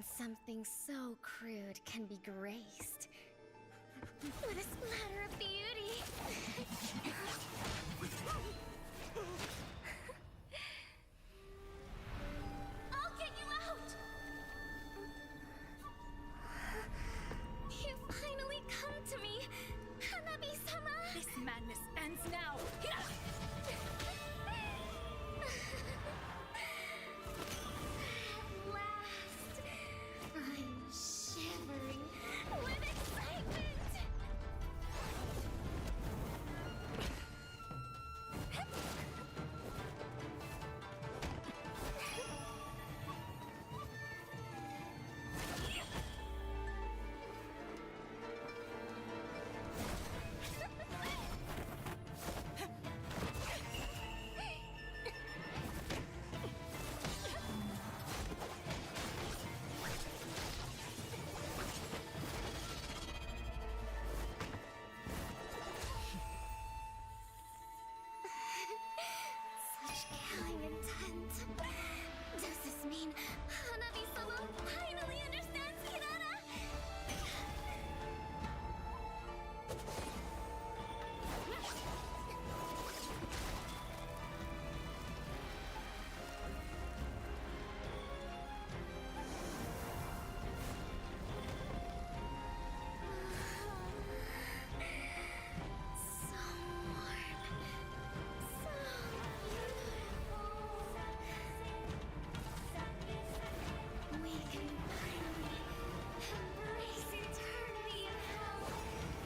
when something so crude can be graced with a splatter of beauty. I'll get you out! You finally come to me, Hanabi-sama! This madness ends now! At last, I'm shivering with excitement! Such killing intent. Does this mean Hanabi-sama finally understands Kirara? So warm. So beautiful. We can finally embrace eternity in hell.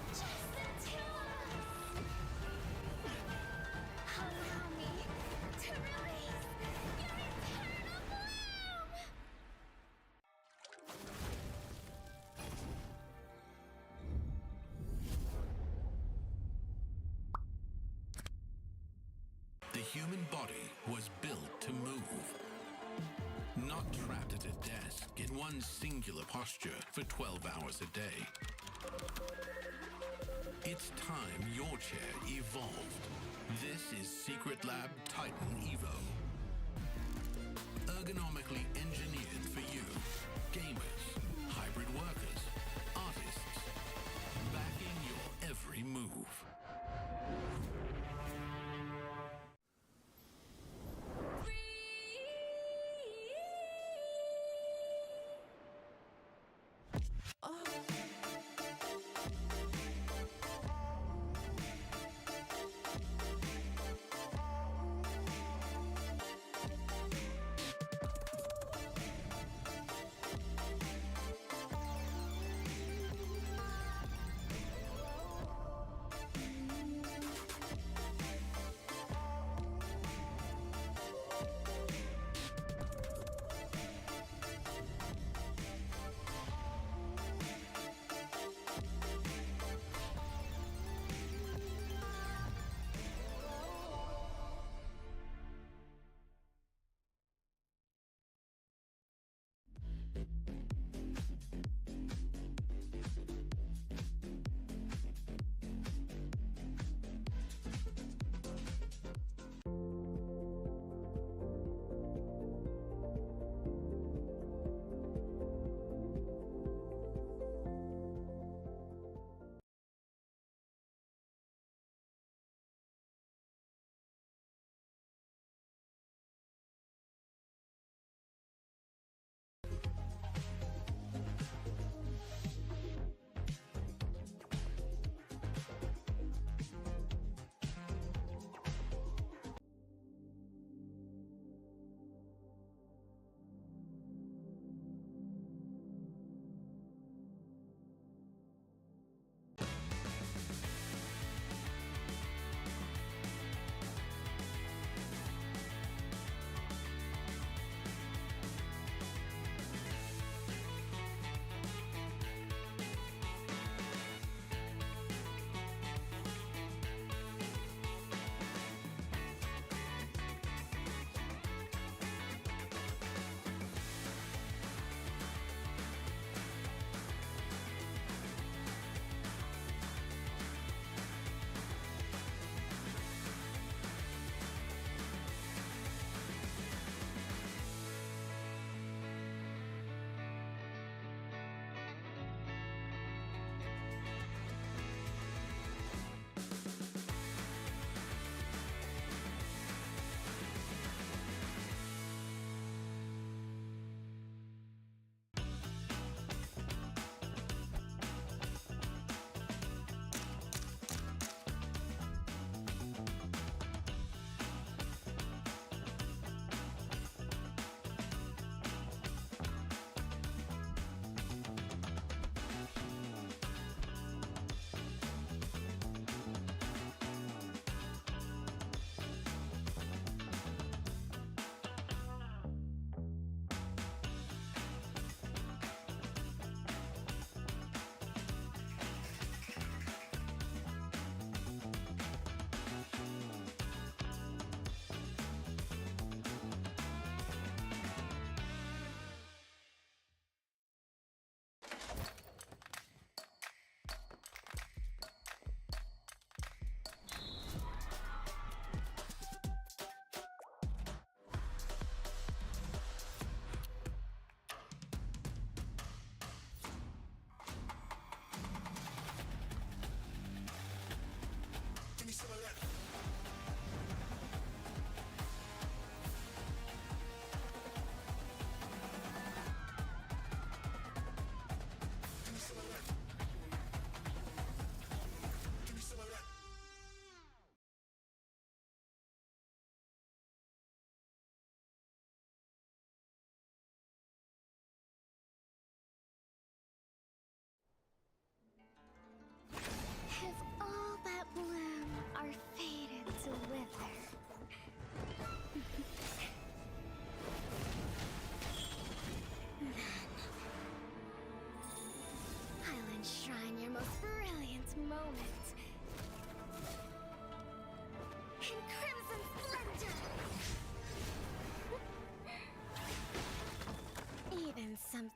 Just the two of us. Allow me to release your eternal bloom. The human body was built to move, not trapped at a desk in one singular posture for 12 hours a day. It's time your chair evolved. This is Secret Lab Titan Evo. Ergonomically engineered for you, gamers, hybrid workers, artists, backing your every move.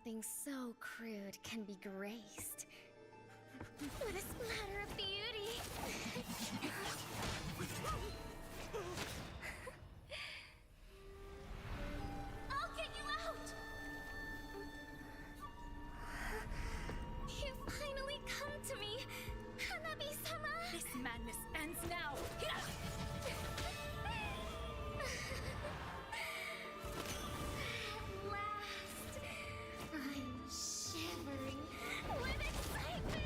something so crude can be graced. What a splatter of beauty! I'll get you out! You finally come to me, Hanabi-sama! This madness ends now! At last, I'm shivering with excitement!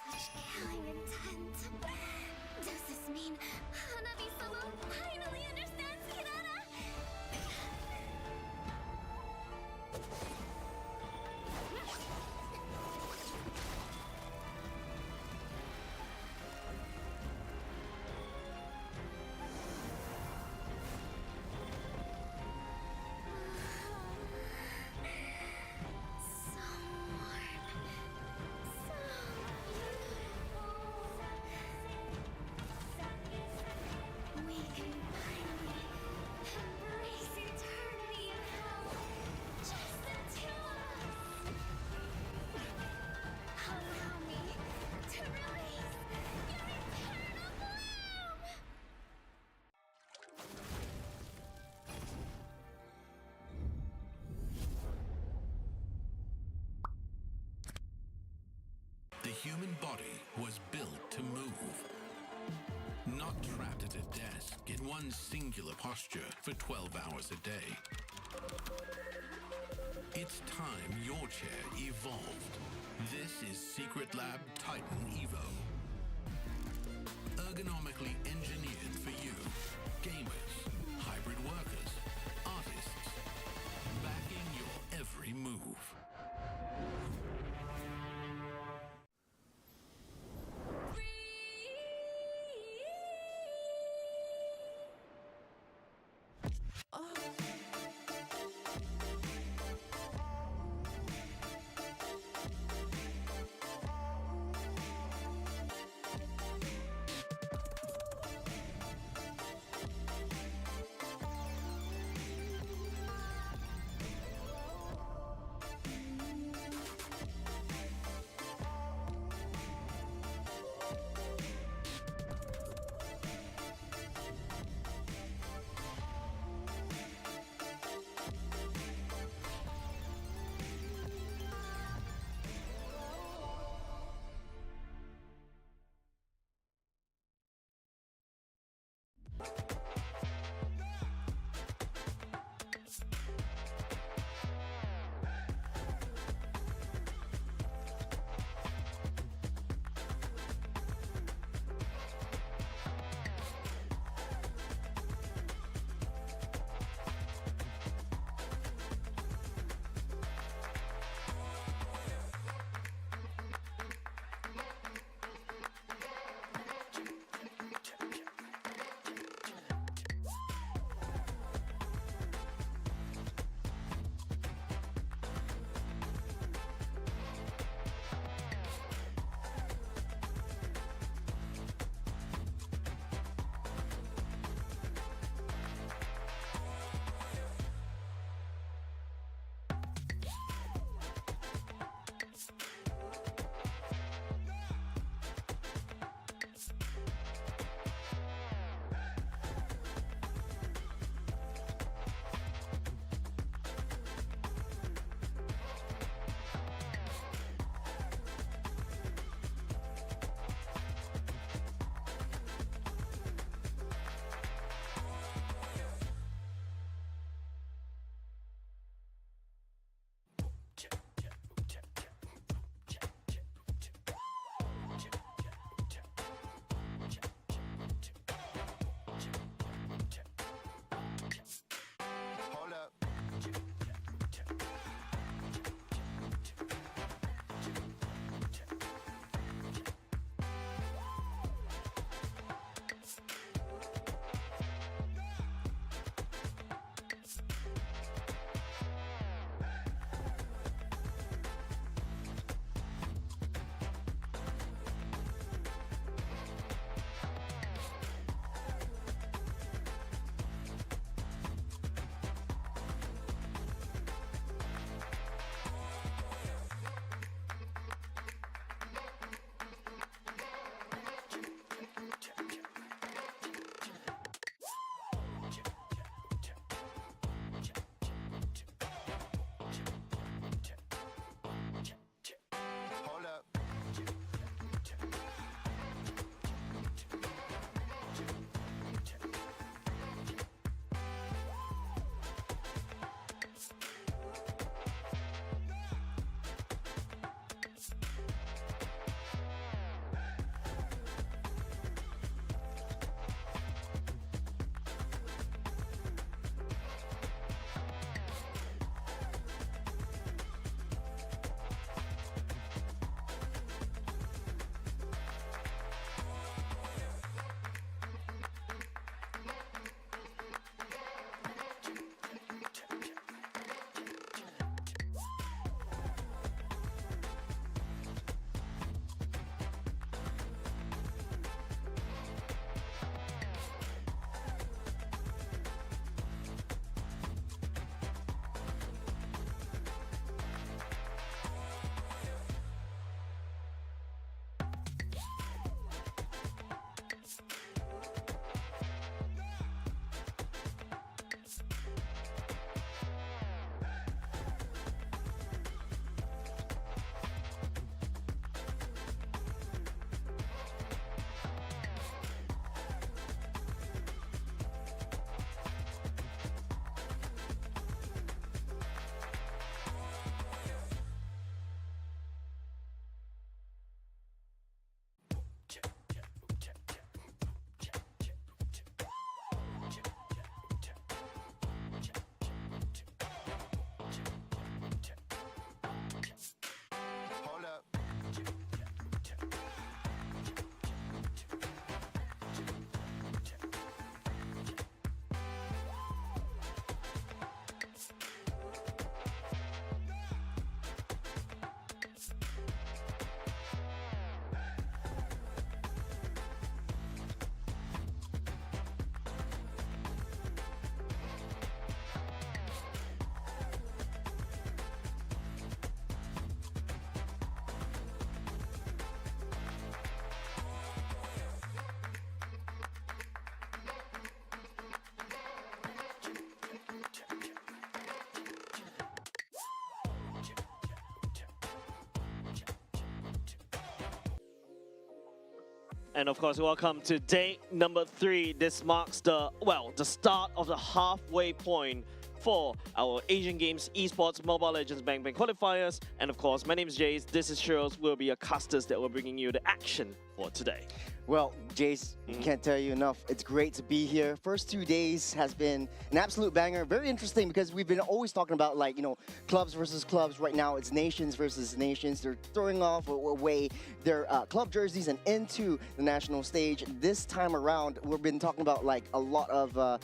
Such killing intent. Does this mean Hanabi-sama finally understands Kirara? So warm. So beautiful. We can finally embrace eternity in hell. Just the two of us. Allow me to release your eternal bloom. The human body was built to move. Not trapped at a desk in one singular posture for 12 hours a day. It's time your chair evolved. This is Secret Lab Titan Evo. Ergonomically engineered for you, gamers, hybrid workers, artists, backing your every move. and of course, welcome to day number 3. This marks the start of the halfway point for our Asian Games Esports Mobile Legends Bang Bang qualifiers. And of course, my name is Jace. This is Cheryl. We'll be your casters that will bringing you the action for today. Well, Jace, can't tell you enough. It's great to be here. First 2 days has been an absolute banger. Very interesting because we've been always talking about, like, clubs versus clubs. Right now, it's nations versus nations. They're throwing off away their club jerseys and into the national stage. This time around, we've been talking about, like, a lot of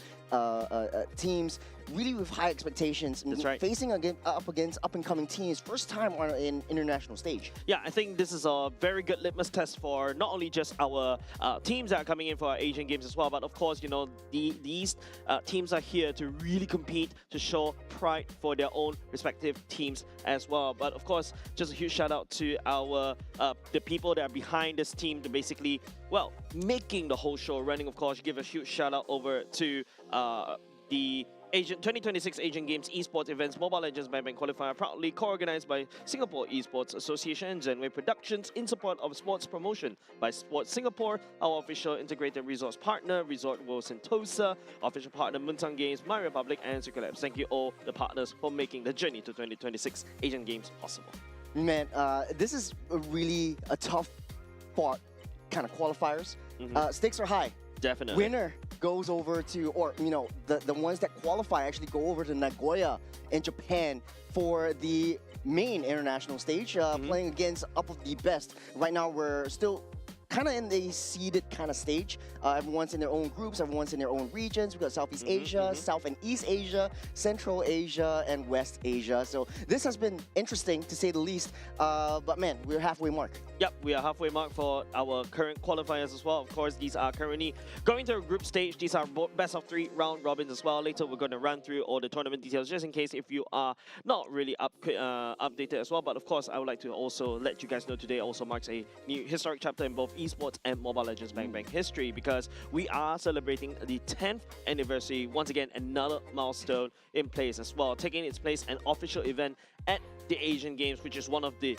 teams really with high expectations. That's right. Facing up against up-and-coming teams. First time on an international stage. Yeah, I think this is a very good litmus test for not only just our teams that are coming in for our Asian Games as well, but of course, these teams are here to really compete, to show pride for their own respective teams as well. But of course, just a huge shout out to our the people that are behind this team to basically, making the whole show running. Of course, give a huge shout out over to the 2026 Asian Games Esports Events Mobile Legends Bang Bang Qualifier, proudly co-organized by Singapore Esports Association and Zenway Productions in support of sports promotion by Sports Singapore, our official integrated resource partner, Resort World Sentosa, official partner Muntang Games, My Republic, and Circle Labs. Thank you all the partners for making the journey to 2026 Asian Games possible. Man, this is really a tough fought kind of qualifiers. Stakes are high. Definitely. Winner goes over to, or the ones that qualify actually go over to Nagoya in Japan for the main international stage, playing against up of the best. Right now, we're still kind of in the seeded kind of stage. Everyone's in their own groups, everyone's in their own regions. We've got Southeast Asia, South and East Asia, Central Asia, and West Asia. So this has been interesting, to say the least. But man, we're halfway mark. Yep, we are halfway mark for our current qualifiers as well. Of course, these are currently going to a group stage. These are best of 3 round robins as well. Later, we're going to run through all the tournament details, just in case if you are not really updated as well. But of course, I would like to also let you guys know today also marks a new historic chapter in both Esports and Mobile Legends Bang Bang history, because we are celebrating the 10th anniversary. Once again, another milestone in place as well, taking its place an official event at the Asian Games, which is one of the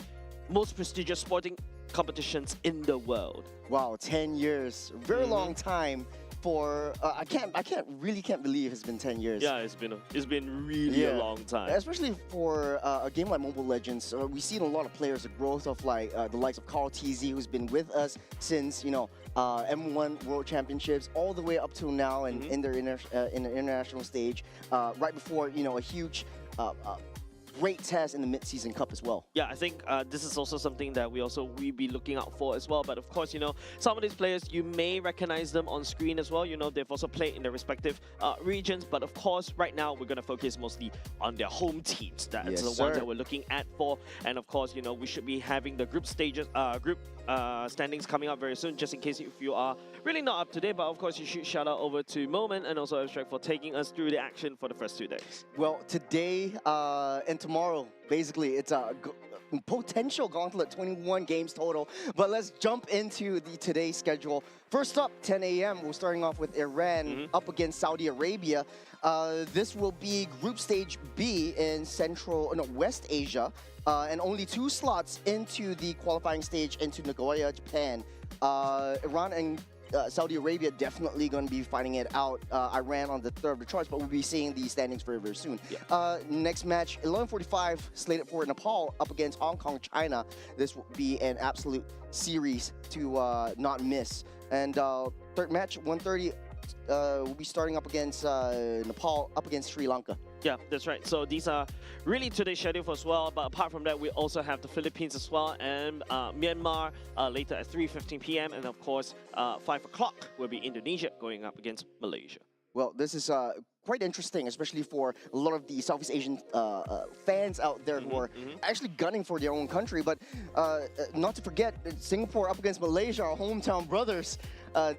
most prestigious sporting competitions in the world. Wow, 10 years, very long time for. I really can't believe it's been 10 years. Yeah, it's been really a long time. Especially for a game like Mobile Legends, we've seen a lot of players, the growth of the likes of Carl TZ, who's been with us since M1 World Championships all the way up till now, and in the international stage, right before a huge. Great test in the mid-season cup as well. Yeah, I think this is also something that we'll be looking out for as well. But of course, some of these players, you may recognize them on screen as well. They've also played in their respective regions. But of course, right now, we're going to focus mostly on their home teams. That's the ones that we're looking at for. And of course, we should be having the group stages, standings coming up very soon, just in case if you are really not up to date. But of course, you should shout out over to Moment and also Abstract for taking us through the action for the first 2 days. Well, today and tomorrow, basically, it's a potential gauntlet, 21 games total. But let's jump into today's schedule. First up, 10 a.m., we're starting off with Iran up against Saudi Arabia. This will be Group Stage B in West Asia, and only 2 slots into the qualifying stage into Nagoya, Japan. Iran and Saudi Arabia definitely going to be fighting it out. Iran on the 3rd of the charts, but we'll be seeing these standings very, very soon. Yeah. Next match, 11:45, slated for Nepal up against Hong Kong, China. This will be an absolute series to not miss. And third match, 1:30, we'll be starting up against Nepal, up against Sri Lanka. Yeah, that's right. So these are really today's schedule as well. But apart from that, we also have the Philippines as well, and Myanmar later at 3:15 p.m. And of course, 5 o'clock will be Indonesia going up against Malaysia. Well, this is quite interesting, especially for a lot of the Southeast Asian fans out there who are actually gunning for their own country. But not to forget, Singapore up against Malaysia, our hometown brothers,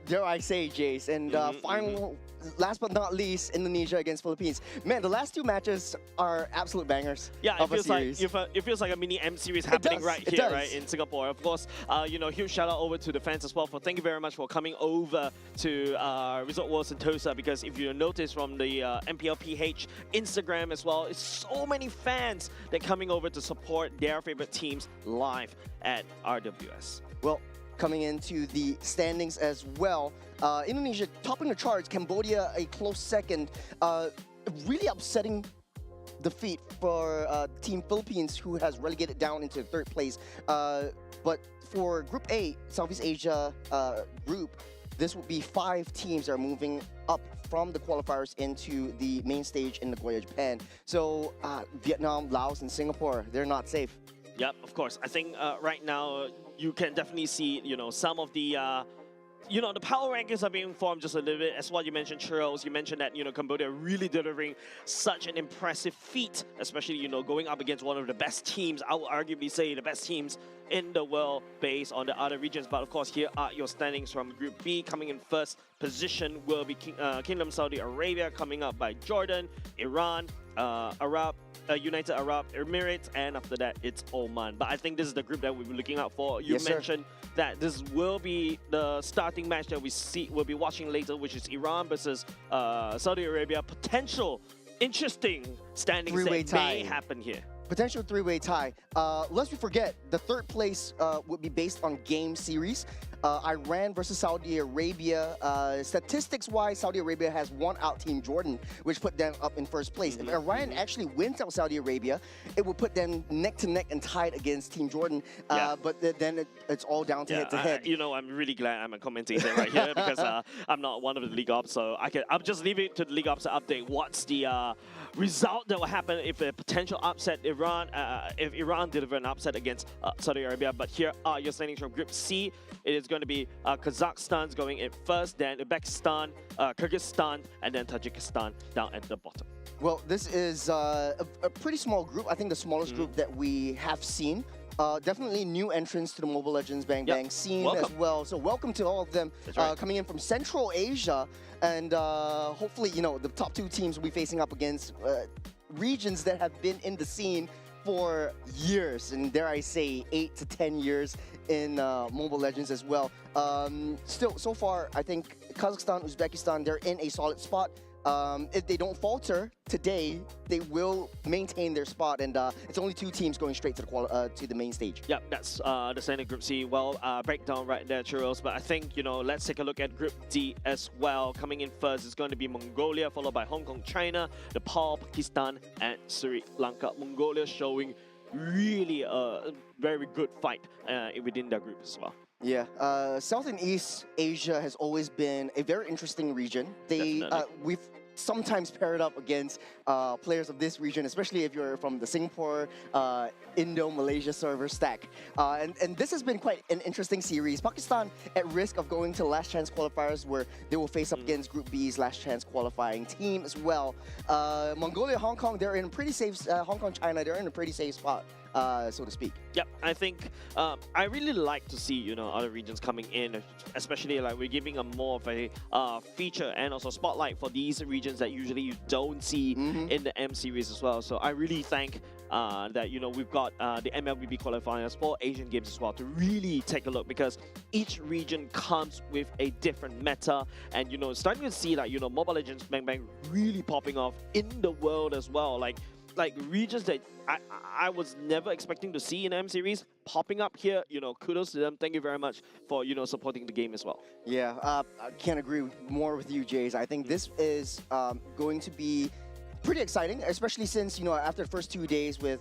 dare I say, Jace. And final, last but not least, Indonesia against Philippines. Man, the last 2 matches are absolute bangers. Yeah, it feels like a mini M series happening here, right, in Singapore. Of course, huge shout out over to the fans as well. Thank you very much for coming over to Resort World Sentosa, because if you notice from the MPLPH Instagram as well, it's so many fans that coming over to support their favorite teams live at RWS. Well, coming into the standings as well. Indonesia topping the charts, Cambodia a close second. Really upsetting defeat for Team Philippines, who has relegated down into third place. But for Group A, Southeast Asia group, this will be 5 teams that are moving up from the qualifiers into the main stage in Nagoya, Japan. So Vietnam, Laos, and Singapore, they're not safe. Yep, of course. I think right now you can definitely see, some of the, the power rankings are being formed just a little bit. As what you mentioned, Churros, you mentioned that, Cambodia really delivering such an impressive feat, especially, going up against one of the best teams. I would arguably say the best teams in the world based on the other regions. But of course, here are your standings from Group B. Coming in first position will be Kingdom Saudi Arabia, coming up by Jordan, Iran, United Arab Emirates, and after that it's Oman. But I think this is the group that we'll be looking out for. You mentioned that this will be the starting match that we'll be watching later, which is Iran versus Saudi Arabia. Potential interesting standings that may happen here. Potential three-way tie. Lest we forget, the third place would be based on game series. Iran versus Saudi Arabia. Statistics-wise, Saudi Arabia has won out Team Jordan, which put them up in first place. If Iran actually wins out Saudi Arabia, it will put them neck to neck and tied against Team Jordan. But then it's all down to head-to-head. I'm really glad I'm a commentator right here because I'm not one of the league ops, so I'll just leave it to the league ops to update what's the result that will happen if a potential upset if Iran deliver an upset against Saudi Arabia. But here are your standings from Group C. It is going to be Kazakhstan's going in first, then Uzbekistan, Kyrgyzstan, and then Tajikistan down at the bottom. Well, this is a pretty small group. I think the smallest group that we have seen. Definitely new entrants to the Mobile Legends Bang Bang scene as well. So welcome to all of them coming in from Central Asia. And hopefully, the top 2 teams will be facing up against regions that have been in the scene for years, and dare I say 8 to 10 years in Mobile Legends as well. Still, so far, I think Kazakhstan, Uzbekistan, they're in a solid spot. If they don't falter today, they will maintain their spot, and it's only 2 teams going straight to the main stage. Yep, that's the standard Group C. Well, breakdown right there, Churros. But I think, let's take a look at Group D as well. Coming in first is going to be Mongolia, followed by Hong Kong, China, Nepal, Pakistan, and Sri Lanka. Mongolia showing really a very good fight within that group as well. Yeah, South and East Asia has always been a very interesting region. We've sometimes paired up against players of this region, especially if you're from the Singapore, Indo-Malaysia server stack. And this has been quite an interesting series. Pakistan at risk of going to last chance qualifiers, where they will face up against Group B's last chance qualifying team as well. Mongolia, Hong Kong, they're in a pretty safe, Hong Kong, China, they're in a pretty safe spot. So to speak. Yep, I think I really like to see other regions coming in, especially like we're giving a more of a feature and also spotlight for these regions that usually you don't see in the M series as well. So I really thank that we've got the MLBB qualifiers for Asian games as well to really take a look, because each region comes with a different meta, and starting to see like Mobile Legends Bang Bang really popping off in the world as well. Like regions that I was never expecting to see in M series popping up here. Kudos to them. Thank you very much for supporting the game as well. Yeah, I can't agree more with you, Jays. I think this is going to be pretty exciting, especially since after the first 2 days with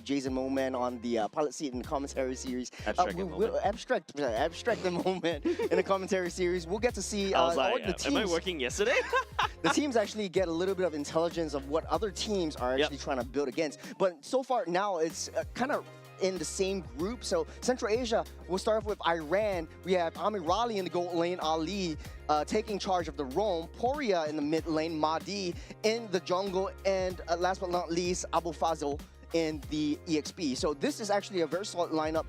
Jays and Moman on the pilot seat in the commentary series, abstract the moment in the commentary series. We'll get to see I was all the teams. Am I working yesterday? The teams actually get a little bit of intelligence of what other teams are actually trying to build against. But so far now, it's kind of in the same group. So Central Asia, we'll start off with Iran. We have Amir Raleigh in the gold lane, Ali taking charge of the roam, Poria in the mid lane, Mahdi in the jungle, and last but not least, Abu Fazl in the EXP. So this is actually a very solid lineup,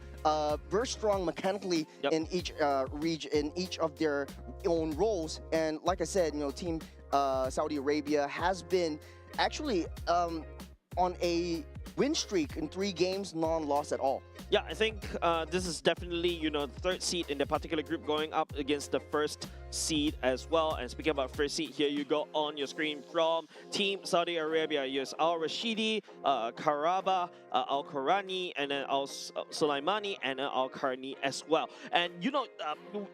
very strong mechanically in each region, in each of their own roles. And like I said, Team Saudi Arabia has been actually on a win streak in 3 games, non-loss at all. Yeah, I think this is definitely, the third seed in the particular group going up against the first seed as well. And speaking about first seed, here you go on your screen from Team Saudi Arabia. Yes, Al Rashidi, Karaba, Al Karani, and then Al Sulaimani, and then Al Karni as well. And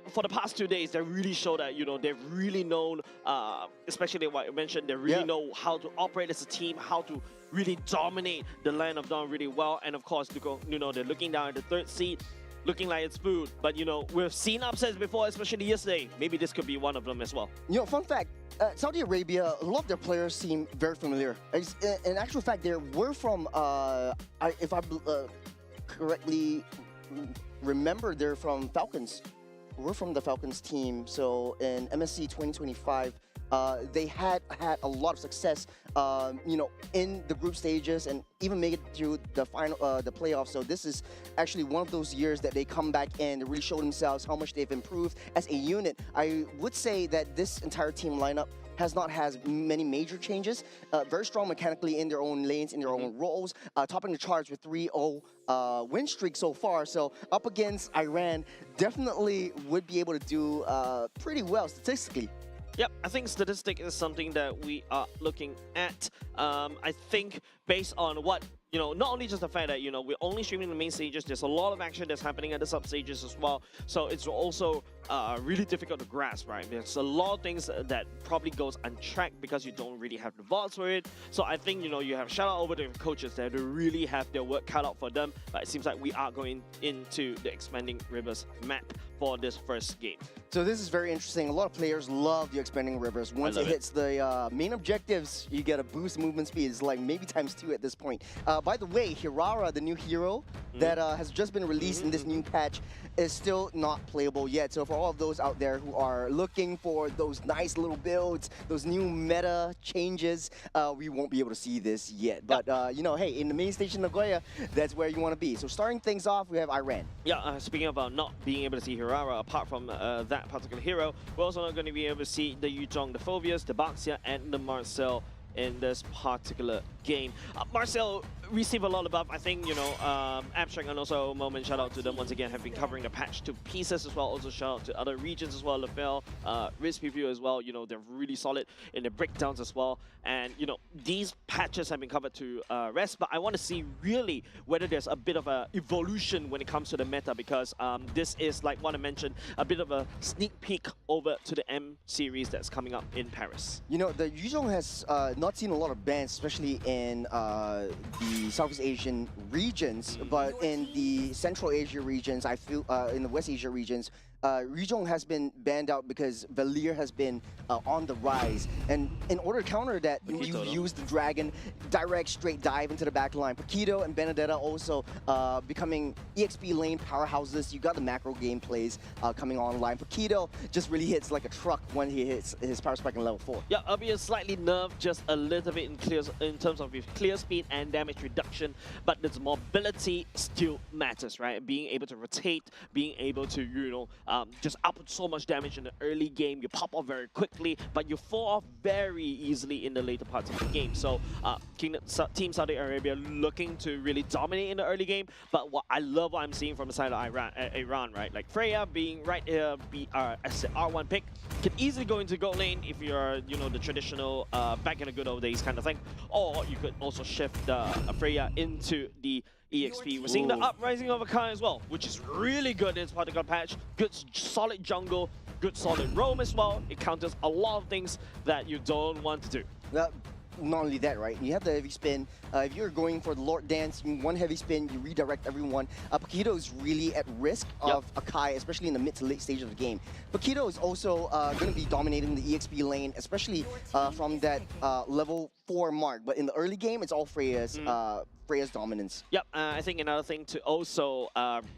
for the past 2 days, they really showed that they've really known, especially what you mentioned, they really know how to operate as a team, how to really dominate the land of Dawn really well. And of course, they're looking down at the third seed, looking like it's food. But we've seen upsets before, especially yesterday. Maybe this could be one of them as well. Fun fact, Saudi Arabia, a lot of their players seem very familiar. In actual fact, they were from, if I correctly remember, they're from Falcons. We're from the Falcons team. So in MSC 2025, they had a lot of success, in the group stages and even make it to the final, the playoffs. So this is actually one of those years that they come back in and really show themselves how much they've improved as a unit. I would say that this entire team lineup has not had many major changes. Very strong mechanically in their own lanes, in their own roles, topping the charts with 3-0 win streak so far. So up against Iran, definitely would be able to do pretty well statistically. Yep, I think statistic is something that we are looking at. I think based on what, not only just the fact that, we're only streaming the main stages, there's a lot of action that's happening at the sub stages as well. So it's also really difficult to grasp, right? There's a lot of things that probably goes untracked because you don't really have the VODs for it. So I think, you have shout out over to the coaches there to really have their work cut out for them. But it seems like we are going into the Expanding Rivers map for this first game. So this is very interesting. A lot of players love the Expanding Rivers. Once it hits the main objectives, you get a boost movement speed. It's like maybe ×2 at this point. By the way, Hirara, the new hero that has just been released in this new patch, is still not playable yet. So for all of those out there who are looking for those nice little builds, those new meta changes, we won't be able to see this yet. But, hey, in the main station Nagoya, that's where you want to be. So starting things off, we have Iran. Yeah, speaking about not being able to see Hirara, apart from that particular hero, we're also not going to be able to see the Yuzhong, the Phobias, the Baxia, and the Marcel in this particular game. Marcel received a lot of buff. I think, Abstract and also Moment, shout out to them once again, have been covering the patch to pieces as well. Also shout out to other regions as well, Lafel, Risk Preview as well. They're really solid in the breakdowns as well. And, these patches have been covered to rest, but I want to see really whether there's a bit of a evolution when it comes to the meta, because this is, like what I mentioned, a bit of a sneak peek over to the M series that's coming up in Paris. The Yuzhong has not seen a lot of bans, especially in the Southeast Asian regions, but in the Central Asia regions, I feel, in the West Asia regions, Yuzhong has been banned out because Valir has been on the rise. And in order to counter that, you use the Dragon, direct straight dive into the back line. Paquito and Benedetta also becoming EXP lane powerhouses. You got the macro gameplays coming online. Paquito just really hits like a truck when he hits his power spike in level 4. Yeah, obviously slightly nerfed just a little bit in terms of his clear speed and damage reduction, but its mobility still matters, right? Being able to rotate, being able to, just output so much damage in the early game. You pop off very quickly, but you fall off very easily in the later parts of the game. So Team Saudi Arabia looking to really dominate in the early game, but I love what I'm seeing from the side of Iran, right? Like Freya being right here, as the R1 pick, can easily go into gold lane if you're, the traditional back in the good old days kind of thing. Or you could also shift Freya into the EXP. We're seeing the uprising of a Kai as well, which is really good in this particular patch. Good solid jungle, good solid roam as well. It counters a lot of things that you don't want to do. Not only that, right? You have the heavy spin. If you're going for the Lord Dance, one heavy spin, you redirect everyone. Paquito is really at risk of Akai, especially in the mid to late stage of the game. Paquito is also going to be dominating the EXP lane, especially from that level 4 mark. But in the early game, it's all Freya's dominance. Yep, I think another thing to also,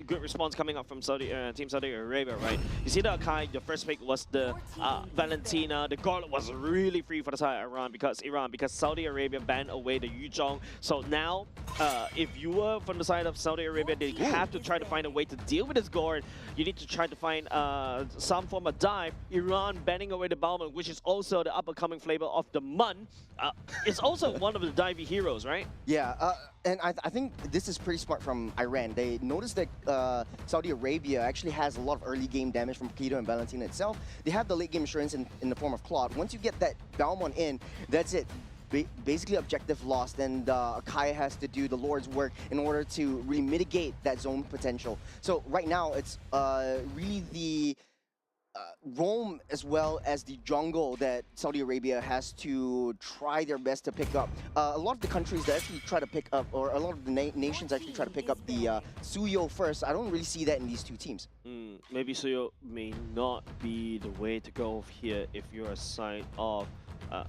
good response coming up from Team Saudi Arabia, right? You see the Akai, the first pick was the Valentina. The Gauntlet was really free for the side of Iran because Saudi Arabia banned away the Yuzhong. So now, if you were from the side of Saudi Arabia, they have to try to find a way to deal with this Gord. You need to try to find some form of dive. Iran banning away the Balman, which is also the up-and-coming flavor of the Mun. it's also one of the divey heroes, right? Yeah, and I think this is pretty smart from Iran. They noticed that Saudi Arabia actually has a lot of early game damage from Paquito and Valentina itself. They have the late game assurance in the form of Claude. Once you get that Balmon in, that's it. Basically objective lost, and Akai has to do the Lord's work in order to really mitigate that zone potential. So right now, it's really the roam as well as the jungle that Saudi Arabia has to try their best to pick up. A lot of the countries that actually try to pick up, or a lot of the nations actually try to pick up the Suyo first. I don't really see that in these two teams. Maybe Suyo may not be the way to go here if you're a side of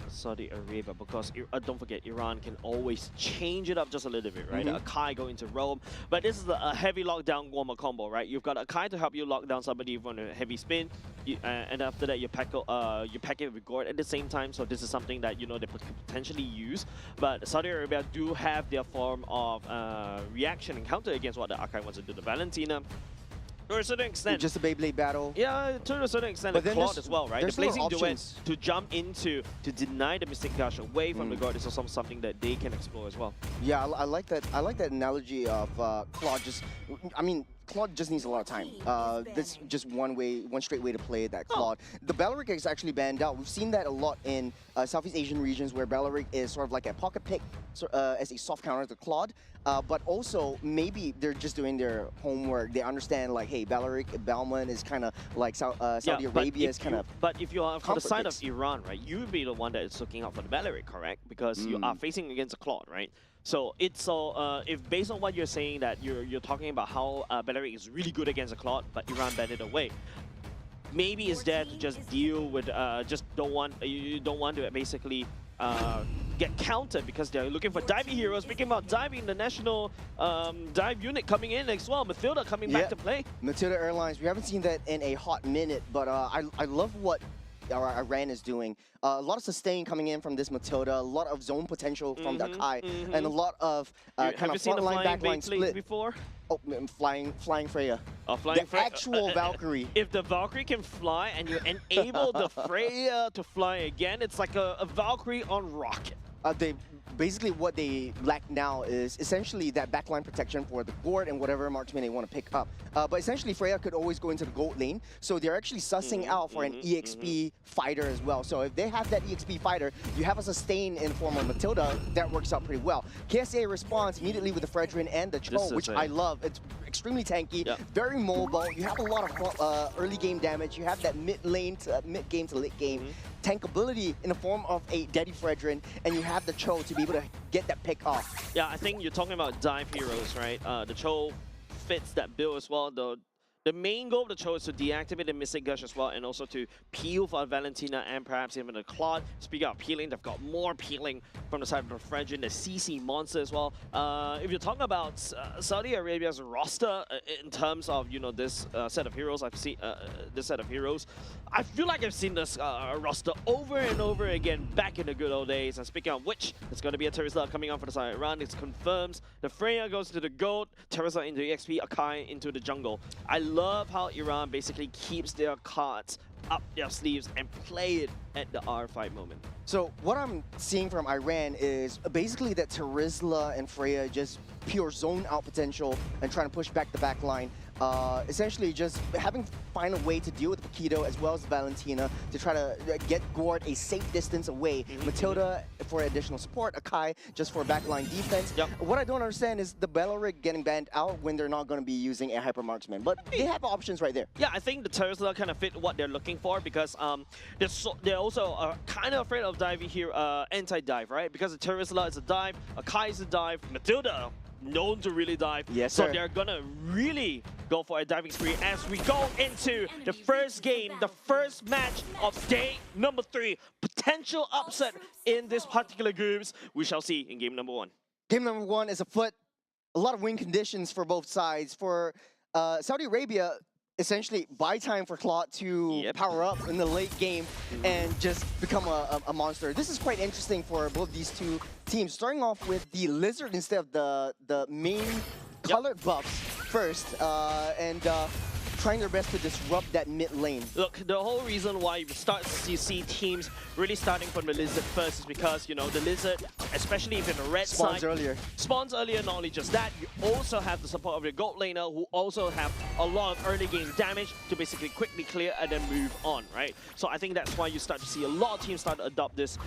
Saudi Arabia, because don't forget, Iran can always change it up just a little bit, right? Akai go into roam, but this is a heavy lockdown warmer combo, right? You've got Akai to help you lock down somebody on a heavy spin, and after that you pack it with Gord at the same time. So this is something that they could potentially use. But Saudi Arabia do have their form of reaction and counter against what the Akai wants to do. The Valentina, to a certain extent. Just a Beyblade battle. Yeah, to a certain extent, the Claude as well, right? The Blazing Duet to jump into, to deny the Mystic Gush away from the God is also something that they can explore as well. Yeah, I like that. I like that analogy of Claude. Claude just needs a lot of time. That's just one straight way to play that Claude. The Balaric is actually banned out. We've seen that a lot in Southeast Asian regions where Balaric is sort of like a pocket pick as a soft counter to Claude. But also, maybe they're just doing their homework. They understand, like, hey, Balman is kind of like Saudi Arabia is kind of. But if you are for the side of Iran, right, you would be the one that is looking out for the Balaric, correct? Because you are facing against a Claude, right? So it's if based on what you're saying, that you're talking about how Balaric is really good against a Claude, but Iran banned it away. Maybe it's there to just deal with you don't want to basically get countered because they're looking for diving heroes. Speaking about diving, the national dive unit coming in as well. Matilda coming back to play. Matilda Airlines. We haven't seen that in a hot minute, but I love what Iran is doing. A lot of sustain coming in from this Matilda, a lot of zone potential from the Akai, and a lot of kind of front line, back line split. Before? Oh, flying Freya. Oh, flying Freya. Actual Valkyrie. If the Valkyrie can fly and you enable the Freya to fly again, it's like a Valkyrie on rocket. Basically what they lack now is essentially that backline protection for the Gord and whatever marksman they want to pick up. But essentially Freya could always go into the gold lane, so they're actually sussing out for an EXP fighter as well. So if they have that EXP fighter, you have a sustain in the form of Matilda, that works out pretty well. KSA responds immediately with the Fredrin and the Cho, which I love. It's extremely tanky, very mobile. You have a lot of early game damage. You have that mid game to late game tankability in the form of a Daddy Fredrin, and you have the Cho to be able to get that pick off. Yeah, I think you're talking about dive heroes, right? The Cho fits that build as well. The main goal of the Cho is to deactivate the Mystic Gush as well, and also to peel for Valentina and perhaps even the Claude. Speaking of peeling, they've got more peeling from the side of the Fredrin, the CC monster as well. If you're talking about Saudi Arabia's roster in terms of this set of heroes, I've seen this set of heroes. I feel like I've seen this roster over and over again back in the good old days. And speaking of which, it's going to be a Terizla coming on for the side of Iran. It confirms the Freya goes to the gold, Terizla into the XP, Akai into the jungle. I love how Iran basically keeps their cards up their sleeves and play it at the R5 moment. So what I'm seeing from Iran is basically that Terizla and Freya just pure zone out potential and trying to push back the back line. Essentially just find a way to deal with Paquito as well as Valentina to try to get Gord a safe distance away. Matilda for additional support, Akai just for backline defense. What I don't understand is the Balaric getting banned out when they're not going to be using a Hyper Marksman, but they have options right there. Yeah, I think the Terizla kind of fit what they're looking for because they're also kind of afraid of diving here, anti-dive, right? Because the Terizla is a dive, Akai is a dive, Matilda known to really dive. Yes, so sir. They're gonna really go for a diving spree as we go into the first game, the first match of day number 3. Potential upset in this particular groups. We shall see in game number 1. Game number 1 is afoot. A lot of win conditions for both sides. For Saudi Arabia, essentially buy time for Claude to power up in the late game and just become a monster. This is quite interesting for both these two teams. Starting off with the Lizard instead of the main colored buffs first, and trying their best to disrupt that mid lane. Look, the whole reason why you start to see teams really starting from the Lizard first is because, you know, the Lizard, especially if in the red Spawns side, earlier. spawns earlier. Not only just that, you also have the support of your gold laner who also have a lot of early game damage to basically quickly clear and then move on, right? So I think that's why you start to see a lot of teams start to adopt this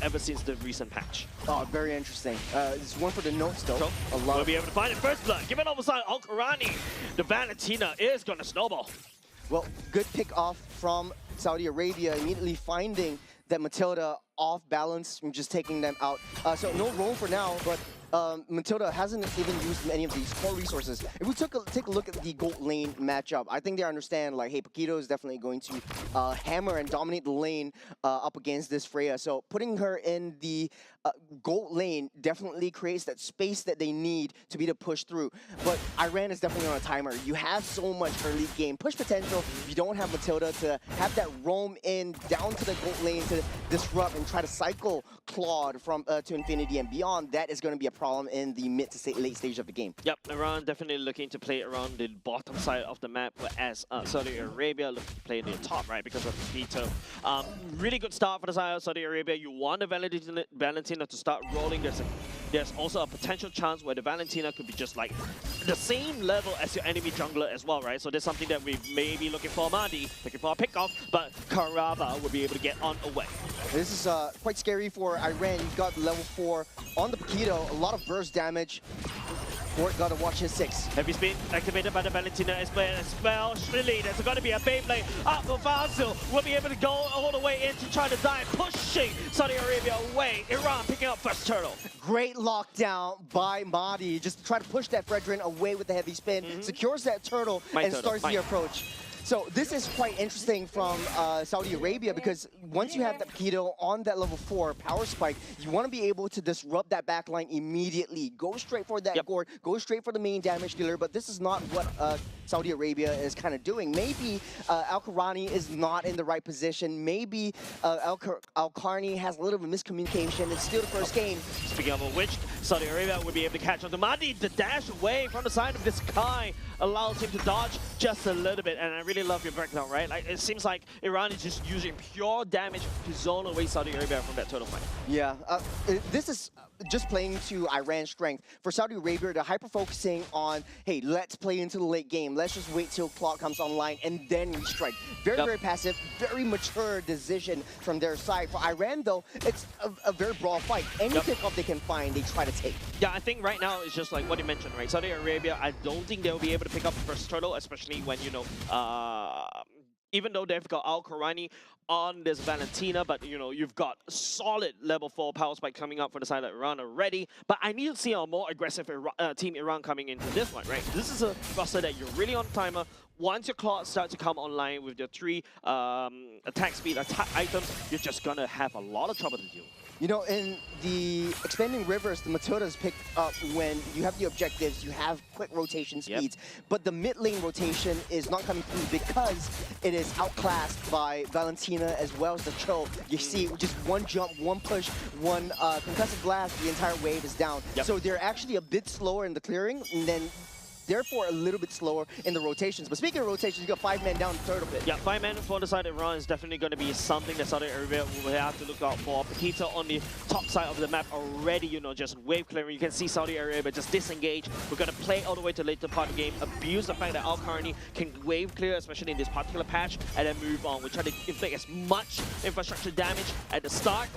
ever since the recent patch. Oh, very interesting. It's one for the notes though. So, A lot. we'll be able to find it first blood. Give it over side, Al-Qurani. The Valentina is gonna snowball. Well, good pick off from Saudi Arabia, immediately finding that Matilda off balance and just taking them out. So no roam for now, but Matilda hasn't even used any of these core resources. If we take a look at the gold lane matchup, I think they understand, like, hey, Paquito is definitely going to hammer and dominate the lane up against this Freya. So putting her in the gold lane definitely creates that space that they need to be to push through. But Iran is definitely on a timer. You have so much early game push potential. If you don't have Matilda to have that roam in down to the gold lane to disrupt and try to cycle Claude from to infinity and beyond, that is going to be a problem in the mid to late stage of the game. Yep, Iran definitely looking to play around the bottom side of the map, whereas Saudi Arabia looking to play near top, right, because of Paquito. Really good start for the side of Saudi Arabia. You want the Valentina to start rolling. There's also a potential chance where the Valentina could be just like the same level as your enemy jungler as well, right? So there's something that we may be looking for Mahdi, looking for a pick-off, but Karaba will be able to get on away. This is quite scary for Iran. You've got level 4 on the Paquito, a lot of burst damage. Fort got to watch his 6. Heavy spin activated by the Valentina is playing a spell. Shrilly, there's going to be a Beyblade. Up for Fazil will be able to go all the way in to try to die, pushing Saudi Arabia away. Iran picking up first turtle. Great lockdown by Mahdi. Just try to push that Fredrin away with the heavy spin, secures that turtle, and starts the approach. So this is quite interesting from Saudi Arabia, because once you have that Paquito on that level 4 power spike, you want to be able to disrupt that backline immediately. Go straight for that gourd, go straight for the main damage dealer, but this is not what Saudi Arabia is kind of doing. Maybe Al-Qurani is not in the right position. Maybe Al-Qarni has a little bit of miscommunication. It's still the first game. Speaking of which, Saudi Arabia will be able to catch on to Mahdi. The dash away from the side of the sky allows him to dodge just a little bit, and I really love your breakdown, right? Like, it seems like Iran is just using pure damage to zone away Saudi Arabia from that turtle fight. Yeah, this is just playing to Iran's strength. For Saudi Arabia, they're hyper-focusing on, hey, let's play into the late game. Let's just wait till clock comes online and then we strike. Very, very passive, very mature decision from their side. For Iran, though, it's a very brawl fight. Any pickup they can find, they try to take. Yeah, I think right now it's just like what you mentioned, right? Saudi Arabia, I don't think they'll be able to pick up the first turtle, especially when, you know, even though they've got Al-Qurani on this Valentina, but, you know, you've got solid level 4 power spike coming up for the side of Iran already. But I need to see a more aggressive Team Iran coming into this one, right? This is a roster that you're really on timer. Once your clocks start to come online with your 3 attack speed items, you're just gonna have a lot of trouble to deal with. You know, in the expanding rivers, the Matilda's picked up when you have the objectives, you have quick rotation speeds, but the mid lane rotation is not coming through because it is outclassed by Valentina as well as the Cho. You see, just one jump, one push, one concussive blast, the entire wave is down. So they're actually a bit slower in the clearing, and then therefore a little bit slower in the rotations. But speaking of rotations, you got 5 men down the turtle pit. Yeah, 5 men for the side of Iran is definitely going to be something that Saudi Arabia will have to look out for. Paquito on the top side of the map already, you know, just wave clearing. You can see Saudi Arabia just disengage. We're going to play all the way to the later part of the game, abuse the fact that Al-Qarni can wave clear, especially in this particular patch, and then move on. We try to inflict as much infrastructure damage at the start,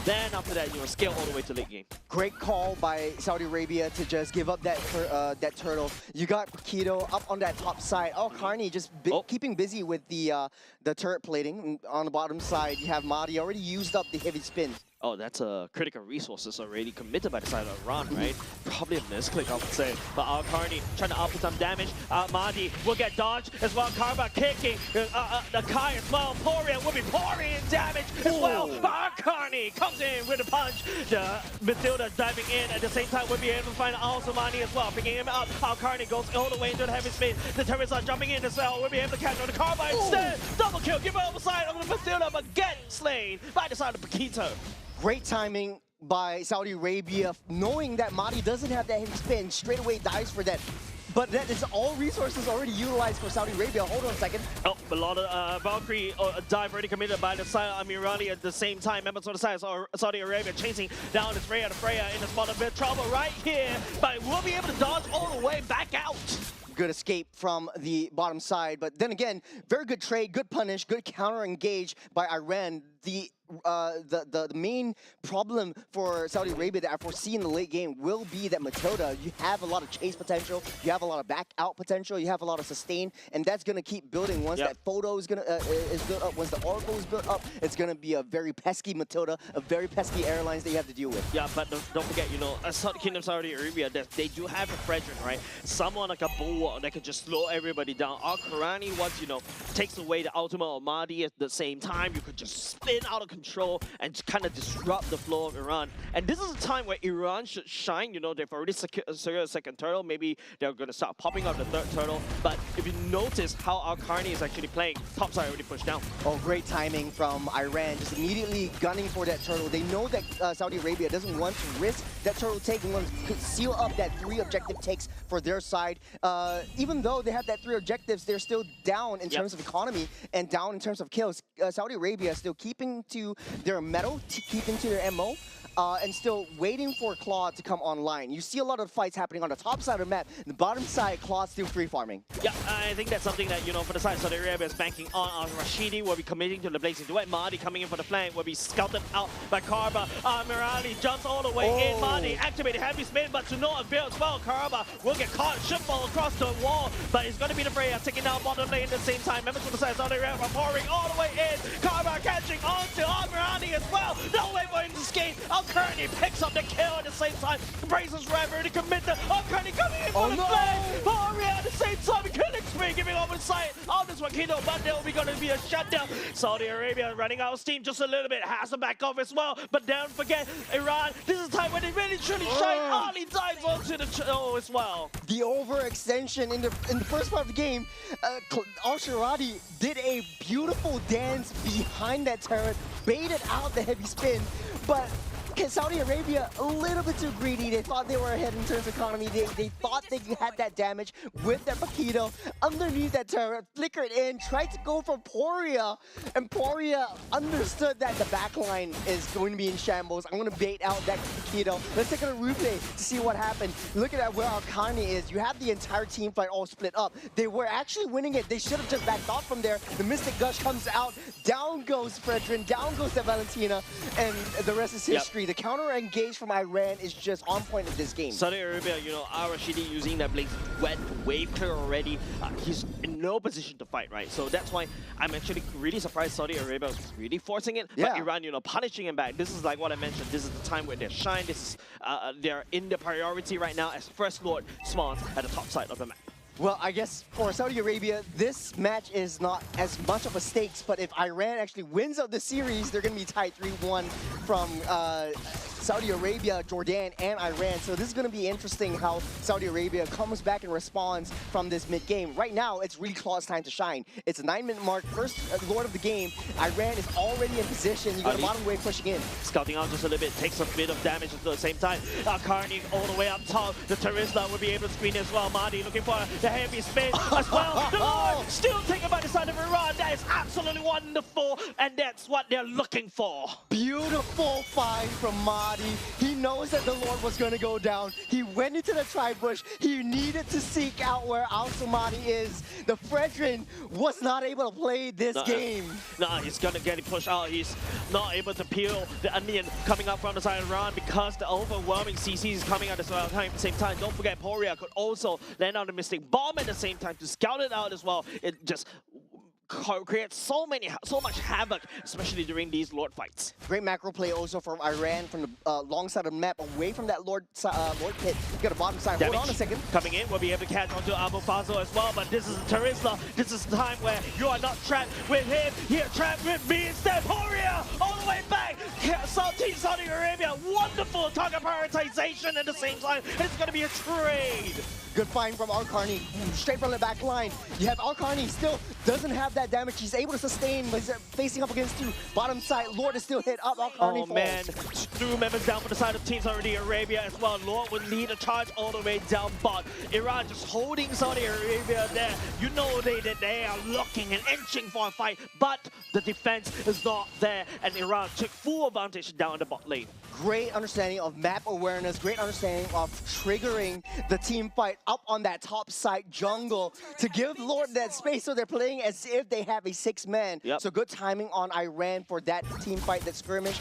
then after that, you know, scale all the way to late game. Great call by Saudi Arabia to just give up that that turtle. You got Paquito up on that top side. Al-Qarni just keeping busy with the turret plating. On the bottom side, you have Mahdi already used up the heavy spin. Oh, that's a critical resources already committed by the side of Iran, right? Probably a misclick, I would say. But Al-Qarni trying to output some damage. Mahdi will get dodged as well. Karma kicking. The Kai as well. Poria will be pouring in damage as well. Al-Qarni comes in with a punch. The Matilda diving in at the same time. We'll be able to find Al-Somani as well. Picking him up. Al-Qarni goes all the way into the heavy spin. The turrets are jumping in as well. We'll be able to catch on the Karma instead. Double kill. Give it over side of the Matilda, but get slain by the side of Paquito. Great timing by Saudi Arabia, knowing that Mahdi doesn't have that heavy spin, straight away dies for that but that is all resources already utilized for Saudi Arabia. Hold on a second. Oh, a lot of Valkyrie dive already committed by the side of Amirali at the same time. Members on the side of Saudi Arabia chasing down this Freya. The Freya in a spot of bit trouble right here, but we'll be able to dodge all the way back out. Good escape from the bottom side, but then again, very good trade, good punish, good counter engage by Iran. The main problem for Saudi Arabia that I foresee in the late game will be that Matilda, you have a lot of chase potential, you have a lot of back out potential, you have a lot of sustain, and that's going to keep building. Once that photo is built up, once the Oracle is built up, it's going to be a very pesky Matilda, a very pesky airlines that you have to deal with. Yeah, but don't forget, you know, Kingdom Saudi Arabia, they do have a Fredrin, right? Someone like a bulwark that can just slow everybody down. Al-Qurani, once, you know, takes away the ultimate of Mahdi at the same time, you could just spin out of control and kind of disrupt the flow of Iran. And this is a time where Iran should shine. You know, they've already secured a second turtle. Maybe they're going to start popping up the third turtle. But if you notice how Al-Qarni is actually playing, top side already pushed down. Oh, great timing from Iran, just immediately gunning for that turtle. They know that Saudi Arabia doesn't want to risk that turtle take and want to seal up that 3 objective takes for their side. Even though they have that 3 objectives, they're still down in terms of economy and down in terms of kills. Saudi Arabia is still keeping to their metal, keeping to their MO. And still waiting for Claude to come online. You see a lot of fights happening on the top side of the map. The bottom side, Claude still free farming. Yeah, I think that's something that, you know, for the side of Saudi Arabia is banking on. Rashidi will be committing to the blazing duet. Mahdi coming in for the flank will be scouted out by Karba. Mirali jumps all the way in. Mahdi activated heavy spin, but to no avail as well. Karba will get caught, should fall across the wall, but it's going to be the Freya taking down bottom lane at the same time. Members from the side of Saudi Arabia pouring all the way in. Karba catching on to Mirali as well. No way for him to escape. Al-Qurani picks up the kill at the same time. Braces ready to commit the Al-Qurani coming in for the flank. Poria at the same time. Killing spree giving over the side of this Wakito, but there will be going to be a shutdown. Saudi Arabia running out of steam just a little bit. Has to back off as well. But don't forget, Iran, this is the time when they really truly shine. Ali dives onto the as well. The overextension in the first part of the game, Al-Shirati did a beautiful dance behind that turret, baited out the heavy spin, but Saudi Arabia a little bit too greedy. They thought they were ahead in terms of economy. They thought they had that damage with that Paquito underneath that turret, flickered in, tried to go for Poria, and Poria understood that the backline is going to be in shambles. I'm going to bait out that Paquito. Let's take a replay to see what happened. Look at where Al-Qurani is. You have the entire team fight all split up. They were actually winning it. They should have just backed off from there. The Mystic Gush comes out. Down goes Fredrin. Down goes the Valentina. And the rest is history. The counter engage from Iran is just on point in this game. Saudi Arabia, you know, Al-Rashidi using that blade wet wave clear already. He's in no position to fight, right? So that's why I'm actually really surprised Saudi Arabia was really forcing it. But Iran, you know, punishing him back. This is like what I mentioned. This is the time where they shine. This is they're in the priority right now as First Lord spawns at the top side of the map. Well, I guess for Saudi Arabia, this match is not as much of a stakes, but if Iran actually wins out the series, they're going to be tied 3-1 from Saudi Arabia, Jordan, and Iran. So this is going to be interesting how Saudi Arabia comes back and responds from this mid-game. Right now, it's really Claude's time to shine. It's a 9-minute mark, first Lord of the game. Iran is already in position. You got a bottom wave pushing in. Scouting out just a little bit, takes a bit of damage at the same time. Carney all the way up top. The Terizla will be able to screen as well. Mahdi looking for the heavy spin as well. The Lord still taken by the side of Iran. That is absolutely wonderful, and that's what they're looking for. Beautiful find from Mahdi. He knows that the Lord was going to go down. He went into the tri-bush. He needed to seek out where Al-Somadi is. The Fredrin was not able to play this game. He's going to get it pushed out. He's not able to peel the onion coming up from the side of Iran because the overwhelming CC is coming at the same time. Don't forget, Poria could also land on the Mystic Bomb at the same time to scout it out as well. It just creates so much havoc, especially during these Lord fights. Great macro play also from Iran from the long side of the map, away from that Lord pit. You got a bottom side. Damage. Hold on a second. Coming in, we'll be able to catch onto Abu Fazl as well, but this is Terizla. This is the time where you are not trapped with him. You're trapped with me instead. Poria all the way back. Team Saudi Arabia, wonderful target prioritization at the same time. It's going to be a trade. Good find from Al-Qarni, straight from the back line. You have Al-Qarni still doesn't have that damage. He's able to sustain, but he's facing up against two. Bottom side, Lord is still hit up. Oh man, two members down for the side of Team Saudi Arabia as well. Lord would lead a charge all the way down bot. Iran just holding Saudi Arabia there. You know they are looking and inching for a fight, but the defense is not there, and Iran took full advantage down the bot lane. Great understanding of map awareness, great understanding of triggering the team fight up on that top side jungle to give Lord that space, so they're playing as if they have a 6-man. Yep. So good timing on Iran for that team fight, that skirmish.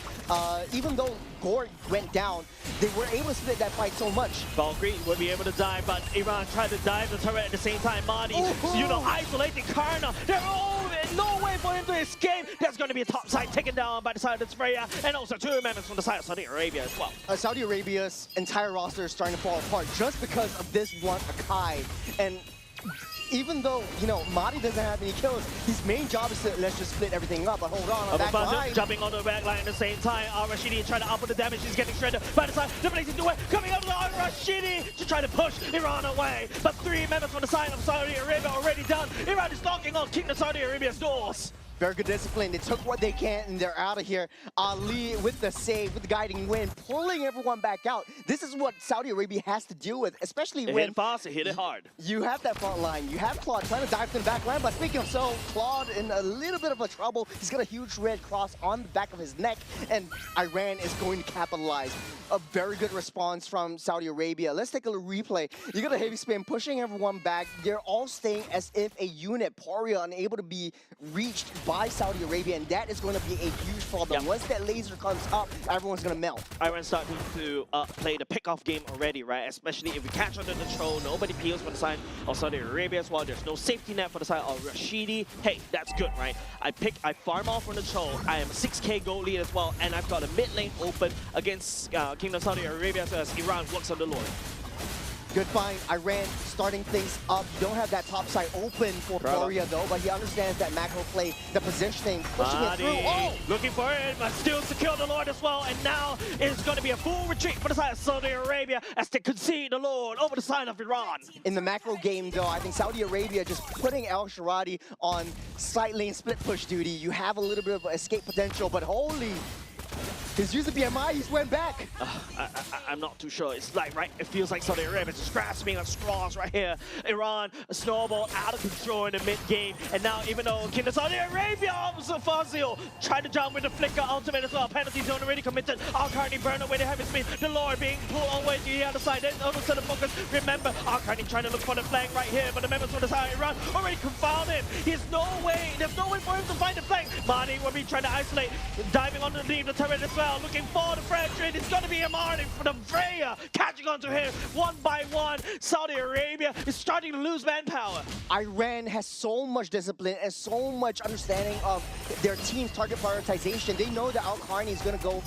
Even though Gord went down, they were able to split that fight so much. Valkyrie would be able to dive, but Iran tried to dive the turret at the same time. Mahdi, you know, isolating Karna. There's no way for him to escape. There's going to be a top side taken down by the side of Freya, and also two members from the side of Saudi Arabia as well. Saudi Arabia's entire roster is starting to fall apart just because of this one Akai. And even though, you know, Mahdi doesn't have any kills, his main job is to let's just split everything up. But hold on back line. Jumping on the back line at the same time. Al-Rashidi trying to up with the damage. He's getting shredded by the side. The blazing duet coming up to Al-Rashidi to try to push Iran away. But three members from the side of Saudi Arabia already done. Iran is knocking on Kingdom Saudi Arabia's doors. Very good discipline. They took what they can and they're out of here. Ali with the save, with the guiding wind, pulling everyone back out. This is what Saudi Arabia has to deal with, especially They when hit it fast, they hit it hard. you have that front line. You have Claude trying to dive to the back line, but speaking of so, Claude in a little bit of a trouble. He's got a huge red cross on the back of his neck, and Iran is going to capitalize. A very good response from Saudi Arabia. Let's take a little replay. You got a heavy spin pushing everyone back. They're all staying as if a unit. Poria unable to be reached by Saudi Arabia, and that is going to be a huge problem. Yep. Once that laser comes up, everyone's going to melt. Iran starting to play the pick-off game already, right? Especially if we catch under the troll, nobody peels for the side of Saudi Arabia as well. There's no safety net for the side of Rashidi. Hey, that's good, right? I farm off from the troll. I am a 6k gold lead as well, and I've got a mid lane open against Kingdom Saudi Arabia as Iran works on the Lord. Good find. Iran starting things up. You don't have that top side open for Poria though, but he understands that macro play, the positioning, pushing it through. Oh! Looking for it, but still secure the Lord as well. And now it's going to be a full retreat for the side of Saudi Arabia as they concede the Lord over the side of Iran. In the macro game though, I think Saudi Arabia just putting Al Sharadi on side lane split push duty. You have a little bit of escape potential, but holy... His user BMI, he's went back. I'm not too sure. It's like, right, it feels like Saudi Arabia just grasping at straws right here. Iran, a snowball out of control in the mid-game. And now, even though Kingdom Saudi Arabia, Officer Fazil, trying to jump with the flicker ultimate as well. Penalty zone already committed. Al-Karni burned away the heavy speed. The Lord being pulled all the way to the other side. Then almost to the focus. Remember, Al-Karni trying to look for the flank right here, but the members from the side of Iran already confounded. There's no way for him to find the flank. Mahdi will be trying to isolate, diving underneath the turret as well. Looking for the fracture. It's going to be a Martin for the Freya catching onto him one by one. Saudi Arabia is starting to lose manpower. Iran has so much discipline and so much understanding of their team's target prioritization. They know that Al-Karni is going to go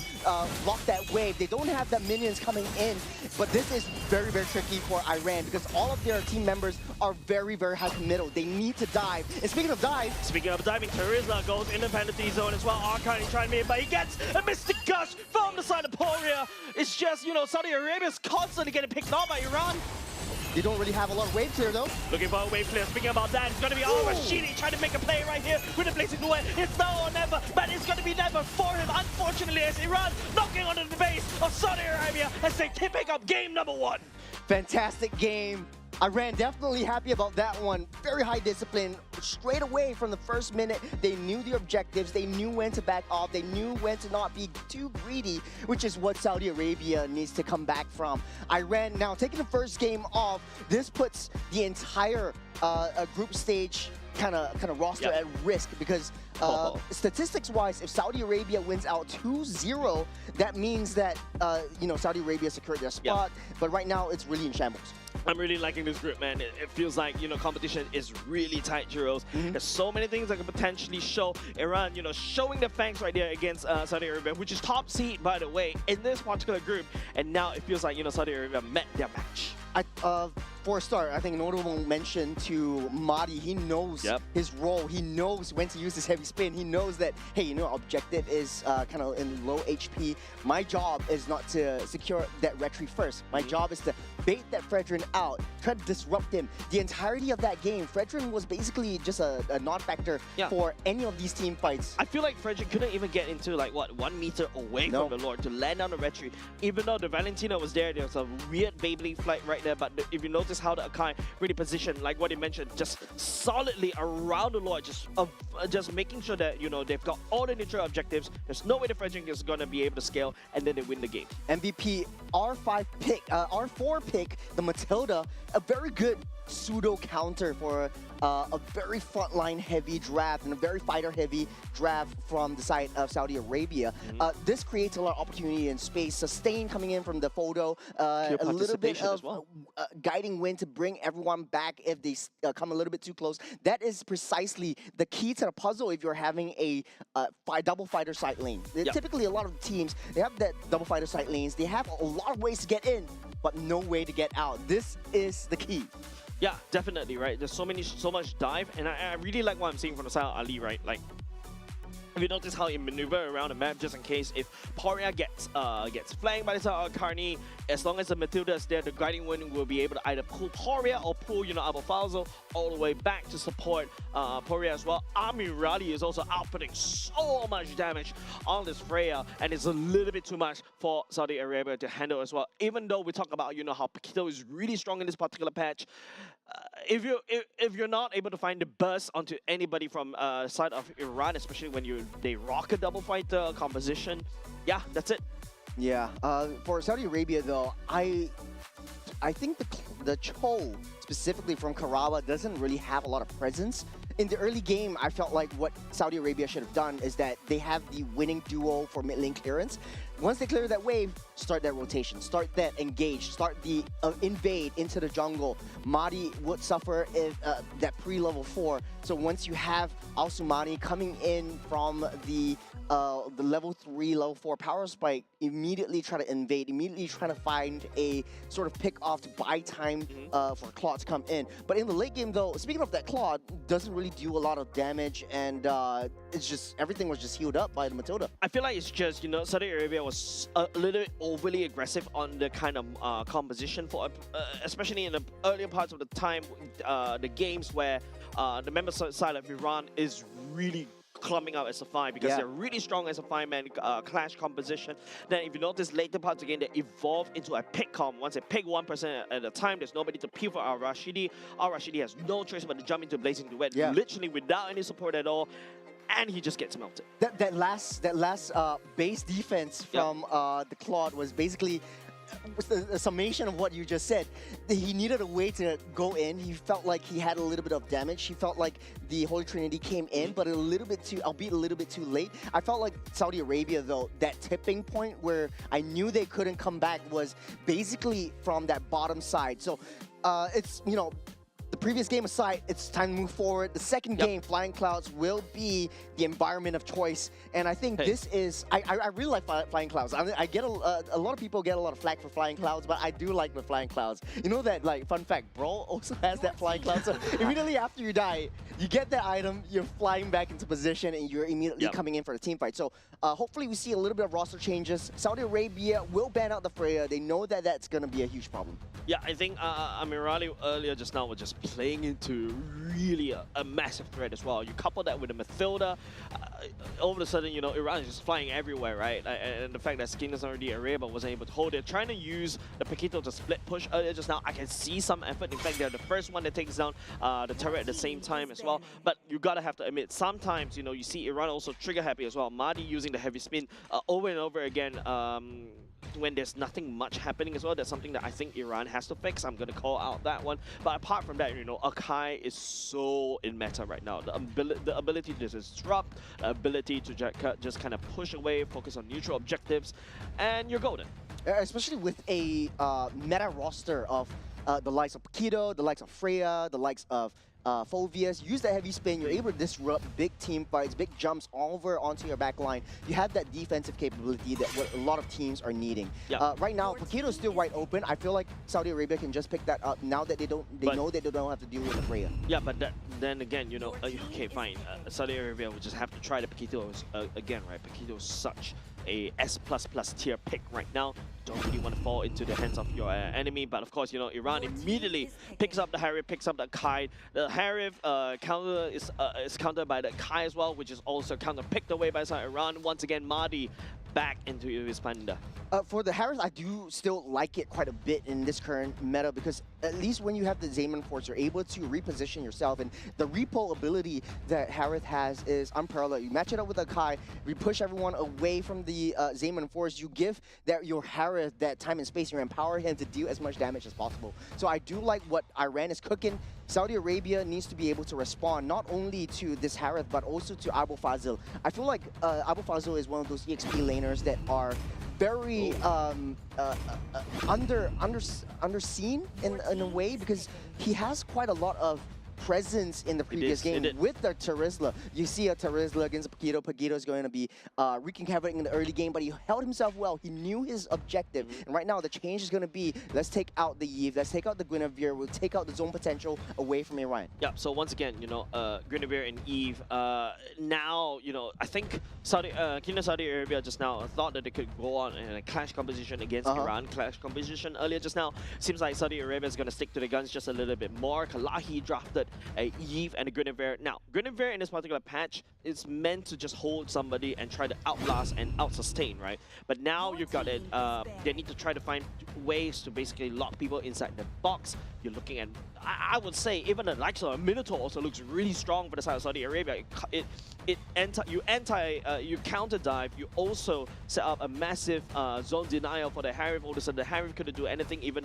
block that wave. They don't have the minions coming in, but this is very, very tricky for Iran because all of their team members are very, very high committal. They need to dive. And speaking of dive... Speaking of diving, Teresa goes in the penalty zone as well. Al-Karni trying to make it, but he gets a Mystic Gush from the side of Poria. It's just, you know, Saudi Arabia is constantly getting picked off by Iran. They don't really have a lot of waves here, though. Looking for a wave clear. Speaking about that, it's going to be Al-Rashidi trying to make a play right here with the blazing duet. It's now or never, but it's going to be never for him, unfortunately, as Iran knocking onto the base of Saudi Arabia as they pick up game number 1. Fantastic game. Iran definitely happy about that one. Very high discipline. Straight away from the first minute, they knew their objectives. They knew when to back off. They knew when to not be too greedy, which is what Saudi Arabia needs to come back from. Iran now taking the first game off. This puts the entire group stage kind of roster at risk because statistics-wise, if Saudi Arabia wins out 2-0, that means that you know, Saudi Arabia secured their spot. But right now, it's really in shambles. I'm really liking this group, man. It feels like, you know, competition is really tight, Juros. There's so many things that could potentially show Iran, you know, showing the fangs right there against Saudi Arabia, which is top seed, by the way, in this particular group. And now it feels like, you know, Saudi Arabia met their match. for a start, I think notable mention to Madi. He knows his role. He knows when to use his heavy spin. He knows that, hey, you know, objective is kind of in low HP. My job is not to secure that retry first. My job is to bait that Fredrin out, try to disrupt him. The entirety of that game, Fredrin was basically just a non-factor for any of these team fights. I feel like Fredrin couldn't even get into like, what, 1 meter away from the Lord to land on the retry. Even though the Valentina was there was a weird Beyblade flight right there, but if you notice how the Akai really positioned, like what he mentioned, just solidly around the Lord, just making sure that, you know, they've got all the neutral objectives. There's no way the Fredrin is going to be able to scale, and then they win the game. MVP R4 pick, the Matilda, a very good pseudo counter for a very frontline heavy draft and a very fighter heavy draft from the side of Saudi Arabia. This creates a lot of opportunity and space, sustain coming in from the photo, a little bit of guiding wind to bring everyone back if they come a little bit too close. That is precisely the key to the puzzle if you're having a double fighter side lane. Typically, a lot of teams, they have that double fighter side lanes. They have a lot of ways to get in, but no way to get out. This is the key. Yeah, definitely, right? There's so much dive, and I really like what I'm seeing from the side of Ali, right? Like, if you notice how he maneuver around the map just in case if Poria gets flanked by the side of Carney, as long as the Matilda is there, the Guiding Wind will be able to either pull Poria or pull, you know, Abofalzo all the way back to support Poria as well. Amirali is also outputting so much damage on this Freya, and it's a little bit too much for Saudi Arabia to handle as well. Even though we talk about, you know, how Paquito is really strong in this particular patch, if you're not able to find the burst onto anybody from side of Iran, especially when they rock a double fighter composition, yeah, that's it. Yeah, for Saudi Arabia though, I think the Cho specifically from Karawa doesn't really have a lot of presence. In the early game, I felt like what Saudi Arabia should have done is that they have the winning duo for mid lane clearance. Once they clear that wave, start that rotation, start that engage, start the invade into the jungle. Madi would suffer if that pre-level 4. So once you have Al-Sumani coming in from the level 3, level 4 power spike, immediately try to invade, immediately try to find a sort of pick off to buy time for Claude to come in. But in the late game though, speaking of that, Claude doesn't really do a lot of damage, and it's just everything was just healed up by the Matilda. I feel like it's just, you know, Saudi Arabia was a little bit overly aggressive on the kind of composition for, especially in the earlier parts of the time, the games where the member side of Iran is really clumping out as a 5 because they're really strong as a 5-man clash composition. Then if you notice later parts again, they evolve into a pick comp. Once they pick one person at a time, there's nobody to peel for Al-Rashidi. Al-Rashidi has no choice but to jump into Blazing Duet, literally without any support at all. And he just gets melted. That last base defense from the Claude was basically a summation of what you just said. He needed a way to go in. He felt like he had a little bit of damage. He felt like the Holy Trinity came in, but albeit a little bit too late. I felt like Saudi Arabia, though, that tipping point where I knew they couldn't come back was basically from that bottom side. So it's, you know, the previous game aside, it's time to move forward. The second game, Flying Clouds, will be the environment of choice. And I think this is... I really like Flying Clouds. I get a lot of people get a lot of flack for Flying Clouds, but I do like the Flying Clouds. You know that, like, fun fact, Brawl also has that Flying Cloud. So immediately after you die, you get that item, you're flying back into position, and you're immediately coming in for the team fight. So hopefully we see a little bit of roster changes. Saudi Arabia will ban out the Freya. They know that that's going to be a huge problem. Yeah, I think Amirali earlier just now was just playing into really a massive threat as well. You couple that with the Matilda, all of a sudden, you know, Iran is just flying everywhere, right? And the fact that Skin Saudi Arabia wasn't able to hold it. Trying to use the Paquito to split push earlier just now, I can see some effort. In fact, they're the first one that takes down the turret at the same time as well. But you gotta have to admit, sometimes, you know, you see Iran also trigger happy as well. Madi using the heavy spin over and over again. When there's nothing much happening as well, that's something that I think Iran has to fix. I'm going to call out that one. But apart from that, you know, Akai is so in meta right now. The ability to disrupt, the ability to just kind of push away, focus on neutral objectives, and you're golden. Especially with a meta roster of the likes of Paquito, the likes of Freya, the likes of phobias, use that heavy spin, you're able to disrupt big team fights, big jumps over onto your back line. You have that defensive capability that what a lot of teams are needing. Yeah. Right now, Paquito is still wide open. I feel like Saudi Arabia can just pick that up now that they know that they don't have to deal with Freya. Yeah, but then again, you know, okay, fine. Saudi Arabia will just have to try the Paquito again, right? Paquito is such a S++ tier pick right now. Don't really want to fall into the hands of your enemy, but of course, you know, Iran immediately picks up the Harith, picks up the Kai. The Harith counter is countered by the Kai as well, which is also counter picked away by Iran. Once again, Mahdi back into his panda. For the Harith, I do still like it quite a bit in this current meta because at least when you have the Zaman Force, you're able to reposition yourself, and the repo ability that Harith has is unparalleled. You match it up with a Kai, you push everyone away from the Zaman Force, you give your Harith that time and space, you empower him to do as much damage as possible. So I do like what Iran is cooking. Saudi Arabia needs to be able to respond not only to this Harith, but also to Abu Fazil. I feel like Abu Fazil is one of those EXP laners that are very underseen in a way because he has quite a lot of presence in the previous game with the Terizla. You see a Terizla against Paquito. Paquito is going to be wreaking havoc in the early game, but he held himself well. He knew his objective. And right now, the change is going to be, let's take out the Eve, let's take out the Guinevere, we'll take out the zone potential away from Iran. Yeah, so once again, you know, Guinevere and Eve, now, you know, I think Kingdom Saudi Arabia just now thought that they could go on in a clash composition against Iran. Clash composition earlier just now. Seems like Saudi Arabia is going to stick to the guns just a little bit more. Kalahi drafted a Eve and a Guinevere. Now, Guinevere in this particular patch is meant to just hold somebody and try to outlast and out-sustain, right? But now you've got it, they need to try to find ways to basically lock people inside the box. You're looking at, I would say, even the likes of a Minotaur also looks really strong for the side of Saudi Arabia. You counter dive, you also set up a massive zone denial for the Harith. All of a sudden, the Harith couldn't do anything, even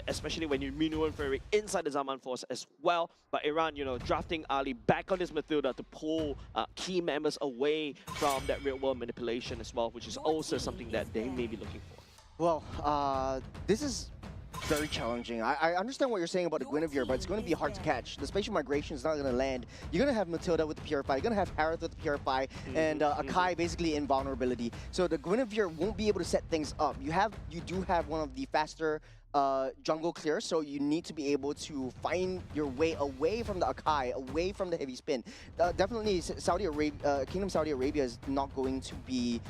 especially when you maneuver inside the Zaman Force as well. But Iran, you know, drafting Ali back on his midfielder to pull key members away from that real-world manipulation as well, which is also something that they may be looking for. Well, this is very challenging. I understand what you're saying about the Guinevere, but it's going to be hard to catch. The spatial migration is not going to land. You're going to have Matilda with the Purify, you're going to have Harith with the Purify, and Akai basically invulnerability. So the Guinevere won't be able to set things up. You do have one of the faster jungle clear, so you need to be able to find your way away from the Akai, away from the heavy spin. Definitely, Kingdom Saudi Arabia is not going to be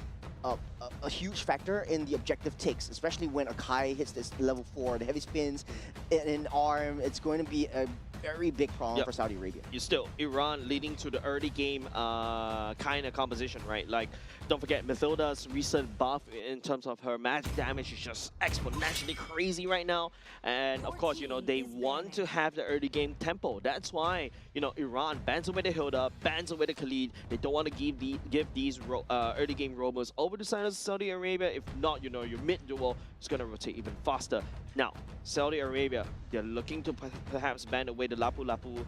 a huge factor in the objective takes, especially when Akai hits this level 4, the heavy spins in ARM. It's going to be a very big problem for Saudi Arabia. You still, Iran leading to the early game kind of composition, right? Like, don't forget, Mathilda's recent buff in terms of her magic damage is just exponentially crazy right now. And of course, you know, they want to have the early game tempo. That's why, you know, Iran bans away the Hilda, bans away the Khalid. They don't want to give these early game roamers over the side of Saudi Arabia. If not, you know, your mid duel is going to rotate even faster. Now, Saudi Arabia, they're looking to perhaps ban away the Lapu Lapu.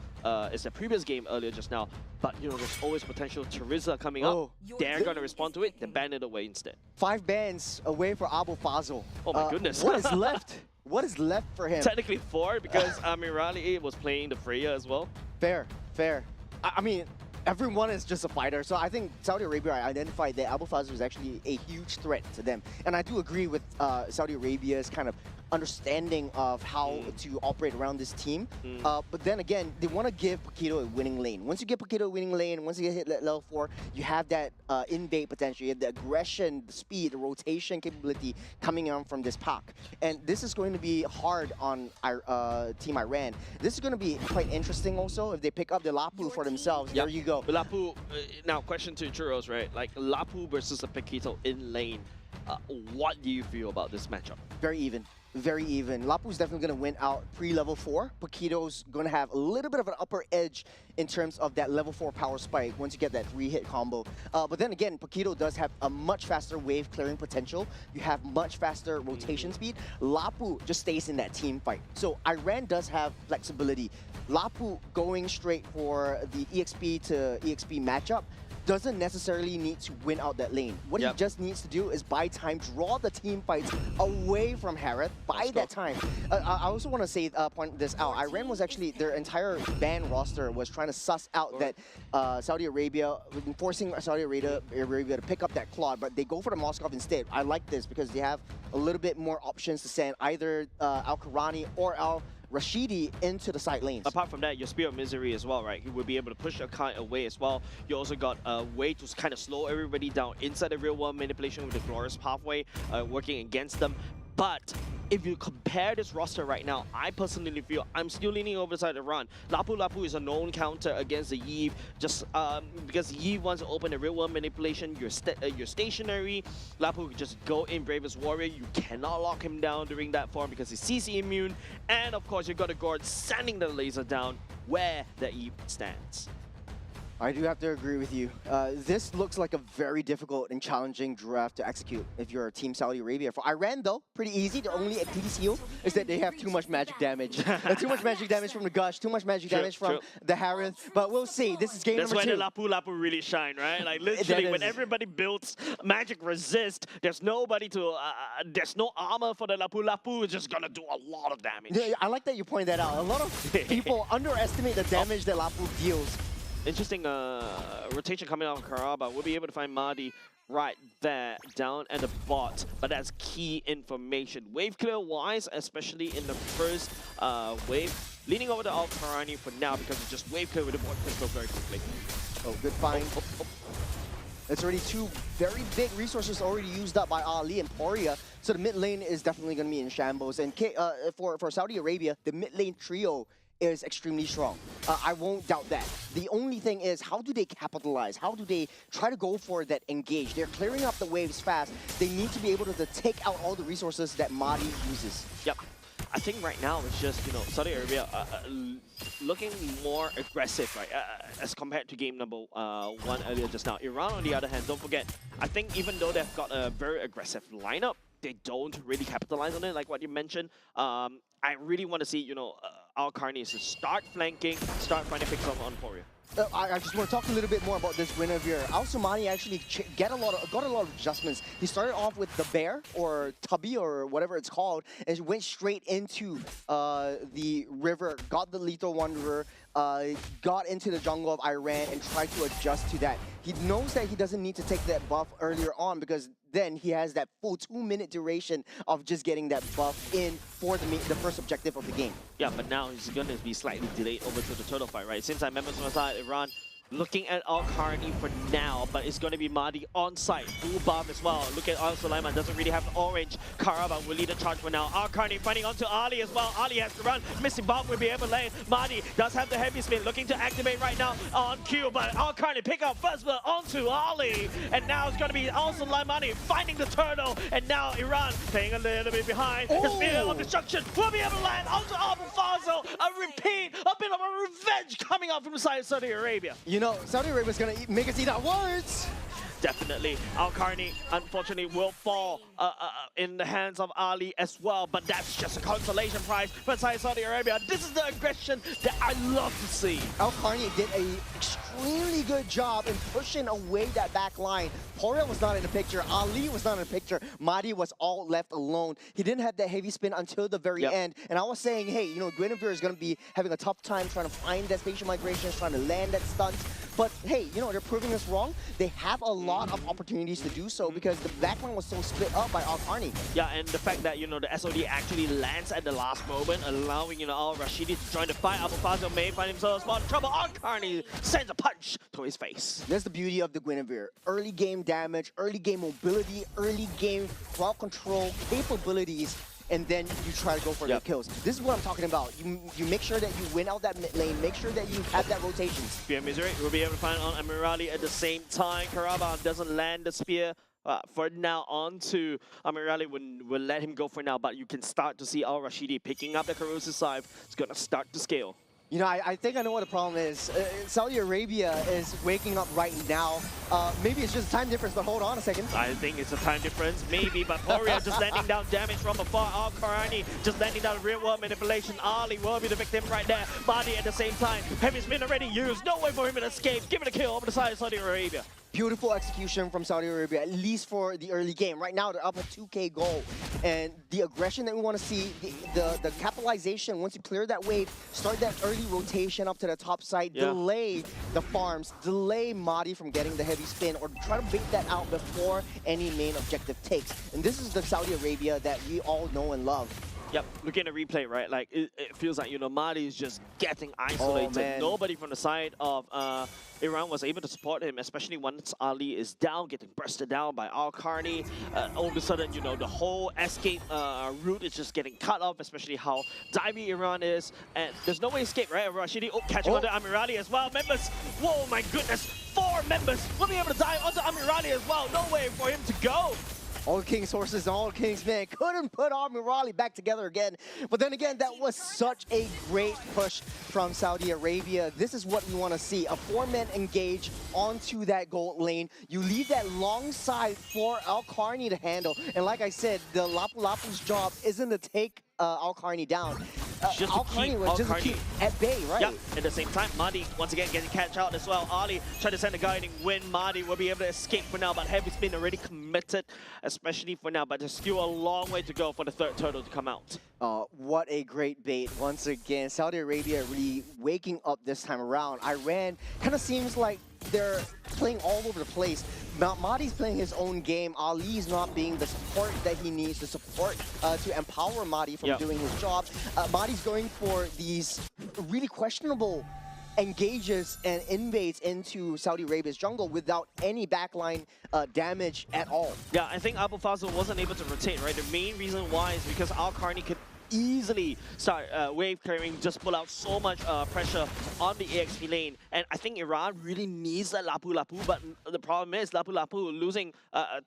It's the previous game earlier just now. But, you know, there's always potential Terizla coming up. They're going to respond to it, then ban it away instead. 5 bans away for Abu Fazil. Oh my goodness. What is left? What is left for him? Technically 4 because Amirali was playing the Freya as well. Fair, fair. I mean, everyone is just a fighter. So I think Saudi Arabia identified that Abu Fazil is actually a huge threat to them. And I do agree with Saudi Arabia's kind of understanding of how to operate around this team. But then again, they want to give Paquito a winning lane. Once you get Paquito a winning lane, once you hit level 4, you have that invade potential, you have the aggression, the speed, the rotation capability coming on from this pack. And this is going to be hard on Team Iran. This is going to be quite interesting also if they pick up the Lapu for themselves. There you go. But Lapu, now question to Churros, right? Like Lapu versus a Paquito in lane. What do you feel about this matchup? Very even. Very even. Lapu's definitely going to win out pre-level 4. Paquito's going to have a little bit of an upper edge in terms of that level 4 power spike once you get that 3-hit combo. But then again, Paquito does have a much faster wave clearing potential. You have much faster rotation speed. Lapu just stays in that team fight. So Iran does have flexibility. Lapu going straight for the EXP to EXP matchup doesn't necessarily need to win out that lane. What he just needs to do is buy time, draw the team fights away from Harith, buy that time. I also want to say, point this out. Iran was actually, their entire ban roster was trying to suss out that Saudi Arabia, forcing Saudi Arabia to pick up that Claude, but they go for the Moskov instead. I like this because they have a little bit more options to send either Al-Karani or Al-Rashidi into the side lanes. Apart from that, your Spear of Misery as well, right? He will be able to push your kite away as well. You also got a way to kind of slow everybody down inside the real world manipulation with the Glorious Pathway working against them. But if you compare this roster right now, I personally feel I'm still leaning over the side of Iran. Lapu Lapu is a known counter against the Yve, just because Yve wants to open the real world manipulation. You're stationary. Lapu can just go in Bravest Warrior. You cannot lock him down during that form because he's CC immune. And of course, you've got a Gord sending the laser down where the Yve stands. I do have to agree with you. This looks like a very difficult and challenging draft to execute if you're Team Saudi Arabia. For Iran, though, pretty easy. The only Achilles heel is that they have too much magic damage. Too much magic damage from the Gush, too much magic damage from the Harith. But we'll see. This is game number 2. That's when the Lapu Lapu really shine, right? Like literally, when everybody builds magic resist, there's nobody to, there's no armor for the Lapu Lapu. It's just gonna do a lot of damage. Yeah, I like that you point that out. A lot of people underestimate the damage that Lapu deals. Interesting rotation coming out of Karaba. We'll be able to find Mahdi right there, down at the bot. But that's key information. Wave clear wise, especially in the first wave. Leaning over to Al-Karani for now because it's just wave clear with the board pistol very quickly. Oh, good find. It's already 2 very big resources already used up by Ali and Poria. So the mid lane is definitely going to be in shambles. And for Saudi Arabia, the mid lane trio is extremely strong. I won't doubt that. The only thing is, how do they capitalize? How do they try to go for that engage? They're clearing up the waves fast. They need to be able to take out all the resources that Mahdi uses. Yep. I think right now it's just, you know, Saudi Arabia looking more aggressive, right, as compared to game number 1 earlier just now. Iran, on the other hand, don't forget, I think even though they've got a very aggressive lineup, they don't really capitalize on it, like what you mentioned. I really want to see, you know, Al-Karni to start flanking, start finding picks on Poria. I just want to talk a little bit more about this Guinevere. Al-Somani actually got a lot of adjustments. He started off with the bear, or Tubby, or whatever it's called, and went straight into the river, got the Lethal Wanderer, got into the jungle of Iran, and tried to adjust to that. He knows that he doesn't need to take that buff earlier on because then he has that full 2-minute duration of just getting that buff in for the first objective of the game. Yeah, but now he's going to be slightly delayed over to the turtle fight, right? Since I remember from the side, Iran looking at Al-Karni for now, but it's going to be Mahdi on site. Full buff as well. Look at Al-Sulaiman, doesn't really have the orange. Karaba will lead the charge for now. Al-Karni fighting onto Ali as well. Ali has to run. Missing bomb will be able to lane. Mahdi does have the heavy spin, looking to activate right now on Q, but Al-Karni pick up first blood onto Ali. And now it's going to be Al-Sulaiman finding the turtle. And now Iran staying a little bit behind. The Spear of Destruction will be able to land onto Abu Fazl. A repeat, a bit of a revenge coming out from the side of Saudi Arabia. You know, Saudi Arabia is going to make us eat our words. Definitely. Al-Karni, unfortunately, will fall in the hands of Ali as well, but that's just a consolation prize for Saudi Arabia. This is the aggression that I love to see. Al-Karni did an extremely good job in pushing away that back line. Poria was not in the picture. Ali was not in the picture. Mahdi was all left alone. He didn't have that heavy spin until the very end. And I was saying, hey, you know, Guinevere is going to be having a tough time trying to find that spatial migration, trying to land that stunt. But hey, you know, they're proving us wrong. They have a lot of opportunities to do so because the backline was so split up by Al-Karni. Yeah, and the fact that, you know, the SOD actually lands at the last moment, allowing, you know, Al-Rashidi to join the fight. Abu Fazl may find himself in spot trouble. Al-Karni sends a punch to his face. That's the beauty of the Guinevere. Early game damage, early game mobility, early game crowd control capabilities, and then you try to go for the kills. This is what I'm talking about. You make sure that you win out that mid lane, make sure that you have that rotation. Spear Misery will be able to find on Amirali at the same time. Karaba doesn't land the spear for now onto Amirali. Will let him go for now, but you can start to see Al-Rashidi picking up the corrosive scythe. It's going to start to scale. You know, I think I know what the problem is. Saudi Arabia is waking up right now. Maybe it's just a time difference, but hold on a second. I think it's a time difference, maybe, but Poria just landing down damage from afar. Al-Karani just landing down real-world manipulation. Ali will be the victim right there. Madi at the same time. Heavy spin already used. No way for him to escape. Give it a kill over the side of Saudi Arabia. Beautiful execution from Saudi Arabia, at least for the early game. Right now, they're up a 2K goal. And the aggression that we want to see, the capitalization, once you clear that wave, start that early rotation up to the top side, delay the farms, delay Madi from getting the heavy spin, or try to bait that out before any main objective takes. And this is the Saudi Arabia that we all know and love. Yep, looking at the replay, right? Like, it feels like, you know, Madi is just getting isolated. Man. Nobody from the side of Iran was able to support him, especially once Ali is down, getting bursted down by Al-Karni. All of a sudden, you know, the whole escape route is just getting cut off, especially how divey Iran is. And there's no way to escape, right? Rashidi catching onto Amirali as well. Members, whoa, my goodness, 4 members will be able to dive onto Amirali as well. No way for him to go. All King's horses and all King's men couldn't put Amirali back together again. But then again, that was such a great push from Saudi Arabia. This is what we want to see. A 4-man engage onto that gold lane. You leave that long side for Al-Karni to handle. And like I said, the Lapu Lapu's job isn't to take Al-Karni down. Al-Karni was just to keep at bay, right? Yep. At the same time, Madi once again getting catch out as well. Ali trying to send a guiding wind. Madi will be able to escape for now, but heavy spin already committed, especially for now. But there's still a long way to go for the third turtle to come out. What a great bait once again. Saudi Arabia really waking up this time around. Iran kind of seems like they're playing all over the place. Madi's playing his own game. Ali's not being the support that he needs to support to empower Madi from doing his job. Madi's going for these really questionable engages and invades into Saudi Arabia's jungle without any backline damage at all. Yeah, I think Abu Fazl wasn't able to rotate, right? The main reason why is because Al-Karni could easily start wave clearing, just pull out so much pressure on the EXP lane. And I think Iran really needs that Lapu Lapu, but the problem is Lapu Lapu losing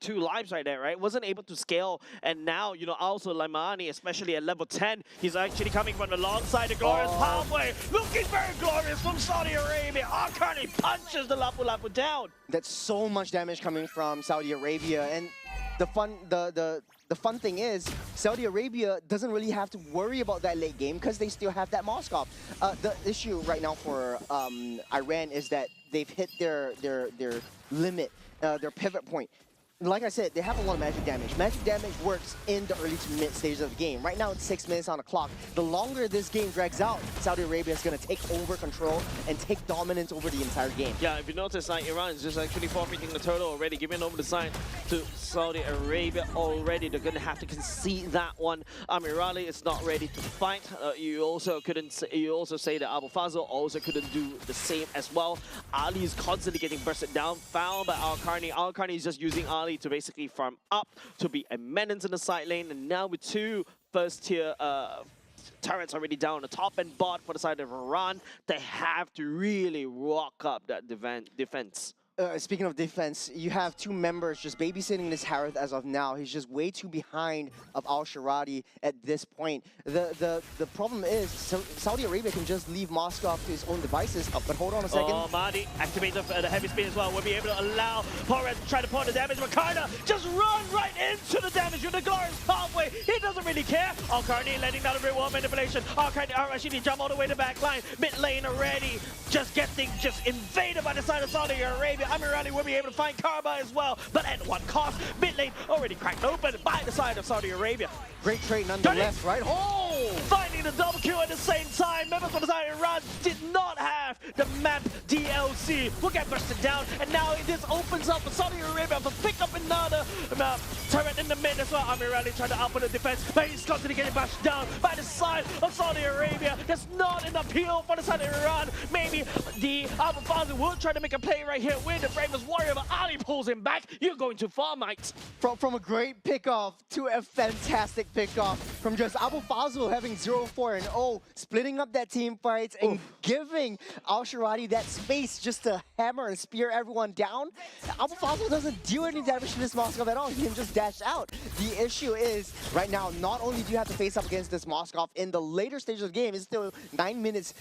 2 lives right there, right? Wasn't able to scale. And now, you know, also Laimani, especially at level 10, he's actually coming from the long side, the glorious pathway, looking very glorious from Saudi Arabia. Al-Karni punches the Lapu Lapu down. That's so much damage coming from Saudi Arabia. And the fun thing is, Saudi Arabia doesn't really have to worry about that late game because they still have that Moskov. The issue right now for Iran is that they've hit their limit, their pivot point. Like I said, they have a lot of magic damage. Magic damage works in the early to mid stages of the game. Right now, it's 6 minutes on the clock. The longer this game drags out, Saudi Arabia is going to take over control and take dominance over the entire game. Yeah, if you notice, like, Iran is just actually forfeiting the turtle already, giving over the side to Saudi Arabia already. They're going to have to concede that one. Amirali is not ready to fight. You also say that Abu Fazl also couldn't do the same as well. Ali is constantly getting bursted down, found by Al-Karni. Al-Karni is just using Ali to basically farm up to be a menace in the side lane, and now with 2 first-tier turrets already down on the top and bot for the side of Iran, they have to really rock up that defense. Speaking of defense, you have 2 members just babysitting this Harith as of now. He's just way too behind of Al-Shirati at this point. The problem is Saudi Arabia can just leave Moscow to his own devices. But hold on a second. Oh, Madi activates the heavy spin as well. We'll be able to allow Poret to try to pull the damage. Makana just run right into the damage with the glorious pathway. He doesn't really care. Al-Karni letting down a real wall manipulation. Al-Karni, Al-Rashidi jump all the way to the back line. Mid lane already. Just getting invaded by the side of Saudi Arabia. Amirali will be able to find Karma as well, but at what cost? Mid lane already cracked open by the side of Saudi Arabia. Great trade nonetheless, right? Oh! Finding the double kill at the same time. Members of the side of Iran did not have the map DLC. Will get bursted down, and now this opens up for Saudi Arabia to pick up another turret in the mid as well. Amirali trying to output the defense, but he's constantly getting bashed down by the side of Saudi Arabia. There's not an appeal for the side of Iran. Maybe the Abu Fazl will try to make a play right here with the bravest warrior, but Ali pulls him back. You're going too far, mate. From a great pickoff to a fantastic pickoff, from just Abu Fazl having 0-4-0, splitting up that team fights and giving Al-Shirati that space just to hammer and spear everyone down, Alpha doesn't do any damage to this Moskov at all. He can just dash out. The issue is, right now, not only do you have to face up against this Moskov in the later stages of the game, it's still 9 minutes,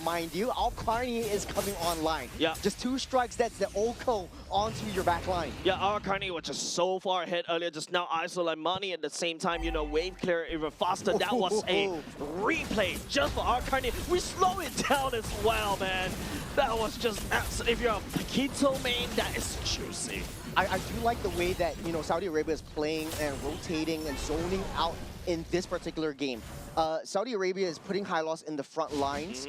mind you, Al-Karni is coming online. Yeah. Just 2 strikes, that's the Oko onto your back line. Yeah, Al-Karni was just so far ahead earlier, just now isolate money at the same time, you know, wave clear even faster. That was a replay just for Al-Karni. We slow it down as well, man. That was just, if you're a Paquito main, that is juicy. I do like the way that, you know, Saudi Arabia is playing and rotating and zoning out in this particular game. Saudi Arabia is putting high loss in the front lines.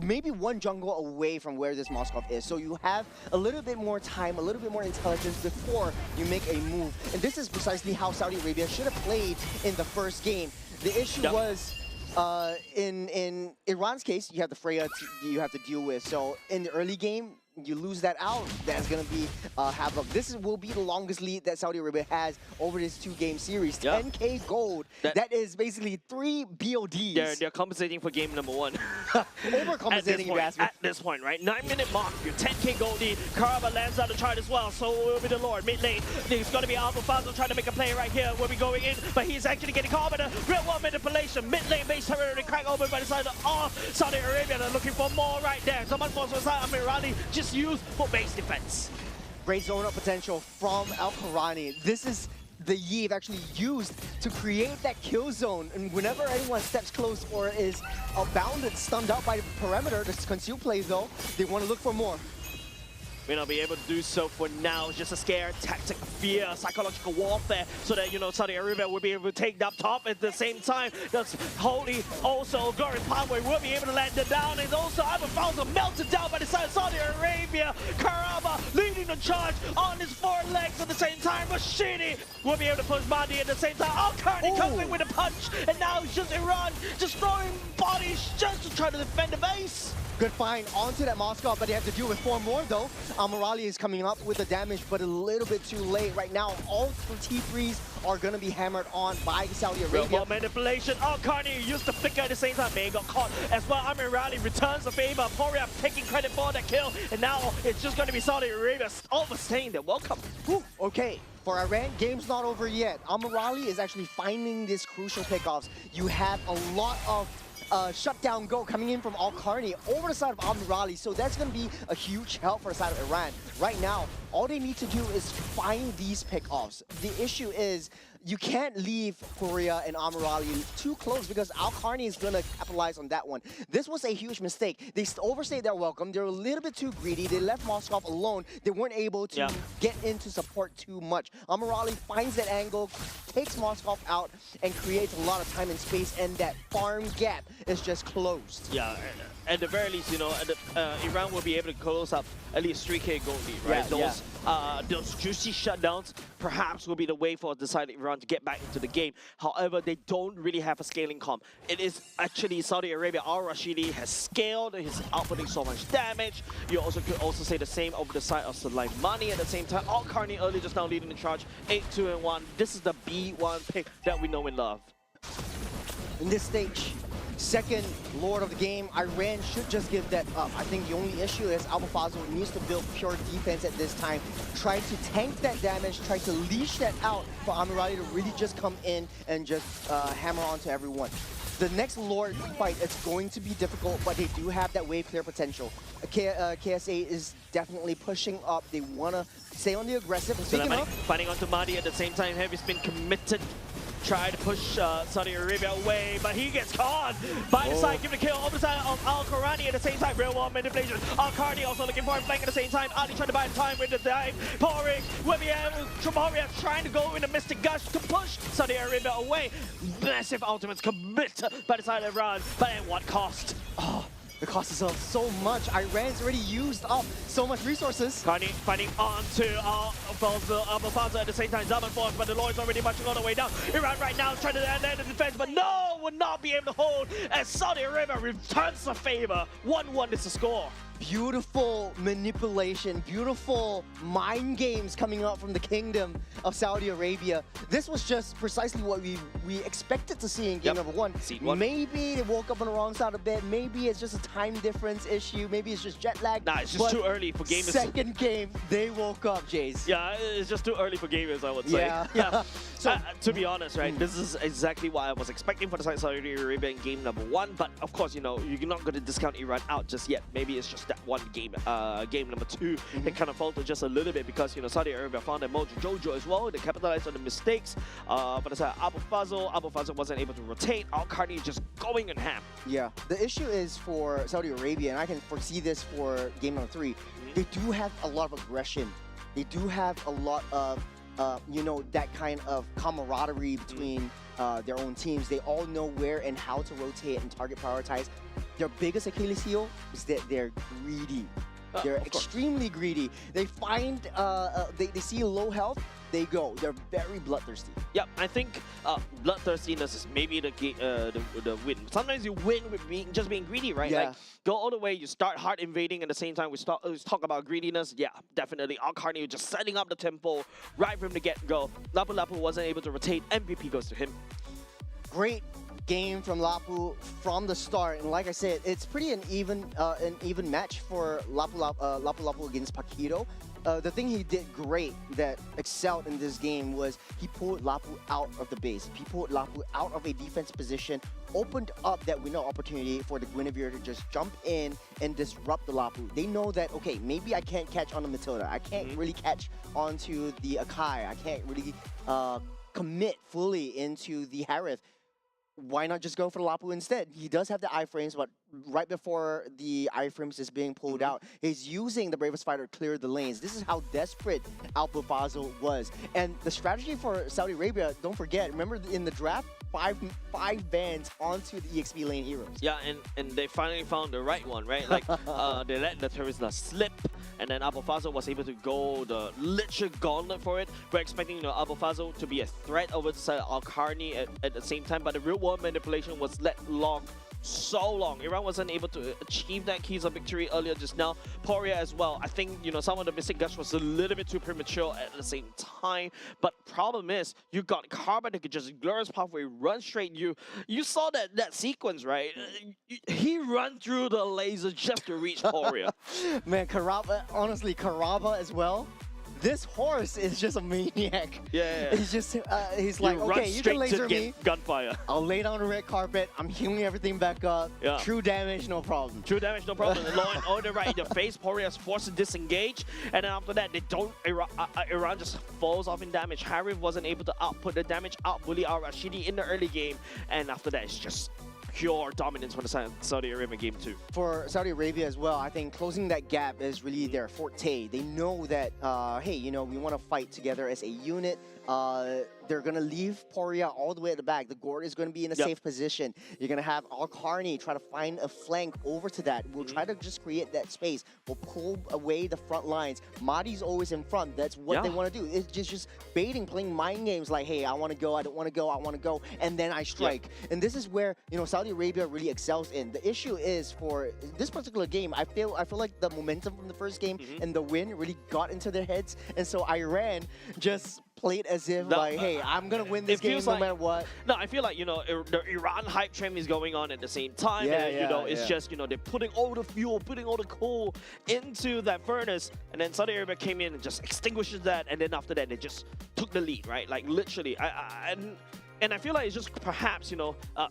Maybe one jungle away from where this Moskov is. So you have a little bit more time, a little bit more intelligence before you make a move. And this is precisely how Saudi Arabia should have played in the first game. The issue was, in Iran's case, you have the Freya you have to deal with. So in the early game, you lose that out, that's going to be havoc. This will be the longest lead that Saudi Arabia has over this 2-game series. 10k gold. That is basically 3 BODs. They're compensating for game number 1. Overcompensating, if you ask me. At this point, right? 9-minute mark, your 10k gold lead. Karaba lands out the chart as well, so will be the Lord. Mid lane, there's going to be Alpha Fazo trying to make a play right here. We'll be going in, but he's actually getting caught by the real world manipulation. Mid lane base territory crack open by the side of Saudi Arabia. They're looking for more right there. Someone falls on the side of Mirali. Just used for base defense. Great zone up potential from Al-Karani. This is the Yve actually used to create that kill zone, and whenever anyone steps close or is bounded, stunned out by the perimeter, this conceal play though, they want to look for more. May not be able to do so for now. It's just a scare, tactic, fear, psychological warfare, so that, you know, Saudi Arabia will be able to take that top at the same time. That's holy, also glorious pathway will be able to land it down, and also Alpha Fazo melted down by the side of Saudi Arabia. Karaba leading the charge on his 4 legs at the same time. Rashidi will be able to push Mahdi at the same time. Al-Karni comes in with a punch, and now it's just Iran just throwing bodies just to try to defend the base. Good find onto that Moskov, but they have to deal with 4 more though. Morali is coming up with the damage, but a little bit too late. Right now, all 4 T3s are going to be hammered on by Saudi Arabia. Real manipulation. Al-Karni used the flicker at the same time. May got caught as well. Morali returns the favor. Poria taking credit for that kill, and now it's just going to be Saudi Arabia overstaying their welcome. Whew, okay. For Iran, game's not over yet. Morali is actually finding these crucial pickoffs. You have a lot of shutdown go coming in from Al-Karni over the side of Al-Mirali, so that's going to be a huge help for the side of Iran. Right now, all they need to do is find these pickoffs. The issue is you can't leave Korea and Al-Mirali too close because Al-Karni is going to capitalize on that one. This was a huge mistake. They overstayed their welcome. They were a little bit too greedy. They left Moskov alone. They weren't able to get into support too much. Al-Mirali finds that angle, takes Moskov out, and creates a lot of time and space, and that farm gap is just closed. Yeah, at the very least, you know, Iran will be able to close up at least 3k gold lead, right? Those juicy shutdowns perhaps will be the way for the side of Iran to get back into the game. However, they don't really have a scaling comp. It is actually Saudi Arabia. Al-Rashidi has scaled, he's outputting so much damage. You also could also say the same over the side of Soleimani at the same time. Al-Karni early just now leading the charge, 8-2-1. This is the B1 pick that we know and love. In this stage, second Lord of the game, Iran should just give that up. I think the only issue is Alpha Fazo needs to build pure defense at this time. Try to tank that damage, try to leash that out for Amirali to really just come in and just hammer onto everyone. The next Lord fight, it's going to be difficult, but they do have that wave clear potential. KSA is definitely pushing up. They want to stay on the aggressive. Fighting onto Mahdi at the same time. Heavy spin committed. Try to push Saudi Arabia away, but he gets caught by the side, giving a kill over the side of Al-Karani at the same time. Real world manipulation. Al-Karani also looking for him, flank at the same time. Ali trying to buy time with the dive. Pouring, Tremoria trying to go in a Mystic Gush to push Saudi Arabia away. Massive ultimates committed by the side of Iran, but at what cost? Oh. The cost is so much. Iran's already used up so much resources. Karni fighting onto Al-Faza at the same time. Zaman force, but the Lord's already marching all the way down. Iran right now is trying to land the defense, but no, will not be able to hold as Saudi Arabia returns the favor. 1-1 is the score. Beautiful manipulation, beautiful mind games coming out from the kingdom of Saudi Arabia. This was just precisely what we expected to see in game number 1. Seed 1. Maybe they woke up on the wrong side a bit. Maybe it's just a time difference issue. Maybe it's just jet lag. Nah, it's just but too early for gamers. Second game, they woke up, Jace. Yeah, it's just too early for gamers, I would say. Yeah. So, to be honest, right, this is exactly what I was expecting for the side of Saudi Arabia in game number 1. But of course, you're not going to discount Iran out just yet. Maybe it's just that one game, game number 2, it kind of faltered just a little bit because Saudi Arabia found their mojo jojo as well. They capitalized on the mistakes. But as Abu Fazl wasn't able to rotate. Al-Qarni just going in ham. Yeah, the issue is for Saudi Arabia, and I can foresee this for game number 3. They do have a lot of aggression. They do have a lot of that kind of camaraderie between their own teams. They all know where and how to rotate and target prioritize. Their biggest Achilles heel is that they're greedy. They're extremely greedy. They find, they see low health, they go. They're very bloodthirsty. Yep, I think bloodthirstiness is maybe the win. Sometimes you win with just being greedy, right? Yeah. Like, go all the way, you start hard invading, at the same time we talk about greediness. Yeah, definitely. Al-Qarni just setting up the tempo right from the get-go. Lapu Lapu wasn't able to rotate. MVP goes to him. Great game from Lapu from the start, and like I said, it's pretty an even match for Lapu Lapu against Paquito. The thing he did great that excelled in this game was he pulled Lapu out of the base. He pulled Lapu out of a defense position, opened up that window opportunity for the Guinevere to just jump in and disrupt the Lapu. They know that, okay, maybe I can't catch on the Matilda. I can't really catch onto the Akai. I can't really commit fully into the Harith. Why not just go for the Lapu instead? He does have the iframes, but right before the iframes is being pulled out, he's using the Bravest Fighter to clear the lanes. This is how desperate Abu Fazl was. And the strategy for Saudi Arabia, don't forget, remember in the draft, five bans onto the EXP lane heroes. Yeah, and they finally found the right one, right? Like, they let the Terizla slip, and then Abu Fazl was able to go the literal gauntlet for it. We're expecting Abu Fazl to be a threat over to Al-Qarni at the same time, but the real world manipulation was let long. So long. Iran wasn't able to achieve that keys of victory earlier just now. Poria as well. I think, some of the missing gush was a little bit too premature at the same time. But problem is, you got Carbon that could just glorious pathway, run straight. You saw that sequence, right? He ran through the laser just to reach Poria. Man, Karaba, honestly, Karaba as well. This horse is just a maniac. Yeah. He's just, he's like, okay, you can laser me. Gunfire. I'll lay down the red carpet. I'm healing everything back up. Yeah. True damage, no problem. True damage, no problem. The law and order right in your face. Poria is forced to disengage. And then after that, they don't. Iran just falls off in damage. Harith wasn't able to output the damage, outbully Al-Rashidi in the early game. And after that, it's just pure dominance for the Saudi Arabia game 2. For Saudi Arabia as well, I think closing that gap is really their forte. They know that, hey, we want to fight together as a unit. They're going to leave Poria all the way at the back. The Gord is going to be in a safe position. You're going to have Al-Qarni try to find a flank over to that. We'll try to just create that space. We'll pull away the front lines. Mahdi's always in front. That's what they want to do. It's just baiting, playing mind games like, hey, I want to go, I don't want to go, I want to go, and then I strike. And this is where, Saudi Arabia really excels in. The issue is for this particular game, I feel like the momentum from the first game and the win really got into their heads. And so Iran just played as if like, hey, I'm gonna win this game no matter what. No, I feel like the Iran hype train is going on at the same time. It's just they're putting all the fuel, putting all the coal into that furnace, and then Saudi Arabia came in and just extinguishes that, and then after that they just took the lead, right? Like literally, and I feel like it's just perhaps,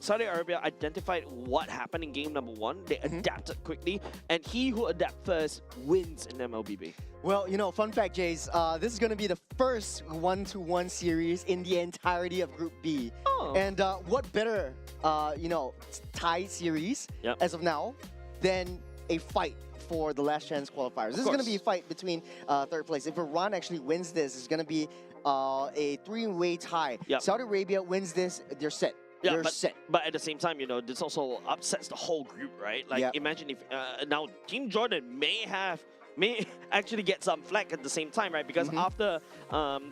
Saudi Arabia identified what happened in game number 1. They adapted quickly, and he who adapts first wins in MLBB. Well, fun fact, Jace, this is going to be the first 1-to-1 series in the entirety of Group B. Oh. And what better, tie series as of now than a fight for the last chance qualifiers. This is going to be a fight between third place. If Iran actually wins this, it's going to be a 3-way tie. Saudi Arabia wins this, they're set. Yeah, but at the same time, this also upsets the whole group, right? Like, imagine if now Team Jordan may actually get some flack at the same time, right? Because after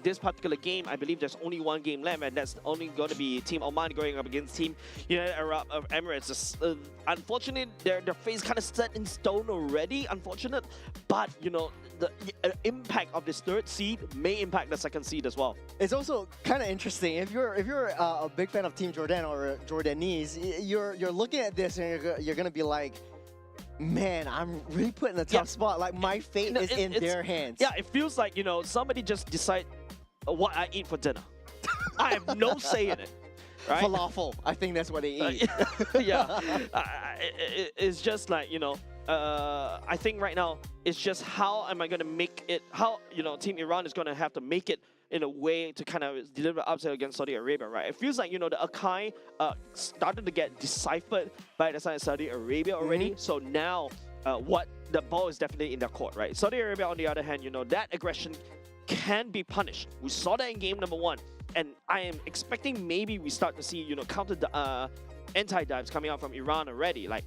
this particular game, I believe there's only one game left, and that's only going to be Team Oman going up against Team United Arab Emirates. Unfortunately, their face kind of set in stone already. Unfortunate, but the impact of this third seed may impact the second seed as well. It's also kind of interesting if you're a big fan of Team Jordan or Jordanese, you're looking at this and you're gonna be like, Man, I'm really put in a tough spot. Like, my fate No, is in it's- their hands. Yeah, it feels like, you know, somebody just decide what I eat for dinner. I have no say in it. Right? Falafel. I think that's what they eat. Yeah. It's just like, you know, I think right now it's just how am I going to make it, how, you know, Team Iran is going to have to make it in a way to kind of deliver upset against Saudi Arabia, right? It feels like, you know, the Akai started to get deciphered by the side of Saudi Arabia already. So now what the ball is definitely in their court, right? Saudi Arabia, on the other hand, you know, that aggression can be punished. We saw that in game number 1. And I am expecting maybe we start to see, you know, counter anti-dives coming out from Iran already. Like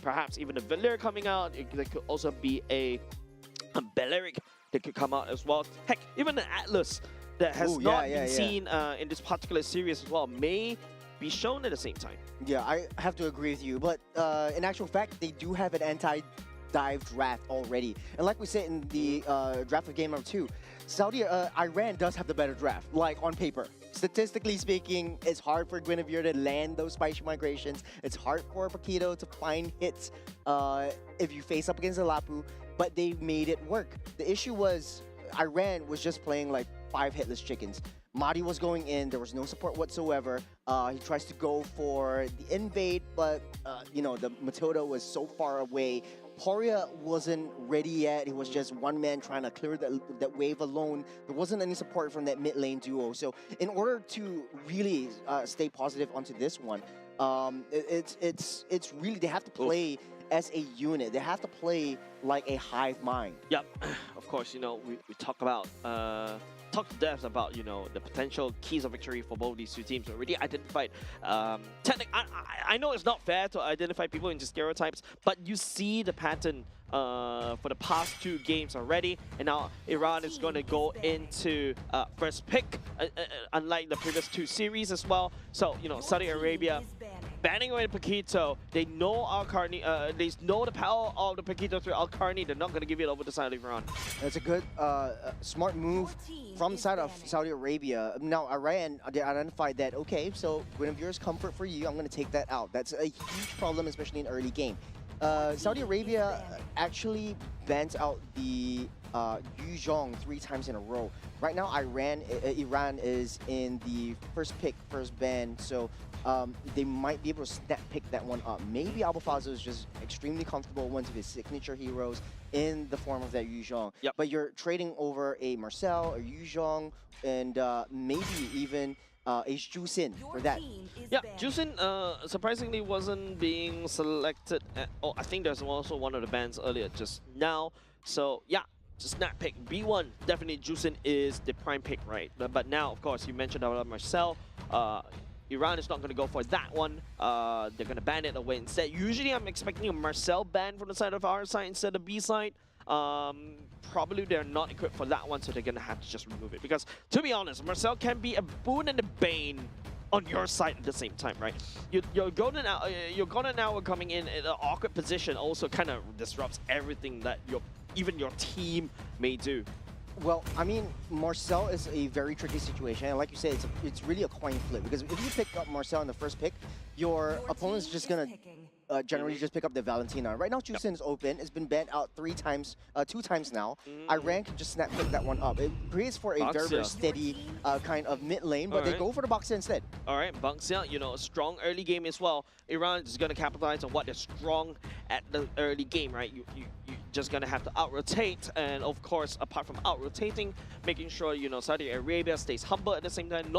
perhaps even a Valir coming out. There could also be a Balearic that could come out as well. Heck, even an Atlas that has not been seen in this particular series as well may be shown at the same time. Yeah, I have to agree with you. But in actual fact, they do have an anti-dive draft already. And like we said in the draft of game number 2, Iran does have the better draft, like on paper. Statistically speaking, it's hard for Guinevere to land those spicy migrations. It's hard for Paquito to find hits if you face up against a Lapu, but they made it work. The issue was Iran was just playing like 5 hitless chickens. Mahdi was going in, there was no support whatsoever. He tries to go for the invade, but you know, the Matilda was so far away. Poria wasn't ready yet. He was just one man trying to clear that wave alone. There wasn't any support from that mid lane duo. So in order to really stay positive onto this one, it's really, they have to play as a unit. They have to play like a hive mind. Yep, of course, you know, we talk about talk to death about, you know, the potential keys of victory for both these two teams already identified. I know it's not fair to identify people into stereotypes, but you see the pattern for the past 2 games already, and now Iran is going to go into first pick, unlike the previous 2 series as well. So, you know, Saudi Arabia banning away the Paquito. They know Al-Qarni, they know the power of the Paquito through Al-Qarni. They're not going to give it over to side of Iran. That's a good, smart move from the side of Saudi Arabia. Now, Iran, they identified that, okay, so Guinevere's comfort for you, I'm going to take that out. That's a huge problem, especially in early game. Saudi Arabia actually bans out the Yu Zhong 3 times in a row. Right now, Iran is in the first pick, first ban, so they might be able to snap pick that one up. Maybe Albafazo is just extremely comfortable with one of his signature heroes in the form of that Yu Zhong. Yep. But you're trading over a Marcel, a Yu Zhong, and maybe even a Jusin for that. Yeah, Jusin surprisingly wasn't being selected. I think there's also one of the bans earlier just now. So yeah, just snap pick. B1, definitely Jusin is the prime pick, right? But now, of course, you mentioned about Marcel. Iran is not going to go for that one. They're going to ban it away instead. Usually I'm expecting a Marcel ban from the side of our side instead of B side. Probably they're not equipped for that one, so they're going to have to just remove it. Because, to be honest, Marcel can be a boon and a bane on your side at the same time, right? Your golden hour coming in an awkward position also kind of disrupts everything that even your team may do. Well, I mean, Marcel is a very tricky situation, and like you said, it's really a coin flip, because if you pick up Marcel in the first pick, your opponent's just gonna generally just pick up the Valentina. Right now, Jusin is open. It's been banned out 2 times now. Iran can just snap pick that one up. It creates for a very steady kind of mid lane, but they go for the Boxer instead. All right, Bangxia, you know, a strong early game as well. Iran is going to capitalize on what they're strong at the early game, right? You just going to have to out-rotate, and of course, apart from out-rotating, making sure, you know, Saudi Arabia stays humble at the same time.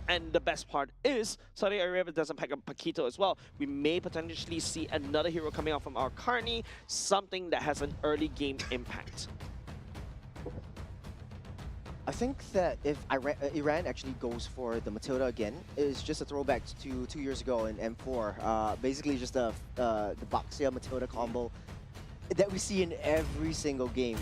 And the best part is, Saudi Arabia doesn't pack up Paquito as well. We may potentially see another hero coming out from our Carney, something that has an early game impact. I think that if Iran actually goes for the Matilda again, it's just a throwback to 2 years ago in M4. Basically just the Baxia Matilda combo that we see in every single game.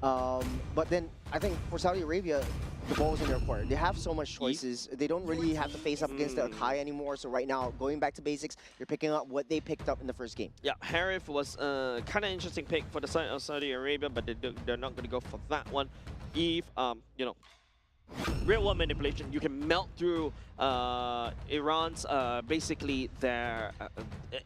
But then I think for Saudi Arabia, the ball's in their court. They have so much choices. They don't really have to face up against the Akai anymore. So right now, going back to basics, they're picking up what they picked up in the first game. Yeah, Harif was kind of interesting pick for the side of Saudi Arabia, but they're not going to go for that one. Eve, you know, real world manipulation. You can melt through Iran's basically their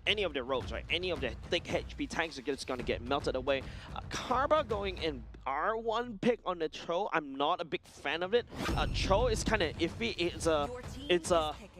any of their roads, right? Any of their thick HP tanks are just gonna get melted away. Karba going in R1 pick on the Cho. I'm not a big fan of it. Cho is kind of iffy.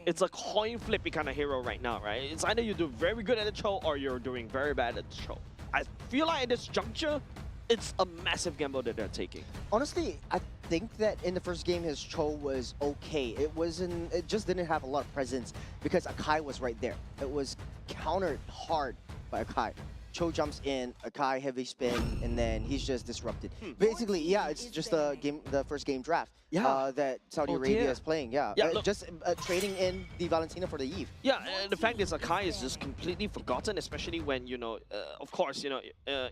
It's a coin flippy kind of hero right now, right? It's either you do very good at the Cho or you're doing very bad at the Cho. I feel like at this juncture, it's a massive gamble that they're taking. Honestly, I think that in the first game his Cho was okay. It just didn't have a lot of presence because Akai was right there. It was countered hard by Akai. Cho jumps in, Akai heavy spin, and then he's just disrupted. Basically, yeah, it's just the first game draft that Saudi Arabia is playing. Yeah, just trading in the Valentina for the Eve. Yeah, and the fact is Akai is just completely forgotten, especially when, you know, of course, you know,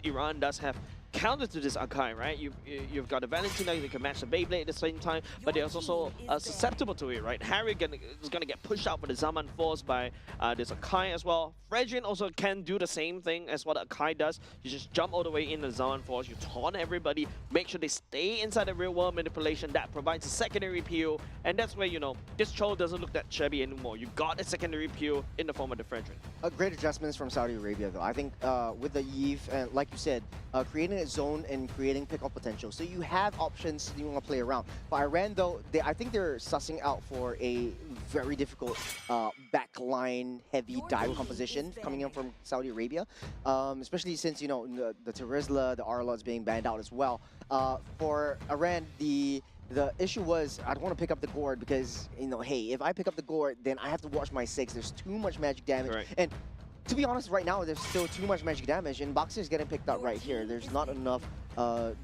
Iran does have counter to this Akai, right? You've got a Valentina, you can match the Beyblade at the same time, but they're also susceptible to it, right? Harry is gonna get pushed out for the Zaman Force by this Akai as well. Fredrin also can do the same thing as what Akai does. You just jump all the way in the Zaman Force, you taunt everybody, make sure they stay inside the real world manipulation. That provides a secondary PO, and that's where, you know, this Cho doesn't look that shabby anymore. You got a secondary PO in the form of the Fredrin. Great adjustments from Saudi Arabia, though. I think with the Eve, and like you said, creating a zone and creating pick-up potential. So you have options you want to play around. For Iran, though, I think they're sussing out for a very difficult backline heavy dive composition coming in from Saudi Arabia, especially since, you know, the Terizla, the Arlot's being banned out as well. For Iran, the issue was I don't want to pick up the gourd because, you know, hey, if I pick up the gourd, then I have to watch my 6. There's too much magic damage. Right. And to be honest, right now, there's still too much magic damage, and Boxer is getting picked up right here. There's not enough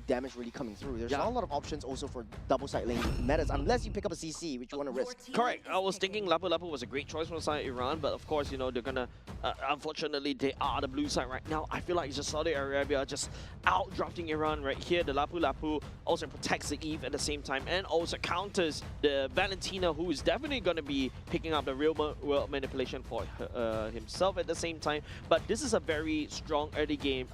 damage really coming through. There's not a lot of options also for double side lane metas, unless you pick up a CC, which you want to risk. Correct. I was thinking Lapu Lapu was a great choice from the side of Iran, but of course, you know, they're gonna, unfortunately, they are the blue side right now. I feel like it's just Saudi Arabia just out-drafting Iran right here. The Lapu Lapu also protects the Eve at the same time and also counters the Valentina, who is definitely gonna be picking up the real world manipulation for himself at the same time. But this is a very strong early game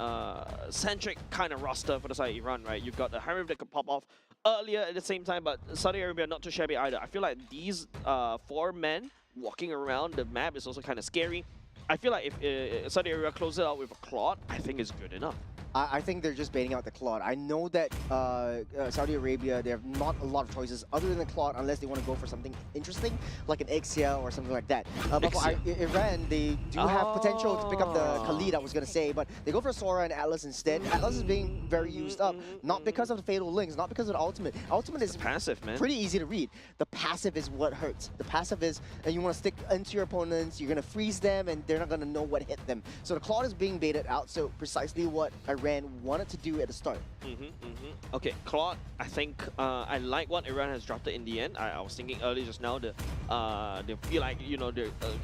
centric kind of roster for the side of Iran, right? You've got the Harif that could pop off earlier at the same time, but Saudi Arabia not too shabby either. I feel like these 4 men walking around the map is also kind of scary. I feel like if Saudi Arabia closes it out with a Claude, I think it's good enough. I think they're just baiting out the Claude. I know that Saudi Arabia, they have not a lot of choices other than the Claude unless they want to go for something interesting, like an Ixia or something like that. But for Iran, they do have potential to pick up the Khalid, I was going to say, but they go for Sora and Atlas instead. Atlas is being very used up, not because of the Fatal Links, not because of the Ultimate. Ultimate is passive, man. Pretty easy to read. The passive is what hurts. The passive is you want to stick into your opponents, you're going to freeze them, and they're not going to know what hit them. So the Claude is being baited out, so precisely what Iran wanted to do at the start. Okay, Claude, I think I like what Iran has dropped it in the end. I was thinking earlier just now, they feel like, you know,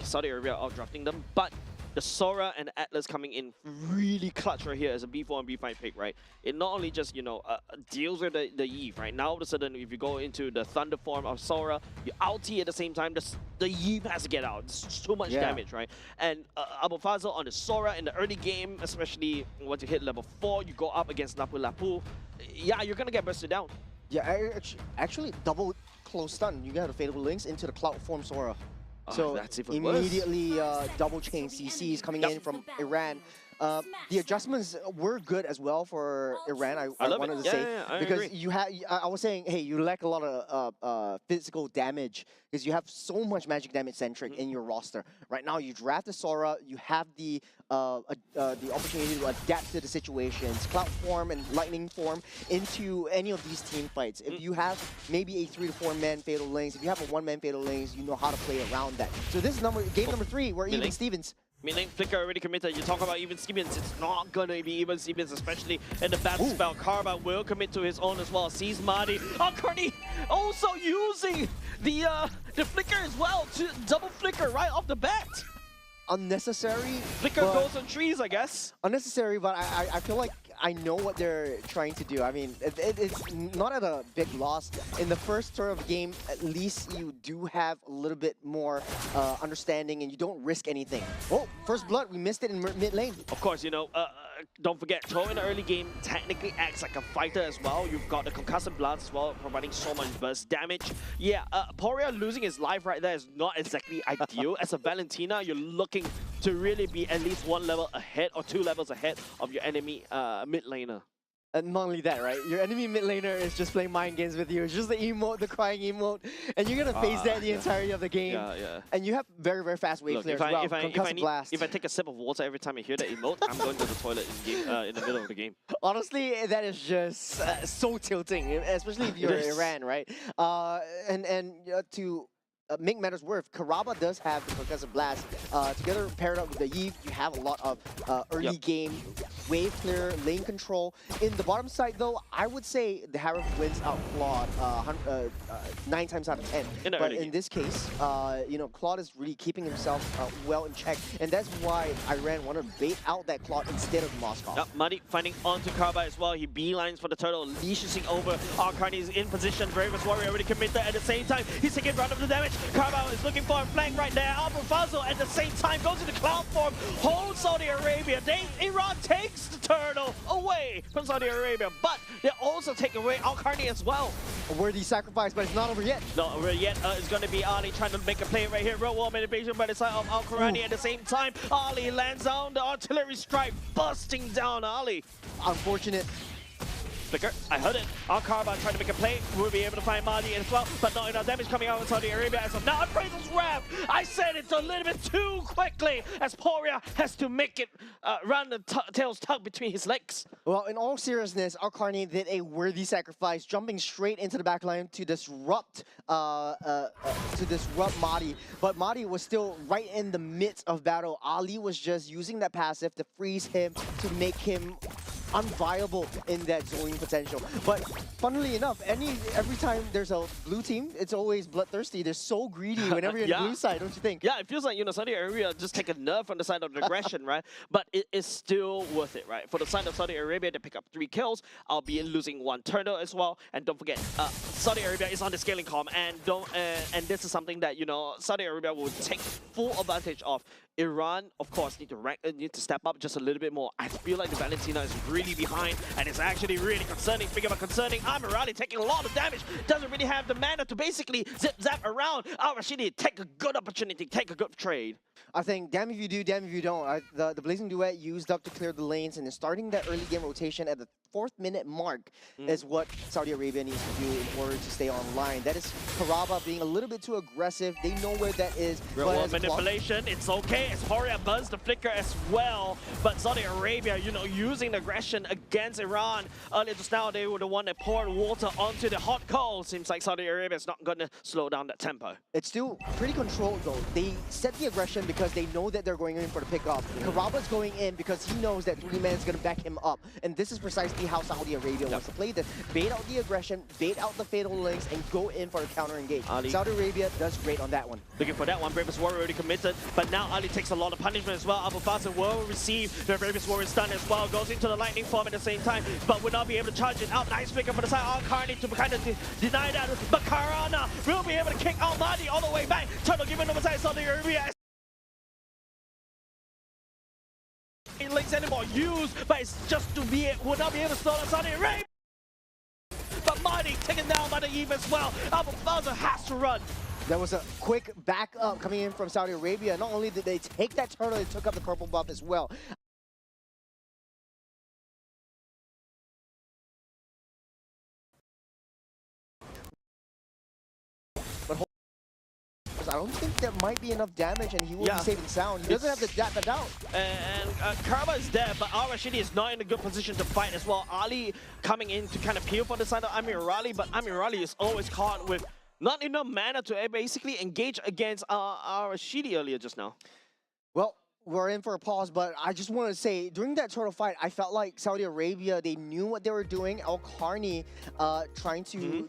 Saudi Arabia are drafting them, but the Sora and Atlas coming in really clutch right here as a B4 and B5 pick, right? It not only just, you know, deals with the Eve, right? Now all of a sudden, if you go into the Thunder form of Sora, you ulti at the same time, the Eve has to get out. It's too much damage, right? And Abu Fazal on the Sora in the early game, especially once you hit level 4, you go up against Lapu Lapu. Yeah, you're gonna get bursted down. Yeah, actually double close stun. You got the Fatal Links into the Cloud form Sora. So that's even immediately double chain CCs coming in from Iran. The adjustments were good as well for Iran, I wanted to say. Because agree. you had, I was saying, hey, you lack a lot of physical damage because you have so much magic damage centric in your roster. Right now, you draft the Sora, you have the opportunity to adapt to the situations, Cloud form and Lightning form into any of these team fights. If you have maybe a 3 to 4 man Fatal Links, if you have a 1 man Fatal Links, you know how to play around that. So this is game number 3, where even Stevens. Mid-lane Flicker already committed. You talk about even Stevens, it's not gonna be even Stevens, especially in the battle spell. Karma will commit to his own as well. Sees Marty. Oh, Courtney also using the Flicker as well to double Flicker right off the bat. Unnecessary. Flicker goes on trees, I guess. Unnecessary, but I feel like I know what they're trying to do. I mean, it's not at a big loss. In the first sort of game, at least you do have a little bit more understanding and you don't risk anything. Oh, first blood, we missed it in mid lane. Of course, you know, don't forget, Cho in the early game technically acts like a fighter as well. You've got the concussive blast as well, providing so much burst damage. Yeah, Poria losing his life right there is not exactly ideal. As a Valentina, you're looking to really be at least 1 level ahead or 2 levels ahead of your enemy mid laner. And not only that, right? Your enemy mid laner is just playing mind games with you. It's just the emote, the crying emote, and you're gonna face that the entirety of the game. Yeah, yeah. And you have very, very fast wave clear as well. If I take a sip of water every time I hear that emote, I'm going to the toilet in the middle of the game. Honestly, that is just so tilting, especially if you're Iran, right? To make matters worse, Karaba does have the concussive blast. Together paired up with the Eve, you have a lot of early game wave clear, lane control. In the bottom side, though, I would say the Harif wins out Claude 9 times out of 10. But in this case, you know, Claude is really keeping himself well in check, and that's why Iran want to bait out that Claude instead of Moscow. Yep, Muddy finding onto Karaba as well. He beelines for the turtle, leashing over. Arcarni is in position. Bravest Warrior already committed at the same time. He's taking round of the damage. Karaba is looking for a flank right there. Abu Fazl at the same time goes into cloud form, holds Saudi Arabia. Iran takes the turtle away from Saudi Arabia, but they also take away Arcarni as well. A worthy sacrifice, but it's not over yet. Not over yet. It's going to be Ali trying to make a play right here. Road wall manipulation by the side of Al-Qurani. At the same time, Ali lands on the artillery strike, busting down Ali. Unfortunate. Flicker, I heard it. Al-Karba trying to make a play. We'll be able to find Mahdi as well, but not enough damage coming out of Saudi Arabia as of now. Appraisal's wrap! I said it's a little bit too quickly as Poria has to make it run the tails tucked between his legs. Well, in all seriousness, Al-Karni did a worthy sacrifice, jumping straight into the backline to disrupt Mahdi. But Mahdi was still right in the midst of battle. Ali was just using that passive to freeze him, to make him unviable in that zoning potential. But funnily enough, every time there's a blue team, it's always bloodthirsty. They're so greedy whenever you're on the blue side, don't you think? Yeah, it feels like, you know, Saudi Arabia just take a nerf on the side of the aggression, right? But it is still worth it, right? For the side of Saudi Arabia, they pick up 3 kills, albeit losing 1 turtle as well. And don't forget, Saudi Arabia is on the scaling column, and this is something that, you know, Saudi Arabia will take full advantage of. Iran, of course, need to step up just a little bit more. I feel like the Valentina is really behind, and it's actually really concerning. Speaking about concerning, Amirali taking a lot of damage. Doesn't really have the mana to basically zap around. Al-Rashidi, take a good opportunity, take a good trade. I think, damn if you do, damn if you don't. The Blazing Duet used up to clear the lanes, and then starting that early game rotation at the 4th minute mark is what Saudi Arabia needs to do in order to stay online. That is Karaba being a little bit too aggressive. They know where that is. Real manipulation, it's okay. It's Poria buzz the flicker as well. But Saudi Arabia, you know, using aggression against Iran. Earlier just now, they were the one that poured water onto the hot coal. Seems like Saudi Arabia is not going to slow down that tempo. It's still pretty controlled, though. They set the aggression because they know that they're going in for the pickup. Karaba's going in because he knows that 3-man is going to back him up. And this is precisely how Saudi Arabia wants to play this. Bait out the aggression, bait out the fatal links, and go in for a counter engage. Ali. Saudi Arabia does great on that one. Looking for that one. Bravest Warrior already committed, but now Ali takes a lot of punishment as well. Abu Fazl will receive the Bravest Warrior stun as well. Goes into the lightning form at the same time, but will not be able to charge it out. Nice flicker for the side. Al-Karni to kind of deny that, but Karana will be able to kick Al-Mahdi all the way back. Turtle given over side Saudi Arabia. Links anymore used, but it's just to be it. Will not be able to slow down Saudi Arabia. But Mahdi taken down by the Eve as well. Abu Fazl has to run. That was a quick backup coming in from Saudi Arabia. Not only did they take that turtle, they took up the purple buff as well. But I don't think there might be enough damage, and he will be safe and sound. He doesn't have to dap it out. And Karma is there, but Al-Rashidi is not in a good position to fight as well. Ali coming in to kind of peel for the side of Amirali, but Amirali is always caught with not enough mana to basically engage against Al-Rashidi earlier just now. Well, we're in for a pause, but I just want to say, during that turtle fight, I felt like Saudi Arabia, they knew what they were doing. Al-Karni trying to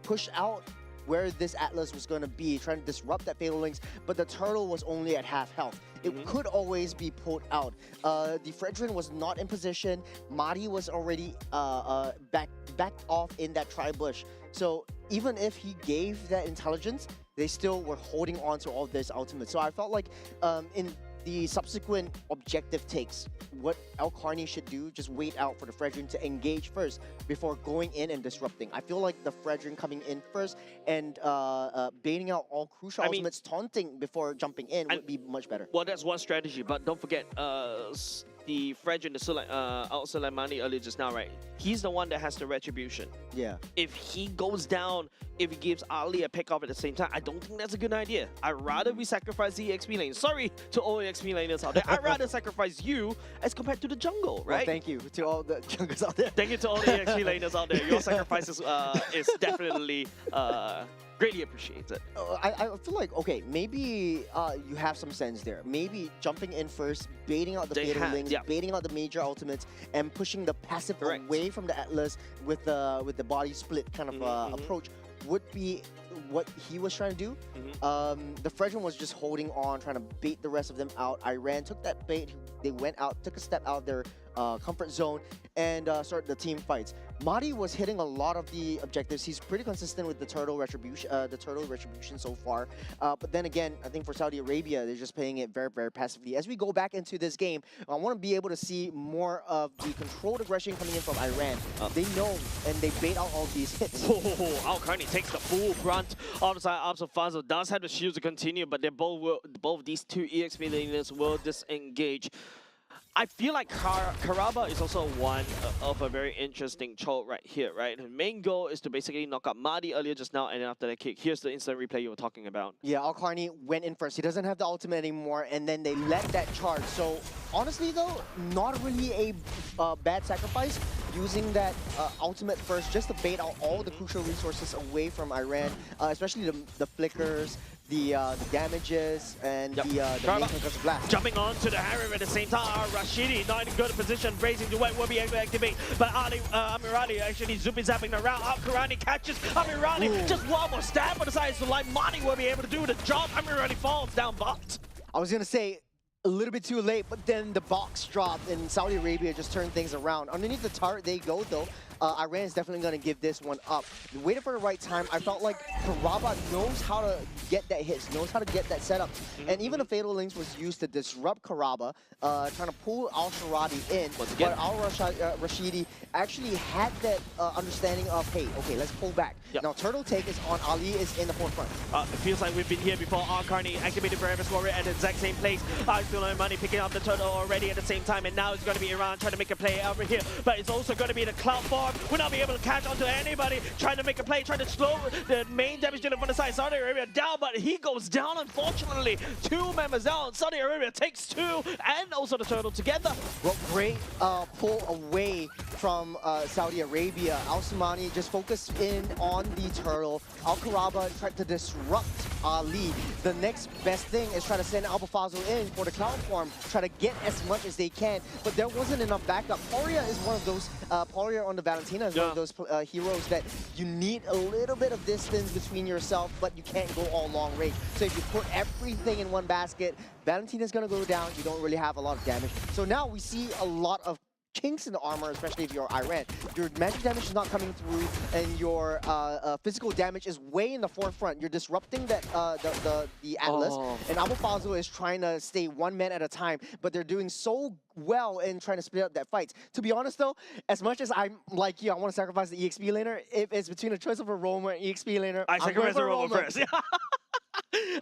push out where this Atlas was going to be, trying to disrupt that Fatal Links, but the Turtle was only at half health. It could always be pulled out. The Fredrin was not in position. Mari was already backed off in that tri-bush. So even if he gave that intelligence, they still were holding on to all this ultimate. So I felt like in the subsequent objective takes, what Al-Carney should do, just wait out for the Fredrin to engage first before going in and disrupting. I feel like the Fredrin coming in first and baiting out all crucial ultimates, taunting before jumping in would be much better. Well, that's one strategy, but don't forget the Fredrin, the Suleimani earlier just now, right? He's the one that has the retribution. Yeah. If he goes down, if he gives Ali a pick off at the same time, I don't think that's a good idea. I'd rather we sacrifice the EXP lane. Sorry to all EXP laners out there. I'd rather sacrifice you as compared to the jungle, right? Well, thank you to all the junglers out there. Thank you to all the EXP laners out there. Your sacrifice is definitely greatly appreciated. I feel like, okay, maybe you have some sense there. Maybe jumping in first, baiting out the Fatal Links, baiting out the major ultimates, and pushing the passive away from the Atlas with the body split kind of approach would be what he was trying to do. The Fredrin was just holding on, trying to bait the rest of them out. Iran took that bait. They went out, took a step out of their comfort zone, and started the team fights. Mari was hitting a lot of the objectives. He's pretty consistent with the turtle retribution so far. But then again, I think for Saudi Arabia, they're just playing it very, very passively. As we go back into this game, I want to be able to see more of the controlled aggression coming in from Iran. They know, and they bait out all these hits. Al-Carney takes the full brunt of the side. Fazo does have the shield to continue, but they both these two EXP laners will disengage. I feel like Karaba is also one of a very interesting choke right here, right? The main goal is to basically knock out Mahdi earlier just now, and then after that kick, here's the instant replay you were talking about. Yeah, Al-Carney went in first. He doesn't have the ultimate anymore, and then they let that charge. So honestly though, not really a bad sacrifice, using that ultimate first just to bait out all the crucial resources away from Iran, especially the flickers, the damages, and the main blast. Jumping on to the Harrier at the same time. Rashidi not in good position, raising the way, will be able to activate. But Amirani actually zooming, zapping around. Al-Karani catches Amirani. Just one more stab on the side, so like Mani will be able to do the job. Amirani falls down box. I was going to say, a little bit too late, but then the box dropped and Saudi Arabia just turned things around. Underneath the turret they go though. Iran is definitely going to give this one up. Waited for the right time. I felt like Karaba knows how to get that hits, knows how to get that setup. And even the Fatal Links was used to disrupt Karaba, trying to pull Al-Sharadi in. But Al-Rashidi actually had that understanding of, hey, okay, let's pull back. Now Turtle Take is on, Ali is in the forefront. It feels like we've been here before. Al-Carney activated Barabbas Warrior at the exact same place. I feel like Money picking up the Turtle already at the same time, and now it's going to be Iran trying to make a play over here. But it's also going to be the Cloud Form. Will not be able to catch onto anybody, trying to make a play, trying to slow the main damage dealer from the side. Saudi Arabia down, but he goes down, unfortunately. 2 members down. Saudi Arabia takes 2, and also the Turtle together. Well, great pull away from Saudi Arabia. Al-Samani just focused in on the Turtle. Al-Karaba tried to disrupt Ali. The next best thing is try to send Alpha Fazl in for the Cloud Form, try to get as much as they can, but there wasn't enough backup. Poria is one of those, Poria on the Valentina is one of those heroes that you need a little bit of distance between yourself, but you can't go all long range. So if you put everything in one basket, Valentina's gonna go down, you don't really have a lot of damage. So now we see a lot of kinks in the armor, especially if you're Iran. Your magic damage is not coming through, and your physical damage is way in the forefront. You're disrupting that the Atlas, and Abu Fazl is trying to stay 1 man at a time, but they're doing so well in trying to split up that fight. To be honest though, as much as I'm like you, I want to sacrifice the EXP laner, if it's between a choice of a roamer and EXP laner, I sacrifice the roamer first.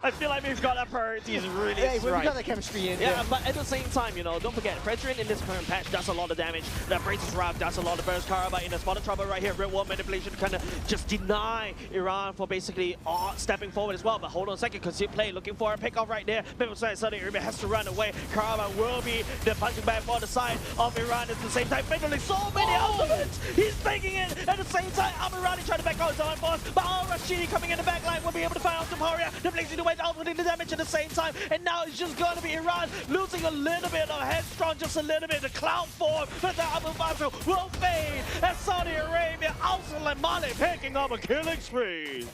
I feel like we've got our priorities really right. right. We've got the chemistry in. Yeah, but at the same time, you know, don't forget, Fredrin in this current patch does a lot of damage. That Braces Wrath does a lot of burst. Karaba in a spot of trouble right here. Real world manipulation kind of just deny Iran for basically stepping forward as well. But hold on a second, because he play looking for a pick off right there. People say Saudi Arabia has to run away. Karaba will be the punching bag for the side of Iran at the same time. Finally, so many ultimates. He's taking it at the same time. Amirani trying to back out his own force, but Al-Rashidi coming in the back line will be able to find out Tamparia. The blazing away out with the damage at the same time, and now it's just going to be Iran losing a little bit of headstrong, just a little bit. The Cloud Form, but the Abu Fazl will fade as Saudi Arabia, also Lemani picking up a killing spree.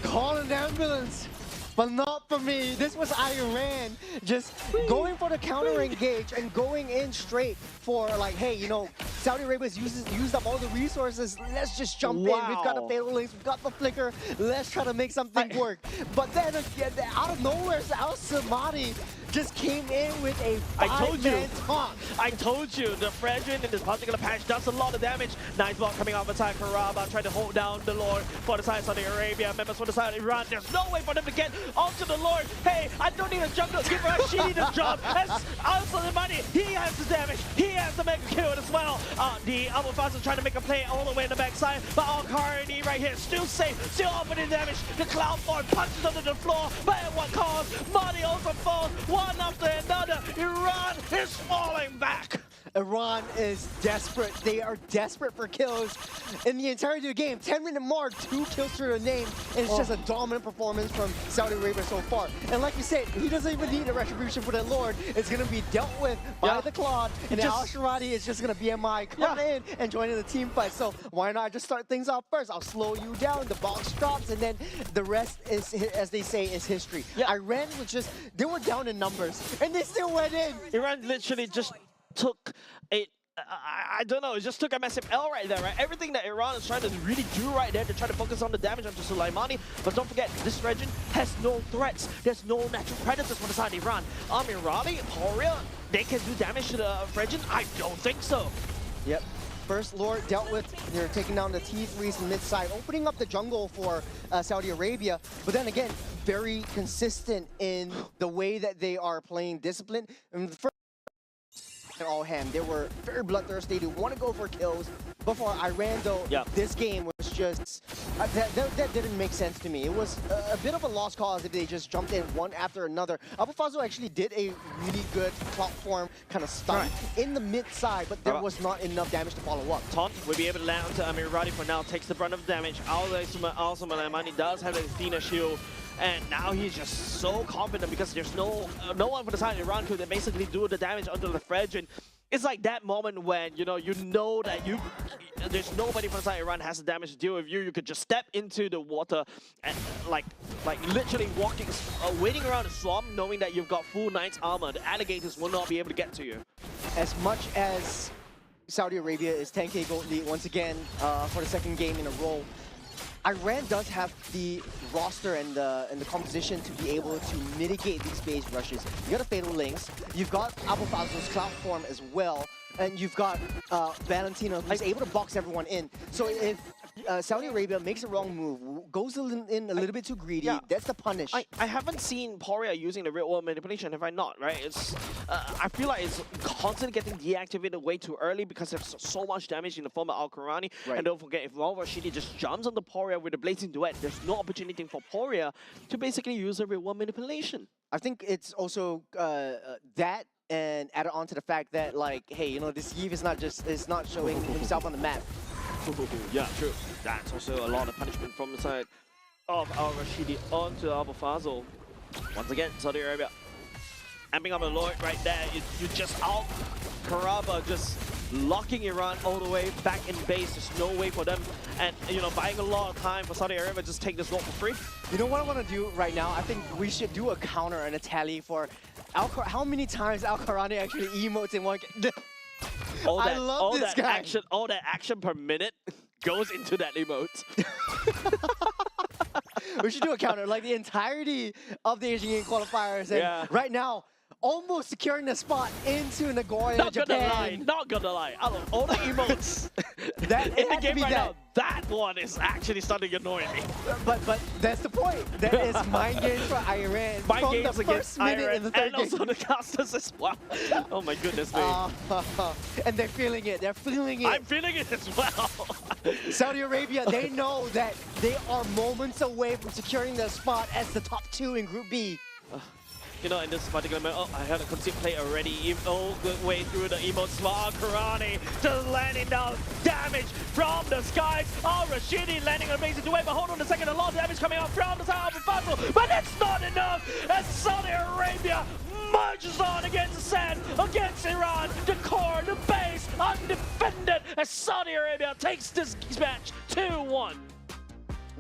Call an ambulance. But not for me. This was Iran just going for the counter engage and going in straight for like, hey, you know, Saudi Arabia's used up all the resources. Let's just jump in. We've got the fatal links. We've got the flicker. Let's try to make something work. But then again, out of nowhere, Al Samadi just came in with a five-man taunt. I told you, the Fredrin in this particular patch does a lot of damage. Nice block coming out of the side. Karaba trying to hold down the Lord for the side of Saudi Arabia. Members for the side of Iran. There's no way for them to get onto the Lord. Hey, I don't need a jungle. Give Rashidi the job. That's also the money. He has the damage. He has the mega kill as well. The Abu Fazl trying to make a play all the way in the backside. But Al-Karani right here, still safe, still opening damage. The Cloud Form punches under the floor. But at what cost? Money also falls. One after another. Iran is falling back. Iran is desperate. They are desperate for kills in the entirety of the game. 10-minute mark, 2 kills to their name, and it's just a dominant performance from Saudi Arabia so far. And like you said, he doesn't even need a retribution for that Lord. It's going to be dealt with by the Claude, and Al Sharadi is just going to BMI come in and join in the team fight. So why not just start things off first? I'll slow you down, the box drops, and then the rest is, as they say, is history. Iran was just, they were down in numbers, and they still went in. Iran literally just took a, I don't know, it just took a massive L right there, right? Everything that Iran is trying to really do right there to try to focus on the damage onto Sulaimani. But don't forget, this region has no threats. There's no natural predators for the side of Iran. Amirali, Poria, they can do damage to the region? I don't think so. Yep. First Lord dealt with, they're taking down the T3s mid side, opening up the jungle for Saudi Arabia. But then again, very consistent in the way that they are playing discipline. And the first all hand, they were very bloodthirsty. They want to go for kills. But for Iran, though, this game was just that didn't make sense to me. It was a bit of a lost cause if they just jumped in one after another. Abu Fazl actually did a really good platform kind of stun in the mid side, but there was not enough damage to follow up. Taunt will be able to land onto Amirali for now, takes the brunt of damage. Also, Malamani does have an Athena shield. And now he's just so confident because there's no one for the side of Iran who basically do the damage under the Fredge. And it's like that moment when you know that there's nobody from the side of Iran has the damage to deal with you. You could just step into the water and like literally walking, waiting around the swamp, knowing that you've got full knight's armor. The alligators will not be able to get to you. As much as Saudi Arabia is 10K gold lead once again for the second game in a row, Iran does have the roster and the composition to be able to mitigate these base rushes. You got a Fatal Links, you've got Abu Fazl's Cloud Form as well, and you've got Valentino who's able to box everyone in. So if Saudi Arabia makes a wrong move, goes in a little bit too greedy, that's the punish. I haven't seen Poria using the real-world manipulation, have I not, right? It's I feel like it's constantly getting deactivated way too early because there's so much damage in the form of Al-Qurani. And don't forget, if Lord Rashidi just jumps on the Poria with a Blazing Duet, there's no opportunity for Poria to basically use the real-world manipulation. I think it's also that, and added on to the fact that, like, hey, you know, this Yves is not showing himself on the map. Yeah, true. That's also a lot of punishment from the side of Al-Rashidi onto Abu Fazl. Once again, Saudi Arabia amping up a Lord right there. You just out Karaba just locking Iran all the way back in base. There's no way for them, and you know, buying a lot of time for Saudi Arabia just take this Lord for free. You know what I want to do right now? I think we should do a counter and a tally for how many times Al-Qarani actually emotes in one game. All that action per minute goes into that emote. We should do a counter, like the entirety of the Asian Game qualifiers. And right now, almost securing the spot into Nagoya, Japan. Not gonna lie. All the emotes in the game right now, that one is actually starting to annoy me. But that's the point. That is mind games for Iran. Mind games the against Iran, in the third and also the casters as well. Oh my goodness me. And they're feeling it. They're feeling it. I'm feeling it as well. Saudi Arabia, they know that they are moments away from securing their spot as the top 2 in Group B. You know, in this particular moment, I had a conceit play already, all the way through the emotes. Karani just landing down damage from the skies. Al-Rashidi landing an amazing duet, but hold on a second, a lot of damage coming out from the side of Fazl, but it's not enough as Saudi Arabia merges on against the sand, against Iran, the core, the base, undefended, as Saudi Arabia takes this match 2-1.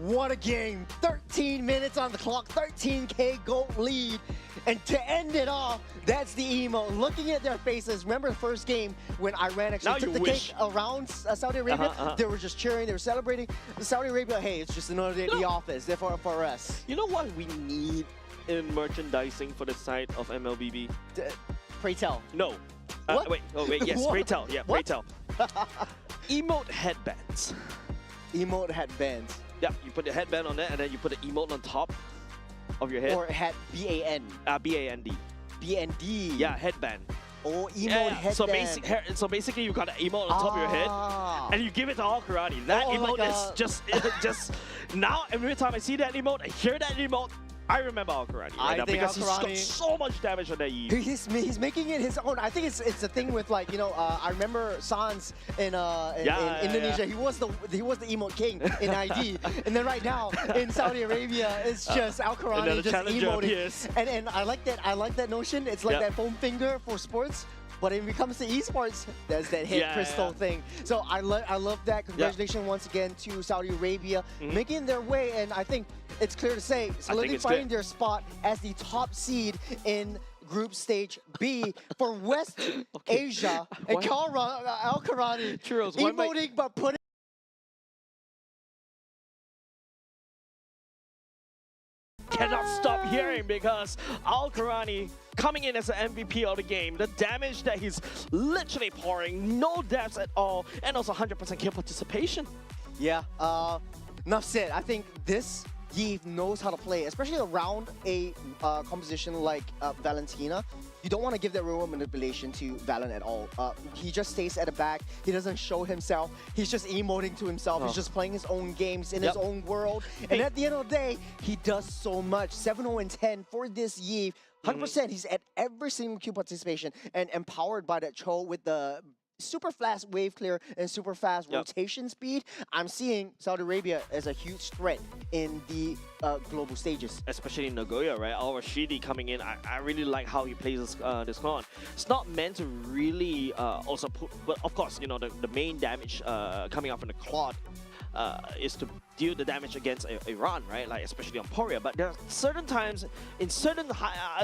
What a game. 13 minutes on the clock, 13K goal lead. And to end it off, that's the emo. Looking at their faces, remember the first game when Iran actually Now took you the wish. cake around Saudi Arabia? They were just cheering, they were celebrating. Saudi Arabia, hey, it's just another day at the office. Therefore, for us. You know what we need in merchandising for the side of MLBB? Pray tell. No. What? Wait, yes, What? pray tell. Yeah, pray What? tell. Emote headbands. Emote headbands. Yeah, you put the headband on there and then you put the emote on top of your head. Or hat B-A-N. B-A-N-D. B-N-D. Yeah, headband. Oh, emote Yeah, headband. so basically you got an emote on top of your head and you give it to all karate. That Oh, emote like is a- just now every time I see that emote, I hear that emote, I remember Al Karani I right now think because Al he's got Karani- so much damage on that Eve. He's making it his own. I think it's a thing with like, you know, I remember Sans in Indonesia. He was the emote king in ID, and then right now in Saudi Arabia it's just Al Karani another just challenger emoting. appears. And I like that notion. It's like Yep. that foam finger for sports. But when it comes to esports, there's that hit crystal thing. So I love that. Congratulations once again to Saudi Arabia making their way, and I think it's clear to say solidifying their spot as the top seed in Group Stage B for West Asia. And Al Karani Churros, why am I- emoting but putting. Cannot stop hearing because Al Karani coming in as the MVP of the game. The damage that he's literally pouring, no deaths at all, and also 100% kill participation. Yeah, enough said. I think this Yves knows how to play, especially around a composition like Valentina. You don't want to give that real manipulation to Valen at all. He just stays at the back. He doesn't show himself. He's just emoting to himself. He's just playing his own games in his own world. And at the end of the day, he does so much. 7-0 and 10 for this Yves. 100%. He's at every single queue participation and empowered by that Cho with the super fast wave clear and super fast rotation speed. I'm seeing Saudi Arabia as a huge threat in the global stages. Especially in Nagoya, right? Al Rashidi coming in, I really like how he plays this con. It's not meant to really also put, but of course, you know, the main damage coming out from the Claude is to deal the damage against Iran, right? Like especially on Poria. But there are certain times in certain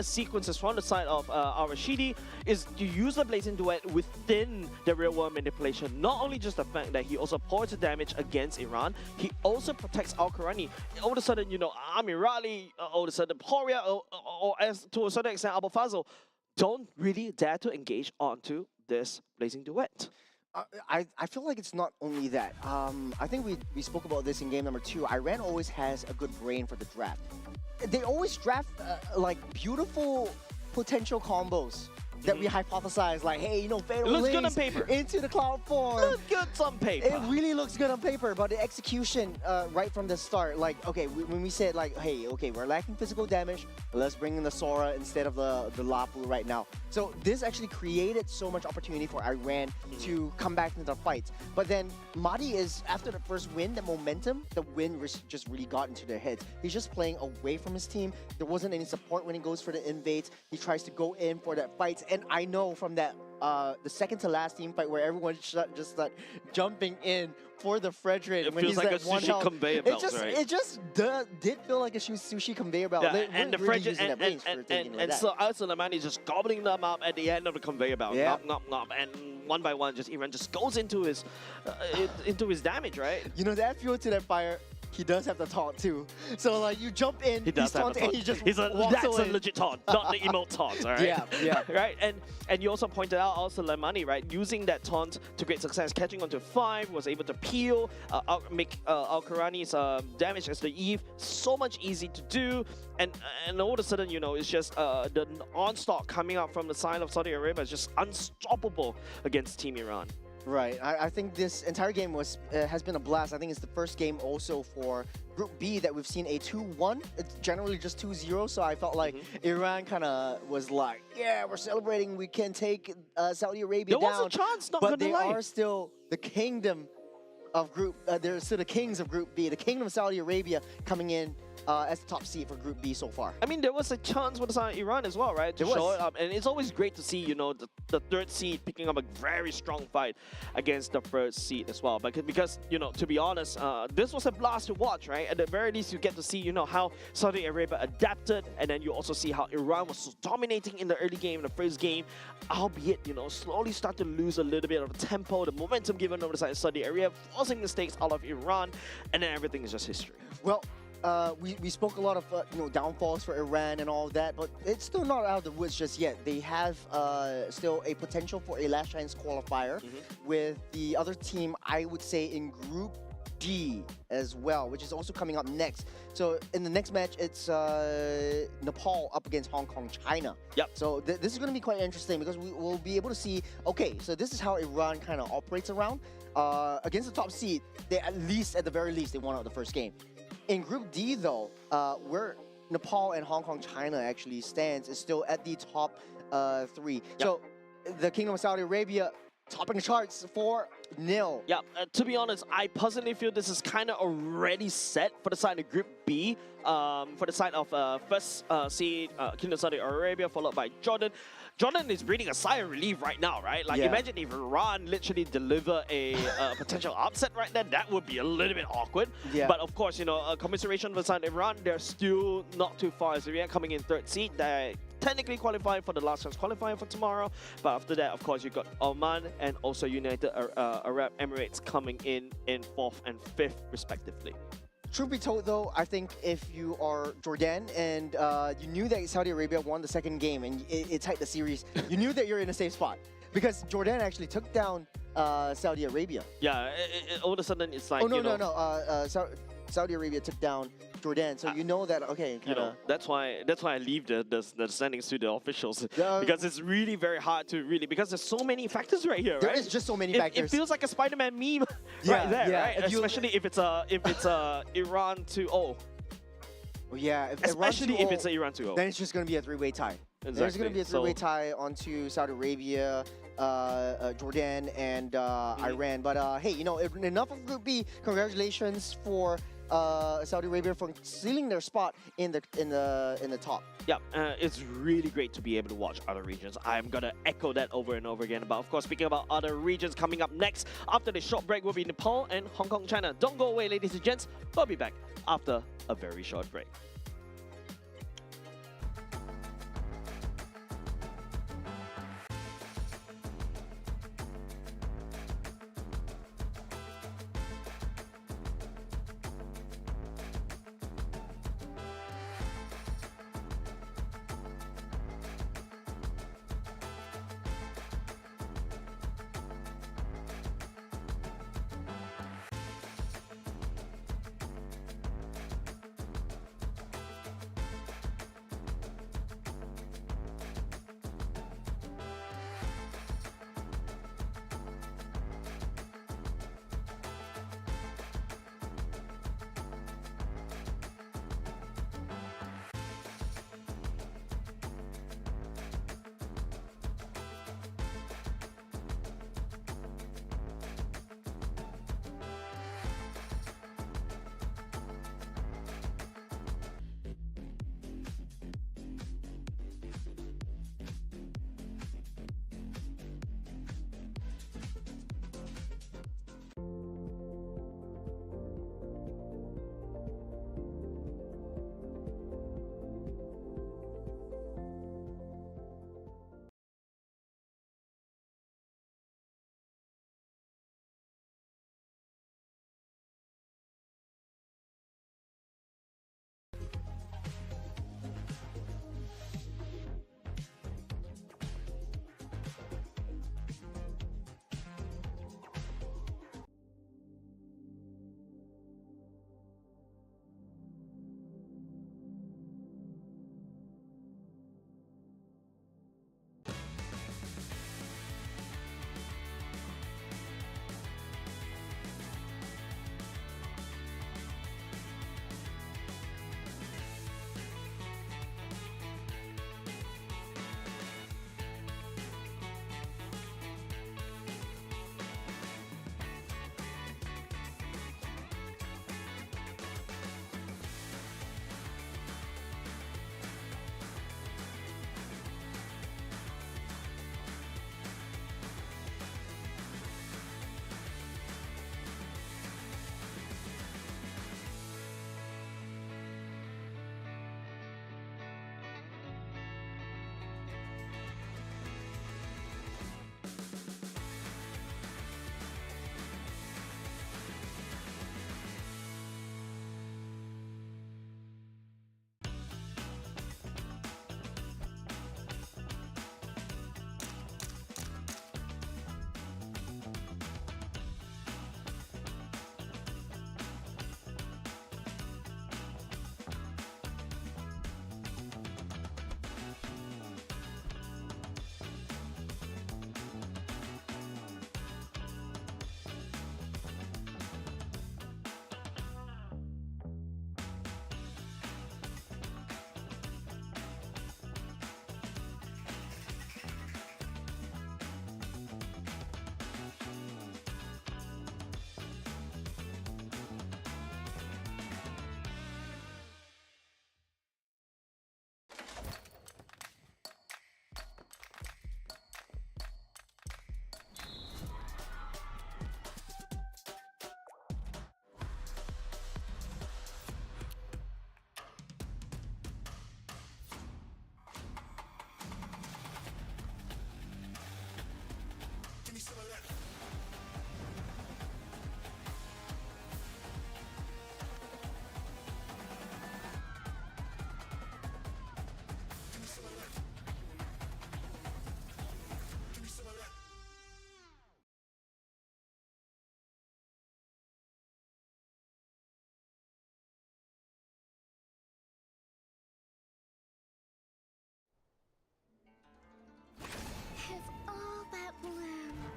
sequences from the side of Al Rashidi is to use the Blazing Duet within the real world manipulation. Not only just the fact that he also pours the damage against Iran, he also protects Al Karani. All of a sudden, you know, Amir Raleigh, all of a sudden Poria, or as to a certain extent Abu Fazl, don't really dare to engage onto this Blazing Duet. I feel like it's not only that. I think we spoke about this in game number 2. Iran always has a good brain for the draft. They always draft like beautiful potential combos that we hypothesize, like, hey, you know, fatal Looks good on links paper. into the cloud form. Look good on paper. It really looks good on paper, but the execution right from the start, like, okay, when we said, like, hey, okay, we're lacking physical damage, let's bring in the Sora instead of the Lapu right now. So this actually created so much opportunity for Iran to come back into the fights. But then Mahdi is, after the first win, the momentum, the win just really got into their heads. He's just playing away from his team. There wasn't any support when he goes for the invades. He tries to go in for that fights. And I know from that, the second to last team fight where everyone just started jumping in for the Fredrin. It when feels he's like a at one sushi health. conveyor belt, right? It just did feel like a sushi conveyor belt. Yeah, They and the weren't really Fredrin using their brains for taking it like that. so Al-Suleiman is just gobbling them up at the end of the conveyor belt. Yeah. Knock, knock, knock. And one by one, just Iran just goes into his damage, right? You know, that fuel to that fire, he does have the taunt too. So like you jump in, He does he's have a taunting, taunt. and he just That's a away. legit taunt, not the emote taunt, all right? Yeah. Right, and you also pointed out also Lemani, right? Using that taunt to great success, catching onto 5, was able to peel, make Al Karani's damage as the Eve so much easy to do, and all of a sudden, you know, it's just the onslaught coming out from the side of Saudi Arabia is just unstoppable against Team Iran. Right. I think this entire game has been a blast. I think it's the first game also for Group B that we've seen a 2-1. It's generally just 2-0, so I felt like Iran kind of was like, yeah, we're celebrating. We can take Saudi Arabia There down. was a chance, not but gonna they lie. are still the kingdom of Group. They're still the kings of Group B. The kingdom of Saudi Arabia coming in as the top seed for Group B so far. I mean, there was a chance for the side of Iran as well, right? To There show was. it up. And it's always great to see, the third seed picking up a very strong fight against the first seed as well. Because to be honest, this was a blast to watch, right? At the very least, you get to see, how Saudi Arabia adapted. And then you also see how Iran was so dominating in the early game, in the first game. Albeit, slowly start to lose a little bit of the tempo, the momentum given over the side of Saudi Arabia, forcing mistakes out of Iran. And then everything is just history. Well, we spoke a lot of downfalls for Iran and all of that, but it's still not out of the woods just yet. They have still a potential for a last chance qualifier with the other team, I would say, in Group D as well, which is also coming up next. So in the next match, it's Nepal up against Hong Kong, China. Yep. So this is going to be quite interesting because we will be able to see, okay, so this is how Iran kind of operates around. Against the top seed, they at the very least, they won out the first game. In Group D, though, where Nepal and Hong Kong, China actually stands, is still at the top 3. Yep. So the Kingdom of Saudi Arabia topping the charts 4-0. Yeah, to be honest, I personally feel this is kind of already set for the side of Group B. For the side of first seed, Kingdom of Saudi Arabia, followed by Jordan. Jordan is breathing a sigh of relief right now, right? Like, Yeah. imagine if Iran literally deliver a potential upset right then, that would be a little bit awkward. Yeah. But of course, commiseration for the side of Iran, they're still not too far. So Iran coming in third seed, they're technically qualifying for the last chance qualifying for tomorrow. But after that, of course, you've got Oman and also United Arab Emirates coming in fourth and fifth, respectively. Truth be told, though, I think if you are Jordan and you knew that Saudi Arabia won the second game and it tied the series, you knew that you're in a safe spot because Jordan actually took down Saudi Arabia. Yeah, all of a sudden it's like, Oh, no. Saudi Arabia took down Jordan, so you know that, okay, that's why I leave the standings to the officials Yeah. because it's really very hard to because there's so many factors right here, There right? is just so many It factors. feels like a Spider-Man meme Yeah, right there, yeah. right? If you- Especially if it's Iran 2-0. Oh, yeah, if Iran Especially if 2-0, it's a Iran 2-0. then it's just going to be a three-way tie. There's Exactly. going to be a So- three-way tie onto Saudi Arabia, Jordan, and Iran. But hey, enough of Group B. Congratulations for Saudi Arabia for sealing their spot in the top. Yeah, it's really great to be able to watch other regions. I'm gonna echo that over and over again. But of course, speaking about other regions coming up next after the short break will be Nepal and Hong Kong, China. Don't go away, ladies and gents. We'll be back after a very short break.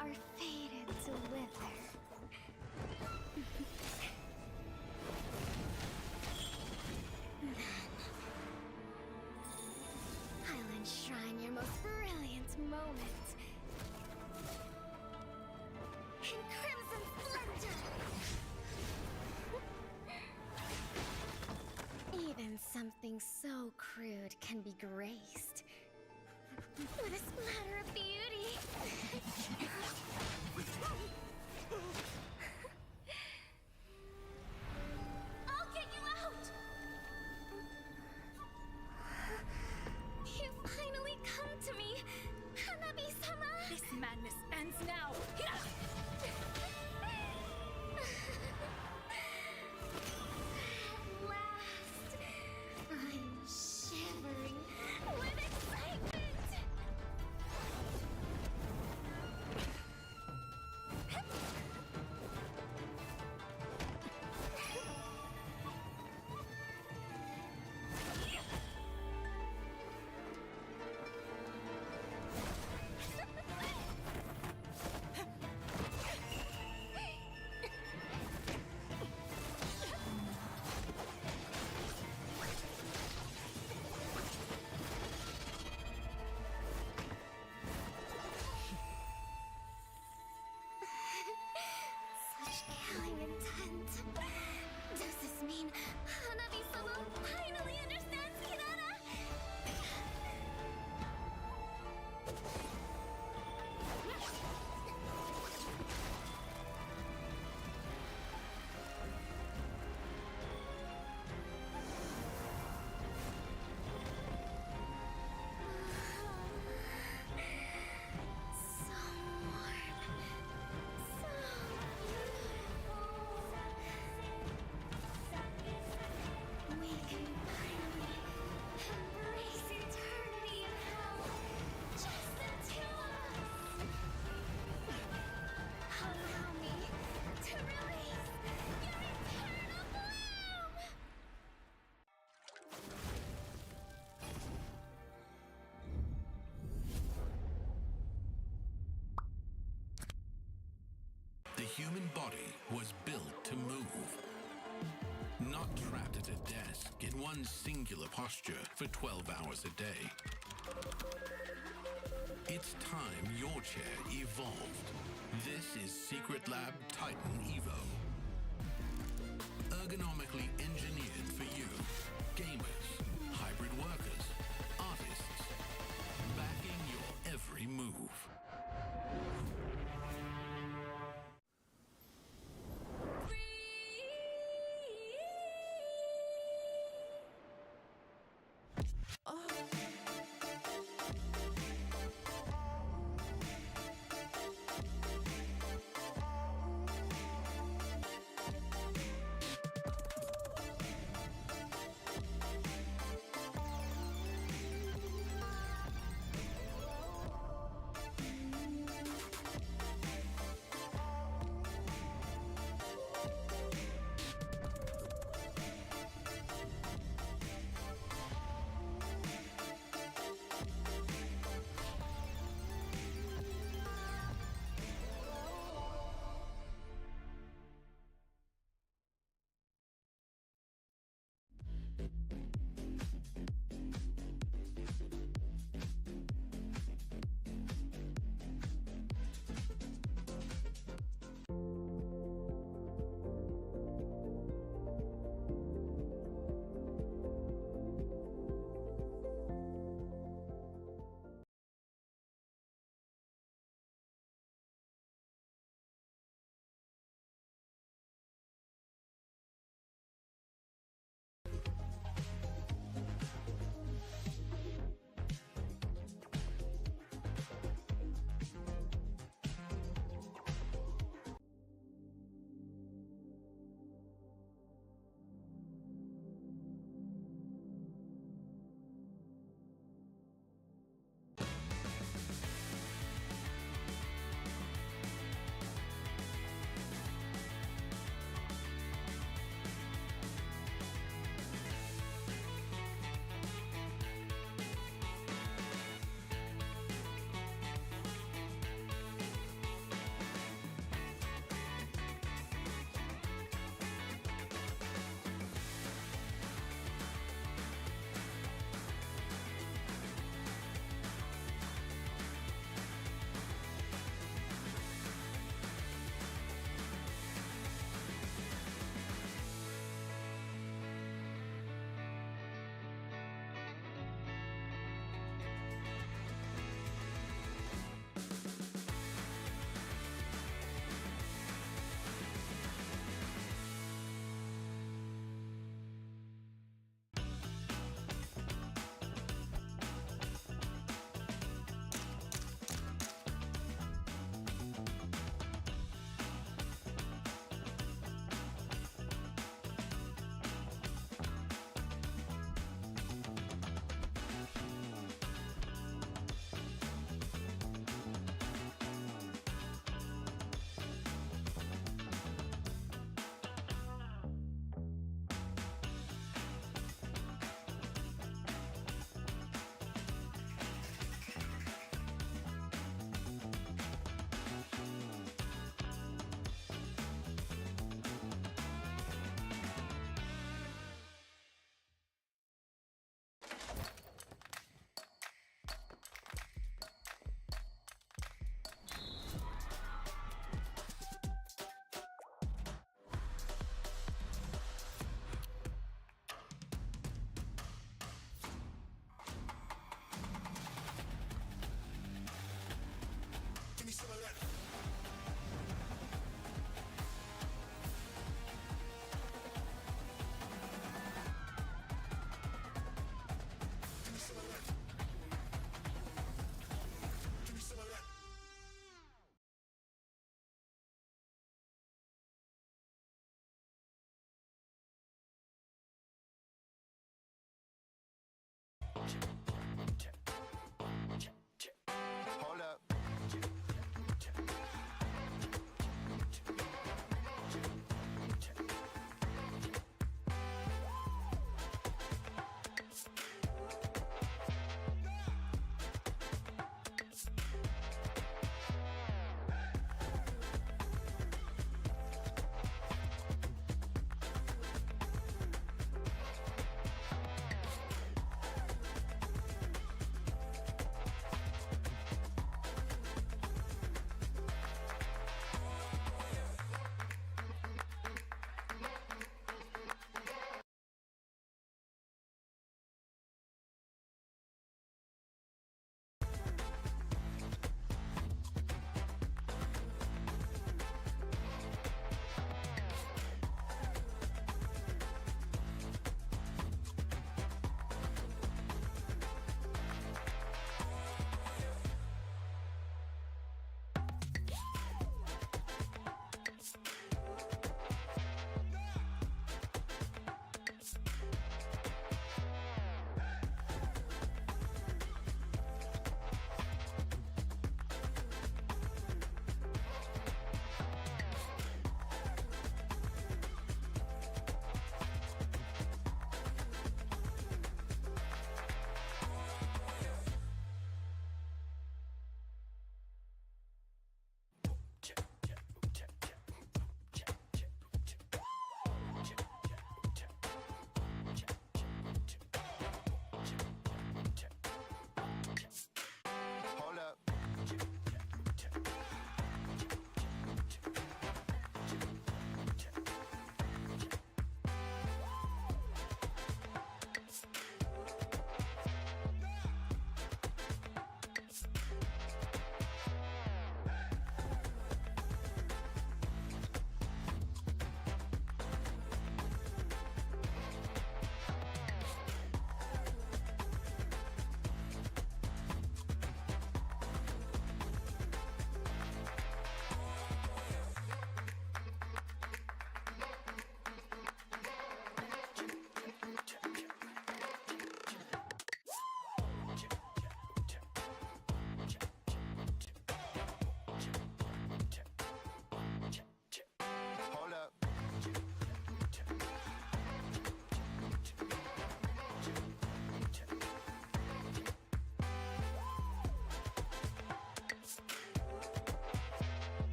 are fated to wither. I'll enshrine your most brilliant moment in crimson splendor. Even something so crude can be graced with a splatter of beauty. I'll get you out! You finally come to me, Hanabi-sama! This madness ends now. At last, I'm shivering with excitement! Such killing intent. Does this mean Hanabi-sama finally understands Kirara? So warm. So beautiful. We can finally embrace eternity in hell. Just the two of us. Allow me to release your eternal bloom. The human body was built to move, not trapped at a desk in one singular posture for 12 hours a day. It's time your chair evolved. This is Secret Lab Titan Evo. Ergonomically engineered for you, gamers, hybrid workers, artists, backing your every move.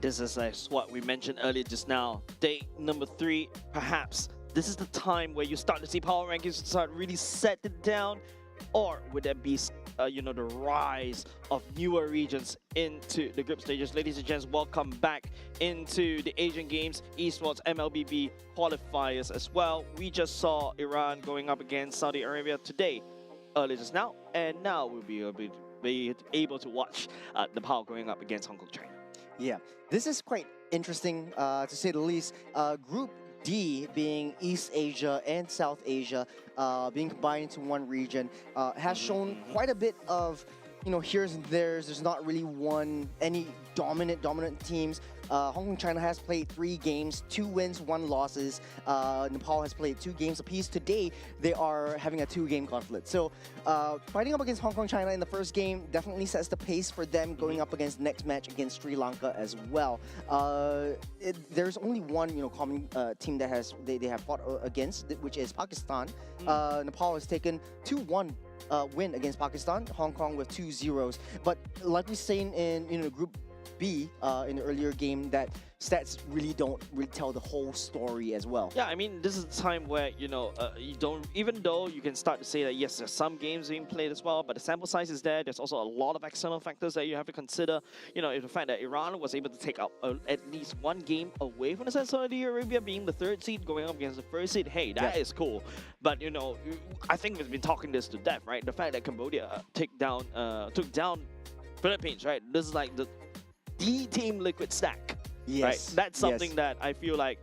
this is what we mentioned earlier just now. Day number 3, perhaps this is the time where you start to see power rankings start really setting down, or would there be, the rise of newer regions into the group stages? Ladies and gents, welcome back into the Asian Games, Esports, MLBB qualifiers as well. We just saw Iran going up against Saudi Arabia today, earlier just now, and now we'll be able to watch Nepal going up against Hong Kong, China. Yeah, this is quite interesting to say the least. Group D, being East Asia and South Asia, being combined into one region, has shown quite a bit of, here's and there's. There's not really any dominant teams. Hong Kong, China has played 3 games, 2 wins, 1 losses. Nepal has played 2 games apiece. Today, they are having a 2-game conflict. So, fighting up against Hong Kong, China in the first game definitely sets the pace for them going up against the next match against Sri Lanka as well. There's only one, common team that they have fought against, which is Pakistan. Nepal has taken 2-1. Win against Pakistan, Hong Kong with 2 zeros. But like we saying in Group B in the earlier game, that stats don't really tell the whole story as well. Yeah, I mean, this is the time where, you don't, even though you can start to say that, yes, there's some games being played as well, but the sample size is there. There's also a lot of external factors that you have to consider. If the fact that Iran was able to take out at least 1 game away from the Saudi Arabia being the 3rd seed going up against the 1st seed, hey, that is cool. But, I think we've been talking this to death, right? The fact that Cambodia took down Philippines, right? This is like the team liquid stack. Yes. Right? That's something that I feel like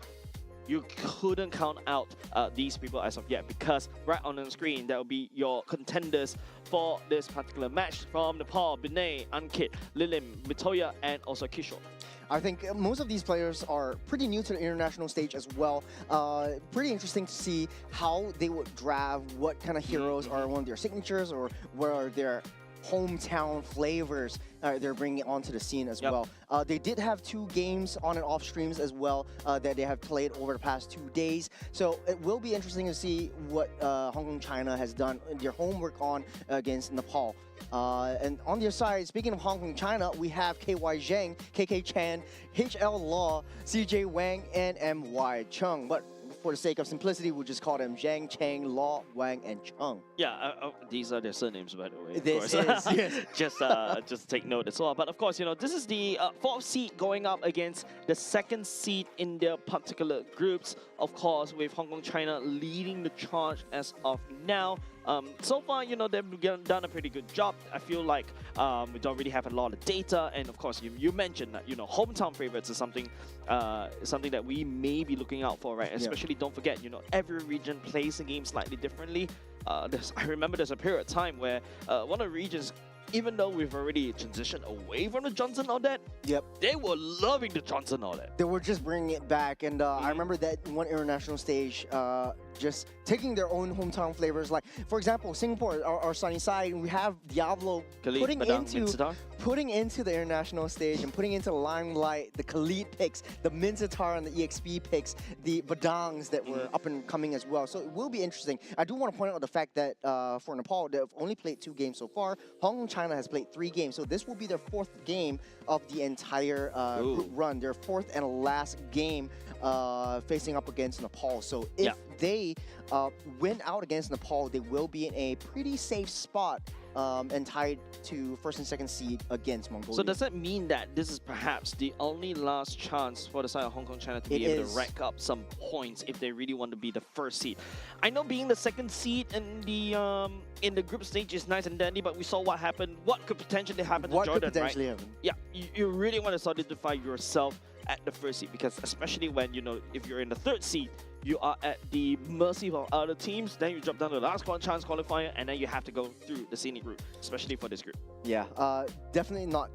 you couldn't count out these people as of yet, because right on the screen, that will be your contenders for this particular match from Nepal: Binay, Ankit, Lilim, Mitoya, and also Kishore. I think most of these players are pretty new to the international stage as well. Pretty interesting to see how they would draft, what kind of heroes are one of their signatures, or what are their hometown flavors they're bringing onto the scene as well. They did have 2 games on and off streams as well that they have played over the past 2 days. So it will be interesting to see what Hong Kong, China has done their homework on against Nepal. And on their side, speaking of Hong Kong, China, we have KY Zhang, KK Chan, HL Law, CJ Wang, and MY Chung. But for the sake of simplicity, we'll just call them Zhang, Chang, Law, Wang, and Chung. Yeah, these are their surnames, by the way. This is, yes. just take note as well. But of course, this is the 4th seed going up against the 2nd seed in their particular groups. Of course, with Hong Kong, China leading the charge as of now. So far, they've done a pretty good job. I feel like we don't really have a lot of data, and of course, you mentioned that hometown favorites is something that we may be looking out for, right? Especially, don't forget, every region plays the game slightly differently. I remember there's a period of time where one of the regions, even though we've already transitioned away from the Johnson Audet, they were loving the Johnson Audet. They were just bringing it back, and I remember that one international stage, just taking their own hometown flavors. Like, for example, Singapore, our sunny side, we have Diablo putting into the international stage and putting into the limelight the Khalid picks, the Minzatar and the EXP picks, the Badangs that were up and coming as well. So it will be interesting. I do want to point out the fact that for Nepal, they've only played 2 games so far. Hong Kong, China has played 3 games, so this will be their 4th game of the entire group run, their 4th and last game facing up against Nepal. So if they win out against Nepal, they will be in a pretty safe spot and tied to 1st and 2nd seed against Mongolia. So does that mean that this is perhaps the only last chance for the side of Hong Kong, China to be able to rack up some points if they really want to be the 1st seed? I know being the 2nd seed in the group stage is nice and dandy, but we saw what happened. What could potentially happen to Jordan, right? Yeah, you really want to solidify yourself at the 1st seed, because especially when, if you're in the 3rd seed, you are at the mercy of other teams. Then you drop down to the last chance qualifier, and then you have to go through the scenic route, especially for this group. Yeah, definitely not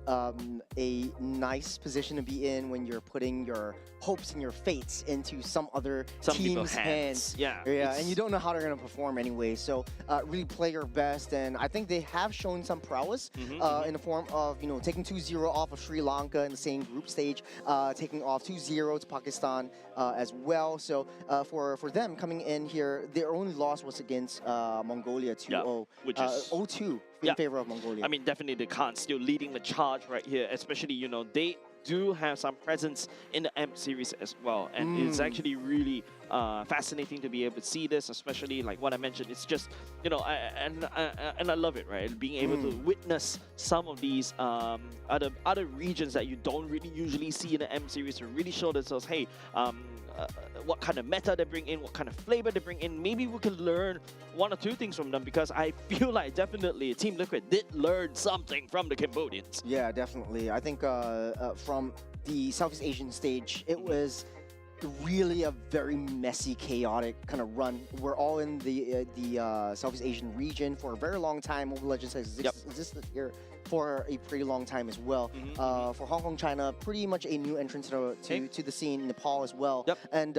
a nice position to be in when you're putting your hopes and your fates into some other team's hands. Yeah, and you don't know how they're going to perform anyway. So really play your best, and I think they have shown some prowess in the form of taking 2-0 off of Sri Lanka in the same group stage, taking off 2-0 to Pakistan as well. So for them coming in here, their only loss was against Mongolia 2-0, which is 0-2 in favor of Mongolia. I mean, definitely the Khans still leading the charge right here, especially, do have some presence in the M series as well, and it's actually really fascinating to be able to see this, especially like what I mentioned. It's just, you know, and I love it, right? Being able to witness some of these other regions that you don't really usually see in the M series to really show themselves. Hey, what kind of meta they bring in, what kind of flavor they bring in. Maybe we could learn one or two things from them, because I feel like definitely Team Liquid did learn something from the Cambodians. Yeah, definitely. I think from the Southeast Asian stage, it was really a very messy, chaotic kind of run. We're all in the Southeast Asian region for a very long time. Mobile Legends has existed here for a pretty long time as well. For Hong Kong, China, pretty much a new entrance to the scene. Nepal as well. And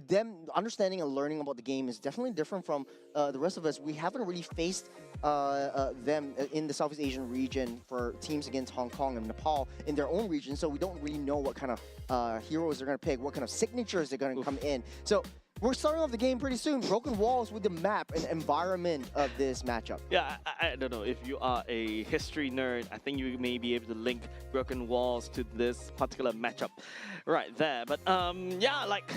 them understanding and learning about the game is definitely different from the rest of us. We haven't really faced them in the Southeast Asian region for teams against Hong Kong and Nepal in their own region, so we don't really know what kind of heroes they're going to pick, what kind of signatures they're going to come in. So we're starting off the game pretty soon. Broken walls with the map and environment of this matchup. Yeah, I don't know. If you are a history nerd, I think you may be able to link Broken Walls to this particular matchup right there. But yeah, like,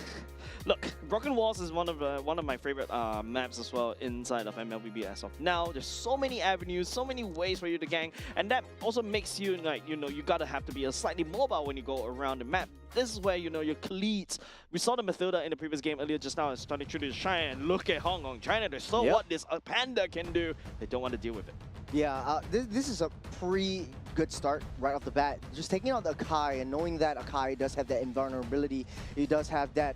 look, Broken Walls is one of my favorite maps as well inside of MLBB as of now. There's so many avenues, so many ways for you to gang, and that also makes you, like, you know, you gotta have to be a slightly mobile when you go around the map. This is where, you know, your cleats. We saw the Mathilda in the previous game earlier just now. It's starting to shine, and look at Hong Kong, China. They saw what this Panda can do. They don't want to deal with it. Yeah, this is a pretty good start right off the bat. Just taking out the Akai and knowing that Akai does have that invulnerability. He does have that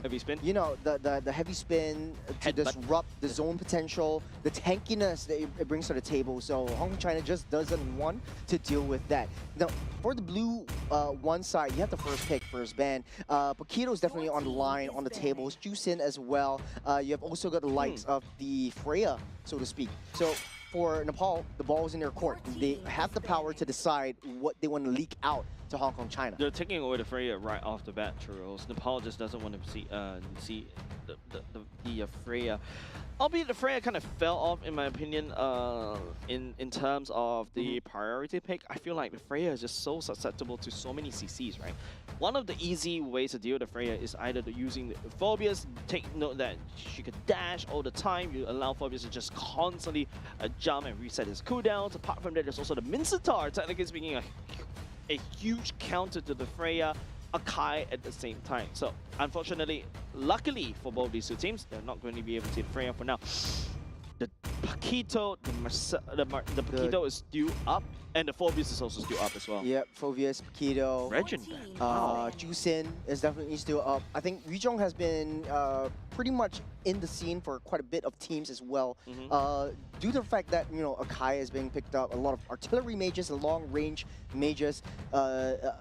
heavy spin. You know, the heavy spin to disrupt the zone potential, the tankiness that it brings to the table. So Hong Kong, China just doesn't want to deal with that. Now, for the blue one side, you have the first pick, first ban. Paquito is definitely on the line, on the tables. Juicin as well. You have also got the likes of the Freya, so to speak. So for Nepal, the ball is in their court. They have the power to decide what they want to leak out to Hong Kong, China. They're taking away the Freya right off the bat, Churros. Nepal just doesn't want to see the Freya. Albeit the Freya kind of fell off, in my opinion, in terms of the priority pick. I feel like the Freya is just so susceptible to so many CCs, right? One of the easy ways to deal with the Freya is either using the Phobias. Take note that she could dash all the time. You allow Phobias to just constantly jump and reset his cooldowns. Apart from that, there's also the Mincetar, technically speaking, a huge counter to the Freya. Akai at the same time. So unfortunately, luckily for both these two teams, they're not going to be able to see the Freya for now. The Paquito, the Paquito is still up, and the Phobius is also still up as well. Yep, Phobius, Paquito. Legend. Juicin is definitely still up. I think Yuzhong has been pretty much in the scene for quite a bit of teams as well. Due to the fact that, you know, Akai is being picked up, a lot of artillery mages and long-range mages. The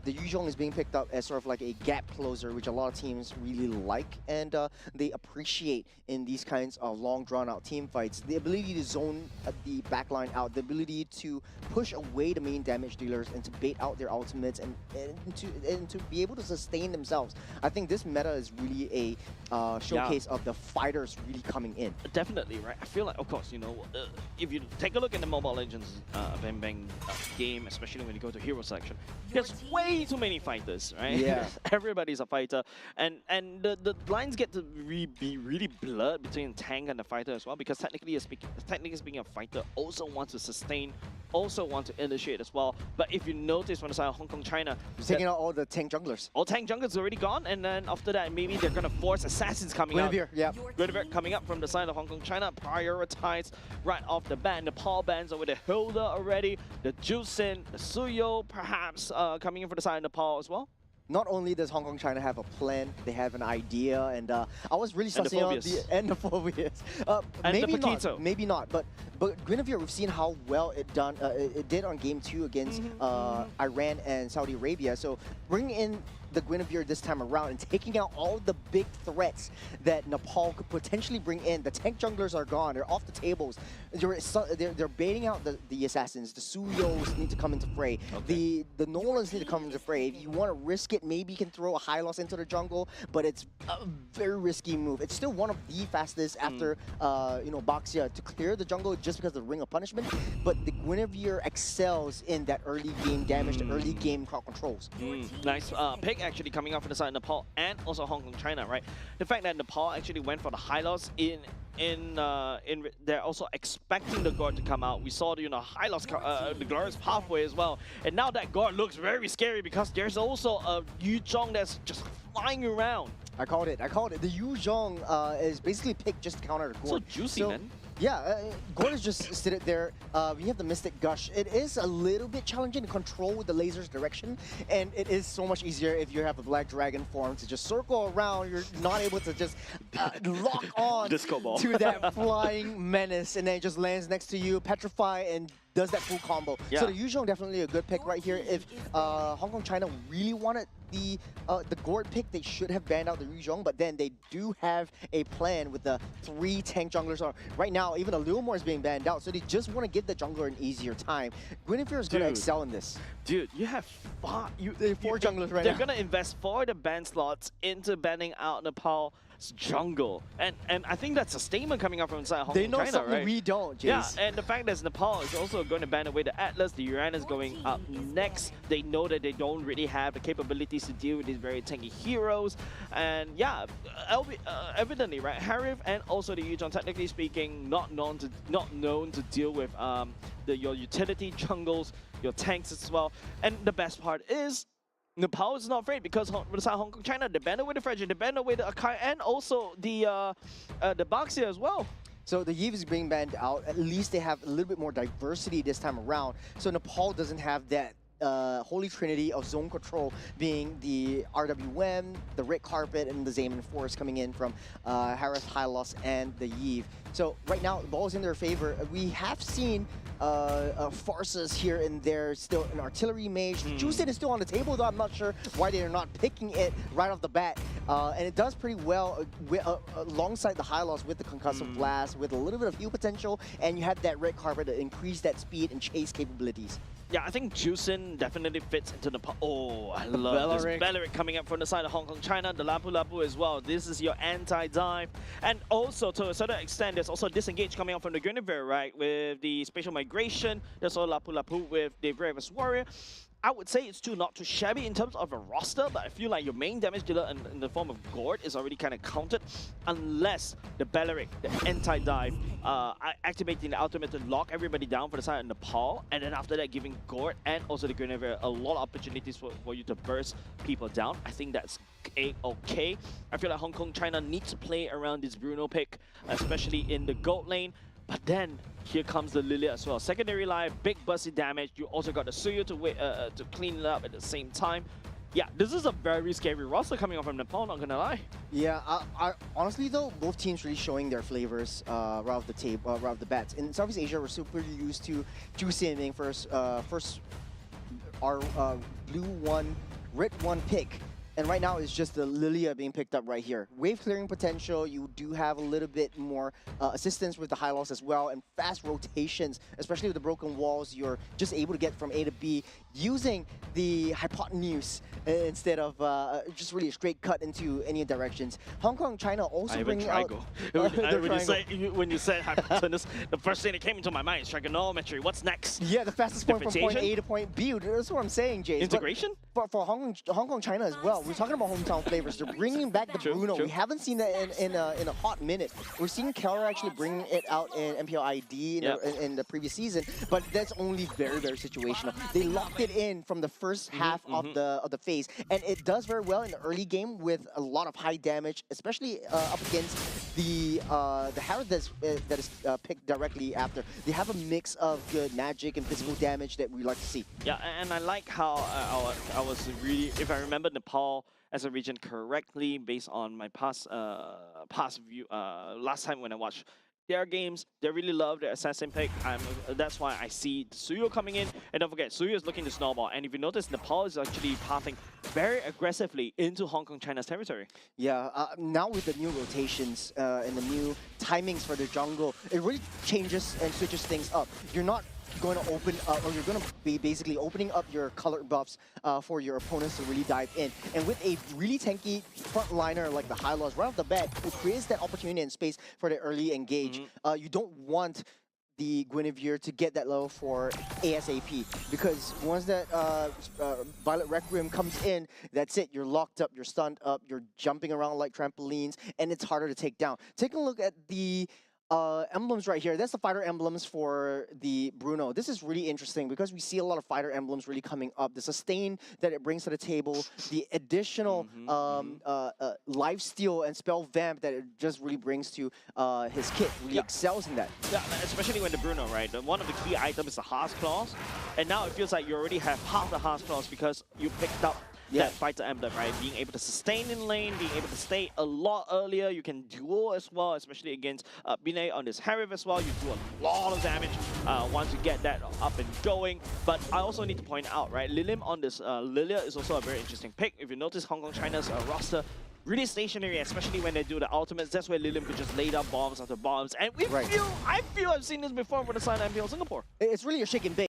Yuzhong is being picked up as sort of like a gap closer, which a lot of teams really like and they appreciate in these kinds of long, drawn-out team fights. The ability to zone the backline out, the ability to push away the main damage dealers and to bait out their ultimates and to be able to sustain themselves. I think this meta is really a showcase of the fighters really coming in. Definitely, right? I feel like, of course, you know, if you take a look at the Mobile Legends Bang Bang game, especially when you go to hero selection, there's way too many fighters, right? Yeah. Everybody's a fighter, and the lines get to be really blurred between tank and the fighter as well, because technically speaking, a fighter also wants to sustain, also want to initiate as well. But if you notice from the side of Hong Kong, China, taking out all the tank junglers. All tank junglers already gone, and then after that, maybe they're gonna force assassins coming out. Yeah. Guinevere coming up from the side of Hong Kong, China, prioritize right off the bat. Nepal bans over the Hilda already, the Juicin, the Suyo perhaps coming in for the side of Nepal as well. Not only does Hong Kong, China have a plan, they have an idea, and I was really sussing out the Phobias. Maybe not, but Guinevere, we've seen how well it did on game 2 against Iran and Saudi Arabia. So bringing in the Guinevere this time around and taking out all the big threats that Nepal could potentially bring in. The tank junglers are gone, they're off the tables. They're baiting out the assassins. The Suyos need to come into fray. The Nolans need to come into fray. If you want to risk it, maybe you can throw a high loss into the jungle, but it's a very risky move. It's still one of the fastest after you know, Baxia to clear the jungle just because of the Ring of Punishment, but the Guinevere excels in that early game damage, the early game crowd controls. Nice pick actually coming out from the side of Nepal and also Hong Kong, China, right? The fact that Nepal actually went for the high loss they're also expecting the guard to come out. We saw the high loss, the glorious pathway as well, and now that guard looks very scary because there's also a Yu Zhong that's just flying around. I called it. The Yu Zhong is basically picked just to counter the Gord. So juicy, man. Yeah, Gord is just sitting there. We have the Mystic Gush. It is a little bit challenging to control with the laser's direction, and it is so much easier if you have the Black Dragon form to just circle around. You're not able to just lock on Disco ball. to that flying menace, and then it just lands next to you, petrify, and does that full combo. Yeah. So the Yu Zhong definitely a good pick right here. If Hong Kong China really wanted the Gord pick, they should have banned out the Yu Zhong, but then they do have a plan with the 3 tank junglers. Right now, even a little more is being banned out, so they just want to give the jungler an easier time. Guinevere is going to excel in this. Dude, you have 4 junglers right They're now. going to invest 4 of the ban slots into banning out Nepal's jungle. And I think that's a statement coming out from inside Hong They Kong, know China, something right? we don't, Jace. Yeah, and the fact that Nepal is also going to ban away the Atlas, the Uranus going up next. They know that they don't really have the capabilities to deal with these very tanky heroes. And yeah, evidently, right, Harif and also the Yu Zhong, technically speaking, not known to deal with your utility jungles, your tanks as well. And the best part is, Nepal is not afraid because beside Hong Kong, China, they banned away the Frederick, they banned away the Akai, and also the Baxia as well. So the Yves is being banned out. At least they have a little bit more diversity this time around. So Nepal doesn't have that holy trinity of zone control, being the RWM, the Red Carpet, and the Zaman Forest coming in from Harith, Hylos, and the Yves. So right now, the ball is in their favor. We have seen farces here and there, still an artillery mage. Juicin is still on the table, though I'm not sure why they are not picking it right off the bat. And it does pretty well alongside the high loss with the concussive blast, with a little bit of heal potential, and you have that Red Carpet to increase that speed and chase capabilities. Yeah, I think Juicin definitely fits into the... Oh, I love this Belleric coming up from the side of Hong Kong, China. The Lapu Lapu as well. This is your anti-dive. And also, to a certain extent, there's also Disengage coming out from the Guinevere, right? With the Spatial Migration. There's also Lapu Lapu with the Bravest Warrior. I would say it's not too shabby in terms of a roster, but I feel like your main damage dealer in the form of Gord is already kind of counted, unless the Belleric, the anti-dive, activating the ultimate to lock everybody down for the side of Nepal, and then after that giving Gord and also the Guinevere a lot of opportunities for you to burst people down. I think that's okay. I feel like Hong Kong, China needs to play around this Bruno pick, especially in the gold lane. But then, here comes the Lilia as well. Secondary life, big bursty damage. You also got the Suyo to clean it up at the same time. Yeah, this is a very scary roster coming up from Nepal, not gonna lie. Yeah, honestly though, both teams really showing their flavors right off the table, right off the bats. In Southeast Asia, we're super used to Juicin being first our blue 1, red 1 pick. And right now, it's just the Lilia being picked up right here. Wave clearing potential, you do have a little bit more assistance with the high loss as well, and fast rotations, especially with the broken walls. You're just able to get from A to B using the hypotenuse instead of just really a straight cut into any directions. Hong Kong, China also bringing out... When you said hypotenuse, the first thing that came into my mind is trigonometry. What's next? Yeah, the fastest point from point A to point B. That's what I'm saying, Jace. Integration? But for Hong Kong, China as well, we're talking about hometown flavors. They're bringing back the Bruno. True. We haven't seen that in a hot minute. We're seeing Keller actually bringing it out in MPLID in the previous season, but that's only very, very situational. They locked it in from the first half of the phase, and it does very well in the early game with a lot of high damage, especially up against the Harrow that is picked directly after. They have a mix of good magic and physical damage that we like to see. Yeah, and I like how I was really, if I remember Nepal as a region correctly, based on my past view, last time when I watched their games, they really love their assassin pick. That's why I see Suyo coming in. And don't forget, Suyo is looking to snowball. And if you notice, Nepal is actually pathing very aggressively into Hong Kong, China's territory. Yeah, now with the new rotations and the new timings for the jungle, it really changes and switches things up. You're not going to open up, or you're going to be basically opening up your color buffs for your opponents to really dive in. And with a really tanky frontliner like the high loss right off the bat, it creates that opportunity and space for the early engage. You don't want the Guinevere to get that level 4 ASAP. Because once that Violet Requiem comes in, that's it. You're locked up, you're stunned up, you're jumping around like trampolines, and it's harder to take down. Take a look at the emblems right here. That's the fighter emblems for the Bruno. This is really interesting because we see a lot of fighter emblems really coming up. The sustain that it brings to the table, the additional lifesteal and spell vamp that it just really brings to his kit. Really excels in that. Yeah, especially when the Bruno, right? One of the key items is the Hearth Claws, and now it feels like you already have half the Hearth Claws because you picked up that fighter emblem, right? Being able to sustain in lane, being able to stay a lot earlier. You can duel as well, especially against Bine on this Harif as well. You do a lot of damage once you get that up and going. But I also need to point out, right? Lilim on this Lilia is also a very interesting pick. If you notice Hong Kong China's roster, really stationary, especially when they do the ultimates. That's where Lilim could just lay down bombs after bombs. And I feel I've seen this before with the side MPL Singapore. It's really a shake and bake.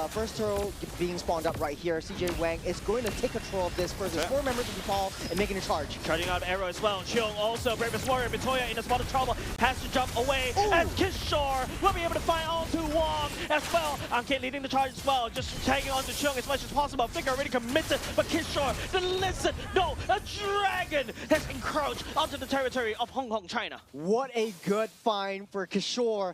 First turtle being spawned up right here. CJ Wang is going to take control of this versus 4 members of the Nepal and making a charge. Charging out Arrow as well. Cheong also, Bravest Warrior, Mitoya in a spot of trouble, has to jump away. And Kishore will be able to find onto Wong as well. Ankit leading the charge as well, just tagging onto Cheong as much as possible. Figure already committed, but Kishore, listen, no, a dragon has encroached onto the territory of Hong Kong, China. What a good find for Kishore.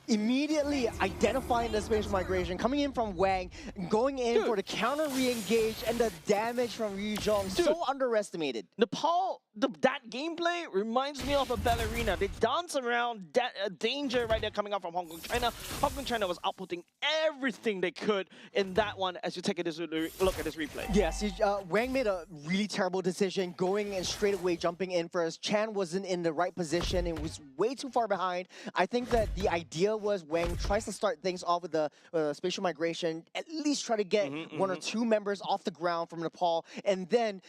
Immediately identifying the spatial migration, coming in from Wang, going in for the counter re-engage, and the damage from Yu Zhong. So underestimated. Nepal, that gameplay reminds me of a ballerina. They dance around danger right there coming out from Hong Kong, China. Hong Kong, China was outputting everything they could in that one as you take a look at this replay. Yes, Wang made a really terrible decision, going and straight away jumping in first. Chan wasn't in the right position and was way too far behind. I think that the idea was Wang tries to start things off with the spatial migration, at least try to get 1 or 2 members off the ground from Nepal, and then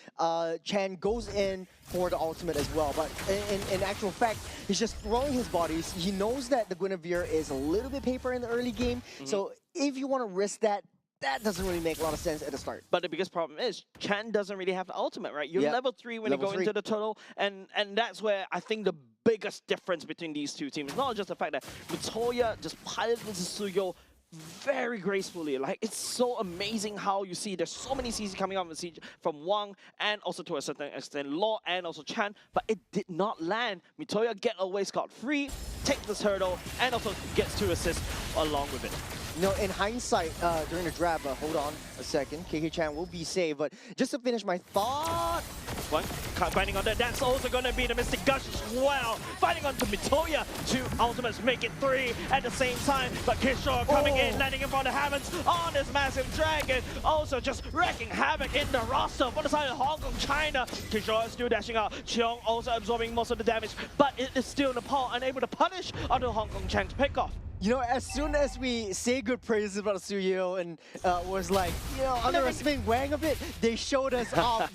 Chan goes in for the ultimate as well. But in actual fact, he's just throwing his bodies. He knows that the Guinevere is a little bit paper in the early game, so if you want to risk that, that doesn't really make a lot of sense at the start. But the biggest problem is Chan doesn't really have the ultimate, right? You're level 3 when you go into the turtle, and that's where I think the biggest difference between these two teams. Not just the fact that Mitoya just piloted Suyo very gracefully. Like, it's so amazing how you see there's so many CC coming out from Wang and also to a certain extent Law and also Chan, but it did not land. Mitoya get away scot-free, take this hurdle, and also gets 2 assists along with it. You know, in hindsight, during the draft, hold on a second, KK Chan will be saved, but just to finish my thought... One, finding on that, that's also going to be the Mystic Gush as well. Fighting onto Mitoya, 2 ultimates make it 3 at the same time, but Kishore coming in, landing in front of Havens on this massive dragon, also just wreaking havoc in the roster for the side of Hong Kong, China. Kishore is still dashing out, Cheong also absorbing most of the damage, but it is still Nepal unable to punish onto Hong Kong Chan's pickoff. You know, as soon as we say good praises about Suyo and was like, you know, underestimating Wang a bit, they showed us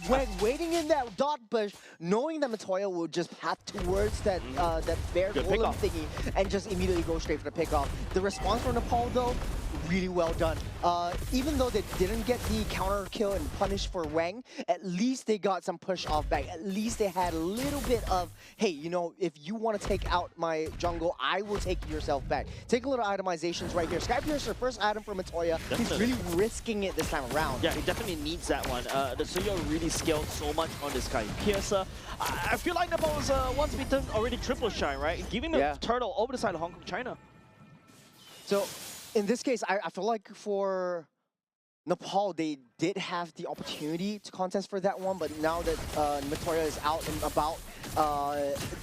Wang waiting in that dot bush, knowing that Mitoya will just path towards that that bear golem thingy and just immediately go straight for the pickoff. The response from Nepal, though, really well done. Even though they didn't get the counter kill and punish for Wang, at least they got some push off back. At least they had a little bit of, hey, you know, if you want to take out my jungle, I will take yourself back. Take a little itemizations right here. Skypiercer, first item for Mitoya. He's really risking it this time around. Yeah, he definitely needs that one. The Suyo really scaled so much on this Skypiercer. I feel like Nepal was once beaten already triple shine, right? Giving the turtle over the side of Hong Kong, China. So, in this case, I feel like for Nepal, they did have the opportunity to contest for that one, but now that Mitoya is out and about,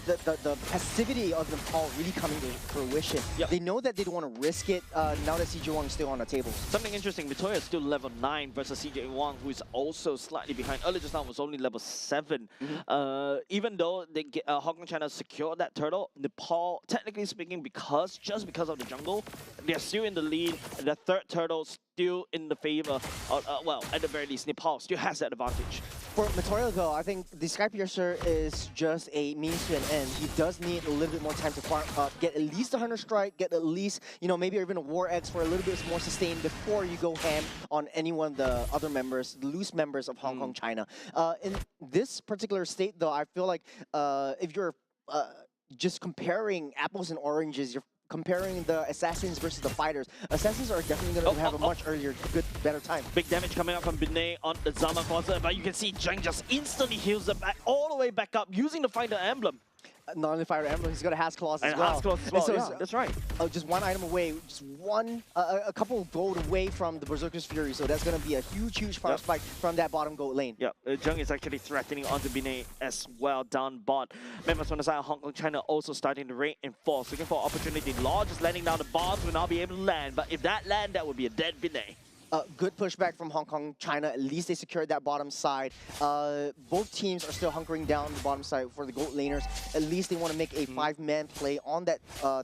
the passivity of Nepal really coming to fruition. They know that they don't want to risk it now that CJ Wang is still on the table. Something interesting, Mitoya is still level 9 versus CJ Wang, who is also slightly behind. Earlier just now was only level 7. Even though they get, Hong Kong China secured that turtle, Nepal, technically speaking, just because of the jungle, they're still in the lead. The 3rd turtle still in the favor of, well, at the very least, Nepal still has that advantage. For Matoya, though, I think the Sky Piercer is just a means to an end. He does need a little bit more time to farm up, get at least a Hunter Strike, get at least, you know, maybe even a War X for a little bit more sustain before you go ham on any one of the other members, the loose members of Hong Kong, China. In this particular state, though, I feel like if you're just comparing apples and oranges, you're comparing the Assassins versus the Fighters. Assassins are definitely going to have a much earlier, better time. Big damage coming up from Binay on the Zaman Force, but you can see Zheng just instantly heals it back all the way back up using the Fighter Emblem. Not only Fire Emblem, he's got a Has Claws as And well. Has Claws as well, So yeah, that's right. Just one item away, just one, a couple of gold away from the Berserker's Fury. So that's going to be a huge power spike from that bottom gold lane. Yeah, Zheng is actually threatening onto Binay as well down bot. Members from the side of Hong Kong, China also starting to reinforce, looking for opportunity. Law just landing down the bombs will not be able to land, but if that land, that would be a dead Binay. Good pushback from Hong Kong, China. At least they secured that bottom side. Both teams are still hunkering down the bottom side for the gold laners. At least they want to make a 5-man play on that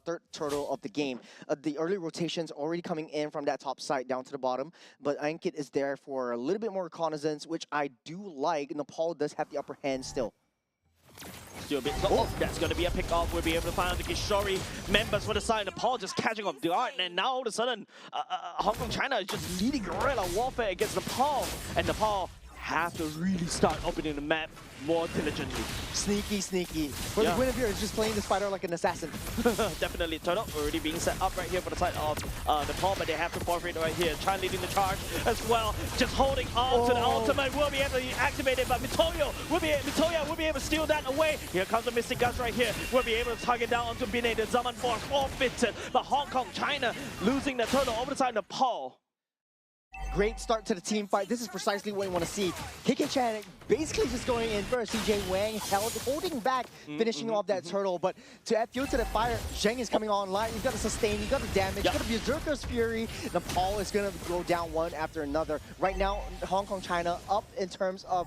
third turtle of the game. The early rotations already coming in from that top side down to the bottom, but Ankit is there for a little bit more reconnaissance, which I do like. Nepal does have the upper hand still. Still a bit. Oh, that's going to be a pick off. We'll be able to find the Kishori members for the side. Nepal just catching off guard, and now all of a sudden, Hong Kong, China is just leading guerrilla warfare against Nepal, and Nepal have to really start opening the map more diligently. Sneaky. For the Guinevere is just playing this fighter like an assassin. Definitely. Turtle already being set up right here for the side of Nepal, but they have to forfeit right here. China leading the charge as well. Just holding on to the ultimate. Will be able to activate it, but Mitoya will be able to steal that away. Here comes the Mystic Guts right here. We'll be able to target down onto Binay. The Zaman Force forfeited, but Hong Kong, China losing the turtle over the side of Nepal. Great start to the team fight. This is precisely what you want to see. KK Chan basically just going in first. CJ Wang holding back, finishing off that turtle. But to add fuel to the fire, Zheng is coming online. You've got the sustain, you've got the damage, you've got the Berserker's Fury. Nepal is going to go down one after another. Right now, Hong Kong, China up in terms of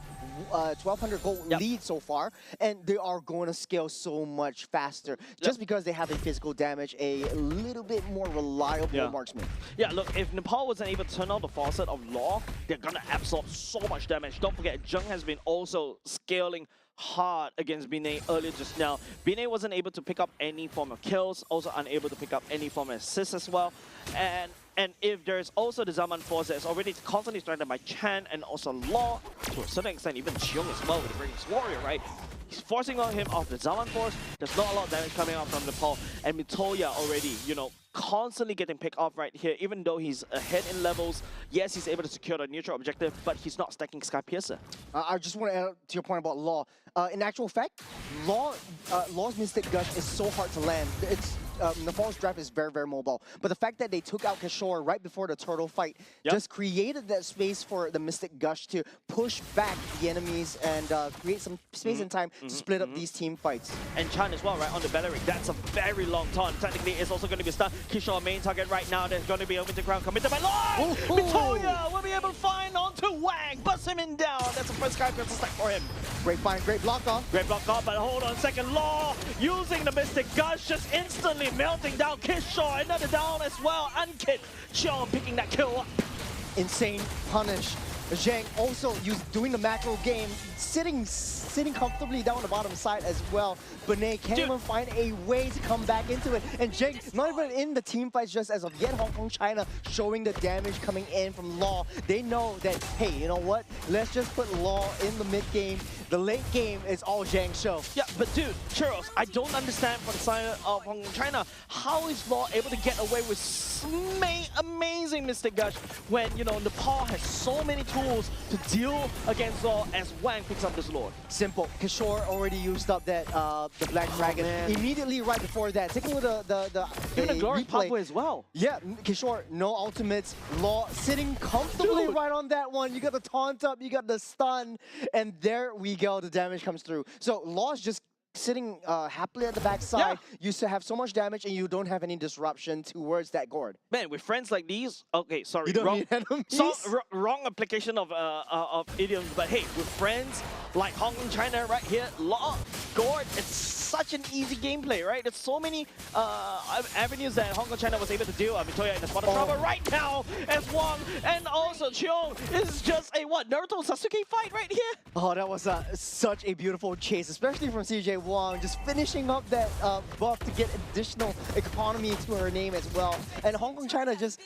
1,200 gold lead so far, and they are going to scale so much faster just because they have a physical damage, a little bit more reliable marksman. Yeah, look, if Nepal wasn't able to turn on the faucet of Law, they're gonna absorb so much damage. Don't forget, Zheng has been also scaling hard against Binay earlier just now. Binay wasn't able to pick up any form of kills, also unable to pick up any form of assists as well. And if there's also the Zaman Force that's already constantly threatened by Chan and also Law, to a certain extent even Cheong as well with the Radiance Warrior, right? He's forcing on him off the Zaman Force. There's not a lot of damage coming out from Nepal. And Mitoya already, you know, constantly getting picked off right here. Even though he's ahead in levels, yes, he's able to secure the neutral objective, but he's not stacking Sky Piercer. I just want to add to your point about Law. In actual fact, Law's Mystic Gush is so hard to land. It's Nepal's draft is very mobile, but the fact that they took out Kishore right before the turtle fight just created that space for the Mystic Gush to push back the enemies and create some space and time to split up these team fights. And Chan as well, right, on the Belleric. That's a very long taunt. Technically, it's also going to be stunned. Kishore main target right now. There's going to be over the ground committed by Law. Mitoya will be able to find onto Wang, bust him in down. That's the first Sky Piercer stack for him. Great find, great block off. Great block off, but hold on a second. Law using the Mystic Gush, just instantly melting down Kishore. Another down as well. Ankit Cheong picking that kill up. Insane punish. Zheng also doing the macro game, sitting comfortably down the bottom side as well. Binay can't even find a way to come back into it. And Zheng, not even in the team fights just as of yet. Hong Kong, China showing the damage coming in from Law. They know that, hey, you know what? Let's just put Law in the mid game. The late game is all Zheng's show. Yeah, but dude, Churros, I don't understand from the side of Hong Kong, China, how is Law able to get away with amazing Mystic Gush when, you know, Nepal has so many tools to deal against Law as Wang picks up this Lord. Simple. Kishore already used up that the Black Dragon immediately right before that. Taking with even the Glory replay pathway as well. Yeah, Kishore, no ultimates. Law sitting comfortably right on that one. You got the taunt up, you got the stun, and there we go. The damage comes through. So Law's just sitting happily at the backside. You used to have so much damage and you don't have any disruption towards that gourd. Man, with friends like these, okay, sorry, You don't wrong, need enemies? wrong application of idioms, but hey, with friends like Hong Kong, China right here, Law, Gourd, it's such an easy gameplay, right? There's so many avenues that Hong Kong China was able to do. Mitoya in the spot of trouble right now as Wang and also Cheong. This is just a Naruto Sasuke fight right here. Oh, that was such a beautiful chase, especially from CJ Wang, just finishing up that buff to get additional economy to her name as well. And Hong Kong China just,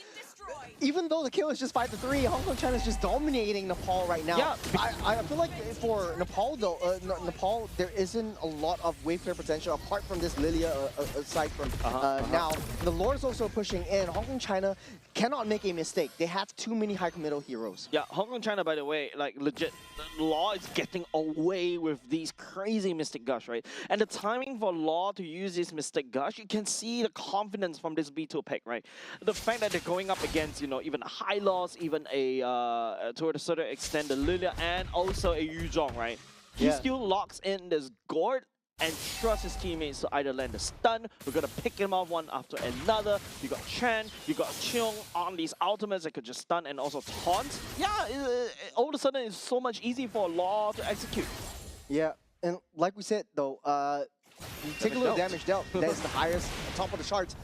even though the kill is just 5-3, Hong Kong China is just dominating Nepal right now. Yeah. I feel like for Nepal though, Nepal there isn't a lot of wave clear potential apart from this Lilia aside from now. The Lord is also pushing in. Hong Kong China cannot make a mistake. They have too many high committal heroes. Yeah, Hong Kong China, by the way, like legit, Law is getting away with these crazy Mystic Gush, right? And the timing for Law to use this Mystic Gush, you can see the confidence from this B2 pick, right? The fact that they're going up against, you know, even a high loss, even a to a certain extent, the Lilia and also a Yuzhong, right? He still locks in this Gord and trusts his teammates to either land the stun. We're gonna pick him off one after another. You got Chen, you got Cheong on these ultimates that could just stun and also taunt. Yeah, all of a sudden it's so much easier for Law to execute. Yeah, and like we said though, you take a little damage dealt. That's the highest, top of the charts.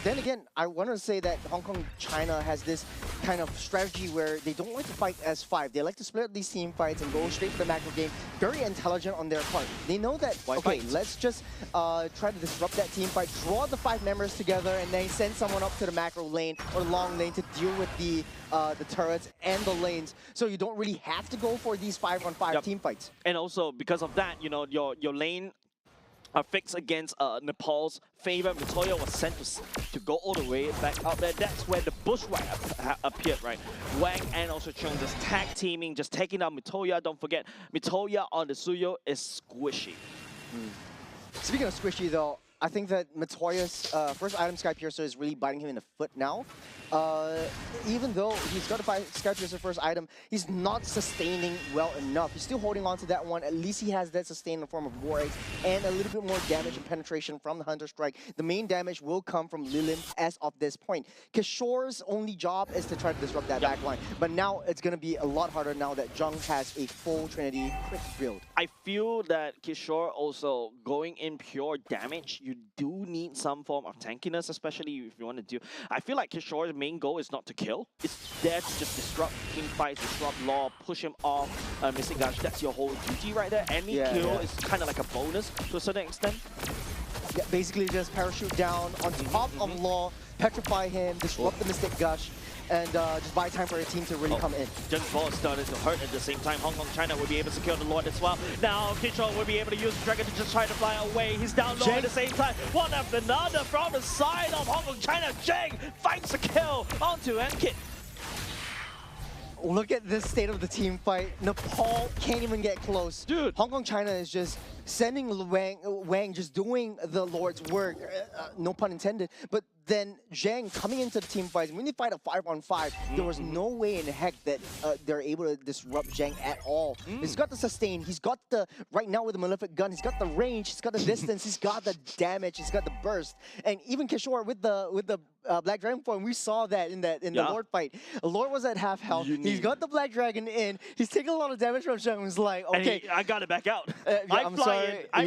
Then again, I want to say that Hong Kong China has this kind of strategy where they don't like to fight as 5. They like to split up these team fights and go straight for the macro game. Very intelligent on their part. They know that, okay, let's just try to disrupt that team fight, draw the 5 members together, and then send someone up to the macro lane or long lane to deal with the turrets and the lanes. So you don't really have to go for these 5-on-5 team fights. And also, because of that, you know, your lane fixed against Nepal's favor. Mitoya was sent to go all the way back out there. That's where the bushwhack appeared, right? Wang and also Cheong just tag teaming, just taking out Mitoya. Don't forget, Mitoya on the Suyo is squishy. Speaking of squishy though, I think that Mitoya's first item, Sky Piercer, is really biting him in the foot now. Even though he's got a Sky Piercer first item, he's not sustaining well enough. He's still holding on to that one. At least he has that sustain in the form of War Eggs and a little bit more damage and penetration from the Hunter Strike. The main damage will come from Lilin as of this point. Kishore's only job is to try to disrupt that backline. But now it's going to be a lot harder now that Jung has a full Trinity crit build. I feel that Kishore also going in pure damage, you do need some form of tankiness, especially if you want to do. I feel like Kishore's main goal is not to kill. It's there to just disrupt team fights, disrupt Law, push him off. Mystic Gush, that's your whole duty right there. Any kill is kind of like a bonus to a certain extent. Yeah, basically just parachute down on top of Law, petrify him, disrupt the Mystic Gush, and just buy time for your team to really come in. Just Ball started to hurt at the same time. Hong Kong China will be able to secure the Lord as well. Now Kishore will be able to use the Dragon to just try to fly away. He's down low at the same time. One after another from the side of Hong Kong China. Zheng finds the kill onto Enkit. Look at this state of the team fight. Nepal can't even get close. Dude. Hong Kong China is just sending Wang just doing the Lord's work. No pun intended. But then Zhang coming into the team fights, when they fight a 5-on-5, there was no way in heck that they're able to disrupt Zhang at all. He's got the sustain, he's got the, right now with the Malefic Gun, he's got the range, he's got the distance, he's got the damage, he's got the burst. And even Kishore with the Black Dragon form, we saw that in the Lord fight. Lord was at half health, he's got the Black Dragon in, he's taking a lot of damage from Zhang, he's like, okay. I got it back out. I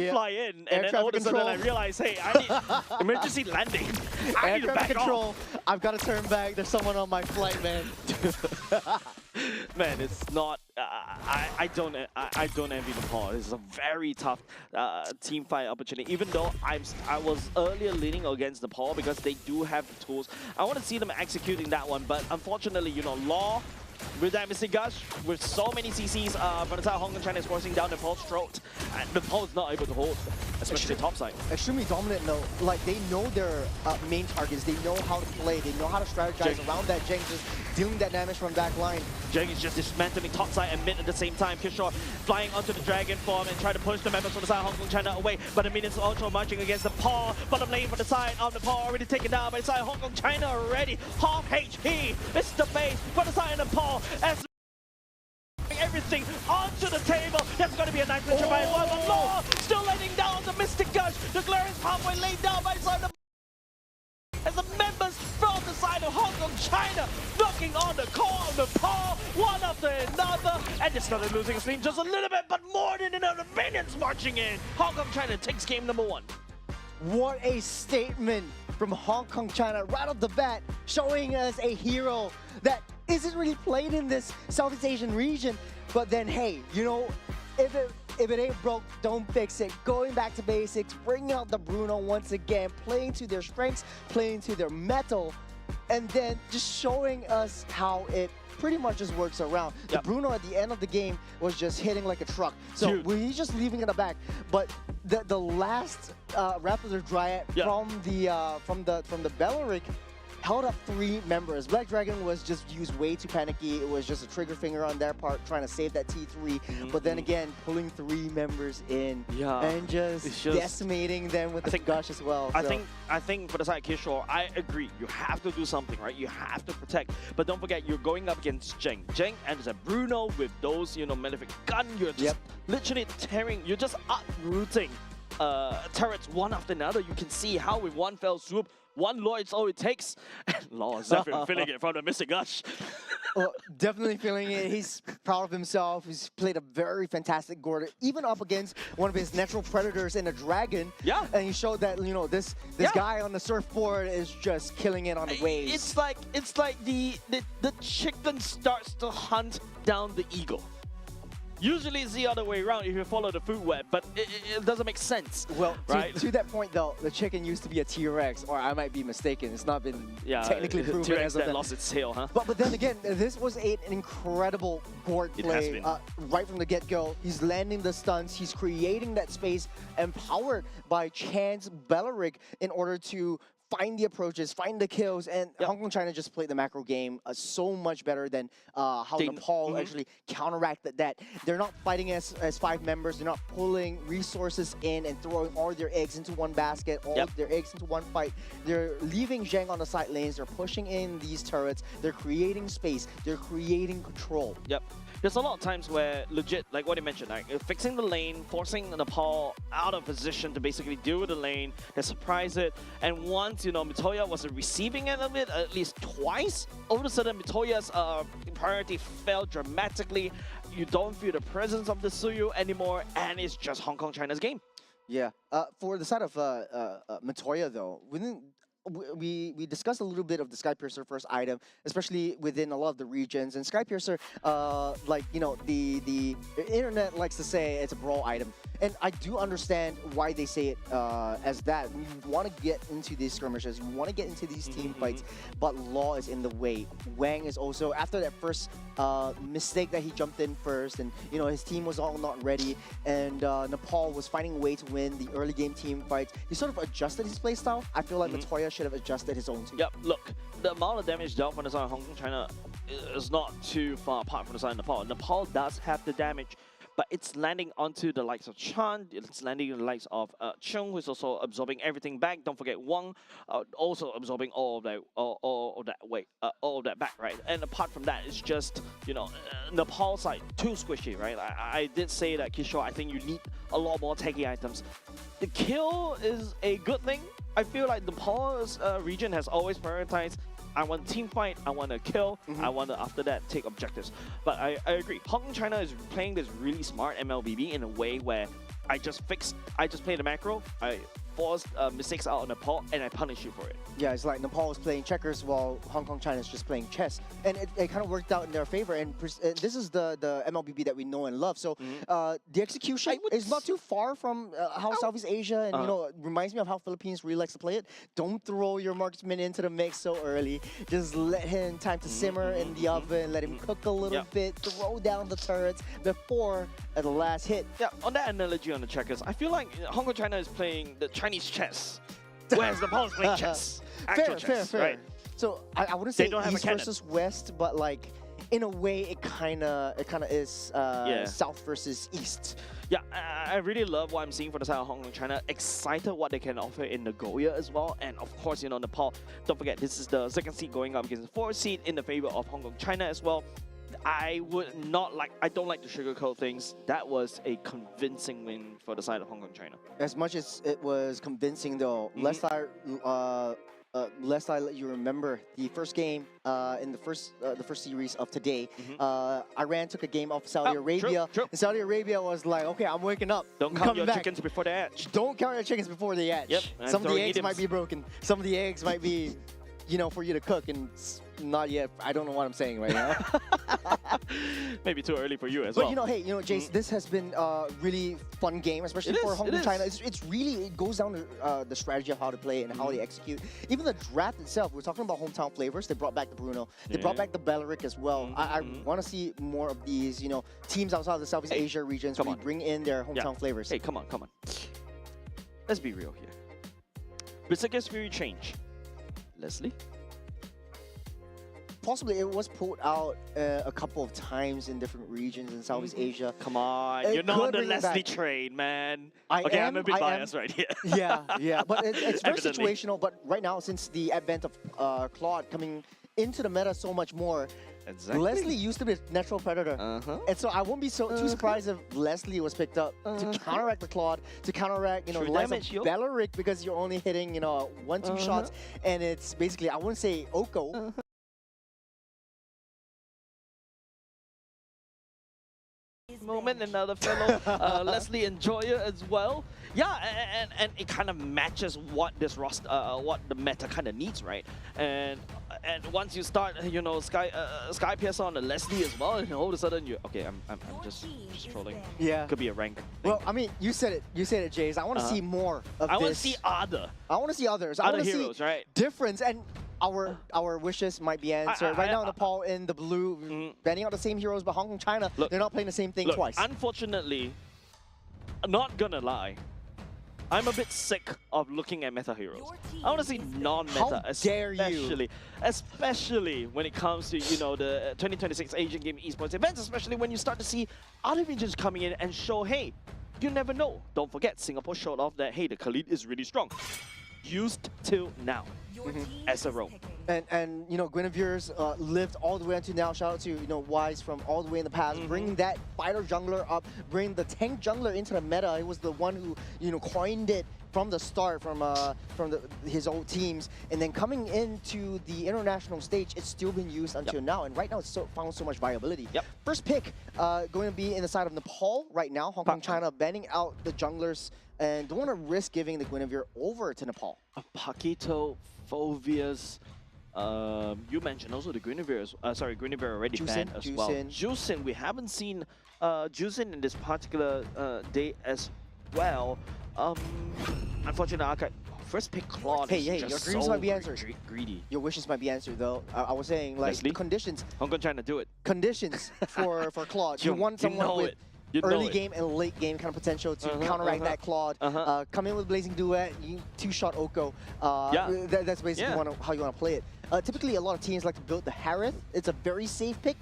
fly in, and then all of a sudden I realize, hey, I need emergency landing. I need to back control. off. I've got to turn back. There's someone on my flight, man. Man, it's not. I don't envy Nepal. This is a very tough team fight opportunity. Even though I was earlier leaning against Nepal because they do have the tools. I want to see them executing that one, but unfortunately, you know, Law. With that Mystic Gush, with so many CCs from the side of Hong Kong China is forcing down Nepal's throat, and Nepal's not able to hold, especially the top side. Extremely dominant though. Like they know their main targets, they know how to play, they know how to strategize around that Zheng, just dealing that damage from back line. Zheng is just dismantling top side and mid at the same time. Kishore flying onto the Dragon form and try to push the members from the side of Hong Kong China away, but the minions also marching against the Nepal. Bottom lane from the side of Nepal already taken down by the side of Hong Kong China already. Half HP, it's the base from the side of Nepal as everything onto the table. That's going to be a nice picture by one. But Law still laying down the Mystic Gush. The glare is halfway laid down by the side of as the members from the side of Hong Kong China knocking on the core of Nepal, one after another, and they started losing steam just a little bit, but more than another minions marching in. Hong Kong China takes game number 1. What a statement from Hong Kong China right off the bat, showing us a hero that isn't really played in this Southeast Asian region. But then, hey, you know, if it ain't broke, don't fix it. Going back to basics, bringing out the Bruno once again, playing to their strengths, playing to their metal, and then just showing us how it pretty much just works around. The Yep. Bruno at the end of the game was just hitting like a truck. So Dude. he's just leaving in the back. But the last Raptor Dryad Yeah. from the Belleric held up 3 members. Black Dragon was just used way too panicky. It was just a trigger finger on their part trying to save that T3. But then again, pulling 3 members in Yeah, and just, it's just- decimating them with the gush as well. I So, think for the side of Kishore, I agree. You have to do something, right? You have to protect. But don't forget, you're going up against Zheng. Zheng and a Bruno with those, you know, malefic gun. You're just Yep. literally tearing. You're just uprooting turrets one after another. You can see how with one fell swoop, one Lloyd's all it takes. Lord, Zephyr feeling it from the Mystic Gush. well, definitely feeling it. He's proud of himself. He's played a very fantastic Gordon, even up against one of his natural predators in a dragon. Yeah. And he showed that, you know, this Yeah. guy on the surfboard is just killing it on the waves. It's like the chicken starts to hunt down the eagle. Usually it's the other way around if you follow the food web, but it doesn't make sense. Well, right? to that point though, the chicken used to be a T-Rex, or I might be mistaken. It's not been technically proven T-Rex as of that then. lost its tail, huh? But then again, this was an incredible Gord It has play been. right from the get-go. He's landing the stunts. He's creating that space, empowered by Chan's Belleric in order to find the approaches, find the kills, and Yep. Hong Kong China just played the macro game so much better than how They- Nepal actually counteracted that. They're not fighting as 5 members. They're not pulling resources in and throwing all their eggs into one basket, all Yep. their eggs into one fight. They're leaving Zheng on the side lanes. They're pushing in these turrets. They're creating space. They're creating control. Yep. There's a lot of times where legit, like what you mentioned, like fixing the lane, forcing Nepal out of position to basically deal with the lane, they surprise it. And once, you know, Mitoya was receiving it a bit, at least twice, all of a sudden Mitoya's priority fell dramatically. You don't feel the presence of the Suyu anymore, and it's just Hong Kong China's game. Yeah. For the side of Matoya, though, we discussed a little bit of the Skypiercer first item, especially within a lot of the regions. And Skypiercer, like, you know, the internet likes to say it's a brawl item. And I do understand why they say it as that. You want to get into these skirmishes, you want to get into these team fights, but law is in the way. Wang is also, after that first mistake that he jumped in first, and, you know, his team was all not ready, and Nepal was finding a way to win the early game team fights. He sort of adjusted his playstyle. I feel like Matoya should have adjusted his own too. Yep, look, the amount of damage dealt from the side of Hong Kong China is not too far apart from the side of Nepal. Nepal does have the damage, but it's landing onto the likes of Chan, it's landing on the likes of Chung, who's also absorbing everything back. Don't forget Wang, also absorbing all of that back, right? And apart from that, it's just, you know, Nepal side too squishy, right? I did say that, Kishore, I think you need a lot more tanky items. The kill is a good thing. I feel like Nepal's region has always prioritized, I want a team fight, I want to kill, I want to, after that, take objectives. But I agree, Hong Kong China is playing this really smart MLBB in a way where I just play the macro, I force mistakes out on Nepal, and I punish you for it. Yeah, it's like Nepal is playing checkers while Hong Kong China is just playing chess. And it kind of worked out in their favor. And this is the MLBB that we know and love. So the execution is not too far from how Southeast Asia, and you know, it reminds me of how Philippines really likes to play it. Don't throw your marksman into the mix so early. Just let him time to simmer in the oven, let him cook a little bit, throw down the turrets before the last hit. Yeah, on that analogy on the checkers, I feel like Hong Kong China is playing the Chinese chess, whereas Nepal is playing chess. Actual chess, fair. right? So I wouldn't say don't have a East cannon. versus West, but like in a way, it kind of is South versus East. Yeah, I really love what I'm seeing for the side of Hong Kong China. Excited what they can offer in Nagoya as well. And of course, you know, Nepal, don't forget, this is the second seed going up against the 4th seed in the favor of Hong Kong China as well. I don't like to sugarcoat things. That was a convincing win for the side of Hong Kong China. As much as it was convincing, though, let's start lest I let you remember the first game in the first series of today. Iran took a game off Saudi Arabia. True. And Saudi Arabia was like, okay, I'm waking up. Don't I'm count coming your back. chickens before they hatch. Don't count your chickens before they hatch. Yep, and Some of the throwing eggs idioms. might be broken. Some of the eggs might be, for you to cook, and it's not yet. I don't know what I'm saying right now. Maybe too early for you as But well. hey, Jace, this has been a really fun game, especially It for is, Hong it Kong, is. China. It's really, it goes down to the strategy of how to play and how they execute. Even the draft itself, we're talking about hometown flavors. They brought back the Bruno. They brought back the Belleric as well. I want to see more of these, teams outside of the Southeast Asia regions come really on. bring in their hometown flavors. Hey, come on. Let's be real here. Berserker's Fury change. Leslie? Possibly it was pulled out a couple of times in different regions in Southeast Asia. Come on, It you're not on could the bring it Leslie back. train, man. I Okay, am, I'm a bit I am. biased right here. Yeah, but it's very Evidently. situational. But right now, since the advent of Claude coming into the meta so much more, Exactly. Leslie used to be a natural predator. And so I won't be too surprised if Leslie was picked up to counteract the Claude, to counteract, the True likes damage, yo. of Belleric, because you're only hitting, 1-2 shots, and it's basically, I wouldn't say Oko. Moment, another fellow Leslie Enjoyer as well. Yeah, and it kind of matches what this roster, what the meta kind of needs, right? And once you start, Sky Pierce on the Leslie as well, and all of a sudden you I'm just trolling. Yeah. Could be a rank thing. Well, I mean, you said it, Jace. I want to see more of I this. want to see other. I want to see others. I Other want to heroes, see right? difference, and our wishes might be answered. Right now, Nepal in the blue, banning out the same heroes, but Hong Kong, China, Look, they're not playing the same thing twice. Unfortunately, not gonna lie, I'm a bit sick of looking at meta heroes. I want to see non-meta, How dare you. especially when it comes to the 2026 Asian Game Esports events, especially when you start to see other regions coming in and show, hey, you never know. Don't forget, Singapore showed off that, hey, the Khalid is really strong. Used till now as a role. And Guinevere's lived all the way until now. Shout out to Wise from all the way in the past, bringing that fighter jungler up, bringing the tank jungler into the meta. He was the one who coined it from the start, from his old teams, and then coming into the international stage, it's still been used until now. And right now, it's found so much viability. First pick going to be in the side of Nepal right now. Hong Kong, China banning out the junglers and don't want to risk giving the Guinevere over to Nepal. Paquito, Phovius, you mentioned also the Guinevere, Guinevere already banned as well. Juicin, we haven't seen Juicin in this particular day as well. Unfortunately, first pick Claude. Hey, is your just dreams so might be answered. Greedy. Your wishes might be answered, though. I was saying, like, Leslie? the conditions. Hong Kong trying to do it. Conditions for Claude. You want you someone know with it. You know early it. game and late game kind of potential to counteract that Claude. Come in with Blazing Duet, you two-shot Oko. That's basically how you want to play it. Typically, a lot of teams like to build the Harith. It's a very safe pick,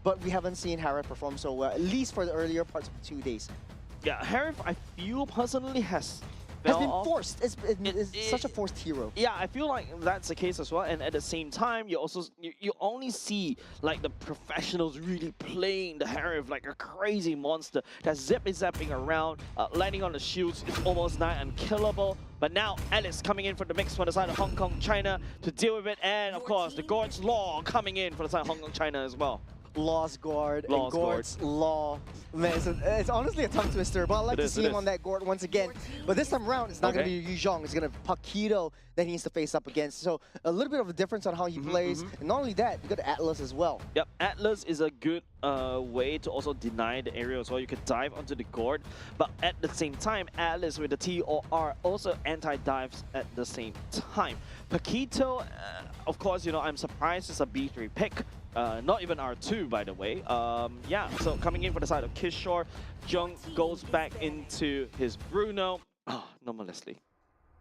but we haven't seen Harith perform so well, at least for the earlier parts of the 2 days. Yeah, Harith, I feel personally has Has fell been off. forced. It's such a forced hero. Yeah, I feel like that's the case as well. And at the same time, you only see like the professionals really playing the Harith like a crazy monster that zapping around, landing on the shields. It's almost nigh unkillable. But now Alice coming in for the mix for the side of Hong Kong, China to deal with it. And of course, the Gord's Law coming in for the side of Hong Kong, China as well. Law's Guard and Law's Gord's Law. Man, it's honestly a tongue twister, but I'd like to see him on that Gord once again. But this time around, it's not going to be Yu Zhong. It's going to be Paquito that he needs to face up against. So a little bit of a difference on how he plays. And not only that, you got Atlas as well. Yep, Atlas is a good way to also deny the area as well. You could dive onto the Gord, but at the same time, Atlas with the TOR also anti-dives at the same time. Paquito, of course, I'm surprised it's a B3 pick. Not even R2, by the way. Yeah, so coming in for the side of Kishore, Jung goes back into his Bruno. Oh, no more Leslie.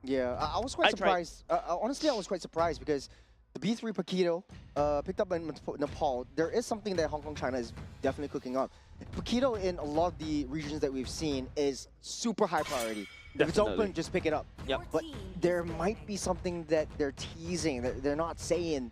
Yeah, I was quite surprised. Honestly, I was quite surprised because the B3 Paquito picked up in Nepal. There is something that Hong Kong, China is definitely cooking up. Paquito in a lot of the regions that we've seen is super high priority. If it's open, just pick it up. Yep. But there might be something that they're teasing, that they're not saying,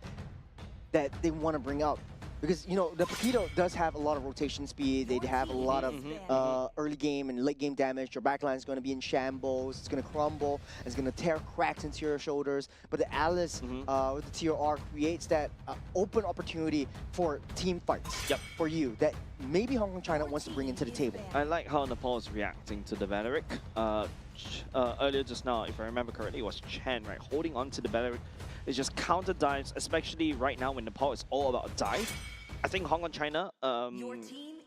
that they want to bring up. Because, you know, the Paquito does have a lot of rotation speed. They have a lot of early game and late game damage. Your backline is going to be in shambles. It's going to crumble. It's going to tear cracks into your shoulders. But the Alice with the TOR creates that open opportunity for team fights for you that maybe Hong Kong China wants to bring into the table. I like how Nepal is reacting to the Valeric. Earlier just now, if I remember correctly, it was Chen, right? Holding on to the Valeric. It's just counter dives, especially right now when Nepal is all about dive. I think Hong Kong China,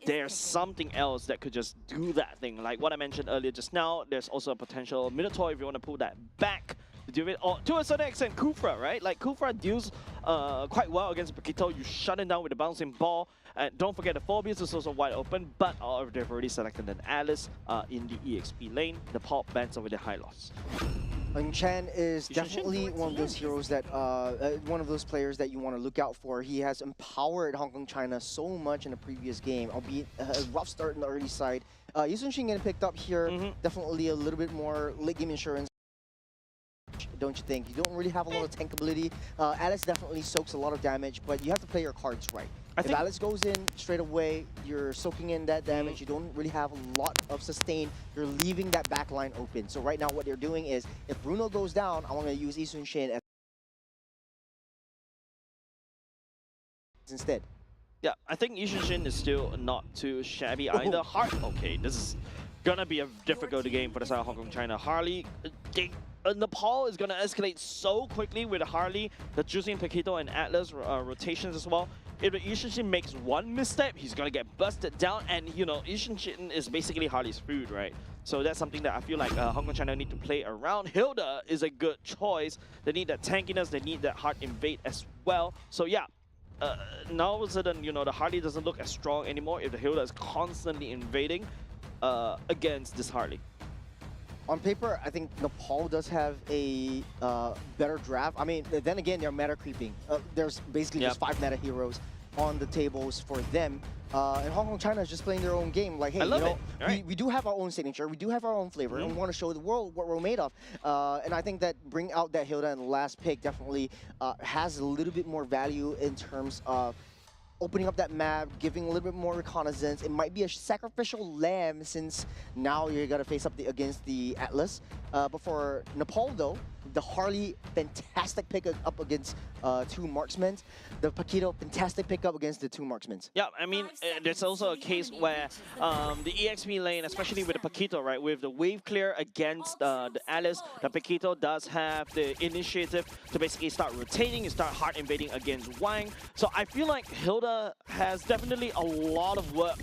there's something else that could just do that thing. Like what I mentioned earlier just now, there's also a potential Minotaur if you want to pull that back to do it. Or to a certain extent, Kufra, right? Like Kufra deals quite well against Paquito. You shut it down with the bouncing ball. And don't forget the Phobias is also wide open, but they've already selected an Alice in the EXP lane. The pop bans over the high loss. And Chen is definitely one of those heroes that, one of those players that you want to look out for. He has empowered Hong Kong China so much in the previous game, albeit a rough start in the early side. Yusun Shin getting picked up here, definitely a little bit more late game insurance. Don't you think? You don't really have a lot of tank ability. Alice definitely soaks a lot of damage, but you have to play your cards right. If Alice goes in straight away, you're soaking in that damage. You don't really have a lot of sustain. You're leaving that back line open. So right now what they're doing is, if Bruno goes down, I want to use Isun Shin as instead. Yeah, I think Isun Shin is still not too shabby either. Okay, this is gonna be a difficult game for the side of Hong Kong China. Harley, Nepal is gonna escalate so quickly with Harley, the Juicing Paquito and Atlas rotations as well. If Isun Shin makes one misstep, he's gonna get busted down, and you know, Isun Shin is basically Harley's food, right? So that's something that I feel like Hong Kong China need to play around. Hilda is a good choice. They need that tankiness, they need that hard invade as well. So yeah, now all of a sudden, you know, the Harley doesn't look as strong anymore if the Hilda is constantly invading against this Harley. On paper, I think Nepal does have a better draft. I mean, then again, they're meta creeping. There's basically just 5 meta heroes on the tables for them. And Hong Kong China is just playing their own game. Like, hey, you know, we do have our own signature, we do have our own flavor, and we want to show the world what we're made of. And I think that bring out that Hilda in the last pick definitely has a little bit more value in terms of opening up that map, giving a little bit more reconnaissance. It might be a sacrificial lamb since now you're gonna face up against the Atlas. But for Nepal though, the Harley, fantastic pick up against 2 marksmen. The Paquito, fantastic pickup against the 2 marksmen. Yeah, I mean, there's also a case where the EXP lane, especially with the Paquito, right, with the wave clear against the Alice, the Paquito does have the initiative to basically start rotating and start hard invading against Wang. So I feel like Hilda has definitely a lot of work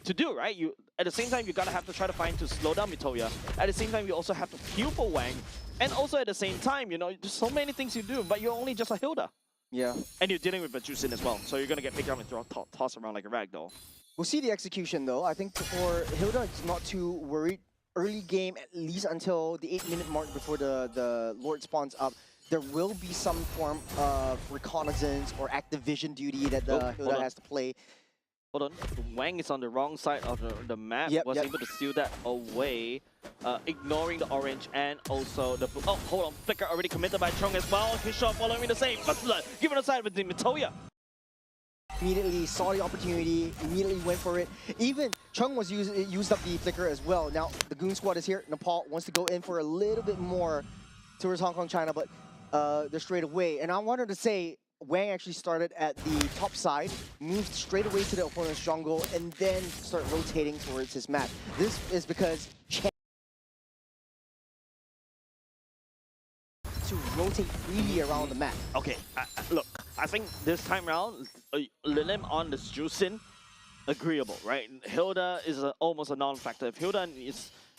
to do, right? You at the same time, you gotta have to try to find to slow down Mitoya. At the same time, you also have to heal for Wang. And also at the same time, you know, there's so many things you do, but you're only just a Hilda. Yeah. And you're dealing with Bajusin as well, so you're gonna get picked up and tossed around like a ragdoll. We'll see the execution though. I think for Hilda, it's not too worried. Early game, at least until the 8-minute mark before the Lord spawns up, there will be some form of reconnaissance or active vision duty that the Hilda has to play. Hold on, Wang is on the wrong side of the map, was able to steal that away, ignoring the orange and also the... Oh, hold on, Flicker already committed by Chung as well. His shot following the same, but given aside with the Mitoya. Immediately saw the opportunity, immediately went for it. Even Chung was used up the Flicker as well. Now, the Goon Squad is here. Nepal wants to go in for a little bit more towards Hong Kong, China, but they're straight away. And I wanted to say, Wang actually started at the top side, moved straight away to the opponent's jungle, and then start rotating towards his map. This is because Chen to rotate freely around the map. Okay, look, I think this time around, Lilim on the Juicin, agreeable, right? Hilda is almost a non-factor. If Hilda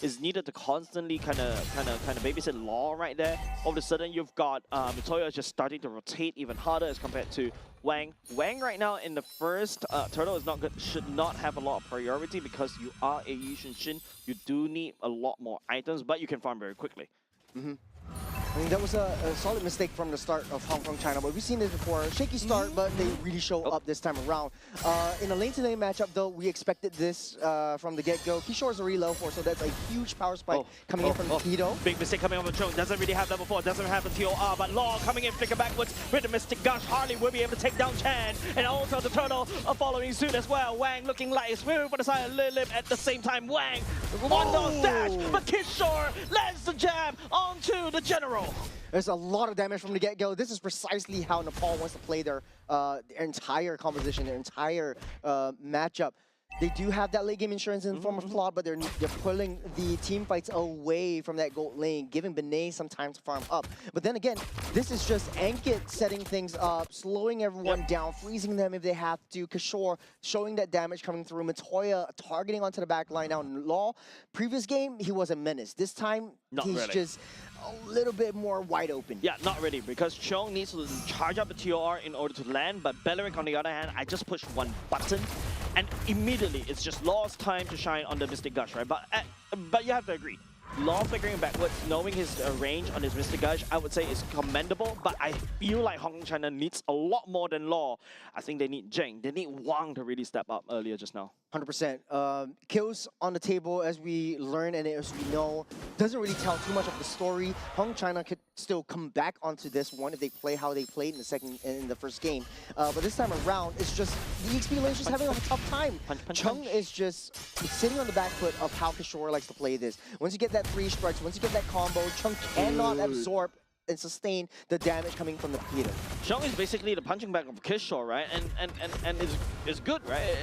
is needed to constantly kind of babysit Law right there, all of a sudden you've got Mitoya just starting to rotate even harder as compared to Wang. Wang right now in the first turtle is not good, should not have a lot of priority because you are a Yushun Shin. You do need a lot more items, but you can farm very quickly. I mean, that was a solid mistake from the start of Hong Kong China, but we've seen this before. Shaky start, but they really show up this time around. In a lane-to-lane matchup, though, we expected this from the get-go. Kishore is already level 4, so that's a huge power spike coming in from Kido. Big mistake coming over Chung. Doesn't really have level 4, doesn't have a TOR, but Law coming in, flicker backwards with the Mystic Gush. Harley will be able to take down Chan, and also the Turtle following suit as well. Wang looking like it's moving for the side of Lilip at the same time. Wang, one dog dash, but Kishore lands the jab onto the General. There's a lot of damage from the get-go. This is precisely how Nepal wants to play their entire composition, their entire matchup. They do have that late game insurance in the form of Claude, but they're pulling the team fights away from that gold lane, giving Benet some time to farm up. But then again, this is just Ankit setting things up, slowing everyone down, freezing them if they have to. Kishore showing that damage coming through. Matoya targeting onto the back line. Now, Law, previous game, he was a menace. This time, he's just a little bit more wide open. Yeah, not really, because Chong needs to charge up the TOR in order to land, but Belleric, on the other hand, I just pushed one button, and immediately it's just Law's time to shine on the Mystic Gush, right? But you have to agree. Law flickering backwards, knowing his range on his Mystic Gush, I would say is commendable, but I feel like Hong Kong China needs a lot more than Law. I think they need Zheng, they need Wang to really step up earlier just now. 100%. Kills on the table, as we learn and as we know, doesn't really tell too much of the story. Hong China could still come back onto this one if they play how they played in the first game. But this time around, it's just the XP lane's just having a tough time. Chung is just sitting on the back foot of how Kishore likes to play this. Once you get that 3 strikes, once you get that combo, Chung cannot absorb and sustain the damage coming from the Peter. Chung is basically the punching bag of Kishore, right? And it's good, right?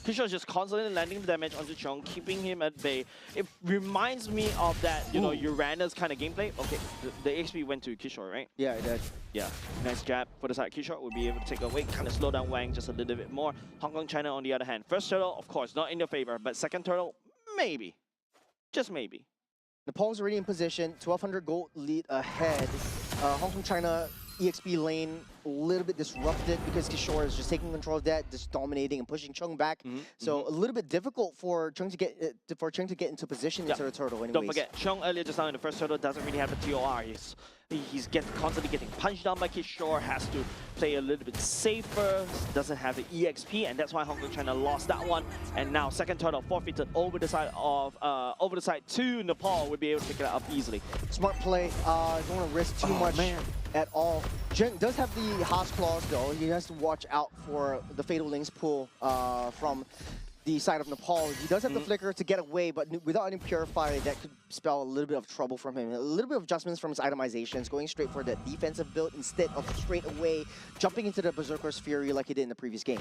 Kishore is just constantly landing the damage onto Chung, keeping him at bay. It reminds me of that, you know, Uranus kind of gameplay. Okay, the XP went to Kishore, right? Yeah, it did. Yeah, nice jab for the side. Kishore will be able to take away, kind of slow down Wang just a little bit more. Hong Kong China, on the other hand, first turtle, of course, not in your favor, but second turtle, maybe. Just maybe. Nepal's already in position, 1,200 gold lead ahead. Hong Kong China EXP lane a little bit disrupted because Kishore is just taking control of that, just dominating and pushing Chung back. So a little bit difficult for Chung to get into position into the turtle. Anyways. Don't forget, Chung earlier just now in the first turtle doesn't really have the TOR. He's constantly getting punched down by Kishore, has to play a little bit safer, doesn't have the EXP, and that's why Hong Kong China lost that one. And now second turtle forfeited over the side to Nepal, would be able to pick it up easily. Smart play. Don't want to risk too much at all. Zheng does have the Haas claws though. He has to watch out for the Fatal Links pull from the side of Nepal. He does have the flicker to get away, but without any Purify, that could spell a little bit of trouble from him. A little bit of adjustments from his itemizations, going straight for the defensive build instead of straight away jumping into the Berserker's Fury like he did in the previous game.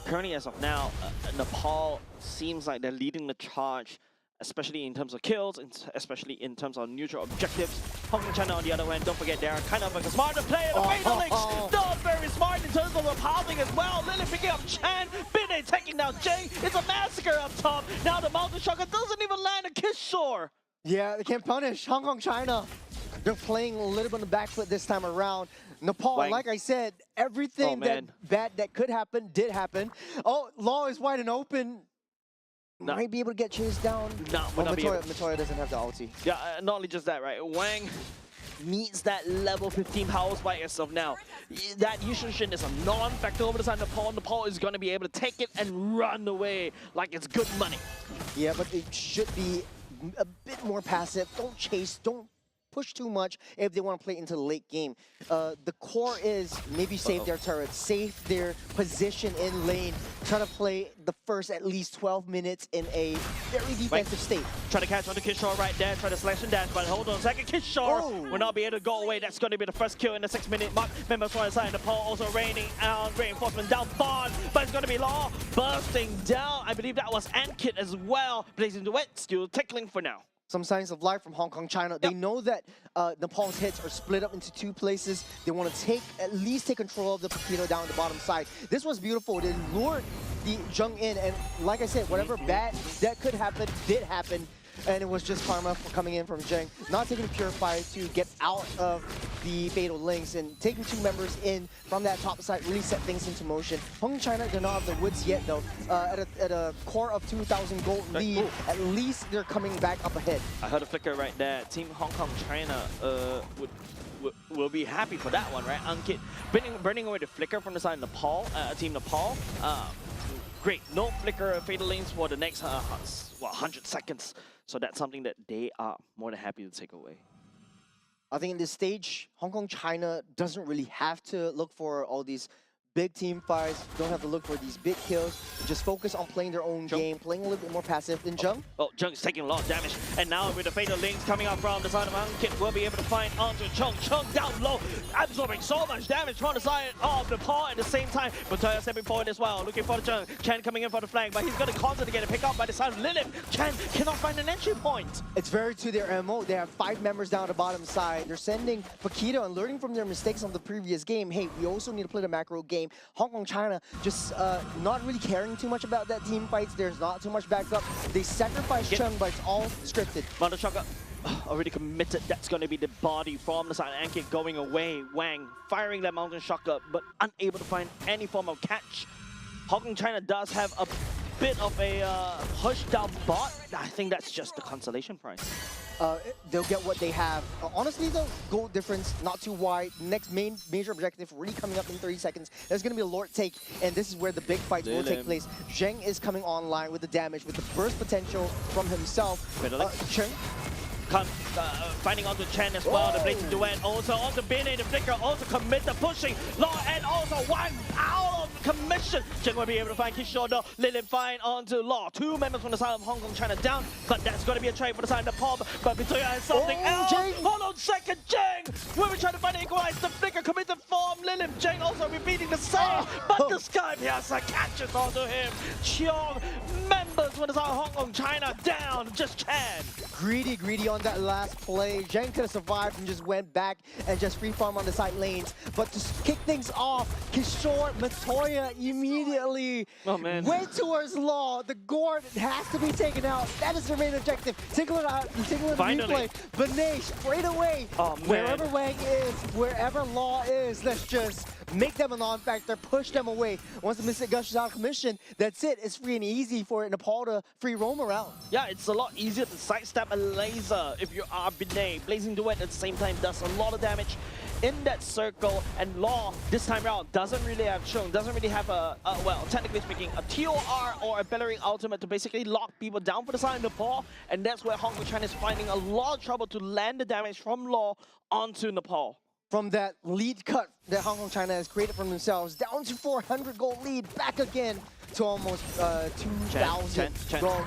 Currently, as of now, Nepal seems like they're leading the charge, especially in terms of kills, and especially in terms of neutral objectives. Hong Kong China, on the other hand, don't forget, they're kind of like a smarter player. The Fatal Links, not very smart in terms of the housing as well. Lily picking up Chan, Binay taking down Jay. It's a massacre up top. Now the Mountain Shocker doesn't even land a Kishore. Yeah, they can't punish Hong Kong China. They're playing a little bit on the back foot this time around. Nepal, Wang. like I said, everything that bad that could happen did happen. Oh, Law is wide and open. Might be able to get chased down. Matoya doesn't have the ulti. Yeah, not only just that, right? Wang needs that level 15 power spike as of now. That Yushin is a non-factor over the side of Nepal. Nepal is going to be able to take it and run away like it's good money. Yeah, but it should be a bit more passive. Don't chase, don't push too much if they want to play into the late game. The core is maybe save their turrets, save their position in lane, try to play the first at least 12 minutes in a very defensive state. Try to catch on the Kishore right there, try to slash and dash, but hold on a second, Kishore will not be able to go away. That's going to be the first kill in the 6-minute mark. Members on the side, Nepal also raining out reinforcement down Bond, but it's going to be Law bursting down. I believe that was Ankit as well, blazing the wet, still tickling for now. Some signs of life from Hong Kong China. They know that Nepal's hits are split up into 2 places. They want to at least take control of the Pepito down the bottom side. This was beautiful. They lured the Zheng in, and like I said, whatever bad that could happen did happen. and it was just karma for coming in from Zheng, not taking the Purifier to get out of the Fatal Links and taking 2 members in from that top side really set things into motion. Hong Kong China do not have the woods yet though. At a core of 2,000 gold lead, at least they're coming back up ahead. I heard a flicker right there. Team Hong Kong China will be happy for that one, right? Ankit burning away the flicker from the side of Nepal, Team Nepal. Great, no flicker Fatal Links for the next 100 seconds. So that's something that they are more than happy to take away. I think in this stage, Hong Kong China doesn't really have to look for all these big team fights, don't have to look for these big kills, just focus on playing their own game, playing a little bit more passive than Zheng. Oh, Zheng's taking a lot of damage, and now with the Fatal Links coming out from the side of Ankit, we'll be able to find onto Chung. Chung down low, absorbing so much damage from the side of Nepal at the same time. Montoya stepping forward as well, looking for the Zheng. Chen coming in for the flank, but he's going to constantly get a pick up by the side of Lilith. Chen cannot find an entry point. It's very to their MO. They have 5 members down the bottom side. They're sending Fakita and learning from their mistakes of the previous game. Hey, we also need to play the macro game. Hong Kong China just not really caring too much about that team fights. There's not too much backup. They sacrifice Chung, but it's all scripted. Mountain Shocker already committed. That's going to be the body from the side. Ankit going away. Wang firing that Mountain Shocker, but unable to find any form of catch. Hong Kong China does have a bit of a pushed down bot. I think that's just the consolation prize. They'll get what they have. Honestly, the goal difference not too wide. Next major objective really coming up in 30 seconds. There's going to be a Lord take, and this is where the big fights will take place. Zheng is coming online with the damage, with the burst potential from himself. Chen finding onto Chen as well, the blazing duet. Also onto Bene, the flicker, also commit the pushing. Law and also one out of commission. Chen will be able to find Kishore though. Lilith find onto Law. 2 members from the side of Hong Kong China down, but that's going to be a trade for the side of Nepal. But Victoria has something else. Hold on second, Zheng. When we try to find the equalize, the flicker committed form. Lilith, Zheng also repeating the same, but the Sky Piazza catches onto him. Cheong, members from the side of Hong Kong China down, just Chen. Greedy on that last play. Zheng could have survived and just went back and just free farm on the side lanes. But to kick things off, Kishore Montoya immediately went towards Law. The Gord has to be taken out. That is the main objective. Take a look at the replay. Benet straight away. Wherever Wang is, wherever Law is, let's just make them a non-factor, push them away. Once the Mystic Gush is out of commission, that's it. It's free and easy for Nepal to free roam around. Yeah, it's a lot easier to sidestep a laser if you are Benet. Blazing Duet at the same time does a lot of damage in that circle, and Law this time around doesn't really have well, technically speaking, a TOR or a Bellerin ultimate to basically lock people down for the side of Nepal, and that's where Hong Kong China is finding a lot of trouble to land the damage from Law onto Nepal. From that lead cut that Hong Kong China has created for themselves, down to 400 gold lead, back again to almost 2,000 gold.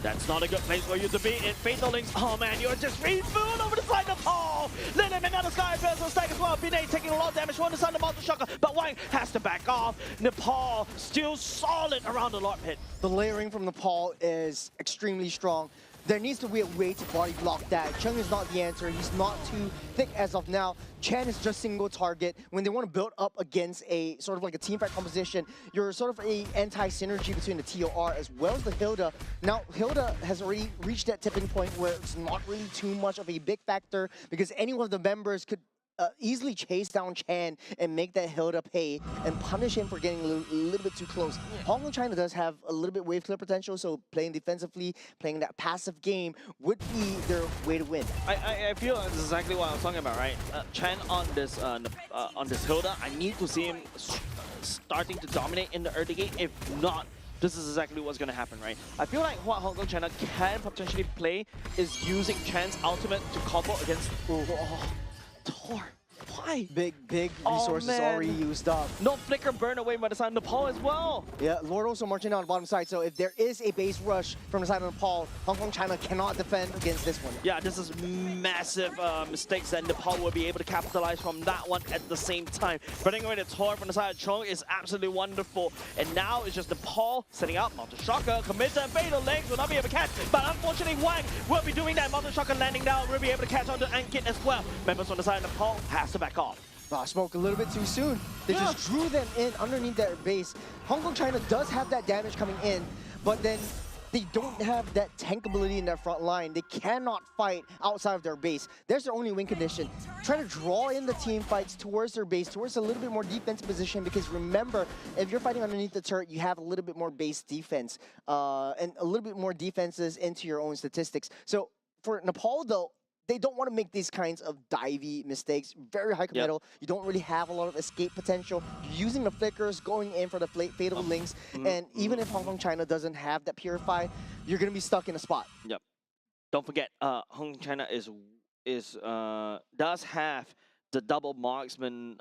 That's not a good place for you to be in Fatal Links. Oh man, you're just free food over the side of Nepal. Lilith, another Sky Piazza stack as well. Benet taking a lot of damage from the side of Mountain Shocker, but Wang has to back off. Nepal still solid around the Lord Pit. The layering from Nepal is extremely strong. There needs to be a way to body block that. Chung is not the answer. He's not too thick as of now. Chen is just single target. When they want to build up against a sort of like a teamfight composition, you're sort of a anti-synergy between the TOR as well as the Hilda. Now, Hilda has already reached that tipping point where it's not really too much of a big factor because any one of the members could easily chase down Chan and make that Hilda pay and punish him for getting a little bit too close. Hong Kong China does have a little bit wave clear potential, so playing defensively, playing that passive game would be their way to win. I feel that's exactly what I was talking about, right? Chan on this Hilda, I need to see him starting to dominate in the early game. If not, this is exactly what's going to happen, right? I feel like what Hong Kong China can potentially play is using Chan's ultimate to combo against Thor. Why? Big resources already used up. No flicker burn away by the side of Nepal as well. Yeah, Lord also marching down the bottom side, so if there is a base rush from the side of Nepal, Hong Kong China cannot defend against this one. Yeah, this is massive mistakes that Nepal will be able to capitalize from that one at the same time. Burning away the Tor from the side of Chong is absolutely wonderful. And now it's just Nepal setting up. Mountain Shocker, committed, Fatal Links will not be able to catch. But unfortunately, Wang will be doing that. Mountain Shocker landing down, will be able to catch onto Ankit as well. Members on the side of Nepal has to back off. Spoke a little bit too soon. They just drew them in underneath their base. Hong Kong China does have that damage coming in, but then they don't have that tankability in their front line. They cannot fight outside of their base. There's their only win condition. Try to draw in the team fights towards their base, towards a little bit more defensive position, because remember, if you're fighting underneath the turret, you have a little bit more base defense and a little bit more defenses into your own statistics. So for Nepal, though, they don't want to make these kinds of divey mistakes. Very high committal. You don't really have a lot of escape potential. You're using the flickers, going in for the fatal links, and even if Hong Kong China doesn't have that purify, you're going to be stuck in a spot. Yep. Don't forget, Hong Kong China does have the double marksman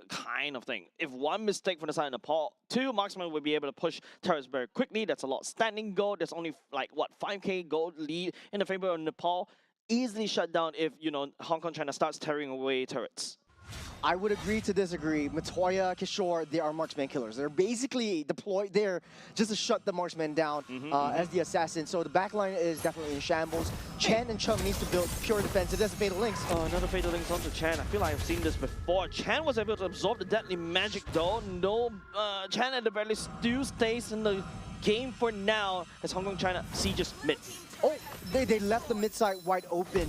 kind of thing. If one mistake from the side of Nepal, two marksmen will be able to push turrets very quickly. That's a lot. Standing goal, there's only like, what, 5k gold lead in the favor of Nepal. Easily shut down if, you know, Hong Kong China starts tearing away turrets. I would agree to disagree. Matoya, Kishore, they are marksman killers. They're basically deployed there just to shut the marksman down as the assassin. So the backline is definitely in shambles. Chen and Chung needs to build pure defense. It does fatal links. Oh, another fatal links onto Chen. I feel like I've seen this before. Chen was able to absorb the deadly magic though. No, Chen at the very least still stays in the game for now as Hong Kong China sieges mid. Oh, they left the mid side wide open.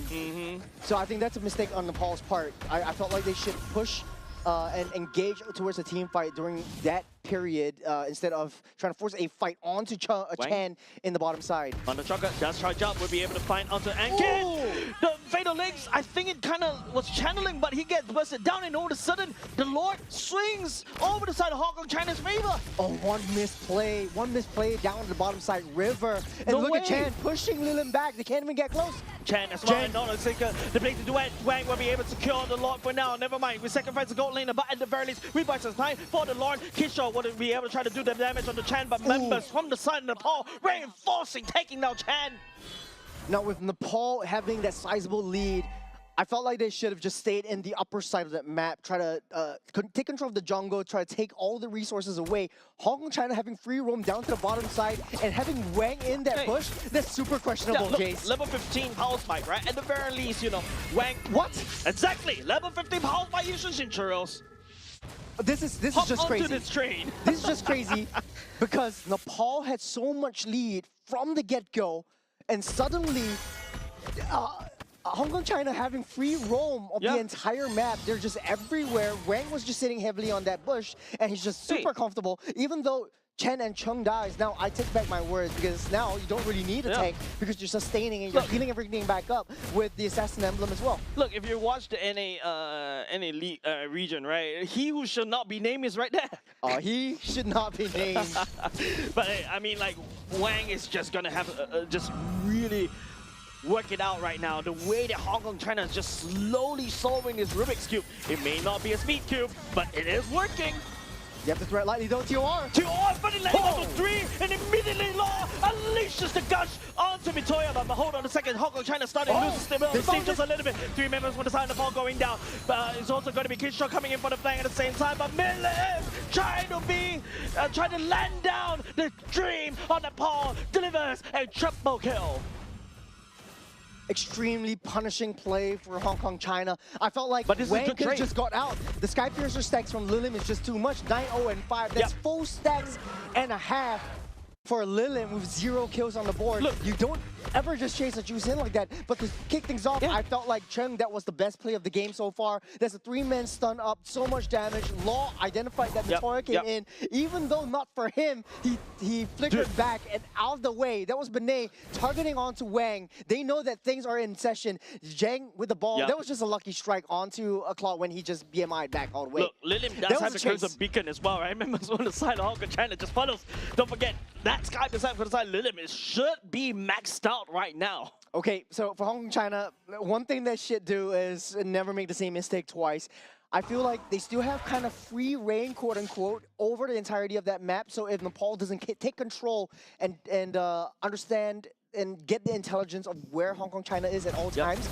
So I think that's a mistake on Nepal's part. I felt like they should push and engage towards a team fight during that period instead of trying to force a fight onto Chen in the bottom side. On the trucker, does charge up, will be able to find onto Ankin. The fatal links, I think it kind of was channeling, but he gets busted down, and all of a sudden, the Lord swings over the side of Hong Kong China's favor. Oh, one misplay down to the bottom side river. And look at Chen pushing Lilim back. They can't even get close. Chen as well, and not a sinker. The place to duet. Wang will be able to secure the Lord for now. Never mind, we sacrifice the gold laner, but at the very least, we buy some time for the Lord. Kishore would be able to try to do the damage on the Chen, but members from the side of Nepal reinforcing, taking down Chen. Now with Nepal having that sizable lead, I felt like they should have just stayed in the upper side of that map, try to take control of the jungle, try to take all the resources away. Hong Kong China having free roam down to the bottom side and having Wang in that push, that's super questionable, look, Jace. Level 15 power spike, right? At the very least, you know, Wang... What? Exactly! Level 15 power spike usage in Churros. This is just crazy. This train. This is just crazy because Nepal had so much lead from the get-go, and suddenly Hong Kong China having free roam of the entire map. They're just everywhere. Wang was just sitting heavily on that bush, and he's just super comfortable. Even though Chen and Chung dies, now I take back my words, because now you don't really need a tank because you're sustaining and you're healing everything back up with the Assassin Emblem as well. Look, if you watch the NA league, region, right, he who should not be named is right there. He should not be named. But I mean, like, Wang is just gonna have just really work it out right now. The way that Hong Kong China is just slowly solving this Rubik's Cube. It may not be a speed cube, but it is working. You have to threat lightly, don't you? But it lands onto 3, and immediately Law unleashes the gush onto Mitoya. But hold on a second, Hong Kong China starting to lose stability just a little bit. 3 members from the side of the ball going down. But it's also going to be Kishore coming in for the flank at the same time. But Milim trying to land down the dream on the ball, delivers a triple kill. Extremely punishing play for Hong Kong China. I felt like Wang could have just got out. The Skypiercer stacks from Lilim is just too much. 9-0 and 5. That's 4 stacks and a half for Lilim with 0 kills on the board. Look, you don't ever just chase a juice in like that. But to kick things off, I felt like Chung, that was the best play of the game so far. There's a 3-man stun up, so much damage. Law identified that Matoya came in. Even though not for him, he flickered back and out of the way. That was Benet targeting onto Wang. They know that things are in session. Zhang with the ball. That was just a lucky strike onto a Claw when he just BMI'd back all the way. Look, Lilim does have the Crimson Beacon as well, right? Members on the side of Hong Kong China just follows. Don't forget, that Sky beside for the side Lilim should be maxed out right now. Okay, so for Hong Kong China, one thing they should do is never make the same mistake twice. I feel like they still have kind of free reign, quote unquote, over the entirety of that map. So if Nepal doesn't take control and understand and get the intelligence of where Hong Kong China is at all times,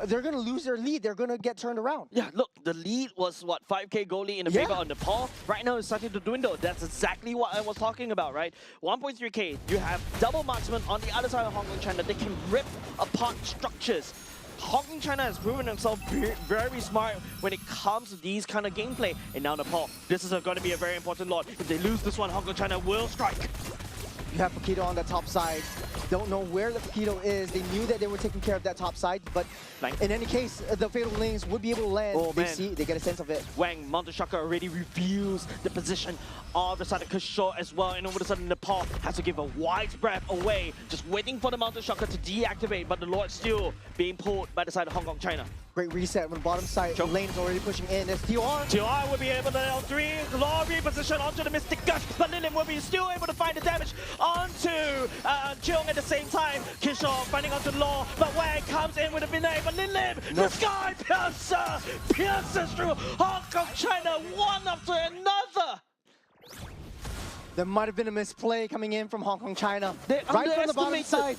they're going to lose their lead. They're going to get turned around. Yeah, look, the lead was, what, 5k goalie in the favor on Nepal. Right now, it's starting to dwindle. That's exactly what I was talking about, right? 1.3k, you have double marksmen on the other side of Hong Kong China. They can rip apart structures. Hong Kong China has proven themselves very smart when it comes to these kind of gameplay. And now Nepal, this is going to be a very important lot. If they lose this one, Hong Kong China will strike. You have Paquito on the top side. Don't know where the Paquito is. They knew that they were taking care of that top side, but in any case, the Fatal Links would be able to land. Oh, man. They get a sense of it. Wang, Mountain Shaka already reveals the position of the side of Kishore as well, and all of a sudden Nepal has to give a wide breath away, just waiting for the Mountain Shaka to deactivate, but the Lord still being pulled by the side of Hong Kong, China. Great reset on the bottom side. Lane is already pushing in. There's TR. TR will be able to L3, Law reposition onto the Mystic Gush, but Lilim will be still able to find the damage onto Cheong at the same time. Kishore finding onto Law, but Wang comes in with a Vinay, but Lilim, the Sky Piercer, pierces through Hong Kong, China, one after another. There might have been a misplay coming in from Hong Kong, China. They Right from the bottom underestimated. side,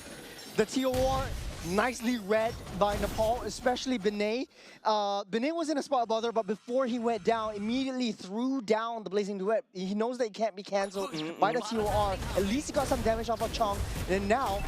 the TOR nicely read by Nepal, especially Binay. Binay was in a spot bother, but before he went down, immediately threw down the Blazing Duet. He knows that it can't be cancelled by the TOR. At least he got some damage off of Chong. And now,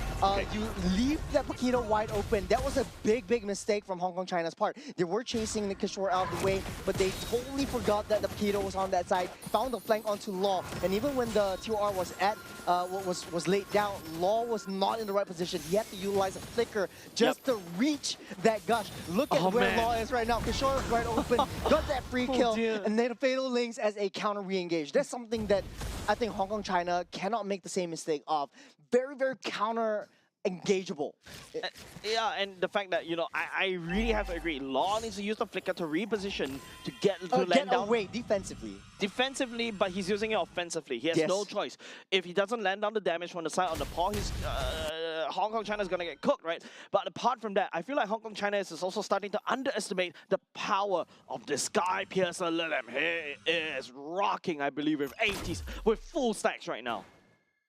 you leave that Paquito wide open. That was a big mistake from Hong Kong, China's part. They were chasing the Kishore out of the way, but they totally forgot that the Paquito was on that side, found the flank onto Law. And even when the TOR was at, was laid down, Law was not in the right position. He had to utilize a flicker just to reach that gush. Look at where Law is right now. Kishore is right open, got that free kill, and then Fatal Links as a counter re-engage. That's something that I think Hong Kong, China cannot make the same mistake of. Very counter engageable. Yeah, and the fact that, you know, I really have to agree. Law needs to use the flicker to reposition to get land down. Away defensively. Defensively, but he's using it offensively. He has no choice. If he doesn't land down the damage from the side on the paw, he's Hong Kong, China is going to get cooked, right? But apart from that, I feel like Hong Kong, China is also starting to underestimate the power of the Sky Piercer Lilim. He is rocking, I believe, with 80s, with full stacks right now.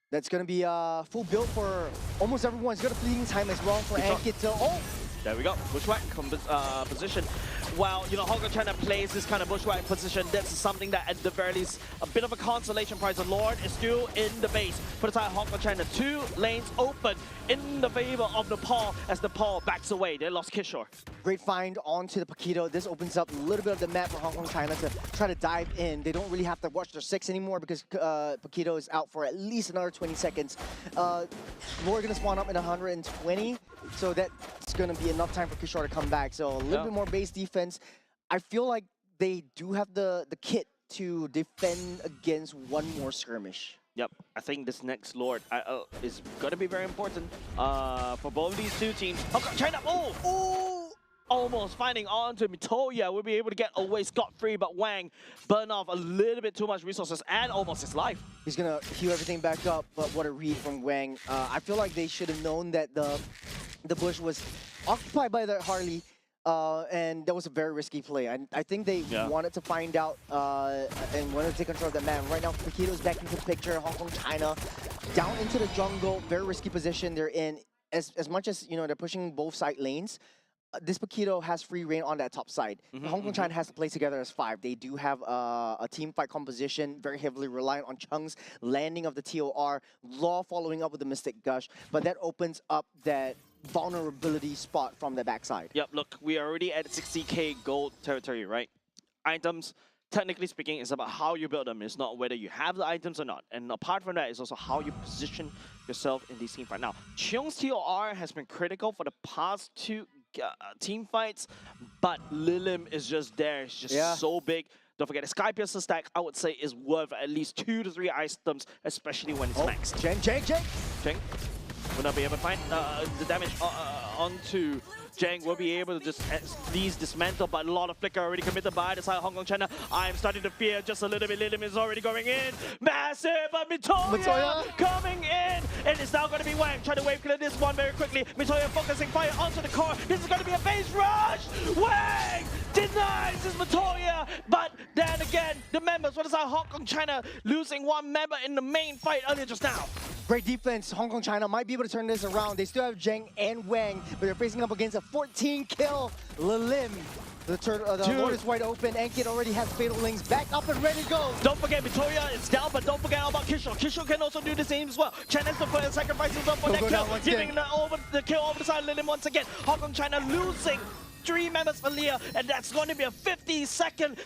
That's going to be a full build for almost everyone. It's got a fleeting time as well for Ankit. Oh! There we go, bushwhack position. While, you know, Hong Kong, China plays this kind of bushwhack position, that's something that at the very least, a bit of a consolation prize. The Lord is still in the base. For the side of Hong Kong, China, 2 lanes open in the favor of Nepal as Nepal backs away. They lost Kishore. Great find onto the Paquito. This opens up a little bit of the map for Hong Kong, China to try to dive in. They don't really have to watch their 6 anymore because Paquito is out for at least another 20 seconds. Lord going to spawn up in 120, so that's going to be enough time for Kishore to come back. So a little bit more base defense. I feel like they do have the kit to defend against one more skirmish. Yep, I think this next Lord is going to be very important for both of these two teams. Hong Kong, China, almost finding on to Mitoya. Will be able to get away scot-free, but Wang burn off a little bit too much resources and almost his life. He's going to heal everything back up, but what a read from Wang. I feel like they should have known that the bush was occupied by the Harley, and that was a very risky play. I think they wanted to find out and wanted to take control of that man. Right now, Paquito's back into the picture. Hong Kong, China, down into the jungle. Very risky position they're in. As much as, you know, they're pushing both side lanes, this Paquito has free reign on that top side. Hong Kong, China has to play together as 5. They do have a team fight composition, very heavily reliant on Chung's landing of the TOR, Law following up with the Mystic Gush, but that opens up that vulnerability spot from the backside. Yep, look, we are already at 60k gold territory, right? Items, technically speaking, is about how you build them. It's not whether you have the items or not. And apart from that, it's also how you position yourself in these team fights. Now, Cheong's TOR has been critical for the past 2 team fights, but Lilim is just there. It's just so big. Don't forget, the Sky Piercer stack, I would say, is worth at least 2 to 3 items, especially when it's maxed. Jeng. Will not be able to find the damage onto Jang. Will be able to just at least dismantle, but a lot of flicker already committed by the side of Hong Kong, China. I'm starting to fear just a little bit. Lilim is already going in. Massive, but Mitoya coming in. And it's now going to be Wang. Trying to wave clear this one very quickly. Mitoya focusing fire onto the core. This is going to be a base rush. Wang denies his Mitoya. But then again, the members, what is our Hong Kong, China losing 1 member in the main fight earlier just now. Great defense. Hong Kong, China might be able to turn this around. They still have Zheng and Wang, but they're facing up against a 14-kill Lilim. The Lord is wide open. Ankit already has Fatal Links back up and ready to go. Don't forget, Mitoya is down, but don't forget about Kishore. Kishore can also do the same as well. China's the player sacrificing himself for that kill, giving the kill over the side of Lilim once again. Hong Kong, China losing 3 members earlier, and that's going to be a 50-second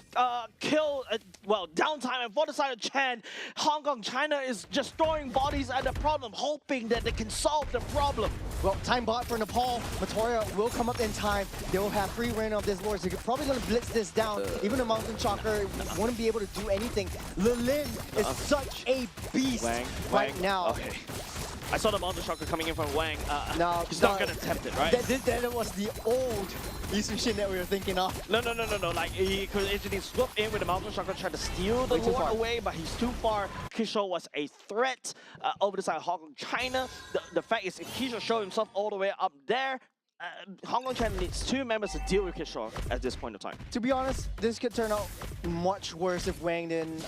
kill, well, downtime. And for the side of Chan, Hong Kong, China is just throwing bodies at the problem, hoping that they can solve the problem. Well, time bot for Nepal. Matoya will come up in time. They will have free reign of this lord. So you're probably going to blitz this down. Even the Mountain Shocker wouldn't be able to do anything. Lilin is such a beast right now. Okay. I saw the Mountain Shocker coming in from Wang. No, he's not going to attempt it, right? That was the old Isushin that we were thinking of. No. Like, he could actually swoop in with the Mountain Shocker, try to steal the lord away, but he's too far. Kishore was a threat over the side of Hong Kong, China. The fact is, if Kishore showed himself all the way up there, Hong Kong, China needs 2 members to deal with Kishore at this point of time. To be honest, this could turn out much worse if Wang didn't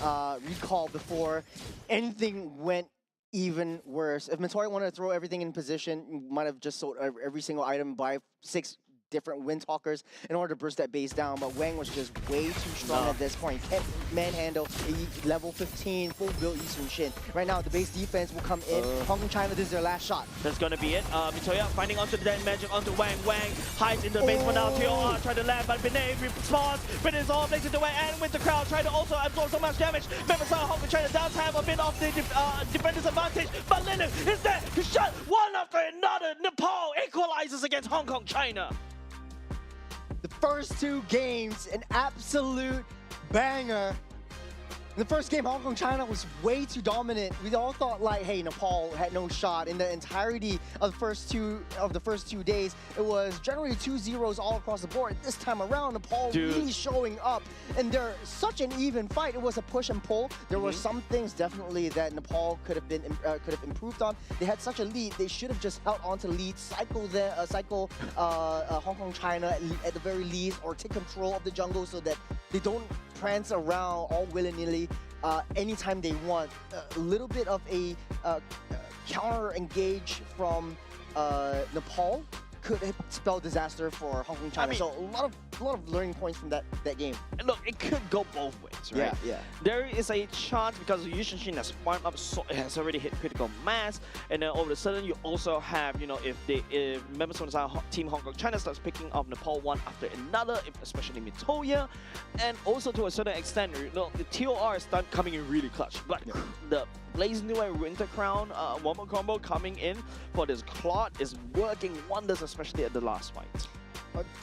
recall before anything went even worse. If Matoya wanted to throw everything in position, might have just sold every single item, buy 6 different Windtalkers in order to burst that base down, but Wang was just way too strong at this point. Can't manhandle a level 15 full build Yisun Shin. Right now, the base defense will come in. Hong Kong, China, this is their last shot. That's gonna be it. Mitoya finding onto the dead magic onto Wang. Wang hides in the base for now. TOR trying to land, but Binay responds. Binay is all blazing away, and with the crowd trying to also absorb so much damage. Members of Hong Kong, China does have a bit of the defender's advantage, but Lennon is there to shut one after another. Nepal equalizes against Hong Kong, China. The first 2 games, an absolute banger. In the first game, Hong Kong, China was way too dominant. We all thought like, hey, Nepal had no shot. In the entirety of the first two days, it was generally 2-0s all across the board. This time around, Nepal really showing up, and they're such an even fight. It was a push and pull. There were some things definitely that Nepal could have improved on. They had such a lead. They should have just held on to lead, cycle Hong Kong, China at the very least, or take control of the jungle so that they don't prance around all willy-nilly anytime they want. A little bit of a counter engage from Nepal could have spelled disaster for Hong Kong, China. I mean, so a lot of learning points from that game. And look, it could go both ways, right? Yeah. There is a chance because Yisun Shin has farmed up, so it has already hit critical mass, and then all of a sudden you also have, you know, if members from the team Hong Kong, China starts picking up Nepal one after another, especially Mitoya, and also to a certain extent, you know, the TOR is coming in really clutch, but the Blaze New and Winter Crown one-more combo coming in for this Claude is working wonders, especially at the last fight.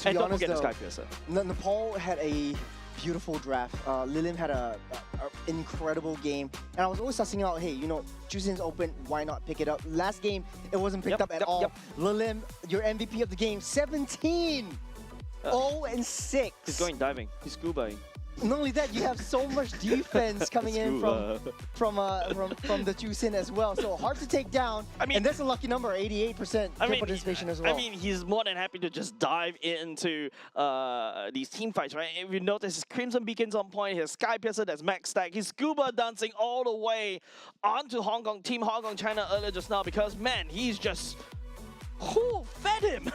And don't forget the Skypiercer. Nepal had a beautiful draft. Lilim had a incredible game. And I was always sussing out, hey, you know, Jusin's open, why not pick it up? Last game, it wasn't picked up at all. Lilim, your MVP of the game, 17! 0-6. He's going diving. He's scubaing. Not only that, you have so much defense coming in from the Jusin as well. So hard to take down. I mean, and that's a lucky number, 88% participation as well. I mean, he's more than happy to just dive into these team fights, right? If you notice, his Crimson Beacon's on point, his Skypiercer that's max stack, he's scuba dancing all the way onto Team Hong Kong, China earlier just now because, man, he's just... Who fed him?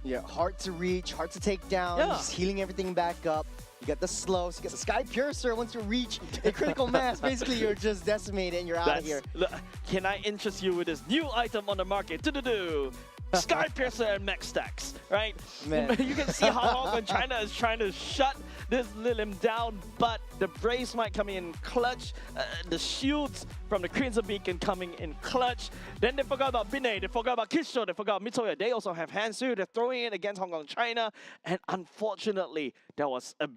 Yeah, hard to reach, hard to take down. Yeah. He's healing everything back up. You got the slows, you got the Skypiercer. Once you reach a critical mass, basically you're just decimated and you're out of here. Look, can I interest you with this new item on the market? Skypiercer and max stacks, right? Man. You can see how Hong Kong China is trying to shut this Lilim down, but the Brace might come in clutch. The shields from the Crimson Beacon coming in clutch. Then they forgot about Binay, they forgot about Kishore, they forgot Mitoya. They also have Hansu. They're throwing it against Hong Kong China, and unfortunately, there was a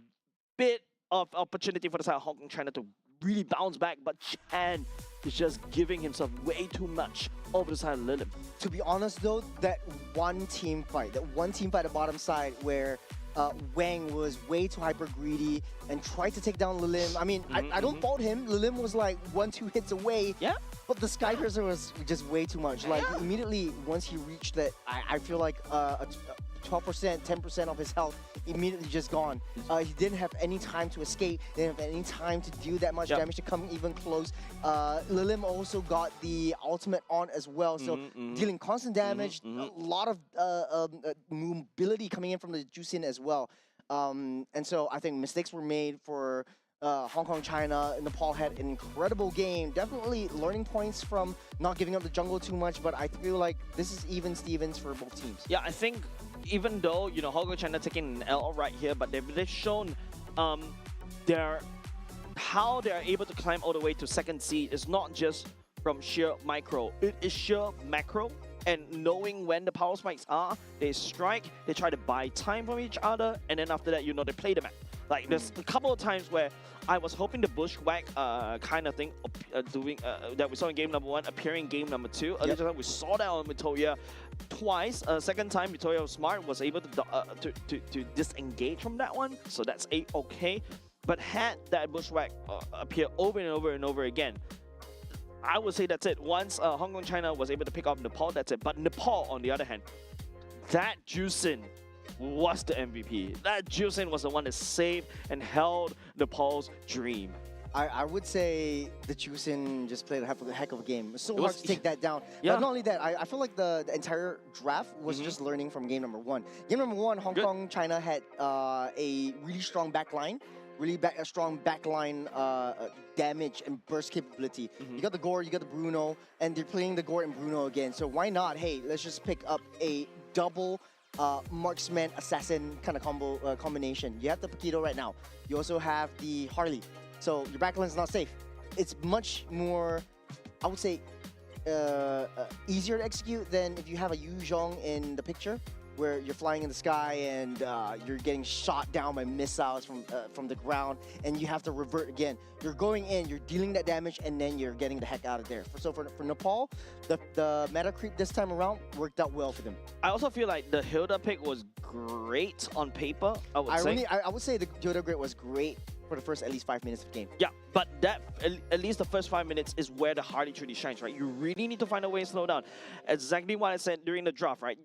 bit of opportunity for the side of Hong Kong China to really bounce back, but Chan is just giving himself way too much over the side of Lilim. To be honest though, that one team fight at the bottom side where Wang was way too hyper greedy and tried to take down Lilim. I mean, I don't fault him. Lilim was like 1-2 hits away. Yeah. But the Skypiercer was just way too much. Like immediately once he reached that, I feel like 12%, 10% of his health immediately just gone. He didn't have any time to escape, didn't have any time to do that much damage to come even close. Lilim also got the ultimate on as well, so dealing constant damage, a lot of mobility coming in from the Jusin as well. And so I think mistakes were made for Hong Kong, China. Nepal had an incredible game. Definitely learning points from not giving up the jungle too much, but I feel like this is even Stevens for both teams. Yeah, I think even though Hong Kong China taking an L right here, but they've shown their how they are able to climb all the way to second seed is not just from sheer micro, it is sheer macro. And knowing when the power spikes are, they strike, they try to buy time from each other, and then after that, they play the map. Like there's a couple of times where I was hoping the bushwhack kind of thing that we saw in game number 1 appearing in game number 2. Earlier time we saw that on Mitoya twice. Second time Mitoya was smart, was able to disengage from that one, so that's okay. But had that bushwhack appear over and over and over again, I would say that's it. Once Hong Kong China was able to pick off Nepal, that's it. But Nepal, on the other hand, that Juicin was the MVP. That Juicin was the one that saved and held Nepal's dream. I would say the Juicin just played a heck of a game. It's so hard to take that down. Yeah. But not only that, I feel like the entire draft was just learning from game number 1. Game number 1, Hong Kong China had a really strong backline. A strong backline damage and burst capability. You got the Gore, you got the Bruno, and they're playing the Gore and Bruno again. So why not? Hey, let's just pick up a double marksman assassin kind of combination. You have the Paquito right now. You also have the Harley. So your backline's not safe. It's much more, I would say, easier to execute than if you have a Yu Zhong in the picture, where you're flying in the sky and you're getting shot down by missiles from the ground, and you have to revert again. You're going in, you're dealing that damage, and then you're getting the heck out of there. So for Nepal, the meta creep this time around worked out well for them. I also feel like the Hilda pick was great on paper, I would say. The Hilda grid was great for the first at least 5 minutes of the game. Yeah, but that at least the first 5 minutes is where the Harley truly shines, right? You really need to find a way to slow down. Exactly what I said during the draft, right?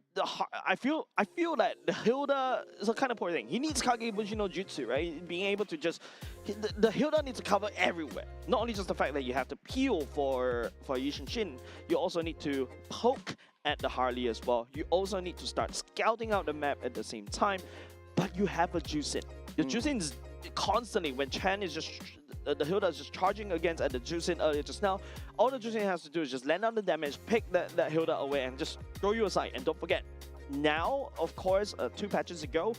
I feel that the Hilda is a kind of poor thing. He needs Kagebushi no Jutsu, right? Being able to just the Hilda needs to cover everywhere. Not only just the fact that you have to peel for Yushin Shin, you also need to poke at the Harley as well. You also need to start scouting out the map at the same time, but you have a Juicin. The Juicin is constantly, when Chan is just the Hilda is just charging against at the Juicin earlier just now, all the Juicin has to do is just land down the damage, pick that Hilda away, and just throw you aside. And don't forget, now, of course, 2 patches ago,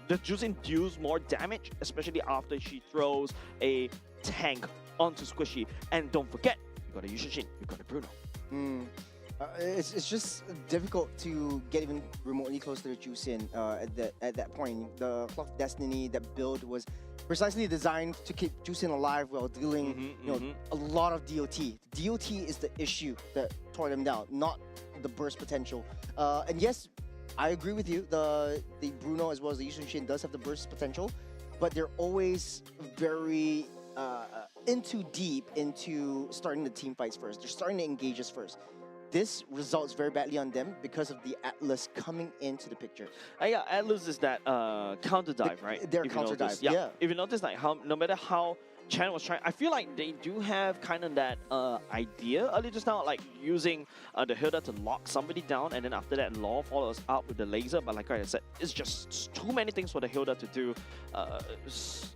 the Juicin deals more damage, especially after she throws a tank onto Squishy. And don't forget, you got a Yushin Shin, you got a Bruno. It's just difficult to get even remotely close to the Juicin at that point. The Clock of Destiny, that build was precisely designed to keep Juicin alive while dealing a lot of DOT. DOT is the issue that tore them down, not the burst potential. And yes, I agree with you. The Bruno as well as the Yushin Shin does have the burst potential, but they're always very deep into starting the team fights first. They're starting to engage us first. This results very badly on them because of the Atlas coming into the picture. Yeah, Atlas is that counter dive, right? Their counter dive, yeah. If you notice, like no matter how Chan was trying, I feel like they do have kind of that idea earlier just now, like using the Hilda to lock somebody down, and then after that, Law follows up with the laser. But like I said, it's just too many things for the Hilda to do,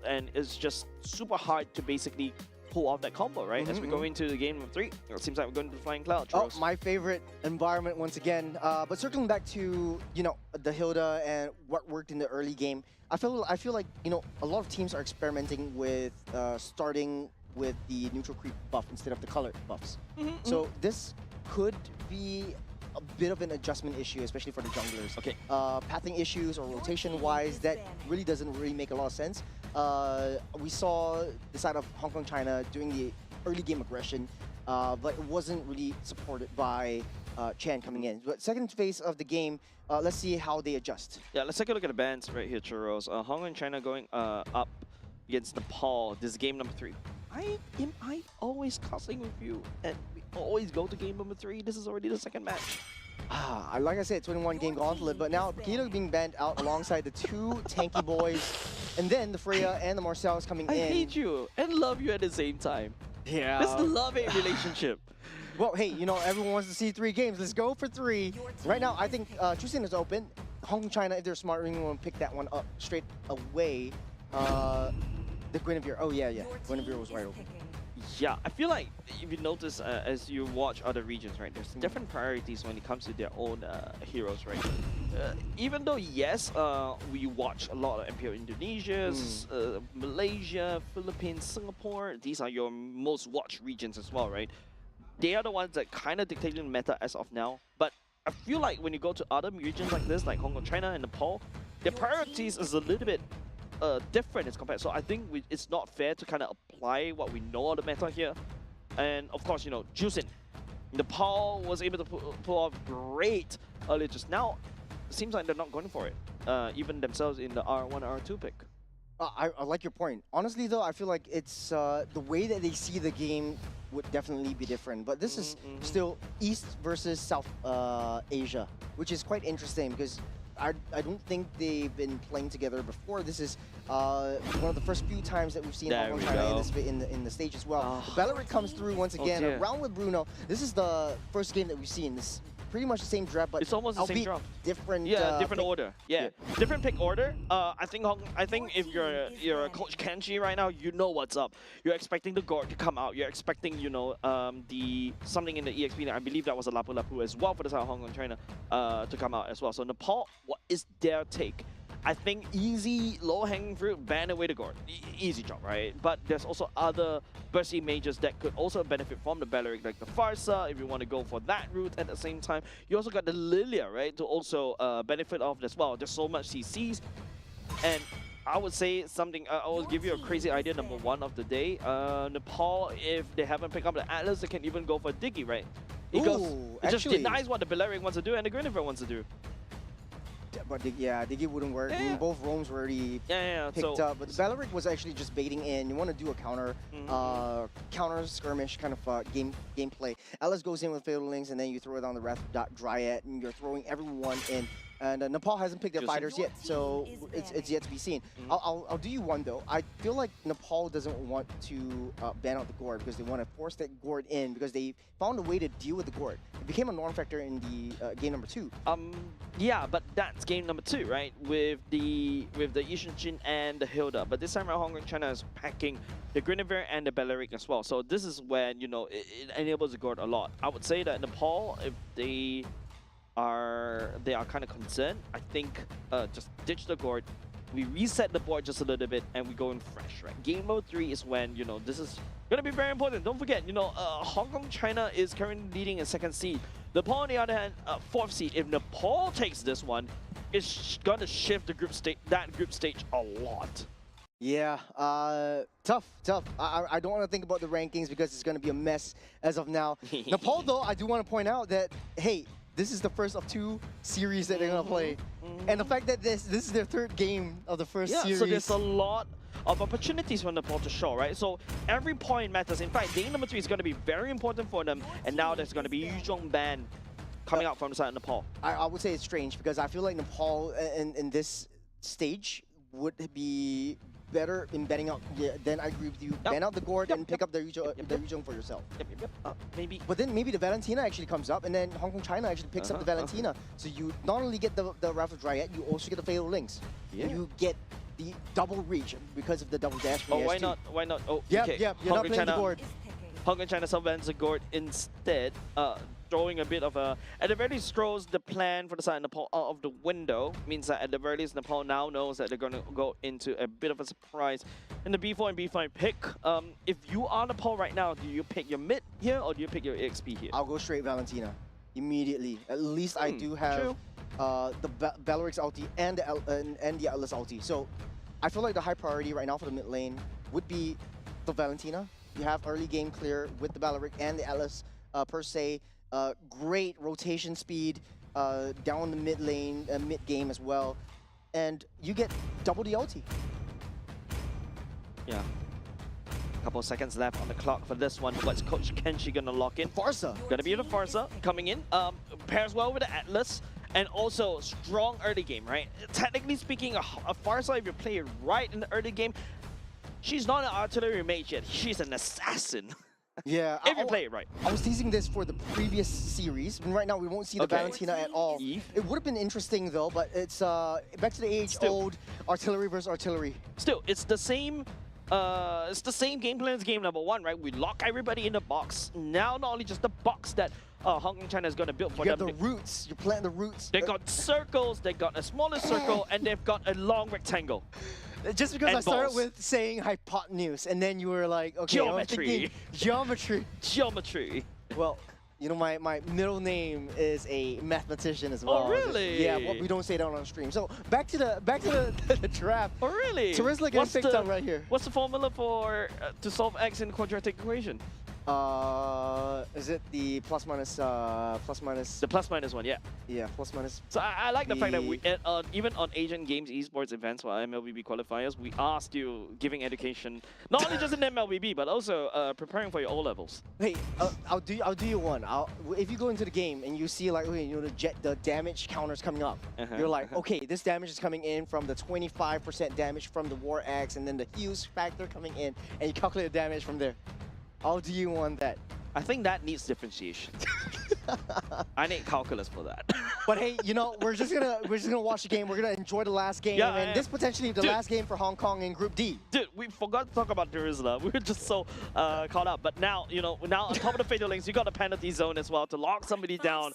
and it's just super hard to basically pull off that combo, right? As we go into the game of 3, it seems like we're going to the Flying Cloud. Oh, my favorite environment once again. But circling back to the Hilda and what worked in the early game, I feel like a lot of teams are experimenting with starting with the neutral creep buff instead of the color buffs. So this could be a bit of an adjustment issue, especially for the junglers. Okay. Pathing issues or rotation-wise, that really doesn't really make a lot of sense. We saw the side of Hong Kong China doing the early game aggression, but it wasn't really supported by Chan coming in. But second phase of the game, let's see how they adjust. Yeah, let's take a look at the bans right here, Churros. Hong Kong China going up against Nepal. This is game number 3. Am I always cussing with you? And we always go to game number 3. This is already the second match. Like I said, 21 game gauntlet, but now Paquito being banned out alongside the 2 tanky boys, and then the Freya and the Marcel's coming in. I hate you and love you at the same time. Yeah. This is the love-hate relationship. Well, hey, everyone wants to see 3 games. Let's go for 3. Right now, I think Juicin is open. Hong Kong China, if they're smart, really want to pick that one up straight away. The Guinevere. Oh, yeah. Guinevere was wide open. Yeah, I feel like if you notice as you watch other regions, right, there's different priorities when it comes to their own heroes, right? Even though, yes, we watch a lot of MPO Indonesia, Malaysia, Philippines, Singapore, these are your most watched regions as well, right? They are the ones that kind of dictate the meta as of now. But I feel like when you go to other regions like this, like Hong Kong, China, and Nepal, their priorities is a little bit different as compared. So I think it's not fair to kind of apply what we know of the meta here. And of course, you know, Jusin, Nepal was able to pull off great earlier just now. It seems like they're not going for it, even themselves in the R1, R2 pick. I like your point. Honestly, though, I feel like it's the way that they see the game would definitely be different. But this is still East versus South Asia, which is quite interesting because I don't think they've been playing together before. This is one of the first few times that we've seen Hong Kong China in the stage as well. Beleric comes through once again, around with Bruno. This is the first game that we've seen. This pretty much the same draft, but it's almost the same draft. Different. Different order. Yeah, different pick order. I think if you're a Coach Kenshi right now, you know what's up. You're expecting the Gord to come out. You're expecting, you know, the something in the EXP. I believe that was a Lapu Lapu as well for the side of Hong Kong China to come out as well. So Nepal, what is their take? I think easy, low-hanging fruit, ban away the Gord. Easy job, right? But there's also other bursty mages that could also benefit from the Beleric, like the Farsa, if you want to go for that route at the same time. You also got the Lilia, right, to also benefit off as well. There's so much CCs. And I would say something, I will give you a crazy idea, number one of the day. Nepal, if they haven't picked up the Atlas, they can even go for Diggy, right? It just denies what the Beleric wants to do and the Guinevere wants to do. But Diggy wouldn't work. I mean, both roams were already picked up. But the Beleric was actually just baiting in. You want to do a counter skirmish kind of gameplay. Alice goes in with Fatal Links, and then you throw it on the Wrath Dryad, and you're throwing everyone in. And Nepal hasn't picked their fighters yet, so it's yet to be seen. I'll do you one though. I feel like Nepal doesn't want to ban out the Gord because they want to force that Gord in because they found a way to deal with the Gord. It became a norm factor in the game number 2. Yeah, but that's game number 2, right? With the Ishinchin and the Hilda. But this time around, Hong Kong China is packing the Guinevere and the Beleric as well. So this is when, you know, it enables the Gord a lot. I would say that Nepal, if they are kind of concerned, I think just ditch the Gord. We reset the board just a little bit and we go in fresh, right? Game mode 3 is when, you know, this is going to be very important. Don't forget, you know, Hong Kong China is currently leading in 2nd seed. Nepal, on the other hand, 4th seed. If Nepal takes this one, it's going to shift the group stage a lot. Yeah, tough. I don't want to think about the rankings because it's going to be a mess as of now. Nepal, though, I do want to point out that, hey, this is the first of 2 series that they're going to play. And the fact that this is their 3rd game of the first series. So there's a lot of opportunities for Nepal to show, right? So every point matters. In fact, game number 3 is going to be very important for them. And now there's going to be Yuzhong Ban coming out from the side of Nepal. I would say it's strange because I feel like Nepal in this stage would be better in banning out. Then I agree with you. Ban out the Gord and pick up the Yuzhong for yourself. Maybe. But then maybe the Valentina actually comes up, and then Hong Kong China actually picks up the Valentina. So you not only get the Wrath of Dryad, you also get the Fatal Links. You get the double reach because of the double dash. Oh, why not? Why not? Oh, yeah, okay. yeah. You're not playing the Gord. Hong Kong China self-bans the Gord instead, throwing a bit of a... At the very least, throws the plan for the side of Nepal out of the window. Means that at the very least, Nepal now knows that they're going to go into a bit of a surprise in the B4 and B5 pick. If you are Nepal right now, do you pick your mid here or do you pick your EXP here? I'll go straight Valentina immediately. At least I do have the Beleric's ulti and the Atlas ulti. So I feel like the high priority right now for the mid lane would be the Valentina. You have early game clear with the Beleric and the Atlas per se. Great rotation speed down the mid lane, mid game as well. And you get double the ulti. Yeah. Couple of seconds left on the clock for this one. What's Coach Kenshi gonna lock in? Farsa. Gonna be the Farsa coming in. Pairs well with the Atlas. And also strong early game, right? Technically speaking, a Farsa, if you play it right in the early game, she's not an artillery mage yet. She's an assassin. Yeah. If you play it right. I was teasing this for the previous series. And right now, we won't see the Valentina at all. Eve. It would have been interesting, though, but it's back to the age-old artillery versus artillery. Still, it's the same it's the same game plan as game number 1, right? We lock everybody in the box. Now, not only just the box that Hong Kong China is going to build for You them. have the roots. You're planting the roots. They got circles, they got a smaller circle, and they've got a long rectangle. Just because And I started balls. with saying hypotenuse, and then you were like, okay, I was Geometry. thinking geometry. Geometry. Well, you know, my middle name is a mathematician as well. really? Yeah, well, we don't say that on stream. So back to the draft. Oh, really? Terizla getting picked up right here. What's the formula for to solve x in the quadratic equation? Is it the plus minus? The plus minus one, yeah. Yeah, plus minus. So I like the fact that we, The- even on Asian Games esports events for MLBB qualifiers, we are still giving education, not only just in MLBB, but also preparing for your O levels. Hey, I'll do you one. If you go into the game and you see like, okay, you know, the damage counters coming up, you're like, okay, this damage is coming in from the 25% damage from the War Axe, and then the Hughes factor coming in, and you calculate the damage from there. How do you want that? I think that needs differentiation. I need calculus for that. But hey, you know, we're just gonna watch the game. We're gonna enjoy the last game, Yeah, and yeah. this potentially the Dude. last game for Hong Kong in Group D. Dude, we forgot to talk about Terizla. We were just so caught up. But now, you know, now on top of the fatal links, you got the penalty zone as well to lock somebody down.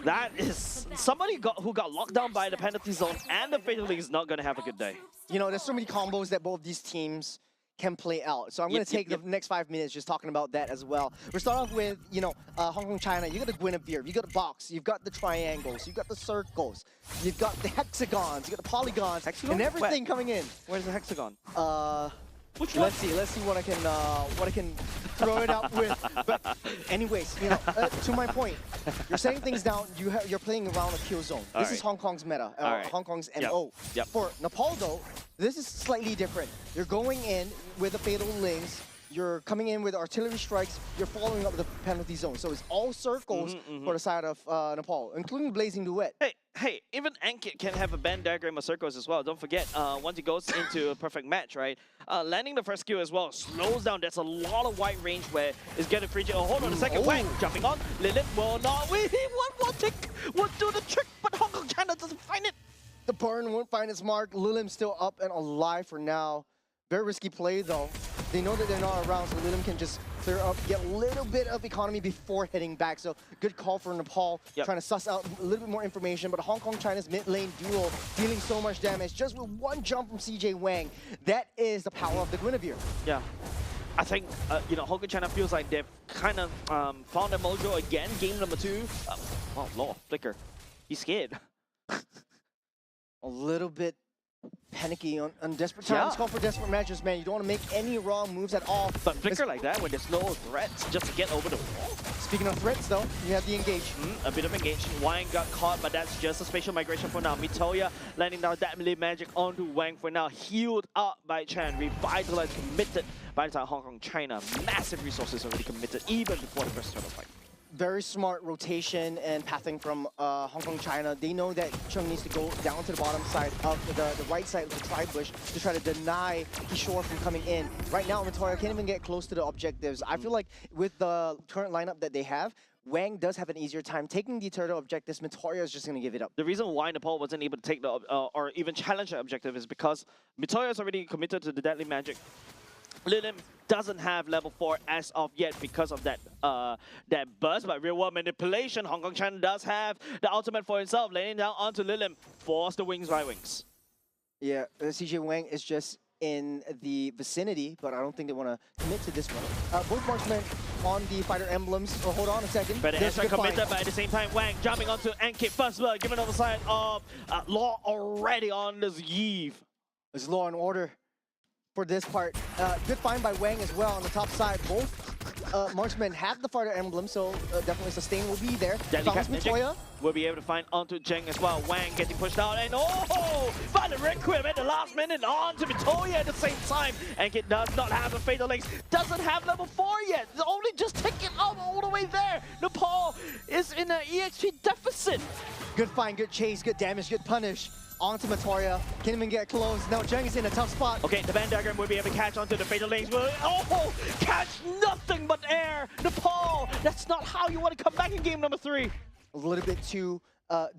That is somebody who got locked down by the penalty zone and the fatal link is not gonna have a good day. You know, there's so many combos that both these teams can play out. So I'm going Yep, to take yep, the next 5 minutes just talking about that as well. We're starting off with, you know, Hong Kong, China. You got the Guinevere, you got the box, you've got the triangles, you've got the circles, you've got the hexagons, you got the polygons, Hexagon? and everything Wait. coming in. Where's the hexagon? Which let's see what I can throw it up with. But anyways, you know, to my point, you're setting things down. You're playing around a kill zone. This is Hong Kong's meta, Alright. Hong Kong's Yep. MO. Yep. For Nepal though, this is slightly different. You're going in with the fatal links. You're coming in with artillery strikes. You're following up with the penalty zone. So it's all circles for the side of Nepal, including Blazing Duet. Hey, even Ankit can have a band diagram of circles as well. Don't forget, once he goes into a perfect match, right? Landing the first skill as well slows down. There's a lot of wide range where it's getting free. Oh, hold on a second. Wang jumping on. Lilith will not. One tick will do the trick, but Hong Kong China doesn't find it. The burn won't find its mark. Lilim still up and alive for now. Very risky play though. They know that they're not around, so Lilim can just clear up, get a little bit of economy before heading back. So good call for Nepal, trying to suss out a little bit more information. But Hong Kong China's mid lane duo dealing so much damage just with one jump from CJ Wang. That is the power of the Guinevere. Yeah. I think, you know, Hong Kong China feels like they've kind of found their mojo again. Game number 2. Oh, Lord, Flicker. He's scared. A little bit panicky on desperate times. Call for desperate measures, man. You don't want to make any wrong moves at all. But Flicker like that, when there's no threats, just to get over the wall. Speaking of threats, though, you have the engage. A bit of engagement. Wang got caught, but that's just a spatial migration for now. Mitoya landing down that melee magic onto Wang for now. Healed up by Chan. Revitalized, committed by the time Hong Kong, China. Massive resources already committed, even before the first turtle fight. Very smart rotation and pathing from Hong Kong, China. They know that Chung needs to go down to the bottom side of the right side of the tri-bush to try to deny Kishore from coming in. Right now, Mitoya can't even get close to the objectives. I feel like with the current lineup that they have, Wang does have an easier time taking the turtle objectives. Mitoya is just going to give it up. The reason why Nepal wasn't able to take the or even challenge the objective is because Mitoya is already committed to the deadly magic. Lilim doesn't have level 4 as of yet because of that that burst, but real world manipulation. Hong Kong China does have the ultimate for himself, laying down onto Lilim. Force the wings by wings. Yeah, CJ Wang is just in the vicinity, but I don't think they want to commit to this one. Both marksmen on the fighter emblems. Oh, hold on a second. But There's a extra good find. committed, but at the same time, Wang jumping onto Ankit first blood, giving on the side of Law already on this Yves. There's law and order for this part. Good find by Wang as well on the top side. Both marksmen have the fighter emblem, so definitely sustain will be there. Deadly Founds Cat Magic Mitoya. will be able to find onto Zheng as well. Wang getting pushed out, and oh! Find the Requiem at the last minute onto Mitoya at the same time. Ankit does not have a Fatal Links, doesn't have level 4 yet. It's only just taking out all the way there. Nepal is in an EXP deficit. Good find, good chase, good damage, good punish. Onto Mitoya. Can't even get close. Now Zheng is in a tough spot. Okay, the Van Diagram will be able to catch onto the Fatal Links. Oh! Catch nothing but air. Nepal, that's not how you want to come back in game number 3. A little bit too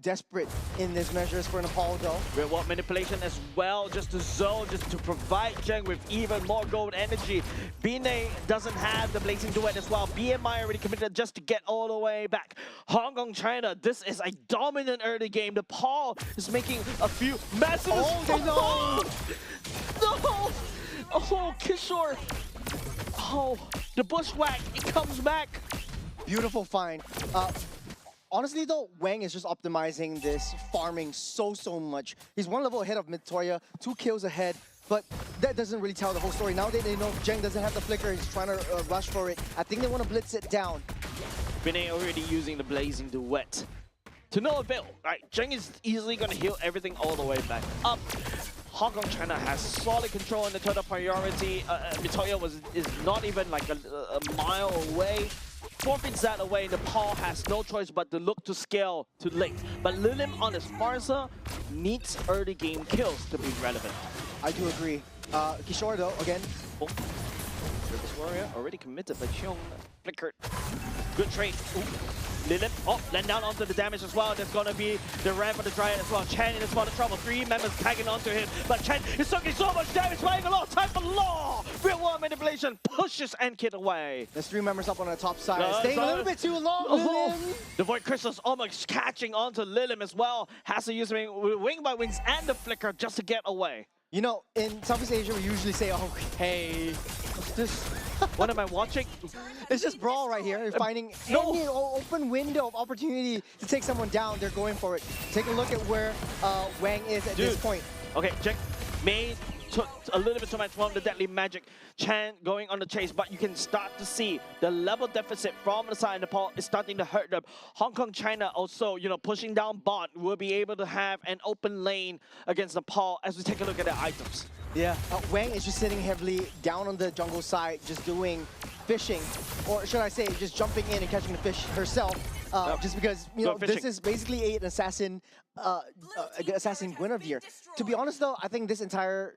desperate in this measures for Nepal though. Real world manipulation as well, just to zone, just to provide Zheng with even more gold energy. Bine doesn't have the blazing duet as well. BMI already committed just to get all the way back. Hong Kong, China, this is a dominant early game. Nepal is making a few massive... Oh, they know! No! Oh, Kishore! Oh, the bushwhack, it comes back. Beautiful find. Honestly though, Wang is just optimizing this farming so much. He's one level ahead of Mitoya, 2 kills ahead, but that doesn't really tell the whole story. Now they know Zheng doesn't have the flicker, he's trying to rush for it. I think they want to blitz it down. Bine already using the blazing duet to no avail. Right, Zheng is easily going to heal everything all the way back up. Hong Kong, China has solid control in the total priority. Mitoya is not even like a mile away. Forfeits that away. Nepal has no choice but to look to scale to late. But Lilim on his Farsa needs early game kills to be relevant. I do agree. Kishore though, again. Oh. Rivers Warrior already committed, but Cheong flickered. Good trade. Ooh. Lilim, oh, land down onto the damage as well. There's gonna be the ramp for the Dryad as well. Chen in a spot of trouble. 3 members tagging onto him, but Chen is taking so much damage, buying a lot of time for Law. Real world manipulation pushes Enkid away. There's 3 members up on the top side. Staying a little bit too long, Lilim. The Void Crystal's almost catching onto Lilim as well. Has to use wing by wings and the flicker just to get away. You know, in Southeast Asia, we usually say, oh, hey, what's this? What am I watching? It's just Brawl right here. You're finding any open window of opportunity to take someone down. They're going for it. Take a look at where Wang is at this point. Okay, Jack May took a little bit too much from the deadly magic. Chan going on the chase, but you can start to see the level deficit from the side of Nepal is starting to hurt them. Hong Kong, China also, you know, pushing down bot will be able to have an open lane against Nepal as we take a look at their items. Yeah, Wang is just sitting heavily down on the jungle side, just doing fishing, or should I say, just jumping in and catching the fish herself. Just because, you know, this is basically an assassin, assassin Guinevere. To be honest though, I think this entire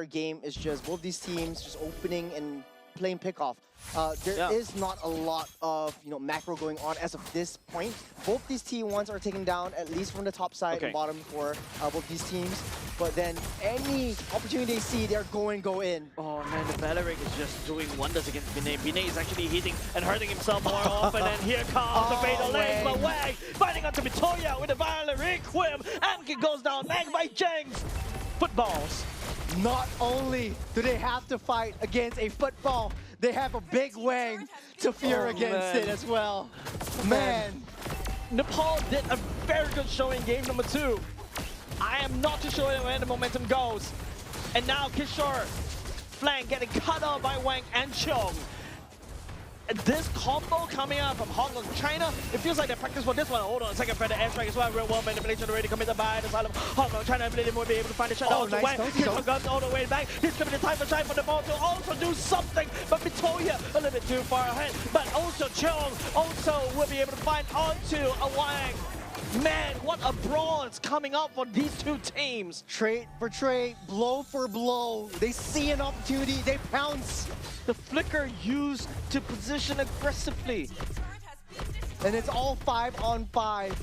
game is just both these teams just opening and playing pickoff. There is not a lot of, you know, macro going on as of this point. Both these T1s are taken down, at least from the top side and bottom for both these teams. But then any opportunity they see, they're go in. Oh man, the Valeric is just doing wonders against Bine. Bine is actually hitting and hurting himself more often, and here comes the fatal lane. But Wang fighting onto Mitoya with the Valeric whim. Amki goes down, nagged by Zheng's footballs. Not only do they have to fight against a football, they have a big Wang to fear against it as well. Man. Nepal did a very good showing in game number 2. I am not too sure where the momentum goes. And now Kishore flank getting cut off by Wang and Cheong. This combo coming out from Hong Kong, China, it feels like they practiced for this one. Hold on a second, Fred, the airstrike as well. Real world manipulation already committed by the side of Hong Kong, China. I believe they will be able to find a shot. Nice guns all the way back. This could be the time for China for the ball to also do something. But Mitoya a little bit too far ahead. But also Cheong also will be able to find onto a Wang. Man, what a brawl is coming up for these two teams. Trade for trade, blow for blow. They see an opportunity, they pounce. The flicker used to position aggressively. And it's all 5-on-5.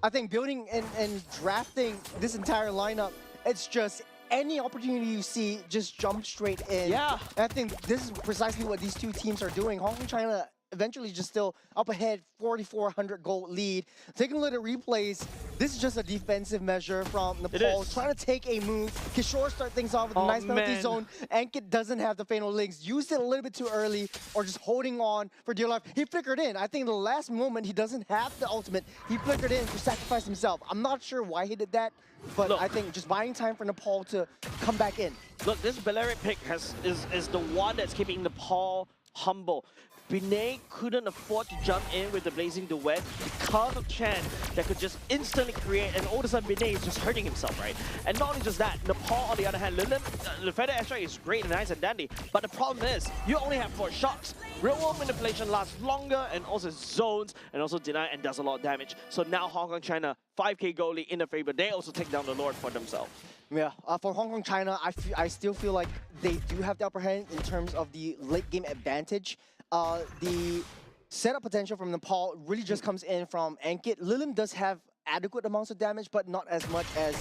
I think building and drafting this entire lineup, it's just any opportunity you see, just jump straight in. Yeah. And I think this is precisely what these two teams are doing. Hong Kong, China eventually just still up ahead, 4,400 gold lead. Taking a look at replays, this is just a defensive measure from Nepal, trying to take a move. Kishore start things off with a nice penalty zone. Ankit doesn't have the fatal links, used it a little bit too early, or just holding on for dear life. He flickered in. I think the last moment he doesn't have the ultimate. He flickered in to sacrifice himself. I'm not sure why he did that, but I think just buying time for Nepal to come back in. Look, this Balearic pick is the one that's keeping Nepal humble. Bine couldn't afford to jump in with the Blazing Duet because of Chan that could just instantly create, and all of a sudden Bine is just hurting himself, right? And not only just that, Nepal on the other hand, Lilim, the Feather Airstrike is great and nice and dandy, but the problem is, you only have 4 shots. Real world manipulation lasts longer and also zones and also deny and does a lot of damage. So now Hong Kong, China, 5k goalie in the favor. They also take down the Lord for themselves. Yeah, for Hong Kong, China, I still feel like they do have the upper hand in terms of the late game advantage. The setup potential from Nepal really just comes in from Ankit. Lilim does have adequate amounts of damage, but not as much as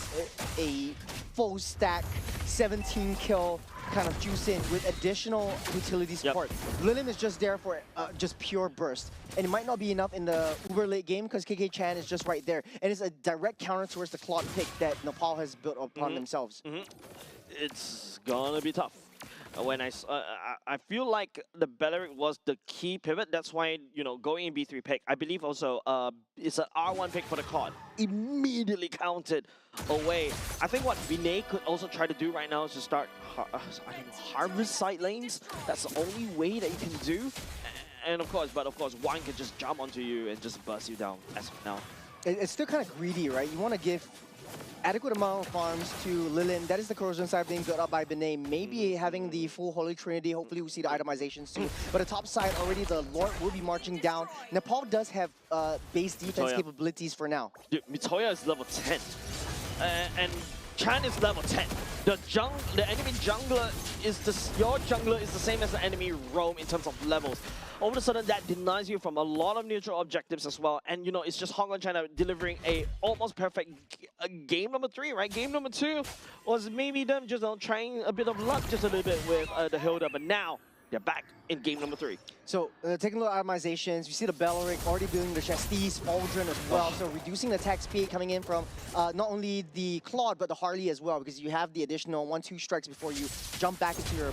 a full stack 17 kill kind of juice in with additional utility support. Lilim is just there for just pure burst. And it might not be enough in the uber late game because KK Chan is just right there. And it's a direct counter towards the Claude pick that Nepal has built upon themselves. It's gonna be tough. When I feel like the Beleric was the key pivot. That's why, you know, going in B3 pick, I believe also it's an R1 pick for the Claude. Immediately counted away. I think what Vinay could also try to do right now is to start harvest side lanes. That's the only way that you can do. And of course, one can just jump onto you and just bust you down as of now. It's still kind of greedy, right? You want to give adequate amount of farms to Lilin. That is the corrosion side being built up by Benet. Maybe having the full Holy Trinity. Hopefully we see the itemizations too. But the top side already, the Lord will be marching down. Nepal does have base defense capabilities for now. Dude, Mitoya is level 10. And Chan is level 10. The enemy jungler is your jungler is the same as the enemy roam in terms of levels. All of a sudden, that denies you from a lot of neutral objectives as well. And, you know, it's just Hong Kong China delivering a almost perfect game number 3, right? Game number 2 was maybe them just trying a bit of luck just a little bit with the Hilda. But now, they're back in game number 3. So, taking a look at itemizations, you see the Beleric already building the Chastis, Aldrin as well. So, reducing the attack speed coming in from not only the Claude, but the Harley as well, because you have the additional 1-2 strikes before you jump back into your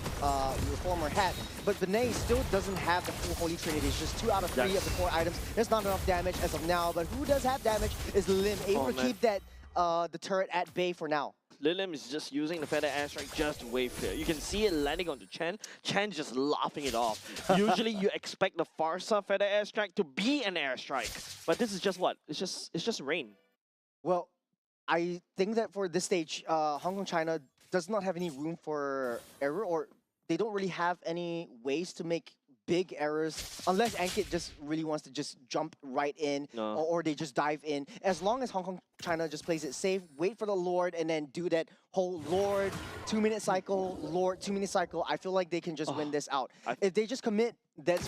former hat. But Benet still doesn't have the full Holy Trinity. It's just 2 out of 3 of the 4 items. There's not enough damage as of now, but who does have damage is Lim, able to keep that the turret at bay for now. Lilim is just using the feather airstrike just to wave clear. You can see it landing onto Chen. Chen's just laughing it off. Usually you expect the Farsa feather airstrike to be an airstrike, but this is just what? It's just rain. Well, I think that for this stage, Hong Kong China does not have any room for error, or they don't really have any ways to make big errors unless Ankit just really wants to just jump right in or they just dive in. As long as Hong Kong China just plays it safe, wait for the Lord and then do that whole Lord 2-minute cycle, Lord 2-minute cycle, I feel like they can just win this out. If they just commit, that's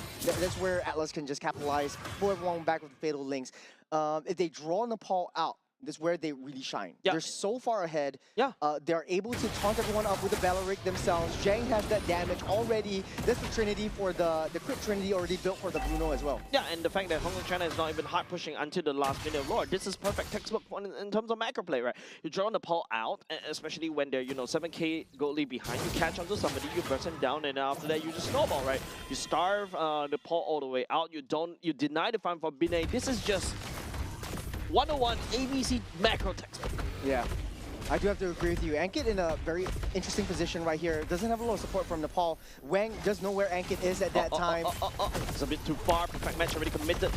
where Atlas can just capitalize, pull everyone back with the Fatal Links. If they draw Nepal out, that's where they really shine. They're so far ahead. They're able to taunt everyone up with the Beleric themselves. Zhang has that damage already. That's the Trinity for the crit Trinity already built for the Bruno as well. Yeah, and the fact that Hong Kong China is not even hard pushing until the last minute of Lord. This is perfect textbook in terms of macro play, right? You draw Nepal out, especially when they're, you know, 7k gold lead behind. You catch onto somebody, you burst them down, and after that you just snowball, right? You starve Nepal all the way out. You deny the farm for Binay. This is just 101 ABC macro textbook. Yeah. I do have to agree with you. Ankit in a very interesting position right here. Doesn't have a lot of support from Nepal. Wang does know where Ankit is at that time. It's a bit too far. Perfect match already committed.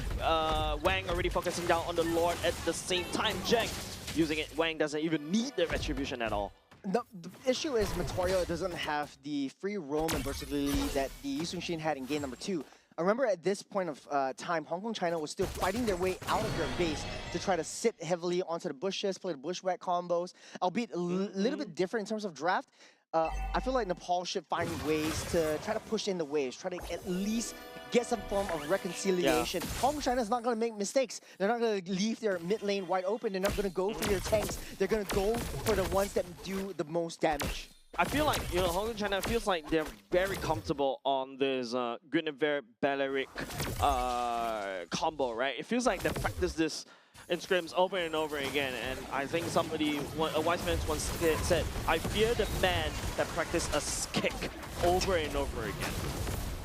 Wang already focusing down on the Lord at the same time. Zheng using it. Wang doesn't even need the retribution at all. The issue is Matoya doesn't have the free roam and versatility that the Yisun Shin had in game number 2. I remember at this point of time, Hong Kong China was still fighting their way out of their base to try to sit heavily onto the bushes, play the bushwhack combos, albeit a little bit different in terms of draft. I feel like Nepal should find ways to try to push in the waves, try to at least get some form of reconciliation. Hong Kong China is not going to make mistakes. They're not going to leave their mid lane wide open. They're not going to go for your tanks. They're going to go for the ones that do the most damage. I feel like, you know, Hong Kong China feels like they're very comfortable on this Guinevere Beleric combo, right? It feels like they practice this in scrims over and over again, and I think a wise man once said, I fear the man that practice a kick over and over again.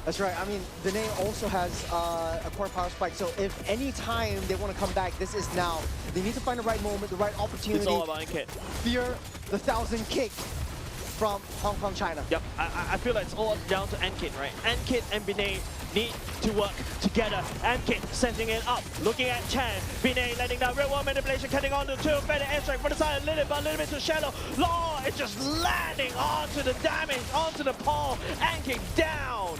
That's right. I mean, Benet also has a core power spike, so if any time they want to come back, this is now. They need to find the right moment, the right opportunity. It's all about Ankit. Fear the 1,000 kick from Hong Kong China. Yep, I feel like it's all down to Ankit, right? Ankit and Binay need to work together. Ankit sending it up, looking at Chan. Binay letting down real world manipulation, cutting on the 2 better airstrike for the side, a little bit too shallow. Law is just landing onto the damage, onto the pole. Ankit down.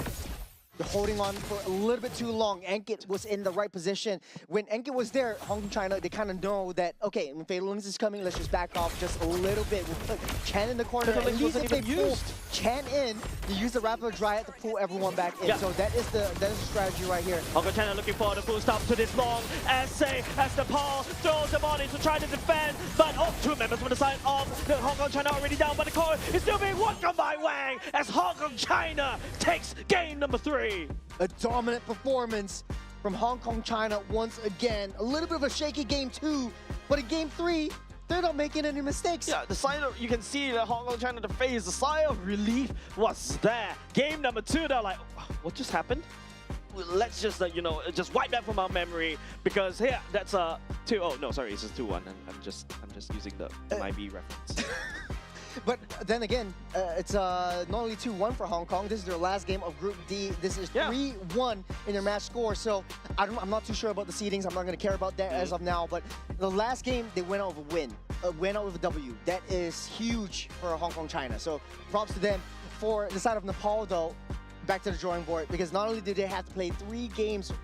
They're holding on for a little bit too long. Enkit was in the right position. When Enkit was there, Hong Kong China, they kind of know that, okay, when Fatal Links is coming, let's just back off just a little bit. We'll put Chen in the corner. Fatal At Links least if wasn't they even pull used. Chen in, they use the Rapid Dryad to pull everyone back in. Yeah. So that is the strategy right here. Hong Kong China looking for the full stop to this long essay as the Paul throws the body to try to defend. But two members from the side of the Hong Kong China already down, but the core is still being won by Wang as Hong Kong China takes game number 3. A dominant performance from Hong Kong China once again. A little bit of a shaky game 2, but in game 3, they're not making any mistakes. Yeah, the sign of, you can see the Hong Kong China, the face, the sigh of relief was there. Game number 2, they're like, what just happened? Let's just, just wipe that from our memory because here, that's a 2. Oh, no, sorry, it's just 2-1. I'm just using the MLBB reference. But then again, it's not only 2-1 for Hong Kong. This is their last game of Group D. This is 3-1 in their match score. So I'm not too sure about the seedings. I'm not going to care about that as of now. But the last game, they went out with a win. Went out with a W. That is huge for Hong Kong China. So props to them. For the side of Nepal, though, back to the drawing board, because not only did they have to play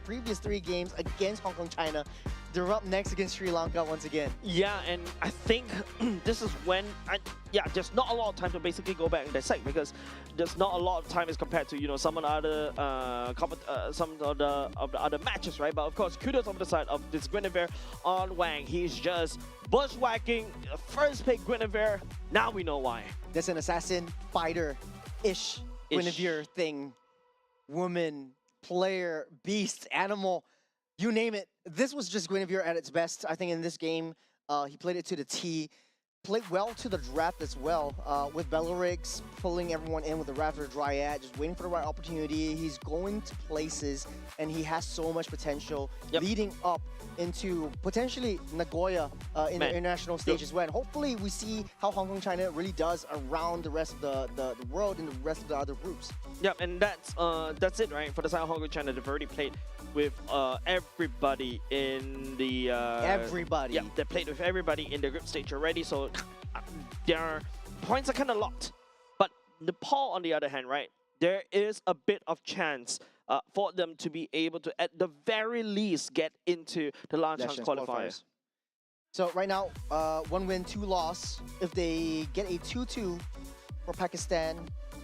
previous 3 games against Hong Kong China, they're up next against Sri Lanka once again. Yeah, and I think this is when, there's not a lot of time to basically go back and dissect because there's not a lot of time as compared to some of the other some of the other matches, right? But of course, kudos on the side of this Guinevere on Wang. He's just bushwhacking first pick Guinevere. Now we know why. That's an assassin fighter-ish Guinevere thing. Woman, player, beast, animal, you name it. This was just Guinevere at its best. I think in this game, he played it to the T. Played well to the draft as well, with Bellerix pulling everyone in with the Raptor Dryad, just waiting for the right opportunity. He's going to places, and he has so much potential leading up into potentially Nagoya in the international stage as well. And hopefully we see how Hong Kong China really does around the rest of the world and the rest of the other groups. Yep, and that's it, right? For the side of Hong Kong China, they've already played with everybody in the... everybody. Yeah, they played with everybody in the group stage already, so their points are kind of locked. But Nepal, on the other hand, right, there is a bit of chance for them to be able to, at the very least, get into the last chance qualifiers. So right now, 1 win, 2 loss. If they get a 2-2 for Pakistan,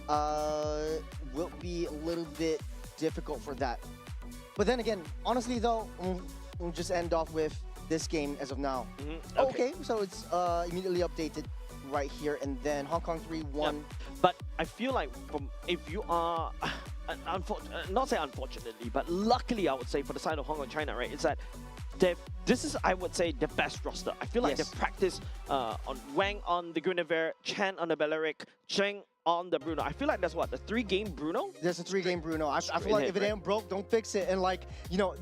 will be a little bit difficult for that. But then again, honestly though, we'll just end off with this game as of now. Okay, so it's immediately updated right here, and then Hong Kong 3-1. Yeah. But I feel like if you are, not say unfortunately, but luckily I would say for the side of Hong Kong China, right, is that this is, I would say, the best roster. I feel like they've practiced on Wang on the Guinevere, Chen on the Beleric, Cheng on the Bruno. I feel like that's what, the 3-game Bruno? There's a 3-game Bruno. I feel like if it ain't broke, don't fix it. And like,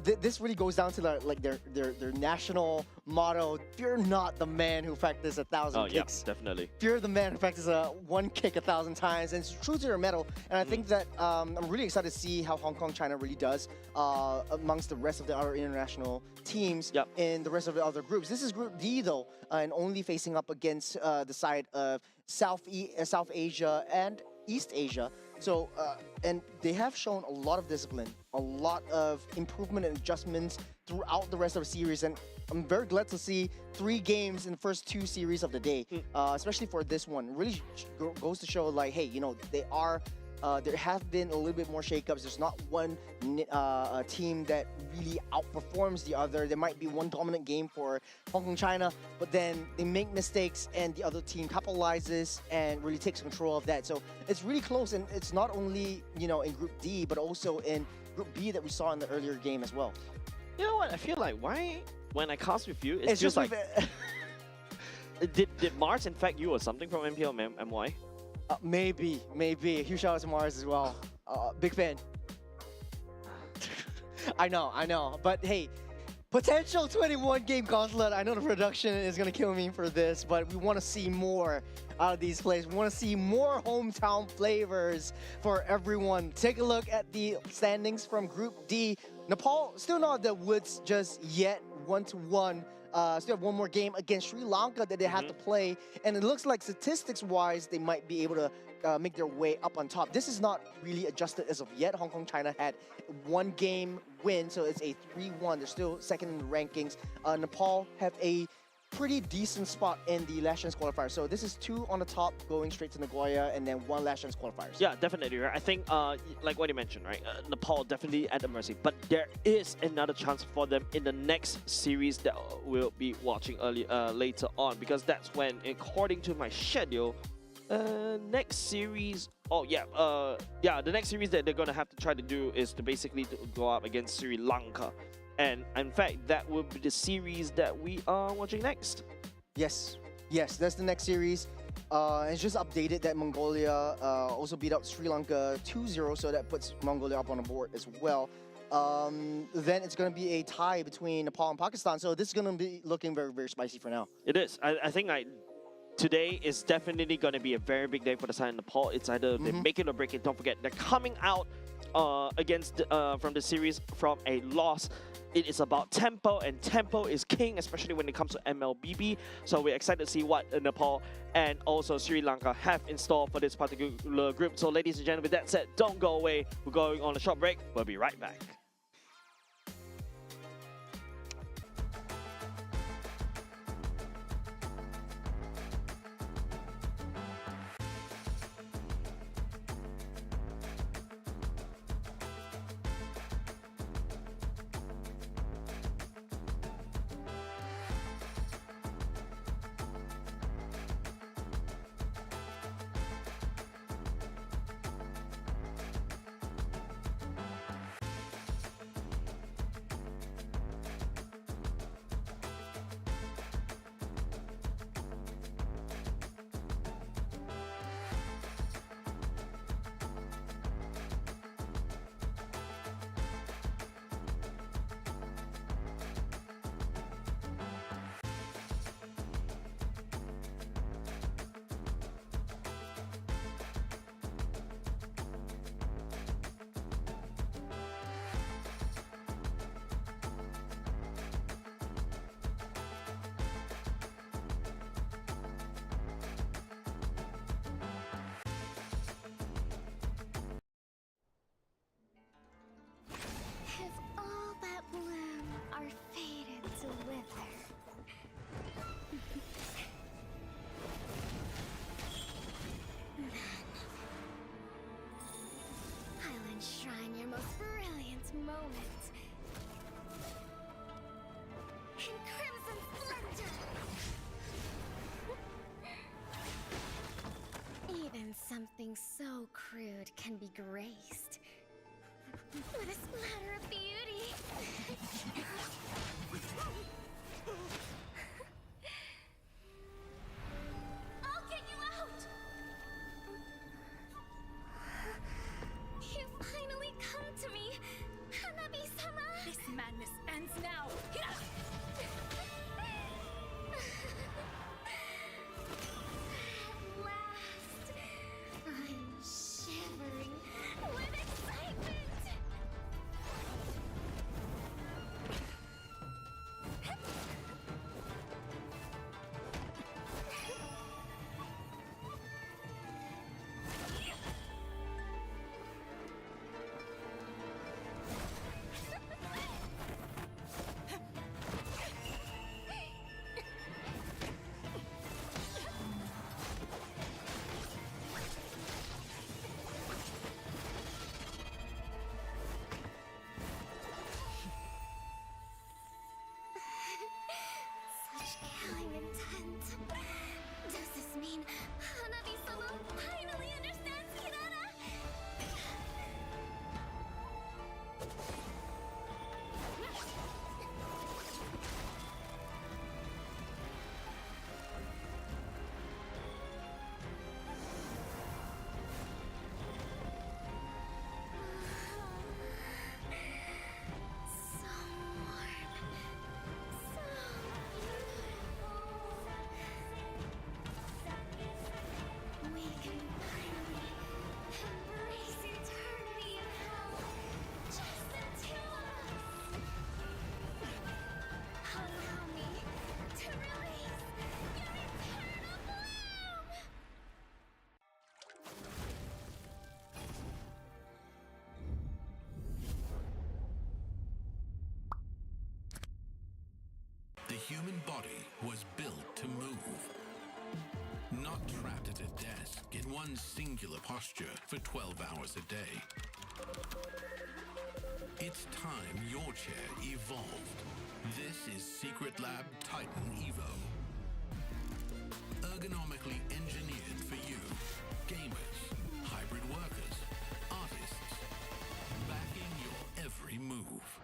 this really goes down to their national motto. Fear not the man who practices 1,000 kicks. Yeah, definitely. Fear the man who practices one kick 1,000 times. And it's true to their metal. And I think that I'm really excited to see how Hong Kong China really does amongst the rest of the other international teams in the rest of the other groups. This is Group D though, and only facing up against the side of South Asia and East Asia. So, and they have shown a lot of discipline, a lot of improvement and adjustments throughout the rest of the series. And I'm very glad to see 3 games in the first 2 series of the day, especially for this one. It really goes to show, like, hey, they are. There have been a little bit more shakeups. There's not one team that really outperforms the other. There might be one dominant game for Hong Kong China, but then they make mistakes and the other team capitalizes and really takes control of that. So it's really close, and it's not only in Group D, but also in Group B that we saw in the earlier game as well. You know what? I feel like when I cast with you, it's just like did Mars infect you or something from MPL MY? Maybe. Huge shout out to Mars as well. Big fan. I know. But hey, potential 21-game gauntlet. I know the production is going to kill me for this, but we want to see more out of these plays. We want to see more hometown flavors for everyone. Take a look at the standings from Group D. Nepal still not the woods just yet, 1-1. still have one more game against Sri Lanka that they have to play, and it looks like statistics-wise they might be able to make their way up on top. This is not really adjusted as of yet. Hong Kong, China had one game win, so it's a 3-1. They're still second in the rankings. Nepal have a pretty decent spot in the last chance qualifier. So this is 2 on the top going straight to Nagoya, and then 1 last chance qualifiers. Yeah, definitely. Right? I think, like what you mentioned, right? Nepal definitely at the mercy, but there is another chance for them in the next series that we'll be watching later on, because that's when, according to my schedule, next series. The next series that they're gonna have to try to do is to basically go up against Sri Lanka. And in fact, that will be the series that we are watching next. Yes, that's the next series. It's just updated that Mongolia also beat up Sri Lanka 2-0, so that puts Mongolia up on the board as well. Then it's going to be a tie between Nepal and Pakistan, so this is going to be looking very, very spicy for now. It is. I think today is definitely going to be a very big day for the side of Nepal. It's either they make it or break it. Don't forget, they're coming out from the series from a loss. It is about tempo, and tempo is king, especially when it comes to MLBB. So we're excited to see what Nepal and also Sri Lanka have in store for this particular group. So ladies and gentlemen, with that said, don't go away. We're going on a short break. We'll be right back. If all that bloom are fated to wither, then I'll enshrine your most brilliant moment in crimson splendor. Even something so crude can be graced with a splatter of beauty. I'll get you out! You finally come to me, Hanabi-sama! This madness ends now. At last, I'm shivering with excitement! Such killing intent. Does this mean Hanabi-sama finally understands Hirana? So warm. So beautiful. We can finally human body was built to move. Not trapped at a desk in one singular posture for 12 hours a day. It's time your chair evolved. This is Secret Lab Titan Evo. Ergonomically engineered for you, gamers, hybrid workers, artists, backing your every move.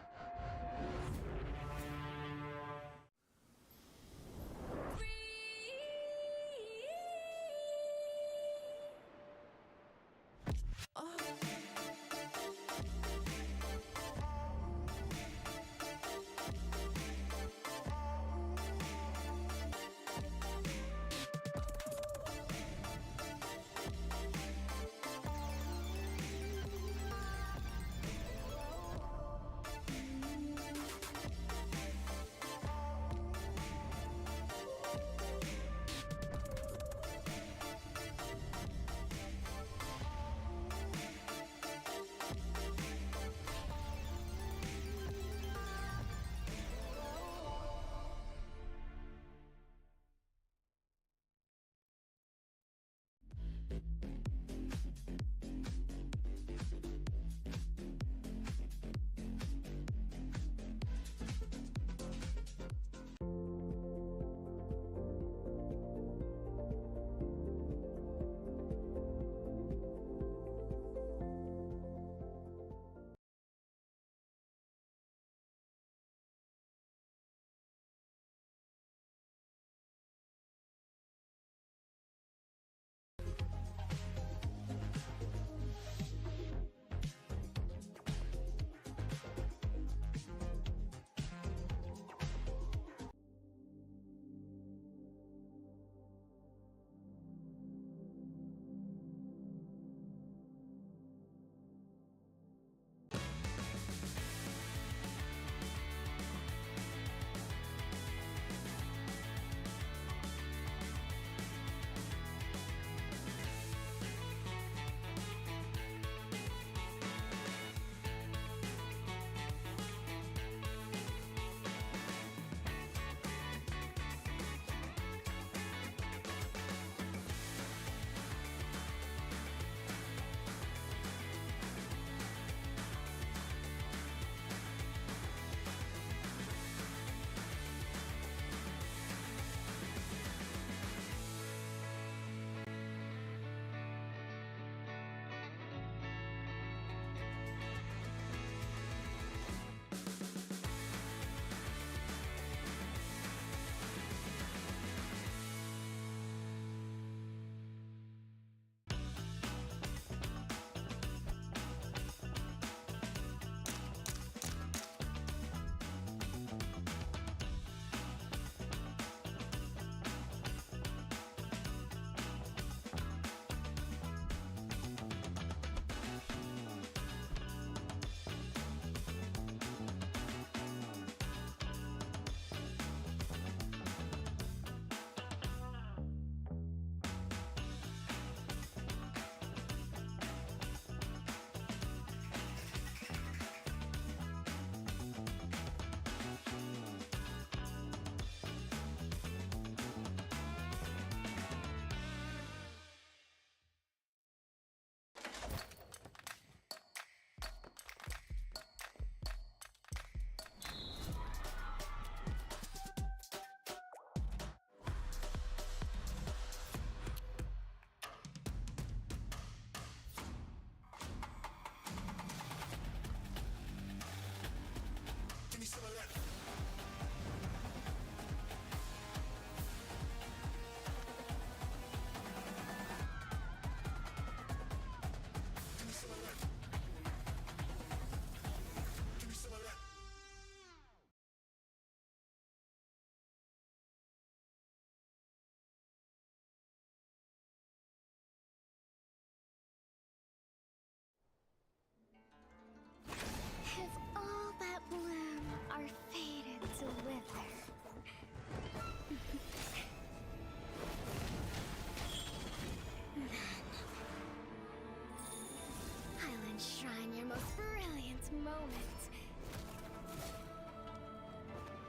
moment.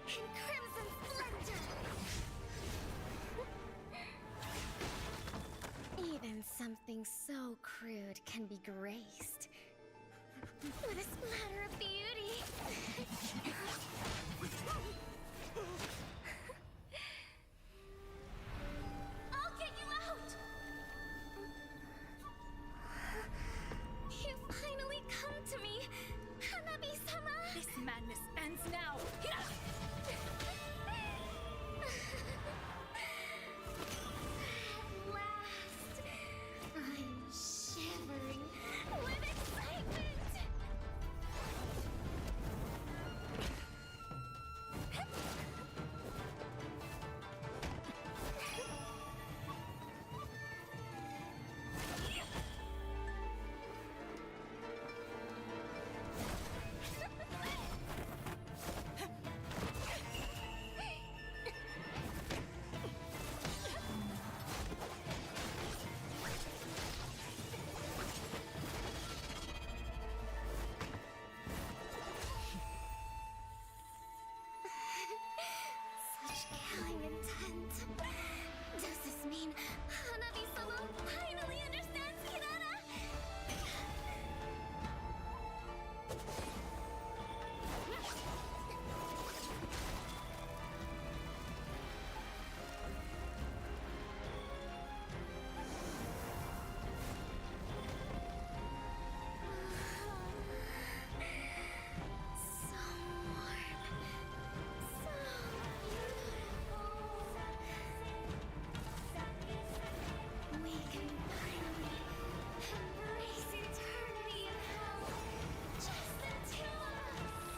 In crimson splendor! something so crude can be graced with a splatter of beauty. I'll get you out! You finally come to me, Hanabi-sama! This madness ends now. At last, I'm shivering with excitement! Such killing intent. Does this mean Hanabi-sama finally understands Kirara? So warm. So beautiful. We can finally embrace eternity in hell. Just the two of us.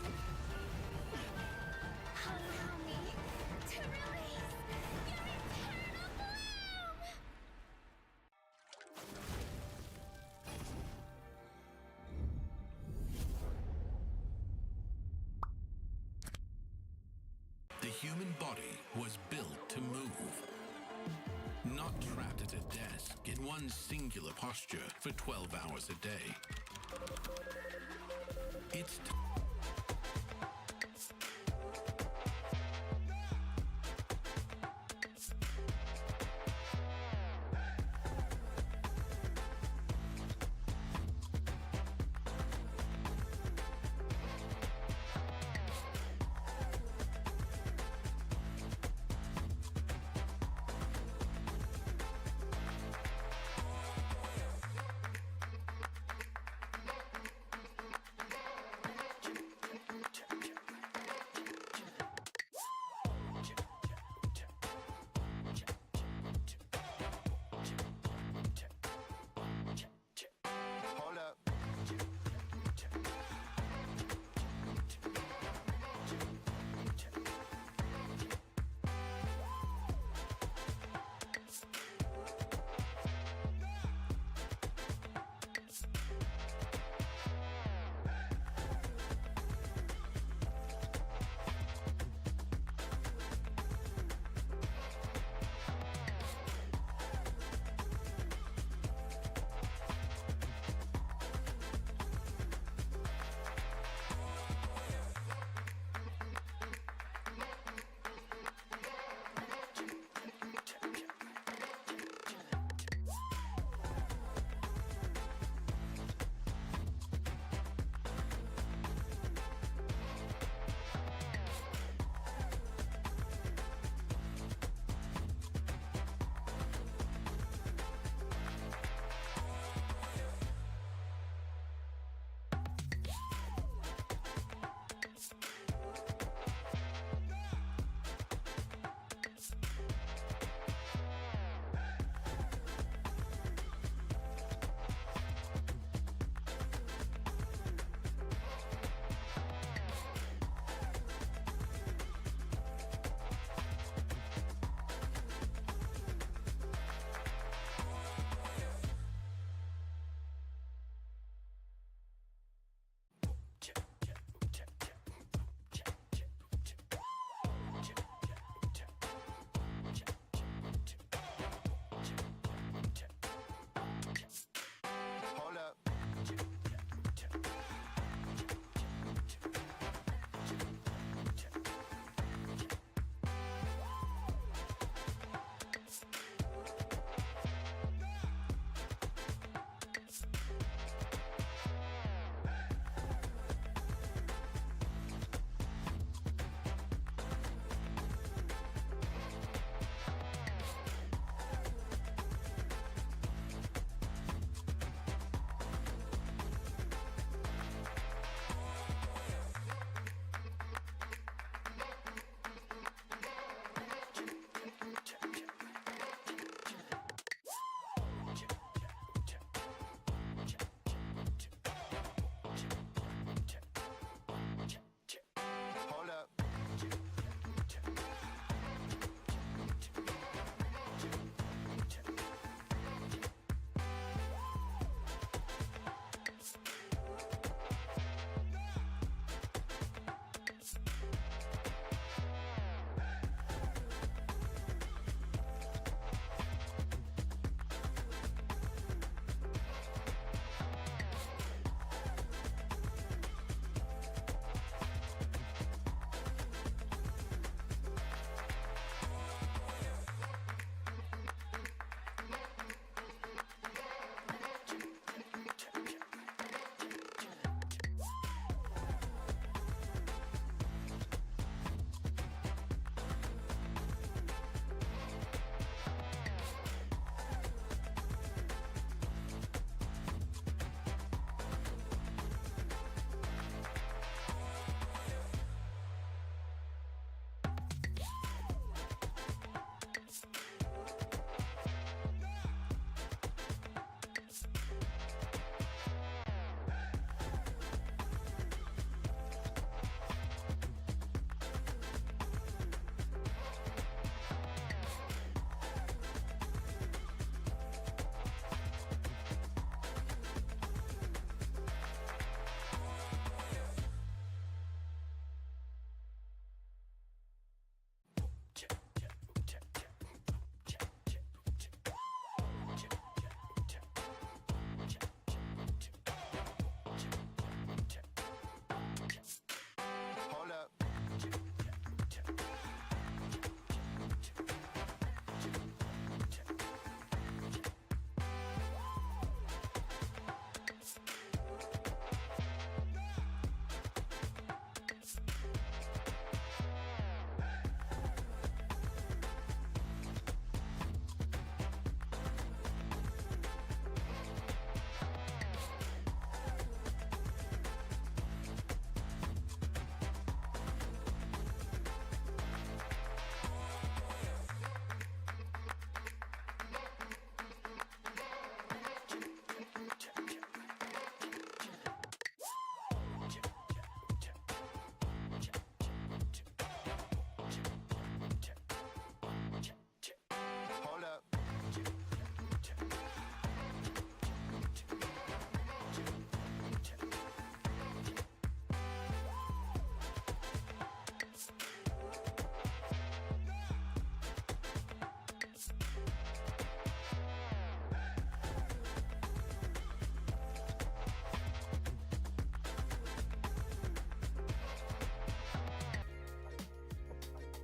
Allow me to release your eternal bloom. The human body was built to move. Not trapped at a desk in one singular posture for 12 hours a day. It's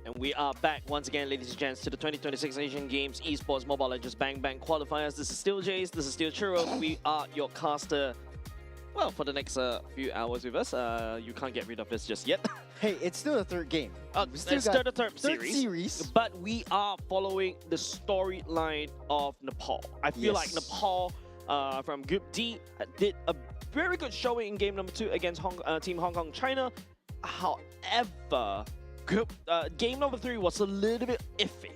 And we are back once again, ladies and gents, to the 2026 Asian Games Esports Mobile Legends Bang Bang Qualifiers. This is still Jace, this is still Churros. We are your caster, well, for the next few hours with us. You can't get rid of us just yet. Hey, it's still the third game. It's still the third series. But we are following the storyline of Nepal. I feel like Nepal from Group D did a very good showing in game number 2 against Team Hong Kong China. However, game number 3 was a little bit iffy.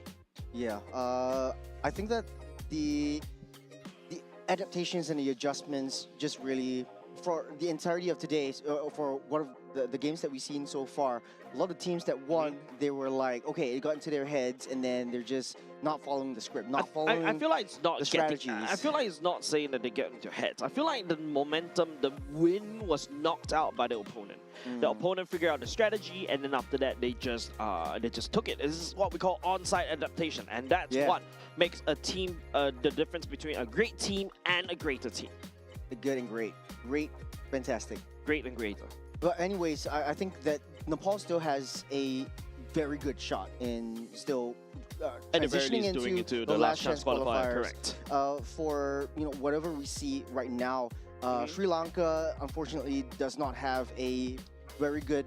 Yeah, I think that the adaptations and the adjustments just really, for the entirety of today, for one of the games that we've seen so far, a lot of teams that won, they were like, okay, it got into their heads, and then they're just not following the script, not following I feel like it's not the strategies. I feel like it's not saying that they get into heads. I feel like the momentum, the win was knocked out by the opponent. The opponent figured out the strategy, and then after that, they just took it. This is what we call on-site adaptation, and that's what makes a team the difference between a great team and a greater team. Good and great. Great, fantastic. Great and greater. But anyways, I think that Nepal still has a very good shot in still transitioning into the last chance qualifier. Correct. For whatever we see right now, Sri Lanka unfortunately does not have a very good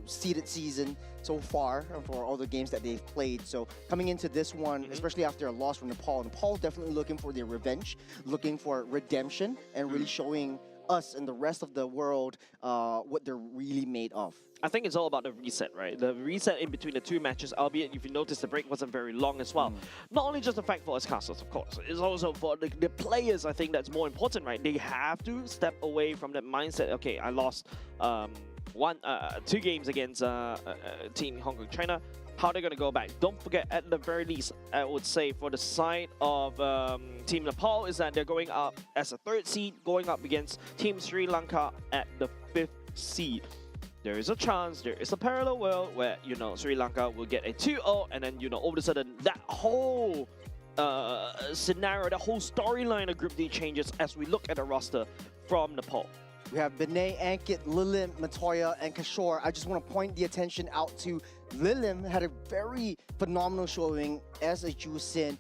seeded season so far for all the games that they've played. So coming into this one, especially after a loss from Nepal definitely looking for their revenge, looking for redemption, and really showing us and the rest of the world what they're really made of. I think it's all about the reset, right? The reset in between the two matches, albeit if you notice the break wasn't very long as well. Not only just the fact for us casters, of course, it's also for the players. I think that's more important, right? They have to step away from that mindset. Okay, I lost 2 games against Team Hong Kong China. How are they going to go back? Don't forget, at the very least, I would say for the side of Team Nepal is that they're going up as a 3rd seed, going up against Team Sri Lanka at the 5th seed. There is a chance, there is a parallel world where, Sri Lanka will get a 2-0, and then, all of a sudden, that whole scenario, that whole storyline of Group D changes as we look at the roster from Nepal. We have Binay, Ankit, Lilim, Matoya, and Kishore. I just want to point the attention out to Lilim. Had a very phenomenal showing as a Jusin.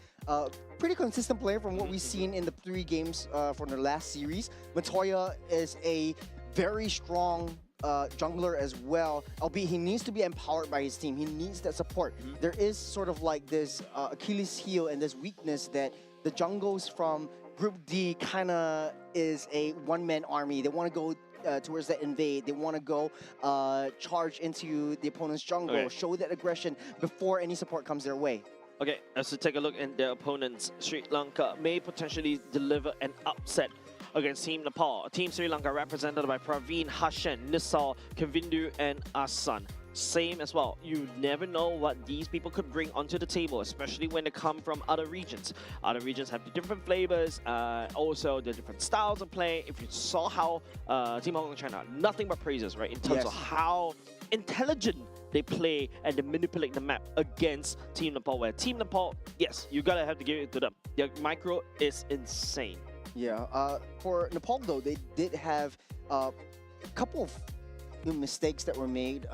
Pretty consistent player from what we've seen in the 3 games from the last series. Matoya is a very strong jungler as well, albeit he needs to be empowered by his team. He needs that support. There is sort of like this Achilles heel and this weakness that the jungles from Group D kind of is a one-man army. They want to go towards that invade. They want to go charge into the opponent's jungle, show that aggression before any support comes their way. Okay, as we take a look at their opponents, Sri Lanka may potentially deliver an upset against Team Nepal. Team Sri Lanka represented by Praveen, Hashan, Nisal, Kavindu, and Asan. Same as well. You never know what these people could bring onto the table, especially when they come from other regions. Other regions have the different flavors, also the different styles of play. If you saw how Team Hong Kong China, nothing but praises, right? In terms of how intelligent they play and they manipulate the map against Team Nepal, where Team Nepal, yes, you gotta have to give it to them. Their micro is insane. Yeah, for Nepal though, they did have a couple of mistakes that were made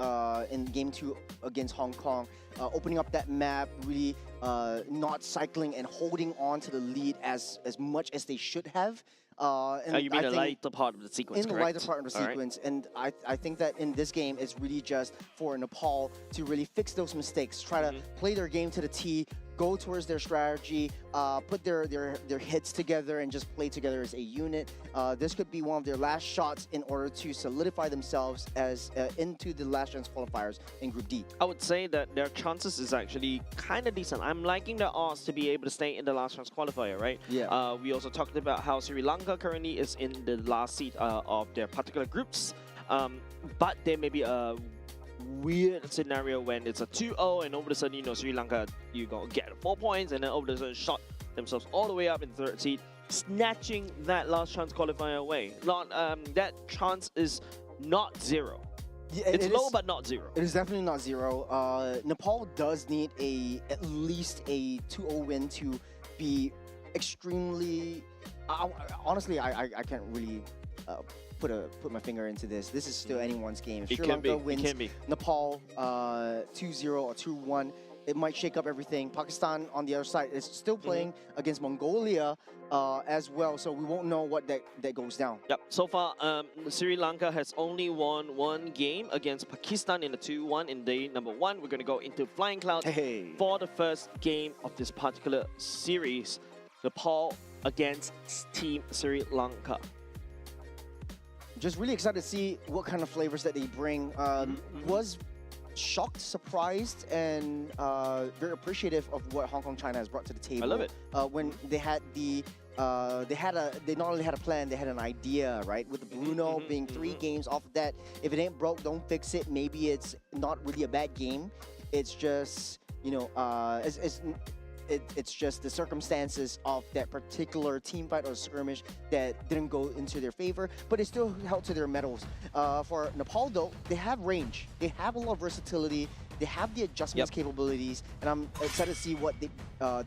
in Game 2 against Hong Kong, opening up that map, really not cycling and holding on to the lead as much as they should have. And you mean the lighter part of the sequence, in the lighter part of the sequence. And I think that in this game, it's really just for Nepal to really fix those mistakes, try to play their game to the T, go towards their strategy, put their heads together and just play together as a unit. This could be one of their last shots in order to solidify themselves as into the last chance qualifiers in Group D. I would say that their chances is actually kind of decent. I'm liking the odds to be able to stay in the last chance qualifier, right? Yeah. We also talked about how Sri Lanka currently is in the last seat of their particular groups, but there may be a weird scenario when it's a 2-0 and over the sudden, Sri Lanka, you go get 4 points and then over the sudden shot themselves all the way up in 3rd seed, snatching that last chance qualifier away. Not that chance is not 0. Yeah, it's low, but not 0. It is definitely not 0. Nepal does need at least a 2-0 win to be extremely. Honestly, I can't really put my finger into this. This is still anyone's game. If It Sri can be. Lanka It wins can be. Nepal 2-0 or 2-1, it might shake up everything. Pakistan on the other side is still playing against Mongolia as well, so we won't know what that goes down. Yep. So far, Sri Lanka has only won one game against Pakistan in the 2-1 in day number 1. We're going to go into Flying Cloud Hey. for the first game of this particular series. Nepal against Team Sri Lanka. Just really excited to see what kind of flavors that they bring. Was shocked, surprised, and very appreciative of what Hong Kong China has brought to the table. I love it. When they had they not only had a plan, they had an idea, right? With the Bruno being 3 games off of that. If it ain't broke, don't fix it. Maybe it's not really a bad game. It's just, you know, it's just the circumstances of that particular team fight or skirmish that didn't go into their favor, but it still held to their metals. For Nepal, though, they have range. They have a lot of versatility. They have the adjustments capabilities, and I'm excited to see what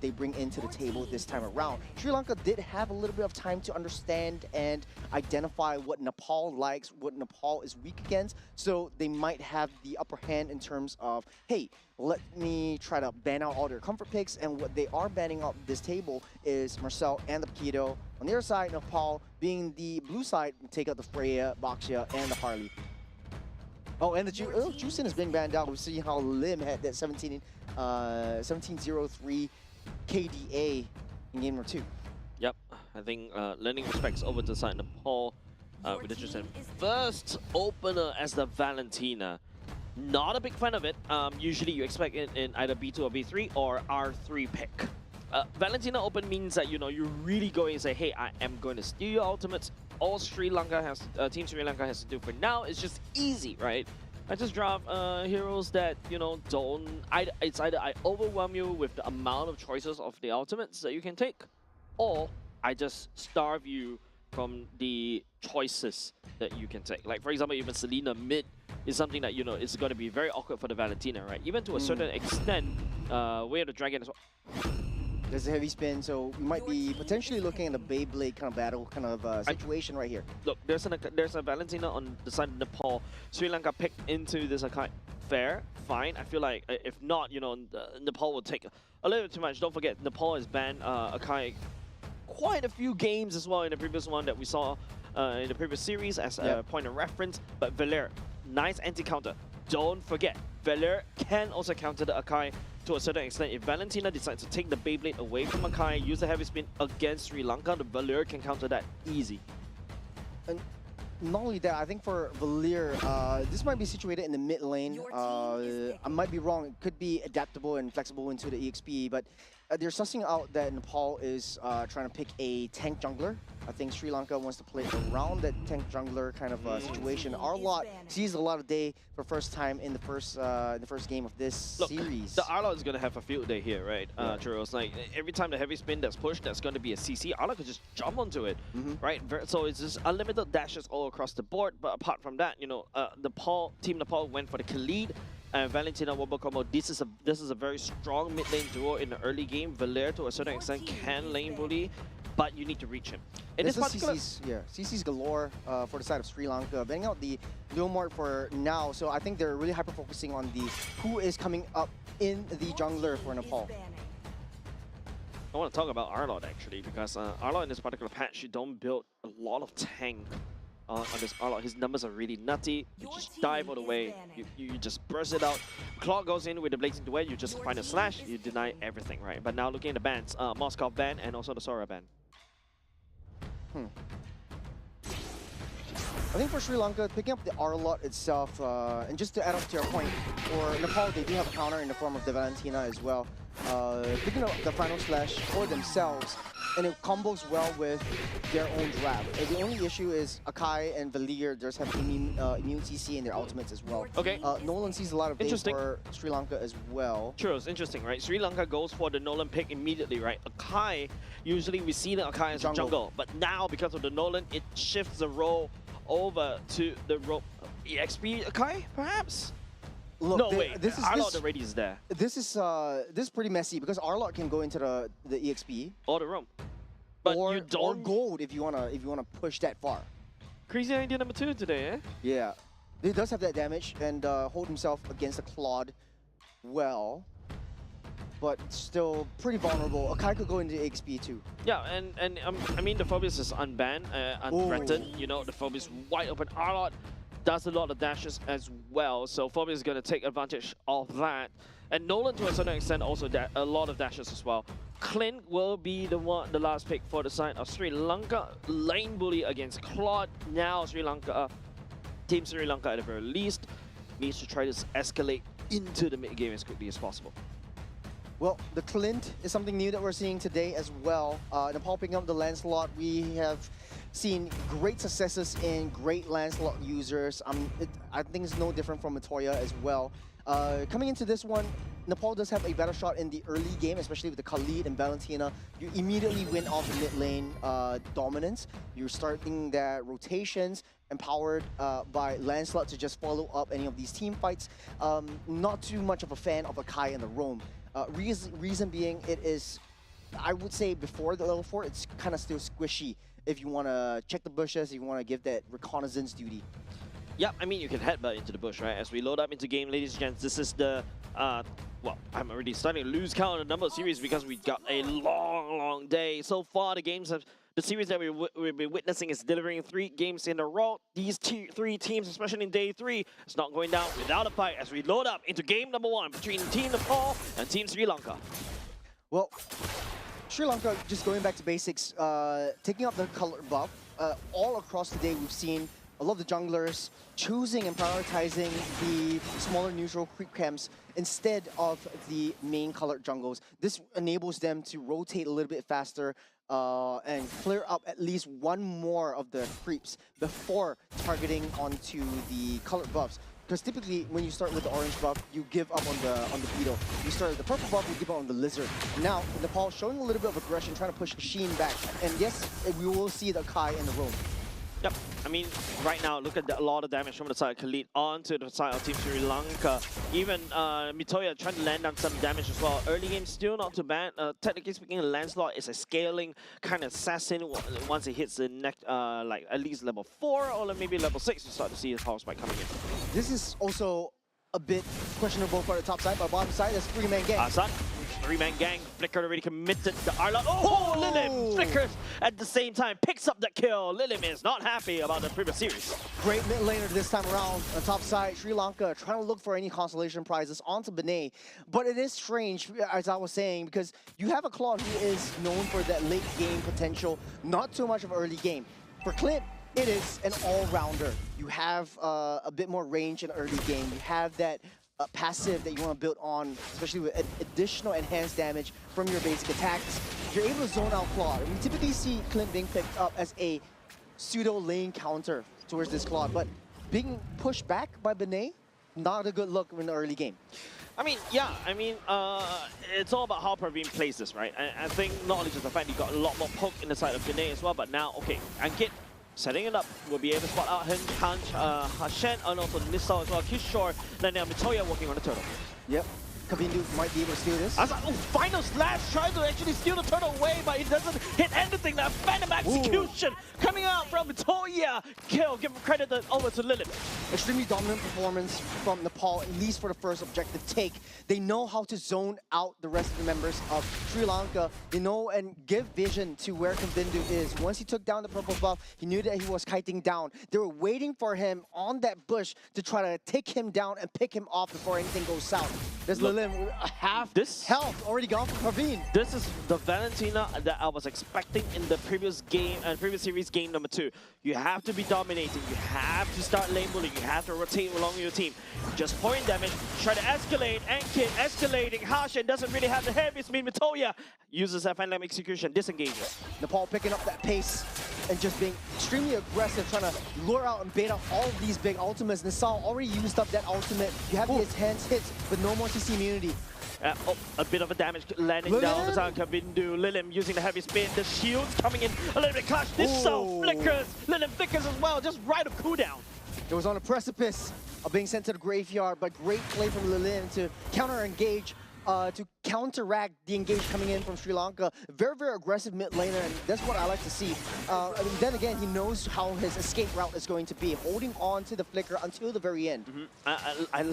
they bring into the table this time around. Sri Lanka did have a little bit of time to understand and identify what Nepal likes, what Nepal is weak against, so they might have the upper hand in terms of, hey, let me try to ban out all their comfort picks, and what they are banning out this table is Marcel and the Paquito. On the other side, Nepal, being the blue side, take out the Freya, Baxia, and the Harley. Oh, and the Juicin is being banned out. We see how Lim had that 17-0-3 KDA in game number 2. Yep. I think learning respects over to side Nepal with the Juicin. First opener as the Valentina. Not a big fan of it. Usually you expect it in either B2 or B3 or R3 pick. Valentina open means that, you know, you really go and say, hey, I am going to steal your ultimates. All Sri Lanka has, Team Sri Lanka has to do for now is just easy, right? I just drop heroes that, you know, it's either I overwhelm you with the amount of choices of the ultimates that you can take, or I just starve you from the choices that you can take. Like, for example, even Selena mid is something that, you know, is going to be very awkward for the Valentina, right? Even to a certain extent, Way of the Dragon as well. There's a heavy spin, so we might be potentially looking at a Beyblade kind of battle kind of situation right here. Look, there's a Valentina on the side of Nepal. Sri Lanka picked into this Akai. Fair, fine. I feel like if not, you know, Nepal will take a little bit too much. Don't forget, Nepal has banned Akai quite a few games as well in the previous one that we saw in the previous series as a point of reference. But Valer, nice anti-counter. Don't forget, Valer can also counter the Akai to a certain extent. If Valentina decides to take the Beyblade away from Akai, use the heavy spin against Sri Lanka, the Valer can counter that easy. And not only that, I think for Valir, this might be situated in the mid lane. I might be wrong. It could be adaptable and flexible into the EXP, but they're sussing out that Nepal is trying to pick a tank jungler. I think Sri Lanka wants to play around that tank jungler kind of situation. Arlott sees a lot of day for first time in the first game of this series. The Arlott is going to have a field day here, right, Churros? Like, every time the heavy spin that's pushed, that's going to be a CC. Arlott could just jump onto it, right? So it's just unlimited dashes all across the board. But apart from that, you know, Team Nepal went for the Khalid and Valentina Wombo combo. This is a very strong mid lane duo in the early game. Valer, to a certain extent, can lane bully, but you need to reach him. In this particular, CC's galore for the side of Sri Lanka, banning out the Leomart for now. So I think they're really hyper focusing on the who is coming up in the jungler for Nepal. I want to talk about Arlott actually, because Arlott in this particular patch, you don't build a lot of tank on this Arlott. His numbers are really nutty. You just dive all the way. You just burst it out. Claw goes in with the Blazing Duet. You just find a slash. You deny everything, right? But now looking at the bans, Moscow ban and also the Sora ban. I think for Sri Lanka, picking up the Arlott itself, and just to add on to your point, for Nepal, they do have a counter in the form of the Valentina as well. Picking up the final slash for themselves, and it combos well with their own draft. The only issue is Akai and Valir just have immune CC in their ultimates as well. Okay. Nolan sees a lot of days for Sri Lanka as well. Sure, it's interesting, right? Sri Lanka goes for the Nolan pick immediately, right? Akai, usually we see the Akai as a jungle, but now because of the Nolan, it shifts the role over to the EXP Akai, perhaps? Look, no, wait, Arlott already is there. This is pretty messy because Arlott can go into the EXP Or the roam. But or you don't... or gold if you wanna push that far. crazy idea number 2 today, eh? Yeah, he does have that damage and hold himself against the Claude well, but still pretty vulnerable. Akai could go into XP too. Yeah, and I mean the Phoebus is unbanned, unthreatened. You know, the Phoebus wide open. Arlott does a lot of dashes as well, so Phoebus is going to take advantage of that. And Nolan, to a certain extent, also a lot of dashes as well. Clint will be the last pick for the side of Sri Lanka. Lane bully against Claude. Now Team Sri Lanka at the very least needs to try to escalate into the mid game as quickly as possible. Well, the Clint is something new that we're seeing today as well. Nepal picking up the Lancelot. We have seen great successes in great Lancelot users. I think it's no different from Matoya as well. Coming into this one, Nepal does have a better shot in the early game, especially with the Khalid and Valentina. You immediately win off the mid lane dominance. You're starting their rotations, empowered by Lancelot to just follow up any of these team fights. Not too much of a fan of Akai and the Roam. Reason being, it is, I would say before the level 4, it's kind of still squishy if you want to check the bushes, if you want to give that reconnaissance duty. Yeah, I mean, you can headbutt into the bush, right? As we load up into game, ladies and gents, this is the, well, I'm already starting to lose count on the number of series because we got a long day. So far, the series that we've been witnessing is delivering 3 games in a row. These 3 teams, especially in day 3, it's not going down without a fight as we load up into game number 1 between Team Nepal and Team Sri Lanka. Well, Sri Lanka, just going back to basics, taking up the color buff. All across the day, we've seen a lot of the junglers choosing and prioritizing the smaller neutral creep camps instead of the main colored jungles. This enables them to rotate a little bit faster and clear up at least one more of the creeps before targeting onto the colored buffs. Because typically, when you start with the orange buff, you give up on the beetle. You start with the purple buff, you give up on the lizard. Now, Nepal showing a little bit of aggression, trying to push Sheen back. And yes, we will see the Kai in the roam. Yep, I mean, right now, look at a lot of damage from the side of Khalid onto the side of Team Sri Lanka. Even Mitoya trying to land down some damage as well. Early game still not too bad. Technically speaking, Lancelot is a scaling kind of assassin. Once it hits the next, like at least level 4 or maybe level 6, you start to see his power spike coming in. This is also a bit questionable for the top side, but bottom side, there's 3-man gang. Assad, 3-man gang. Flicker already committed to Arlott. Oh, Lilim flickers at the same time, picks up the kill. Lilim is not happy about the previous series. Great mid laner this time around on top side. Sri Lanka trying to look for any consolation prizes onto Benet. But it is strange, as I was saying, because you have a Claude who is known for that late game potential, not too much of early game. For Clint, it is an all-rounder. You have a bit more range in early game. You have that passive that you want to build on, especially with additional enhanced damage from your basic attacks. You're able to zone out Claude. We typically see Clint being picked up as a pseudo lane counter towards this Claude, but being pushed back by Benet, not a good look in the early game. I mean, yeah, I mean, it's all about how Praveen plays this, right? I think not only just the fact he got a lot more poke in the side of Benet as well, but now, okay, Ankit setting it up, will be able to spot out Hashen and also Nissa as well. Kishore, then now Mitoya working on the turtle. Yep. Kabindu might be able to steal this. Oh, final slash trying to actually steal the turtle away, but it doesn't hit anything. That phantom execution coming out from Mitoya. Kill, give credit over to Lilith. Extremely dominant performance from Nepal, at least for the first objective take. They know how to zone out the rest of the members of Sri Lanka. They know and give vision to where Kabindu is. Once he took down the purple buff, he knew that he was kiting down. They were waiting for him on that bush to try to take him down and pick him off before anything goes south. There's Lilith, half this health already gone from Praveen. This is the Valentina that I was expecting in the previous game and previous series game number 2. You have to be dominating. You have to start lane bullying. You have to rotate along your team. Just point damage, try to escalate. Ankit escalating. Hashen doesn't really have the heavy speed. Mitoya uses that phantom execution, disengages. Nepal picking up that pace and just being extremely aggressive, trying to lure out and bait out all of these big ultimates. Nisal already used up that ultimate. You have his hands hit with no more CC immunity. A bit of a damage landing down the side of Kabindu. Lilim using the heavy spin. The shields coming in a little bit clutch. This flickers. Lilim flickers as well, just right of cooldown. It was on a precipice of being sent to the graveyard, but great play from Lilim to counter-engage to counteract the engage coming in from Sri Lanka. Very, very aggressive mid laner, and that's what I like to see. I mean, then again, he knows how his escape route is going to be, holding on to the flicker until the very end. I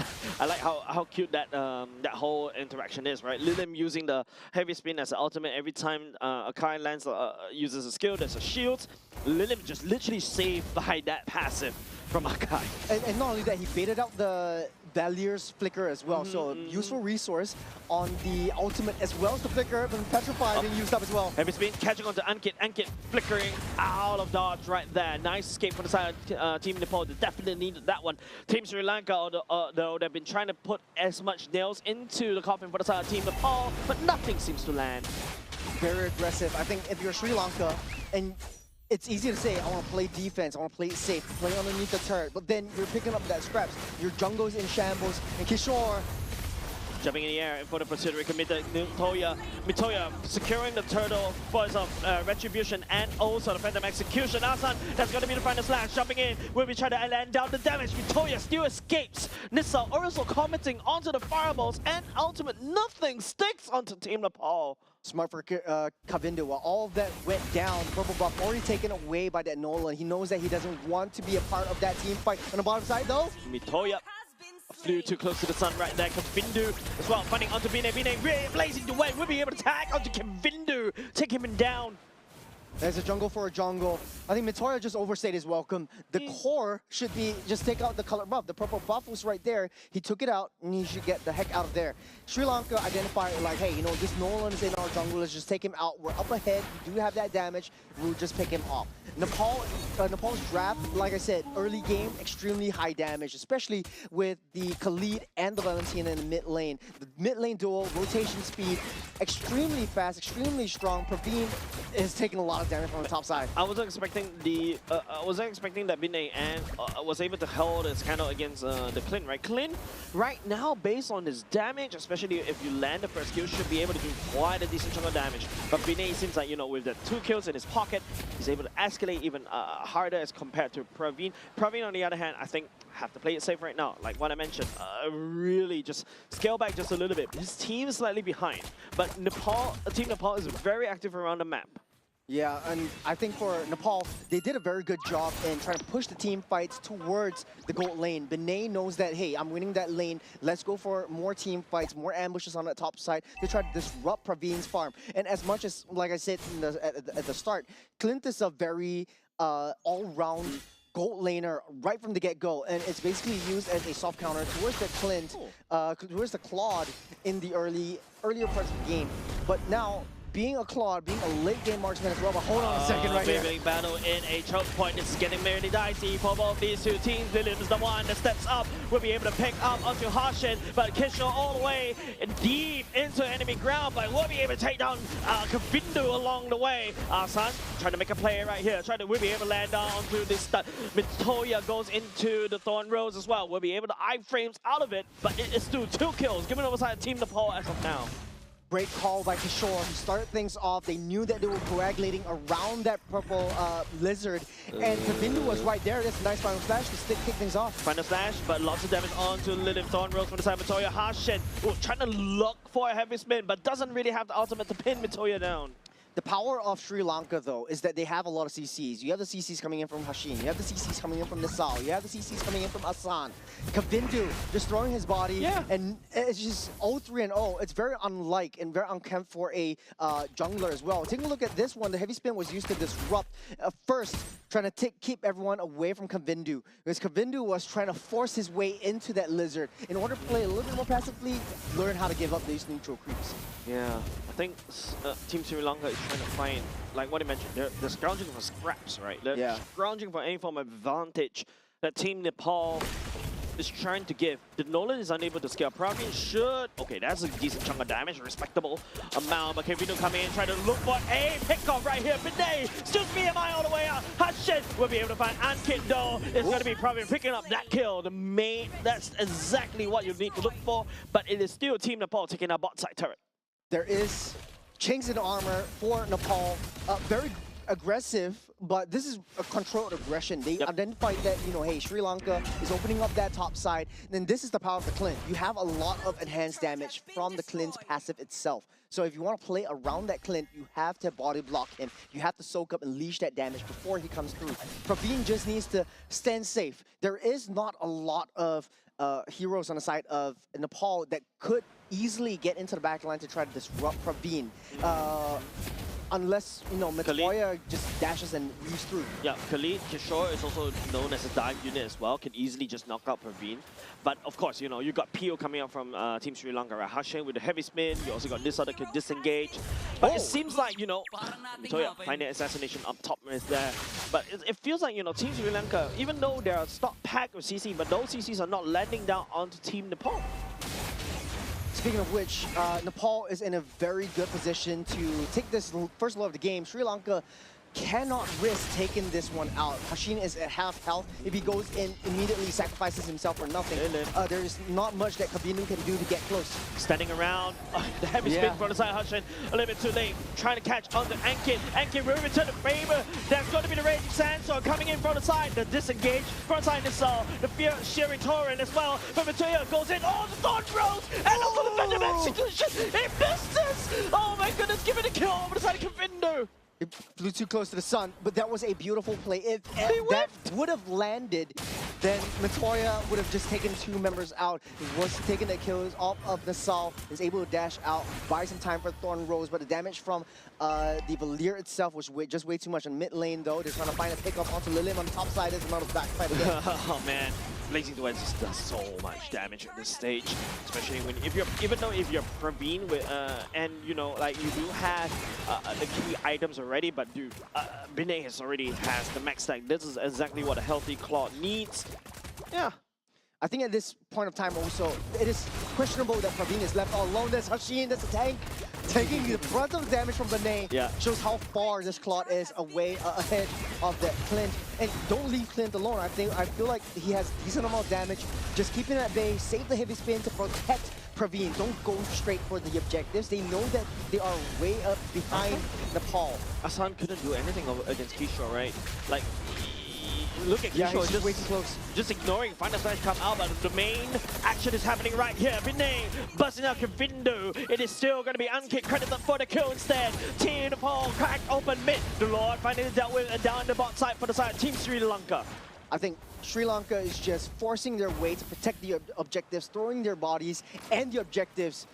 like how cute that that whole interaction is, right? Lilim using the heavy spin as an ultimate every time Akai lands uses a skill. There's a shield. Lilim just literally saved by that passive from Akai. And not only that, he baited out the Valier's flicker as well. So useful resource on the ultimate as well as the flicker, but Petrified being used up as well. Heavy spin catching onto Ankit. Ankit flickering out of dodge right there. Nice escape from the side of Team Nepal. They definitely needed that one. Team Sri Lanka, though, they've been trying to put as much nails into the coffin for the side of Team Nepal, but nothing seems to land. Very aggressive. I think if you're Sri Lanka, and it's easy to say, I want to play defense, I want to play it safe, play underneath the turret, but then you're picking up that scraps. Your jungle's in shambles, and Kishore jumping in the air for the pursuit, committed Mitoya securing the turtle for some retribution and also the phantom execution. Asan, that's going to be the final slash. Jumping in, will be trying to land down the damage. Mitoya still escapes. Nissa also commenting onto the fireballs, and ultimate nothing sticks onto Team Nepal. Smart for Kavindu. While all of that went down, purple buff already taken away by that Nolan. He knows that he doesn't want to be a part of that team fight. On the bottom side though, Mitoya flew too close to the sun right there. Kavindu as well, finding onto Bine. Bine really blazing the way. Will be able to tag onto Kavindu, take him down. There's a jungle for a jungle. I think Mitoya just overstayed his welcome. The core should be just take out the color buff. The purple buff was right there. He took it out, and he should get the heck out of there. Sri Lanka identified like, hey, you know, this Nolan is in our jungle. Let's just take him out. We're up ahead. We do have that damage. We'll just pick him off. Nepal's draft, like I said, early game, extremely high damage, especially with the Khalid and the Valentina in the mid lane. The mid lane duel, rotation speed, extremely fast, extremely strong. Praveen is taking a lot of damage from the top side. I wasn't expecting that Binay and was able to hold his candle against the Clint, right? Clint, right now, based on his damage, especially if you land the first kill, should be able to do quite a decent chunk of damage. But Binay seems like, you know, with the 2 kills in his pocket, he's able to escalate even harder as compared to Praveen. Praveen, on the other hand, I think have to play it safe right now. Like what I mentioned, really just scale back just a little bit. His team is slightly behind, but Team Nepal is very active around the map. Yeah, and I think for Nepal, they did a very good job in trying to push the team fights towards the gold lane. Benet knows that, hey, I'm winning that lane. Let's go for more team fights, more ambushes on the top side to try to disrupt Praveen's farm. And as much as, like I said at the start, Clint is a very all-round gold laner right from the get-go, and it's basically used as a soft counter towards the Clint, towards the Claude in the earlier parts of the game. But now, being a Claude, being a late game marksman as well, but hold on a second right here. Big battle in a choke point. This is getting very dicey for both these two teams. Lilim is the one that steps up. Will be able to pick up onto Harshin, but Kishore all the way deep into enemy ground, but will be able to take down Kavindu along the way. San trying to make a play right here. Will be able to land down onto this. Mitoya goes into the Thorn Rose as well. Will be able to iframes out of it, but it is still 2 kills. Given over side Team Nepal as of now. Great call by Kishore. He started things off. They knew that they were coagulating around that purple lizard. And Kavindu was right there. That's a nice final slash to kick things off. Final slash, but lots of damage onto Lilim. Thorn Rose from the side of Mitoya. Harshin trying to look for a heavy spin, but doesn't really have the ultimate to pin Mitoya down. The power of Sri Lanka, though, is that they have a lot of CCs. You have the CCs coming in from Hashin. You have the CCs coming in from Nisal. You have the CCs coming in from Asan. Kavindu just throwing his body. Yeah. And it's just 0-3-0. It's very unlike and very unkempt for a jungler as well. Take a look at this one. The heavy spin was used to disrupt. First, trying to keep everyone away from Kavindu. Because Kavindu was trying to force his way into that lizard. In order to play a little bit more passively, learn how to give up these neutral creeps. Yeah, I think Team Sri Lanka is trying to find, like what you mentioned, they're scrounging for scraps, right? They're scrounging for any form of advantage that Team Nepal is trying to give. The Nolan is unable to scale. Praveen should. Okay, that's a decent chunk of damage, respectable amount. But Kavindu coming in, trying to look for a pickoff right here. Bidet still BMI all the way out. Hashin will be able to find Ankit though. It's going to be Praveen picking up that kill. That's exactly what you need to look for. But it is still Team Nepal taking our bot side turret. There is chinks in armor for Nepal. Very aggressive, but this is a controlled aggression. They identified that, hey, Sri Lanka is opening up that top side. Then this is the power of the Clint. You have a lot of enhanced damage from the Clint's passive itself. So if you want to play around that Clint, you have to body block him. You have to soak up and leash that damage before he comes through. Praveen just needs to stand safe. There is not a lot of heroes on the side of Nepal that could easily get into the back line to try to disrupt Praveen. Unless, Nagoya just dashes and weaves through. Yeah, Khalid Kishore is also known as a dive unit as well, can easily just knock out Praveen. But of course, you got Pio coming up from Team Sri Lanka, right? Hashin with the heavy spin, you also got this other can disengage. But it seems like, Mitoya finding assassination up top is there. But it feels like, Team Sri Lanka, even though they're stock packed with CC, but those CCs are not landing down onto Team Nepal. Speaking of which, Nepal is in a very good position to take this first low of the game. Sri Lanka cannot risk taking this one out. Hashin is at half health. If he goes in, immediately sacrifices himself for nothing. There is not much that Kavinu can do to get close. Standing around, the heavy spin from the side, Hashin a little bit too late. Trying to catch on the Ankit. Ankit will return the favor. There's going to be the Raging Sandstorm coming in from the side. The disengage from the side is the fear shearing torrent as well. But Matoya goes in. Oh, the Thorn Rose! And also the Phantom Execution! It misses! Oh my goodness, give it a kill over the side of Kavindo. It flew too close to the sun, but that was a beautiful play. If that would have landed, then Matoya would have just taken 2 members out. He was taking the kills off of Nasal, is able to dash out, buy some time for Thorn Rose, but the damage from the Valir itself was just way too much in mid lane though. They're trying to find a pickup onto Lilim on the top side. There's another backfight again. Oh man. Blazing Duet just does so much damage at this stage, especially if you're Praveen with and you do have the key items already, but dude, Binay already has the max stack. This is exactly what a healthy Claw needs. Yeah. I think at this point of time also, it is questionable that Praveen is left all alone. There's Hashin, there's a tank, taking the brunt of the damage from Binay. Yeah. Shows how far this Claude is away ahead of that Clint. And don't leave Clint alone. I feel like he has decent amount of damage. Just keep him at bay, save the heavy spin to protect Praveen. Don't go straight for the objectives. They know that they are way up behind Nepal. Asan couldn't do anything against Kishore, right? Like, look at Kishore, he's just way too close. Just ignoring, Final Smash come out, but the main action is happening right here. Binay busting out Kavindo. It is still going to be Unkick credited for the kill instead. Team Nepal cracked open mid. The Lord finally dealt with and down the bot side for the side Team Sri Lanka. I think Sri Lanka is just forcing their way to protect the objectives, throwing their bodies and the objectives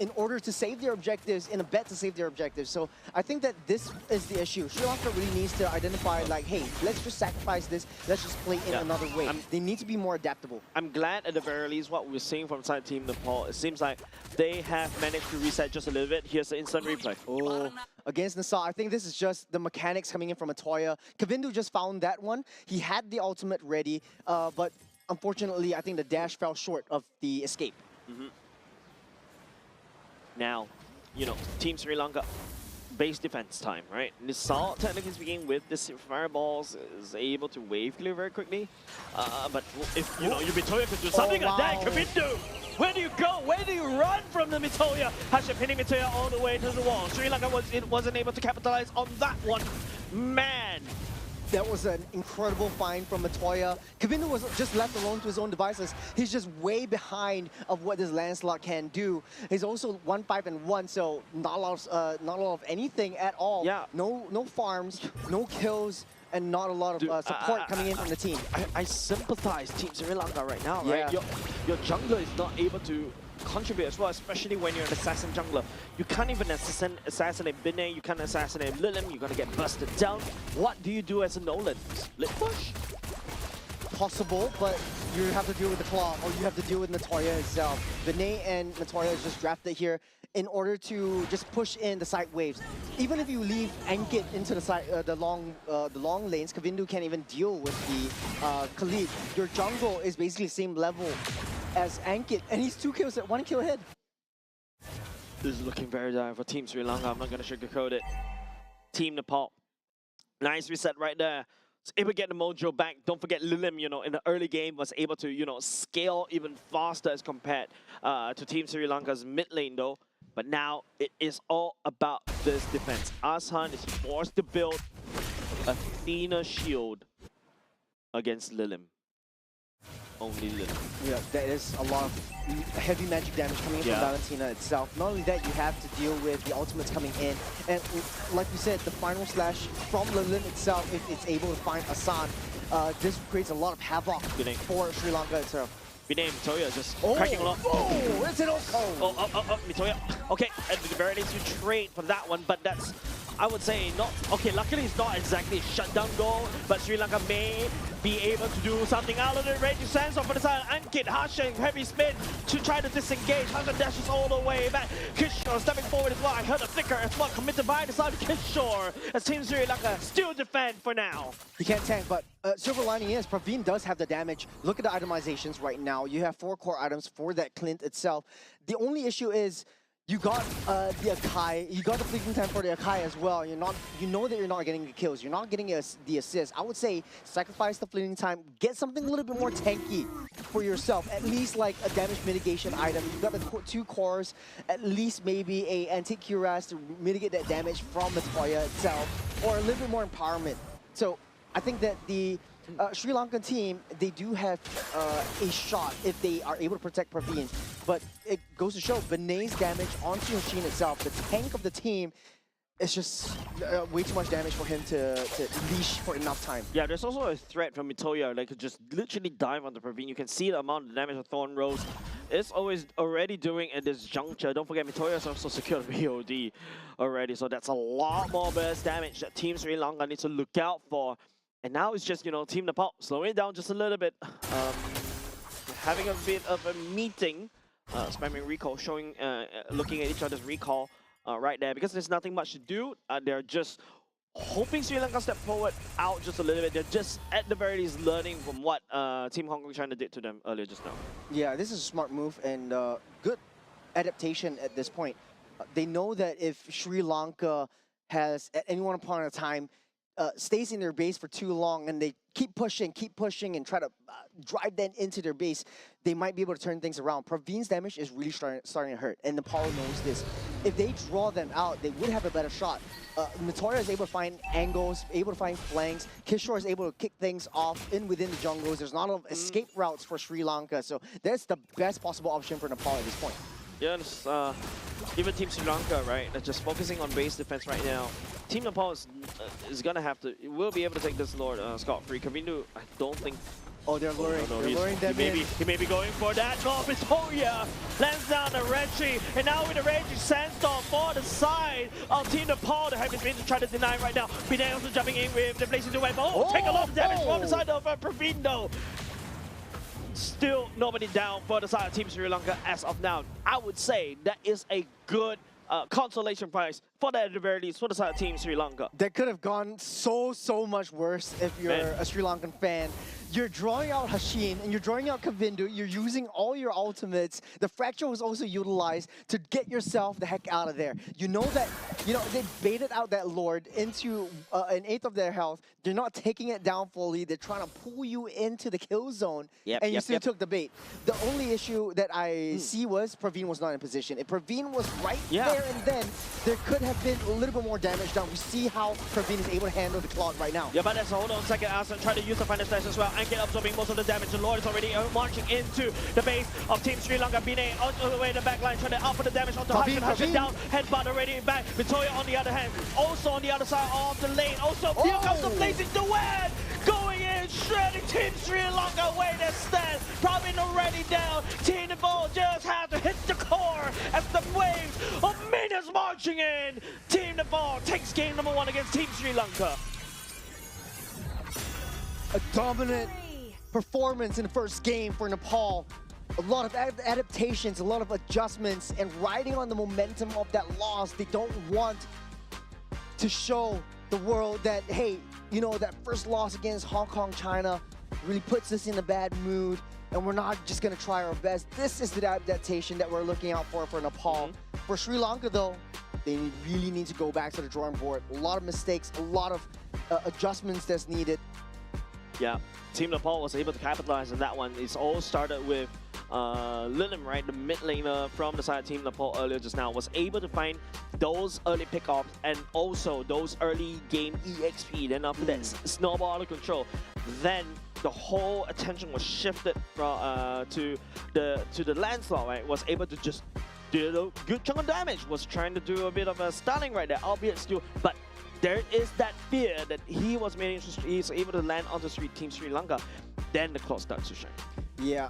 in order to save their objectives, in a bet to save their objectives. So I think that this is the issue. Sri Lanka really needs to identify like, hey, let's just sacrifice this, let's just play in another way. They need to be more adaptable. I'm glad at the very least what we're seeing from side Team Nepal. It seems like they have managed to reset just a little bit. Here's the instant replay. Oh, against Nasa, I think this is just the mechanics coming in from Atoya. Kavindu just found that one. He had the ultimate ready, but unfortunately, I think the dash fell short of the escape. Now, Team Sri Lanka, base defense time, right? Nisal, technically speaking, with this fireballs, is able to wave clear very quickly. But if, Mitoya could do something like that, Kavindu! Where do you go? Where do you run from the Mitoya? Hasha pinning Mitoya all the way to the wall. Sri Lanka wasn't able to capitalize on that one. Man! That was an incredible find from Matoya. Kavindu was just left alone to his own devices. He's just way behind of what this Lancelot can do. He's also 1-5-1, so not a lot of anything at all. Yeah. No farms, no kills, and not a lot of support coming in from the team. I sympathize Team Sri Lanka right now, right? Your jungler is not able to contribute as well, especially when you're an assassin jungler. You can't even assassinate Binay, you can't assassinate Lilim, you're gonna get busted down. What do you do as a Nolan? Split push? Possible, but you have to deal with the Claw, or you have to deal with Natoya itself. Binay and Natoya is just drafted here in order to just push in the side waves. Even if you leave Ankit into the side, the long lanes, Kavindu can't even deal with the Khalid. Your jungle is basically the same level as Ankit, and he's 2 kills at 1 kill ahead. This is looking very dire for Team Sri Lanka. I'm not going to sugarcoat it. Team Nepal. Nice reset right there. Was able to get the mojo back. Don't forget Lilim, in the early game was able to, scale even faster as compared to Team Sri Lanka's mid lane though. But now it is all about this defense. Ashan is forced to build Athena shield against Lilim. Only Lilim. Yeah, that is a lot of heavy magic damage coming in from Valentina itself. Not only that, you have to deal with the ultimates coming in. And like we said, the final slash from Lilim itself, if it's able to find Asan, this creates a lot of havoc for Sri Lanka itself. Binay Mitoya just cracking a lot. Oh, it's an Mitoya. Okay, at the very least you trade for that one, but that's, I would say, not... Okay, luckily it's not exactly a shutdown goal, but Sri Lanka may be able to do something out of it. Reggie Sands off on the side. Ankit, Harshan, heavy spin to try to disengage. Harshan dashes all the way back. Kishore stepping forward as well. I heard a flicker as well. Committed by the side of Kishore. As Team Sri Lanka still defend for now. You can't tank, but silver lining is Praveen does have the damage. Look at the itemizations right now. You have 4 core items for that Clint itself. The only issue is you got the Akai, you got the fleeting time for the Akai as well. You know that you're not getting the kills, you're not getting the assist. I would say sacrifice the fleeting time, get something a little bit more tanky for yourself. At least like a damage mitigation item. You got the 2 cores, at least maybe a anti-cuirass to mitigate that damage from Matoya itself, or a little bit more empowerment. So I think that the Sri Lankan team, they do have a shot if they are able to protect Praveen. But it goes to show, Vinay's damage onto Yoshin itself, the tank of the team, it's just way too much damage for him to leash for enough time. Yeah, there's also a threat from Mitoya, like just literally dive on the Praveen. You can see the amount of damage of Thorn Rose is always already doing at this juncture. Don't forget, Mitoya is also secured VOD already, so that's a lot more burst damage that Team Sri Lanka needs to look out for. And now it's just, you know, Team Nepal slowing it down just a little bit. Having a bit of a meeting, spamming recall, showing, looking at each other's recall right there. Because there's nothing much to do, they're just hoping Sri Lanka step forward out just a little bit. They're just, at the very least, learning from what Team Hong Kong China did to them earlier just now. Yeah, this is a smart move and good adaptation at this point. They know that if Sri Lanka has, at any one point in time, stays in their base for too long and they keep pushing and try to drive them into their base, they might be able to turn things around. Praveen's damage is really starting to hurt, and Nepal knows this. If they draw them out, they would have a better shot. Matoya is able to find angles, able to find flanks. Kishore is able to kick things off within the jungles. There's not a lot of escape routes for Sri Lanka, so that's the best possible option for Nepal at this point. Yeah, even Team Sri Lanka, right? They're just focusing on base defense right now. Team Nepal is gonna have to, will be able to take this Lord scot-free. Kavindu, I don't think. Oh, they're luring. No, they're luring them in. He may be going for that. No, Mitoya lands down the Reggie, and now with the Reggie Sandstorm for the side of Team Nepal, the heavy spin to try to deny right now. Binay also jumping in with the Blazing Duet. Take a lot of damage from the side of Praveen though. Still nobody down for the side of Team Sri Lanka as of now. I would say that is a good consolation prize for that at the very least for the side of Team Sri Lanka. That could have gone so much worse if you're a Sri Lankan fan. You're drawing out Hashin and you're drawing out Kavindu. You're using all your ultimates. The fracture was also utilized to get yourself the heck out of there. You know that, they baited out that Lord into an 1/8 of their health. They're not taking it down fully. They're trying to pull you into the kill zone, and you still took the bait. The only issue that I see was Praveen was not in position. If Praveen was right there and then, there could have been a little bit more damage done. We see how Praveen is able to handle the clock right now. Yeah, but let's hold on a second. Aslan trying to use the final slash as well. Ankit absorbing most of the damage. The Lord is already marching into the base of Team Sri Lanka. Binay all the way in the back line, trying to output the damage onto Harshan down. Headbutt already back. Mitoya on the other hand, also on the other side of the lane. Also, here comes the Blazing Duet! Going in, shredding Team Sri Lanka. Way to stand. Probably already down. Team Nepal just have to hit the core as the waves of minions marching in. Team Nepal takes game number 1 against Team Sri Lanka. A dominant performance in the first game for Nepal. A lot of adaptations, a lot of adjustments, and riding on the momentum of that loss. They don't want to show the world that, hey, that first loss against Hong Kong, China really puts us in a bad mood, and we're not just going to try our best. This is the adaptation that we're looking out for Nepal. For Sri Lanka, though, they really need to go back to the drawing board. A lot of mistakes, a lot of adjustments that's needed. Yeah, Team Nepal was able to capitalize on that one. It's all started with Lilim, right, the mid laner from the side of Team Nepal earlier just now, was able to find those early pickoffs and also those early game EXP. Then after that, snowball out of control. Then the whole attention was shifted from to the Lancelot, right? Was able to just do a good chunk of damage. Was trying to do a bit of a stunning right there, albeit still, but there is that fear that he was he's able to land onto Team Sri Lanka. Then the clock starts to shine. Yeah,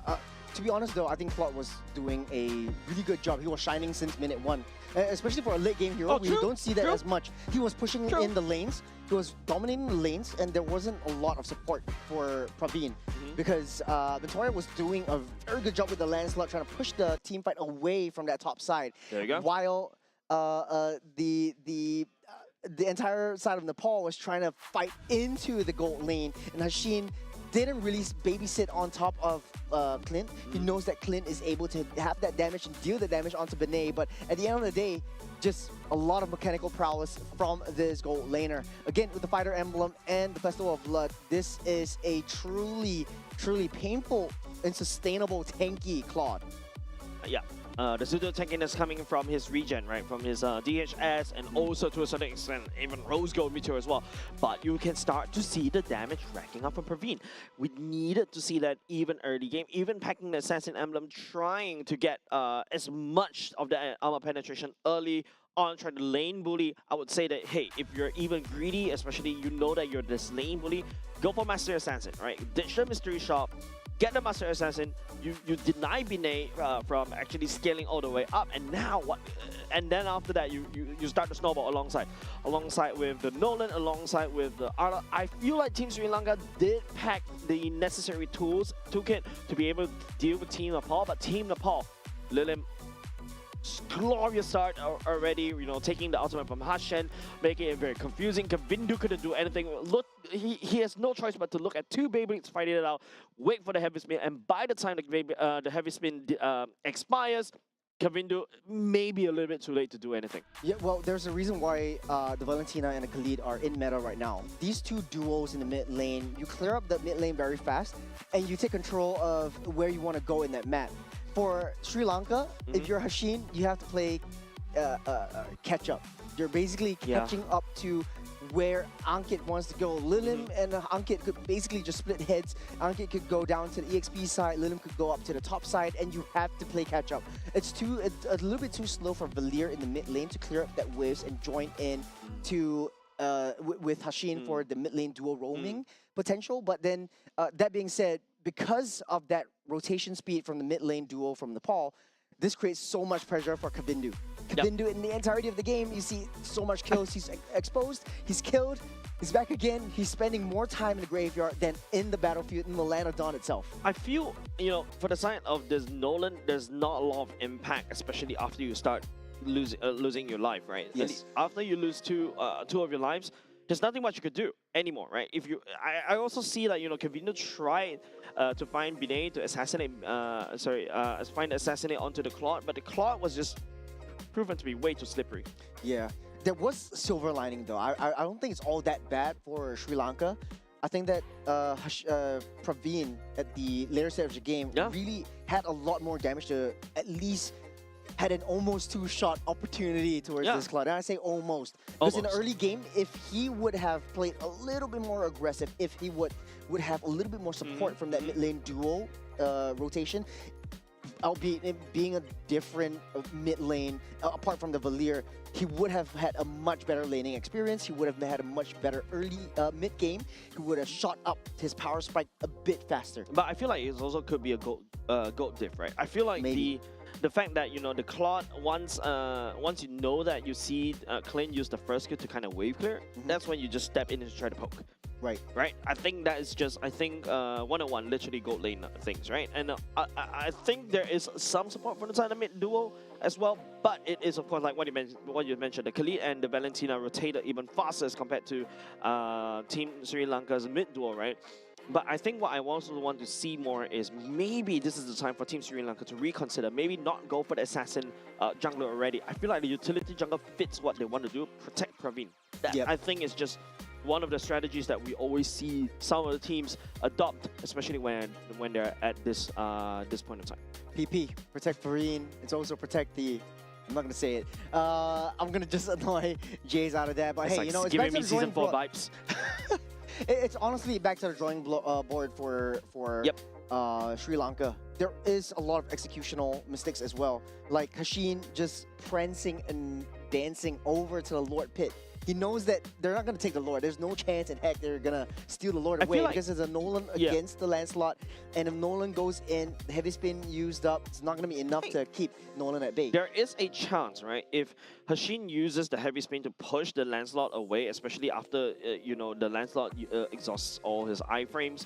to be honest though, I think Claude was doing a really good job. He was shining since minute 1. Especially for a late game hero, we don't see that as much. He was pushing in the lanes, he was dominating the lanes, and there wasn't a lot of support for Praveen. Because Victoria was doing a very good job with the Lancelot, trying to push the team fight away from that top side. There you go. While the entire side of Nepal was trying to fight into the gold lane, and Hashin didn't really babysit on top of Clint. He knows that Clint is able to have that damage and deal the damage onto Benet, but at the end of the day, just a lot of mechanical prowess from this gold laner. Again, with the Fighter Emblem and the Festival of Blood, this is a truly painful and sustainable tanky Claude. Yeah. The pseudo tankiness coming from his regen, right? From his DHS and also to a certain extent even Rose Gold Meteor as well. But you can start to see the damage racking up from Praveen. We needed to see that even early game, even packing the Assassin Emblem, trying to get as much of the armor penetration early on, trying to lane bully. I would say that, hey, if you're even greedy, especially you know that you're this lane bully, go for Master Assassin, right? Ditch the Mystery Shop, get the Master Assassin, you deny Binay from actually scaling all the way up, and now what? And then after that, you start to snowball alongside with the Nolan, alongside with the Arla. I feel like Team Sri Lanka did pack the necessary toolkit to be able to deal with Team Nepal, but Team Nepal, Lilim, glorious start already, you know, taking the ultimate from Hashen, making it very confusing. Kavindu couldn't do anything. Look, he has no choice but to look at two Beyblades fighting it out, wait for the heavy spin, and by the time the heavy spin expires, Kavindu may be a little bit too late to do anything. Yeah, well, there's a reason why the Valentina and the Khalid are in meta right now. These two duos in the mid lane, you clear up the mid lane very fast, and you take control of where you want to go in that map. For Sri Lanka, if you're Hashin, you have to play catch up. You're basically catching up to where Ankit wants to go. Lilim and Ankit could basically just split heads. Ankit could go down to the EXP side, Lilim could go up to the top side, and you have to play catch up. It's a little bit too slow for Valir in the mid lane to clear up that waves and join in to with Hashin for the mid lane dual roaming potential. But then that being said, because of that rotation speed from the mid lane duo from Nepal, this creates so much pressure for Kavindu. Kavindu in the entirety of the game, you see so much kills. He's exposed, he's killed, he's back again. He's spending more time in the graveyard than in the battlefield in the Land of Dawn itself. I feel, you know, for the side of this Nolan, there's not a lot of impact, especially after you start losing your life, right? Yes. After you lose two of your lives, there's nothing much you could do anymore, right? If you, I also see that, you know, Kavindu tried to find Binay to assassinate, find assassinate onto the Claude, but the Claude was just proven to be way too slippery. Yeah, there was silver lining though. I don't think it's all that bad for Sri Lanka. I think that Praveen at the later stage of the game really had a lot more damage to at least had an almost two-shot opportunity towards this Claude. And I say almost. Because in the early game, if he would have played a little bit more aggressive, if he would have a little bit more support from that mid lane duo rotation, albeit it being a different mid lane, apart from the Valir, he would have had a much better laning experience. He would have had a much better early mid game. He would have shot up his power spike a bit faster. But I feel like it also could be a gold diff, right? I feel like the fact that, you know, the Claude, once you know that you see Clint use the first skill to kind of wave clear, that's when you just step in and try to poke. Right. I think that is just, one-on-one, literally gold lane things, right? And I think there is some support from the side of mid duo as well, but it is, of course, like what you mentioned, the Khalid and the Valentina rotated even faster as compared to Team Sri Lanka's mid duo, right? But I think what I also want to see more is maybe this is the time for Team Sri Lanka to reconsider, maybe not go for the assassin jungler already. I feel like the utility jungler fits what they want to do, protect Praveen. That, I think, is just one of the strategies that we always see some of the teams adopt, especially when they're at this point in time. PP, protect Farine. It's also protect the. I'm not gonna say it. I'm gonna just annoy Jays out of that. But It's hey, like you know, it's giving back to me the season drawing 4 vibes. It's honestly back to the drawing board for Yep. Sri Lanka. There is a lot of executional mistakes as well, like Hashin just prancing and dancing over to the Lord pit. He knows that they're not going to take the Lord. There's no chance in heck they're going to steal the Lord I away feel like- because there's a Nolan Yeah. against the Lancelot. And if Nolan goes in, the heavy spin used up, it's not going to be enough to keep Nolan at bay. There is a chance, right? If Hashin uses the heavy spin to push the Lancelot away, especially after, you know, the Lancelot exhausts all his iframes,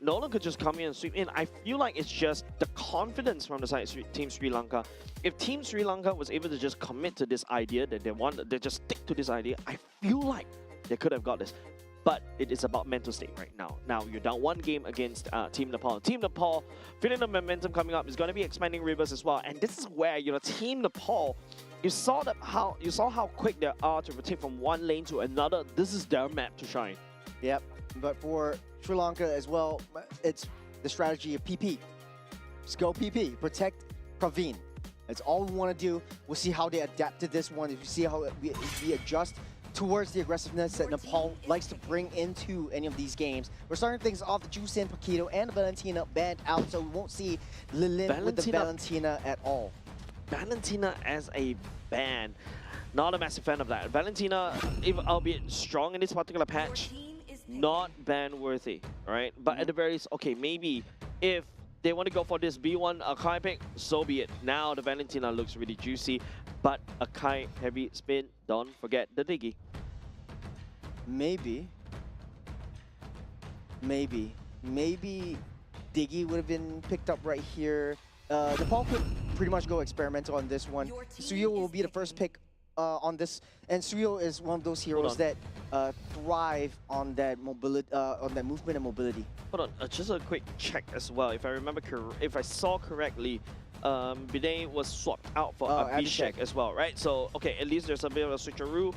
Nolan could just come in and sweep in. I feel like it's just the confidence from the side of Team Sri Lanka. If Team Sri Lanka was able to just commit to this idea that they just stick to this idea, I feel like they could have got this. But it is about mental state right now. Now you're down 1 game against Team Nepal. Team Nepal, feeling the momentum coming up, is going to be expanding rivers as well. And this is where, you know, Team Nepal, you saw how quick they are to rotate from one lane to another. This is their map to shine. Yep. But for Sri Lanka as well, it's the strategy of PP. Just go PP, protect Praveen. That's all we want to do. We'll see how they adapt to this one. If we see how we adjust towards the aggressiveness that Nepal likes to bring into any of these games. We're starting things off. The Jusin, Paquito, and Valentina banned out, so we won't see Lilin with the Valentina at all. Valentina as a ban. Not a massive fan of that. Valentina, if albeit strong in this particular patch, not ban worthy, right? But at the very least, okay, maybe if they want to go for this B1 Akai pick, so be it. Now the Valentina looks really juicy, but Akai heavy spin, don't forget the Diggy. Maybe Diggy would have been picked up right here. Nepal could pretty much go experimental on this one. Suyo will be the first pick on this, and Suyo is one of those heroes that thrive on that mobility, on that movement and mobility. Hold on, just a quick check as well. If I remember, if I saw correctly, Binay was swapped out for Abhishek as well, right? So, okay, at least there's a bit of a switcheroo.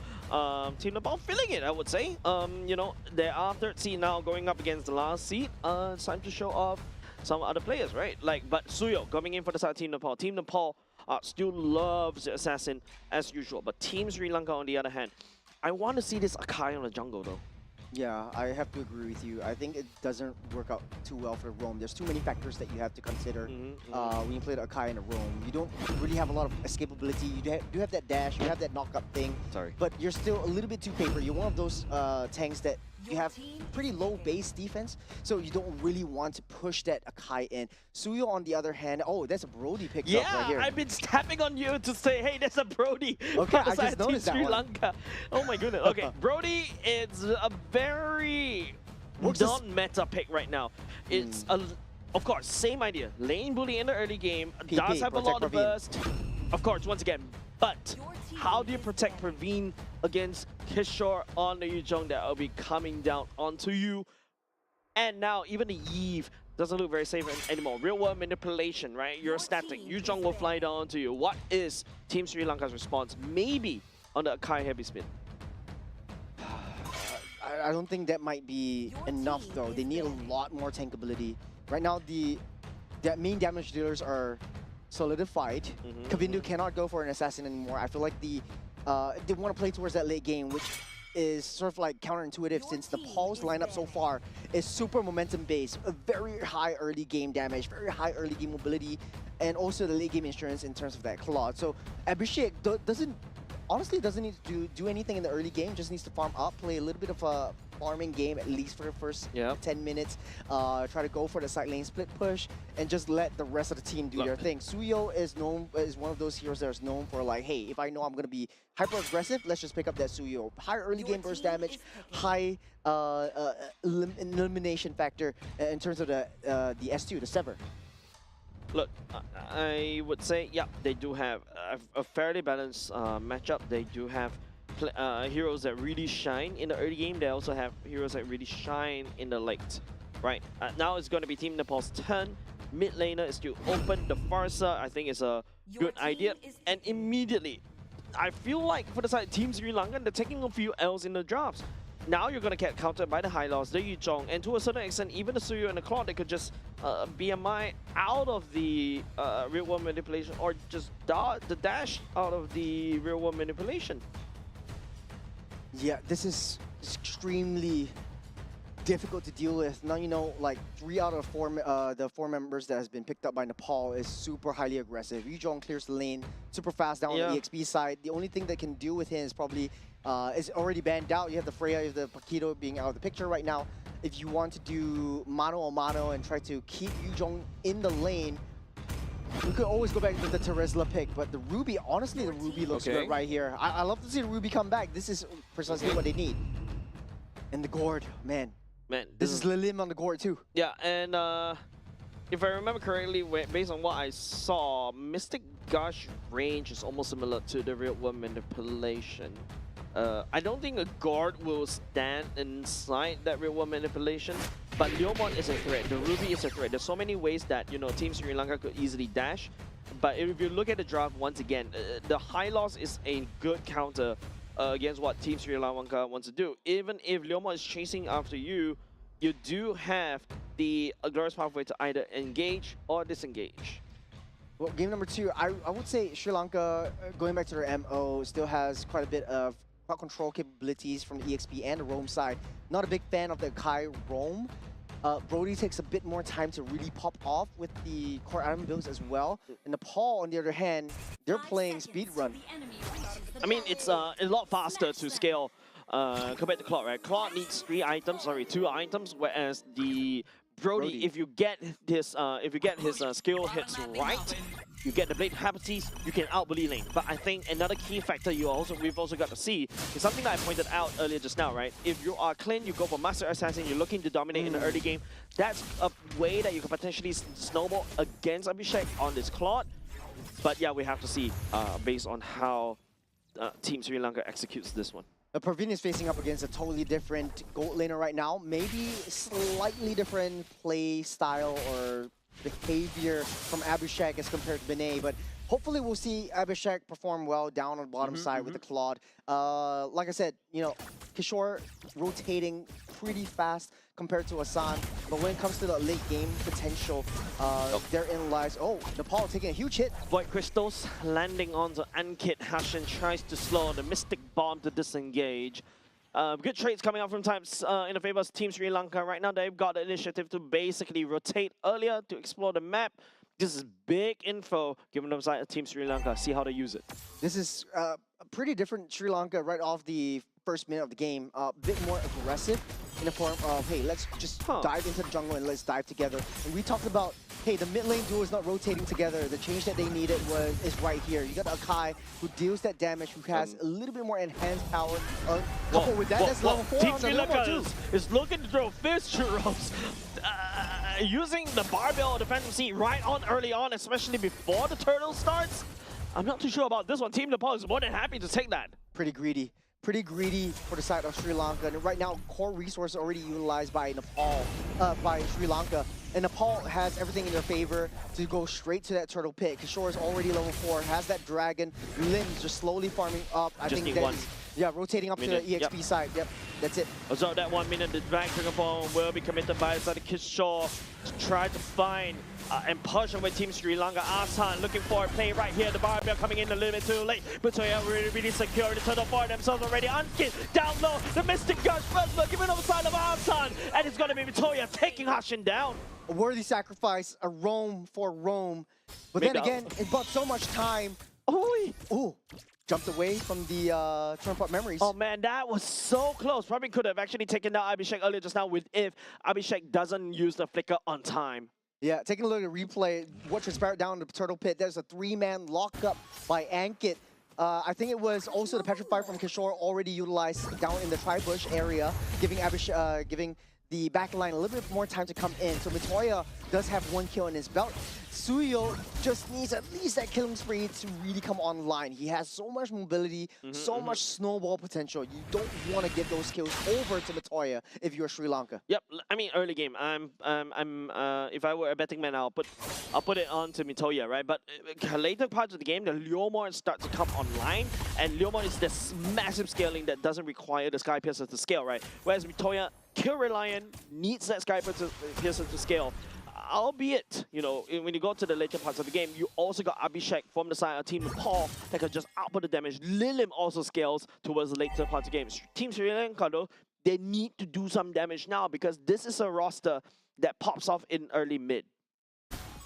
Team Nepal feeling it, I would say. You know, they are third seed now going up against the last seed. It's time to show off some other players, right? Like, but Suyo coming in for the side of Team Nepal. Team Nepal still loves the Assassin as usual, but Team Sri Lanka on the other hand, I want to see this Akai on the jungle though. Yeah, I have to agree with you. I think it doesn't work out too well for Rome. There's too many factors that you have to consider when you play the Akai in a Rome. You don't really have a lot of escapability. You do have that dash, you have that knockup thing, but you're still a little bit too paper. You're one of those tanks that you have pretty low base defense, so you don't really want to push that Akai in. Suyo, on the other hand, oh, that's a Brody picked up right here. Yeah, I've been tapping on you to say, hey, there's a Brody. Okay, I just noticed that Sri one. Lanka. Oh my goodness. Okay, Brody is a very non-meta pick right now. It's of course, same idea. Lane bully in the early game, PP, does have a lot of Praveen. burst. Of course, once again, but how do you protect Praveen against Kishore on the Yuzhong that will be coming down onto you? And now even the Eve doesn't look very safe anymore. Real world manipulation, right? You're static. Yuzhong will fly down to you. What is Team Sri Lanka's response? Maybe on the Akai heavy spin. I don't think that might be enough though. They need a lot more tankability. Right now, the main damage dealers are solidified. Kavindu cannot go for an assassin anymore. I feel like they want to play towards that late game, which is sort of like counterintuitive since the Nepal's lineup so far is super momentum based, a very high early game damage, very high early game mobility, and also the late game insurance in terms of that Claude. So Abhishek honestly doesn't need to do anything in the early game, just needs to farm up, play a little bit of a farming game at least for the first 10 minutes, try to go for the side lane split push, and just let the rest of the team do their thing. Suyo is one of those heroes that is known for like, hey, if I know I'm going to be hyper aggressive, let's just pick up that Suyo. High early game burst damage, high elimination factor in terms of the S2, the Sever. Look, I would say, yeah, they do have a fairly balanced matchup. They do have heroes that really shine in the early game. They also have heroes that really shine in the late, right? Now it's going to be Team Nepal's turn. Mid laner is still open. The Farsa, I think, is a good idea. And immediately, I feel like for the side Team Sri Lanka, they're taking a few L's in the drops. Now you're going to get countered by the High Loss, the Yuzhong, and to a certain extent, even the Suyo and the Claude, they could just BMI out of the real world manipulation, or just the dash out of the real world manipulation. Yeah, this is extremely difficult to deal with. Now, you know, like 3 out of 4, the 4 members that has been picked up by Nepal is super highly aggressive. Yujong clears the lane super fast down on the EXP side. The only thing that can deal with him is probably is already banned out. You have the Freya, you have the Paquito being out of the picture right now. If you want to do mano a mano and try to keep Yujong in the lane, you could always go back with the Terizla pick, but the Ruby, honestly, the Ruby looks good right here. I love to see the Ruby come back. This is precisely what they need. And the Gourd, man. This is Lilim on the Gourd too. Yeah, and if I remember correctly, based on what I saw, Mystic Gush range is almost similar to the real world manipulation. I don't think a guard will stand inside that real world manipulation, but Leomon is a threat. The Ruby is a threat. There's so many ways that, you know, Team Sri Lanka could easily dash. But if you look at the draft once again, the high loss is a good counter against what Team Sri Lanka wants to do. Even if Leomon is chasing after you, you do have the glorious pathway to either engage or disengage. Well, game number 2, I would say Sri Lanka, going back to their MO, still has quite a bit of crowd control capabilities from the EXP and the roam side. Not a big fan of the Kai roam. Brody takes a bit more time to really pop off with the core item builds as well. And Nepal, on the other hand, they're playing speedrun. I mean, it's a lot faster to scale compared to Claude, right? Claude needs 2 items, whereas the Brody, if you get his skill hits right, you get the blade capacities, you can out-bully lane. But I think another key factor we've also got to see is something that I pointed out earlier just now, right? If you are clean, you go for Master Assassin, you're looking to dominate in the early game, that's a way that you can potentially snowball against Abhishek on this Claude. But yeah, we have to see based on how Team Sri Lanka executes this one. Praveen is facing up against a totally different gold laner right now. Maybe slightly different play style or behavior from Abhishek as compared to Benet, but hopefully we'll see Abhishek perform well down on the bottom side with the Claude. Like I said, you know, Kishore rotating pretty fast compared to Hassan, but when it comes to the late game potential, therein lies, Nepal taking a huge hit. Void Crystals landing onto Ankit. Hashin tries to slow the Mystic Bomb to disengage. Good trades coming out from times in the favor of Team Sri Lanka. Right now, they've got the initiative to basically rotate earlier to explore the map. This is big info given them side of Team Sri Lanka. See how they use it. This is a pretty different Sri Lanka right off the first minute of the game. A bit more aggressive in the form of, hey, let's just dive into the jungle and let's dive together. And we talked about, hey, the mid lane duo is not rotating together. The change that they needed is right here. You got Akai who deals that damage, who has a little bit more enhanced power. Coupled with that, that's level 4 Team on Sri the Lanka too. is looking to throw fist churros. Using the barbell defensive seat right on early on, especially before the turtle starts. I'm not too sure about this one. Team Nepal is more than happy to take that. Pretty greedy for the side of Sri Lanka. And right now, core resources already utilized by Nepal, by Sri Lanka. And Nepal has everything in their favor to go straight to that turtle pit. Kishore is already level 4, has that dragon. Limbs just slowly farming up. I Just think need one. Yeah, rotating up to the EXP side. Yep, that's it. So that 1 minute, the drag trigger bomb will be committed by the side of Kishore to try to find and push away Team Sri Lanka. Asan looking for a play right here. The barbell coming in a little bit too late. But Toya really secure the turtle for themselves already. Unkit down low. The Mystic Gush first look giving on the side of Asan. And it's going to be Toya taking Hashin down. A worthy sacrifice, a roam for Rome. But then again, it bought so much time. Ooh. Jumped away from the Turn Pop Memories. Oh man, that was so close. Probably could have actually taken down Abhishek earlier just now if Abhishek doesn't use the flicker on time. Yeah, taking a look at the replay, what transpired down in the turtle pit, there's a 3-man lockup by Ankit. I think it was also the Petrify from Kishore already utilized down in the Tri-Bush area, giving giving the backline a little bit more time to come in. So Mitoya does have 1 kill in his belt. Suyo just needs at least that killing spree to really come online. He has so much mobility, so much snowball potential. You don't want to give those kills over to Mitoya if you're Sri Lanka. Yep, I mean early game. If I were a betting man, I'll put it on to Mitoya, right? But later parts of the game, the Leomon start to come online, and Leomon is this massive scaling that doesn't require the Sky Piercer to scale, right? Whereas Mitoya, kill reliant, needs that Sky Piercer to scale. albeit, you know, when you go to the later parts of the game, you also got Abhishek from the side of Team Nepal that can just output the damage. Lilim also scales towards the later parts of the game. Team Sri Lanka, though, they need to do some damage now because this is a roster that pops off in early mid.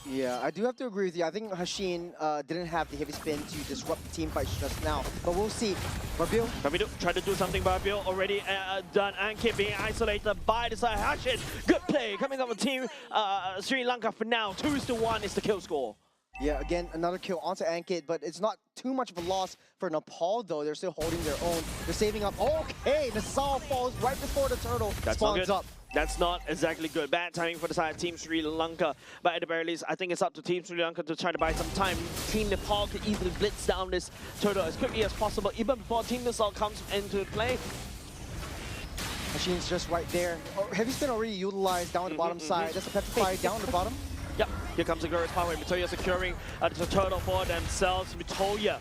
Yeah, I do have to agree with you. I think Hashin didn't have the heavy spin to disrupt the team fight just now, but we'll see. Barbil try to do something. Barbil already done. Ankit being isolated by the side. Hashin, good play coming up with Team Sri Lanka for now. 2-1 is the kill score. Yeah, again, another kill onto Ankit, but it's not too much of a loss for Nepal, though. They're still holding their own. They're saving up. Okay, Nasal falls right before the turtle spawns up. That's not exactly good. Bad timing for the side of Team Sri Lanka. But at the very least, I think it's up to Team Sri Lanka to try to buy some time. Team Nepal could easily blitz down this turtle as quickly as possible, even before Team Nepal comes into play. Hashin's just right there. Heavy spin already utilized down the bottom side. That's a petrify down the bottom. Yep, here comes the Glorious Power. Mitoya securing the turtle for themselves. Mitoya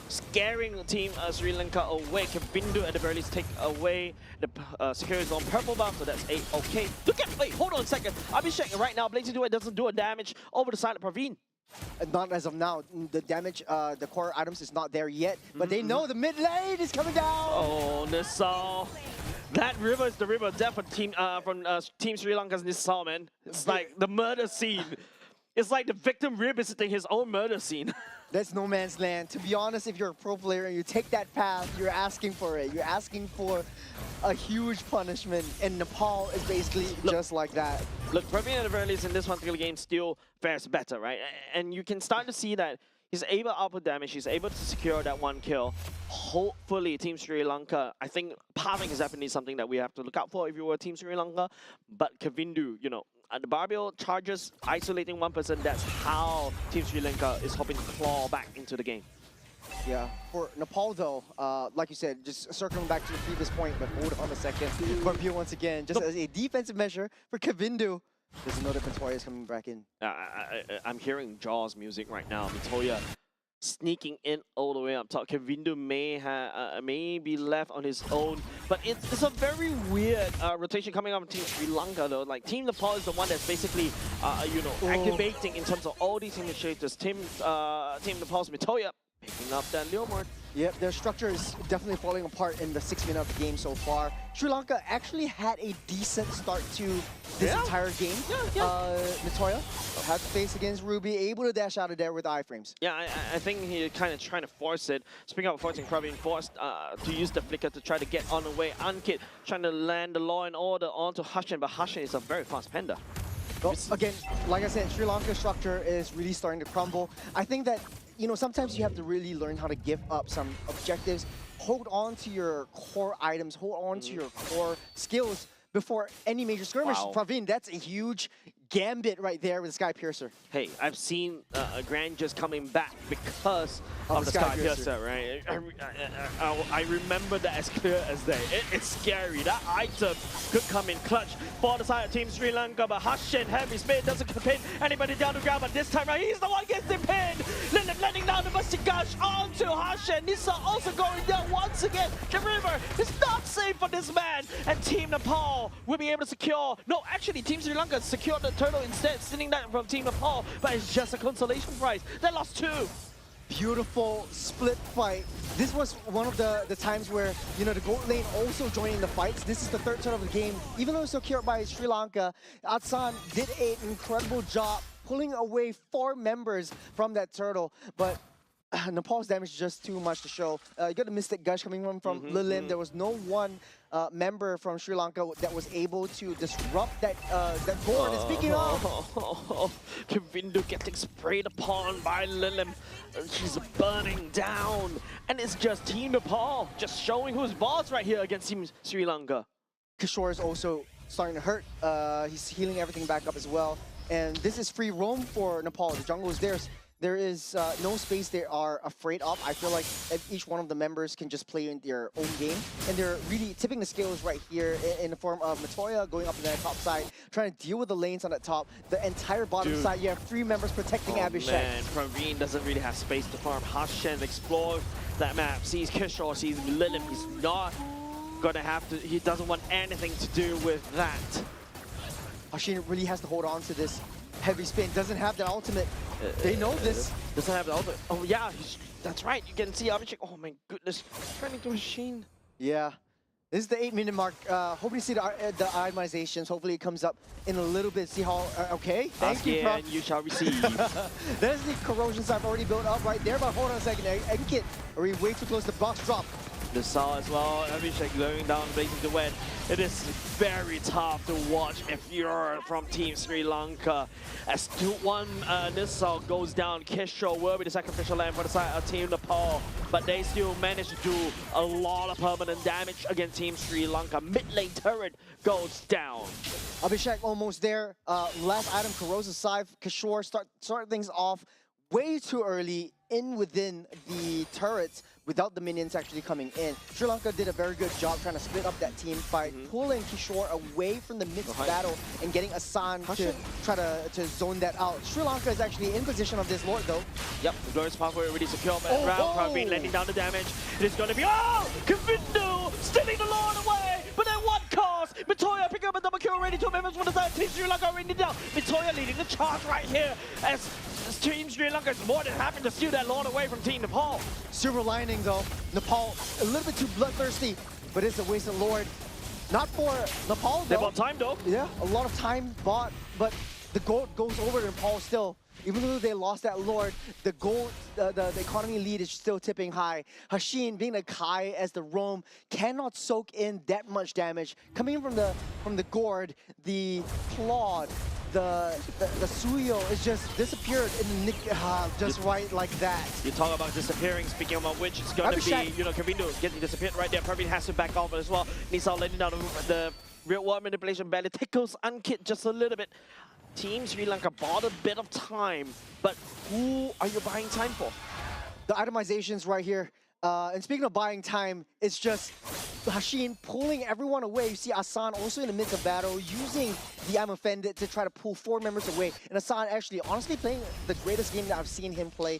scaring the Team Sri Lanka away. Kavindu at the very least take away the security on purple buff, so that's a okay. Look at, wait, hold on a second. Abhishek right now, Blazing Duet doesn't do a damage over the side of Praveen. Not as of now. The damage, the core items is not there yet, but they know the mid lane is coming down. Oh, Nisal. That river is the river of death for Team Sri Lanka's Nisal, man. It's like the murder scene. It's like the victim revisiting his own murder scene. That's no man's land. To be honest, if you're a pro player and you take that path, you're asking for it. You're asking for a huge punishment, and Nepal is basically just like that. Look, Praveen at the very least in this particular game still fares better, right? And you can start to see that he's able to output damage, he's able to secure that one kill. Hopefully, Team Sri Lanka, I think pathing is definitely something that we have to look out for if you were Team Sri Lanka. But Kavindu, you know, the Barbil charges, isolating one person, that's how Team Sri Lanka is hoping to claw back into the game. Yeah, for Nepal though, like you said, just circling back to the previous point, but hold on a second. Barbil once again, just as a defensive measure for Kavindu. There's another Mitoya coming back in. I'm hearing Jaws music right now. Mitoya sneaking in all the way up top. Kavindu may be left on his own, but it's a very weird rotation coming up from Team Sri Lanka though. Like Team Nepal is the one that's basically you know, activating in terms of all these initiators. Team Nepal's Mitoya picking up that Leomord. Yep, their structure is definitely falling apart in the 6 minutes of the game so far. Sri Lanka actually had a decent start to this entire game. Mitoya had to face against Ruby, able to dash out of there with iframes. Yeah, I think he kind of trying to force it. Speaking of forcing, Praveen forced to use the flicker to try to get on the way. Ankit trying to land the law and order onto Hashin, but Hashin is a very fast pender. Well, again, like I said, Sri Lanka's structure is really starting to crumble. I think that, you know, sometimes you have to really learn how to give up some objectives, hold on to your core items, hold on to your core skills before any major skirmish. Wow. Praveen, that's a huge gambit right there with the Sky Piercer. Hey, I've seen Grand just coming back because of the Sky Piercer, right? I remember that as clear as day. It's scary. That item could come in clutch for the side of Team Sri Lanka, but Hashin, heavy spin, doesn't pin anybody down the ground, but this time right, he's the one gets the pin. Lilim letting down the Musty Gush onto Hashin. Nissa also going down once again. The river is not safe for this man, and Team Nepal will be able to secure. No, actually, Team Sri Lanka secured the turtle instead, stealing that from Team Nepal, but it's just a consolation prize. They lost 2. Beautiful split fight. This was one of the times where, you know, the gold lane also joining the fights. This is the 3rd turtle of the game. Even though it's secured by Sri Lanka, Atsan did an incredible job pulling away 4 members from that turtle, but Nepal's damage is just too much to show. You got the Mystic Gush coming from Lilim. There was no one member from Sri Lanka that was able to disrupt that board. And speaking of, Kavindu getting sprayed upon by Lilim. She's burning down. And it's just Team Nepal just showing who's boss right here against Team Sri Lanka. Kishore is also starting to hurt. He's healing everything back up as well. And this is free roam for Nepal. The jungle is theirs. There is no space they are afraid of. I feel like each one of the members can just play in their own game. And they're really tipping the scales right here in the form of Mitoya going up to the top side, trying to deal with the lanes on the top. The entire bottom side, you have 3 members protecting Abhishek. Man, Praveen doesn't really have space to farm. Hashin explores that map, sees Kishore, sees Lilim. He's not gonna have to, he doesn't want anything to do with that. Hashin really has to hold on to this heavy spin. Doesn't have the ultimate. They know this. Doesn't have the ultimate. Oh yeah, that's right. You can see Abhishek. Oh my goodness, running to machine. Yeah. This is the 8-minute mark. Hoping to see the itemizations. Hopefully it comes up in a little bit. See how, okay. Thank you, Prof. And you shall receive. There's the corrosion I've already built up right there, but hold on a second. Enkit, are we way too close to box drop? The saw as well. Abhishek going down, blazing the wet. It is very tough to watch if you're from Team Sri Lanka. As 2-1 Nissal goes down, Kishore will be the sacrificial lamb for the side of Team Nepal, but they still manage to do a lot of permanent damage against Team Sri Lanka. Mid lane turret goes down. Abhishek almost there. Last item, corrosive scythe. Kishore start things off way too early within the turrets without the minions actually coming in. Sri Lanka did a very good job trying to split up that team fight, pulling Kishore away from the mid battle and getting Asan to try to zone that out. Sri Lanka is actually in position of this Lord though. Yep, the glorious pathway already secure, but round Praveen letting down the damage. It is going to be, Kavindu stealing the Lord away, but at what cost? Mitoya picking up a double kill already, 2 members from the side, Team Sri Lanka already down. Mitoya leading the charge right here as Team Sri Lanka is more than happy to steal that Lord away from Team Nepal. Silver lining though, Nepal a little bit too bloodthirsty, but it's a wasted Lord. Not for Nepal though. They bought time though. Yeah, a lot of time bought, but the gold goes over to Nepal still. Even though they lost that Lord, the gold, the economy lead is still tipping high. Hashin, being a Kai as the roam, cannot soak in that much damage. Coming in from the gourd, the clawed, the Suyo is just disappeared in the just right like that. You talk about disappearing, speaking about which, it's going to be, Kavindu getting disappeared right there. Praveen has to back off as well. Nisal letting down the real world manipulation barely tickles Unkit just a little bit. Team Sri Lanka bought a bit of time, but who are you buying time for? The itemizations right here. And speaking of buying time, it's just Hashin pulling everyone away. You see Asan also in the midst of battle, using the I'm Offended to try to pull 4 members away. And Asan actually, honestly, playing the greatest game that I've seen him play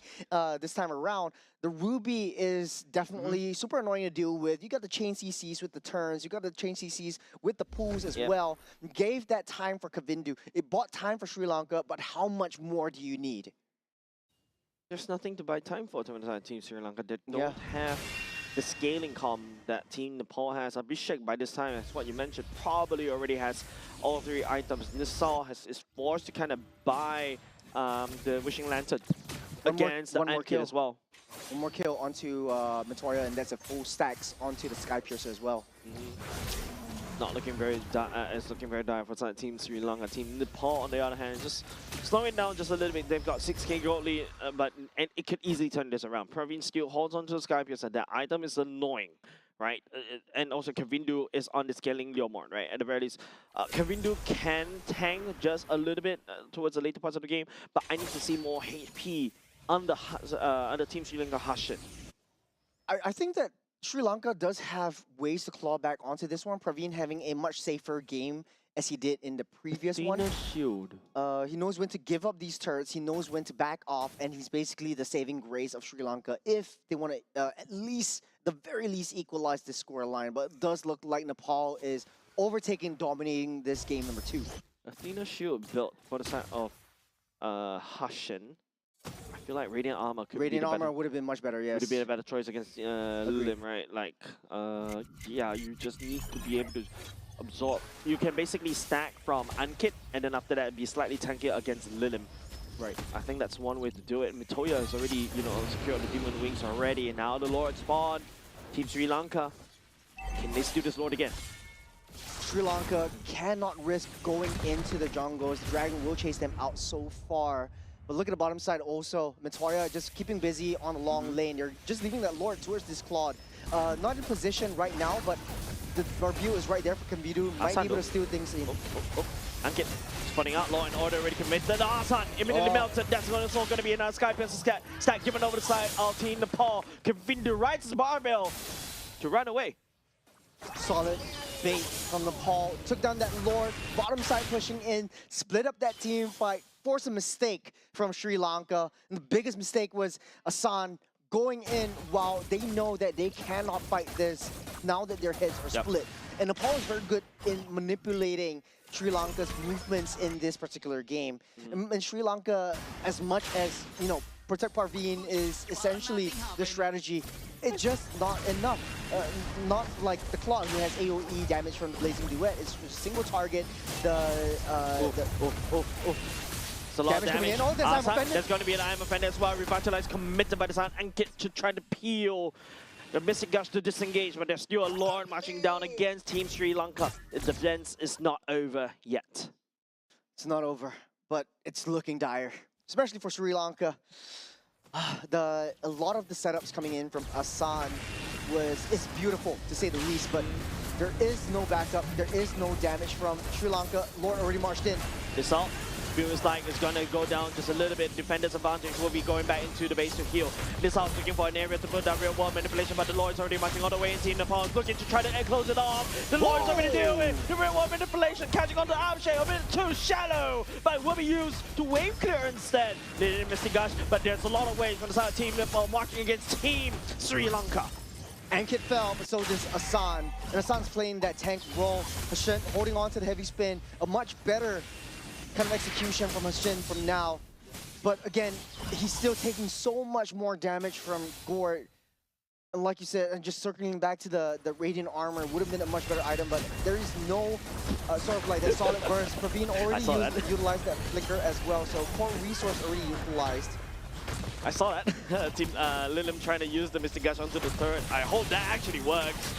this time around. The Ruby is definitely super annoying to deal with. You got the chain CCs with the turns. You got the chain CCs with the pulls as well. Gave that time for Kavindu. It bought time for Sri Lanka, but how much more do you need? There's nothing to buy time for Team Sri Lanka. They don't have the scaling com that Team Nepal has. Abhishek, by this time, as what you mentioned, probably already has all 3 items. Nissal is forced to kind of buy the Wishing Lantern against the Ant Kid as well. One more kill onto Matoya, and that's a full stacks onto the Sky Piercer as well. Not looking very it's looking very dire for Team Sri Lanka. Team Nepal, on the other hand, just slowing down just a little bit. They've got 6k gold lead, but it could easily turn this around. Praveen still holds onto the Sky Piercer. That item is annoying, right? And also Kavindu is on the scaling Leomord, right? At the very least, Kavindu can tank just a little bit towards the later parts of the game, but I need to see more HP under Team Sri Lanka Hashin. I think that Sri Lanka does have ways to claw back onto this one. Praveen having a much safer game as he did in the previous one. Shield. He knows when to give up these turrets. He knows when to back off, and he's basically the saving grace of Sri Lanka if they want to at least, the very least, equalize this score line. But it does look like Nepal is overtaking, dominating this game number 2. Athena Shield built for the side of Hashin. I feel like Radiant Armor could Radiant Armor would have been much better, yes. Would have been a better choice against Lilim, right? Like, yeah, you just need to be able to absorb. You can basically stack from Unkit, and then after that be slightly tankier against Lilim. Right. I think that's one way to do it. Mitoya has already, secured the Demon Wings already, and now the Lord spawn. Team Sri Lanka, can they steal this Lord again? Sri Lanka cannot risk going into the jungles. The Dragon will chase them out so far. But look at the bottom side also. Matoya just keeping busy on the long lane. You're just leaving that Lord towards this Claude. Not in position right now, but the Barbu is right there for Kavindu. Might be able to steal things in. Ankit spotting out, Law and Order already committed. Asan immediately melted. That's also going to be another Sky Piercer stack given over the side of Team Nepal. Kavindu rides his barbell to run away. Solid bait from Nepal. Took down that Lord. Bottom side pushing in. Split up that team fight. Force a mistake from Sri Lanka. And the biggest mistake was Asan going in while they know that they cannot fight this now that their heads are split. And Nepal is very good in manipulating Sri Lanka's movements in this particular game. And Sri Lanka, as much as, you know, Protect Parveen is essentially the strategy, it's just not enough. Not like the Claw, who has AoE damage from the Blazing Duet. It's a single target. It's a lot of Damage coming damage. in. Oh, there's Iron Offender. There's going to be an Iron Offender as well. Revitalized, committed by the Sun, and get to try to peel the Mystic Gush to disengage, but there's still a Lord marching down against Team Sri Lanka. The defense is not over yet. It's not over, but it's looking dire, especially for Sri Lanka. A lot of the setups coming in from Asan is beautiful, to say the least, but there is no backup, there is no damage from Sri Lanka. Lord already marched in. This ult feels like it's going to go down just a little bit. Defender's advantage will be going back into the base to heal. This ult's looking for an area to put that real world manipulation, but the Lord's already marching all the way in. Team Nepal is looking to try to close it off. The Lord's already dealing with the real world manipulation, catching on the Armshade, a bit too shallow, but will be used to wave clear instead. They didn't miss the gush, but there's a lot of waves from the side of Team Nepal marching against Team Sri Lanka. Ankit fell, but so does Asan. And Asan's playing that tank role. Hashin holding on to the heavy spin. A much better kind of execution from Hashin from now. But again, he's still taking so much more damage from Gord. And like you said, and just circling back to the Radiant Armor would have been a much better item, but there is no sort of like that solid burst. Praveen already utilized that flicker as well, so core resource already utilized. I saw that. Team Lilim trying to use the Mystic Gush onto the turret. I hope that actually works.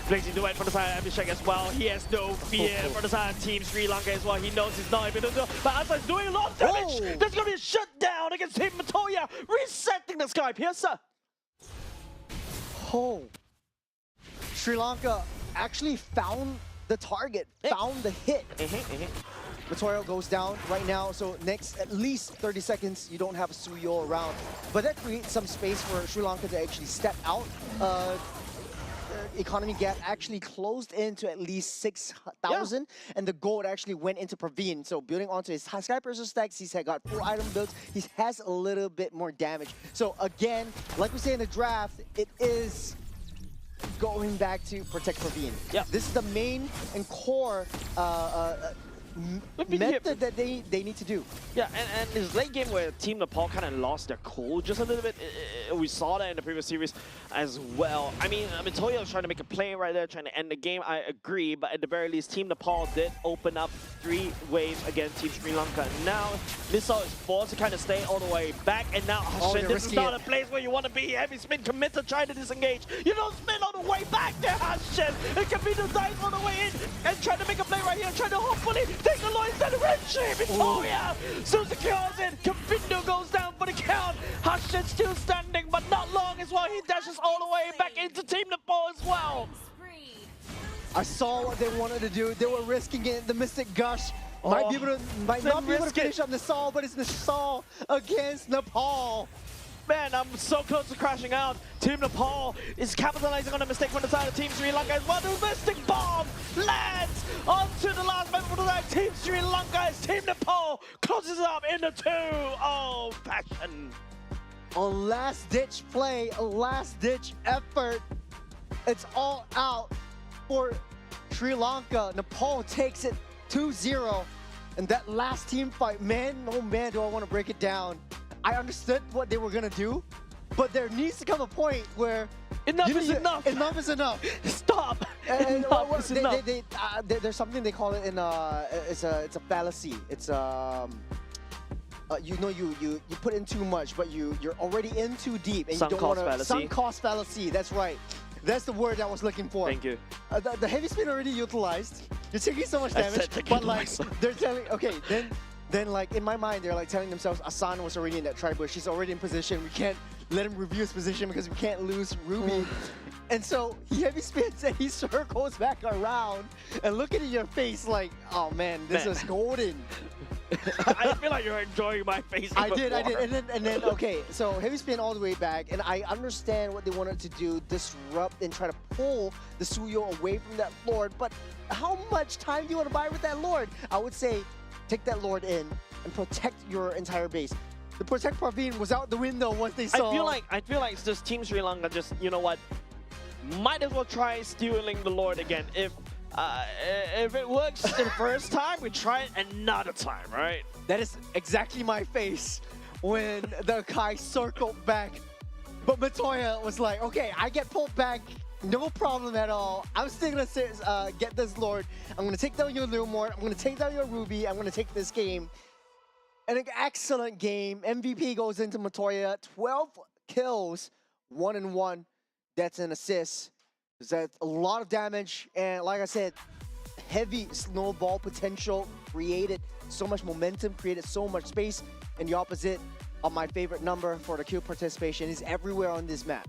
Blazing Duet for the side of Abhishek as well. He has no fear for the side of Team Sri Lanka as well. He knows he's not able to do, but Asa's doing a lot of damage. There's going to be a shutdown against Team Nagoya, resetting the Sky Piercer. Oh. Sri Lanka actually found the target, found the hit. Matoyo goes down right now, so next at least 30 seconds, you don't have a Suyo around. But that creates some space for Sri Lanka to actually step out. Economy gap actually closed into at least 6,000, and the gold actually went into Praveen. So building onto his Sky Piercer stacks, he's got full item builds. He has a little bit more damage. So again, like we say in the draft, it is going back to protect Praveen. Yeah. This is the main and core method that they need to do. Yeah, and this late game where Team Nepal kind of lost their cool just a little bit, we saw that in the previous series as well. I mean, Toyo was trying to make a play right there, trying to end the game, I agree, but at the very least, Team Nepal did open up 3 waves against Team Sri Lanka. Now, Missile is forced to kind of stay all the way back, and now, shit, this is not a place where you want to be. Heavy spin committed, trying to disengage. You don't spin on the way back there, shit. It can be the dice on the way in, and trying to make a play right here, trying to hopefully take the Lloyd instead of Red Shape. Victoria soon secures it. Kavindo goes down for the count. Hashin still standing, but not long as well. He dashes all the way back into Team Nepal as well. I saw what they wanted to do. They were risking it. The Mystic Gush might not be able to finish up Nasal, but it's Nasal against Nepal. Man, I'm so close to crashing out. Team Nepal is capitalizing on a mistake from the side of Team Sri Lanka as well. The Mystic Bomb lands onto the last member of the side. Team Sri Lanka as Team Nepal closes it up into 2. Oh, passion. A last-ditch play, a last-ditch effort. It's all out for Sri Lanka. Nepal takes it 2-0. And that last team fight, man, oh man, do I want to break it down. I understood what they were going to do, but there needs to come a point where enough is enough. Enough is enough. Stop. Enough is enough. There's something they call it in it's a fallacy. It's you know you put in too much, but you're already in too deep, and you don't want to. Sunk cost fallacy. That's right. That's the word I was looking for. Thank you. The heavy spin already utilized. You're taking so much damage, but like they're telling, okay, then like in my mind they're like telling themselves Asan was already in that tri bush. He's already in position. We can't let him review his position because we can't lose Ruby. And so he heavy spins and he circles back around and looking at your face like, oh man, this is golden. I feel like you're enjoying my face. I did. And then okay, so heavy spin all the way back, and I understand what they wanted to do, disrupt and try to pull the Suyo away from that Lord, but how much time do you want to buy with that Lord? I would say take that Lord in and protect your entire base. The Protect Parveen was out the window once they saw. I feel like it's just Team Sri Lanka just, you know what, might as well try stealing the Lord again. If if it works the first time, we try it another time, right? That is exactly my face when the Kai circled back. But Matoya was like, okay, I get pulled back, no problem at all. I'm still gonna get this Lord. I'm gonna take down your Lumort. I'm gonna take down your Ruby. I'm gonna take this game. And an excellent game. MVP goes into Matoya. 12 kills, 1-1. That's an assist. That's a lot of damage. And like I said, heavy snowball potential created so much momentum, created so much space. And the opposite of my favorite number for the kill participation is everywhere on this map.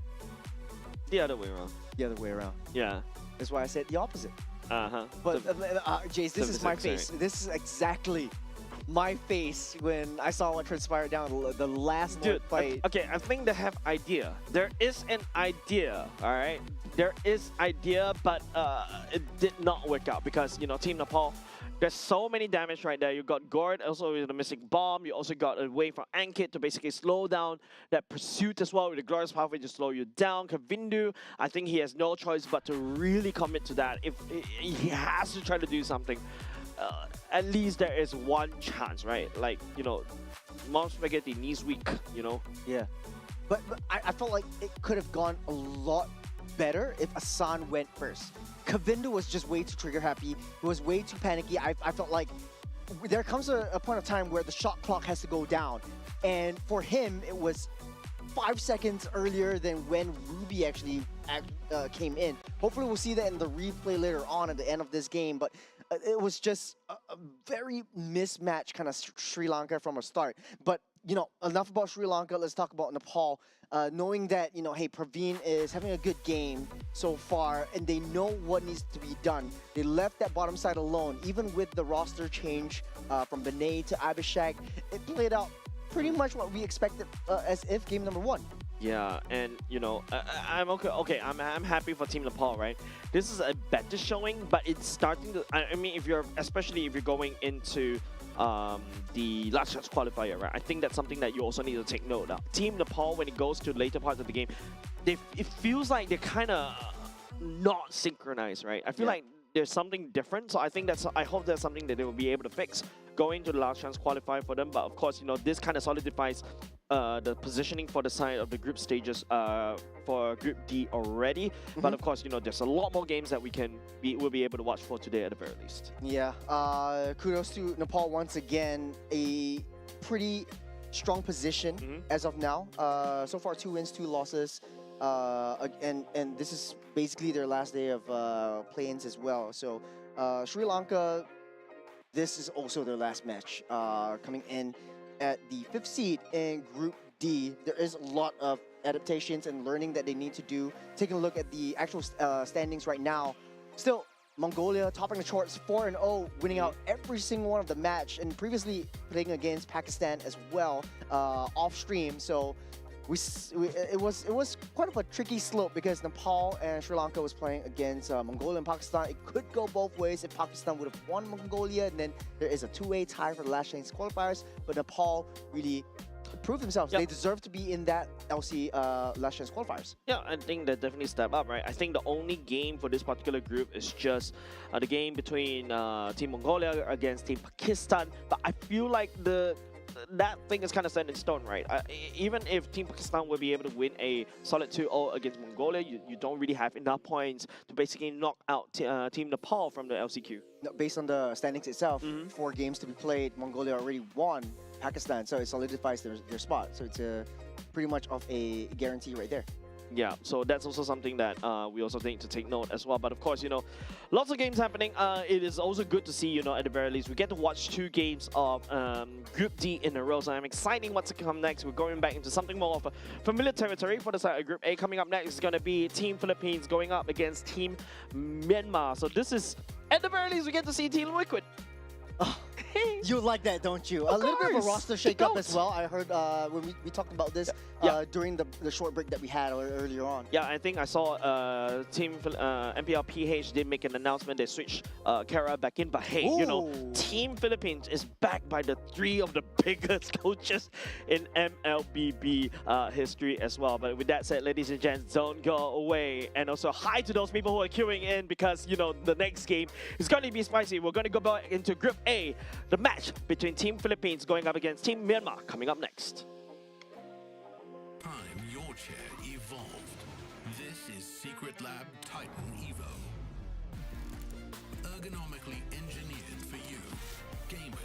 The other way around. The other way around. Yeah. That's why I said the opposite. Uh-huh. But Jace, this is my 76, face. right. This is exactly my face when I saw what transpired down the last Dude, fight. okay, I think they have idea. There is an idea, all right? There is idea, but it did not work out because, you know, Team Nepal, there's so many damage right there. You got Gord also with the missing bomb. You also got a way from Ankit to basically slow down that pursuit as well with the Glorious Pathway to slow you down. Kavindu, I think he has no choice but to really commit to that. If he has to try to do something, at least there is one chance, right? Like, you know, Mom Spaghetti knees weak, you know? Yeah. But I felt like it could have gone a lot better if Asan went first. Kavindu was just way too trigger happy. He was way too panicky. I felt like there comes a point of time where the shot clock has to go down. And for him, it was 5 seconds earlier than when Ruby actually came in. Hopefully we'll see that in the replay later on at the end of this game. But it was just a very mismatched kind of Sri Lanka from a start. But, you know, enough about Sri Lanka. Let's talk about Nepal. Knowing that, you know, hey, Praveen is having a good game so far, and they know what needs to be done. They left that bottom side alone. Even with the roster change from Benet to Abhishek, it played out pretty much what we expected as if game number 1. Yeah, and you know, I'm okay. Okay, I'm happy for Team Nepal, right? This is a better showing, but it's starting to. I mean, especially if you're going into the last chance qualifier, right? I think that's something that you also need to take note of. Team Nepal, when it goes to later parts of the game, it feels like they're kind of not synchronized, right? I feel like there's something different, so I hope that's something that they will be able to fix going to the last chance qualifier for them. But of course, you know, this kind of solidifies the positioning for the side of the group stages for Group D already. But of course, you know, there's a lot more games that we'll be able to watch for today at the very least. Yeah, kudos to Nepal once again. A pretty strong position as of now. So far, 2 wins, 2 losses. And this is basically their last day of play-ins as well. So Sri Lanka, this is also their last match. Coming in at the 5th seed in Group D. There is a lot of adaptations and learning that they need to do. Taking a look at the actual standings right now. Still, Mongolia topping the charts 4-0, winning out every single one of the match, and previously playing against Pakistan as well off stream. So it was quite of a tricky slope because Nepal and Sri Lanka was playing against Mongolia and Pakistan. It could go both ways if Pakistan would have won Mongolia, and then there is a 2-way tie for the last chance qualifiers. But Nepal really proved themselves. They deserve to be in that LC last chance qualifiers. Yeah, I think they definitely step up, right? I think the only game for this particular group is just the game between Team Mongolia against Team Pakistan. But I feel like that thing is kind of set in stone, right? Even if Team Pakistan will be able to win a solid 2-0 against Mongolia, you don't really have enough points to basically knock out Team Nepal from the LCQ. No, based on the standings itself, 4 games to be played, Mongolia already won Pakistan, so it solidifies their spot. So it's pretty much of a guarantee right there. Yeah, so that's also something that we also need to take note as well. But of course, you know, lots of games happening. It is also good to see, you know, at the very least, we get to watch 2 games of Group D in a row. So I'm excited what's to come next. We're going back into something more of a familiar territory for the side of Group A. Coming up next is going to be Team Philippines going up against Team Myanmar. So this is, at the very least, we get to see Team Liquid. You like that, don't you? A little bit of a course. roster The shakeup as GOAT. well. I heard when we talked about this Yeah. during the short break that we had earlier on. Yeah, I think I saw Team MPLPH did make an announcement. They switched Kara back in, but hey, you know, Ooh. Team Philippines is backed by the 3 of the biggest coaches in MLBB history as well. But with that said, ladies and gents, don't go away. And also hi to those people who are queuing in because, you know, the next game is going to be spicy. We're going to go back into Group A, the match between Team Philippines going up against Team Myanmar coming up next. Time your chair evolved. This is Secret Lab Titan Evo. Ergonomically engineered for you, gamers.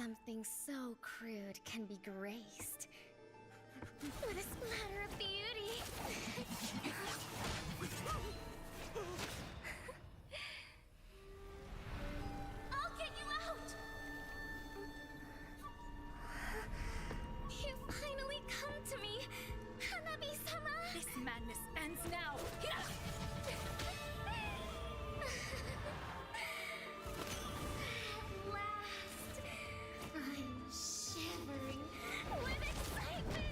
something so crude can be graced with a splatter of beauty. I'll get you out! You finally come to me, Hanabi-sama! This madness ends now! At last, I'm shivering with excitement!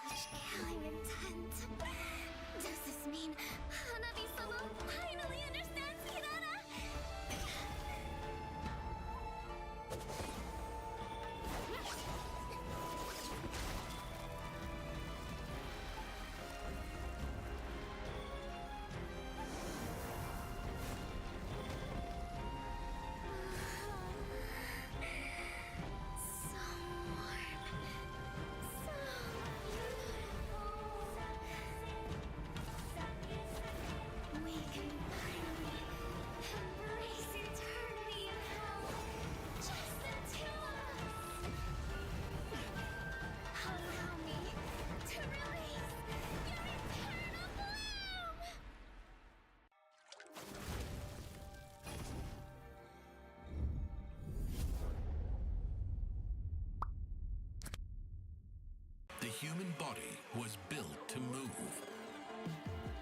Such killing intent. Does this mean Hanabi-sama finally understands Kirara? So warm. So beautiful. We can finally embrace eternity in hell. Just the two of us. Allow me to release your eternal bloom. The human body was built to move.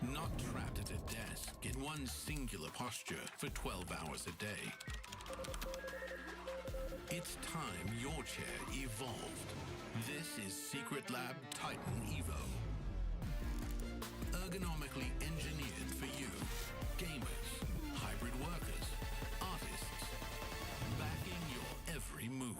Not trapped at a desk in one singular posture for 12 hours a day. It's time your chair evolved. This is Secret Lab Titan Evo. Ergonomically engineered for you, gamers, hybrid workers, artists, backing your every move.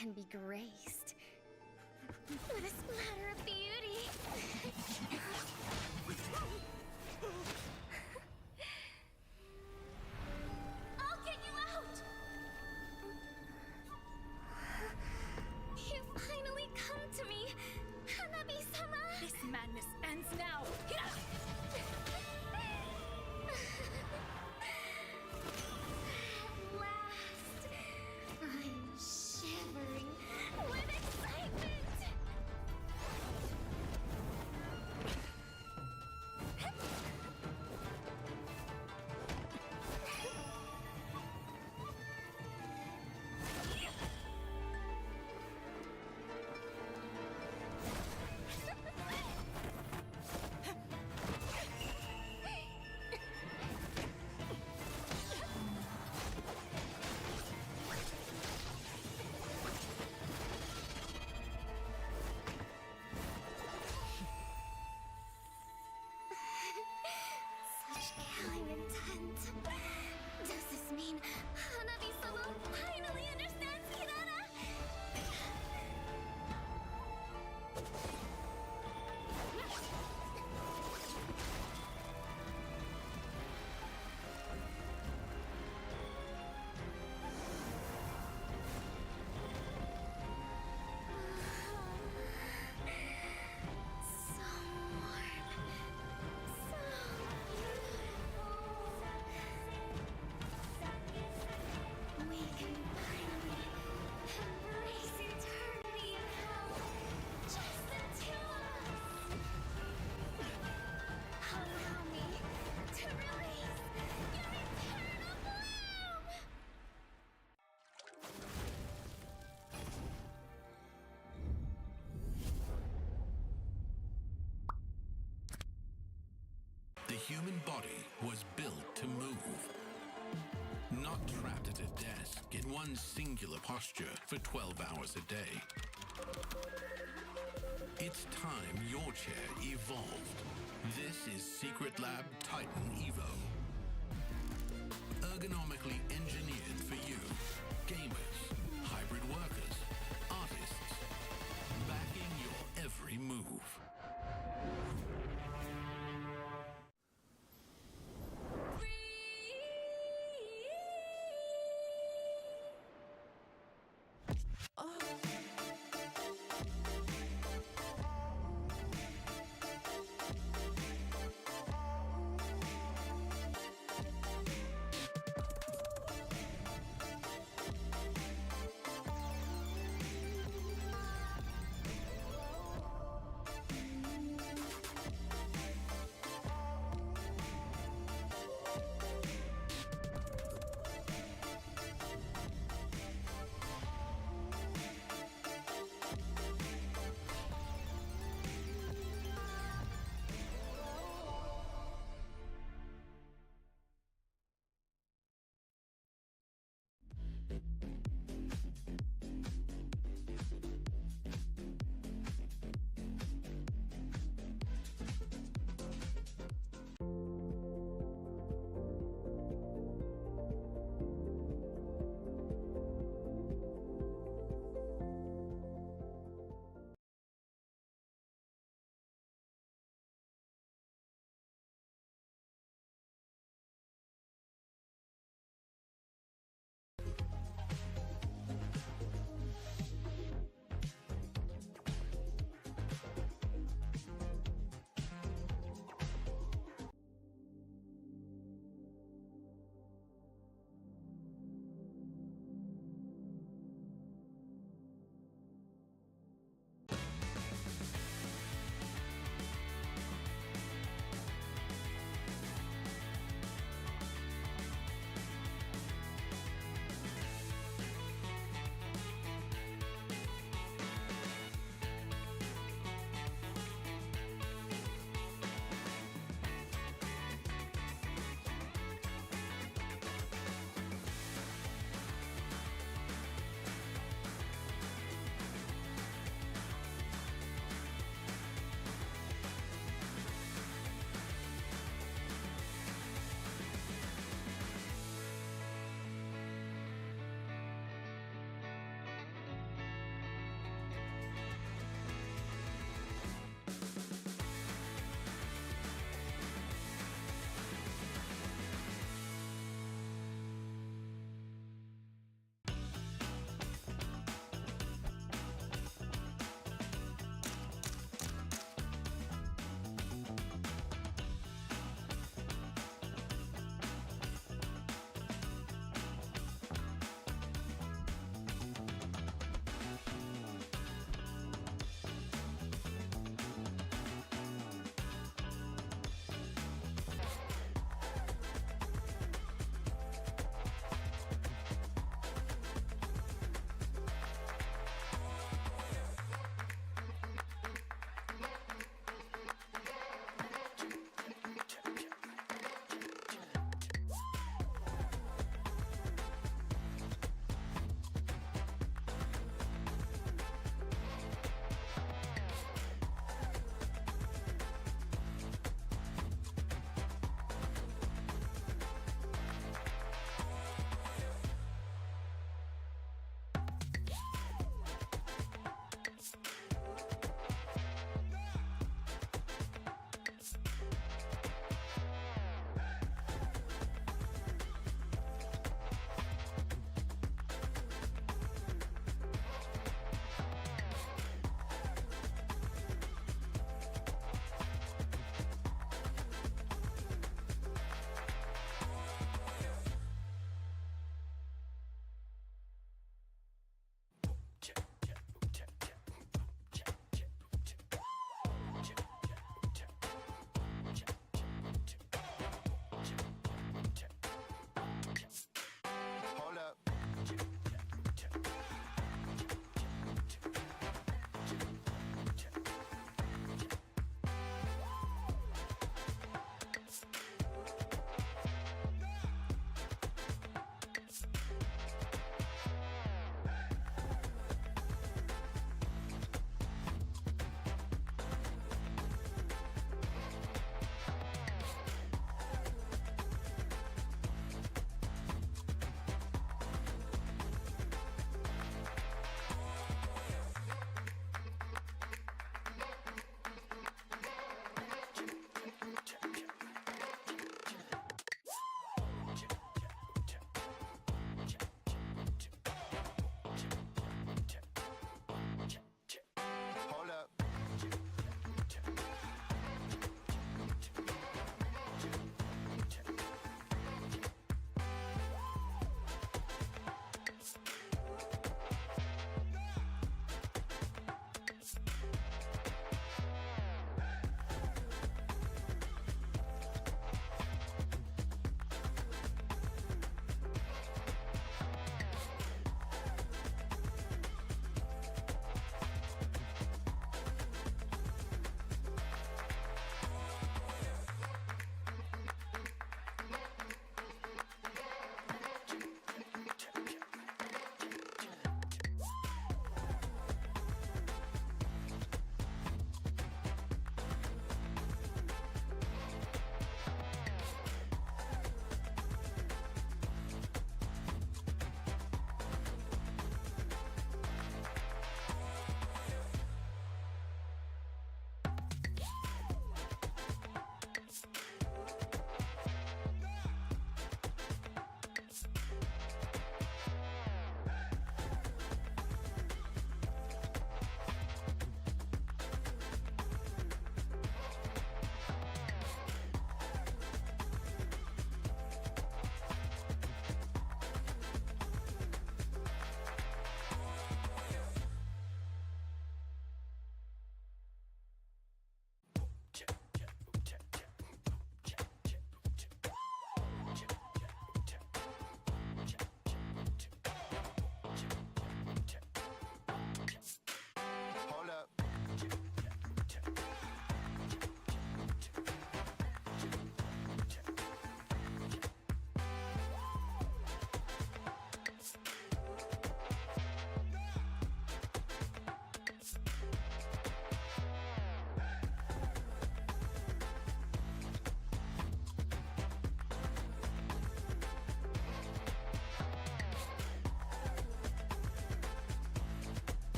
can be graced with a splatter of beauty. I'll get you out! You finally come to me, Hanabi-sama! This madness ends now! At last, I'm shivering with excitement! Such killing intent. Does this mean Hanabi-sama finally understands Kirara? So warm. So beautiful. We can finally embrace eternity in hell. Just the two of us. Allow me to release your eternal bloom. The human body was built to move. Not trapped at a desk in one singular posture for 12 hours a day. It's time your chair evolved. This is Secret Lab Titan Evo. Ergonomically engineered for you, gamers, hybrid workers, artists, backing your every move.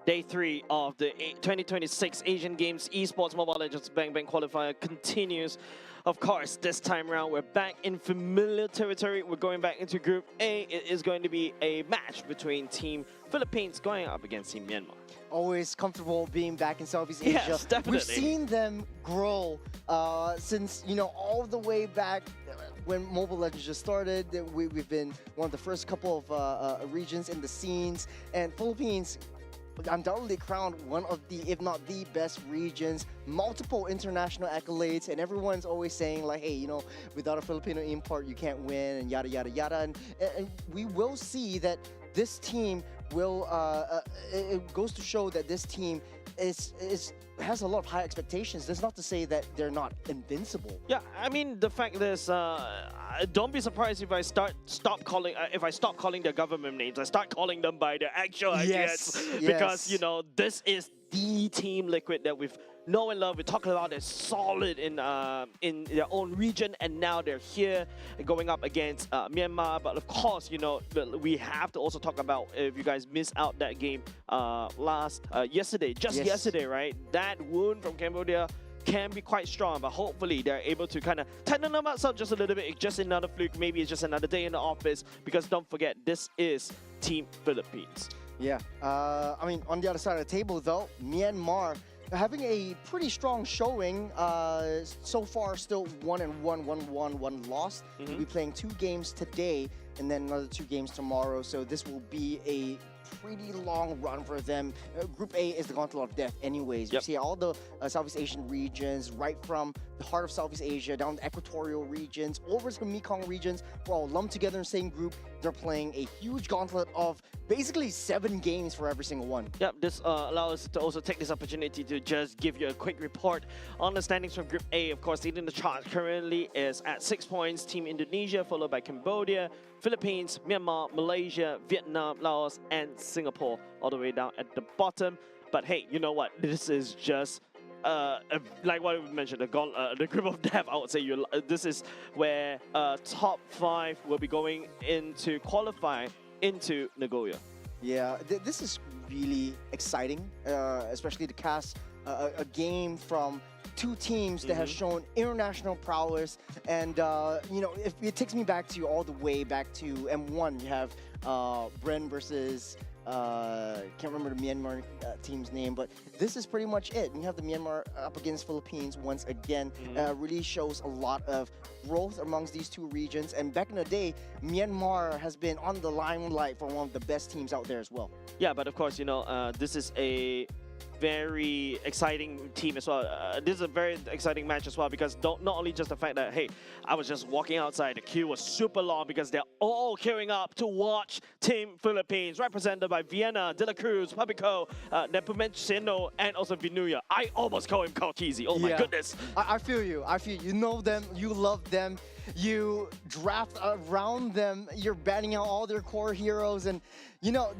Day 3 of the 2026 Asian Games Esports Mobile Legends Bang Bang qualifier continues. Of course, this time around, we're back in familiar territory. We're going back into Group A. It is going to be a match between Team Philippines going up against Team Myanmar. Always comfortable being back in Southeast Asia. Yes, definitely. We've seen them grow since, all the way back when Mobile Legends just started. We've been one of the first couple of regions in the scenes, and Philippines undoubtedly crowned one of the, if not the best regions, multiple international accolades, and everyone's always saying like, hey, without a Filipino import, you can't win, and yada, yada, yada. And we will see that this team will, it goes to show that this team has a lot of high expectations. That's not to say that they're not invincible. Yeah, I mean, the fact is, don't be surprised if I stop calling their government names. I start calling them by their actual ideas. Because, this is the Team Liquid that we've know and love. We talked about they're solid in their own region, and now they're here going up against Myanmar. But of course, we have to also talk about, if you guys missed out that game yesterday, yesterday, right? That wound from Cambodia can be quite strong, but hopefully they're able to kind of tighten them up just a little bit. It's just another fluke, maybe it's just another day in the office, because don't forget, this is Team Philippines. Yeah, I mean, on the other side of the table though, Myanmar having a pretty strong showing. So far, still 1-1, 1-1, 1 loss. We'll be playing 2 games today and then another 2 games tomorrow. So this will be a pretty long run for them. Group A is the gauntlet of death anyways. You see all the Southeast Asian regions, right from the heart of Southeast Asia down the equatorial regions, over to the Mekong regions, we're all lumped together in the same group. They're playing a huge gauntlet of basically 7 games for every single one. Yep, this allows us to also take this opportunity to just give you a quick report on the standings from Group A. Of course, leading the chart currently is at 6 points, Team Indonesia, followed by Cambodia, Philippines, Myanmar, Malaysia, Vietnam, Laos, and Singapore, all the way down at the bottom. But hey, you know what? This is just like what we mentioned, the group of death. I would say this is where top 5 will be going into qualify into Nagoya. Yeah, this is really exciting, especially to cast a game from 2 teams that have shown international prowess. And if it takes me back to all the way back to M1, you have Bren versus can't remember the Myanmar team's name, but this is pretty much it. You have the Myanmar up against Philippines once again. Really shows a lot of growth amongst these 2 regions. And back in the day, Myanmar has been on the limelight for one of the best teams out there as well. Yeah, but of course, this is a very exciting team as well. This is a very exciting match as well, because not only just the fact that, hey, I was just walking outside, the queue was super long because they're all queuing up to watch Team Philippines, represented by Vienna, De La Cruz, Papico, Nepomuceno, and also Vinuya. I almost call him Kalkizi. Oh my goodness. I feel you. You know them. You love them. You draft around them. You're banning out all their core heroes. And,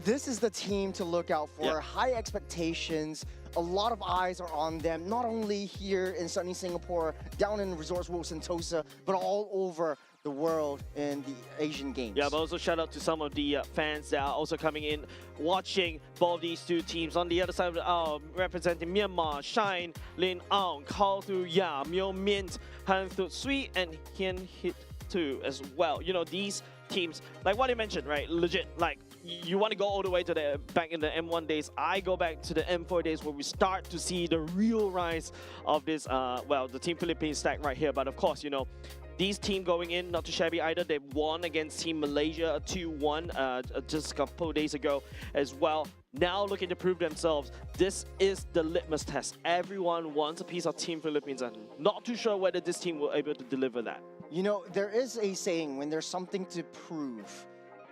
this is the team to look out for. High expectations. A lot of eyes are on them, not only here in sunny Singapore, down in Resorts World Sentosa, but all over the world in the Asian Games. Yeah, but also shout out to some of the fans that are also coming in, watching both these 2 teams. On the other side of the aisle, representing Myanmar, Shine, Lin Aung, Kao Tu Ya, Myo Mint, Han Tu Sui, and Hien Hit Tu as well. These teams, like what you mentioned, right? Legit, like, you want to go all the way to the back in the M1 days. I go back to the M4 days where we start to see the real rise of this, the Team Philippines stack right here. But of course, these team going in, not too shabby either. They won against Team Malaysia 2-1 just a couple of days ago as well. Now looking to prove themselves. This is the litmus test. Everyone wants a piece of Team Philippines, and not too sure whether this team will be able to deliver that. There is a saying, when there's something to prove,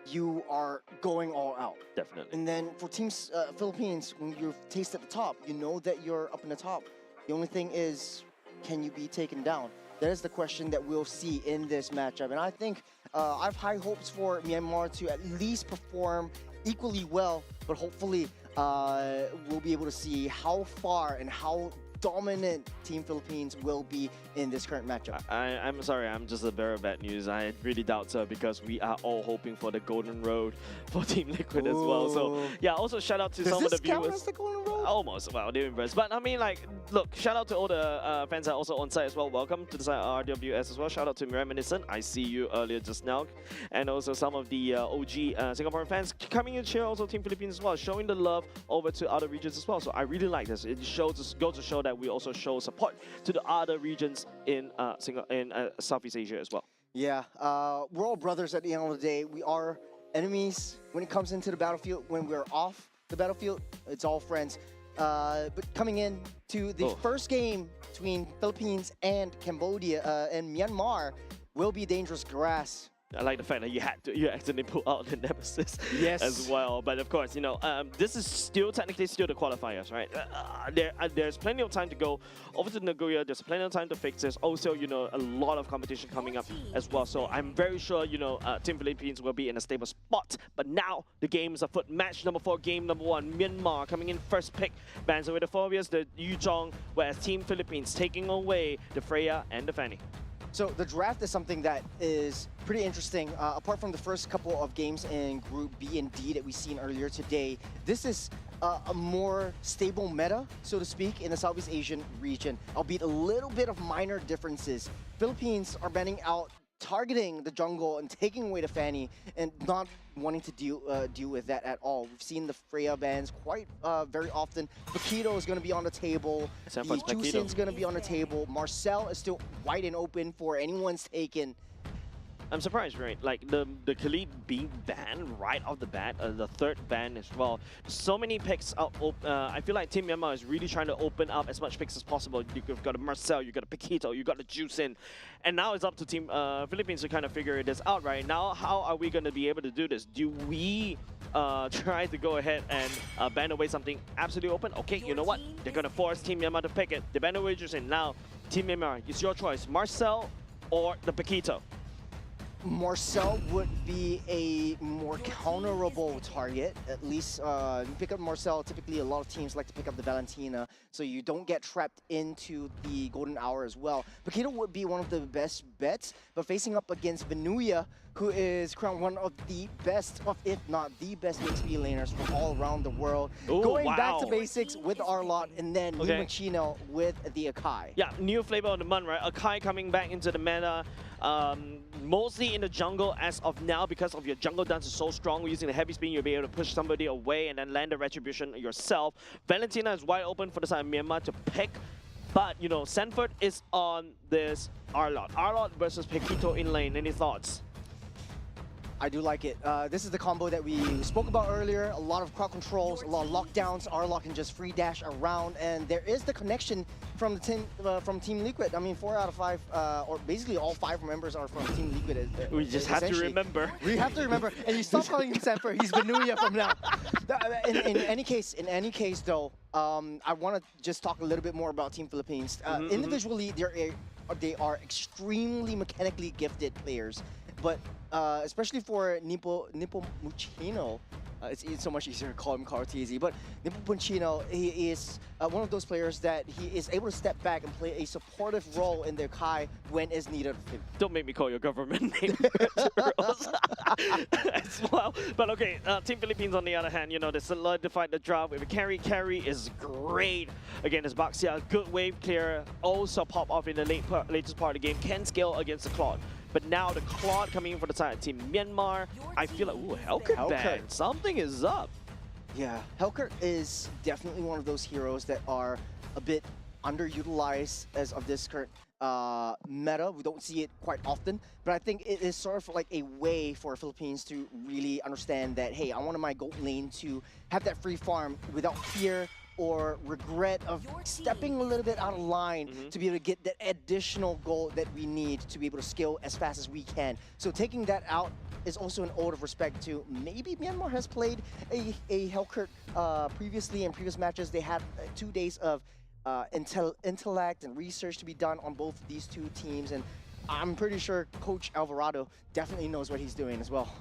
you are going all out. Definitely. And then for Teams Philippines, when you've tasted the top, you know that you're up in the top. The only thing is, can you be taken down? That is the question that we'll see in this matchup. And I think I have high hopes for Myanmar to at least perform equally well, but hopefully we'll be able to see how far and how dominant Team Philippines will be in this current matchup. I'm sorry, I'm just a bearer of bad news. I really doubt so because we are all hoping for the golden road for Team Liquid as well. So Ooh. yeah, also shout out to Does some of the this count viewers. as the golden road? Almost, well, they're inverse. But I mean, like, look, shout out to all the fans that are also on site as well. Welcome to the site RWS as well. Shout out to Reminiscent. I see you earlier just now. And also some of the OG Singaporean fans coming in cheer also Team Philippines as well, showing the love over to other regions as well. So I really like this. It goes to show that we also show support to the other regions in Southeast Asia as well. Yeah, we're all brothers at the end of the day. We are enemies when it comes into the battlefield. When we're off the battlefield, it's all friends. But coming in to the first game between Philippines and Cambodia and Myanmar will be dangerous grass. I like the fact that you accidentally pull out the Nemesis Yes. as well. But of course, you know, this is technically still the qualifiers, right? There's plenty of time to go over to Nagoya. There's plenty of time to fix this. Also, you know, a lot of competition coming up as well. So I'm very sure, you know, Team Philippines will be in a stable spot. But now the games are afoot. Match number 4, game number 1. Myanmar coming in first pick. Bans away the Phobias, the Yuzhong, whereas Team Philippines taking away the Freya and the Fanny. So the draft is something that is pretty interesting. Apart from the first couple of games in Group B and D that we've seen earlier today, this is a more stable meta, so to speak, in the Southeast Asian region, albeit a little bit of minor differences. Philippines are banning out, targeting the jungle and taking away the Fanny and not wanting to deal with that at all. We've seen the Freya bans quite very often. Paquito is going to be on the table. Jusin's going to be on the table. Marcel is still wide and open for anyone's taken. I'm surprised, right? Like the Khalid being banned right off the bat, the third ban as well. So many picks out. I feel like Team Myanmar is really trying to open up as much picks as possible. You've got a Marcel, you've got a Paquito, you've got the Juicin. And now it's up to Team Philippines to kind of figure this out, right? Now, how are we going to be able to do this? Do we try to go ahead and ban away something absolutely open? Okay, you know what? They're going to force Team Myanmar to pick it. They ban away Juicin. Now, Team Myanmar, it's your choice. Marcel or the Paquito? Marcel would be a more counterable target. At least you pick up Marcel, typically a lot of teams like to pick up the Valentina, so you don't get trapped into the golden hour as well. Paquito would be one of the best bets, but facing up against Venuya, who is crowned one of the best, if not the best XP laners from all around the world. Ooh, going back wow. to basics with Arlott and then Machino with the Akai. Yeah, new flavor of the month, right? Akai coming back into the meta. Mostly in the jungle as of now because of your jungle dance is so strong. Using the heavy spin, you'll be able to push somebody away and then land the retribution yourself. Valentina is wide open for the side of Myanmar to pick. But, you know, Sanford is on this Arlott. Arlott versus Paquito in lane. Any thoughts? I do like it. This is the combo that we spoke about earlier. A lot of crowd controls, a lot of lockdowns. Arlott can just free dash around, and there is the connection from the Team Liquid. I mean, 4 out of 5, or basically all 5 members are from Team Liquid. We just have to remember. We have to remember, and you stop calling him Sanford. He's Venuya from now. In any case, though, I want to just talk a little bit more about Team Philippines. Individually, they are extremely mechanically gifted players. But especially for Nipo Muccino, it's so much easier to call him Cartesi. But Nipo Muccino, he is one of those players that he is able to step back and play a supportive role in their Kai when is needed of him. Don't make me call your government name as well. But okay, Team Philippines on the other hand, you know, they solidified the draft with a carry. Carry is great. Again, it's Baxia, good wave clear. Also pop off in the latest part of the game. Can scale against the Claude. But now the Claude coming in for the side of Team Myanmar. I feel like, ooh, Hellkurt ban. Something is up. Yeah, Hellkurt is definitely one of those heroes that are a bit underutilized as of this current meta. We don't see it quite often, but I think it is sort of like a way for Philippines to really understand that, hey, I want my gold lane to have that free farm without fear or regret of stepping a little bit out of line to be able to get that additional gold that we need to be able to scale as fast as we can. So taking that out is also an ode of respect to maybe Myanmar has played a Hellkurt previously in previous matches. They had 2 days of intellect and research to be done on both these two teams, and I'm pretty sure Coach Alvarado definitely knows what he's doing as well.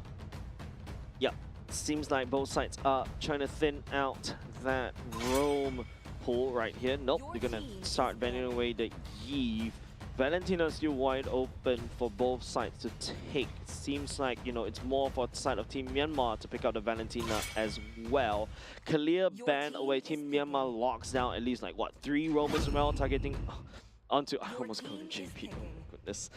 Yep. Seems like both sides are trying to thin out that roam pull right here. Nope, they're gonna start bending away the Eve. Valentina's still wide open for both sides to take. Seems like, you know, it's more for the side of Team Myanmar to pick up the Valentina as well. Clear ban away. Team Myanmar locks down at least like, what, 3 roamers around targeting onto... I almost called him JP. Oh my goodness.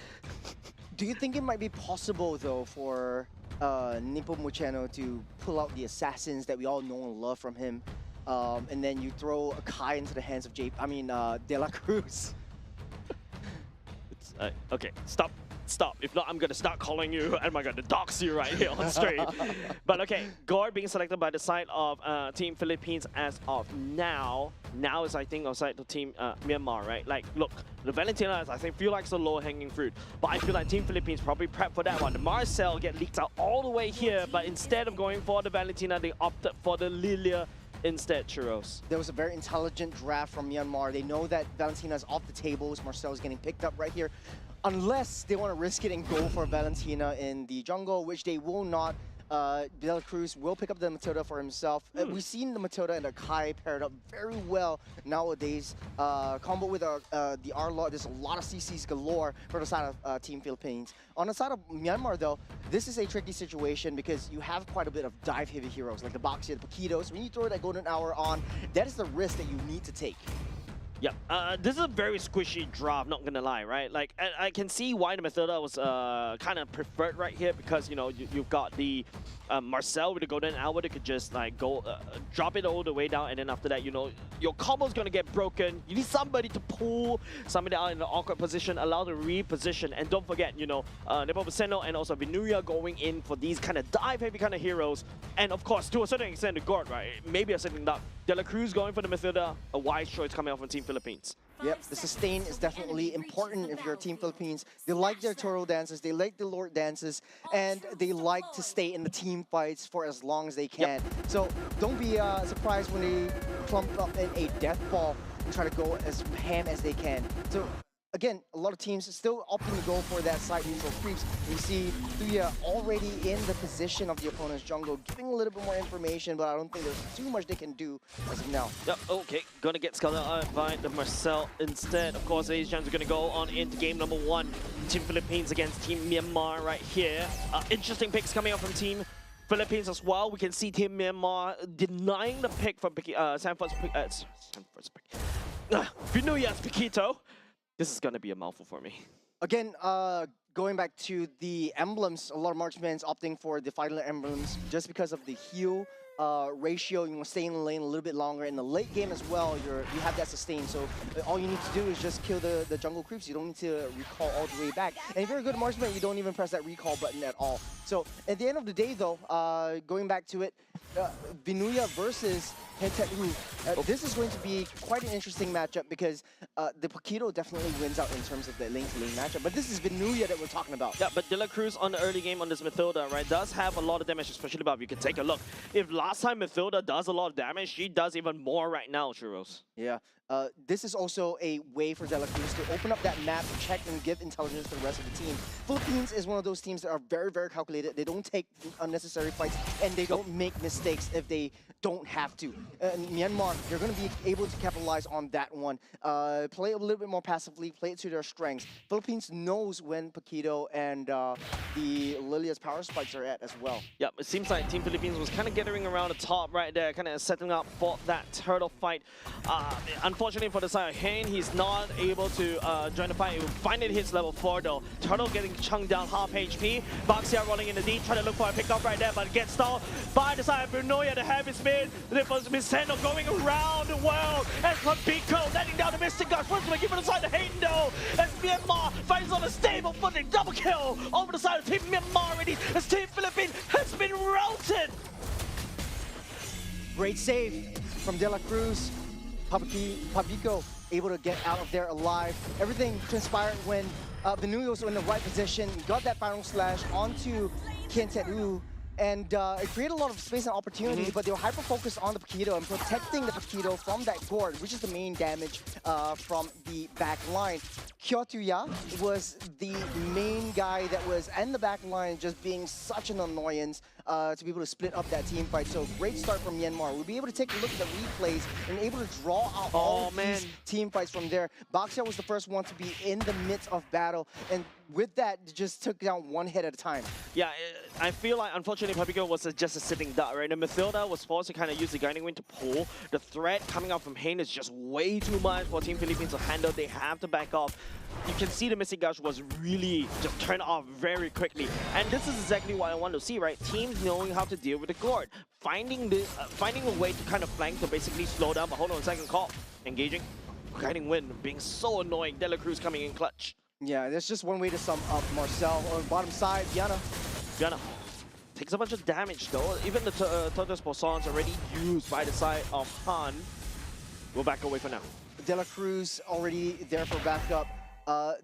Do you think it might be possible, though, for Nipo Muceno to pull out the assassins that we all know and love from him, and then you throw a Kai into the hands of De La Cruz? Okay, stop. If not, I'm gonna start calling you, and I'm gonna dox you right here on stream. But okay, Gord being selected by the side of Team Philippines as of now. Now is, I think, on side of Team Myanmar, right? Like, look, the Valentina is, I think, feel like it's a low-hanging fruit. But I feel like Team Philippines probably prepped for that one. The Marcel get leaked out all the way here, but instead of going for the Valentina, they opted for the Lilia instead, Churros. There was a very intelligent draft from Myanmar. They know that Valentina is off the tables. Marcel is getting picked up right here. Unless they want to risk it and go for Valentina in the jungle, which they will not. De La Cruz will pick up the Matilda for himself. We've seen the Matilda and the Kai paired up very well nowadays. Combo with the R-Law, there's a lot of CCs galore for the side of Team Philippines. On the side of Myanmar, though, this is a tricky situation because you have quite a bit of dive-heavy heroes like the Boxia, the Paquitos. When you throw that Golden Hour on, that is the risk that you need to take. Yeah, this is a very squishy draft, not gonna lie, right? Like, I can see why the Matilda was kind of preferred right here because, you know, you've got the Marcel with the Golden Hour that could just, like, go drop it all the way down, and then after that, you know, your combo's gonna get broken. You need somebody to pull somebody out in an awkward position, allow to reposition, and don't forget, you know, Nepomuceno and also Vinuya going in for these kind of dive-heavy kind of heroes, and of course, to a certain extent, the Gord, right? Maybe a sitting duck. De La Cruz going for the Matilda, a wise choice coming out from Team Philippines. Yep, the sustain is definitely important if you're Team Philippines. They like their Toro dances, they like the Lord dances, and they like to stay in the team fights for as long as they can. Yep. So don't be surprised when they clump up in a death ball and try to go as ham as they can. So again, a lot of teams still opting to go for that side neutral creeps. We see Thuya already in the position of the opponent's jungle, giving a little bit more information, but I don't think there's too much they can do as of now. Yep, okay, gonna get scouted out by the Marcel instead. Of course, Asian are gonna go on into game number 1. Team Philippines against Team Myanmar right here. Interesting picks coming up from Team Philippines as well. We can see Team Myanmar denying the pick from Sanford's pick. Vinuya's Paquito. This is gonna be a mouthful for me. Again, going back to the emblems, a lot of marksmen opting for the final emblems just because of the heal ratio. You want to stay in the lane a little bit longer. In the late game as well, you have that sustain. So all you need to do is just kill the jungle creeps. You don't need to recall all the way back. And if you're a good marksman, you don't even press that recall button at all. So at the end of the day, though, going back to it, Vinuya versus Hentetru. This is going to be quite an interesting matchup because the Paquito definitely wins out in terms of the lane-to-lane matchup. But this is Vinuya that we're talking about. Yeah, but De La Cruz on the early game on this Matilda, right, does have a lot of damage, especially above. You can take a look. If last time Matilda does a lot of damage, she does even more right now, Churros. Yeah. This is also a way for De La Cruz to open up that map, check, and give intelligence to the rest of the team. Philippines is one of those teams that are very, very calculated. They don't take unnecessary fights, and they don't make mistakes if they don't have to. Myanmar, they're going to be able to capitalize on that one. Play a little bit more passively, play it to their strengths. Philippines knows when Paquito and the Lilia's power spikes are at as well. Yeah, it seems like Team Philippines was kind of gathering around the top right there, kind of setting up for that turtle fight. Unfortunately for the side of Hane, he's not able to join the fight. He finally hits level 4 though. Turtle getting chunked down half HP. Boxia rolling in the deep, trying to look for a pickup right there, but gets stalled by the side of Brunoya, the heavy spin. Viceno going around the world. And Pico letting down the Mystic Guard. First one, give it aside to Hayden though. As Myanmar finds on a stable footing. Double kill over the side of Team Myanmar already. As Team Philippines has been routed. Great save from De La Cruz. Pabico able to get out of there alive. Everything transpired when Vinuya was in the right position, got that final slash onto Kenteru, and it created a lot of space and opportunity, but they were hyper-focused on the Paquito and protecting the Paquito from that Gord, which is the main damage from the back line. Kyotuya was the main guy that was in the back line, just being such an annoyance. to be able to split up that team fight. So great start from Myanmar. We'll be able to take a look at the replays and able to draw out all these team fights from there. Baxia was the first one to be in the midst of battle, and with that, just took down one hit at a time. Yeah, I feel like unfortunately Papico was just a sitting duck, right? And Mathilda was forced to kind of use the Guiding Wind to pull. The threat coming out from Hayne is just way too much for Team Philippines to handle. They have to back off. You can see the Mystic Gush was really just turned off very quickly. And this is exactly what I want to see, right? Teams knowing how to deal with the Gord. Finding a way to kind of flank to basically slow down. But hold on a second, call. Engaging. Guiding Wind being so annoying. De La Cruz coming in clutch. Yeah, there's just one way to sum up Marcel. On the bottom side, Viana takes a bunch of damage though. Even the Turtles Poisson's already used by the side of Han. We'll back away for now. De La Cruz already there for backup.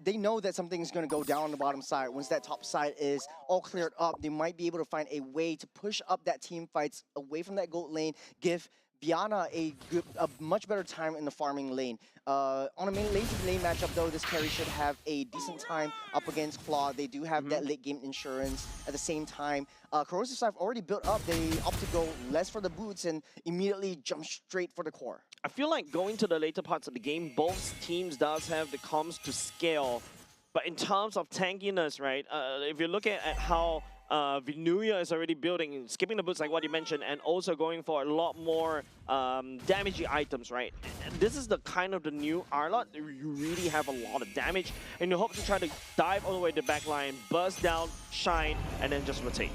They know that something's going to go down on the bottom side. Once that top side is all cleared up, they might be able to find a way to push up that team fights away from that gold lane, give Biana a much better time in the farming lane. On a main lane matchup though, this carry should have a decent time up against Claw. They do have that late game insurance. At the same time, Corrosive Scythe already built up. They opt to go less for the boots and immediately jump straight for the core. I feel like going to the later parts of the game, both teams does have the comms to scale. But in terms of tankiness, right, if you look at how Vinuya is already building, skipping the boots like what you mentioned, and also going for a lot more damagey items, right? And this is the kind of the new Arlot. You really have a lot of damage, and you hope to try to dive all the way to the back line, burst down, shine, and then just rotate.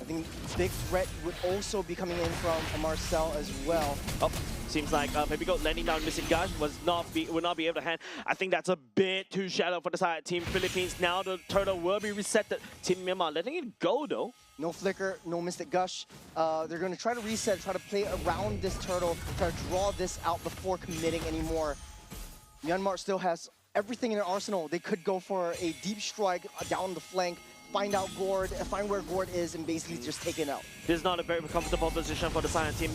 I think big threat would also be coming in from Marcel as well. Oh, seems like Papico landing down Missing Gush will not be able to hand. I think that's a bit too shallow for the side Team Philippines. Now the turtle will be reset. Team Myanmar letting it go though. No flicker, no Mystic Gush. They're going to try to reset, try to play around this turtle, try to draw this out before committing anymore. Myanmar still has everything in their arsenal. They could go for a deep strike down the flank, find out Gord, find where Gord is, and basically just take it out. This is not a very comfortable position for the Silent Team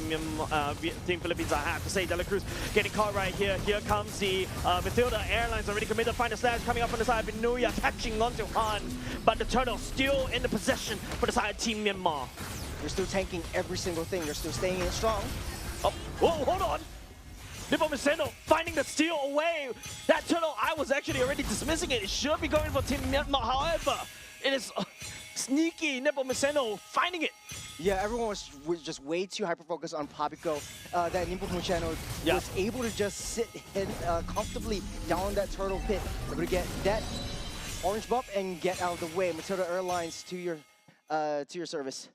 Philippines, I have to say. De La Cruz getting caught right here. Here comes the Mathilda Airlines already committed. Find a slash coming up on the side of Vinuya, catching onto Han. But the turtle still in the possession for the Silent Team Myanmar. They're still tanking every single thing. They're still staying in strong. Oh, whoa, hold on. Nepomuceno finding the steal away. That turtle, I was actually already dismissing it. It should be going for Team Myanmar. However, it is sneaky Nepomuceno finding it. Yeah, everyone was just way too hyper-focused on Papico. That Nepomuceno was able to just sit comfortably down that turtle pit. Able to get that orange buff and get out of the way. Matilda Airlines to your service.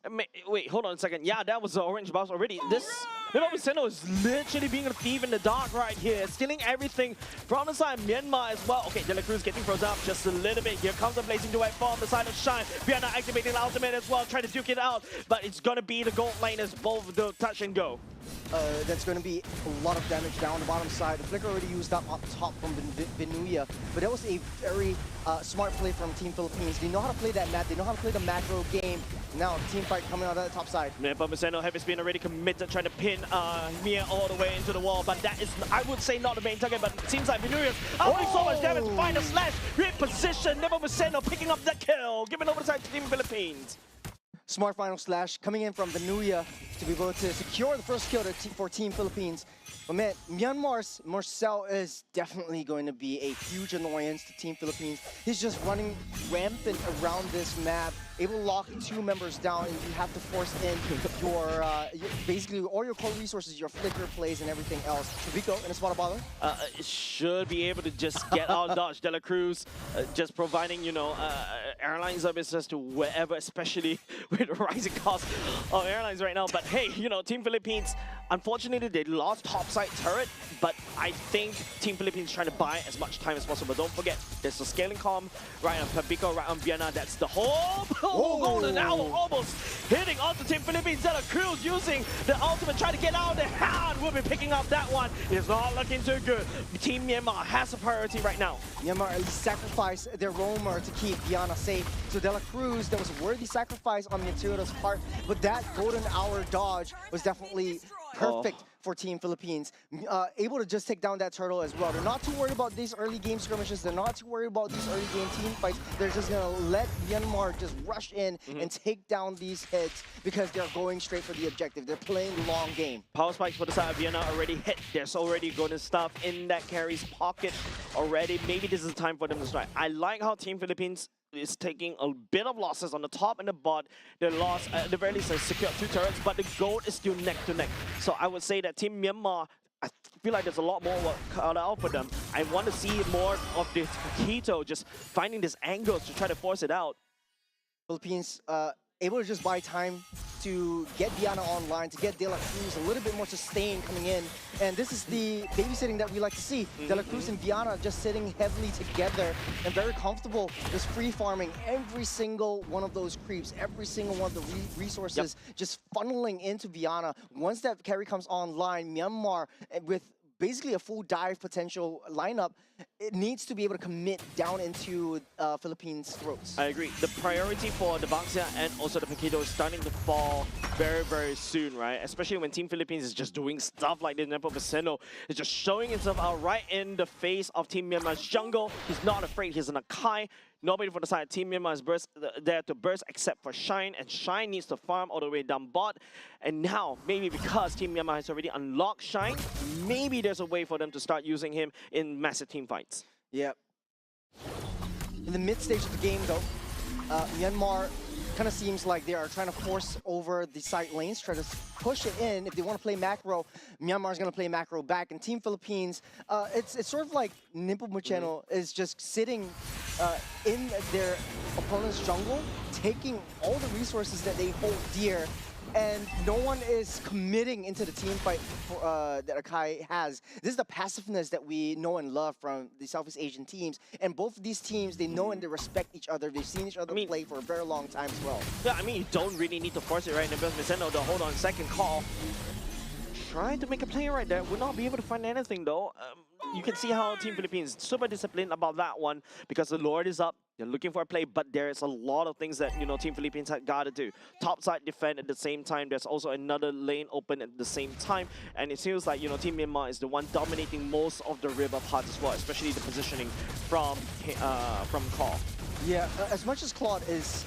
Wait, hold on a second. Yeah, that was the orange buff already. This Nepomuceno is literally being a thief in the dark right here, stealing everything from the side of Myanmar as well. Okay, De La Cruz getting frozen up just a little bit. Here comes the blazing duet from the side of Shine. Vienna activating the ultimate as well, trying to duke it out, but it's gonna be the gold lane as both the touch and go. That's going to be a lot of damage down the bottom side. The flicker already used up top from Vinuya, but that was a very smart play from Team Philippines. They know how to play that map. They know how to play the macro game. Now, team fight coming out of the top side. Nepomuceno heavy spin already committed, trying to pin Mia all the way into the wall, but that is, I would say, not the main target, but it seems like Vinuya's only so much damage to find a slash. Reposition, Nepomuceno picking up the kill, giving over the side to Team Philippines. Smart final slash coming in from Vinuya to be able to secure the first kill for Team Philippines. But man, Myanmar's Marcel is definitely going to be a huge annoyance to Team Philippines. He's just running rampant around this map, able to lock two members down, and you have to force in your basically all your core resources, your flicker plays, and everything else. Vico in a spot of bother. Should be able to just get out dodge. De La Cruz just providing, you know, airline services to wherever, especially with the rising cost of airlines right now. But hey, you know, Team Philippines, unfortunately, they lost topside turret, but I think Team Philippines trying to buy as much time as possible. Don't forget, there's a scaling comm right on Papico, right on Vienna. That's the whole golden hour almost hitting onto Team Philippines. De La Cruz using the ultimate, trying to get out of the hand. We'll be picking up that one. It's not looking too good. Team Myanmar has a priority right now. Myanmar at least sacrificed their roamer to keep Vienna safe. So De La Cruz, that was a worthy sacrifice on Matilda's part, but that golden hour dodge was definitely perfect for Team Philippines. Able to just take down that turtle as well. They're not too worried about these early game skirmishes. They're not too worried about these early game team fights. They're just going to let Myanmar just rush in and take down these heads because they're going straight for the objective. They're playing the long game. Power spikes for the side of Vienna already hit. There's already good stuff in that carry's pocket already. Maybe this is the time for them to strike. I like how Team Philippines is taking a bit of losses on the top and the bot. They lost, at the very least, they secured 2 turrets, but the gold is still neck to neck. So I would say that Team Myanmar, I feel like there's a lot more work cut out for them. I want to see more of this Keto just finding these angles to try to force it out. Philippines able to just buy time to get Diana online, to get De La Cruz a little bit more sustained coming in. And this is the babysitting that we like to see. De La Cruz and Diana just sitting heavily together and very comfortable, just free farming every single one of those creeps, every single one of the resources just funneling into Diana. Once that carry comes online, Myanmar with basically a full dive potential lineup, it needs to be able to commit down into Philippines' throats. I agree. The priority for the Baxia and also the Paquito is starting to fall very, very soon, right? Especially when Team Philippines is just doing stuff like this. Nepo Viceno is just showing himself out right in the face of Team Myanmar's jungle. He's not afraid. He's an Akai. Nobody for the side. Team Myanmar is there to burst except for Shine, and Shine needs to farm all the way down bot. And now, maybe because Team Myanmar has already unlocked Shine, maybe there's a way for them to start using him in massive team fights. Yeah. In the mid stage of the game, though, Myanmar kind of seems like they are trying to force over the side lanes, try to push it in. If they want to play macro, Myanmar is going to play macro back. And Team Philippines, it's sort of like Nimpo is just sitting in their opponent's jungle, taking all the resources that they hold dear, and no one is committing into the team fight that Akai has. This is the passiveness that we know and love from the Southeast Asian teams. And both of these teams, they know and they respect each other. They've seen each other play for a very long time as well. Yeah, I mean, you don't really need to force it, right? Because Viceno, the hold on second call, trying to make a play right there. Will not be able to find anything, though. You can see how Team Philippines is super disciplined about that one because the Lord is up. They're looking for a play, but there's a lot of things that, Team Philippines had got to do. Top side defend at the same time. There's also another lane open at the same time. And it feels like, Team Myanmar is the one dominating most of the river parts as well, especially the positioning from Call. Yeah, as much as Claude is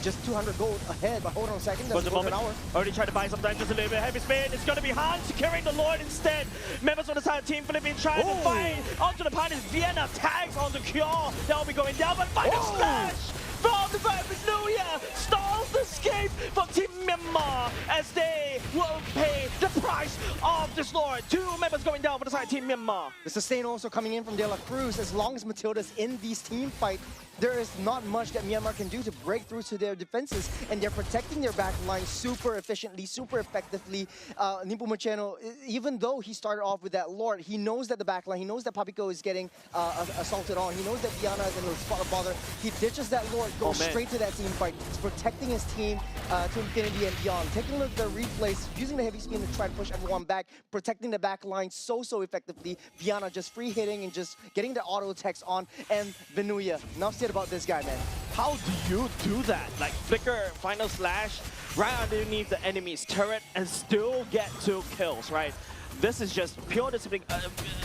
just 200 gold ahead, but hold on a second, that's an hour. Already tried to buy some time, just a little bit heavy spin. It's going to be Han securing the Lord instead. Members on the side of Team Philippines trying to fight onto the punish. Vienna tags onto Kyo. They'll be going down, but final slash from the side of Nagoya stalls the escape from Team Myanmar as they will pay the price of this Lord. 2 members going down for the side of Team Myanmar. The sustain also coming in from De La Cruz. As long as Matilda's in these team fight, there is not much that Myanmar can do to break through to their defenses, and they're protecting their back line super efficiently, super effectively. Nimpo Macheno, even though he started off with that Lord, he knows that the back line, he knows that Papico is getting assaulted on, he knows that Diana is in a spot of bother. He ditches that Lord, goes straight to that team fight. He's protecting his team to infinity and beyond. Taking a look at the replays, using the heavy spin to try to push everyone back, protecting the back line so effectively. Diana just free hitting and just getting the auto attacks on, and Venuya. Enough said about this guy, man. How do you do that? Like flicker, final slash, right underneath the enemy's turret and still get 2 kills, right? This is just pure discipline.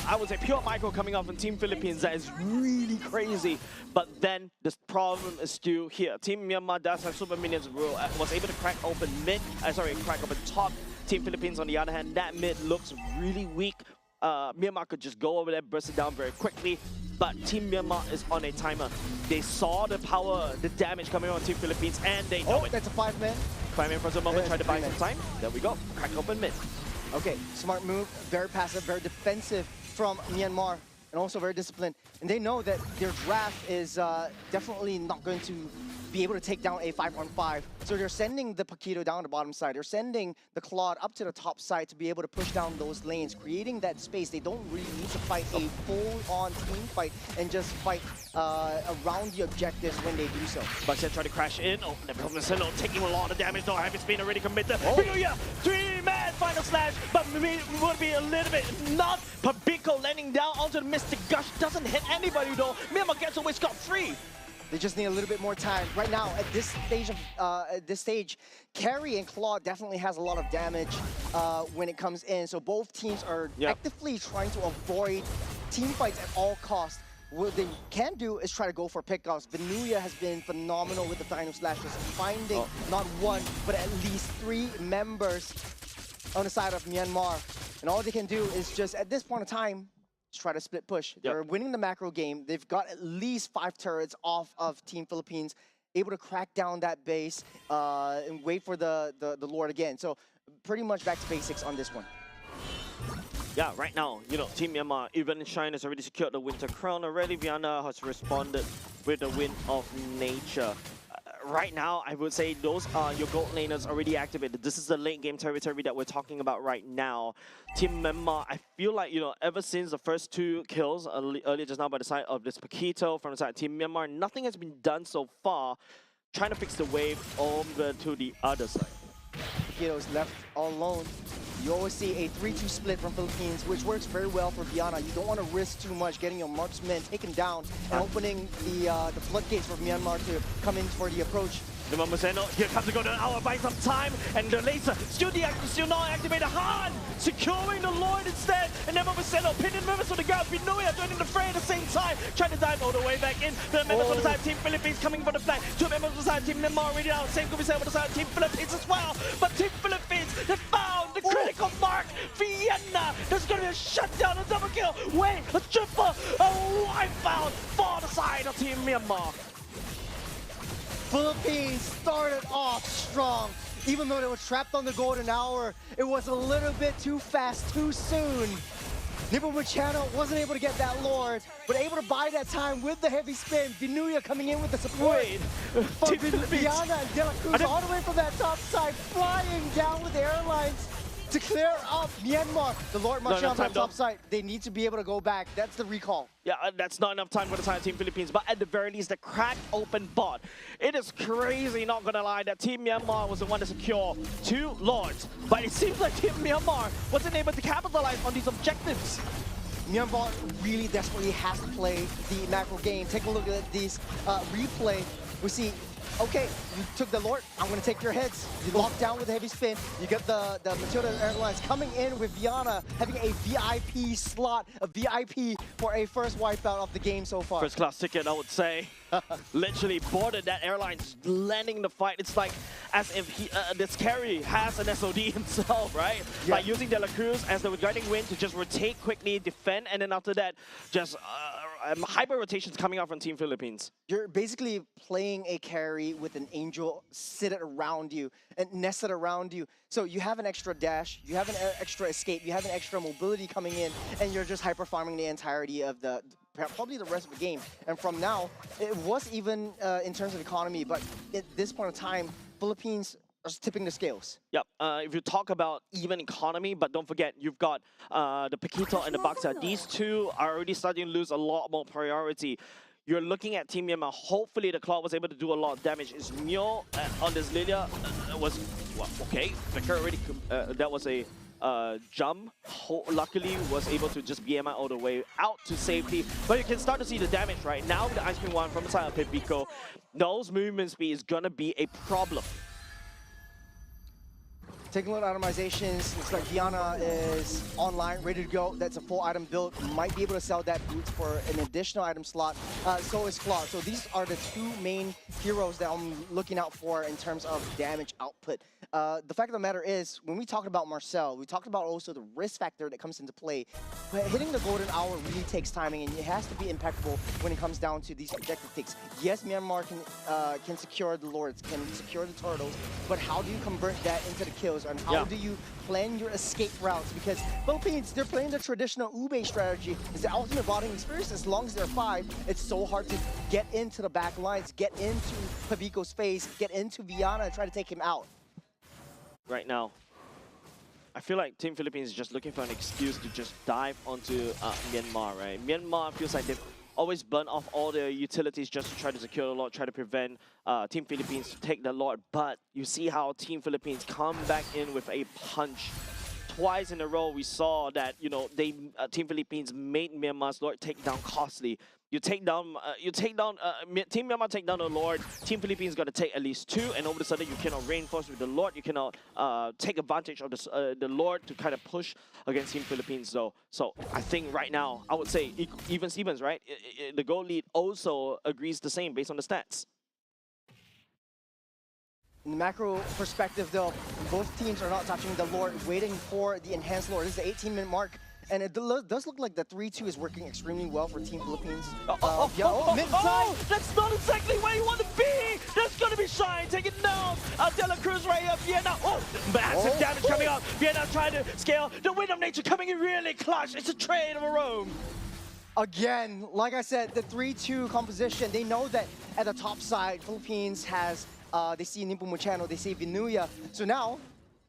I would say pure micro coming off from Team Philippines. That is really crazy. But then this problem is still here. Team Myanmar does have super minions, was able to crack open mid. Crack open top. Team Philippines, on the other hand, that mid looks really weak. Myanmar could just go over there, burst it down very quickly. But Team Myanmar is on a timer. They saw the power, the damage coming on Team Philippines, and they know it. That's a 5-man. 5-man for the moment, try to buy some time. There we go. Crack open mid. Okay, smart move, very passive, very defensive from Myanmar, and also very disciplined. And they know that their draft is definitely not going to be able to take down a 5-on-5. So they're sending the Paquito down the bottom side. They're sending the Claude up to the top side to be able to push down those lanes, creating that space. They don't really need to fight a full-on team fight and just fight around the objectives when they do so. Baxia try to crash in. Oh, Nebuchadnezzar taking a lot of damage though. Heavy spin already committed. Venuya, 3-man final slash, but would be a little bit not. Papico landing down onto the Mystic Gush. Doesn't hit anybody though. Myanmar gets away scot-free. They just need a little bit more time. Right now, at this stage, Carry and Claw definitely has a lot of damage when it comes in. So both teams are actively trying to avoid team fights at all costs. What they can do is try to go for pickoffs. Venuya has been phenomenal with the Final Slashes, finding not one, but at least 3 members on the side of Myanmar. And all they can do is just, at this point in time, try to split push. They're winning the macro game. They've got at least 5 turrets off of Team Philippines, able to crack down that base and wait for the Lord again. So pretty much back to basics on this one. Yeah, right now, you know, Team Myanmar, even Shine has already secured the Winter Crown already. Viana has responded with the Wind of Nature. Right now, I would say those are your gold laners already activated. This is the late game territory that we're talking about right now. Team Myanmar, I feel like, you know, ever since the first 2 kills earlier just now by the side of this Paquito from the side of Team Myanmar, nothing has been done so far trying to fix the wave over to the other side. Paquito's left all alone. You always see a 3-2 split from Philippines, which works very well for Viana. You don't want to risk too much getting your marksmen taken down and opening the floodgates for Myanmar to come in for the approach. Remember Seno, here comes the golden hour, buy some time, and the laser still not activated. Han securing the Lord instead, and then Seno pinning members on the ground. Pinoya joining the fray at the same time, trying to dive all the way back in. The members on the side of Team Philippines coming for the flank. 2 members on the side of Team Myanmar already out. Same could be said on the side of Team Philippines as well. But Team Philippines, they found the critical mark. Vienna, there's going to be a shutdown, a double kill. Wait, a triple, a wipeout for the side of Team Myanmar. Philippines started off strong. Even though they were trapped on the golden hour, it was a little bit too fast, too soon. Nippo Machado wasn't able to get that Lord, but able to buy that time with the heavy spin. Vinuya coming in with the support. Viana and De La Cruz all the way from that top side, flying down with the airlines to clear up Myanmar. The Lord Marshall on that top side. They need to be able to go back. That's the recall. Yeah, that's not enough time for the side of Team Philippines, but at the very least, the cracked open bot. It is crazy, not gonna lie, that Team Myanmar was the one to secure 2 Lords, but it seems like Team Myanmar wasn't able to capitalize on these objectives. Myanmar really desperately has to play the macro game. Take a look at this replay. We see, okay, you took the Lord, I'm going to take your heads. You lock down with a heavy spin. You get the Matilda Airlines coming in with Viana, having a VIP slot, a VIP for a first wipeout of the game so far. First class ticket, I would say. Literally boarded that airline, landing the fight. It's like as if this carry has an SOD himself, right? Yeah. Like using De La Cruz as the guiding wind to just rotate quickly, defend, and then after that, just hyper rotations coming out from Team Philippines. You're basically playing a carry with an angel seated around you and nested around you. So you have an extra dash, you have an extra escape, you have an extra mobility coming in, and you're just hyper farming the entirety of probably the rest of the game. And from now, it was even in terms of economy, but at this point in time, Philippines are tipping the scales. Yep, if you talk about even economy, but don't forget, you've got the Paquito and the Baksa. These 2 are already starting to lose a lot more priority. You're looking at Team Myanmar. Hopefully, the Claw was able to do a lot of damage. Is Myo on this Lilia was well, okay. Vicar already that was a jump. Luckily, was able to just BMI all the way out to safety. But you can start to see the damage right now. The Ice Cream 1 from the side of Pipico. Those movement speed is gonna be a problem. Taking a look at itemizations, looks like Viana is online, ready to go. That's a full item build. Might be able to sell that boot for an additional item slot. So is Claw. So these are the 2 main heroes that I'm looking out for in terms of damage output. The fact of the matter is, when we talked about Marcel, we talked about also the risk factor that comes into play. But hitting the golden hour really takes timing, and it has to be impeccable when it comes down to these objective picks. Yes, Myanmar can secure the Lords, can secure the turtles, but how do you convert that into the kills? And how do you plan your escape routes? Because Philippines, they're playing the traditional Ube strategy. It's the ultimate botting experience. As long as they're 5, it's so hard to get into the back lines, get into Pabico's face, get into Viana and try to take him out. Right now, I feel like Team Philippines is just looking for an excuse to just dive onto Myanmar, right? Myanmar feels like they've always burn off all their utilities just to try to secure the Lord, try to prevent Team Philippines to take the Lord. But you see how Team Philippines come back in with a punch. twice in a row we saw that, you know, Team Philippines made Myanmar's Lord take down costly. Team Myanmar take down the Lord. Team Philippines got to take at least 2, and all of a sudden you cannot reinforce with the Lord. You cannot take advantage of the Lord to kind of push against Team Philippines, though. So I think right now, I would say even Stevens, right? The goal lead also agrees the same based on the stats. In the macro perspective, though, both teams are not touching the Lord, waiting for the enhanced Lord. This is the 18-minute mark. And it does look like the 3-2 is working extremely well for Team Philippines. Mid-side! That's not exactly where you want to be! That's going to be Shine taking down De La Cruz right here. Vienna, massive damage coming out. Vienna trying to scale. The Wind of Nature coming in really clutch. It's a trade of a roam. Again, like I said, the 3-2 composition, they know that at the top side, Philippines has, they see Nepomuceno, they see Vinuya. So now,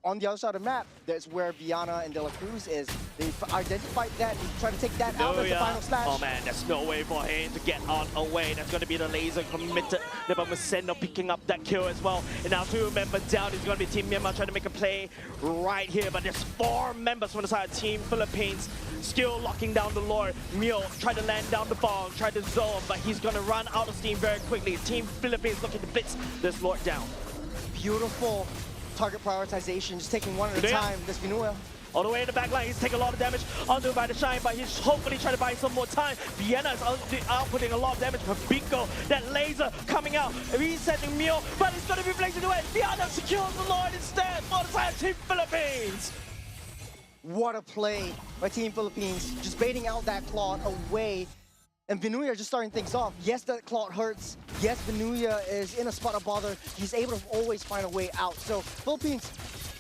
on the other side of the map, that's where Viana and De La Cruz is. They've identified that, trying to take that out as the final slash. Oh man, there's no way for him to get on away. That's going to be the laser committed. Nepomuceno picking up that kill as well. And now 2 members down. It's going to be Team Myanmar trying to make a play right here. But there's 4 members from the side of Team Philippines still locking down the Lord. Mio trying to land down the bomb, trying to zone, but he's going to run out of steam very quickly. Team Philippines looking to blitz this Lord down. Beautiful target prioritization, just taking one at a time. This Vinuya. All the way in the back line, he's taking a lot of damage onto by the Shine, but he's hopefully trying to buy some more time. Vienna is outputting a lot of damage for Bingo. That laser coming out, resetting Mio, but it's going to be blazing away. Vienna secures the Lord instead for the side of Team Philippines. What a play by Team Philippines, just baiting out that Claude away. And Vinuya just starting things off. Yes, that Claude hurts. Yes, Vinuya is in a spot of bother. He's able to always find a way out. So Philippines,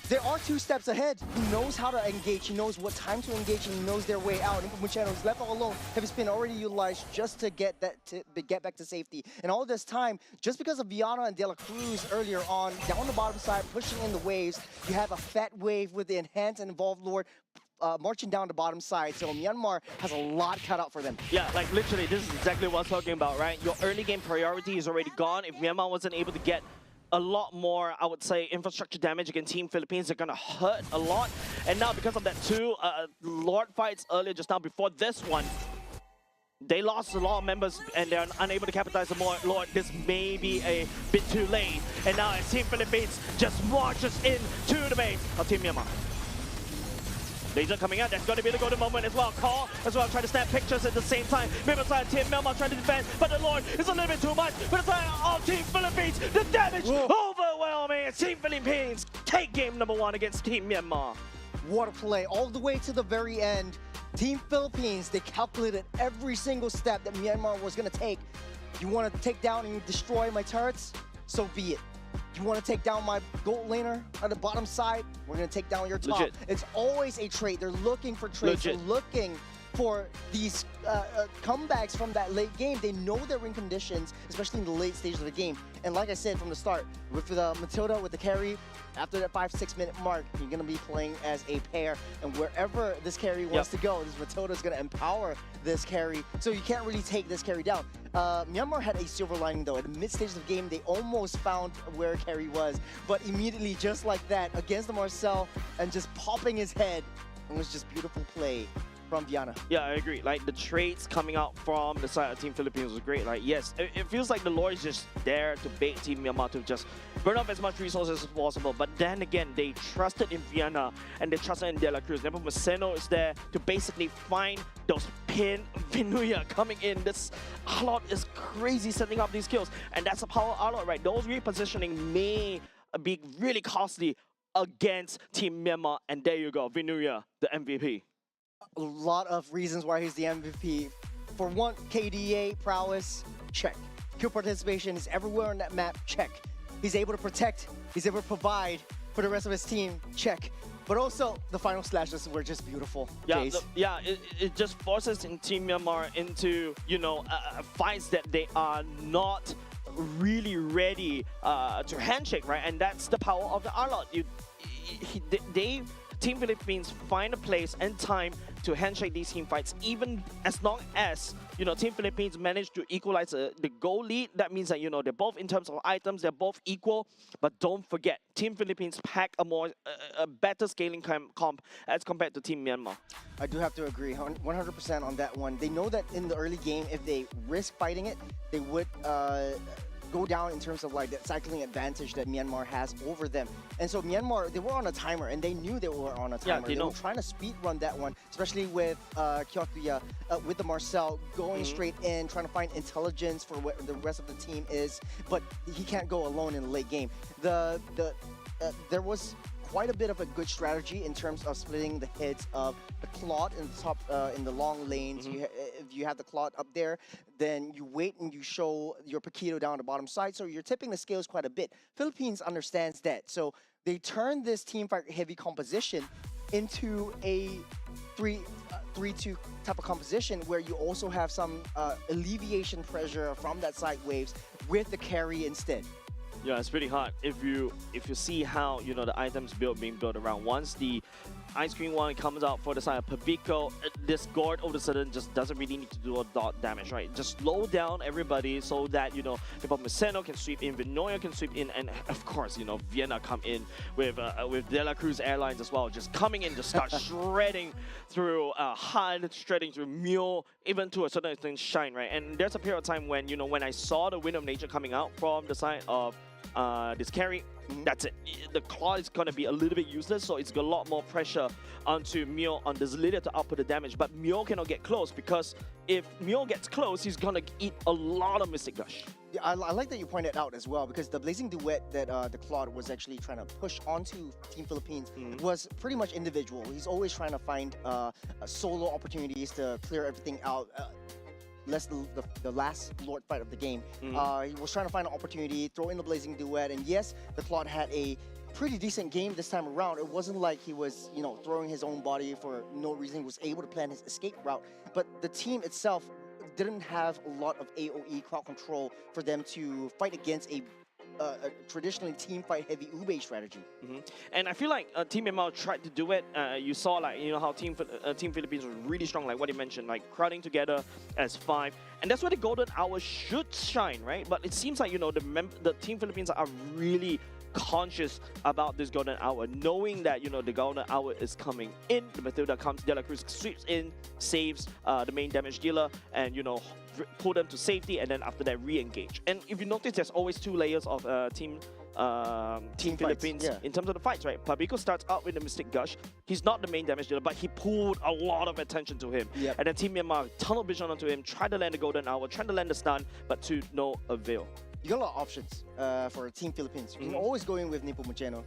they are 2 steps ahead. He knows how to engage. He knows what time to engage, and he knows their way out. Nepomuceno is left all alone. Heavy spin already utilized just to get back to safety. And all this time, just because of Viana and De La Cruz earlier on, down the bottom side, pushing in the waves, you have a fat wave with the enhanced and involved Lord marching down the bottom side, so Myanmar has a lot cut out for them. Yeah, like literally, this is exactly what I was talking about, right? Your early game priority is already gone. If Myanmar wasn't able to get a lot more, I would say, infrastructure damage against Team Philippines, they're gonna hurt a lot. And now because of that 2 Lord fights earlier just now before this one, they lost a lot of members and they're unable to capitalize on more Lord. This may be a bit too late. And now as Team Philippines just marches in to the base of Team Myanmar. Laser coming out, that's going to be the golden moment as well. Call as well, trying to snap pictures at the same time. Maybe side Team Myanmar trying to defend, but the Lord is a little bit too much. But the side of Team Philippines, the damage overwhelming. Team Philippines take game number 1 against Team Myanmar. What a play, all the way to the very end. Team Philippines, they calculated every single step that Myanmar was going to take. You want to take down and destroy my turrets? So be it. You want to take down my gold laner on the bottom side? We're going to take down your top. Legit. It's always a trade. They're looking for trades. They're looking for these comebacks from that late game. They know they're in conditions, especially in the late stage of the game. And like I said from the start, with Matilda with the carry, after that 5-6 minute mark, you're going to be playing as a pair. And wherever this carry wants to go, this Matilda is going to empower this carry. So you can't really take this carry down. Myanmar had a silver lining though. At the mid stage of the game, they almost found where carry was. But immediately, just like that, against the Marcel and just popping his head, it was just beautiful play from Viana. Yeah, I agree. Like the trades coming out from the side of Team Philippines was great. Like, yes, it feels like the Lord is just there to bait Team Myanmar to just burn up as much resources as possible. But then again, they trusted in Viana and they trusted in De La Cruz. Nepomuceno is there to basically find those pin Vinuya coming in. This Arlott is crazy setting up these kills. And that's a power Arlott, right? Those repositioning may be really costly against Team Myanmar. And there you go, Vinuya, the MVP. A lot of reasons why he's the MVP. For one, KDA prowess, check. Kill participation is everywhere on that map, check. He's able to protect, he's able to provide for the rest of his team, check. But also, the final slashes were just beautiful. Yeah, it just forces in Team Myanmar into, you know, fights that they are not really ready to handshake, right? And that's the power of the Arlott. Team Philippines find a place and time to handshake these team fights, even as long as, you know, Team Philippines managed to equalize the goal lead. That means that, you know, they're both in terms of items, they're both equal. But don't forget, Team Philippines pack a better scaling comp as compared to Team Myanmar. I do have to agree 100% on that one. They know that in the early game, if they risk fighting it, they would go down in terms of like that cycling advantage that Myanmar has over them. And so Myanmar, they were on a timer, and they knew they were on a timer. they They were trying to speed run that one, especially with Kyotuya, with the Marcel going straight in, trying to find intelligence for what the rest of the team is. But he can't go alone in the late game. There was quite a bit of a good strategy in terms of splitting the heads of the Claude in the top, in the long lanes. If you have the Claude up there, then you wait and you show your Paquito down the bottom side. So you're tipping the scales quite a bit. Philippines understands that. So they turn this team fight heavy composition into a 3-2 type of composition where you also have some alleviation pressure from that side waves with the carry instead. Yeah, it's pretty hard if you see how, you know, the items being built around. Once the ice cream one comes out for the side of Pavico, this Gord all of a sudden just doesn't really need to do a dot damage, right? Just slow down everybody so that, you know, if Maceno can sweep in, Vinoya can sweep in, and of course, you know, Vienna come in with De La Cruz Airlines as well, just coming in to start shredding through HUD, shredding through Mule, even to a certain extent Shine, right? And there's a period of time when, you know, when I saw the Wind of Nature coming out from the side of this carry, that's it. The claw is going to be a little bit useless, so it's got a lot more pressure onto Mio on this leader to output the damage. But Mio cannot get close, because if Mio gets close, he's going to eat a lot of Mystic Gush. Yeah, I like that you pointed out as well, because the Blazing Duet that the Claude was actually trying to push onto Team Philippines was pretty much individual. He's always trying to find solo opportunities to clear everything out. Less the last Lord fight of the game. He was trying to find an opportunity, throw in the Blazing Duet, and yes, the Claude had a pretty decent game this time around. It wasn't like he was, you know, throwing his own body for no reason. He was able to plan his escape route, but the team itself didn't have a lot of AoE crowd control for them to fight against a traditionally team fight heavy Ube strategy. And I feel like Team Myanmar tried to do it. You saw, like, you know, how Team Philippines was really strong, like what you mentioned, like crowding together as 5, and that's where the golden hour should shine, right? But it seems like, you know, the Team Philippines are really conscious about this golden hour, knowing that, you know, the golden hour is coming in. The Matilda comes, De La Cruz sweeps in, saves the main damage dealer, and, you know, pull them to safety, and then after that re-engage. And if you notice, there's always 2 layers of Team Philippines in terms of the fights, right? Pabico starts out with the Mystic Gush. He's not the main damage dealer, but he pulled a lot of attention to him. And then Team Myanmar tunnel vision onto him, tried to land the golden hour, tried to land the stun, but to no avail. You got a lot of options for Team Philippines. You can always go in with Nepomuceno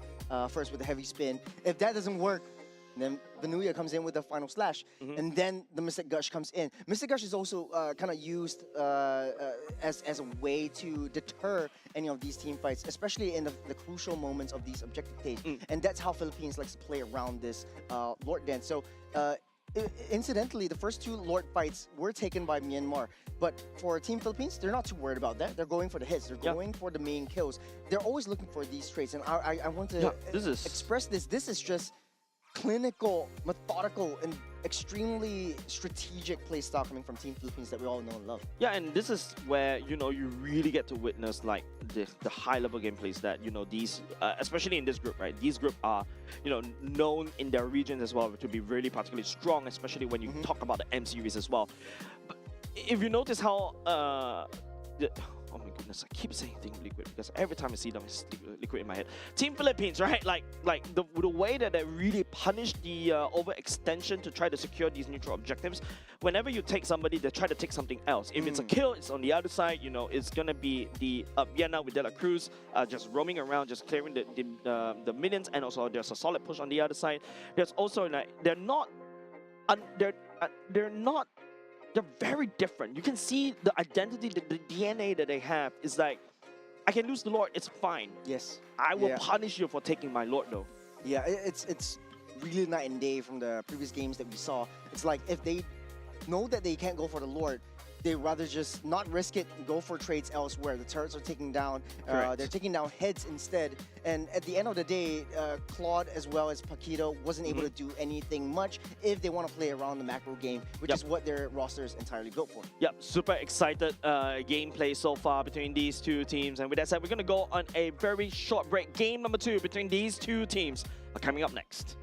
first with a heavy spin. If that doesn't work, then Vanuya comes in with the final slash, and then the Mystic Gush comes in. Mystic Gush is also kind of used as a way to deter any of these team fights, especially in the crucial moments of these objective days. And that's how Philippines likes to play around this Lord Dance. So incidentally, the first 2 Lord fights were taken by Myanmar. But for Team Philippines, they're not too worried about that. They're going for the hits. They're going for the main kills. They're always looking for these traits. And I want to express this. This is just clinical, methodical, and extremely strategic play style coming from Team Philippines that we all know and love. Yeah, and this is where, you know, you really get to witness like the high-level gameplays that, you know, these, especially in this group, right? These group are, you know, known in their regions as well to be really particularly strong, especially when you talk about the M series as well. But if you notice how oh my goodness, I keep saying Team Liquid because every time I see them, it's Liquid in my head. Team Philippines, right? Like the way that they really punish the overextension to try to secure these neutral objectives. Whenever you take somebody, they try to take something else. If it's a kill, it's on the other side. You know, it's gonna be the Vienna with De La Cruz just roaming around, just clearing the minions, and also there's a solid push on the other side. There's also like they're very different. You can see the identity, the DNA that they have is like, I can lose the Lord, it's fine. Yes. I will punish you for taking my Lord though. Yeah, it's really night and day from the previous games that we saw. It's like if they know that they can't go for the Lord, they rather just not risk it and go for trades elsewhere. The turrets are taking down, Correct. they're taking down heads instead. And at the end of the day, Claude as well as Paquito wasn't able to do anything much if they want to play around the macro game, which Yep. is what their roster is entirely built for. Yep, super excited gameplay so far between these two teams. And with that said, we're going to go on a very short break. Game number 2 between these two teams are coming up next.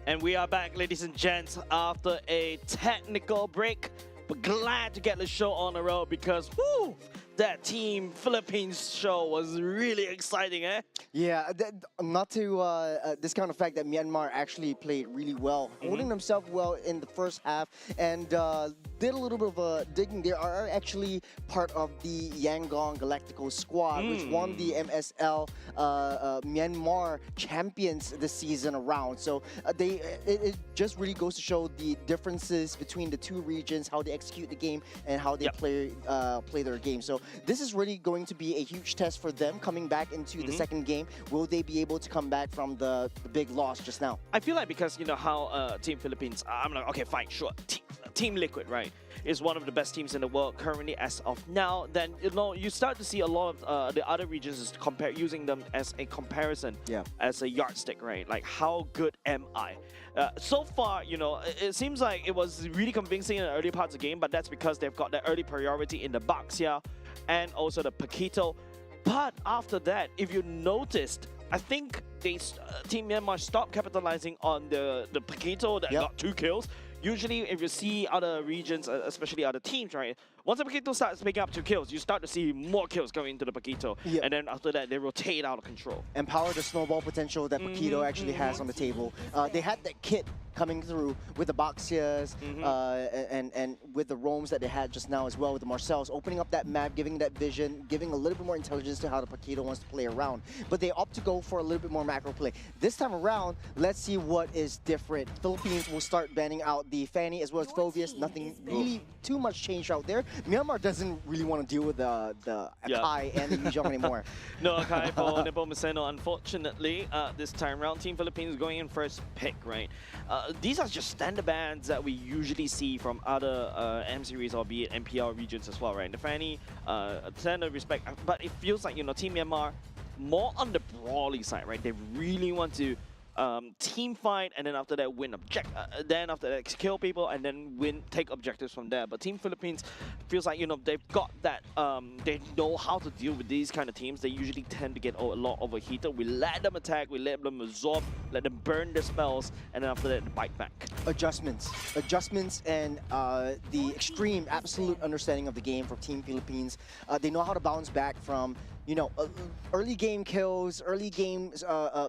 And we are back, ladies and gents, after a technical break. But glad to get the show on the road because, whoo, that Team Philippines show was really exciting, eh? Yeah, not to discount the fact that Myanmar actually played really well, holding themselves well in the first half, and did a little bit of digging. They are actually part of the Yangon Galactical squad, which won the MSL Myanmar champions this season around. So it just really goes to show the differences between the two regions, how they execute the game, and how they play their game. So this is really going to be a huge test for them coming back into the second game. Will they be able to come back from the big loss just now? I feel like because, you know, how Team Philippines, I'm like, okay, fine, sure. Team Liquid, right, is one of the best teams in the world currently as of now. Then, you know, you start to see a lot of the other regions is using them as a comparison, as a yardstick, right? Like, how good am I? So far, you know, it seems like it was really convincing in the early parts of the game, but that's because they've got the early priority in the Baxia and also the Paquito. But after that, if you noticed, I think Team Myanmar stopped capitalizing on the Paquito that got 2 kills. Usually, if you see other regions, especially other teams, right, once the Paquito starts making up 2 kills, you start to see more kills going into the Paquito. And then after that, they rotate out of control. Empower the snowball potential that Paquito actually has on the table. They had that kit coming through with the Baxias and with the roams that they had just now as well with the Marcels, opening up that map, giving that vision, giving a little bit more intelligence to how the Paquito wants to play around. But they opt to go for a little bit more macro play. This time around, let's see what is different. Philippines will start banning out the Fanny as well as Phobius. Nothing really too much change out there. Myanmar doesn't really want to deal with the Akai and the Yuzhong anymore. No Akai for Nepomuceno, unfortunately. This time around, Team Philippines going in first pick, right? These are just standard bans that we usually see from other M series or be it MPL regions as well, right? The Fanny, standard respect, but it feels like, you know, Team Myanmar more on the brawly side, right? They really want to team fight, and then after that win then after that kill people, and then take objectives from there. But Team Philippines feels like, you know, they've got that, they know how to deal with these kind of teams. They usually tend to get a lot overheated. We let them attack, we let them absorb, let them burn their spells, and then after that bite back. Adjustments, and the extreme absolute understanding of the game from Team Philippines. They know how to bounce back from, you know, early game kills, early game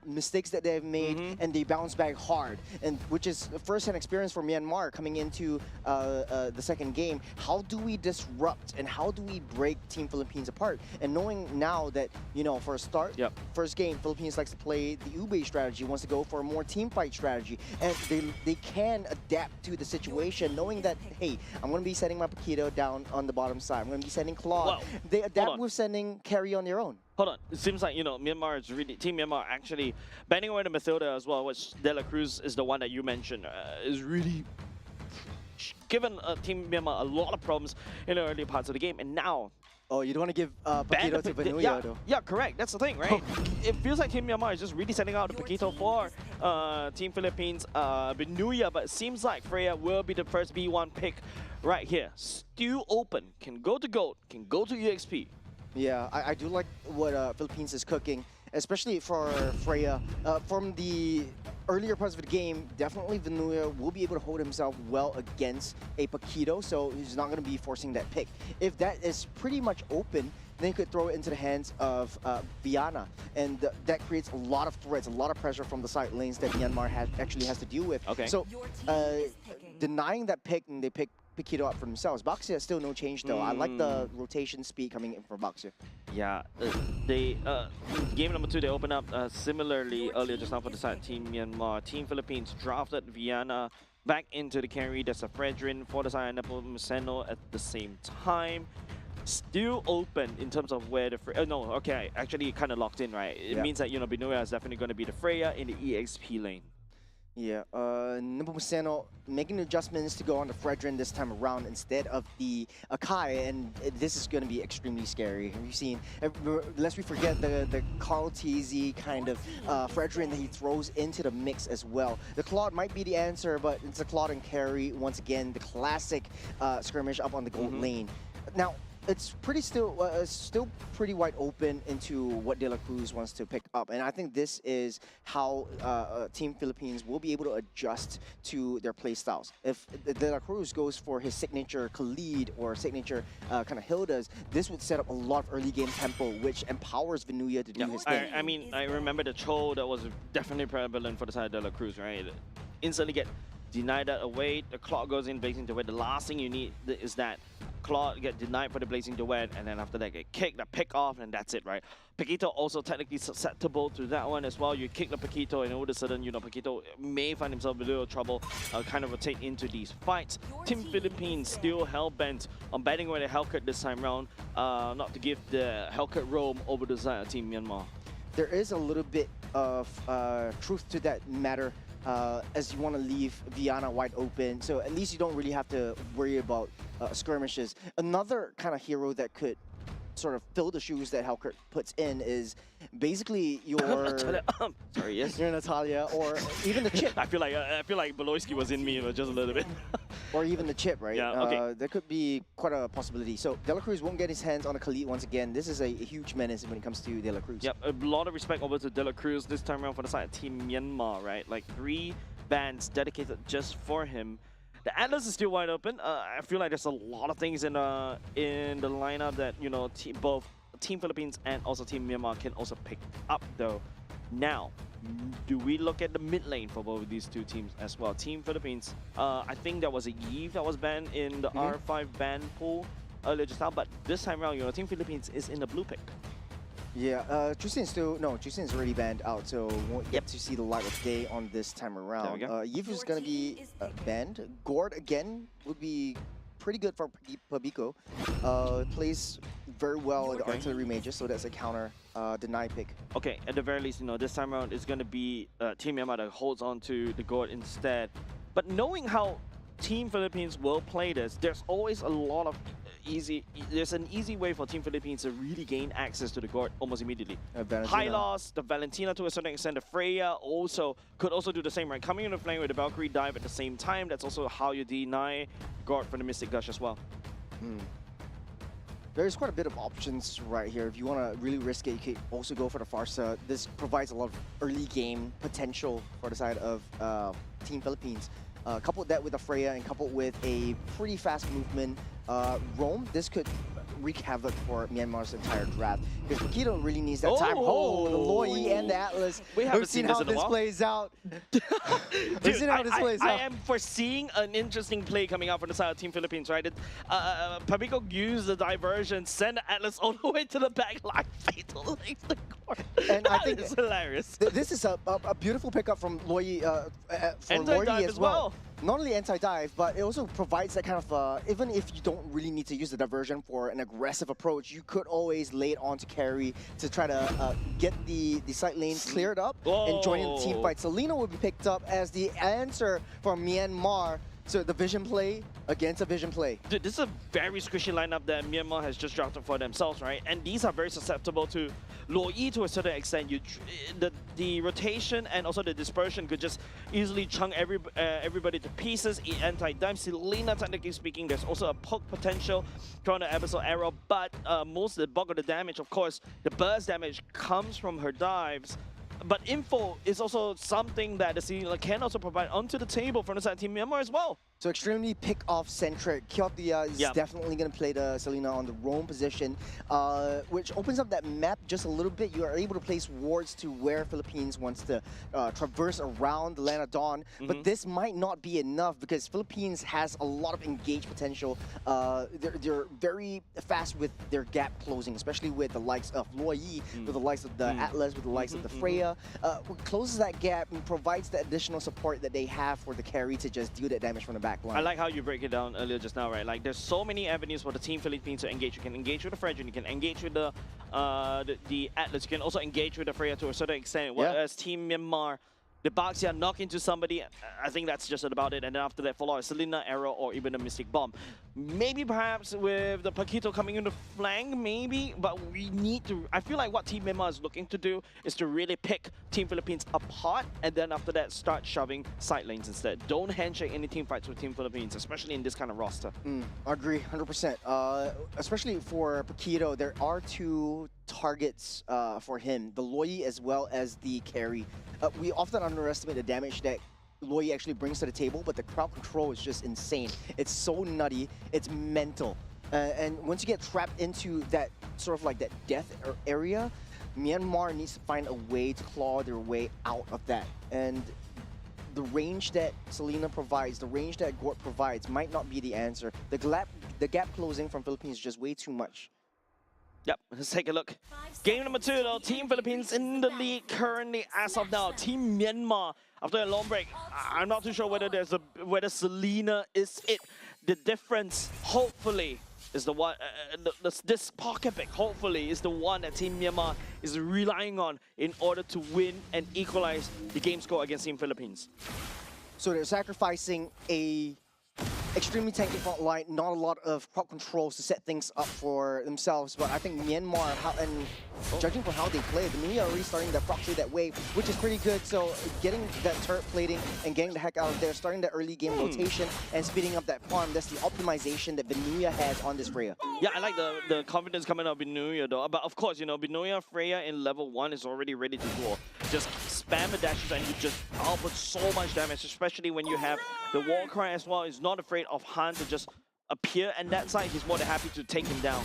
mistakes that they've made, and they bounce back hard. And which is the first-hand experience for Myanmar coming into the second game. How do we disrupt and how do we break Team Philippines apart? And knowing now that, you know, for a start, first game, Philippines likes to play the Ube strategy, wants to go for a more team fight strategy. And they can adapt to the situation, knowing that, hey, I'm going to be sending my Paquito down on the bottom side. I'm going to be sending Claude. They adapt with sending Carry on their own. Hold on, it seems like, you know, Myanmar is really, Team Myanmar actually banning away the Mathilda as well, which De La Cruz is the one that you mentioned, is really given Team Myanmar a lot of problems in the early parts of the game, and now... Oh, you don't want to give Paquito to Vanuya, though. Yeah, correct. That's the thing, right? It feels like Team Myanmar is just really sending out the Paquito for Team Philippines, Vanuya, but it seems like Freya will be the first B1 pick right here. Still open, can go to Gold, can go to EXP. Yeah, I do like what Philippines is cooking, especially for Freya. From the earlier parts of the game, definitely Vanuya will be able to hold himself well against a Paquito, so he's not going to be forcing that pick. If that is pretty much open, then you could throw it into the hands of Viana, and that creates a lot of threats, a lot of pressure from the side lanes that Myanmar actually has to deal with. So denying that pick, and they pick Paquito up for themselves. Baxia still no change though. I like the rotation speed coming in for Baxia. Yeah, game number 2 they open up similarly earlier just now for the side Team Myanmar. Team Philippines drafted Viana back into the carry. There's a Fredrin for the side Nepomuceno at the same time. Still open in terms of where the actually kind of locked in, right? It means that, you know, Vanuya is definitely going to be the Freya in the EXP lane. Yeah, Nepomuceno making adjustments to go on the Fredrin this time around instead of the Akai, and this is going to be extremely scary. Have you seen, lest we forget the Carl TZ kind of Fredrin that he throws into the mix as well. The Claude might be the answer, but it's a Claude and carry, once again, the classic skirmish up on the gold lane. Now, it's still pretty wide open into what De La Cruz wants to pick up, and I think this is how Team Philippines will be able to adjust to their play styles. If De La Cruz goes for his signature Khalid or signature kind of Hildas, this would set up a lot of early game tempo, which empowers Venuya to do his thing. I mean, I remember the Cho that was definitely prevalent for the side of De La Cruz, right? Instantly get denied that away, the clock goes in Blazing Duet. The last thing you need is that clock get denied for the Blazing Duet, and then after that get kicked, the pick off, and that's it, right? Paquito also technically susceptible to that one as well. You kick the Paquito, and all of a sudden, you know, Paquito may find himself in a little trouble, kind of rotate into these fights. Team Philippines still hell-bent on betting away the Hellcat this time round, not to give the Hellcat roam over the side of Team Myanmar. There is a little bit of truth to that matter, as you want to leave Viana wide open, so at least you don't really have to worry about skirmishes. Another kind of hero that could sort of fill the shoes that Hellcat puts in is basically your sorry, yes, your Natalia, or even the Chip. I feel like Beloyski was in me, but just a little bit. Or even the Chip, right? Yeah, okay. There could be quite a possibility. So De La Cruz won't get his hands on a Khalid once again. This is a huge menace when it comes to De La Cruz. Yep, a lot of respect over to De La Cruz this time around for the side of Team Myanmar, right? Like 3 bands dedicated just for him. The Atlas is still wide open. I feel like there's a lot of things in the lineup that, you know, both Team Philippines and also Team Myanmar can also pick up though. Now, do we look at the mid lane for both of these two teams as well? Team Philippines, I think there was a Eve that was banned in the R5 ban pool earlier just now, but this time around, you know, Team Philippines is in the blue pick. Yeah, Justin's Justin's already banned out, so won't get to see the light of day on this time around. Yifu is going to be banned. Gord again would be pretty good for Pabico. Plays very well in the artillery mages, so that's a counter deny pick. Okay, at the very least, you know, this time around it's going to be Team Myanmar that holds on to the Gord instead. But knowing how Team Philippines will play this, there's always a lot of there's an easy way for Team Philippines to really gain access to the Gord almost immediately. High loss, the Valentina to a certain extent, the Freya could also do the same, right? Coming into flame with the Valkyrie dive at the same time, that's also how you deny Gord for the Mystic Gush as well. There's quite a bit of options right here. If you want to really risk it, you could also go for the Farsa. This provides a lot of early game potential for the side of Team Philippines. Coupled that with a Freya and coupled with a pretty fast movement roam, this could wreak havoc for Myanmar's entire draft. Because Paquito really needs that time. Oh, the Loi and the Atlas. We've seen how this plays out. We've seen how this plays out. I am foreseeing an interesting play coming out from the side of Team Philippines, right? Pabico used the diversion, send the Atlas all the way to the back line, fatal link the Gord. And I think it's hilarious. This is a beautiful pickup from Loi for Loi as well. Not only anti-dive, but it also provides that kind of, even if you don't really need to use the diversion for an aggressive approach, you could always lay it on to carry to try to get the side lanes cleared up and join in the team fight. Selena will be picked up as the answer for Myanmar. So the vision play against a vision play. Dude, this is a very squishy lineup that Myanmar has just drafted for themselves, right? And these are very susceptible to Loi to a certain extent. The rotation and also the dispersion could just easily chunk everybody to pieces. Anti-dive, Selena, technically speaking, there's also a poke potential from the episode arrow, but most of the bulk of the damage, of course, the burst damage comes from her dives. But info is also something that the Selena can also provide onto the table from the side of Team Myanmar as well. So extremely pick-off centric. Kyotia is definitely going to play the Selena on the roam position, which opens up that map just a little bit. You are able to place wards to where Philippines wants to traverse around the Land of Dawn. But this might not be enough because Philippines has a lot of engaged potential. They're very fast with their gap closing, especially with the likes of Loi, with the likes of the Atlas, with the likes of the Freya. Closes that gap and provides the additional support that they have for the carry to just deal that damage from the back line. I like how you break it down earlier just now, right? Like, there's so many avenues for the Team Philippines to engage. You can engage with the Fredrin, you can engage with the Atlas, you can also engage with the Freya to a certain extent. Whereas Team Myanmar, the Baxia knock into somebody, I think that's just about it. And then after that, follow a Selena, Arrow, or even a Mystic Bomb. Maybe perhaps with the Paquito coming in the flank, maybe, but we need to, I feel like what Team Myanmar is looking to do is to really pick Team Philippines apart and then after that start shoving side lanes instead. Don't handshake any team fights with Team Philippines, especially in this kind of roster. I agree, 100%. Especially for Paquito, there are two targets for him, the Loi as well as the carry. We often underestimate the damage that Loi actually brings to the table, but the crowd control is just insane. It's so nutty, it's mental. And once you get trapped into that sort of like that death area, Myanmar needs to find a way to claw their way out of that. And the range that Selena provides, the range that Gort provides might not be the answer. The gap closing from Philippines is just way too much. Yep, let's take a look. Game number 2 though, Team Philippines in the lead currently as of now. Team Myanmar, after a long break, I'm not too sure whether whether Selena is it. The difference, hopefully, is the one, this pocket pick, hopefully, is the one that Team Myanmar is relying on in order to win and equalize the game score against Team Philippines. So they're sacrificing a extremely tanky front line, not a lot of crowd controls to set things up for themselves, but I think Myanmar, judging from how they play, the Nagoya are already starting to proxy that wave, which is pretty good. So getting that turret plating and getting the heck out of there, starting that early game rotation and speeding up that farm, that's the optimization that Nagoya has on this Freya. Yeah, I like the confidence coming out of Nagoya though, but of course, you know, Nagoya Freya in level 1 is already ready to go. Just spam the dashes and you just output so much damage, especially when you have the Warcry as well. He's not afraid of Han to just appear, and that side he's more than happy to take him down.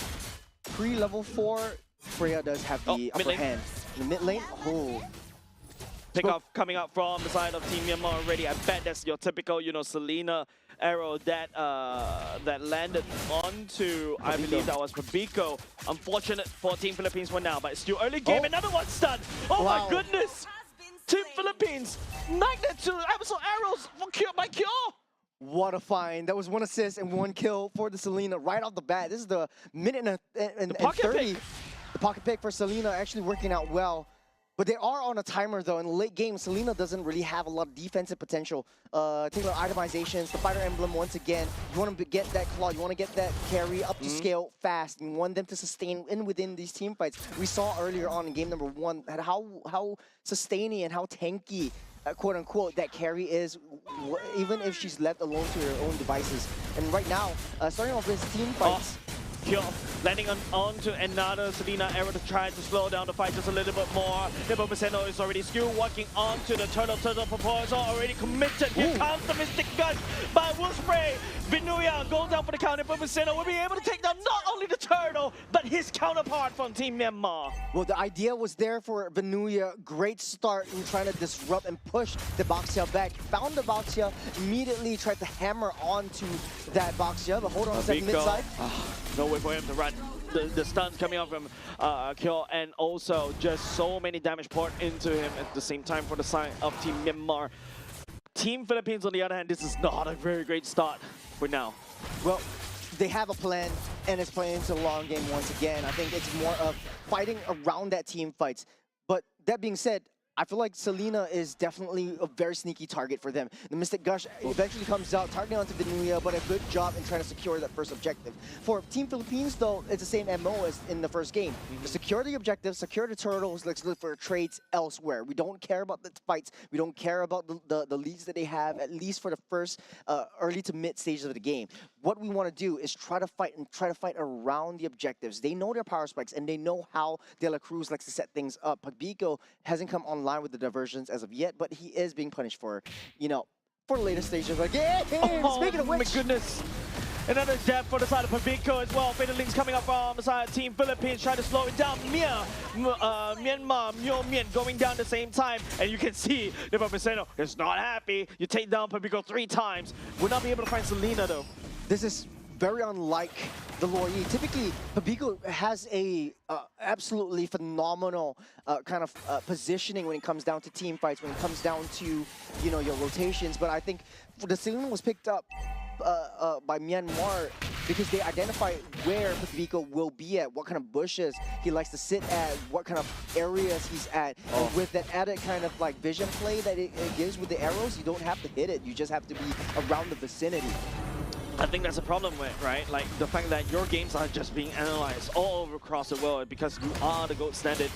Pre-level 4, Freya does have the upper hand. In the mid lane, Pick off coming up from the side of Team Myanmar already. I bet that's your typical, you know, Selena arrow that that landed onto, I believe that was Pabico. Unfortunate for Team Philippines for now, but it's still early game. Another one stun. Oh wow. My goodness! Team Philippines, Magnet to Absolute arrows for Cure by Cure. What a find. That was 1 assist and 1 kill for the Selena right off the bat. This is the minute and 30. The pocket pick for Selena actually working out well. But they are on a timer though. In the late game, Selena doesn't really have a lot of defensive potential. Taking out itemizations, the fighter emblem once again. You want to get that claw, you want to get that carry up to scale fast. You want them to sustain within these team fights. We saw earlier on in game number 1 how sustaining and how tanky, quote unquote, that carry is, even if she's left alone to her own devices. And right now, starting off with team fights. Kill, landing onto another Selena arrow to try to slow down the fight just a little bit more. Nippo is already skill walking onto the turtle proposal, already committed. Here comes the Mystic Gun by Wolfspray. Vinuya goes down for the count. Nippo will be able to take down not only the turtle, but his counterpart from Team Myanmar. Well, the idea was there for Vinuya. Great start in trying to disrupt and push the Boxia back. Found the Boxia, immediately tried to hammer onto that Boxia, but hold on a second, mid-side. No way for him to run. The stuns coming out from Kyo, and also just so many damage poured into him at the same time for the side of Team Myanmar. Team Philippines, on the other hand, this is not a very great start for now. Well, they have a plan, and it's playing into the long game once again. I think it's more of fighting around that team fights. But that being said, I feel like Selena is definitely a very sneaky target for them. The Mystic Gush eventually comes out, targeting onto Vinuya, but a good job in trying to secure that first objective. For Team Philippines, though, it's the same MO as in the first game. Secure the objective, secure the turtles, let's look for trades elsewhere. We don't care about the fights, we don't care about the leads that they have, at least for the first early to mid stages of the game. What we want to do is try to fight around the objectives. They know their power spikes, and they know how De La Cruz likes to set things up. Pabico hasn't come online with the diversions as of yet, but he is being punished for, you know, for the later stages of the game. Speaking of which, my goodness. Another death for the side of Pabico as well. Fatal Links coming up from the side of Team Philippines, trying to slow it down. Myanmar, Myo Mien going down at the same time. And you can see Nippo is not happy. You take down Pabico 3 times. Will not be able to find Selena though. This is very unlike the Loi. Typically, Pabico has a absolutely phenomenal kind of positioning when it comes down to team fights, when it comes down to, you know, your rotations. But I think the Selena was picked up by Myanmar because they identify where Pabico will be at, what kind of bushes he likes to sit at, what kind of areas he's at. And with that added kind of like vision play that it gives with the arrows, you don't have to hit it, you just have to be around the vicinity. I think that's a problem with, right? Like the fact that your games are just being analyzed all over across the world because you are the gold standard.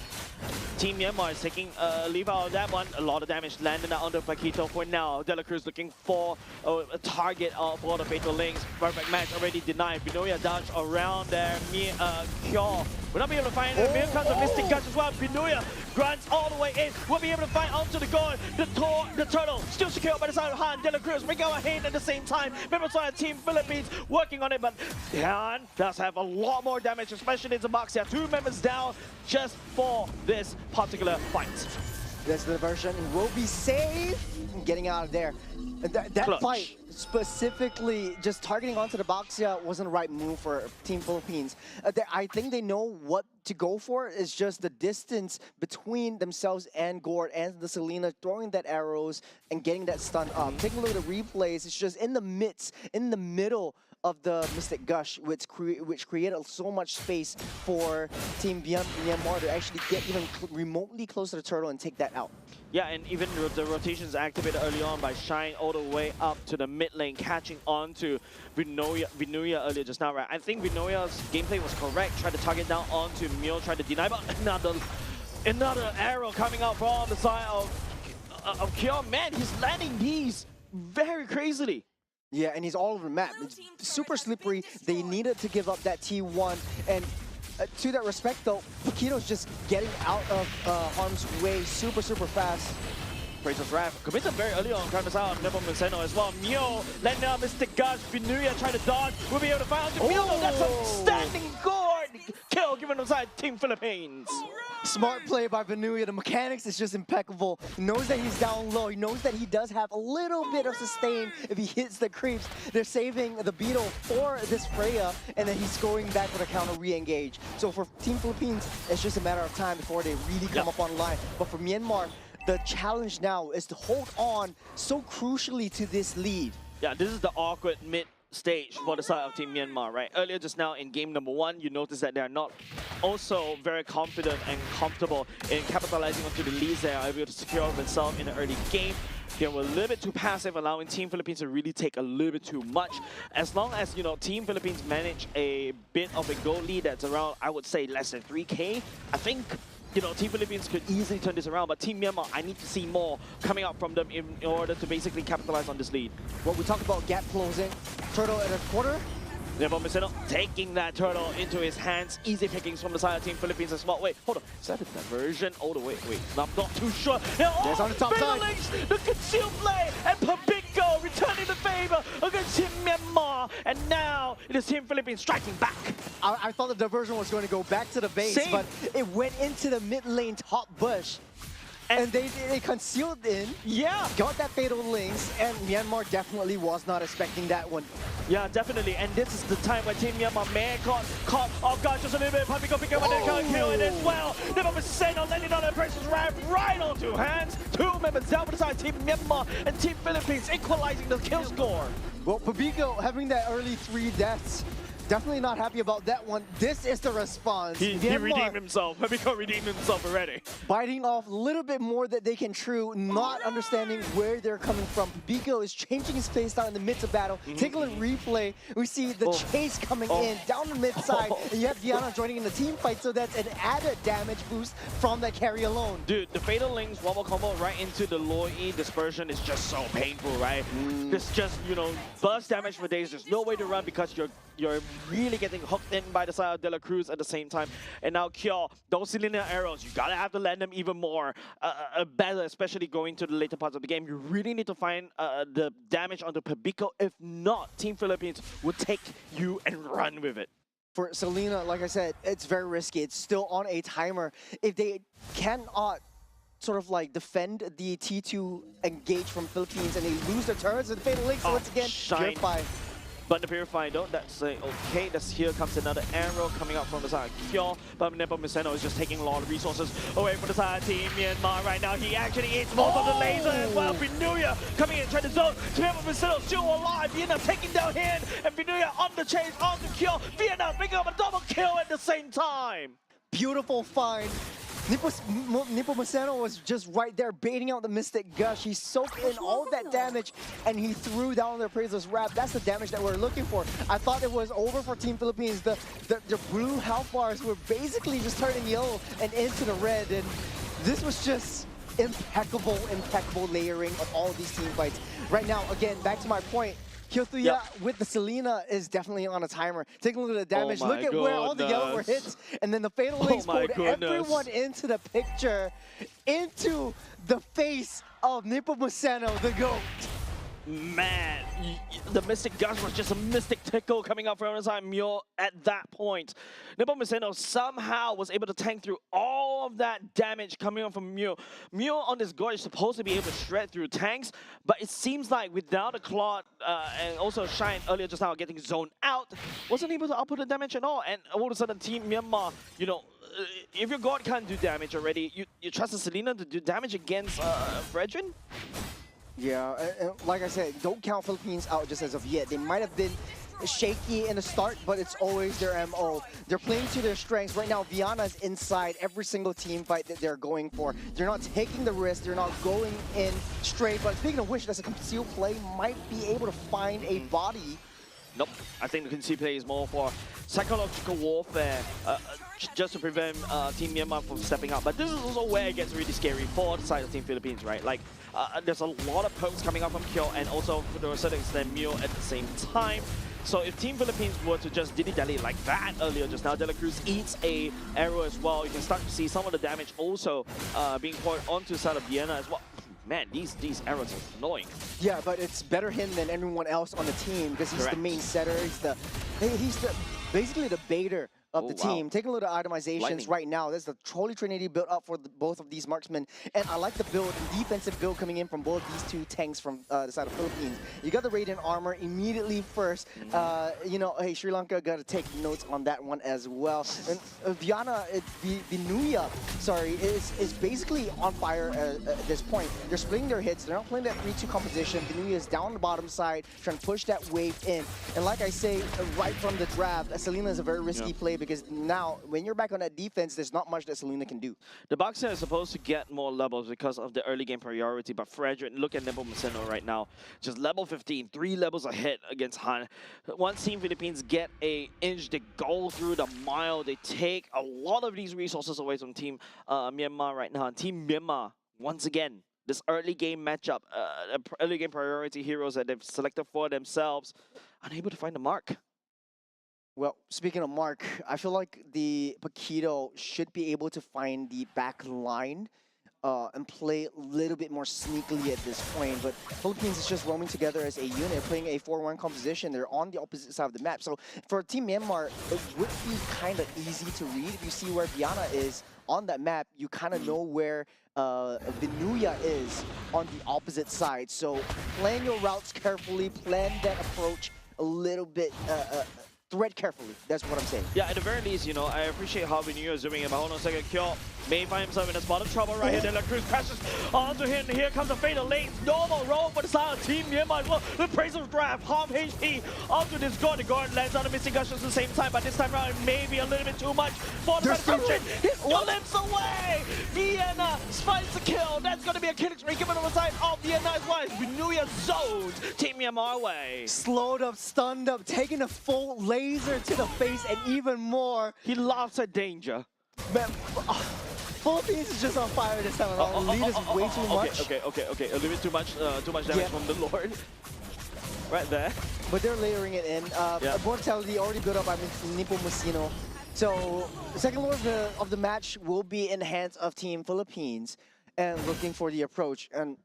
Team Myanmar is taking a leave out of that one. A lot of damage landed onto Paquito for now. De La Cruz looking for a target for the Fatal Links. Perfect match already denied. Binoya dodge around there. Kyo will not be able to find it. Here comes the Mystic Gush as well. Binoya grunts all the way in. Will be able to find onto the goal. The turtle still secured by the side of Han. De La Cruz bring out a hand at the same time. Members of Team Philippines working on it, but Han does have a lot more damage, especially in the box here. 2 members down just for this particular fight. That's the version will be safe getting out of there. That fight specifically just targeting onto the Boxia wasn't the right move for Team Philippines. I think they know what to go for. It's just the distance between themselves and Gord and the Selena throwing that arrows and getting that stun up. Taking a look at the replays, it's just in the middle of the Mystic Gush, which created so much space for Team Myanmar to actually get even remotely close to the turtle and take that out. Yeah, and even the rotations activated early on by Shine all the way up to the mid lane, catching on to Vinuya earlier just now, right? I think Vinuya's gameplay was correct. Tried to target down onto Mio, tried to deny, but another arrow coming out from the side of Kyo. Man, he's landing these very crazily. Yeah, and he's all over the map. It's super slippery. They needed to give up that T1. And to that respect, though, Paquito's just getting out of harm's way super fast. Kratos Wrath committed very early on, trying to out Nebo Museno as well. Mio letting out Mystic Gush. Vinuya trying to dodge. We'll be able to find out Mio. That's a standing guard kill given aside Team Philippines. Smart play by Vinuya. The mechanics is just impeccable. He knows that he's down low. He knows that he does have a little bit of sustain if he hits the creeps. They're saving the Beetle for this Freya, and then he's going back for the counter re-engage. So for Team Philippines, it's just a matter of time before they really come up online. But for Myanmar, the challenge now is to hold on so crucially to this lead. Yeah, this is the awkward mid stage for the side of Team Myanmar, right? Earlier just now in game number 1, you notice that they're not also very confident and comfortable in capitalizing onto the leads. They are able to secure themselves in the early game. They were a little bit too passive, allowing Team Philippines to really take a little bit too much. As long as, you know, Team Philippines manage a bit of a goal lead that's around, I would say, less than 3K, I think, you know, Team Philippines could easily turn this around, but Team Myanmar, I need to see more coming out from them in order to basically capitalize on this lead. Well, we talk about gap closing. Turtle at a quarter. Nebo Museno taking that turtle into his hands. Easy pickings from the side of Team Philippines as well. Wait, hold on. Is that a diversion? Oh, the wait. I'm not too sure. There's on the top side. The concealed play, and Pabinko returning the favor against Team Myanmar. And now it is Team Philippines striking back. I thought the diversion was going to go back to the base, Same. but it went into the mid lane top bush. And they concealed in, Yeah. got that Fatal Links, and Myanmar definitely was not expecting that one. Yeah, definitely. And this is the time where Team Myanmar may caught. Oh god, just a little bit. Pabinko pick up and they kill it as well. Nebo Museno letting on the precious right onto hands. 2 members down by the side, Team Myanmar and Team Philippines equalizing the kill score. Well, Pabinko having that early 3 deaths, definitely not happy about that one. This is the response. He redeemed himself. Pabinko redeemed himself already. Biting off a little bit more that they can chew, not understanding where they're coming from. Pabinko is changing his face down in the midst of battle. Take a look at replay. We see the chase coming in down the mid side. And you have Diana joining in the team fight, so that's an added damage boost from that carry alone. Dude, the Fatal Links one more combo right into the low E dispersion is just so painful, right? It's just, you know, burst damage for days. There's no way to run because you're really getting hooked in by the side of De La Cruz at the same time. And now Kyo, those linear arrows, you gotta have to land them even more better, especially going to the later parts of the game. You really need to find the damage onto Pabinko. If not, Team Philippines would take you and run with it. For Selena, like I said, it's very risky. It's still on a timer. If they cannot sort of like defend the T2 engage from Philippines and they lose their turrets and Fatal Links once again, Purify. But the Purify though, that's okay. Here comes another arrow coming out from the side of Kyo. But Nebo Museno is just taking a lot of resources away from the side of Team Myanmar right now. He actually eats most of the laser as well. Vinuya coming in, trying to zone. Nebo Museno still alive. Vietnam taking down him. And Vinuya on the chase, on the Kyo. Vietnam picking up a double kill at the same time. Beautiful find Nepomuceno was just right there baiting out the Mystic Gush. He soaked in all of that damage and he threw down the Appraiser's Wrap. That's the damage that we're looking for. I thought it was over for Team Philippines. The blue health bars were basically just turning yellow and into the red, and this was just impeccable layering of all of these team fights. Right now, again, back to my point, Kyotuya with the Selena is definitely on a timer. Take a look at the damage. Look at where all the yellow were hit. And then the Fatal Links pulled everyone into the picture, into the face of Nepomuceno, the GOAT. Man, the Mystic Gush was just a Mystic Tickle coming out from inside Mule at that point. Nepomuceno somehow was able to tank through all of that damage coming out from Mule. Mule on this Gorge is supposed to be able to shred through tanks, but it seems like without a Claude and also Shine earlier just now getting zoned out, wasn't able to output the damage at all. And all of a sudden, Team Myanmar, you know, if your God can't do damage already, you trust the Selena to do damage against Fredrin? Yeah, like I said, don't count Philippines out just as of yet. They might have been shaky in the start, but it's always their MO. They're playing to their strengths. Right now, Viana is inside every single team fight that they're going for. They're not taking the risk. They're not going in straight. But speaking of which, that's a concealed play. Might be able to find a body. Nope. I think the concealed play is more for psychological warfare, just to prevent Team Myanmar from stepping up. But this is also where it gets really scary for the side of Team Philippines, right? Like, there's a lot of pokes coming out from Kyo and also to a certain extent Mule at the same time. So if Team Philippines were to just dilly-dally like that earlier just now, De La Cruz eats a arrow as well. You can start to see some of the damage also being poured onto the side of Vienna as well. Man, these arrows are annoying. Yeah, but it's better him than everyone else on the team because he's the main setter. He's basically the baiter of the team. Taking a look at itemizations right now, there's the Trolley Trinity built up for both of these marksmen. And I like the build, the defensive build coming in from both these two tanks from the side of Philippines. You got the Radiant Armor immediately first. You know, hey, Sri Lanka got to take notes on that one as well. And Vinuya, sorry, is basically on fire at this point. They're splitting their hits. They're not playing that 3-2 composition. Vinuya is down the bottom side, trying to push that wave in. And like I say, right from the draft, Selena is a very risky play because now, when you're back on that defense, there's not much that Selena can do. The Boxer is supposed to get more levels because of the early game priority, but Frederick, look at Nepomuceno right now. Just level 15, 3 levels ahead against Han. Once Team Philippines get a inch, they go through the mile. They take a lot of these resources away from Team Myanmar right now. And Team Myanmar, once again, this early game matchup, early game priority heroes that they've selected for themselves, unable to find the mark. Well, speaking of Mark, I feel like the Paquito should be able to find the back line and play a little bit more sneakily at this point. But Philippines is just roaming together as a unit, playing a 4-1 composition. They're on the opposite side of the map. So for Team Myanmar, it would be kind of easy to read. If you see where Viana is on that map, you kind of know where Vinuya is on the opposite side. So plan your routes carefully, plan that approach a little bit thread carefully. That's what I'm saying. Yeah, at the very least, you know, I appreciate how Vinuya is zooming in. But hold on a second, Kyo may find himself in a spot of trouble right here. De La Cruz crashes onto him. Here comes the Fatal Lanes. Normal roll for the side of Team Myanmar as well. The Appraiser's Draft, half HP onto this guard. The guard lands on the Mystic Gush at the same time, but this time around it may be a little bit too much for the Frederick. He limps away. Vienna finds the kill. That's going to be a killing spree given on the side of Vienna as well. Vinuya zones Team Myanmar away. Slowed up, stunned up, taking a full laser to the face, and even more. He laughs at danger. Man, Philippines is just on fire this time around. Lead is way too much. Okay. A little bit too much damage from the Lord. Right there. But they're layering it in. Mortality already built up by Nepomuceno. So the second Lord of the match will be in the hands of Team Philippines and looking for the approach. And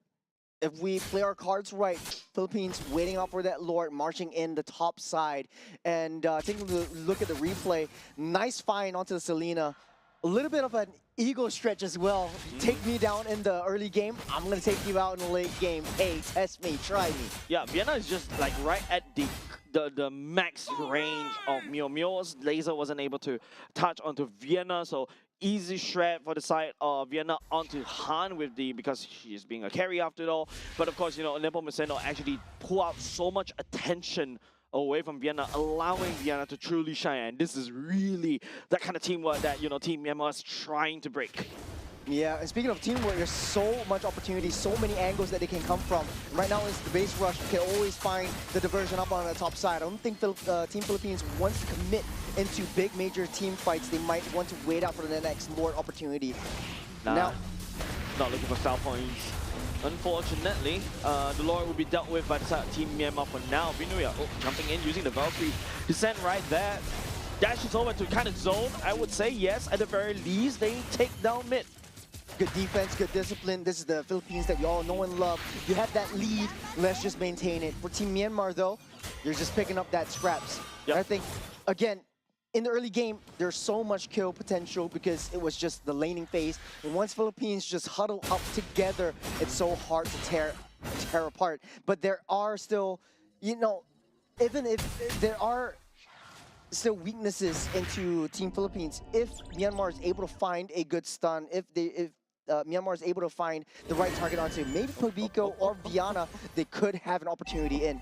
if we play our cards right, Philippines waiting out for that Lord, marching in the top side. And taking a look at the replay, nice find onto the Selena. A little bit of an ego stretch as well. Take me down in the early game, I'm going to take you out in the late game. Hey, test me, try me. Yeah, Vienna is just like right at the max range of Mio. Mio's laser wasn't able to touch onto Vienna, so easy shred for the side of Vienna onto Han with because she is being a carry after all. But of course, you know, Nepomuceno actually pull out so much attention away from Vienna, allowing Vienna to truly shine. And this is really that kind of teamwork that, Team Myanmar is trying to break. Yeah, and speaking of teamwork, there's so much opportunity, so many angles that they can come from. Right now, it's the base rush. You can always find the diversion up on the top side. I don't think Team Philippines wants to commit into big major team fights. They might want to wait out for the next Lord opportunity. Now, not looking for style points. Unfortunately, the Lord will be dealt with by the side of Team Myanmar for now. Vinuya jumping in using the Valkyrie descent right there. Dashes over to kind of zone. I would say yes, at the very least, they take down mid. Good defense, good discipline. This is the Philippines that we all know and love. You have that lead, let's just maintain it. For Team Myanmar though, you're just picking up that scraps. Yep. I think, again, in the early game, there's so much kill potential because it was just the laning phase. And once Philippines just huddle up together, it's so hard to tear apart. But there are still, even if there are still weaknesses into Team Philippines, if Myanmar is able to find a good stun, if Myanmar is able to find the right target onto maybe Pavico or Viana, they could have an opportunity in.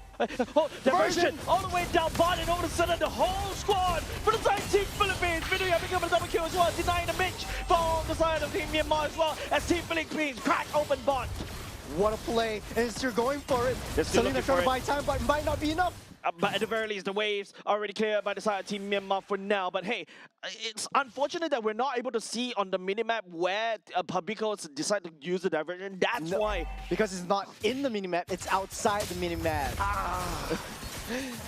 Diversion all the way down bot, and all of a sudden the whole squad for the side Team Philippines. Vinuya picking up a double kill as well, denying the Mitch from the side of Team Myanmar as well, as Team Philippines crack open bot. What a play, and they're going for it. Selena trying to buy time, but it might not be enough. But at the very least, the waves are already cleared by the side of Team Myanmar for now. But hey, it's unfortunate that we're not able to see on the minimap where Pabico decide to use the diversion. That's why. Because it's not in the minimap, it's outside the minimap.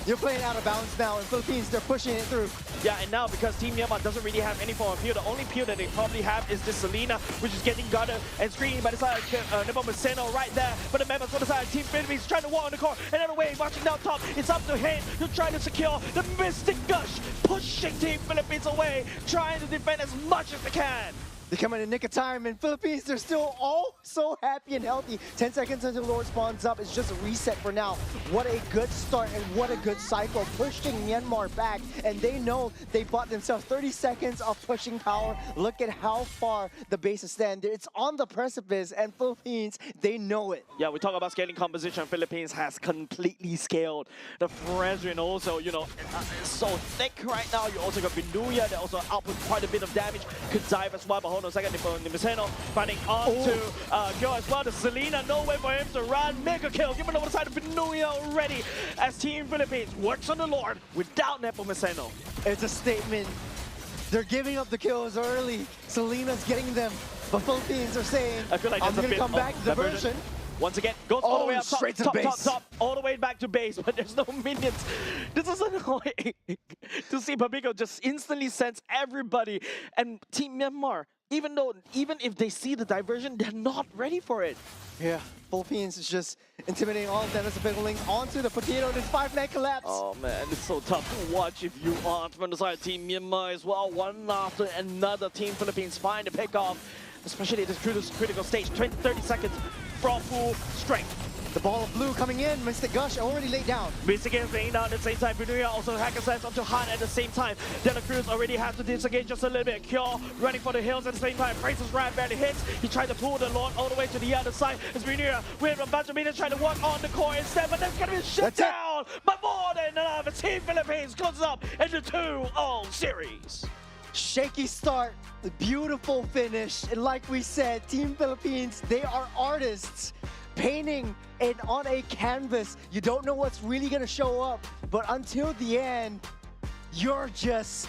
You're playing out of bounds now, and Philippines, they're pushing it through. Yeah, and now because Team Myanmar doesn't really have any form of peel, the only peel that they probably have is this Selena, which is getting guarded and screened by the side of Nepomuceno right there. But the members on the side of Team Philippines trying to walk on the core. Another wave marching down top. It's up to him to try to secure the Mystic Gush, pushing Team Philippines away, trying to defend as much as they can. They come in the nick of time, and Philippines, they're still all so happy and healthy. 10 seconds until Lord spawns up. It's just a reset for now. What a good start and what a good cycle, pushing Myanmar back. And they know they bought themselves 30 seconds of pushing power. Look at how far the base is stand. It's on the precipice, and Philippines, they know it. Yeah, we talk about scaling composition. Philippines has completely scaled. The Fresrin also, it's so thick right now. You also got Vinuya that also output quite a bit of damage. Could dive as well, but hold on a second. Nepomuceno finding on to Gyo as well. The Selena, no way for him to run. Mega kill given over the side of Vinuya already as Team Philippines works on the Lord without Nepomuceno. It's a statement. They're giving up the kills early. Selena's getting them, but Philippines are saying, I feel like I'm that's a going to bit come back to the version. Once again, goes all the way up top, straight to top, base. top, all the way back to base, but there's no minions. This is annoying to see Pabico just instantly sense everybody. And Team Myanmar, even if they see the diversion, they're not ready for it. Yeah, Philippines is just intimidating all of them as the Picklings onto the potato. This 5-man collapse. Oh man, it's so tough to watch if you aren't from the side of Team Myanmar as well. One after another, Team Philippines find a pick off, especially at this critical stage. 30 seconds from full strength. The ball of blue coming in. Mystic Gush already laid down. Mystic is laying down at the same time. Vinuya also hack a sense onto Han at the same time. Dela Cruz already has to disengage just a little bit. Cure running for the hills at the same time. Francis Ryan barely hits. He tried to pull the Lord all the way to the other side. As Vinuya with a bunch of meters trying to work on the core instead, but that's gonna be shut down. But more than enough, as Team Philippines closes up in the 2-0 series. Shaky start, beautiful finish, and like we said, Team Philippines, they are artists. Painting it on a canvas. You don't know what's really gonna show up, but until the end, you're just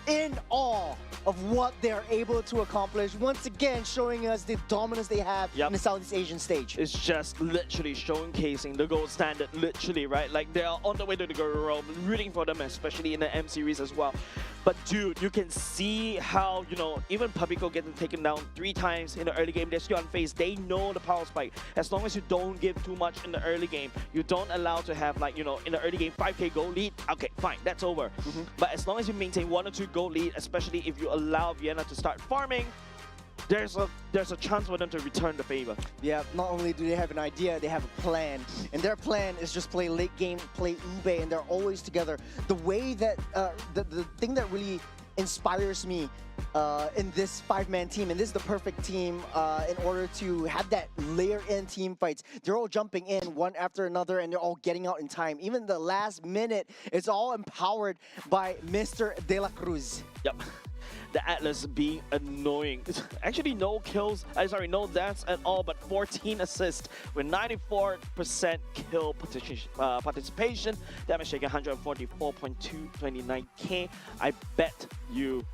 in awe of what they're able to accomplish. Once again, showing us the dominance they have in the Southeast Asian stage. It's just literally showcasing the gold standard, literally, right? Like, they're on the way to the gold realm, rooting for them, especially in the M series as well. But dude, you can see how, even Pabico getting taken down 3 times in the early game, they're still unfazed. They know the power spike. As long as you don't give too much in the early game, you don't allow to have, like, in the early game, 5k gold lead, okay, fine, that's over. But as long as you maintain 1 or 2 gold lead, especially if you allow Vienna to start farming, there's a chance for them to return the favor. Yeah, not only do they have an idea, they have a plan. And their plan is just play late game, play Ube, and they're always together. The way that, the thing that really inspires me in this 5-man team, and this is the perfect team in order to have that layer-in team fights. They're all jumping in one after another, and they're all getting out in time. Even the last minute, it's all empowered by Mr. De La Cruz. Yep. The Atlas being annoying. Actually, no kills, no deaths at all, but 14 assists with 94% kill participation. Damage taken 144.229k. I bet you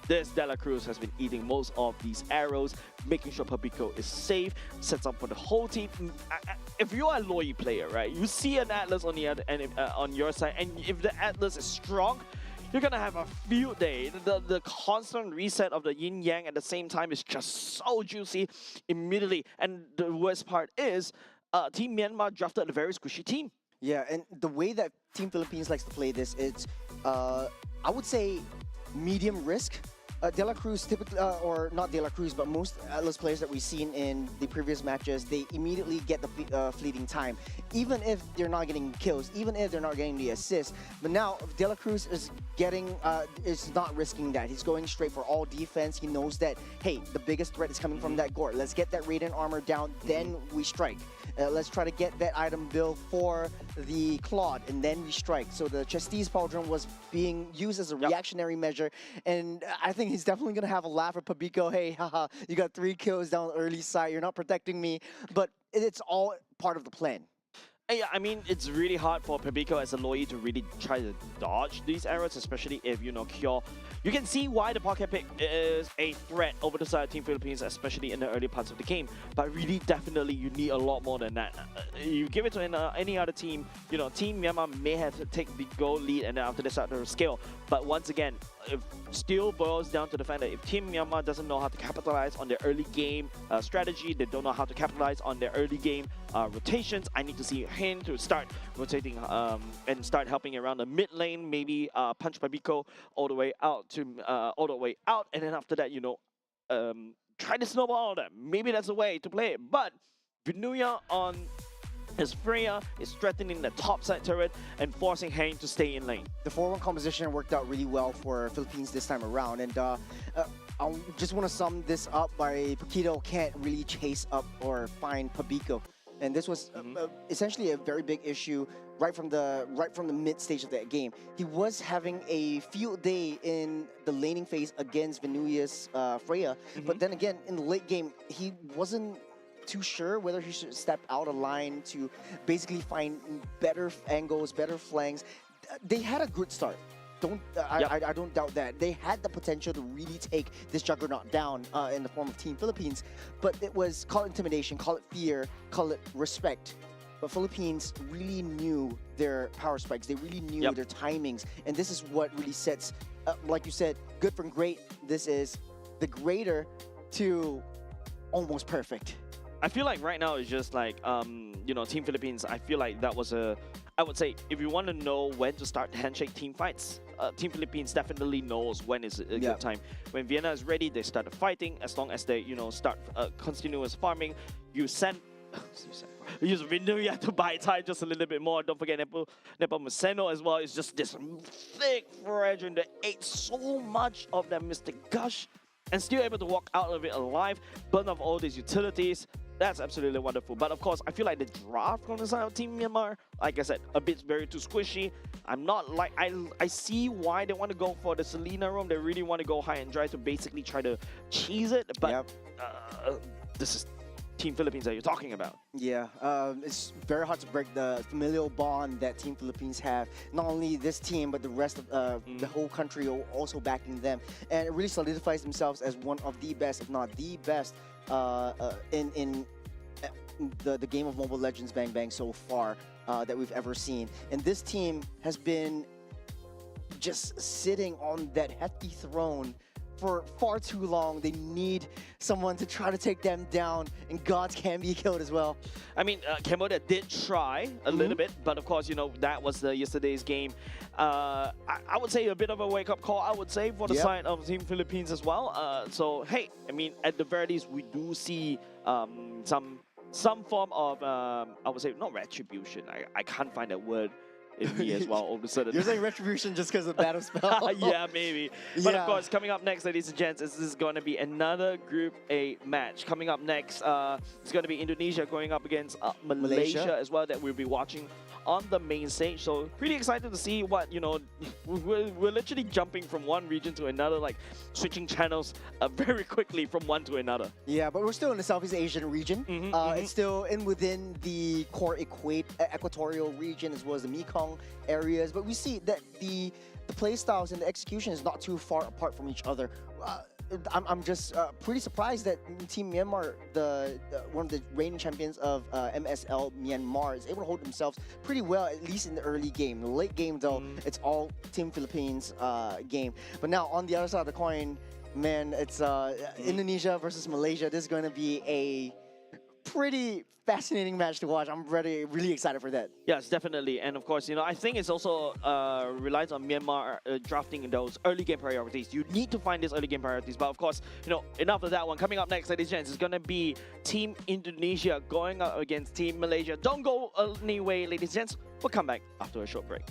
this De La Cruz has been eating most of these arrows, making sure Pabico is safe, sets up for the whole team. If you are a Loyi player, right, you see an Atlas on the other end, on your side, and if the Atlas is strong, you're gonna have a field day. The constant reset of the yin yang at the same time is just so juicy immediately. And the worst part is, Team Myanmar drafted a very squishy team. Yeah, and the way that Team Philippines likes to play this, it's I would say medium risk. De La Cruz typically, or not De La Cruz, but most Atlas players that we've seen in the previous matches, they immediately get the fleeting time, even if they're not getting kills, even if they're not getting the assists. But now De La Cruz is not risking that. He's going straight for all defense. He knows that, hey, the biggest threat is coming from that Gore. Let's get that Radiant armor down, then we strike. Let's try to get that item build for the Claude, and then we strike. So the Chesties Pauldron was being used as a reactionary measure, and I think he's definitely going to have a laugh at Pabico. Hey, haha, you got 3 kills down the early side. You're not protecting me. But it's all part of the plan. Yeah, I mean, it's really hard for Pabico as a Loyi to really try to dodge these arrows, especially if, Kyo. You can see why the pocket pick is a threat over the side of Team Philippines, especially in the early parts of the game. But really, definitely, you need a lot more than that. You give it to any other team, Team Myanmar may have to take the goal lead and then after they start to scale. But once again, it still boils down to the fact that if Team Myanmar doesn't know how to capitalize on their early game strategy, they don't know how to capitalize on their early game rotations, I need to see him to start rotating and start helping around the mid lane, maybe punch Pabico all the way out, and then after that, try to snowball all them. Maybe that's a way to play it. But Vinuya on his Freya is threatening the top side turret and forcing Hane to stay in lane. The 4-1 composition worked out really well for Philippines this time around, and I just want to sum this up by Paquito can't really chase up or find Pabico. And this was essentially a very big issue right from the mid stage of that game. He was having a field day in the laning phase against Venuya's Freya, but then again in the late game he wasn't too sure whether he should step out of line to basically find better angles, better flanks. They had a good start. I don't doubt that. They had the potential to really take this juggernaut down in the form of Team Philippines, but it was, call it intimidation, call it fear, call it respect. But Philippines really knew their power spikes. They really knew their timings. And this is what really sets, like you said, good from great. This is the greater to almost perfect. I feel like right now it's just like, Team Philippines, I feel like that was I would say, if you want to know when to start handshake team fights, Team Philippines definitely knows when is a good time. When Vienna is ready, they start fighting. As long as they, start continuous farming, you send... use Vinuya to buy time just a little bit more. Don't forget Nepomuceno as well. It's just this thick Fredrin that ate so much of that Mystic Gush and still able to walk out of it alive, burn off all these utilities. That's absolutely wonderful. But of course, I feel like the draft from the side of Team Myanmar, like I said, a bit very too squishy. I'm not like, I see why they want to go for the Selena roam. They really want to go high and dry to basically try to cheese it. But this is Team Philippines that you're talking about. Yeah, it's very hard to break the familial bond that Team Philippines have. Not only this team, but the rest of the whole country are also backing them. And it really solidifies themselves as one of the best, if not the best, in the game of Mobile Legends Bang Bang so far that we've ever seen. And this team has been just sitting on that hefty throne for far too long. They need someone to try to take them down, and gods can be killed as well. I mean, Cambodia did try a little bit, but of course, that was yesterday's game. I would say a bit of a wake-up call, I would say, for the side of Team Philippines as well. So, hey, I mean, at the very least, we do see some form of, I would say, not retribution. I can't find that word. in me as well all of a sudden. You're saying retribution just because of battle spell? Yeah, maybe. But Yeah. of course, coming up next, ladies and gents, this is going to be another Group A match. Coming up next, it's going to be Indonesia going up against Malaysia as well, that we'll be watching on the main stage. So pretty excited to see what, you know, we're literally jumping from one region to another, like switching channels very quickly from one to another. Yeah, but we're still in the Southeast Asian region. It's still within the core equatorial region as well as the Mekong areas. But we see that the play styles and the execution is not too far apart from each other. I'm just pretty surprised that Team Myanmar, one of the reigning champions of MSL Myanmar, is able to hold themselves pretty well, at least in the early game. The late game, though, it's all Team Philippines game. But now, on the other side of the coin, man, it's Indonesia versus Malaysia. This is going to be a pretty fascinating match to watch. I'm really excited for that. Yes, definitely. And of course, you know, I think it's also relies on Myanmar drafting those early game priorities. You need to find these early game priorities. But of course, you know, enough of that one. Coming up next, ladies and gents, is going to be Team Indonesia going up against Team Malaysia. Don't go anyway, ladies and gents. We'll come back after a short break.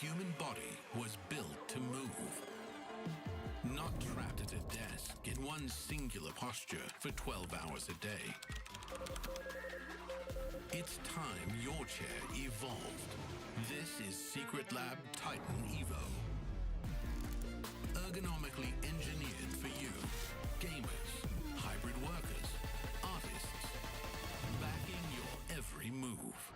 human body was built to move. Not trapped at a desk in one singular posture for 12 hours a day. It's time your chair evolved. This is Secret Lab Titan Evo. Ergonomically engineered for you, gamers, hybrid workers, artists, backing your every move.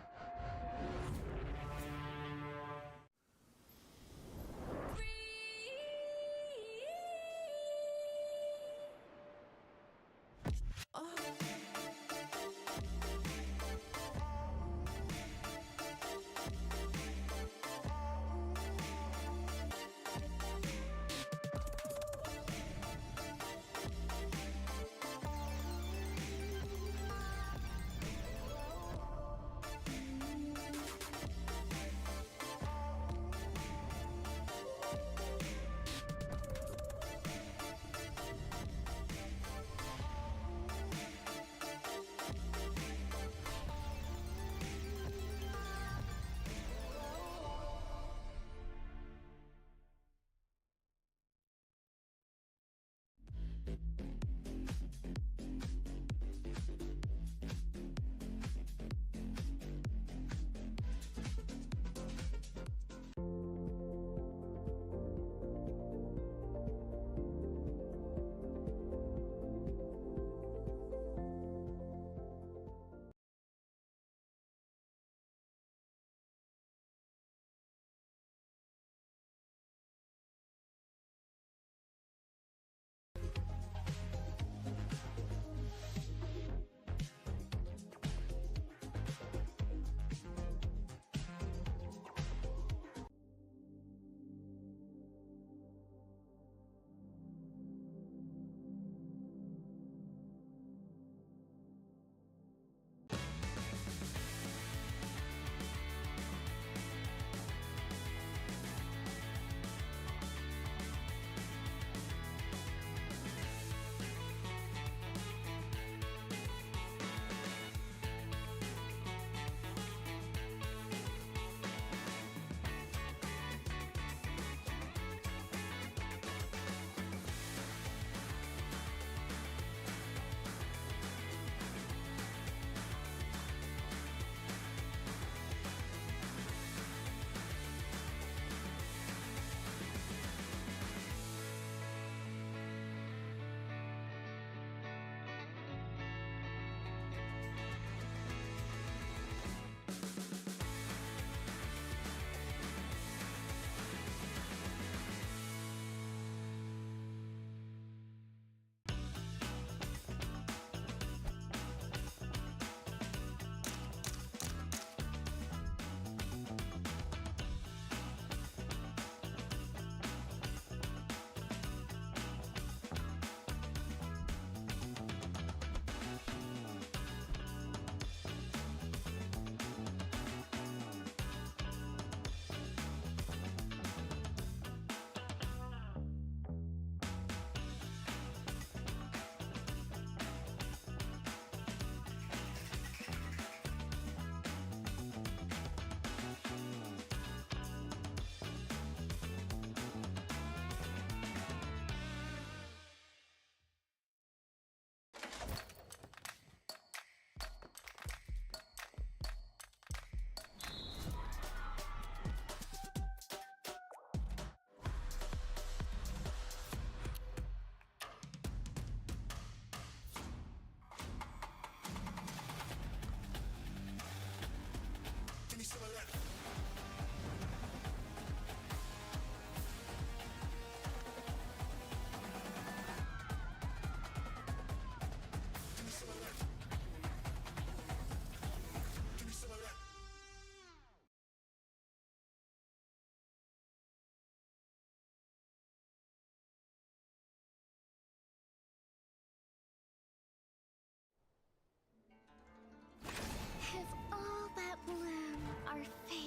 If all that bloom are fading.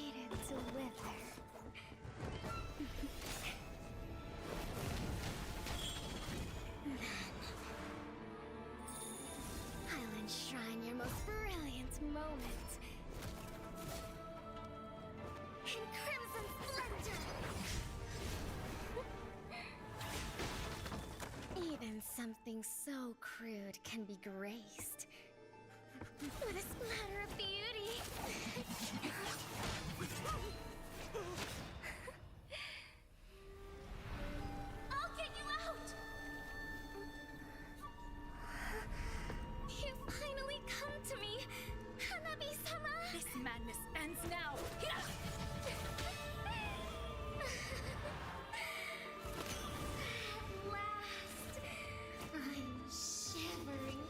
with a splatter of beauty. I'll get you out! You finally come to me, Hanabi-sama! This madness ends now! At last, I'm shivering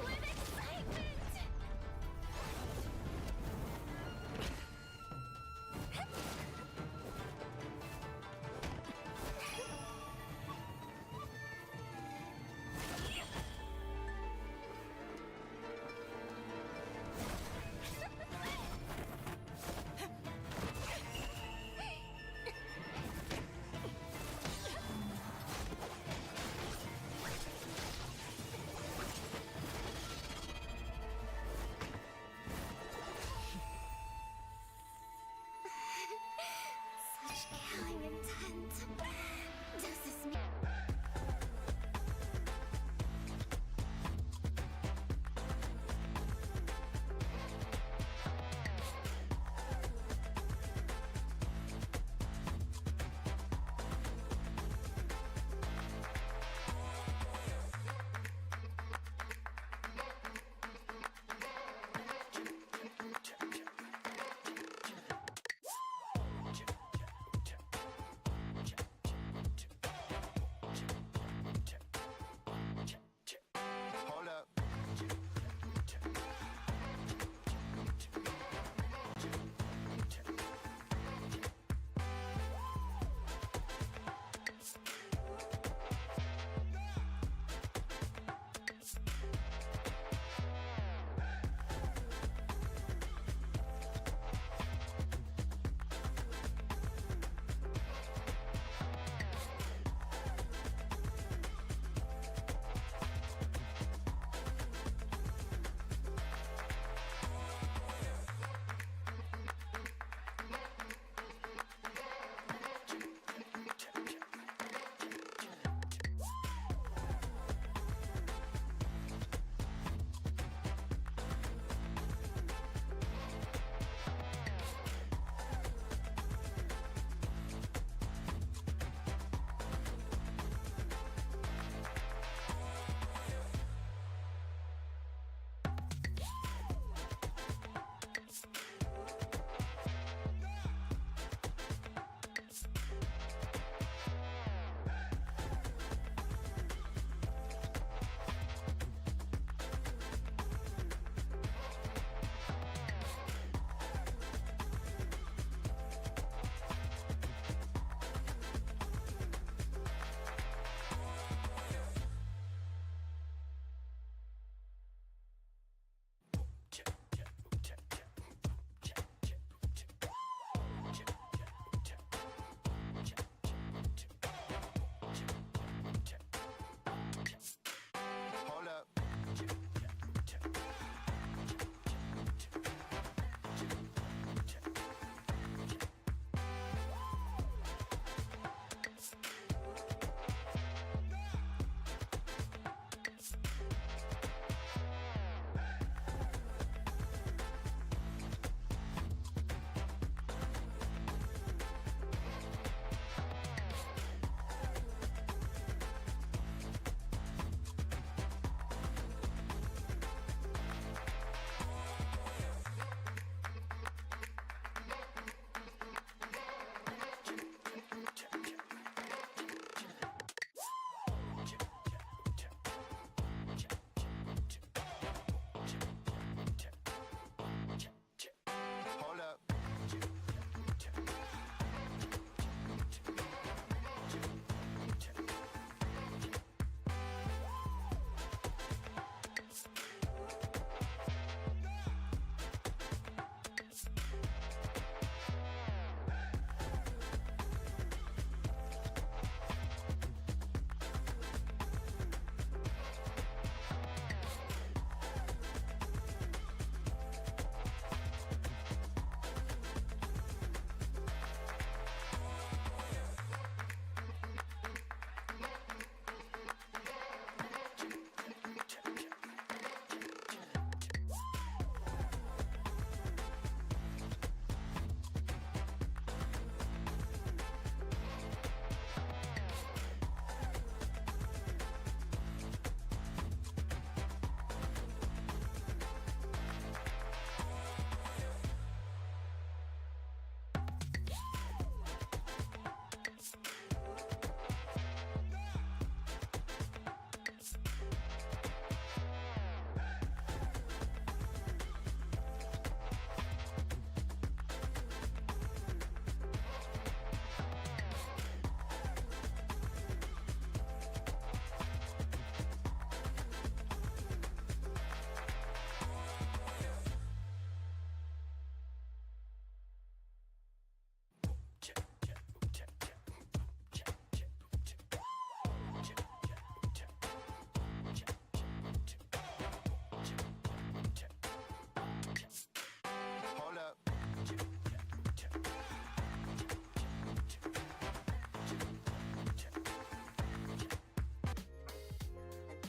with excitement!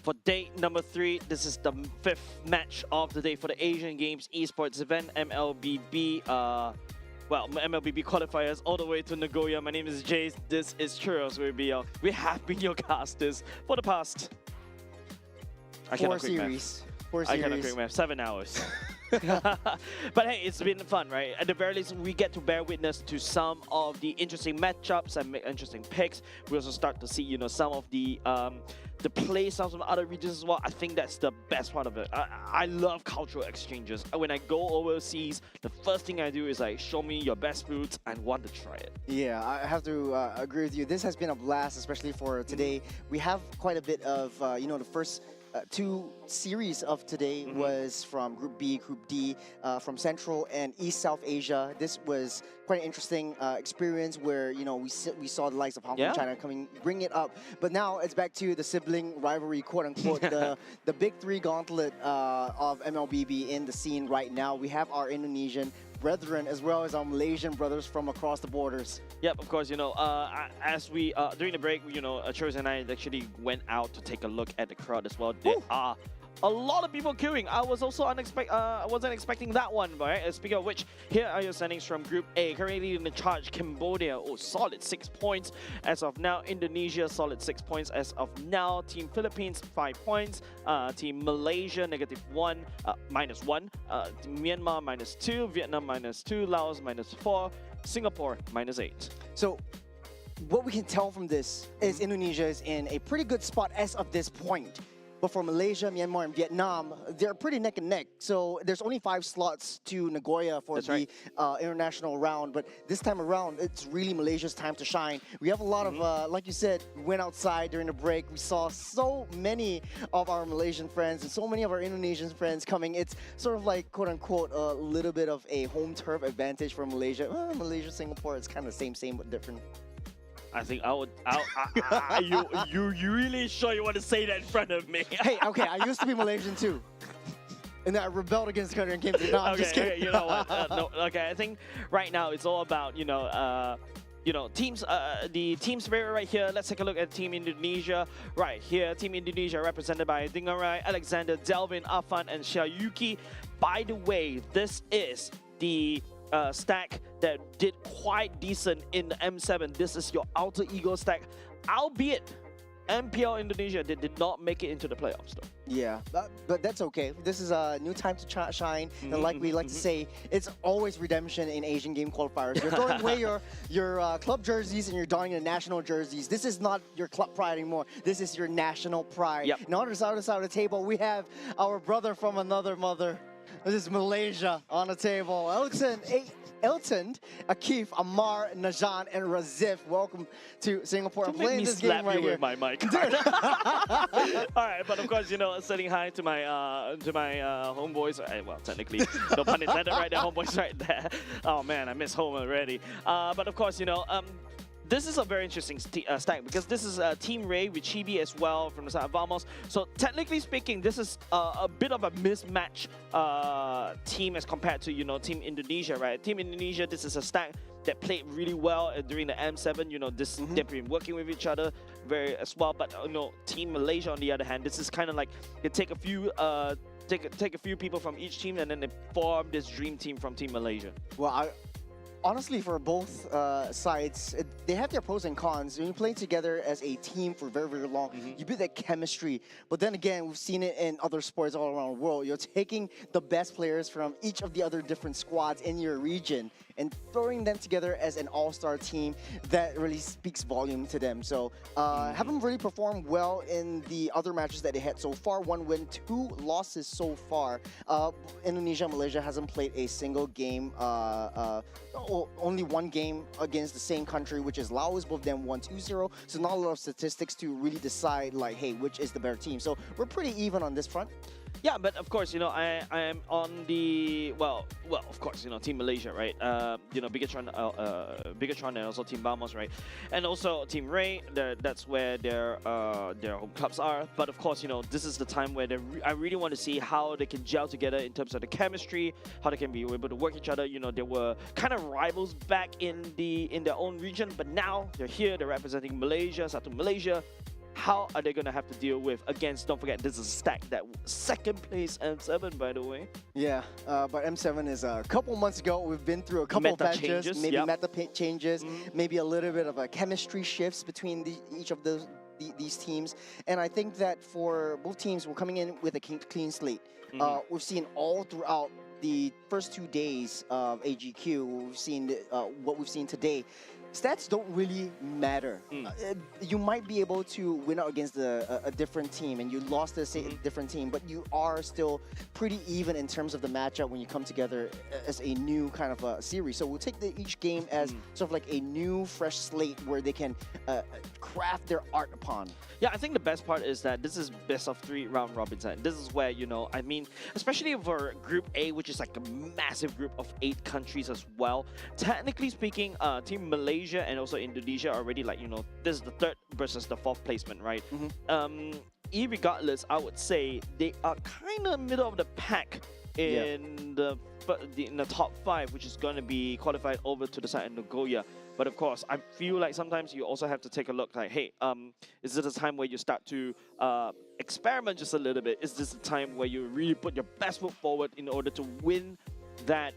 for day number 3, this is the 5th match of the day for the Asian Games Esports event, MLBB Qualifiers all the way to Nagoya. My name is Jace, this is Churros. We have been your casters for the past... I cannot quick math. 4 I cannot series. quick math, 7 hours. But hey, it's been fun, right? At the very least, we get to bear witness to some of the interesting matchups and interesting picks. We also start to see, some of the play styles from other regions as well. I think that's the best part of it. I love cultural exchanges. When I go overseas, the first thing I do is like, show me your best foods and want to try it. Yeah, I have to agree with you. This has been a blast, especially for today. We have quite a bit of, the first 2 series of today was from Group B, Group D, from Central and East South Asia. This was quite an interesting experience where we saw the likes of Hong Kong, China bring it up. But now it's back to the sibling rivalry, quote unquote, the big 3 gauntlet of MLBB in the scene right now. We have our Indonesian brethren as well as our Malaysian brothers from across the borders. Yep, of course, as we, during the break, Churros and I actually went out to take a look at the crowd as well. There are a lot of people queuing. I was also I wasn't expecting that one, right? Speaking of which, here are your standings from Group A. Currently in the charge, Cambodia, solid 6 points as of now. Indonesia, solid 6 points as of now. Team Philippines, 5 points. Team Malaysia, -1, -1. Myanmar, -2. Vietnam, -2. Laos, -4. Singapore, -8. So what we can tell from this is Indonesia is in a pretty good spot as of this point. But for Malaysia, Myanmar, and Vietnam, they're pretty neck and neck. So there's only 5 slots to Nagoya for the international round. But this time around, it's really Malaysia's time to shine. We have a lot of, like you said, we went outside during the break. We saw so many of our Malaysian friends and so many of our Indonesian friends coming. It's sort of like, quote unquote, a little bit of a home turf advantage for Malaysia. Malaysia, Singapore, it's kind of same but different. I think you really sure you want to say that in front of me? Hey, okay, I used to be Malaysian too. And then I rebelled against the country and came to... No, I'm just kidding. Okay, you know what? I think right now it's all about, teams, the team spirit right here. Let's take a look at Team Indonesia. Right here, Team Indonesia represented by Dingarai, Alexander, Delvin, Afan, and Xiaoyuki. By the way, this is the stack that did quite decent in the M7. This is your alter ego stack, albeit MPL Indonesia did not make it into the playoffs though. Yeah, but that's okay. This is a new time to shine, and like we like to say, it's always redemption in Asian game qualifiers. You're throwing away your club jerseys and you're donning the national jerseys. This is not your club pride anymore. This is your national pride. Yep. And on the other side of the table, we have our brother from another mother. This is Malaysia on the table. Elton, Akif, Amar, Najan, and Razif. Welcome to Singapore. I'm playing this game right here. With my mic. All right, but of course, saying hi to my homeboys. Well, technically, no pun intended, right there, homeboys right there. Oh man, I miss home already. But of course, this is a very interesting stack because this is Team Ray with Chibi as well from the side of Vamos. So technically speaking, this is a bit of a mismatch team as compared to Team Indonesia, right? Team Indonesia, this is a stack that played really well during the M7. They've been working with each other very as well. But Team Malaysia on the other hand, this is kind of like they take a few. Take a few people from each team and then they form this dream team from Team Malaysia. Well, honestly, for both sides, they have their pros and cons. When you play together as a team for very, very long, you build that chemistry. But then again, we've seen it in other sports all around the world. You're taking the best players from each of the other different squads in your region and throwing them together as an all-star team that really speaks volume to them. So haven't really performed well in the other matches that they had so far. 1 win, 2 losses so far. Indonesia, Malaysia hasn't played a single game, only 1 game against the same country, which is Laos. Both of them won 2-0. So not a lot of statistics to really decide, like, hey, which is the better team. So we're pretty even on this front. Yeah, but of course, I am on the well, of course, Team Malaysia, right? Bigatron and also Team Vamos, right? And also Team Ray. That's where their home clubs are. But of course, this is the time where I really want to see how they can gel together in terms of the chemistry, how they can be able to work each other. They were kind of rivals back in their own region, but now they're here. They're representing Malaysia, Satu Malaysia. how are they going to have to deal with against, don't forget, this is a stack that second place M7, by the way. Yeah, but M7 is a couple months ago. We've been through a couple Meta patches, changes, maybe yep. changes, maybe a little bit of a chemistry shifts between each of these teams. And I think that for both teams, we're coming in with a clean slate. We've seen all throughout the first 2 days of AGQ, we've seen what we've seen today. Stats don't really matter. You might be able to win out against a different team, and you lost to a different team, but you are still pretty even in terms of the matchup when you come together as a new kind of a series. So we'll take each game as sort of like a new, fresh slate where they can craft their art upon. Yeah, I think the best part is that this is best of 3 round robin time. This is where, you know, I mean, especially for Group A, which is like a massive group of 8 countries as well. Technically speaking, Team Malaysia and also Indonesia are already like, you know, this is the 3rd versus the 4th placement, right? Irregardless, I would say they are kind of middle of the pack in the top 5, which is going to be qualified over to the side of Nagoya. But of course, I feel like sometimes you also have to take a look like, hey, is this a time where you start to experiment just a little bit? Is this a time where you really put your best foot forward in order to win that,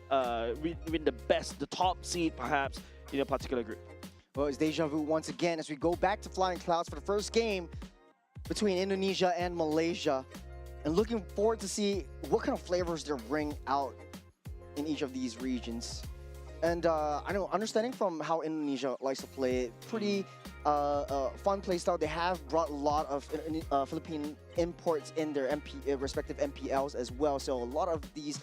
win the top seed perhaps in a particular group? Well, it's deja vu once again as we go back to Flying Clouds for the first game between Indonesia and Malaysia. And looking forward to see what kind of flavors they'll bring out in each of these regions. And I know, understanding from how Indonesia likes to play it, pretty fun playstyle. They have brought a lot of Philippine imports in their respective MPLs as well. So a lot of these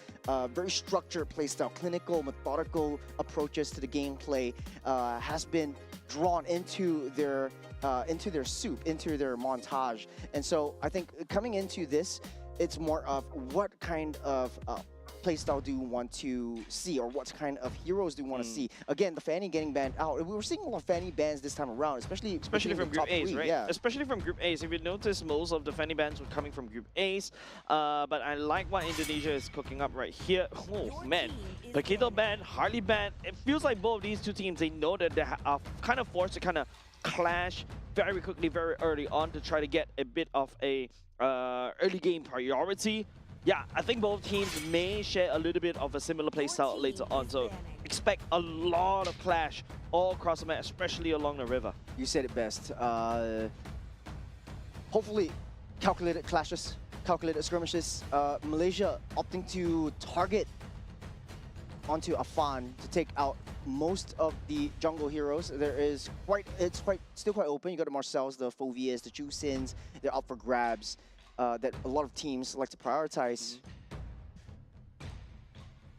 very structured playstyle, clinical, methodical approaches to the gameplay has been drawn into their soup, into their montage. And so I think coming into this, it's more of what kind of playstyle do you want to see, or what kind of heroes do you want to see? Again, the Fanny getting banned out. We were seeing a lot of Fanny bans this time around, especially from Group A's, right? Yeah. Especially from Group A's. If you notice, most of the Fanny bans were coming from Group A's. But I like what Indonesia is cooking up right here. Oh man, Paquito ban, Harley ban. It feels like both of these 2 teams, they know that they are kind of forced to kind of clash very quickly, very early on to try to get a bit of a early game priority. Yeah, I think both teams may share a little bit of a similar playstyle later on, so expect a lot of clash all across the map, especially along the river. You said it best. Hopefully, calculated clashes, calculated skirmishes. Malaysia opting to target onto Afan to take out most of the jungle heroes. It's still quite open. You got the Marcels, the Fovias, the Jusins. They're up for grabs. That a lot of teams like to prioritize.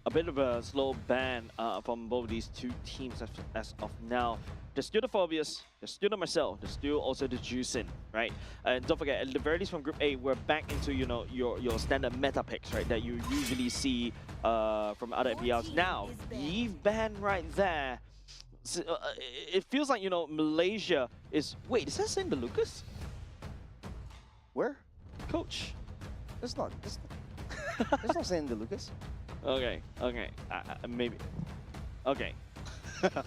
A bit of a slow ban from both these 2 teams as of now. There's still the Fovias, there's still the Marcel, there's still also the Juicin, right? And don't forget, at the very least from Group A, we're back into, you know, your standard meta picks, right? That you usually see from other MPLs. Now, Eve ban right there. So, it feels like, you know, Malaysia is... Wait, is that Saint Lucas? Where? Coach. That's not saying the Lucas. Okay, maybe. Okay.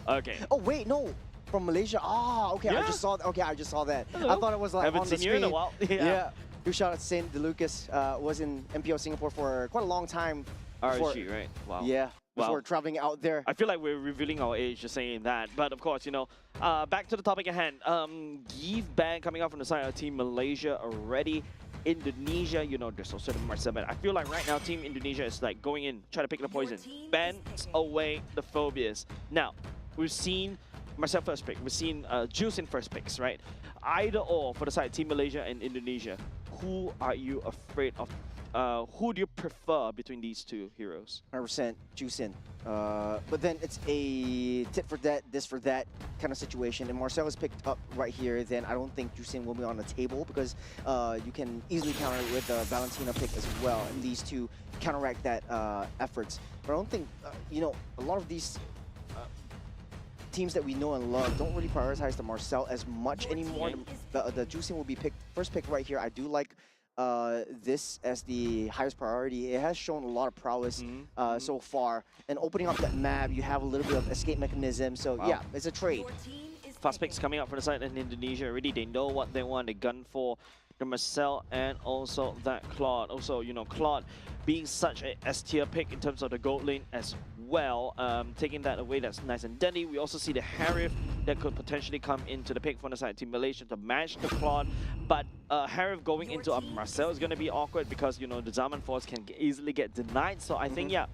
Okay. Oh wait, no, from Malaysia. Ah, okay. Yeah. I just saw that. Hello. I thought it was like Haven't on the seen you in a screen. while. Yeah. Who shout out to Saint Lucas? Was in MPO Singapore for quite a long time. Before, RSG, right? Wow. Yeah. Before Wow. traveling out there. I feel like we're revealing our age just saying that. But of course, you know, back to the topic at hand. Give ban coming out from the side of Team Malaysia already. Indonesia, you know, there's also the Marcel ban. I feel like right now Team Indonesia is like going in, trying to pick the poison. Bans away the phobias. Now, we've seen Marcel first pick. We've seen Juice in first picks, right? Either or for the side Team Malaysia and Indonesia. Who are you afraid of? Who do you prefer between these 2 heroes? 100% Juicin. But then it's a tit for that, this for that kind of situation. And Marcel is picked up right here, then I don't think Juicin will be on the table because you can easily counter it with the Valentina pick as well. And these 2 counteract that efforts. But I don't think, you know, a lot of these teams that we know and love don't really prioritize the Marcel as much anymore. The Juicin will be first pick right here. I do like this as the highest priority. It has shown a lot of prowess so far. And opening up that map, you have a little bit of escape mechanism. So yeah, it's a trade. fast picks coming up from the side in Indonesia already. They know what they want. They gun for the Marcel and also that Claude. Also, you know, Claude being such a S tier pick in terms of the gold lane as well. Taking that away, that's nice and dandy. We also see the Harif that could potentially come into the pick from the side Team Malaysia to match the Claude. But Harif going into a Marcel is going to be awkward because, you know, the Zaman Force can easily get denied. So I think, yeah,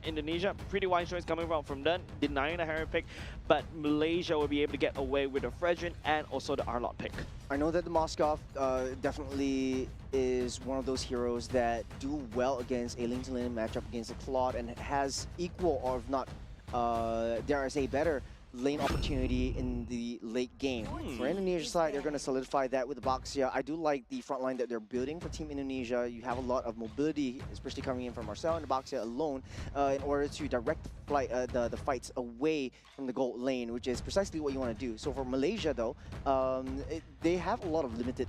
Indonesia, pretty wise choice coming from them, denying the Harif pick. But Malaysia will be able to get away with the Fredrin and also the Arlott pick. I know that the Moskov definitely is one of those heroes that do well against a lane-to-lane matchup against a Claude and has equal, or if not, dare I say, better lane opportunity in the late game. For Indonesia's side, they're going to solidify that with the Baxia. I do like the front line that they're building for Team Indonesia. You have a lot of mobility, especially coming in from Marcel and the Baxia alone, in order to direct the fights away from the gold lane, which is precisely what you want to do. So for Malaysia, though, they have a lot of limited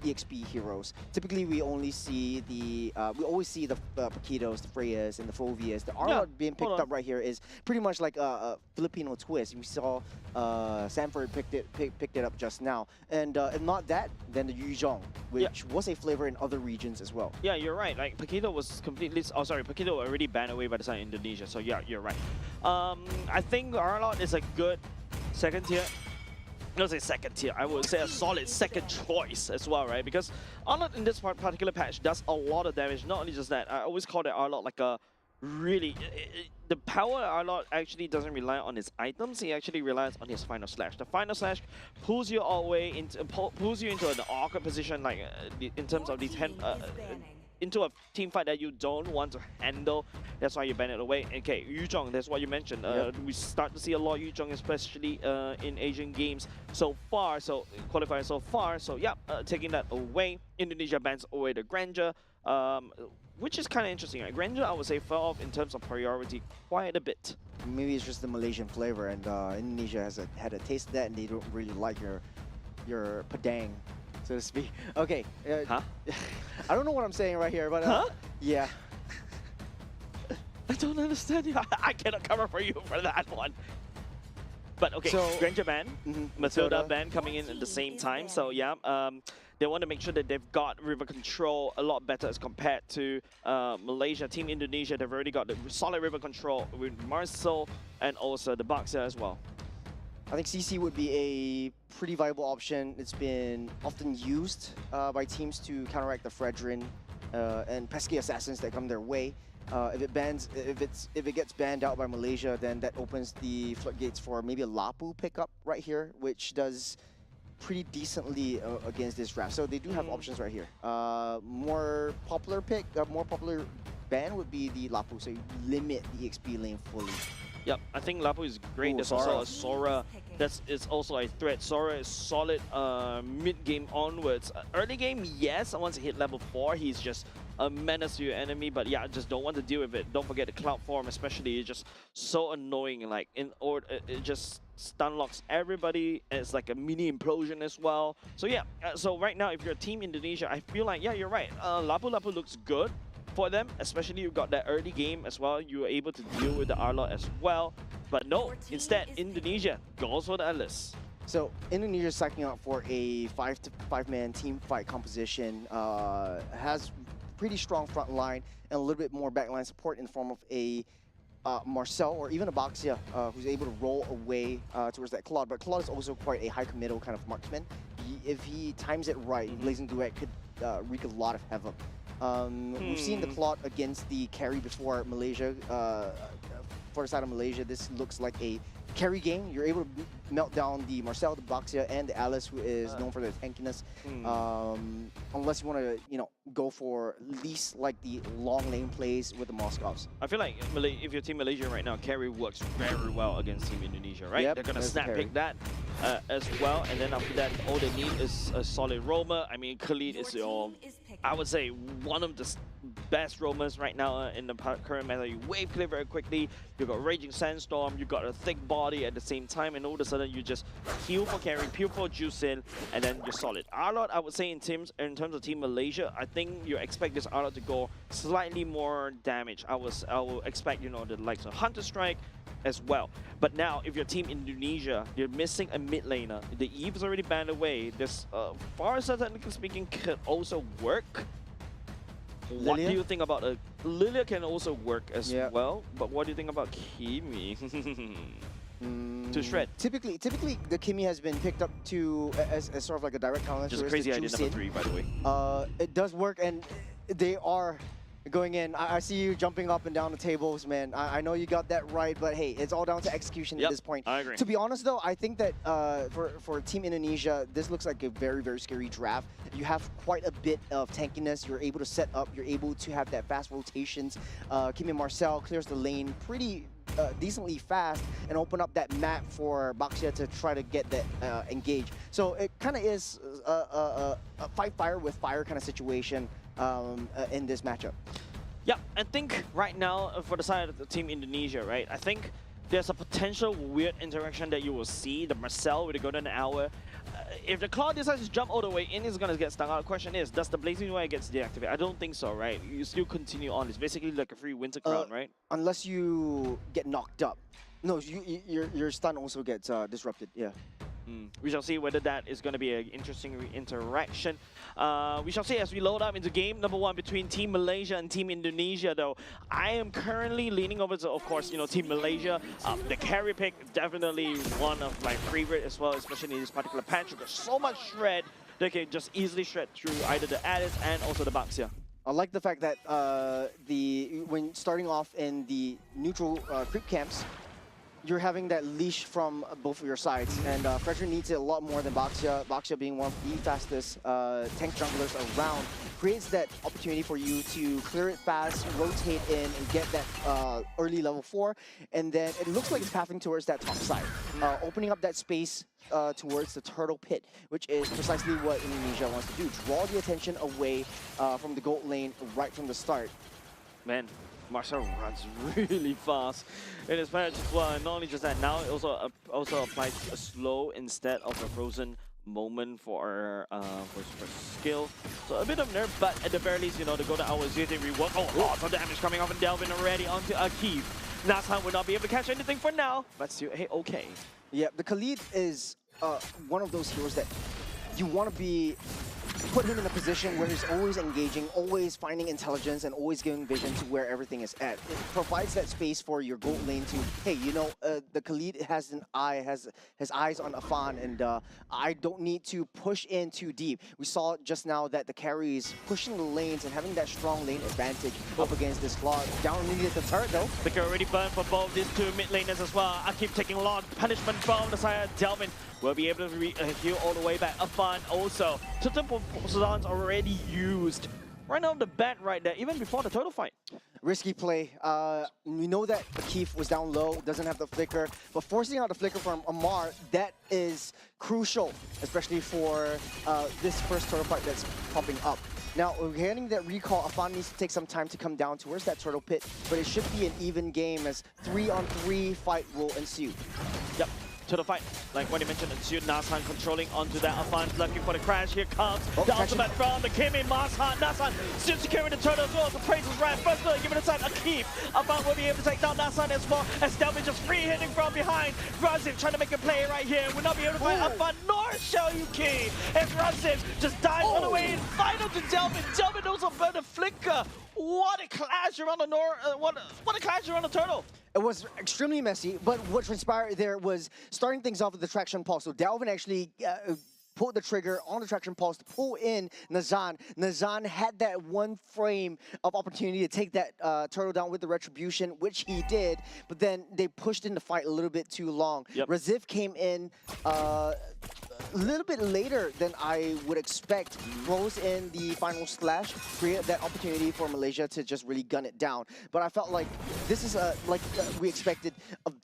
EXP heroes. Typically, we always see the Paquitos, the Freyas, and the Fovias. The Arlott being picked up right here is pretty much like a Filipino twist. We saw Sanford picked it up just now, and if not that, then the Yuzhong, which was a flavor in other regions as well. Yeah, you're right. Like Paquito was completely. Oh, sorry, Paquito already banned away by the side of Indonesia. So yeah, you're right. I think Arlott is a good second tier. I don't say second tier. I would say a solid second choice as well, right? Because Arlott in this particular patch does a lot of damage. Not only just that, I always call that Arlott like a really, the power Arlott actually doesn't rely on his items. He actually relies on his final slash. The final slash pulls you all the way into an awkward position, like in terms of these into a team fight that you don't want to handle. That's why you ban it away. Okay, Yuzhong, that's what you mentioned. We start to see a lot of Yuzhong, especially in Asian games so far, so qualifiers so far. So yeah, taking that away. Indonesia bans away the Grandeur, which is kind of interesting. Right? Grandeur, I would say, fell off in terms of priority quite a bit. Maybe it's just the Malaysian flavor, and Indonesia has had a taste of that, and they don't really like your Padang, so to speak. Okay. Huh? I don't know what I'm saying right here, but yeah. I don't understand you. I cannot cover for you for that one. But okay, so, Granger ban, Matilda ban coming in at the same time. So yeah, they want to make sure that they've got river control a lot better as compared to Malaysia. Team Indonesia, they've already got the solid river control with Marcel and also the Baxia as well. I think CC would be a pretty viable option. It's been often used by teams to counteract the Fredrin and pesky assassins that come their way. If it gets banned out by Malaysia, then that opens the floodgates for maybe a Lapu pickup right here, which does pretty decently against this draft. So they do have options right here. More popular ban would be the Lapu, so you limit the XP lane fully. Yep, I think Lapu is great. There's also a Sora is also a threat. Sora is solid mid-game onwards. Early game, yes, once he hit level 4, he's just a menace to your enemy, but yeah, just don't want to deal with it. Don't forget the cloud form, especially, is just so annoying. Like it just stun locks everybody. And it's like a mini implosion as well. So yeah, so right now, if you're Team Indonesia, I feel like, yeah, you're right. Lapu looks good for them, especially you got that early game as well. You were able to deal with the Arlott as well. But no, instead, Indonesia goes for the Atlas. So Indonesia is psyching out for a 5-man team fight composition. Has pretty strong front line and a little bit more backline support in the form of a Marcel or even a Baxia who's able to roll away towards that Claude. But Claude is also quite a high committal kind of marksman. If he times it right, Blazing Duet could wreak a lot of havoc. We've seen the Claude against the carry before Malaysia. For the side of Malaysia, this looks like a carry game. You're able to melt down the Marcel, the Baxia, and the Alice, who is known for their tankiness. Unless you want to, go for at least like the long lane plays with the Moscovs. I feel like if you're Team Malaysia right now, carry works very well against Team Indonesia, right? Yep, they're gonna snap pick that as well, and then after that, all they need is a solid roamer. I mean, Khalid is I would say one of the best roamers right now in the current meta. You wave clear very quickly. You got Raging Sandstorm. You got a thick body at the same time, and all of a sudden you just heal for carry, peel for juice in, and then you're solid. Arlott, I would say in terms of Team Malaysia, I think you expect this Arlott to go slightly more damage. I will expect the likes of Hunter Strike, as well. But now, if you're Team Indonesia, you're missing a mid laner. The Eve is already banned away. This, far as technically speaking, could also work. What do Lilia? you think about Lilia can also work as Yeah. well, but what do you think about Kimi? To shred. Typically, the Kimi has been picked up to as sort of like a direct counter. Just a crazy idea number 3, by the way. It does work, and they are going in. I see you jumping up and down the tables, man. I know you got that right, but hey, it's all down to execution at this point. I agree. To be honest, though, I think that for Team Indonesia, this looks like a very, very scary draft. You have quite a bit of tankiness. You're able to set up. You're able to have that fast rotations. Kimi Marcel clears the lane pretty decently fast and open up that map for Baxia to try to get that engage. So it kind of is a fight fire with fire kind of situation in this matchup. Yeah, I think right now for the side of the Team Indonesia, right, I think there's a potential weird interaction that you will see. The Marcel with the golden hour. If the Claw decides to jump all the way in, it's gonna get stung out. The question is, does the Blazing Wire gets deactivated? I don't think so, right? You still continue on. It's basically like a free Winter Crown, right? Unless you get knocked up. No, your stun also gets disrupted. Yeah. We shall see whether that is going to be an interesting interaction. We shall see as we load up into game number 1 between Team Malaysia and Team Indonesia, though. I am currently leaning over to, of course, Team Malaysia. The carry pick, definitely one of my favorite as well, especially in this particular patch. There's so much shred they can just easily shred through either the Addis and also the Baxia. I like the fact that when starting off in the neutral creep camps, you're having that leash from both of your sides, and Frederick needs it a lot more than Baxia. Baxia being one of the fastest tank junglers around, creates that opportunity for you to clear it fast, rotate in, and get that early level 4, and then it looks like it's pathing towards that top side, opening up that space towards the turtle pit, which is precisely what Indonesia wants to do. Draw the attention away from the gold lane right from the start. Man, Marcel runs really fast in his patch as well, and not only just that, now it also applies a slow instead of a frozen moment for skill. So a bit of nerf, but at the very least, the golden hour is getting rework. Oh, lots of damage coming off and Delvin already onto Akif. Nazhan will not be able to catch anything for now, but still, hey, okay. Yeah, the Khalid is one of those heroes that you want to put him in a position where he's always engaging, always finding intelligence, and always giving vision to where everything is at. It provides that space for your gold lane to, hey, the Khalid has his eyes on Afan, and I don't need to push in too deep. We saw just now that the carry is pushing the lanes and having that strong lane advantage up against this Claw. Down immediately at the turret, though. They can already burn for both these two mid laners as well. I keep taking a lot of punishment from the side of Delvin. Will be able to heal all the way back. Afan also. Totem Poseidon's already used. Right now the bat right there, even before the turtle fight. Risky play. We know that Akif was down low, doesn't have the flicker, but forcing out the flicker from Amar, that is crucial, especially for this first turtle fight that's popping up. Now, we're getting that recall. Afan needs to take some time to come down towards that turtle pit, but it should be an even game as 3-on-3 fight will ensue. Yep. To the fight, like what you mentioned, ensued. Nazhan controlling onto that. Afan's looking for the crash. Here comes the ultimate from the Kimi. Nazhan still securing the turtle as well. The praise is right. First blood given aside. Akif. Afan will be able to take down Nazhan as well. As Delvin just free hitting from behind. Razif trying to make a play right here. Will not be able to find Afan nor Shoryuki. As Razif just dives all the way in. Final to Delvin. Delvin also burned a flicker. What a clash around the what a clash around the turtle. It was extremely messy, but what transpired there was starting things off with the traction pulse. So Delvin actually pulled the trigger on the traction pulse to pull in Nazhan. Nazhan had that one frame of opportunity to take that turtle down with the retribution, which he did, but then they pushed in the fight a little bit too long. Yep. Razif came in a little bit later than I would expect, throws in the final slash, created that opportunity for Malaysia to just really gun it down. But I felt like this is, like we expected,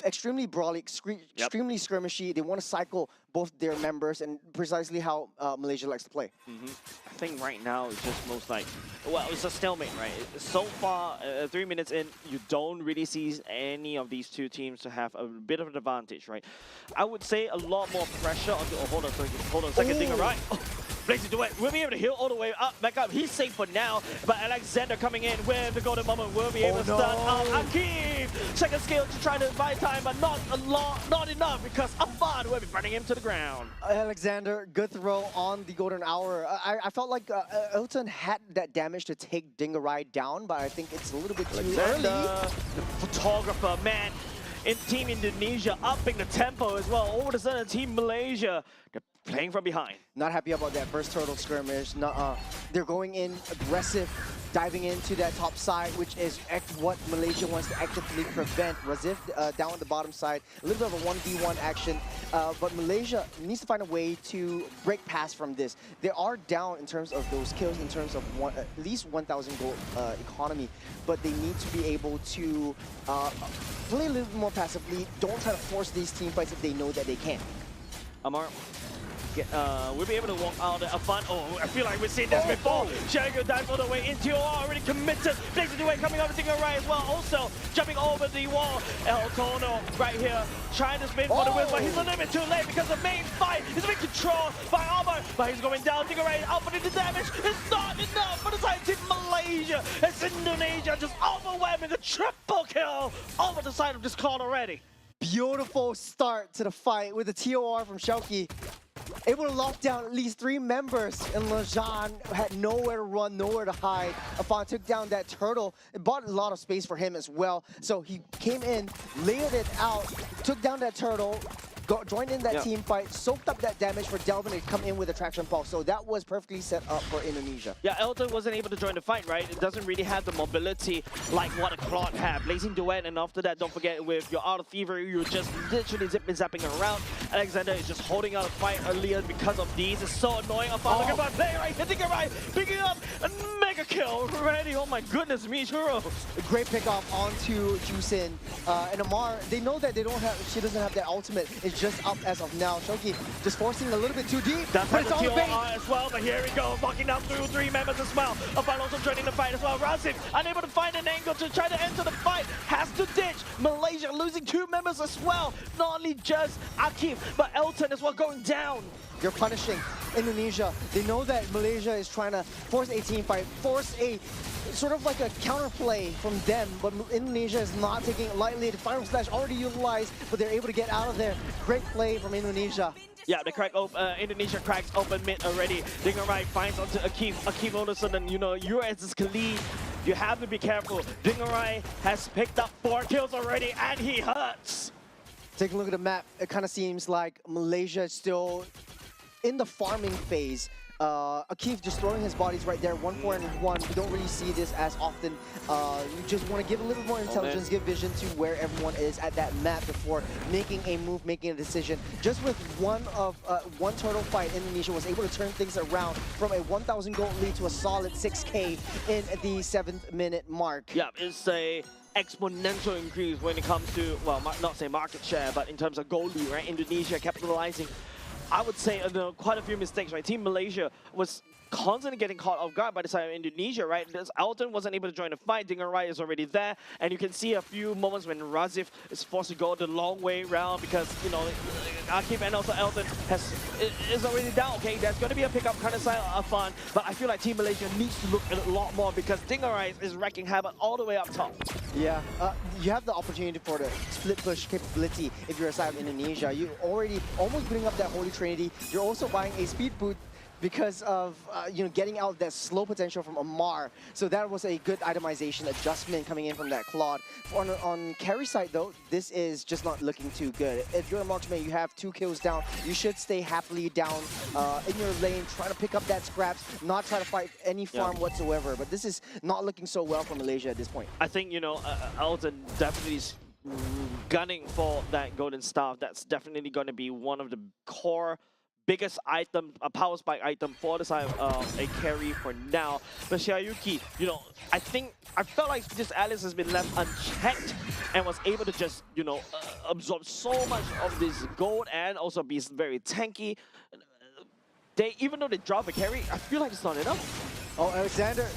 extremely brawly, extremely skirmishy. They want to cycle both their members, and precisely how Malaysia likes to play. I think right now it's just most like, well, it's a stalemate, right? So far, 3 minutes in, you don't really see any of these two teams to have a bit of an advantage, right? I would say a lot more pressure on the, hold on a second, thing, right? Blazing Duet will be able to heal all the way up, back up. He's safe for now, but Alexander coming in with the golden moment will be able to stun out Akeem. Second skill to try to buy time, but not enough because Afan will be burning him to the ground. Alexander, good throw on the golden hour. I felt like Elton had that damage to take Dingarai down, but I think it's a little bit too early. The photographer, man, in Team Indonesia upping the tempo as well. All of a sudden, Team Malaysia, they're playing from behind. Not happy about that first turtle skirmish. They're going in aggressive, diving into that top side, which is what Malaysia wants to actively prevent. Razif down on the bottom side, a little bit of a 1v1 action, but Malaysia needs to find a way to break past from this. They are down in terms of those kills, in terms of at least 1,000 gold economy, but they need to be able to play a little bit more passively. Don't try to force these team fights if they know that they can. Amar, we'll be able to walk out of fun. Oh, I feel like we've seen this before. Sharingan dives all the way into already committed. Blazing the way coming over to the right as well. Also jumping over the wall. El Tono right here trying to spin for the win, but he's a little bit too late because the main fight is being controlled by Amar. But he's going down. Dingarai outputting the damage. It's not enough for the side team Malaysia. It's Indonesia just overwhelming a triple kill over the side of this card already. Beautiful start to the fight with the TOR from Shauki. Able to lock down at least 3 members, and Lejean had nowhere to run, nowhere to hide. Afan took down that turtle. It bought a lot of space for him as well. So he came in, layered it out, took down that turtle, joined in that team fight, soaked up that damage for Delvin to come in with a traction pulse. So that was perfectly set up for Indonesia. Yeah, Elton wasn't able to join the fight, right? It doesn't really have the mobility like what a Claude had. Blazing Duet, and after that, don't forget with your Art of Fever, you're just literally zapping around. Alexander is just holding out a fight earlier because of these. It's so annoying. Look at my play right, hitting it right, picking up a mega kill already. Oh my goodness me, churros. Great pickoff onto Jusin. And Amar, they know that she doesn't have that ultimate. It's just up as of now. Shoki just forcing a little bit too deep. That's like the TOR as well, but here we go. Knocking down through 3 members as well. Afan also joining the fight as well. Razif unable to find an angle to try to enter the fight. Has to ditch. Malaysia losing 2 members as well. Not only just Akif, but Elton as well going down. You're punishing Indonesia. They know that Malaysia is trying to force a team fight, force a sort of like a counterplay from them, but Indonesia is not taking it lightly. The final slash already utilized, but they're able to get out of there. Great play from Indonesia. Yeah, they crack Indonesia cracks open mid already. Dingarai finds onto Akif. Akif all of a sudden, you know, you're as his Khalid. You have to be careful. Dingarai has picked up 4 kills already, and he hurts. Take a look at the map. It kind of seems like Malaysia is still in the farming phase. Akif just throwing his bodies right there, 1-4 and 1. We don't really see this as often. You just want to give a little more intelligence, give vision to where everyone is at that map before making a move, making a decision. Just with one turtle fight, Indonesia was able to turn things around from a 1,000 gold lead to a solid 6K in the 7th minute mark. Yeah, it's a exponential increase when it comes to, well, not say market share, but in terms of gold lead, right? Indonesia capitalizing. I would say quite a few mistakes, right? Team Malaysia was constantly getting caught off guard by the side of Indonesia, right? Alton wasn't able to join the fight. Dingarai is already there, and you can see a few moments when Razif is forced to go the long way around because, you know, Akif and also Elton is already down. Okay, there's going to be a pickup kind of side of fun, but I feel like Team Malaysia needs to look a lot more because Dingarai is wrecking havoc all the way up top. Yeah, you have the opportunity for the split push capability if you're a side of Indonesia. You already almost putting up that Holy Trinity. You're also buying a speed boot because of you know, getting out that slow potential from Amar. So that was a good itemization adjustment coming in from that Claude. On carry side though, this is just not looking too good. If you're a marksman, you have 2 kills down. You should stay happily down in your lane, trying to pick up that scraps, not try to fight any farm whatsoever. But this is not looking so well for Malaysia at this point. I think, you know, Alton definitely is gunning for that golden staff. That's definitely going to be one of the core biggest item, a power spike item for the side of a carry for now. But Xiaoyuki, you know, I felt like this Alice has been left unchecked and was able to just, you know, absorb so much of this gold and also be very tanky. Even though they drop a carry, I feel like it's not enough. Oh, Alexander.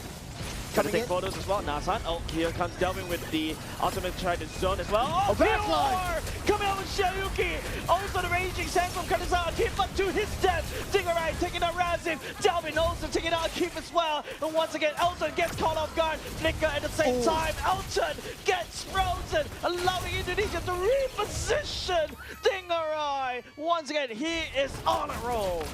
Gotta take photos as well. Nasan. Oh, here comes Delvin with the ultimate try to zone as well. Oh, backline! Coming out with Xiaoyuki. Also the raging sand from Kanazawa. Keep up to his death. Dingarai taking out Razif. aggressive. Delvin also taking out a keep as well. And once again, Elton gets caught off guard. Flicker at the same time. Elton gets frozen, allowing Indonesia to reposition Dingarai. Once again, he is on a roll.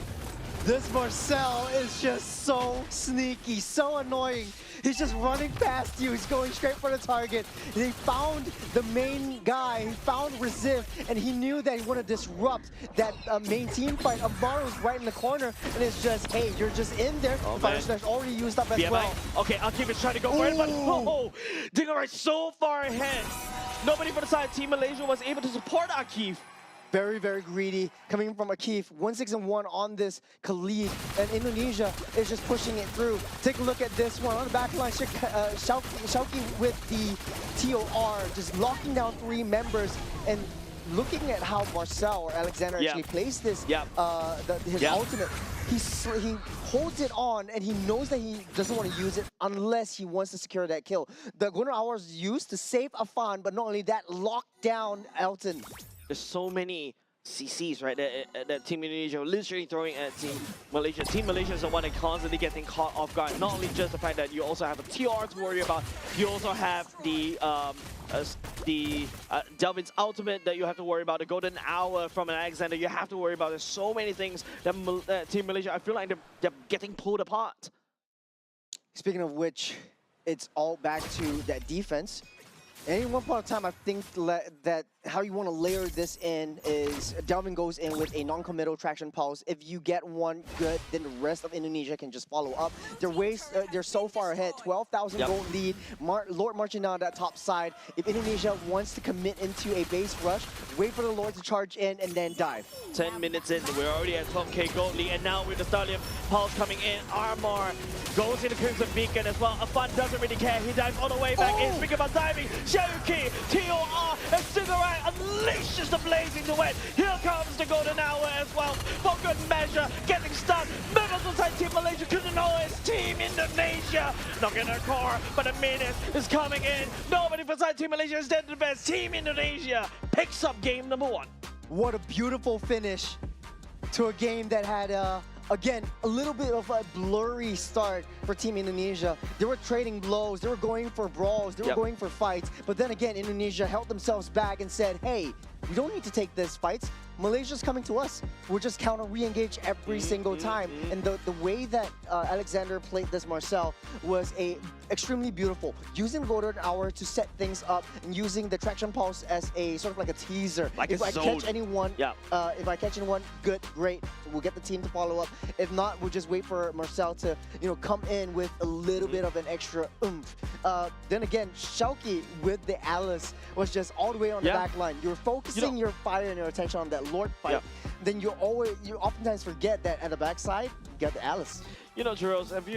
This Marcel is just so sneaky, so annoying. He's just running past you. He's going straight for the target. He found the main guy. He found Resif, and he knew that he wanted to disrupt that main team fight. Amar was right in the corner, and it's just, hey, you're just in there. The fire slash already used up as well. Okay, Akif is trying to go for it, but Dingarai so far ahead. Nobody from the side of Team Malaysia was able to support Akif. Very, very greedy coming from Akif. 1-6-1 on this Khalid, and Indonesia is just pushing it through. Take a look at this one on the back line. Shauki with the TOR, just locking down 3 members, and looking at how Marcel or Alexander actually plays this, his ultimate. He holds it on, and he knows that he doesn't want to use it unless he wants to secure that kill. The Golden Hour is used to save Afan, but not only that, lock down Elton. There's so many CCs, right, that Team Indonesia are literally throwing at Team Malaysia. Team Malaysia is the one that constantly getting caught off guard. Not only just the fact that you also have a TR to worry about, you also have the Delvin's ultimate that you have to worry about, the Golden Hour from an Alexander you have to worry about. There's so many things that Team Malaysia, I feel like they're getting pulled apart. Speaking of which, it's all back to that defense. And in one point of time, I think that how you want to layer this in is Delvin goes in with a non-committal traction pulse. If you get one good, then the rest of Indonesia can just follow up. They're so far ahead, 12,000 gold lead. Lord marching down that top side. If Indonesia wants to commit into a base rush, wait for the Lord to charge in and then dive. 10 minutes in, we're already at 12k gold lead, and now with the Stallion Pulse coming in, Armor goes into Crimson Beacon as well. Afan doesn't really care, he dives all the way back in. Speaking about diving, Xiaoki, TOR, and Dingarai unleashes the blazing duet. Here comes the Golden Hour as well, for good measure, getting stunned. Members inside Team Malaysia couldn't know it's Team Indonesia. Knocking their core, but a minute is coming in. Nobody from inside Team Malaysia is dead to the best. Team Indonesia picks up game number 1. What a beautiful finish to a game that had, again, a little bit of a blurry start for Team Indonesia. They were trading blows, they were going for brawls, they were going for fights, but then again, Indonesia held themselves back and said, hey, we don't need to take this fights. Malaysia's coming to us. We'll just counter re-engage every single time. And the way that Alexander played this Marcel was extremely beautiful. Using Golden Hour to set things up and using the Traction Pulse as a sort of like a teaser. Like if I catch anyone, good, great. We'll get the team to follow up. If not, we'll just wait for Marcel to come in with a little bit of an extra oomph. Then again, Shauki with the Alice was just all the way on the back line. You're focusing your fire and your attention on that Lord fight, then you oftentimes forget that at the backside, you got the Alice. You know, Jeros, have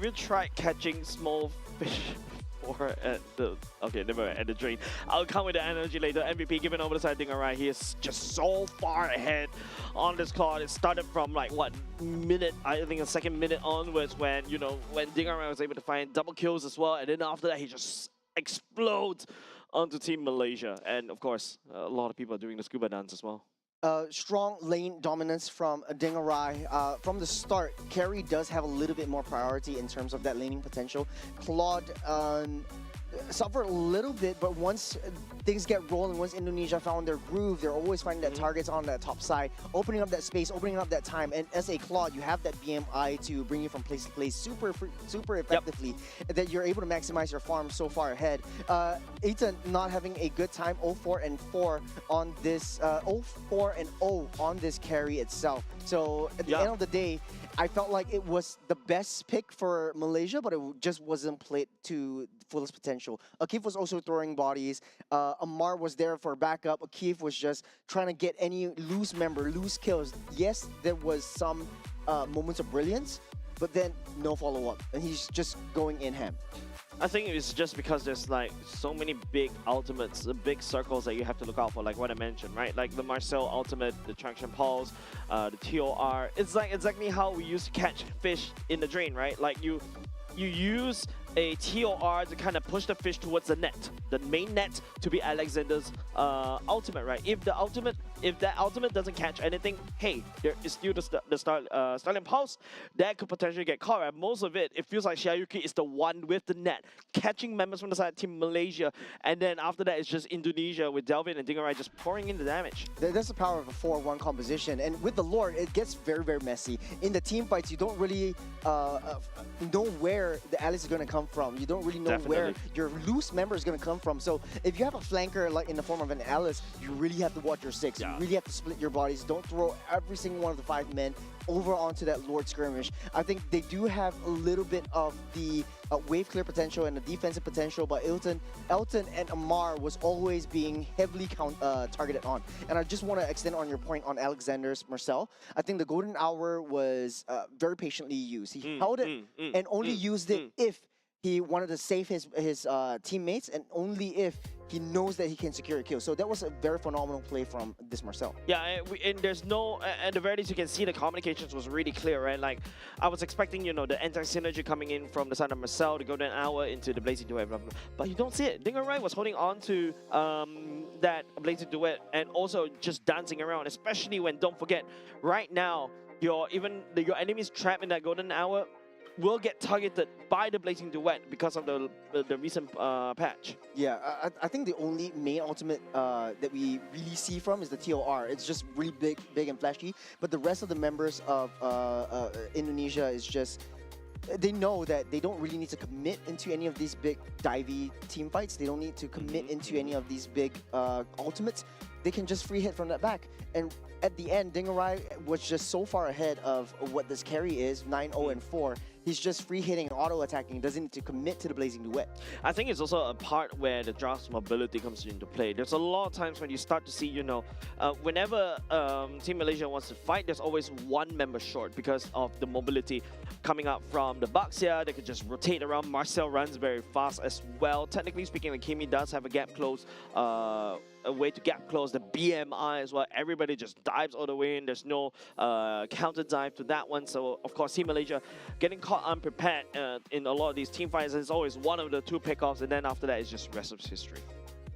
you tried catching small fish before at the at the drain? I'll come with the energy later. MVP giving over the side Dingarai. He is just so far ahead on this clock. It started from like what minute? I think the second minute onwards when when Dingarai was able to find double kills as well, and then after that he just explodes onto Team Malaysia. And of course, a lot of people are doing the scuba dance as well. Strong lane dominance from Dingarai. From the start, Carry does have a little bit more priority in terms of that laning potential. Claude suffered a little bit, but once things get rolling, once Indonesia found their groove, they're always finding that targets on that top side, opening up that space, opening up that time. And as a Claude, you have that BMI to bring you from place to place super effectively, that you're able to maximize your farm so far ahead. Ethan not having a good time, 0-4-4 on this, 0-4-0 on this carry itself. So at the end of the day, I felt like it was the best pick for Malaysia, but it just wasn't played to fullest potential. Akif was also throwing bodies. Amar was there for backup. Akif was just trying to get any loose kills. Yes, there was some moments of brilliance, but then no follow-up, and he's just going in ham. I think it's just because there's like so many big ultimates, the big circles that you have to look out for, like what I mentioned, right? Like the Marcel ultimate, the Traction Pulse, the TOR. It's like exactly how we used to catch fish in the drain, right? Like you use a TOR to kind of push the fish towards the net, the main net, to be Alexander's ultimate, right? If that ultimate doesn't catch anything, hey, there is still the Starling Pulse that could potentially get caught. Right? Most of it feels like Xiaoyuki is the one with the net, catching members from the side of Team Malaysia, and then after that it's just Indonesia with Delvin and Dingerai just pouring in the damage. That's the power of a 4-1 composition, and with the Lord, it gets very, very messy. In the team fights, you don't really know where the Alice is going to come from. You don't really know where your loose member is going to come from. So if you have a flanker like in the form of an Alice, you really have to watch your 6. You really have to split your bodies. Don't throw every single one of the 5 men over onto that Lord skirmish. I think they do have a little bit of the wave clear potential and the defensive potential, but Elton and Amar was always being heavily targeted on. And I just want to extend on your point on Alexander's Marcel. I think the golden hour was very patiently used. He held it and only used it if he wanted to save his teammates, and only if he knows that he can secure a kill. So that was a very phenomenal play from this Marcel. Yeah, and there's no, at the very least, you can see the communications was really clear, right? Like, I was expecting, you know, the anti-synergy coming in from the side of Marcel to go an hour into the Blazing Duet, but you don't see it. Dingerai was holding on to that Blazing Duet and also just dancing around, especially when, don't forget, right now, your enemies trapped in that golden hour will get targeted by the Blazing Duet because of the recent patch. Yeah, I think the only main ultimate that we really see from is the TOR. It's just really big and flashy. But the rest of the members of Indonesia is just, they know that they don't really need to commit into any of these big divey team fights. They don't need to commit into any of these big ultimates. They can just free hit from that back. And at the end, Dingerai was just so far ahead of what this carry is, 9-0 and 4. He's just free hitting and auto attacking. Doesn't need to commit to the Blazing Duet. I think it's also a part where the draft's mobility comes into play. There's a lot of times when you start to see, you know, whenever Team Malaysia wants to fight, there's always one member short because of the mobility coming up from the Bucks here. They could just rotate around. Marcel runs very fast as well. Technically speaking, the Kimi does have a gap close, a way to gap close the BMI as well. Everybody just dives all the way in. There's no counter dive to that one. So, of course, Team Malaysia getting caught unprepared in a lot of these team fights is always one of the 2 pickoffs, and then after that, it's just rest of history.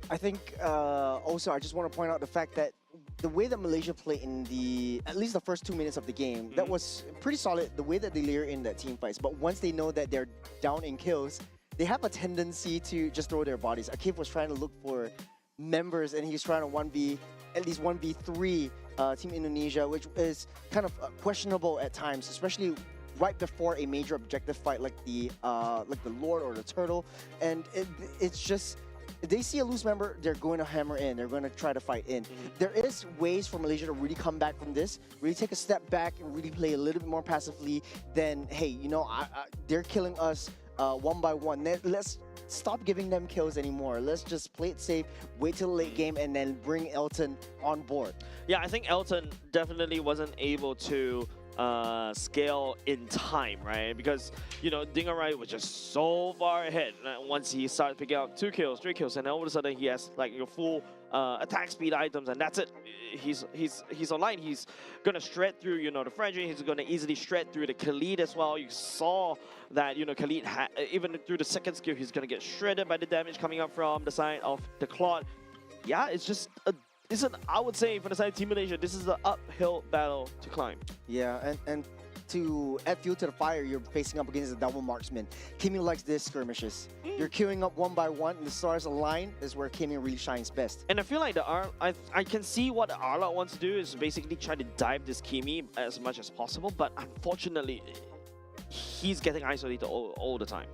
I think also I just want to point out the fact that the way that Malaysia played in at least the first 2 minutes of the game, that was pretty solid, the way that they layer in that team fights. But once they know that they're down in kills, they have a tendency to just throw their bodies. Akif was trying to look for members, and he's trying to at least 1v3 Team Indonesia, which is kind of questionable at times, especially right before a major objective fight like the Lord or the Turtle. And it's just, if they see a loose member, they're going to hammer in. They're going to try to fight in. There is ways for Malaysia to really come back from this, really take a step back and really play a little bit more passively than, hey, you know, they're killing us one by one. Let's stop giving them kills anymore. Let's just play it safe, wait till the late game, and then bring Elton on board. Yeah, I think Elton definitely wasn't able to scale in time, right? Because, you know, Dingerai was just so far ahead. Once he started picking up 2 kills, 3 kills, and then all of a sudden he has like your full attack speed items, and that's it. He's online. He's gonna shred through, you know, the Frederick. He's gonna easily shred through the Khalid as well. You saw that, you know, Khalid even through the second skill, he's gonna get shredded by the damage coming up from the side of the Claude. Yeah, it's just I would say for the side of Team Malaysia, this is an uphill battle to climb. Yeah, and to add fuel to the fire, you're facing up against a double marksman. Kimi likes this skirmishes. You're queuing up one by one, and the stars align is where Kimi really shines best. And I feel like I can see what the Arlot wants to do is basically try to dive this Kimi as much as possible, but unfortunately, he's getting isolated all the time.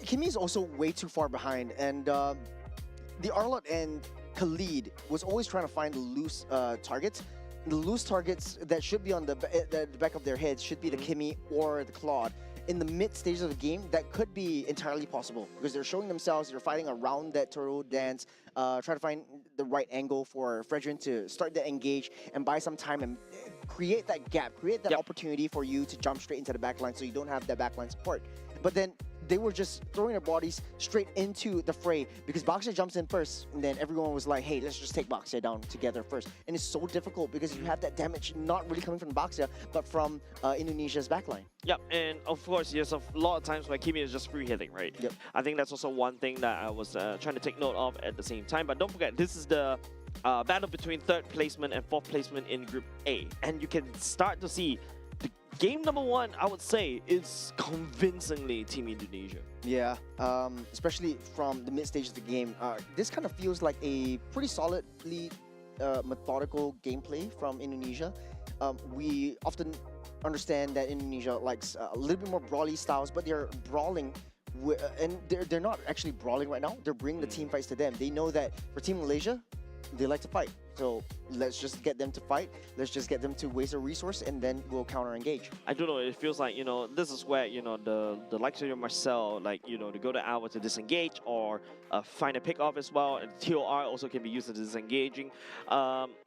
Kimi is also way too far behind, and the Arlot and Khalid was always trying to find the loose targets. The loose targets that should be on the back of their heads should be the Kimi or the Claude. In the mid stages of the game, that could be entirely possible because they're showing themselves, they're fighting around that turtle dance, try to find the right angle for Fredrin to start the engage and buy some time and create that gap, create that opportunity for you to jump straight into the backline so you don't have that backline support. But then they were just throwing their bodies straight into the fray because Boxer jumps in first, and then everyone was like, hey, let's just take Boxer down together first. And it's so difficult because you have that damage not really coming from Boxer, but from Indonesia's backline. Yep, and of course, there's a lot of times where Kimi is just free hitting, right? Yep. I think that's also one thing that I was trying to take note of at the same time. But don't forget, this is the battle between third placement and fourth placement in Group A. And you can start to see the game number one, I would say, is convincingly Team Indonesia. Yeah, especially from the mid stage of the game. This kind of feels like a pretty solidly methodical gameplay from Indonesia. We often understand that Indonesia likes a little bit more brawly styles, but they're brawling, and they're not actually brawling right now. They're bringing the team fights to them. They know that for Team Malaysia, they like to fight. So let's just get them to fight. Let's just get them to waste a resource, and then we'll counter-engage. I don't know, it feels like, this is where, the likes of your Marcel, like, to go to Alva to disengage or find a pick-off as well. And TOR also can be used as disengaging.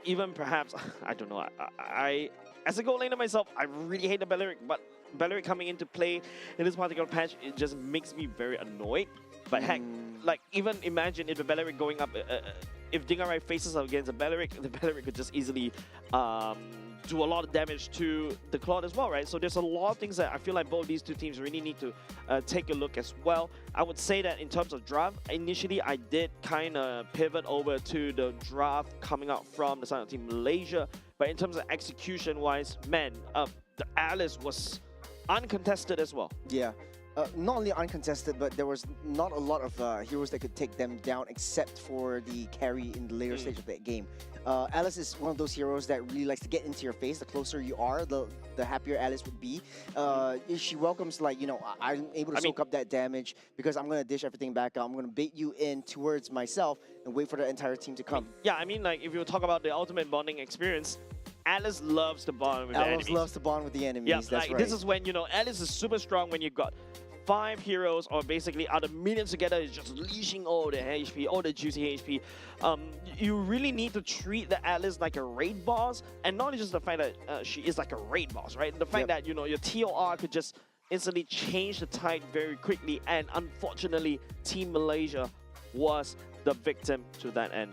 Even perhaps, I don't know, I as a goal laner myself, I really hate the Belleric, but Belleric coming into play in this particular patch, it just makes me very annoyed. But heck, like, even imagine if the Belleric going up, if Dingarai faces up against the Belleric could just easily do a lot of damage to the Claude as well, right? So there's a lot of things that I feel like both these two teams really need to take a look as well. I would say that in terms of draft, initially I did kind of pivot over to the draft coming out from the side of Team Malaysia. But in terms of execution-wise, man, the Alice was uncontested as well. Yeah. Not only uncontested, but there was not a lot of heroes that could take them down except for the carry in the later stage of that game. Alice is one of those heroes that really likes to get into your face. The closer you are, the happier Alice would be. She welcomes, like, I'm able to soak up that damage because I'm going to dish everything back out. I'm going to bait you in towards myself and wait for the entire team to come. Yeah, I mean, like, if you talk about the ultimate bonding experience, Alice loves to bond with the enemies. Alice loves to bond with the enemies, Yeah, that's like, right. this is when, Alice is super strong when you've got 5 heroes, or basically out of minions together, is just leashing all the HP, all the juicy HP. You really need to treat the Alice like a raid boss, and not just the fact that she is like a raid boss, right? The fact that, your TOR could just instantly change the tide very quickly, and unfortunately, Team Malaysia was the victim to that end.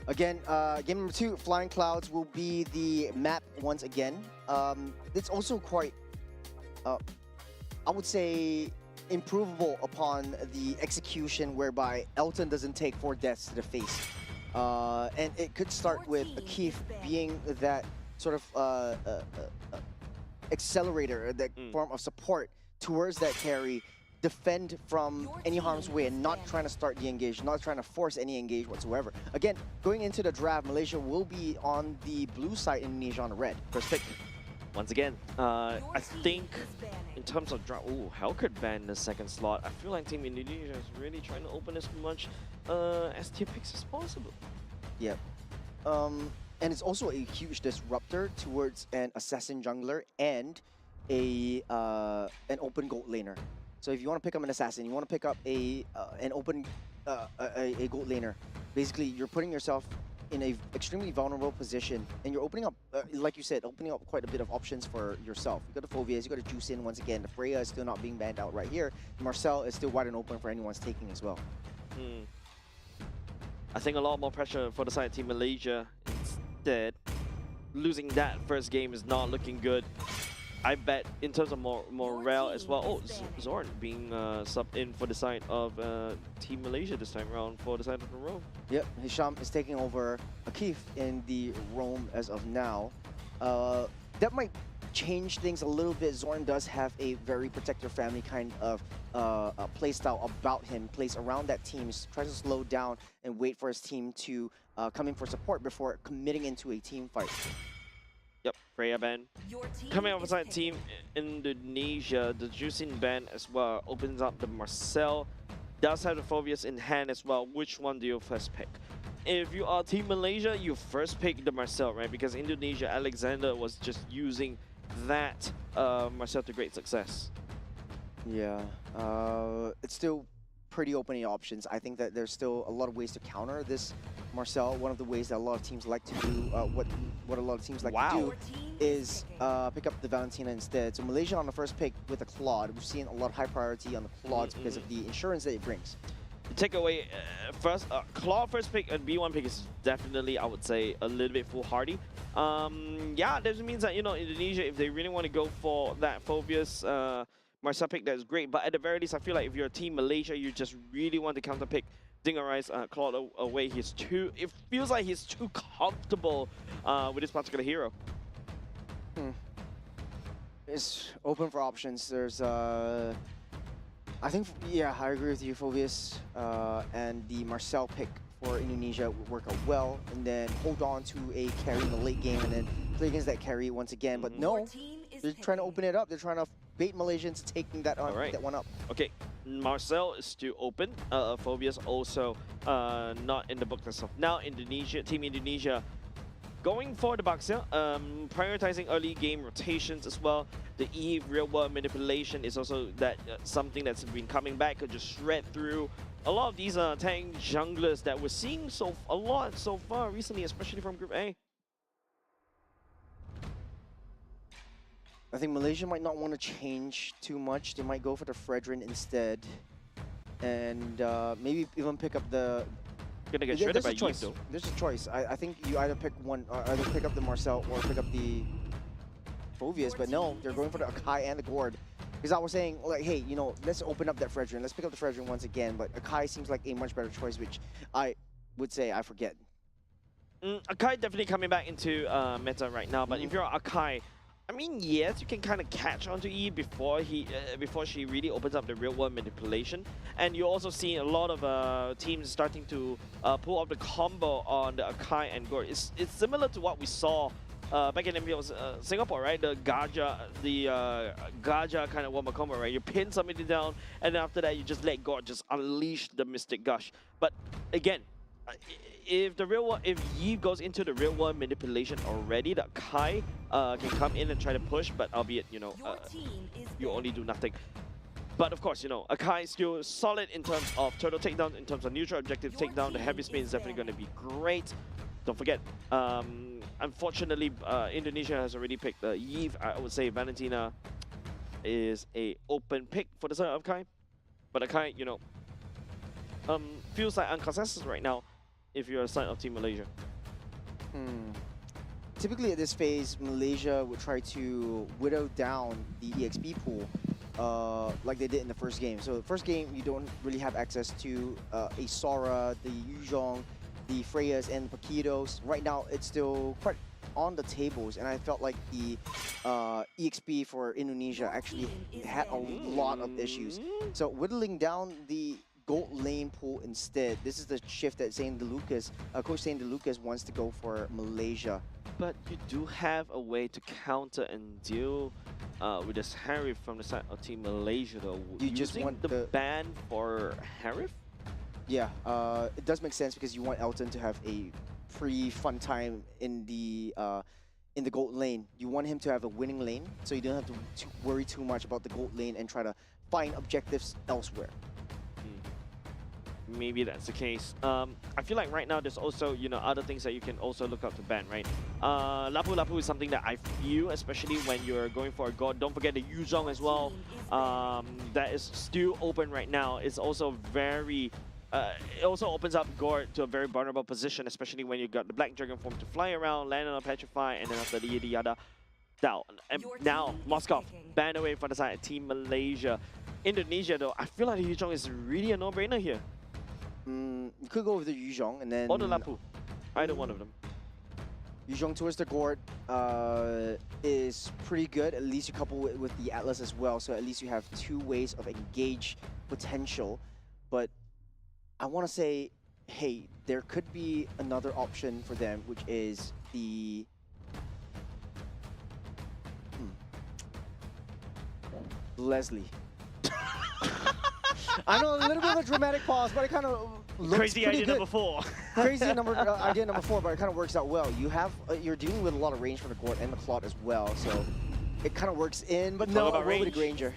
Again, game number 2, Flying Clouds will be the map once again. It's also quite, I would say, improvable upon the execution, whereby Elton doesn't take 4 deaths to the face. And it could start with Keith being that sort of accelerator, that form of support towards that carry, defend from any harm's way, and not trying to start the engage, not trying to force any engage whatsoever. Again, going into the draft, Malaysia will be on the blue side, Indonesia on the red. First pick. Once again, I think in terms of draft, Hell could ban the second slot. I feel like Team Indonesia is really trying to open as much S-tier picks as possible. Yep. And it's also a huge disruptor towards an assassin jungler and an open gold laner. So if you want to pick up an assassin, you want to pick up an open a gold laner. Basically, you're putting yourself in a extremely vulnerable position, and you're opening up, like you said, opening up quite a bit of options for yourself. You got the Phobias, you got to juice in once again. The Freya is still not being banned out right here. Marcel is still wide and open for anyone's taking as well. I think a lot more pressure for the side of Team Malaysia. Instead, losing that first game is not looking good. I bet in terms of morale as well. Oh, Zorn being subbed in for the side of Team Malaysia this time around for the side of the Rome. Yep, Hisham is taking over Akif in the Rome as of now. That might change things a little bit. Zorn does have a very protect your family kind of playstyle about him, plays around that team, tries to slow down and wait for his team to come in for support before committing into a team fight. Yep, Freya ban. Coming up beside Team Indonesia, the Juicing ban as well opens up the Marcel. Does have the Phobias in hand as well. Which one do you first pick? If you are Team Malaysia, you first pick the Marcel, right? Because Indonesia, Alexander was just using that Marcel to great success. Yeah, it's still pretty open options. I think that there's still a lot of ways to counter this Marcel. One of the ways that a lot of teams like to do, what a lot of teams like to do is pick up the Valentina instead. So Malaysia on the first pick with a Claude. We've seen a lot of high priority on the Claudes because of the insurance that it brings. Take away Claw first pick and B1 pick is definitely, I would say, a little bit foolhardy. Yeah, that means that, you know, Indonesia, if they really want to go for that Phobius Marcel pick, that's great. But at the very least, I feel like if you're Team Malaysia, you just really want to counter pick Dingerai's Claude away. It feels like he's too comfortable with this particular hero. It's open for options. There's I think, yeah, I agree with you, Phobius. And the Marcel pick for Indonesia would work out well, and then hold on to a carry in the late game, and then play against that carry once again. But no, they're trying to open it up. They're trying to bait Malaysians taking that that one up. Okay, Marcel is still open. Phobius also not in the book itself. Now Indonesia, Team Indonesia, going for the Baxia, prioritizing early game rotations as well. The Eve real-world manipulation is also something that's been coming back. Could just shred through a lot of these tank junglers that we're seeing a lot so far recently, especially from Group A. I think Malaysia might not want to change too much. They might go for the Fredrin instead, and maybe even pick up the. Gonna get shredded by Eve though. There's a choice. I think you either pick one, either pick up the Marcel or pick up the Phobius, but no, they're going for the Akai and the Gord. Because I was saying, like, hey, you know, let's open up that Fredrin. Let's pick up the Fredrin once again, but Akai seems like a much better choice, which I would say I forget. Akai definitely coming back into meta right now, but if you're Akai, I mean, yes, you can kind of catch onto E before she really opens up the real-world manipulation. And you also see a lot of teams starting to pull off the combo on the Akai and Gord. It's similar to what we saw back in MPL Singapore, right? The Gaja kind of wombo combo, right? You pin somebody down, and then after that, you just let Gord just unleash the Mystic Gush. But again, if Yi goes into the real world manipulation already, the Kai can come in and try to push, but albeit, you know, you only do nothing. But of course, you know, Akai is still solid in terms of turtle takedown, in terms of neutral objective takedown. The heavy spin is definitely going to be great. Don't forget, unfortunately, Indonesia has already picked Eve. I would say Valentina is a open pick for the side of Akai. But Akai, you know, feels like unconsensus right now if you're a side of Team Malaysia. Typically at this phase, Malaysia would try to whittle down the EXP pool like they did in the first game. So the first game, you don't really have access to a Sora, the Yuzhong, the Freyas, and the Paquitos. Right now, it's still quite on the tables, and I felt like the EXP for Indonesia actually had a lot of issues. So whittling down the gold lane pool instead. This is the shift that Coach Saint DeLucas wants to go for Malaysia. But you do have a way to counter and deal with this Harif from the side of Team Malaysia, though. You just want the ban for Harif? Yeah, it does make sense because you want Elton to have a free fun time in the gold lane. You want him to have a winning lane, so you don't have to worry too much about the gold lane and try to find objectives elsewhere. Maybe that's the case. I feel like right now there's also, you know, other things that you can also look up to ban, right? Lapu Lapu is something that I feel, especially when you're going for a god. Don't forget the Yuzhong as well. That is still open right now. It's also very... it also opens up Gord to a very vulnerable position, especially when you got the Black Dragon form to fly around, land on a Petrify, and then after the yada yada. Down. And now, Moskov banned away from the side of Team Malaysia. Indonesia, though, I feel like the Yuzhong is really a no-brainer here. You could go with the Yuzhong and then... Or the Lapu. Either one of them. Yuzhong towards the Gord is pretty good. At least you couple it with the Atlas as well. So at least you have two ways of engage potential. But I want to say, hey, there could be another option for them, which is the... Leslie. I know, a little bit of a dramatic pause, but it kind of looks crazy idea good. number 4. Crazy idea number 4, but it kind of works out well. You're dealing with a lot of range from the Gord and the Claude as well, so it kind of works in, but Talk no, about we'll go with range. Granger.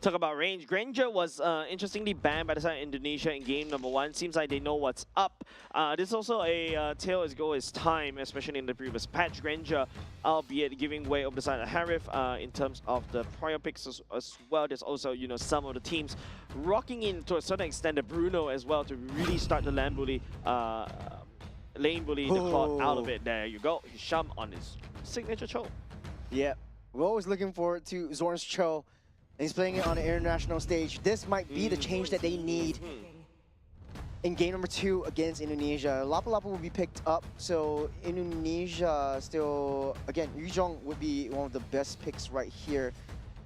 Talk about range. Granger was interestingly banned by the side of Indonesia in game number 1. Seems like they know what's up. This is also a tale as go as time, especially in the previous patch. Granger, albeit giving way over the side of Harif in terms of the prior picks as well. There's also, you know, some of the teams rocking in to a certain extent the Bruno as well to really start the lane bully the clock out of it. There you go. Hisham on his signature choke. Yeah, we're always looking forward to Zorn's Cho. He's playing it on an international stage. This might be the change that they need in game number 2 against Indonesia. Lapu Lapu will be picked up, so Indonesia still, again, Yuzhong would be one of the best picks right here.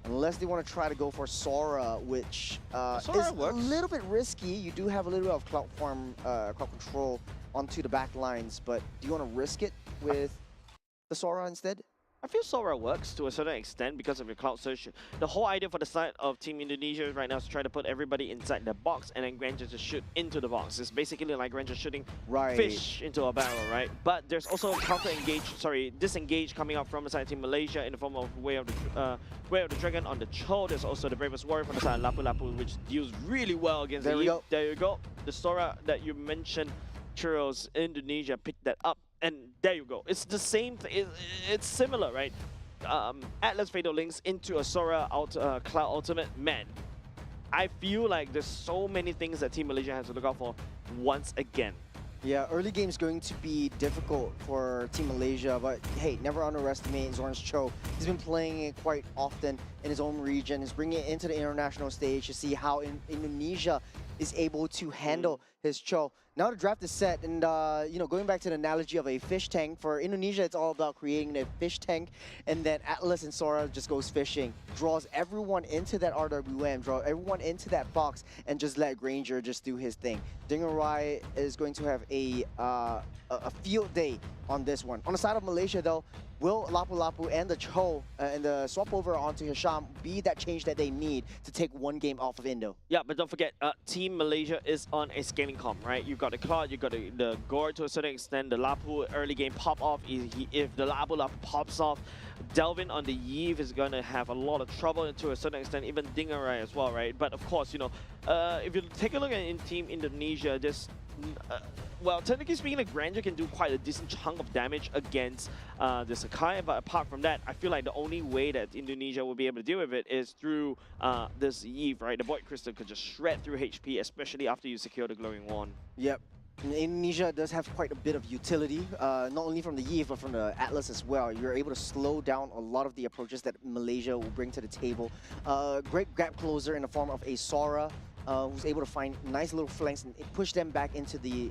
Unless they want to try to go for Sora, which is works. a little bit risky. You do have a little bit of cloud farm, cloud control onto the back lines, but do you want to risk it with the Sora instead? I feel Sora works to a certain extent because of your cloud search. The whole idea for the side of Team Indonesia right now is to try to put everybody inside the box and then Granger to shoot into the box. It's basically like Granger shooting fish into a barrel, right? But there's also disengage coming out from the side of Team Malaysia in the form of Way of the Dragon on the Cho. There's also the Bravest Warrior from the side of Lapu Lapu, which deals really well against There we go. There you go. The Sora that you mentioned, Churros, Indonesia picked that up. And there you go. It's the same thing. It's similar, right? Atlas Fatal Links into a Sora Cloud Ultimate. Man, I feel like there's so many things that Team Malaysia has to look out for once again. Yeah, early game's going to be difficult for Team Malaysia, but hey, never underestimate Zorn's Cho. He's been playing it quite often in his own region. He's bringing it into the international stage to see how Indonesia is able to handle his Cho. Now the draft is set, and you know, going back to the analogy of a fish tank, for Indonesia, it's all about creating a fish tank, and then Atlas and Sora just goes fishing, draws everyone into that RWM, draw everyone into that box, and just let Granger just do his thing. Dingerai is going to have a field day on this one. On the side of Malaysia, though, will Lapu Lapu and the Cho and the swap over onto Hisham be that change that they need to take one game off of Indo? Yeah, but don't forget, Team Malaysia is on a scaling comp, right? You've got the Claude, you've got the Gore to a certain extent, the Lapu early game pop off. If the Lapu Lapu pops off, Delvin on the Eve is going to have a lot of trouble to a certain extent, even Dingerai as well, right? But of course, you know, if you take a look at Team Indonesia, this well, technically speaking, the Granger can do quite a decent chunk of damage against the Sakai, but apart from that, I feel like the only way that Indonesia will be able to deal with it is through this Eve, right? The Void Crystal could just shred through HP, especially after you secure the Glowing Wand. Yep. And Indonesia does have quite a bit of utility, not only from the Eve, but from the Atlas as well. You're able to slow down a lot of the approaches that Malaysia will bring to the table. Great gap closer in the form of a Sora, who's able to find nice little flanks and push them back into the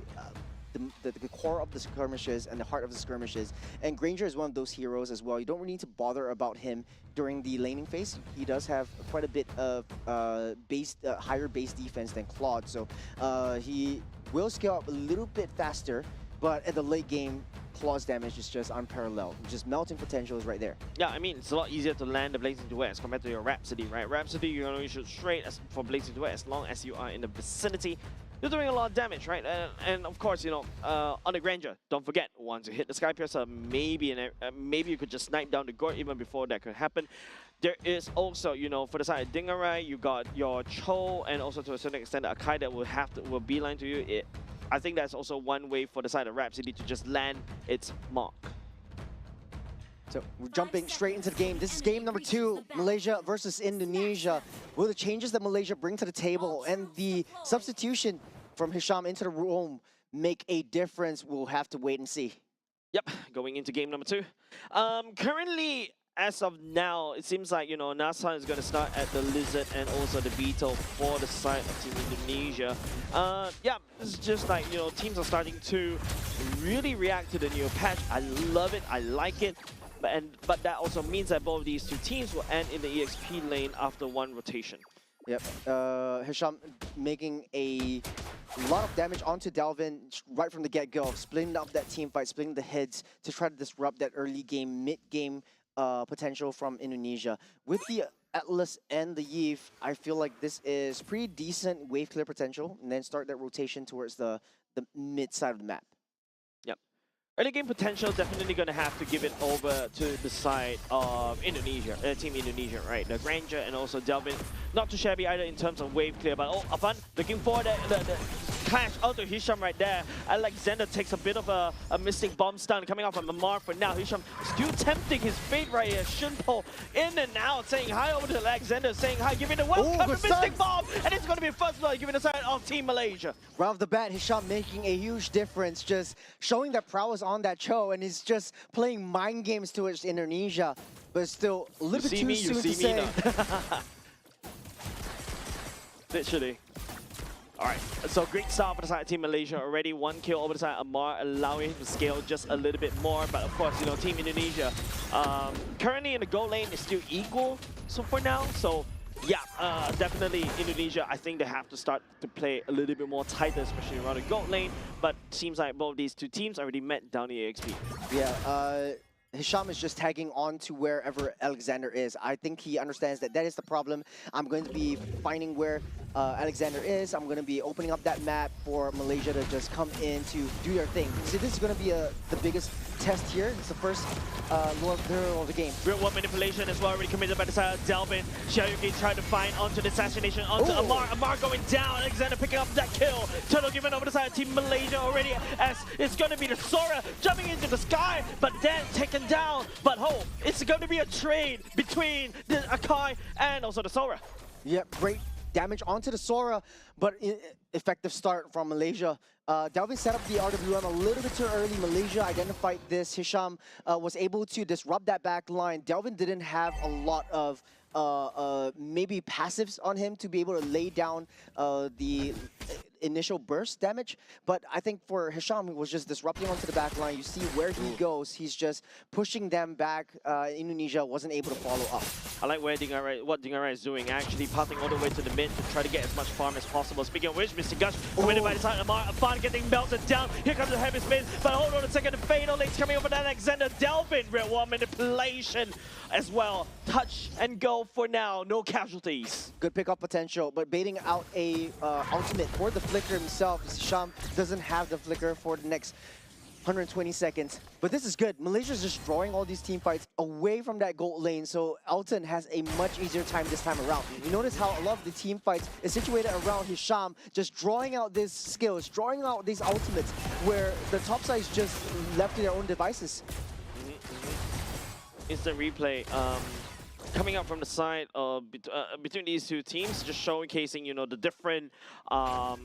core of the skirmishes and the heart of the skirmishes. And Granger is one of those heroes as well. You don't really need to bother about him during the laning phase. He does have quite a bit of higher base defense than Claude, so he will scale up a little bit faster, but at the late game, Claw's damage is just unparalleled. Just melting potential is right there. Yeah, I mean, it's a lot easier to land the Blazing Duet as compared to your Rhapsody, right? Rhapsody, you can only shoot straight for Blazing Duet as long as you are in the vicinity. You're doing a lot of damage, right? And of course, you know, on the Granger, don't forget, once you hit the Sky Piercer, maybe you could just snipe down the Gore even before that could happen. There is also, you know, for the side of Dingerai, you got your Cho, and also to a certain extent, the Akai that will beeline to you. I think that's also one way for the side of Rhapsody to just land its mark. So we're jumping straight into the game. This is game number 2, Malaysia versus Indonesia. Will the changes that Malaysia bring to the table and the substitution from Hisham into the room make a difference? We'll have to wait and see. Yep, going into game number 2. Currently, as of now, it seems like, you know, NASA is going to start at the Lizard and also the Beetle for the side of Team Indonesia. Yeah, it's just like, you know, teams are starting to really react to the new patch. I love it. I like it. But that also means that both of these two teams will end in the EXP lane after one rotation. Yep, Hisham making a lot of damage onto Delvin right from the get-go, splitting up that team fight, splitting the heads to try to disrupt that early game, mid-game potential from Indonesia. With the Atlas and the Eve, I feel like this is pretty decent wave clear potential, and then start that rotation towards the mid side of the map. Yep. early game potential, definitely going to have to give it over to the side of Indonesia, Team Indonesia, right? The Granger and also Delvin, not too shabby either in terms of wave clear, but Avan looking for the clash onto Hisham right there. Alexander takes a bit of a missing bomb stun coming out from Amar for now. Hisham still tempting his fate right here. Shunpo in and out, saying hi over to Alexander, saying hi, giving the welcome missing bomb, and it's going to be first blood, giving the side of Team Malaysia. Right off the bat, Hisham making a huge difference, just showing that prowess on that Cho, and he's just playing mind games towards Indonesia, but still a little bit too soon to say. Literally. Alright, so great start for the side of Team Malaysia. Already 1 kill over the side of Amar, allowing him to scale just a little bit more. But of course, you know, Team Indonesia currently in the goal lane is still equal so for now. So yeah, definitely Indonesia, I think they have to start to play a little bit more tighter, especially around the goal lane. But seems like both these two teams already met down the EXP. Yeah, Hisham is just tagging on to wherever Alexander is. I think he understands that that is the problem. I'm going to be finding where Alexander is. I'm going to be opening up that map for Malaysia to just come in to do their thing. So this is going to be the biggest test here. It's the first hero of the game. Real world manipulation as well, already committed by the side of Delvin. Xiaoyuki trying to find onto the assassination onto Amar. Amar going down. Alexander picking up that kill. Turtle given over the side of Team Malaysia already, as it's going to be the Sora jumping into the sky, but then taken down. But it's going to be a trade between the Akai and also the Sora. Yep, great damage onto the Sora, but effective start from Malaysia. Delvin set up the RWM a little bit too early. Malaysia identified this. Hisham was able to disrupt that back line. Delvin didn't have a lot of maybe passives on him to be able to lay down the initial burst damage, but I think for Hisham, he was just disrupting onto the back line. You see where he goes, he's just pushing them back. Indonesia wasn't able to follow up. I like what Dingarai is doing, actually passing all the way to the mid to try to get as much farm as possible. Speaking of which, Mr. Gush committed by the side of Amar. Afan getting melted down. Here comes the heavy spin, but hold on a second, the Fatal Late's coming over to Alexander. Delvin, real world manipulation as well. Touch and go for now, no casualties. Good pickup potential, but baiting out a ultimate for the Flicker himself. Hisham doesn't have the Flicker for the next 120 seconds. But this is good. Malaysia's just drawing all these team fights away from that gold lane, so Elton has a much easier time this time around. You notice how a lot of the team fights is situated around Hisham, just drawing out these skills, drawing out these ultimates, where the top side is just left to their own devices. Instant replay. Coming up from the side between these two teams, just showcasing, you know, the different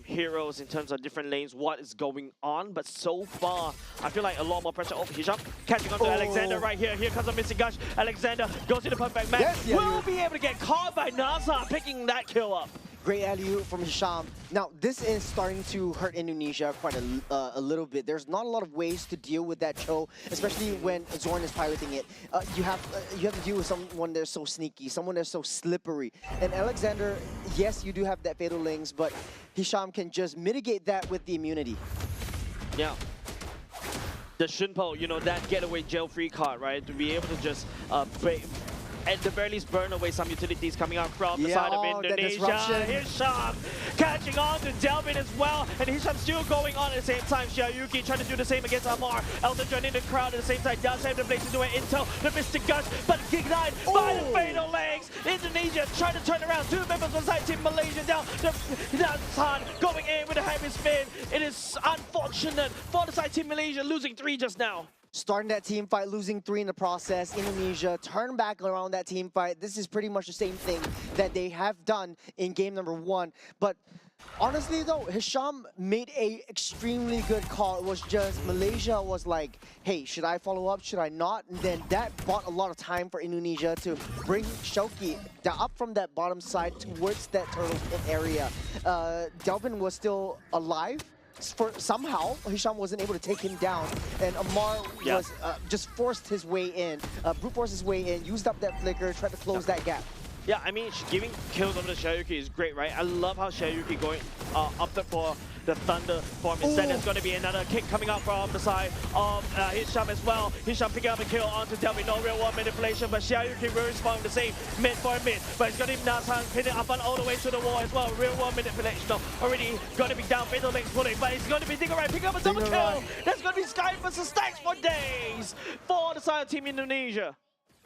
heroes in terms of different lanes, what is going on. But so far, I feel like a lot more pressure. Oh, Hisham catching on to Alexander right here. Here comes a missing Gush. Alexander goes to the putback match. Yes, yeah, will be able to get caught by Nazar, picking that kill up. Great alley-oop from Hisham. Now, this is starting to hurt Indonesia quite a little bit. There's not a lot of ways to deal with that Cho, especially when Zorn is piloting it. You have to deal with someone that's so sneaky, someone that's so slippery. And Alexander, yes, you do have that Fatal Links, but Hisham can just mitigate that with the immunity. Yeah. The Shunpo, you know, that getaway jail-free card, right? To be able to just at the very least burn away some utilities coming out from the side of Indonesia. Hisham catching on to Delvin as well, and Hisham still going on at the same time. Xiaoyuki trying to do the same against Amar. Elton joining the crowd at the same time. Does have the place to do it. Intel, the Mr. Gush, but denied by the Fatal Legs. Indonesia trying to turn around. Two members on side team Malaysia down. Nazan going in with a heavy spin. It is unfortunate for the side team Malaysia, losing 3 just now. Starting that team fight, losing 3 in the process. Indonesia turn back around that team fight. This is pretty much the same thing that they have done in game number 1. But honestly though, Hisham made a extremely good call. It was just Malaysia was like, hey, should I follow up? Should I not? And then that bought a lot of time for Indonesia to bring Shoki up from that bottom side towards that turtle pit area. Delvin was still alive. Somehow, Hisham wasn't able to take him down, and Amar was just forced his way in, brute forced his way in, used up that Flicker, tried to close that gap. Yeah, I mean, giving kills over to Xiaoyuki is great, right? I love how Xiaoyuki opted for the Thunder form. Instead, there's going to be another kick coming out from the side of Hisham as well. Hisham picking up a kill onto Delvin. No real world manipulation, but Xiaoyuki will respond the same mid for mid. But it's going to be Nathan pinning up and all the way to the wall as well. Real world manipulation. No, already going to be down. Fatal Links pulling, but it's going to be Dingerai picking up a double kill. That's going to be Sky versus Stacks for days for the side of Team Indonesia.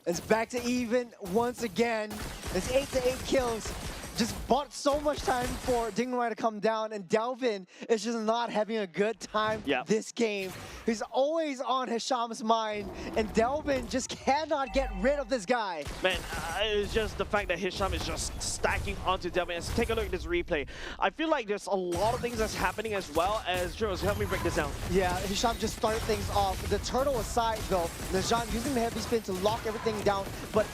It's back to even once again. It's 8-8 kills. Just bought so much time for Dingerai to come down, and Delvin is just not having a good time this game. He's always on Hisham's mind, and Delvin just cannot get rid of this guy. Man, it's just the fact that Hisham is just stacking onto Delvin. Let's take a look at this replay. I feel like there's a lot of things that's happening as well as Jules. Help me break this down. Yeah, Hisham just started things off. The turtle aside, though, Najan using the heavy spin to lock everything down, but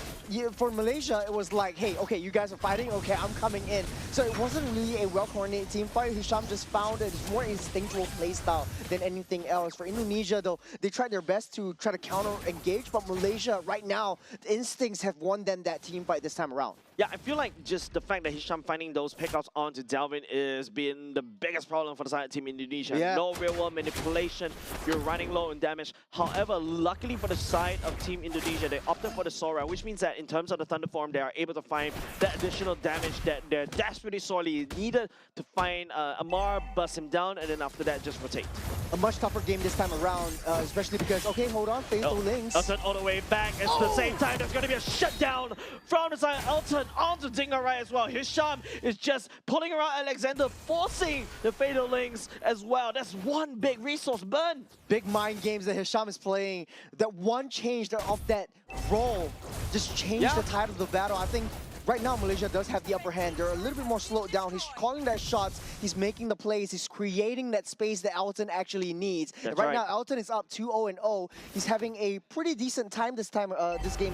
for Malaysia, it was like, hey, okay, you guys are fighting, okay, I'm coming in. So it wasn't really a well-coordinated team fight. Hisham just found it more instinctual playstyle than anything else. For Indonesia, though, they tried their best to try to counter-engage, but Malaysia, right now, the instincts have won them that team fight this time around. Yeah, I feel like just the fact that Hisham finding those pickups onto Delvin is been the biggest problem for the side of Team Indonesia. Yeah. No real-world manipulation, you're running low on damage. However, luckily for the side of Team Indonesia, they opted for the Sora, which means that in terms of the Thunder form, they are able to find that additional damage that they're desperately sorely needed to find Amar, bust him down, and then after that, just rotate. A much tougher game this time around, especially because, okay, hold on, Fatal Links. Elton all the way back. At the same time, there's going to be a shutdown from the side of Elton onto Dingerai as well. Hisham is just pulling around Alexander, forcing the Fatal Links as well. That's one big resource burn. Big mind games that Hisham is playing. That one change of that role just changed the tide of the battle. I think right now, Malaysia does have the upper hand. They're a little bit more slowed down. He's calling that shots. He's making the plays. He's creating that space that Elton actually needs. That's right now, Elton is up 2-0-0. He's having a pretty decent time this game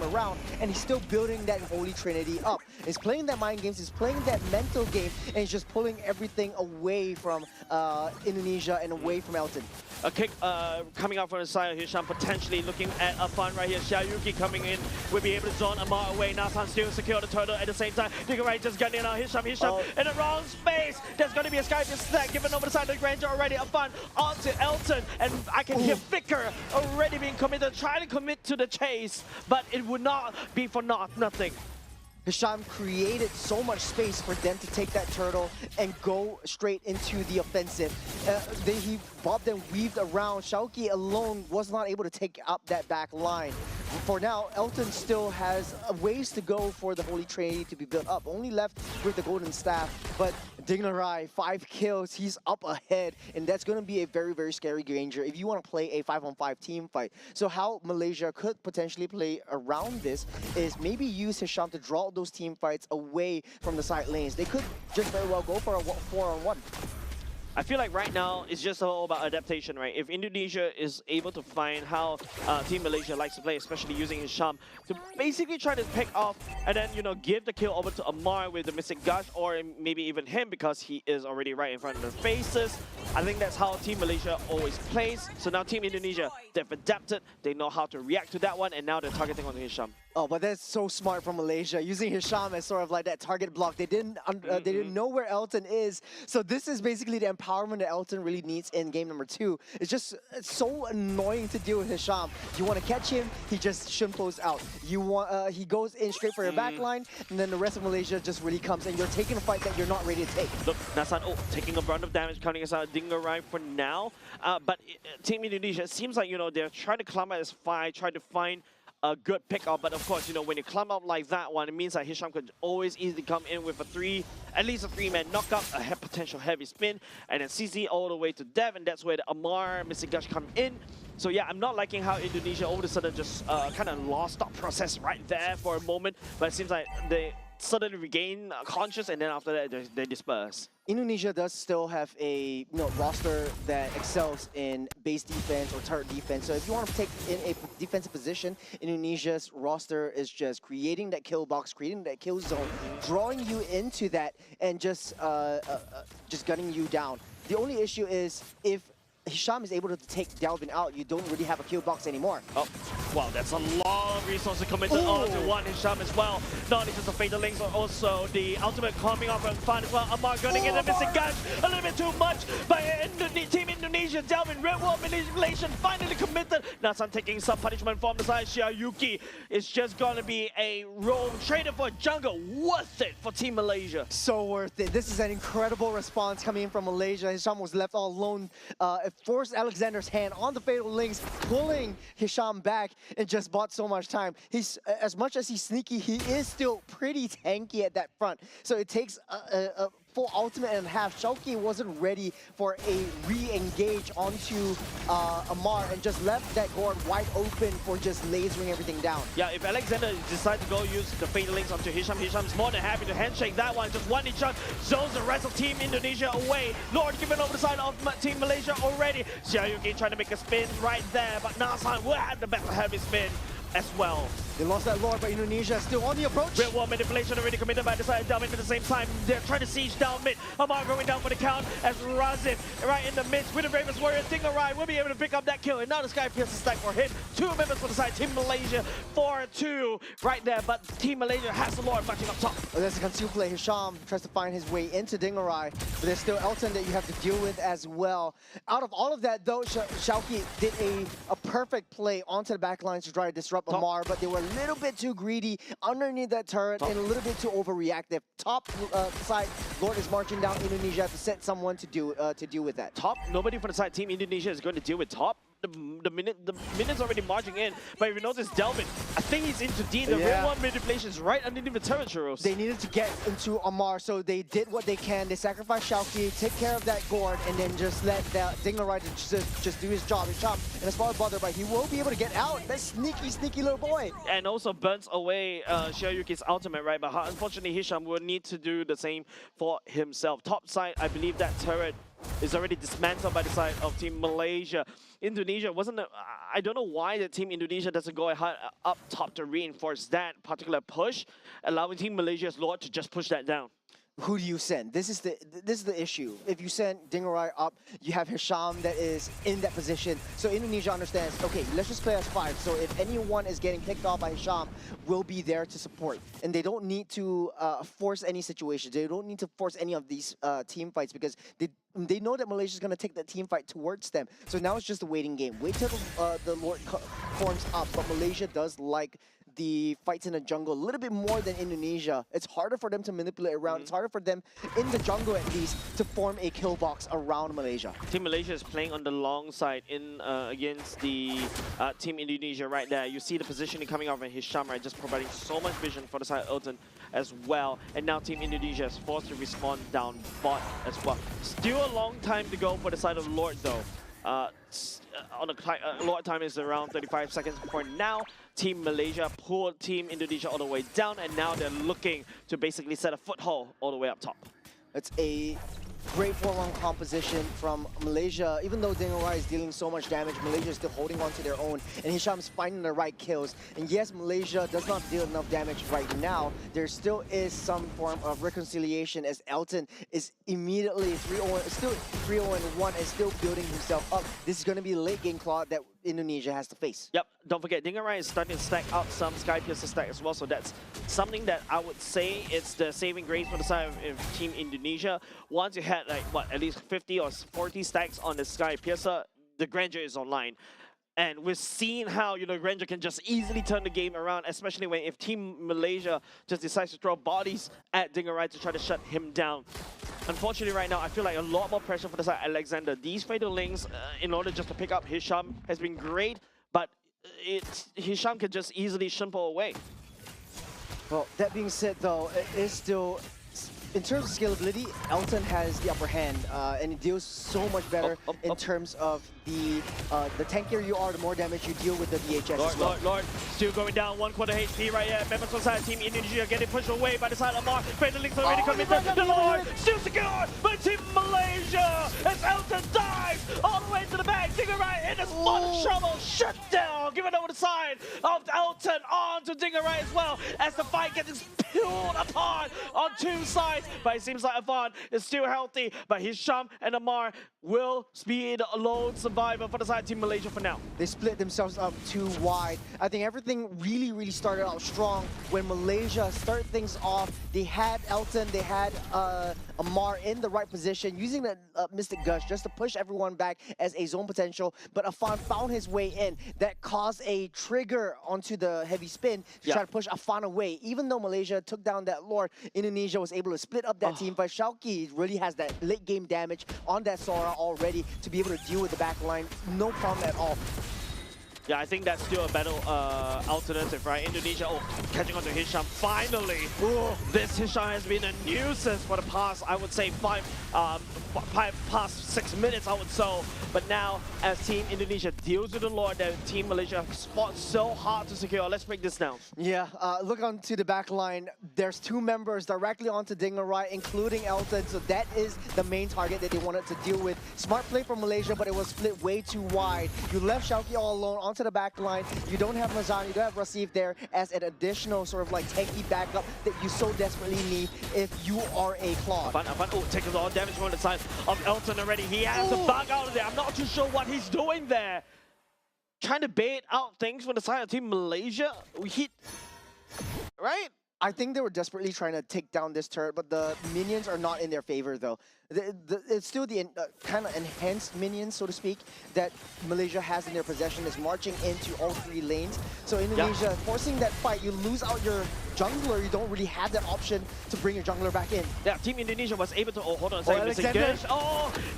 around, and he's still building that Holy Trinity up. He's playing that mind games. He's playing that mental game, and he's just pulling everything away from Indonesia and away from Elton. A kick coming out from the side of Hisham, potentially looking at a fun right here. Xiaoyuki coming in, will be able to zone Amar away. Nathan still secure the turtle at the same time. Dingerai just gunning out Hisham in the wrong space. There's going to be a Skype stack given over the side of the Granger already. A fun onto Elton, and I can hear Vicker already being committed, trying to commit to the chase, but it would not be for nothing. Hisham created so much space for them to take that turtle and go straight into the offensive. He bobbed and weaved around. Xiaoki alone was not able to take up that back line. For now, Elton still has ways to go for the Holy Trinity to be built up. Only left with the Golden Staff, but Dingerai, 5 kills, he's up ahead, and that's going to be a very, very scary Granger if you want to play a 5-on-5 team fight. So how Malaysia could potentially play around this is maybe use Hisham to draw those team fights away from the side lanes. They could just very well go for a 4-on-1. I feel like right now it's just all about adaptation, right? If Indonesia is able to find how Team Malaysia likes to play, especially using Hisham, to basically try to pick off and then, you know, give the kill over to Amar with the Mystic Gush, or maybe even him because he is already right in front of their faces. I think that's how Team Malaysia always plays. So now Team Indonesia, they've adapted, they know how to react to that one, and now they're targeting on Hisham. Oh, but that's so smart from Malaysia, using Hisham as sort of like that target block. They didn't know where Elton is, so this is basically the empowerment that Elton really needs in game number 2. It's so annoying to deal with Hisham. You want to catch him, he just shimpos out. You want he goes in straight for your back line, and then the rest of Malaysia just really comes, and you're taking a fight that you're not ready to take. Look, Nasan, taking a brunt of damage, counting us out, Dingerai for now. But Team Indonesia, it seems like, you know, they're trying to climb out this fight, trying to find a good pick-up, but of course, you know, when you climb up like that one, it means that Hisham could always easily come in with at least a 3-man knockup, a potential heavy spin, and then CC all the way to Dev, and that's where the Amar, Mystic Gush come in. So yeah, I'm not liking how Indonesia all of a sudden just kind of lost thought process right there for a moment, but it seems like they suddenly regain conscious, and then after that, they disperse. Indonesia does still have a roster that excels in base defense or turret defense. So if you want to take in a defensive position, Indonesia's roster is just creating that kill box, creating that kill zone, drawing you into that, and just gunning you down. The only issue is if Hisham is able to take Delvin out, you don't really have a kill box anymore. Oh, Wow, that's a long resource committed onto one Hisham as well. Not only just the Fatal Links, but also the ultimate coming off and fun as well. Amar going in a missing gun, a little bit too much by Team Indonesia. Delvin, Red Wall manipulation finally committed. Nasan taking some punishment from the side. Xiaoyuki is just gonna be a role traded for jungle. Worth it for Team Malaysia. So worth it. This is an incredible response coming in from Malaysia. Hisham was left all alone. It forced Alexander's hand on the Fatal Links, pulling Hisham back and just bought so much time. He's as much as he's sneaky, he is still pretty tanky at that front. So it takes a full ultimate and a half. Xiaoqi wasn't ready for a re-engage onto Amar and just left that gourd wide open for just lasering everything down. Yeah, if Alexander decides to go use the Fatal Links onto Hisham, Hisham's more than happy to handshake that one. Just one shot, zones the rest of Team Indonesia away. Lord giving over the side of Team Malaysia already. Xiaoyuki trying to make a spin right there, but Nasan will have the better heavy spin as well. They lost that Lord, but Indonesia is still on the approach. Red Wall manipulation already committed by the side of down mid at the same time. They're trying to siege down mid. Amar going down for the count as Razif right in the midst with the Ravens Warrior. Dingarai will be able to pick up that kill. And now the Sky Piercer stack for hit. 2 members for the side. Team Malaysia 4-2 right there. But Team Malaysia has the Lord matching up top. Oh, there's a conceal play. Hisham tries to find his way into Dingarai, but there's still Elton that you have to deal with as well. Out of all of that, though, Xiaoqi did a perfect play onto the back lines to try to disrupt Amar, but they were a little bit too greedy underneath that turret and a little bit too overreactive. Top side, Lord is marching down. Indonesia have to set someone to deal with that. Top, nobody from the side. Team Indonesia is going to deal with top. The minutes already marching in, but if you notice Delvin, I think he's into D. The Red One manipulation is right underneath the turret, Churros. They needed to get into Amar, so they did what they can. They sacrificed Xiaoqi, take care of that gourd, and then just let that Dingarai just do his job. Hisham in a small bother, but he will be able to get out. That sneaky little boy. And also burns away Xiaoyuki's ultimate, right? But unfortunately, Hisham will need to do the same for himself. Top side, I believe that turret is already dismantled by the side of Team Malaysia. Indonesia wasn't, I don't know why the Team Indonesia doesn't go ahead up top to reinforce that particular push, allowing Team Malaysia's Lord to just push that down. Who do you send? This is the issue. If you send Dingarai up, you have Hisham that is in that position. So Indonesia understands, okay, let's just play as 5. So if anyone is getting picked off by Hisham, we'll be there to support. And they don't need to force any situation. They don't need to force any of these team fights because they know that Malaysia is going to take that team fight towards them. So now it's just a waiting game. Wait till the Lord forms up. But Malaysia does like the fights in the jungle a little bit more than Indonesia. It's harder for them to manipulate around. It's harder for them, in the jungle at least, to form a kill box around Malaysia. Team Malaysia is playing on the long side in against the Team Indonesia right there. You see the positioning coming off of Hisham, right, just providing so much vision for the side of Elton as well. And now Team Indonesia is forced to respawn down bot as well. Still a long time to go for the side of Lord though. On the Lord time is around 35 seconds for now. Team Malaysia pulled Team Indonesia all the way down, and now they're looking to basically set a foothold all the way up top. It's a great 4-1 composition from Malaysia. Even though Dingarai is dealing so much damage, Malaysia is still holding on to their own, and Hisham's finding the right kills. And yes, Malaysia does not deal enough damage right now. There still is some form of reconciliation as Elton is immediately 3-0, still 3-0-1 and still building himself up. This is going to be a late game claw that Indonesia has to face. Yep, don't forget, Dingarai is starting to stack out some Sky Piercer stack as well, so that's something that I would say it's the saving grace for the side of Team Indonesia. Once you had like, what, at least 50 or 40 stacks on the Sky Piercer, the Grandeur is online. And we've seen how, you know, Grandeur can just easily turn the game around, especially when if Team Malaysia just decides to throw bodies at Dingarai to try to shut him down. Unfortunately, right now, I feel like a lot more pressure for the side of Alexander. These Fatal Links, in order just to pick up Hisham, has been great, but Hisham can just easily shimple away. Well, that being said, though, it is still, in terms of scalability, Elton has the upper hand, and it deals so much better in terms of the tankier you are, the more damage you deal with the VHS as well. Lord, still going down 1/4 HP right here. Members on side Team Indonesia getting pushed away by the side of Amar. Fatal Links already committed. The Lord still secured by Team Malaysia as Elton dives all the way to the back. Dingarai in a spot of trouble. Shut down. Give it over the side of Elton on to Dingarai as well as the fight gets peeled apart on 2 sides. twice, but it seems like Avant is still healthy. But Hisham and Amar will be the lone survivor for the side of Team Malaysia for now. They split themselves up too wide. I think everything really started out strong when Malaysia started things off. They had Elton, they had Amar in the right position, using the Mystic Gush just to push everyone back as a zone potential. But Afan found his way in. That caused a trigger onto the heavy spin to try to push Afan away. Even though Malaysia took down that Lord, Indonesia was able to split up that team. But Shauki really has that late game damage on that Sora already to be able to deal with the back line. No problem at all. Yeah, I think that's still a better alternative, right? Indonesia, catching on to Hisham. Finally, this Hisham has been a nuisance for the past, I would say, past 6 minutes, I would say. But now, as Team Indonesia deals with the Lord, that Team Malaysia fought so hard to secure. Let's break this down. Yeah, look onto the back line. There's 2 members directly onto Dingarai, including Elton. So that is the main target that they wanted to deal with. Smart play from Malaysia, but it was split way too wide. You left Shauki all alone onto the back line. You don't have Mazan, you don't have Rasif there as an additional sort of like tanky backup that you so desperately need if you are a Claude. Afan, taking all damage from the side of Elton already. He has to bug out of there. I'm not too sure what he's doing there. Trying to bait out things from the side of Team Malaysia. We hit, right? I think they were desperately trying to take down this turret, but the minions are not in their favor, though. It's still the kind of enhanced minions, so to speak, that Malaysia has in their possession is marching into all 3 lanes. So Indonesia forcing that fight, you lose out your jungler, you don't really have that option to bring your jungler back in. Yeah, Team Indonesia was able to, hold on a second, Alexander.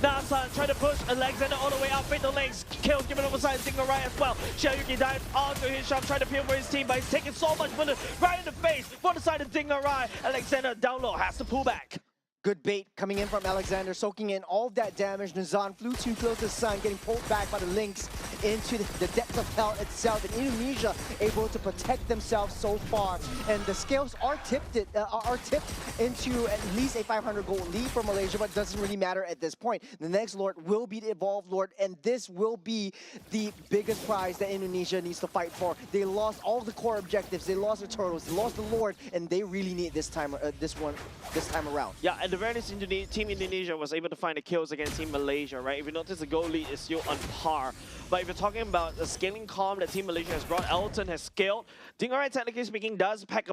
Nasan trying to push Alexander all the way out, fatal legs, kills, given over side, Dingarai as well. Xiaoyuki dives onto Hisham, trying to peel for his team, but he's taking so much bullet right in the face for the side of Dingarai. Alexander down low, has to pull back. Good bait coming in from Alexander, soaking in all of that damage. Nazan flew too close to the sun, getting pulled back by the Lynx into the depths of hell itself. And Indonesia able to protect themselves so far. And the scales are tipped into at least a 500 gold lead for Malaysia, but doesn't really matter at this point. The next Lord will be the Evolved Lord, and this will be the biggest prize that Indonesia needs to fight for. They lost all the core objectives. They lost the turtles, they lost the Lord, and they really need this time around. Yeah, at the very least, Team Indonesia was able to find the kills against Team Malaysia, right? If you notice, the goal lead is still on par. But if you're talking about the scaling column that Team Malaysia has brought, Elton has scaled. Dingarai, technically speaking, does pack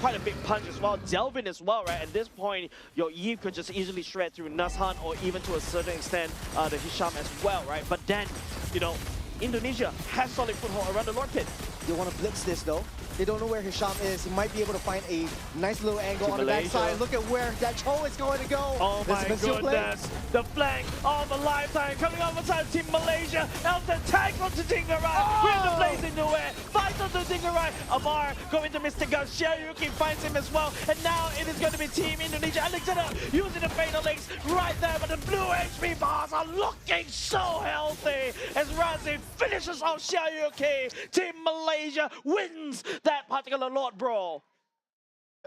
quite a big punch as well. Delvin as well, right? At this point, your Eve could just easily shred through Nazhan or even to a certain extent the Hisham as well, right? But then, you know, Indonesia has solid foothold around the Lord Pit. They want to blitz this though. They don't know where Hisham is. He might be able to find a nice little angle on the backside. Look at where that Cho is going to go. Oh my goodness. The flank of a lifetime coming on the side of Team Malaysia. Elton tag onto Dingarai. With the blaze in the air. Fights onto Dingarai. Amar going to Mr. Gus. Xiaoyuki finds him as well. And now it is going to be Team Indonesia. Alexander using the fatal links right there. But the blue HP bars are looking so healthy as Razi finishes off Xiaoyuki. Team Malaysia wins that particular Lord Brawl.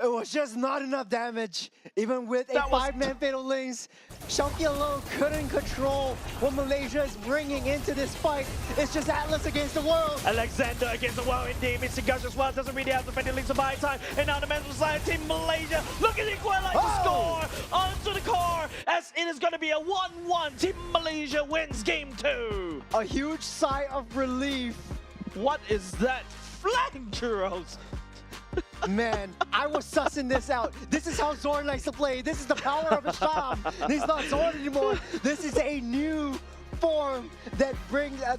It was just not enough damage. Even with a 5-man fatal links, Shauki alone couldn't control what Malaysia is bringing into this fight. It's just Atlas against the world. Alexander against the world indeed. Mr. Gush as well doesn't really have the fatal links to buy time. And now the men's side, Team Malaysia looking to equalize the score onto the core as it is going to be a 1-1. Team Malaysia wins game 2. A huge sigh of relief. What is that flank, Churros? Man, I was sussing this out. This is how Zorn likes to play. This is the power of Hisham. He's not Zorn anymore. This is a new form that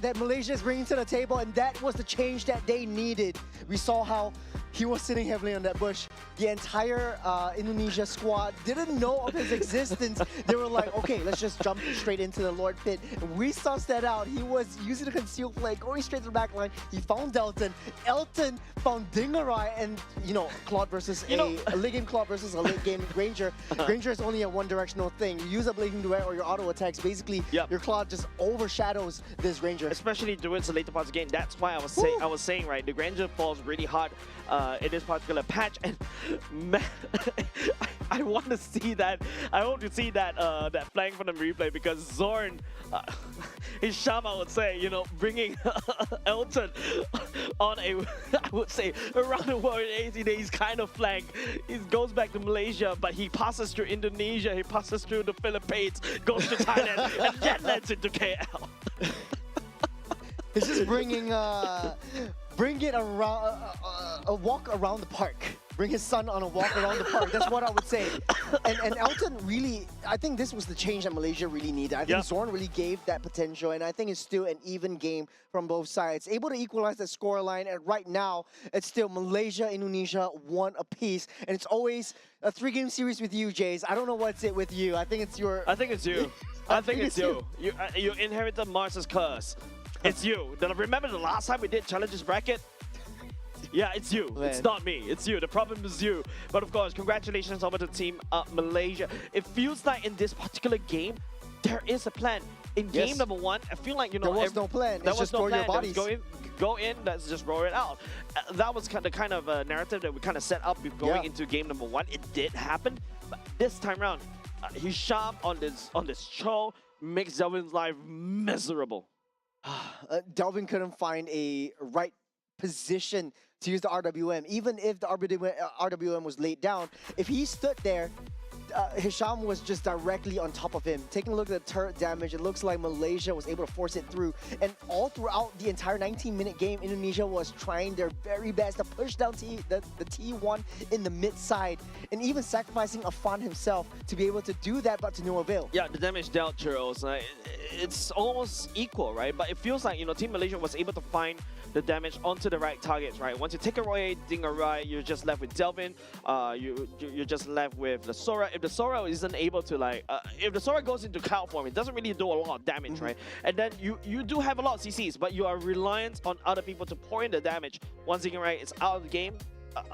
that Malaysia is bringing to the table, and that was the change that they needed. We saw how he was sitting heavily on that bush. The entire Indonesia squad didn't know of his existence. They were like, okay, let's just jump straight into the Lord Pit. And we sussed that out. He was using the concealed play, going straight to the back line. He found Delton. Elton found Dingarai, and, you know, Claude versus a late game Claude versus a late game Granger. Granger is only a one-directional thing. You use a Blazing Duet or your auto attacks. Basically, your Claude just overshadows this Granger. Especially towards the later parts of the game. That's why I was saying, right, the Granger falls really hard in this particular patch. And man, I want to see that. I hope to see that that flank from the replay, because Zorn, Hisham, I would say, you know, bringing Elton on a, I would say, around the world in 80 days kind of flank. He goes back to Malaysia, but he passes through Indonesia, he passes through the Philippines, goes to Thailand, and then lands into KL. He's just bringing around a walk around the park. Bring his son on a walk around the park. That's what I would say. And Elton really, I think this was the change that Malaysia really needed. I think Zorn really gave that potential, and I think it's still an even game from both sides. Able to equalize the scoreline, and right now, it's still Malaysia, Indonesia, 1 apiece. And it's always a 3-game series with you, Jace. I don't know what's it with you. I think it's your... I think it's you. I think it's you. You inherited Mars's curse. It's you. Remember the last time we did Challenges Bracket? Yeah, it's you. Man. It's not me. It's you. The problem is you. But of course, congratulations over to Team Malaysia. It feels like in this particular game, there is a plan. In game number 1, I feel like, you know, there was no plan. There was no plan. Your bodies. Go in, let's just roll it out. That was the kind of narrative that we kind of set up going into game number 1. It did happen, but this time around, Hisham on this show makes Delvin's life miserable. Delvin couldn't find a right position to use the RWM. Even if the RWM was laid down, if he stood there, Hisham was just directly on top of him. Taking a look at the turret damage, it looks like Malaysia was able to force it through. And all throughout the entire 19-minute game, Indonesia was trying their very best to push down the T1 in the mid side, and even sacrificing Afan himself to be able to do that, but to no avail. Yeah, the damage dealt, Churros, it's almost equal, right? But it feels like, you know, Team Malaysia was able to find the damage onto the right targets, right? Once you take away Dingarai, you're just left with Delvin. You're just left with the Sora. If the Sora isn't able to, like, if the Sora goes into cloud form, it doesn't really do a lot of damage, right? And then you do have a lot of CCs, but you are reliant on other people to pour in the damage. Once Dingarai is out of the game,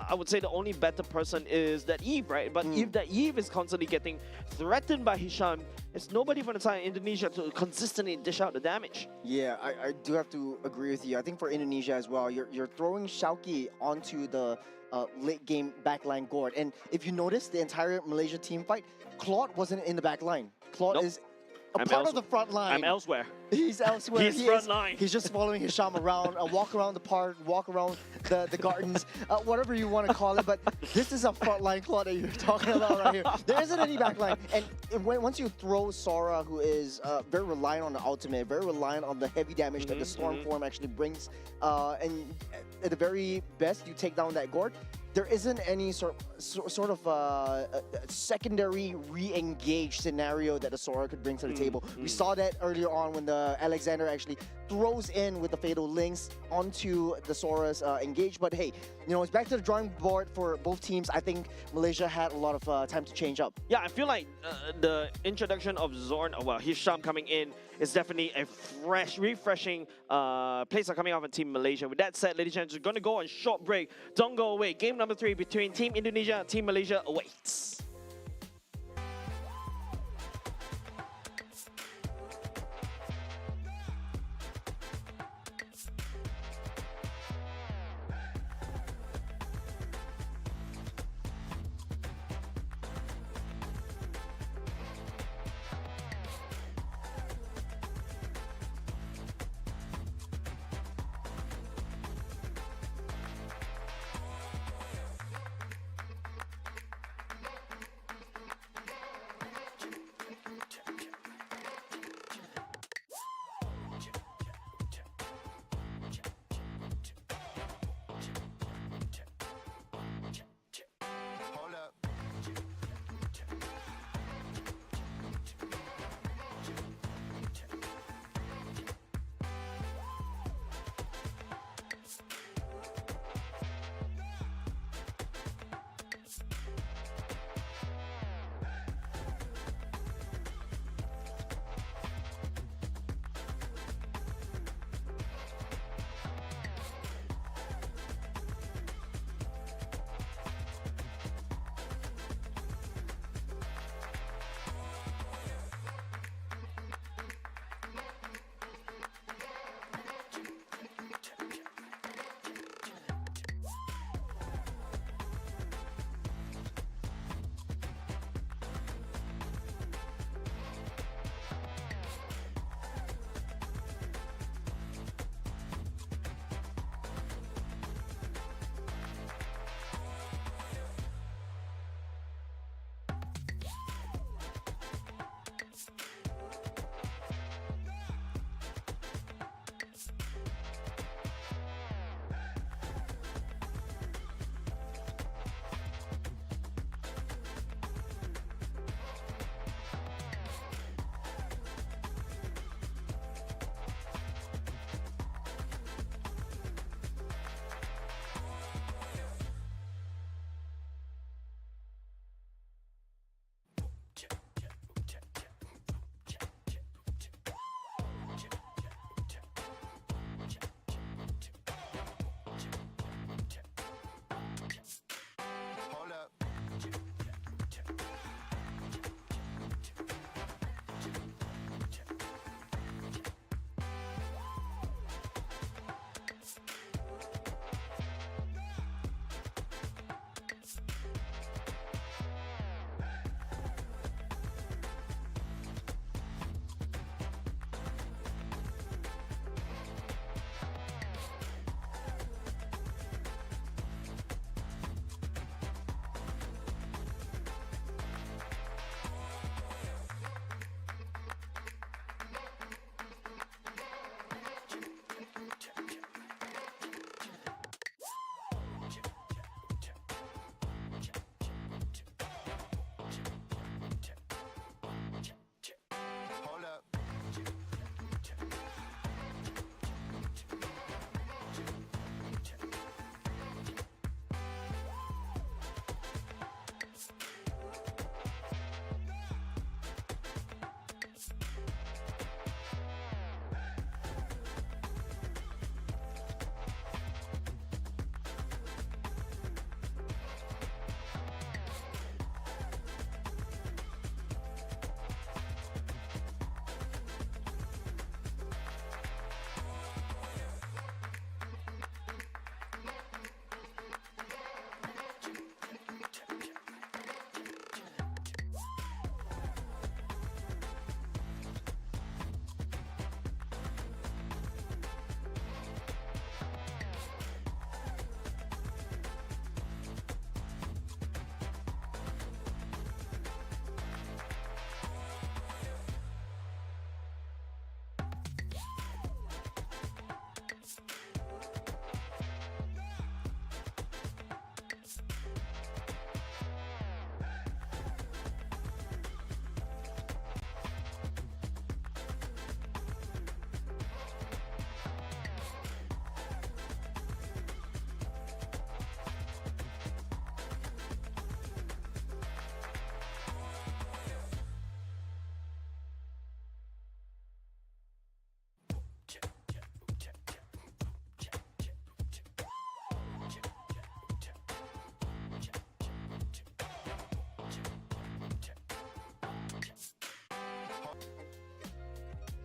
I would say the only better person is that Eve, right? But if that Eve is constantly getting threatened by Hisham, it's nobody from the side of Indonesia to consistently dish out the damage. Yeah, I do have to agree with you. I think for Indonesia as well, you're throwing Shauki onto the late game backline gourd. And if you notice, the entire Malaysia team fight, Claude wasn't in the backline. Claude is a part of the front line. I'm elsewhere. He's elsewhere. He's front line. He's just following Hisham around, walk around the park, walk around the gardens, whatever you want to call it. But this is a front line Claude that you're talking about right here. There isn't any back line. And once you throw Sora, who is very reliant on the ultimate, very reliant on the heavy damage that the Storm form actually brings, and at the very best, you take down that gourd, there isn't any sort of a secondary re-engage scenario that the Sora could bring to the table. We saw that earlier on when the Alexander actually throws in with the Fatal Links onto the Sora's engage. But hey, you know, it's back to the drawing board for both teams. I think Malaysia had a lot of time to change up. Yeah, I feel like the introduction of Zorn, well, Hisham coming in, is definitely a refreshing placer coming off of Team Malaysia. With that said, ladies and gentlemen, we're going to go on short break. Don't go away. Game number 3 between Team Indonesia and Team Malaysia awaits.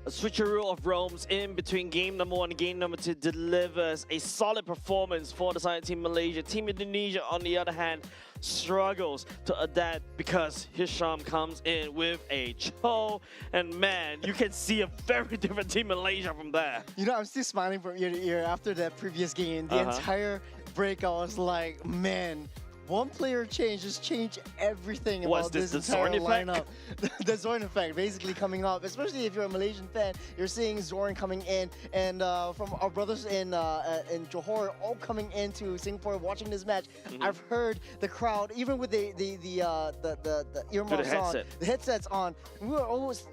A switcheroo of roams in between game number 1 and game number 2 delivers a solid performance for the side of Team Malaysia. Team Indonesia, on the other hand, struggles to adapt because Hisham comes in with a Cho. And man, you can see a very different Team Malaysia from there. You know, I'm still smiling from ear to ear after that previous game. The entire break, I was like, man, one player change just changed everything about this entire lineup. The Zorn effect basically coming up, especially if you're a Malaysian fan. You're seeing Zorn coming in, and from our brothers in Johor all coming into Singapore watching this match. I've heard the crowd, even with the earmuffs on, the headsets on, we were always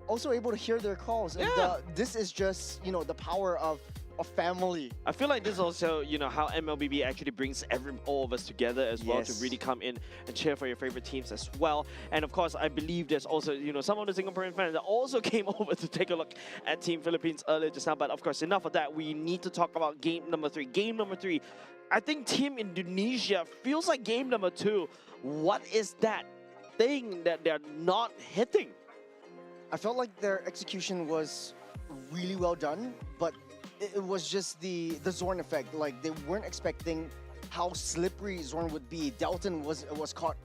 also able to hear their calls. And this is just, you know, the power of a family. I feel like this is also, you know, how MLBB actually brings all of us together as well to really come in and cheer for your favorite teams as well. And of course, I believe there's also, you know, some of the Singaporean fans that also came over to take a look at Team Philippines earlier just now. But of course, enough of that. We need to talk about game number 3. Game number 3, I think Team Indonesia feels like game number 2. What is that thing that they're not hitting? I felt like their execution was really well done, but it was just the Zorn effect. Like, they weren't expecting how slippery Zorn would be. Dalton was caught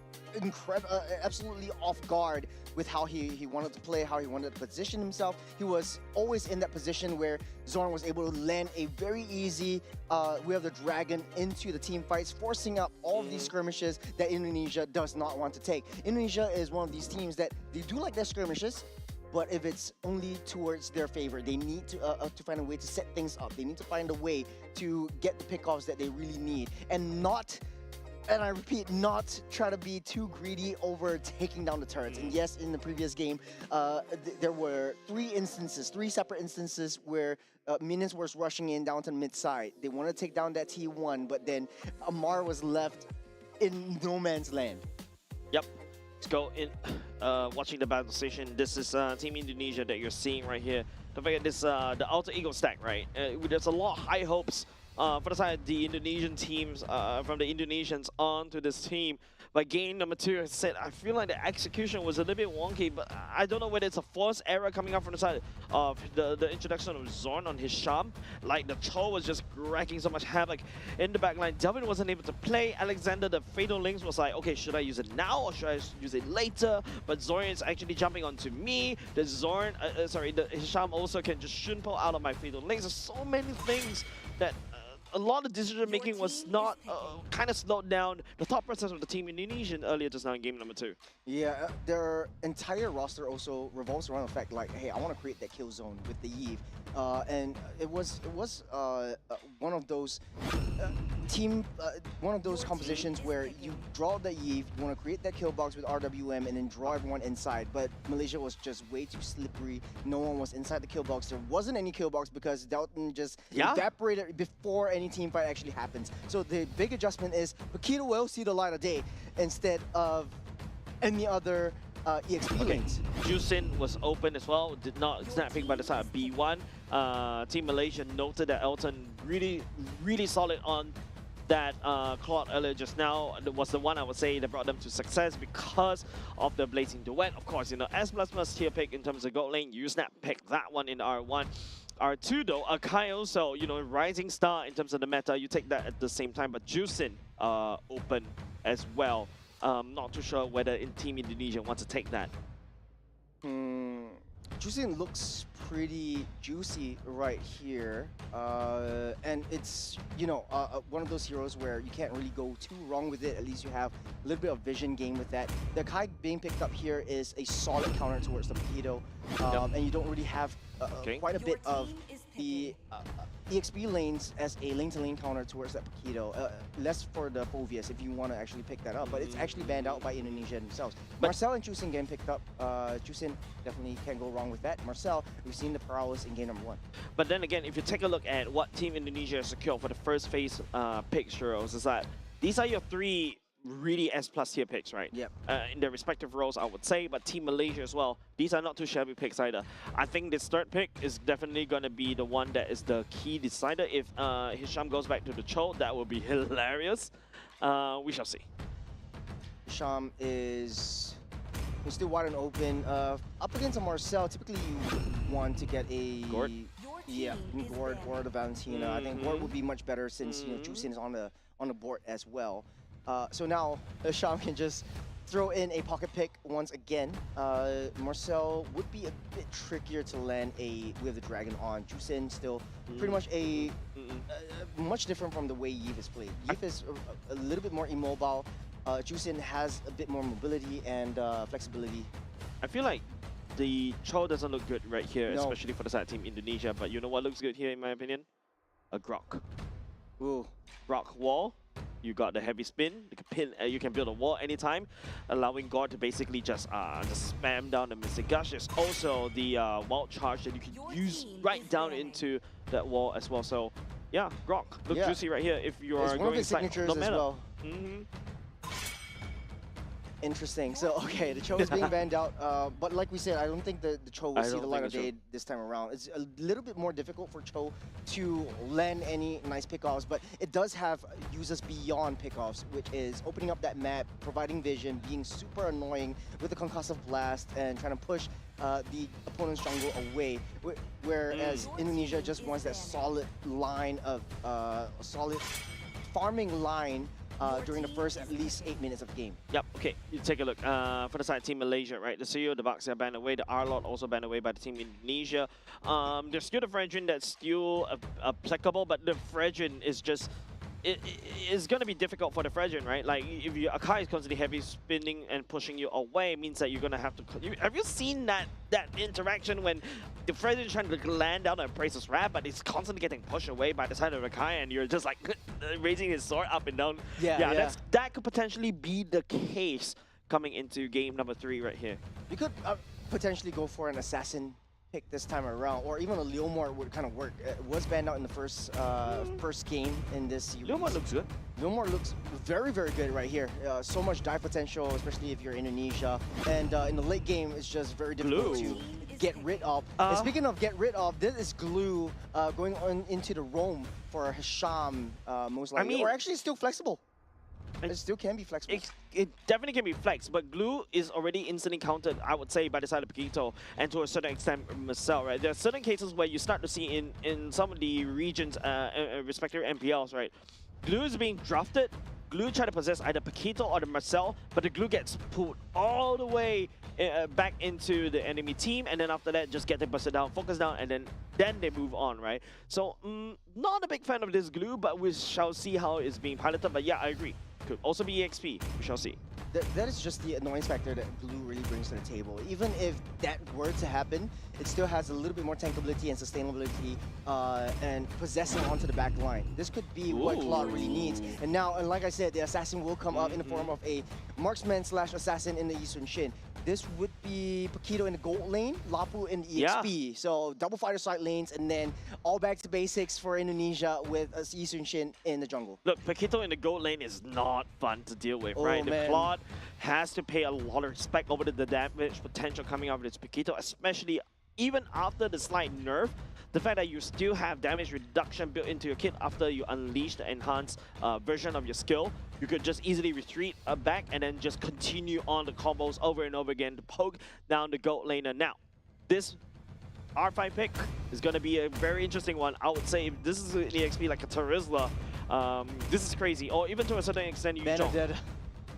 absolutely off guard with how he wanted to play, how he wanted to position himself. He was always in that position where Zorn was able to land a very easy We Have the Dragon into the team fights, forcing up all of these skirmishes that Indonesia does not want to take. Indonesia is one of these teams that they do like their skirmishes, but if it's only towards their favor, they need to find a way to set things up. They need to find a way to get the pickoffs that they really need, and not, and I repeat, not try to be too greedy over taking down the turrets. And yes, in the previous game, there were 3 separate instances where minions was rushing in down to mid-side. They wanted to take down that T1, but then Amar was left in no man's land. Yep. Let's go in, watching the battle station. This is Team Indonesia that you're seeing right here. Don't forget this, the Alter Ego stack, right? There's a lot of high hopes for the side of the Indonesian teams, from the Indonesians onto this team. But game number 2, I said, I feel like the execution was a little bit wonky, but I don't know whether it's a forced error coming up from the side of the introduction of Zorn on his Hisham. Like, the Cho was just wrecking so much havoc in the backline. Delvin wasn't able to play. Alexander, the Fatal Links, was like, okay, should I use it now or should I use it later? But Zorn is actually jumping onto me. The the Hisham also can just shunpo out of my Fatal Links. There's so many things that a lot of decision making was not kind of slowed down the thought process of the team Indonesian earlier just now in game number 2. Yeah, their entire roster also revolves around the fact like, hey, I want to create that kill zone with the Eve, and it was one of those compositions where you draw the Eve, you want to create that kill box with RWM, and then draw everyone inside. But Malaysia was just way too slippery. No one was inside the kill box. There wasn't any kill box because Dalton just evaporated before any team fight actually happens. So the big adjustment is Paquito will see the light of day instead of any other EXP lanes. Jusin was open as well, did not snap pick by the side of B1. Team Malaysia noted that Elton really solid on that Claude earlier just now. It was the one I would say that brought them to success because of the Blazing Duet. Of course, you know, S++ tier pick in terms of gold lane, you snap pick that one in R1. R2 though, Akai also, you know, rising star in terms of the meta, you take that at the same time, but Jusin open as well. Not too sure whether in Team Indonesia wants to take that. Jusin looks pretty juicy right here, and it's, you know, one of those heroes where you can't really go too wrong with it. At least you have a little bit of vision gain with that. The Kai being picked up here is a solid counter towards the Paquito, and you don't really have quite a bit of the EXP lanes as a lane-to-lane counter towards that Paquito. Less for the Povius if you want to actually pick that up, but it's actually banned out by Indonesia themselves. Marcel and Jusin getting picked up. Jusin definitely can't go wrong with that. Marcel, we've seen the prowess in game number 1. But then again, if you take a look at what Team Indonesia has secured for the first phase picks, is that these are your 3 really S+ tier picks, right? Yep. In their respective roles, I would say, but Team Malaysia as well, these are not too shabby picks either. I think this 3rd pick is definitely going to be the one that is the key decider. If Hisham goes back to the Cho, that will be hilarious. We shall see. Hisham is He's still wide and open. Up against a Marcel, typically you want to get a Gord? yeah, Gord or the Valentina. I think Gord would be much better since Jusin is on the board as well. So now Sham can just throw in a pocket pick once again. Marcel would be a bit trickier to land a with the dragon on. Jusin still pretty much much different from the way Yves is played. Yves is a little bit more immobile. Jusin has a bit more mobility and flexibility. I feel like the Cho doesn't look good right here, No. especially for the side team Indonesia. But you know what looks good here, in my opinion? A Grok. Ooh. Grok wall. You got the heavy spin. You can pin. You can build a wall anytime, allowing God to basically just spam down the Mystic Gush. There's also the wild charge that you can use right down into that wall as well. So yeah, Grok look juicy right here if you are It's one of going his signatures as well. Interesting. So, okay, the Cho is being banned out. But like we said, I don't think the Cho will see the light of day this time around. It's a little bit more difficult for Cho to land any nice pickoffs, but it does have uses beyond pickoffs, which is opening up that map, providing vision, being super annoying with the concussive blast, and trying to push the opponent's jungle away. Whereas Indonesia just wants that solid line of solid farming line during the first at least 8 minutes of the game. Yep, okay, you take a look. For the side team Malaysia, right? The CEO, the Bucks are banned away. The R-Lot also banned away by the team Indonesia. There's still the Fredrin that's still applicable, but the Fredrin is just... It's going to be difficult for the Fredrin, right? Like, if your Akai is constantly heavy spinning and pushing you away, it means that you're going to have to... Have you seen that interaction when the Fredrin is trying to land down and brace his wrap, but it's constantly getting pushed away by the side of Akai, and you're just like raising his sword up and down? Yeah. That could potentially be the case coming into game number 3 right here. You could potentially go for an assassin pick this time around, or even a Leomor would kind of work. It was banned out in the first game in this series. Leomor looks good. Leomor looks very, very good right here. So much dive potential, especially if you're Indonesia. And in the late game, it's just very difficult to get rid of. And speaking of get rid of, this is Glue going on into the roam for Hisham, most likely. Or actually still flexible. It still can be flexible. It definitely can be flexed, but Glue is already instantly countered, I would say, by the side of Paquito, and to a certain extent, Marcel, right? There are certain cases where you start to see in some of the regions, respective MPLs, right? Glue is being drafted. Glue try to possess either Paquito or the Marcel, but the Glue gets pulled all the way back into the enemy team, and then after that, just get them busted down, focus down, and then they move on, right? So, not a big fan of this Glue, but we shall see how it's being piloted. But yeah, I agree. Could also be EXP. We shall see. That is just the annoyance factor that Glue really brings to the table. Even if that were to happen, it still has a little bit more tankability and sustainability and possessing onto the back line. This could be what Claude really needs. And now, and like I said, the assassin will come up in the form of a marksman / assassin in the Yi Sun Shin. This would be Paquito in the gold lane, Lapu in the EXP. So double fighter side lanes, and then all back to basics for Indonesia with Yi Sun Shin in the jungle. Look, Paquito in the gold lane is not fun to deal with, right? The Claude has to pay a lot of respect over the damage potential coming out of this Paquito, especially even after the slight nerf. The fact that you still have damage reduction built into your kit after you unleash the enhanced version of your skill, you could just easily retreat back and then just continue on the combos over and over again to poke down the gold laner. Now, this R5 pick is going to be a very interesting one. I would say if this is an EXP like a Terizla, this is crazy. Or even to a certain extent, you Benedetta.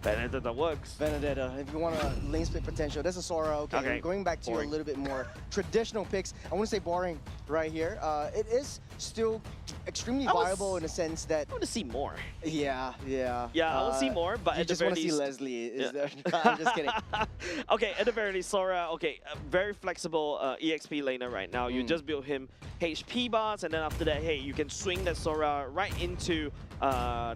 Benedetta works. Benedetta, if you want a lane split potential, that's a Sora. Okay. Going back to a little bit more traditional picks, I want to say boring right here. It is still extremely viable in the sense that... I want to see more. Yeah. Yeah, I want to see more, but you at just the very want to see least... Leslie. Is there? I'm just kidding. Okay, at the very least, Sora, a very flexible EXP laner right now. You just build him HP bars, and then after that, hey, you can swing that Sora right into a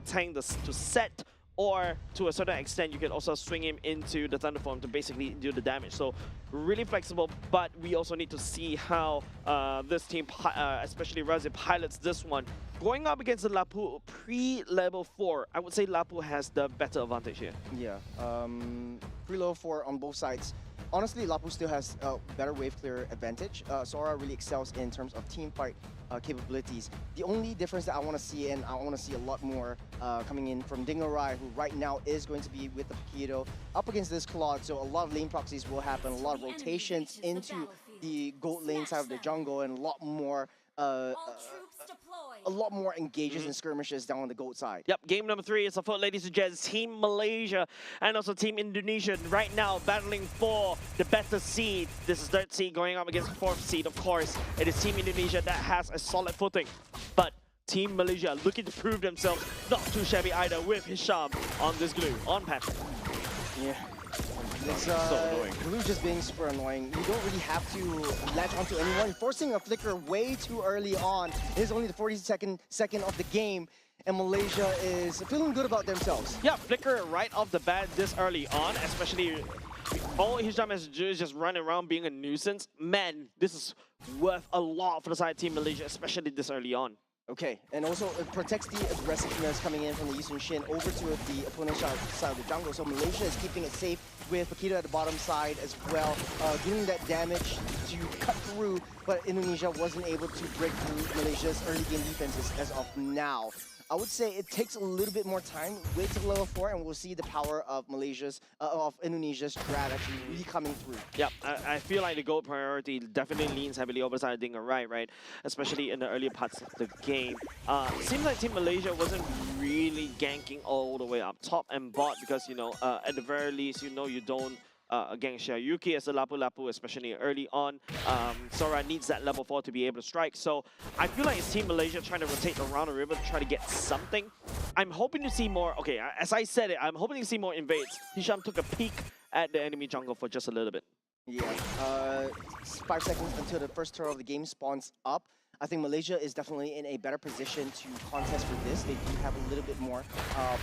tank to set, or to a certain extent, you can also swing him into the Thunderform to basically do the damage. So really flexible, but we also need to see how this team, especially Razi, pilots this one. Going up against the Lapu pre-level 4, I would say Lapu has the better advantage here. Yeah, pre-level 4 on both sides honestly, Lapu still has a better wave clear advantage. Sora really excels in terms of team fight capabilities. The only difference that I want to see, and I want to see a lot more coming in from Dingarai, who right now is going to be with the Paquito up against this Claude. So a lot of lane proxies will happen, a lot of rotations into the gold lane side of the jungle, and a lot more engages and skirmishes down on the gold side. Yep, game number 3 is afoot, ladies and gents. Team Malaysia and also Team Indonesia right now battling for the better seed. This is 3rd seed going up against 4th seed, of course. It is Team Indonesia that has a solid footing. But Team Malaysia looking to prove themselves not too shabby either with Hisham on this glue, on Patrick. Yeah. It's so annoying. Blue just being super annoying. You don't really have to latch onto anyone. Forcing a flicker way too early on. It is only the 42nd second of the game, and Malaysia is feeling good about themselves. Yeah, flicker right off the bat this early on, especially all Hisham has to do is just run around being a nuisance. Man, this is worth a lot for the side of Team Malaysia, especially this early on. Okay, and also it protects the aggressiveness coming in from the Eastern Shin over to the opponent's side of the jungle. So Malaysia is keeping it safe with Paquito at the bottom side as well, getting that damage to cut through, but Indonesia wasn't able to break through Malaysia's early game defenses as of now. I would say it takes a little bit more time, wait till level 4, and we'll see the power of Indonesia's strat actually really coming through. Yep, I feel like the gold priority definitely leans heavily over the side of Dingarai, right? Especially in the earlier parts of the game. Seems like Team Malaysia wasn't really ganking all the way up top and bot because, you know, at the very least, you know you don't against Xiaoyuki as a Lapu-Lapu, especially early on. Sora needs that level 4 to be able to strike. So I feel like it's Team Malaysia trying to rotate around the river to try to get something. I'm hoping to see more, okay, as I said it, I'm hoping to see more invades. Hisham took a peek at the enemy jungle for just a little bit. Yeah, 5 seconds until the first turtle of the game spawns up. I think Malaysia is definitely in a better position to contest for this. They do have a little bit more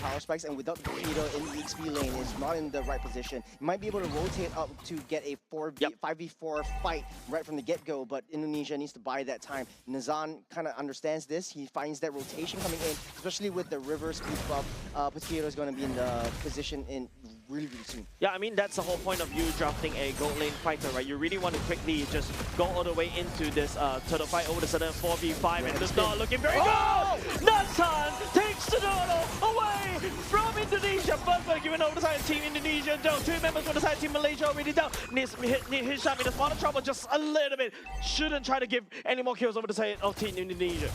power spikes, and without the Paquito in the XP lane, is not in the right position. You might be able to rotate up to get a 5v4 fight right from the get-go, but Indonesia needs to buy that time. Nazan kind of understands this. He finds that rotation coming in, especially with the river speed buff. Paquito is going to be in the position in really soon. Yeah, I mean, that's the whole point of you drafting a gold lane fighter, right? You really want to quickly just go all the way into this turtle fight over the sudden 4v5, and it's not looking very good! Nathan takes the turtle away from Indonesia, but given over the side of Team Indonesia, though 2 members on the side of Team Malaysia already down. Needs Hisham in a spot of trouble just a little bit. Shouldn't try to give any more kills over the side of Team Indonesia.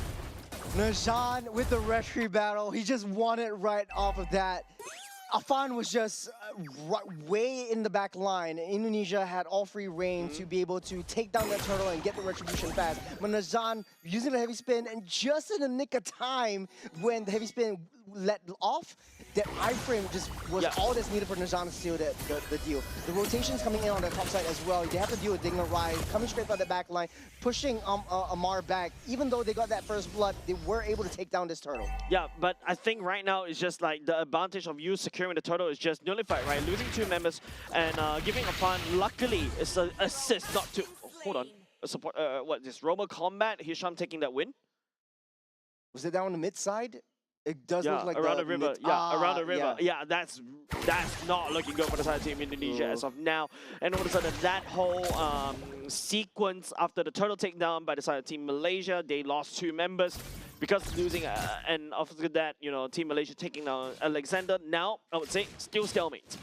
Nazan with the retry battle, he just won it right off of that. Afan was just way in the back line. Indonesia had all free reign to be able to take down that turtle and get the retribution fast. But Nazan using the heavy spin, and just in the nick of time when the heavy spin let off, that iframe just was all that's needed for Nazan to seal the deal. The rotations coming in on the top side as well. They have to deal with Dingarai coming straight by the back line, pushing Amar back. Even though they got that first blood, they were able to take down this turtle. Yeah, but I think right now it's just like the advantage of you securing the turtle is just nullified, right? Losing 2 members and giving Afan, luckily, it's an assist, not to... hold on. A support, what, this Robo Combat? Hisham taking that win? Was it down on the mid side? It does look like around the river. Around the river. Yeah, that's not looking good for the side of Team Indonesia as of now. And all of a sudden, that whole sequence after the turtle takedown by the side of Team Malaysia, they lost 2 members because losing. And after that, you know, Team Malaysia taking down Alexander. Now, I would say, still stalemate.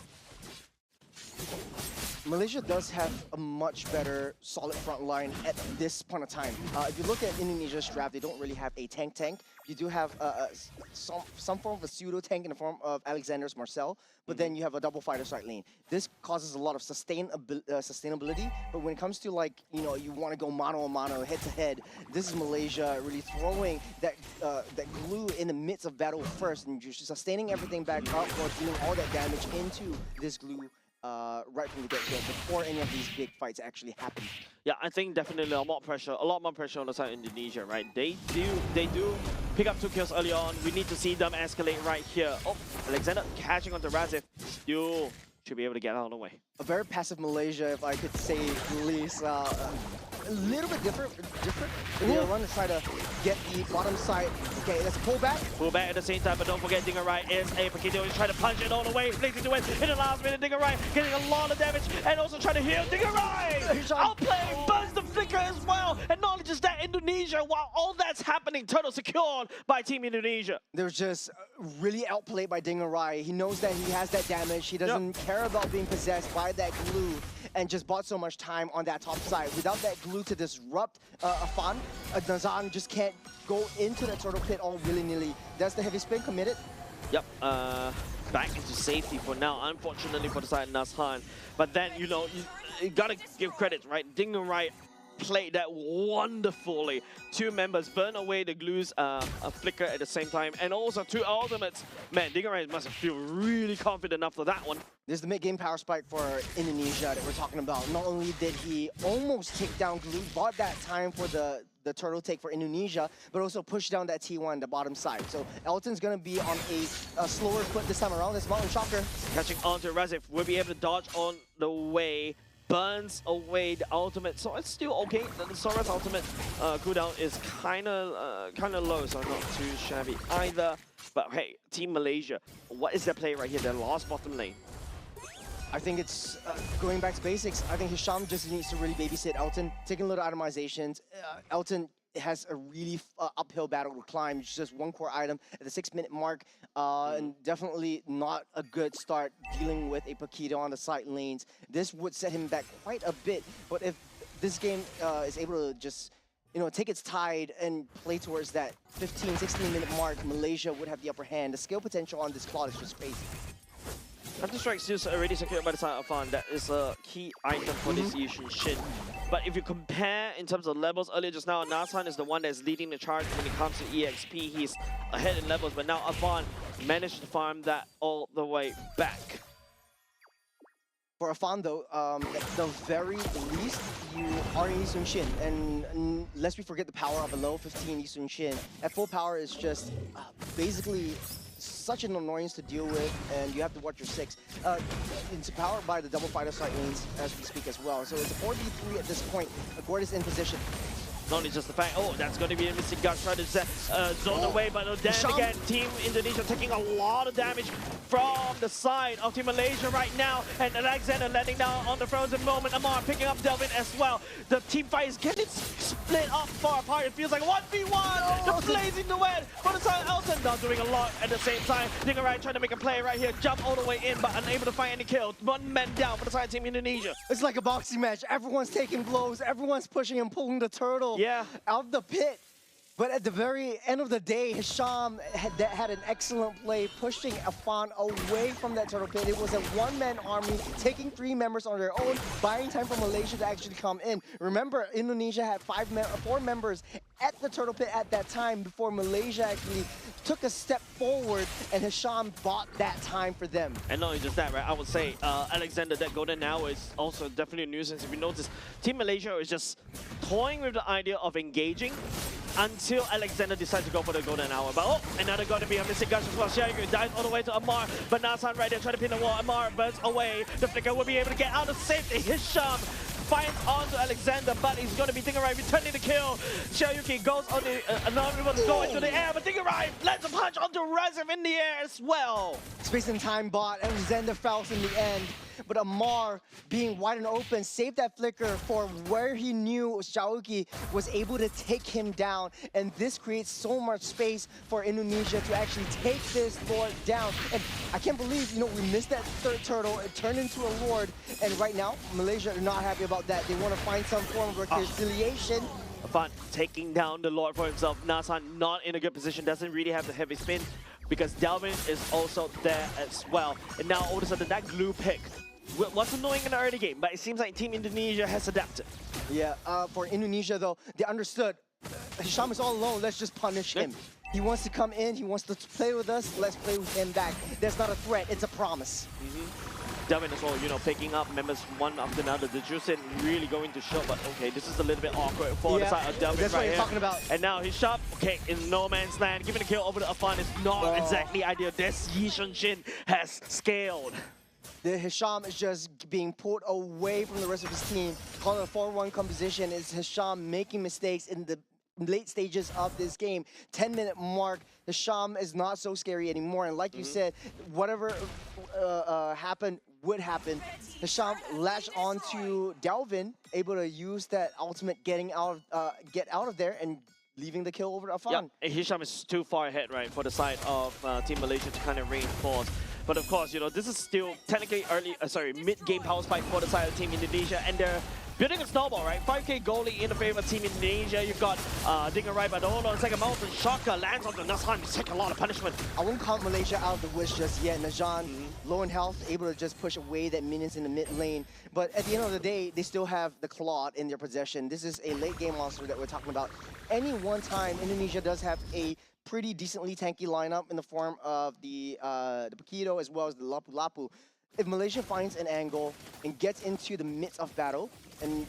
Malaysia does have a much better solid front line at this point of time. If you look at Indonesia's draft, they don't really have a tank. You do have some form of a pseudo tank in the form of Alexander's Marcel, but then you have a double fighter side lane. This causes a lot of sustainability, but when it comes to, like, you know, you want to go mano a mano, head to head, this is Malaysia really throwing that glue in the midst of battle first, and just sustaining everything back up while dealing all that damage into this glue right from the get-go before any of these big fights actually happen. Yeah, I think definitely a lot more pressure on the side of Indonesia, right? They do pick up 2 kills early on. We need to see them escalate right here. Oh, Alexander catching onto Razif. Still should be able to get out of the way. A very passive Malaysia, if I could say at least. A little bit different. They want to try to get the bottom side Okay, let's pull back. Pull back at the same time, but don't forget Dinger Right is a Paquito. He's trying to punch it all the way. Blazing to it in the last minute. Dinger Right getting a lot of damage and also trying to heal. Dinger Right outplaying, burns the flicker as well. And not only just that, Indonesia, while all that's happening, Turtle secured by Team Indonesia. They're just really outplayed by Dinger Rai. He knows that he has that damage. He doesn't care about being possessed by that glue and just bought so much time on that top side. Without that glue to disrupt Afan, Nazan just can't go into the turtle pit all willy-nilly. That's the heavy spin committed. Yep, back into safety for now, unfortunately for the side of Nazhan. But then, you know, you gotta give credit, right? Dinger Right played that wonderfully. Two members burn away the glue's flicker at the same time, and also two ultimates. Man, Dinger Right must feel really confident after that one. This is the mid-game power spike for Indonesia that we're talking about. Not only did he almost take down glue, bought that time for the turtle take for Indonesia, but also push down that T1, the bottom side. So Elton's going to be on a slower foot this time around. This Mountain Shocker. Catching on to Razif, will be able to dodge on the way, burns away the ultimate, so it's still okay. The Sora's ultimate cooldown is kind of low, so not too shabby either. But hey, Team Malaysia, what is their play right here? They lost bottom lane. I think it's going back to basics. I think Hisham just needs to really babysit Elton, taking little itemizations. Elton has a really uphill battle to climb. It's just one core item at the 6-minute mark. And definitely not a good start dealing with a Paquito on the side lanes. This would set him back quite a bit. But if this game is able to just, you know, take its tide and play towards that 15, 16-minute mark, Malaysia would have the upper hand. The skill potential on this Claude is just crazy. Counter-Strike is already secured by the side of Fan. That is a key item for this Yishun Shin. But if you compare in terms of levels, earlier just now, Nazhan is the one that's leading the charge when it comes to EXP. He's ahead in levels, but now Afan managed to farm that all the way back. For Afan though, at the very least, you are in Yishun Shin. And lest we forget the power of a low 15 Yishun Shin. At full power is just basically such an annoyance to deal with, and you have to watch your 6. It's powered by the double fighter side lanes as we speak as well. So it's a 4v3 at this point. Gord is in position. Not only just the fact, oh, that's going to be a missing gush trying to zone away, but then again, Team Indonesia taking a lot of damage from the side of Team Malaysia right now, and Alexander landing down on the frozen moment. Amar picking up Delvin as well. The team fight is getting split up far apart. It feels like 1v1. The blazing duet for the side of Elton, not doing a lot at the same time. Dinger Right trying to make a play right here, jump all the way in, but unable to find any kill. One man down for the side of Team Indonesia. It's like a boxing match. Everyone's taking blows. Everyone's pushing and pulling the turtle out of the pit. But at the very end of the day, Hisham had an excellent play, pushing Afan away from that turtle pit. It was a one-man army, taking 3 members on their own, buying time for Malaysia to actually come in. Remember, Indonesia had 4 members at the turtle pit at that time before Malaysia actually took a step forward, and Hisham bought that time for them. And not only just that, right? I would say Alexander, that golden hour is also definitely a nuisance. If you notice, Team Malaysia is just toying with the idea of engaging until Alexander decides to go for the golden hour. But oh, another going to be a missing gush as well. Xiaoyu dives all the way to Amar, but Nazhan right there trying to pin the wall. Amar burns away. The flicker will be able to get out of safety. Hisham finds onto Alexander, but he's going to be Dinger Right returning the kill. Xiaoyu goes on the another one going into the air, but Dinger Right lands a punch onto Razif in the air as well. Space and time bot. Alexander falls in the end. But Amar, being wide and open, saved that flicker for where he knew Xiaoyu was able to take him down. And this creates so much space for Indonesia to actually take this Lord down. And I can't believe, you know, we missed that third turtle. It turned into a Lord. And right now, Malaysia are not happy about that. They want to find some form of reconciliation. Afan taking down the Lord for himself. Nazhan not in a good position, doesn't really have the heavy spin because Delvin is also there as well. And now all of a sudden that glue pick was annoying in the early game, but it seems like Team Indonesia has adapted. Yeah, for Indonesia though, they understood Hisham is all alone, let's just punish him. He wants to come in, he wants to play with us, let's play with him back. That's not a threat, it's a promise. Delvin as well, you know, picking up members one after another. The Juicin really going to show, but okay, this is a little bit awkward for the side of Delvin that's right what you're here. talking about. And now he's shot, okay, in no man's land. Giving a kill over to Afan is not exactly ideal. This Yishun Shin has scaled. The Hisham is just being pulled away from the rest of his team. Calling a 4-1 composition is Hisham making mistakes in the late stages of this game. 10-minute mark. The Sham is not so scary anymore. And like you said, whatever happened would happen. The Sham latched onto Dalvin, able to use that ultimate get out of there and leaving the kill over to Afan. Yeah, Hisham is too far ahead, right, for the side of Team Malaysia to kind of reinforce. But of course, this is still technically mid-game power spike for the side of Team Indonesia, and they're building a snowball, right? 5k goalie in the favor of Team Indonesia. You've got Dinger right, but hold on a second. Mountain Shocker lands on the Nazhan. He's taking a lot of punishment. I won't count Malaysia out of the woods just yet. Najan, low in health, able to just push away that minions in the mid lane. But at the end of the day, they still have the Claude in their possession. This is a late game monster that we're talking about. Any one time, Indonesia does have a pretty decently tanky lineup in the form of the Paquito as well as the Lapu Lapu. If Malaysia finds an angle and gets into the midst of battle, and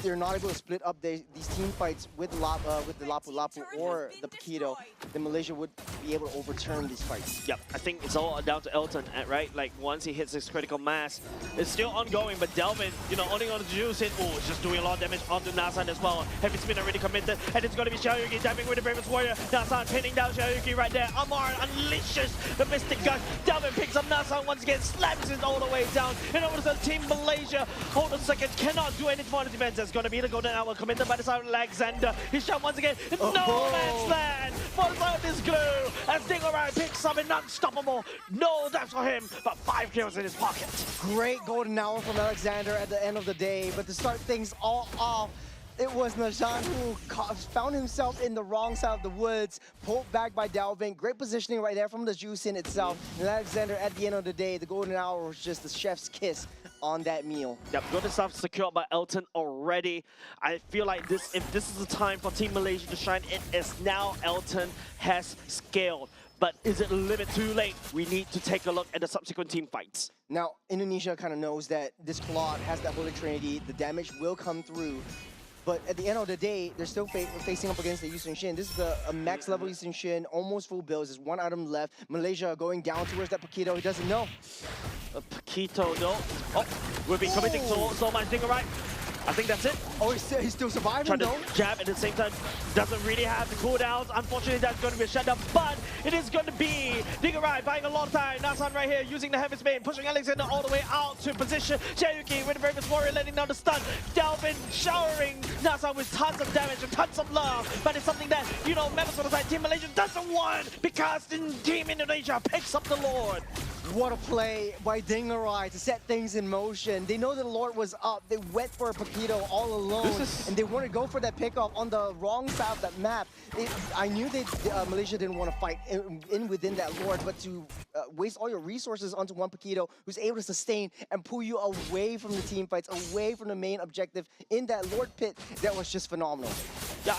they're not able to split up these team fights with the Lapu Lapu or the Paquito, then Malaysia would be able to overturn these fights. Yep, I think it's all down to Elton, right? Like, once he hits his critical mass, it's still ongoing, but Delvin, only on the juice in, it's just doing a lot of damage onto Nazhan as well. Heavy spin already committed, and it's going to be Xiaoyuki diving with the Bravest Warrior. Nazhan pinning down Xiaoyuki right there. Amar unleashes the Mystic Gush. Delvin picks up Nazhan once again, slams it all the way down. And over to the Team Malaysia, hold on a second, cannot do anything for the defense. There's going to be the golden hour committed by the side of Alexander. Hisham once again, no man's land for the side of this glue. As Dingerai picks up an unstoppable. No deaths for him, but 5 kills in his pocket. Great golden hour from Alexander at the end of the day, but to start things all off, it was Najan who found himself in the wrong side of the woods, pulled back by Dalvin. Great positioning right there from the Juice in itself. And Alexander, at the end of the day, the golden hour was just the chef's kiss on that meal. Yep, golden stuff secured by Elton already. I feel like if this is the time for Team Malaysia to shine, it is now. Elton has scaled. But is it a little bit too late? We need to take a look at the subsequent team fights. Now, Indonesia kind of knows that this Claude has that Holy Trinity. The damage will come through. But at the end of the day, they're still facing up against the Yusung Shin. This is a max level Yusung Shin, almost full builds. There's one item left. Malaysia going down towards that Paquito. He doesn't know. Paquito, no. Oh, we've been committing so much Dinger right. I think that's it. Oh, he's still surviving, Trying though. to jab at the same time. Doesn't really have the cooldowns. Unfortunately, that's going to be a shutdown. But it is going to be Dingerai buying a lot of time. Nazhan right here using the Heavy Spin, pushing Alexander all the way out to position. Xiaoyuki with the Bravest Warrior letting down the stun. Dalvin showering Nazhan with tons of damage and tons of love. But it's something that, members of the side, Team Malaysia doesn't want because Team Indonesia picks up the Lord. What a play by Dingerai to set things in motion. They know the Lord was up. They went for a Paquito all alone, and they want to go for that pickoff on the wrong side of that map. I knew Malaysia didn't want to fight within that Lord, but to waste all your resources onto one Paquito who's able to sustain and pull you away from the team fights, away from the main objective in that Lord pit, that was just phenomenal. Yeah,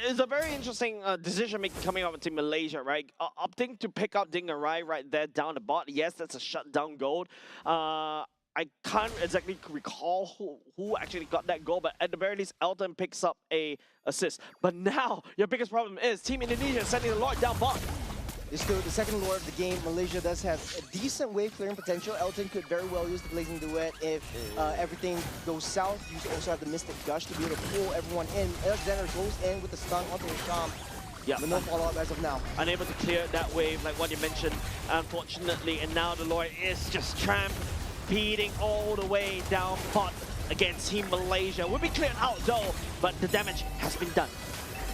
it's a very interesting decision making coming out of Team Malaysia, right? Opting to pick up Dingerai right there down the bot. Yes, that's a shutdown goal. I can't exactly recall who actually got that goal, but at the very least, Elton picks up a assist. But now, your biggest problem is Team Indonesia sending the Lord down bot. It's still the second Lord of the game. Malaysia does have a decent wave clearing potential. Elton could very well use the Blazing Duet if everything goes south. You also have the Mystic Gush to be able to pull everyone in. Alexander goes in with the stun onto Hisham. Yeah, but no follow-up as of now. Unable to clear that wave, like what you mentioned, unfortunately. And now the Lord is just beating all the way down bot against Team Malaysia. Will be cleared out though, but the damage has been done.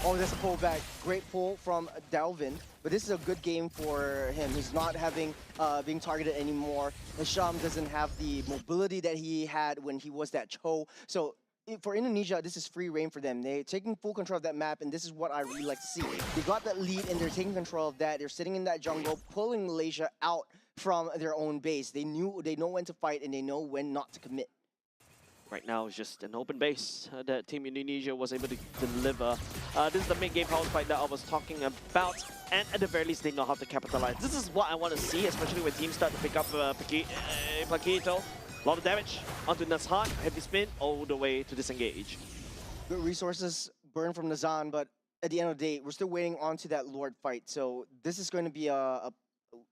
Oh, there's a pullback. Great pull from Dalvin. But this is a good game for him. He's not being targeted anymore. Hisham doesn't have the mobility that he had when he was that Cho. So for Indonesia, this is free reign for them. They're taking full control of that map, and this is what I really like to see. They got that lead, and they're taking control of that. They're sitting in that jungle, pulling Malaysia out from their own base. They know when to fight, and they know when not to commit. Right now, it's just an open base that Team Indonesia was able to deliver. This is the mid-game power fight that I was talking about, and at the very least, they know how to capitalize. This is what I want to see, especially when teams start to pick up Paquito. A lot of damage onto Nazhan, heavy spin, all the way to disengage. Good resources burned from Nazhan, but at the end of the day, we're still waiting on to that Lord fight. So this is going to be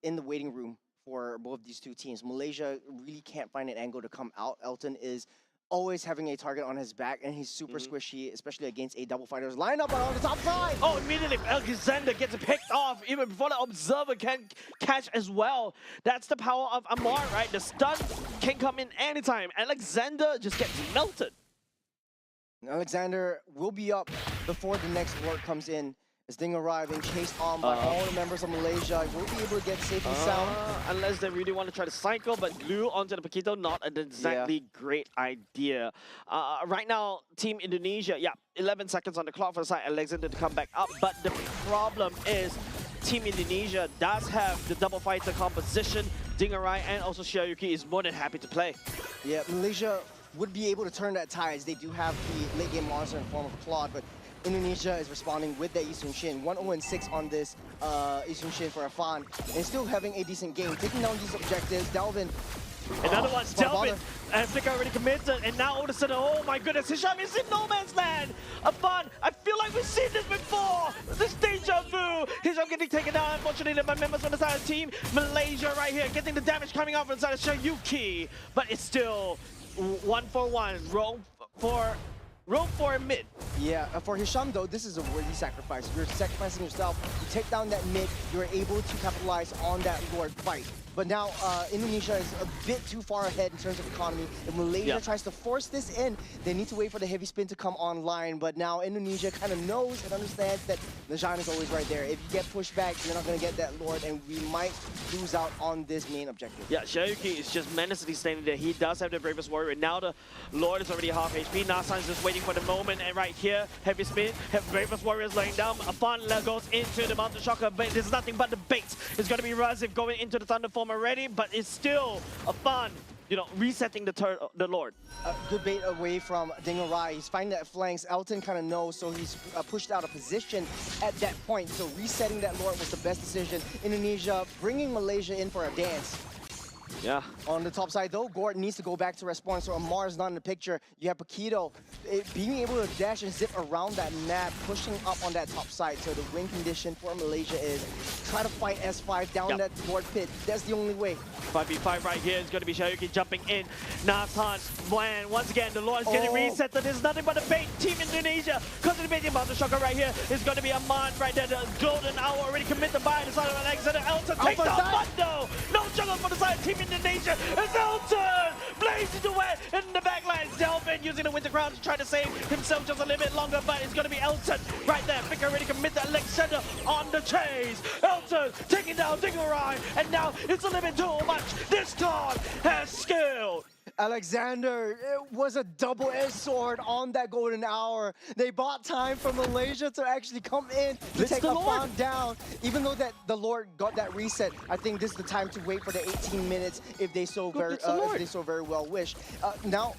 in the waiting room for both these two teams. Malaysia really can't find an angle to come out. Elton is always having a target on his back, and he's super squishy, especially against a double fighters lineup. But on the top side, Oh, immediately Alexander gets picked off even before the observer can catch as well. That's the power of Amar, right? The stun can come in anytime. Alexander just gets melted. Alexander will be up before the next ward comes in. As Ding arriving, chased on by all the members of Malaysia, will be able to get safe and sound. Unless they really want to try to cycle, but glue onto the Paquito, not an exactly great idea. Right now, Team Indonesia, 11 seconds on the clock for the side, Alexander to come back up. But the problem is, Team Indonesia does have the double fighter composition. Dingarai and also Xiaoyuki is more than happy to play. Yeah, Malaysia would be able to turn that tides. They do have the late game monster in the form of Claude, but Indonesia is responding with the Isun Shin. 1-0-6 on this Isun Shin for Afan. And still having a decent game. Taking down these objectives. Delvin. Another one, Delvin. Africa already committed, and now all of a sudden, oh my goodness, Hisham is in no man's land. Afan, I feel like we've seen this before. This deja vu. Hisham getting taken down, unfortunately, by members on the side of the team. Malaysia right here, getting the damage coming out from the side of Xiaoyuki. But it's still 1-for-1. Roam for a mid. Yeah, for Hisham though, this is a worthy sacrifice. You're sacrificing yourself. You take down that mid, you're able to capitalize on that Lord fight. But now Indonesia is a bit too far ahead in terms of economy. If Malaysia tries to force this in, they need to wait for the heavy spin to come online. But now Indonesia kind of knows and understands that Najan is always right there. If you get pushed back, you're not going to get that Lord, and we might lose out on this main objective. Yeah, Xiaoyuki is just menacingly standing there. He does have the Bravest Warrior, and now the Lord is already half HP. Nasan is just waiting for the moment, and right here, heavy spin, Bravest Warrior is laying down. Afan goes into the Mountain Shocker, but there's nothing but the bait. It's going to be Razif going into the Thunder Form already, but it's still Afan, resetting the Lord. Good bait away from Dingarai. He's finding that flanks. Elton kind of knows, so he's pushed out of position at that point. So resetting that Lord was the best decision. Indonesia bringing Malaysia in for a dance. Yeah. On the top side though, Gordon needs to go back to respawn, so Amar is not in the picture. You have Paquito being able to dash and zip around that map, pushing up on that top side. So the win condition for Malaysia is try to fight S5 down that Lord pit. That's the only way. 5v5 right here is going to be Xiaoyuki jumping in. Nasan, once again, the Lord is getting reset. There's nothing but a bait. Team Indonesia, concentrating about the shocker right here. Is going to be Aman right there. The golden hour already committed by the side of Alexander. Elton takes down Mundo. No juggle for the side of Team Indonesia. It's Elton blazing away in the backline. Delvin using the Winter Crown to try to save himself just a little bit longer, but it's going to be Elton right there. Vic already committed. Alexander on the chase. Elton taking down Dingarai, and now it's a little bit too much. This god has skill. Alexander, it was a double-edged sword on that golden hour. They bought time for Malaysia to actually come in to take Afan down. Even though that the Lord got that reset, I think this is the time to wait for the 18 minutes if they so very well wish. Now,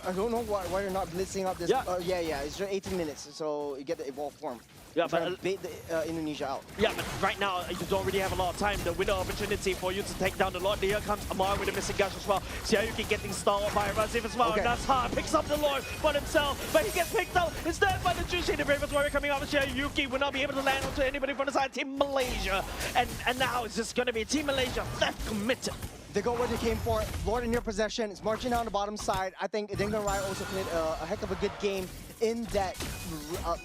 I don't know why you're not blitzing up this. It's just 18 minutes, so you get the evolved form. Yeah, but bait the Indonesia out. Yeah, but right now you don't really have a lot of time. The window opportunity for you to take down the Lord. Here comes Amar with a missing gush as well. Xiaoyuki getting stalled by Razif as well. Nazha picks up the Lord for himself, but he gets picked up instead by the Juicy. The Bravest Warrior coming out with Xiaoyuki will not be able to land onto anybody from the side of Team Malaysia. And now it's just going to be Team Malaysia theft committed. They go where they came for. Lord in your possession. It's marching down the bottom side. I think Dingarai also played a heck of a good game in that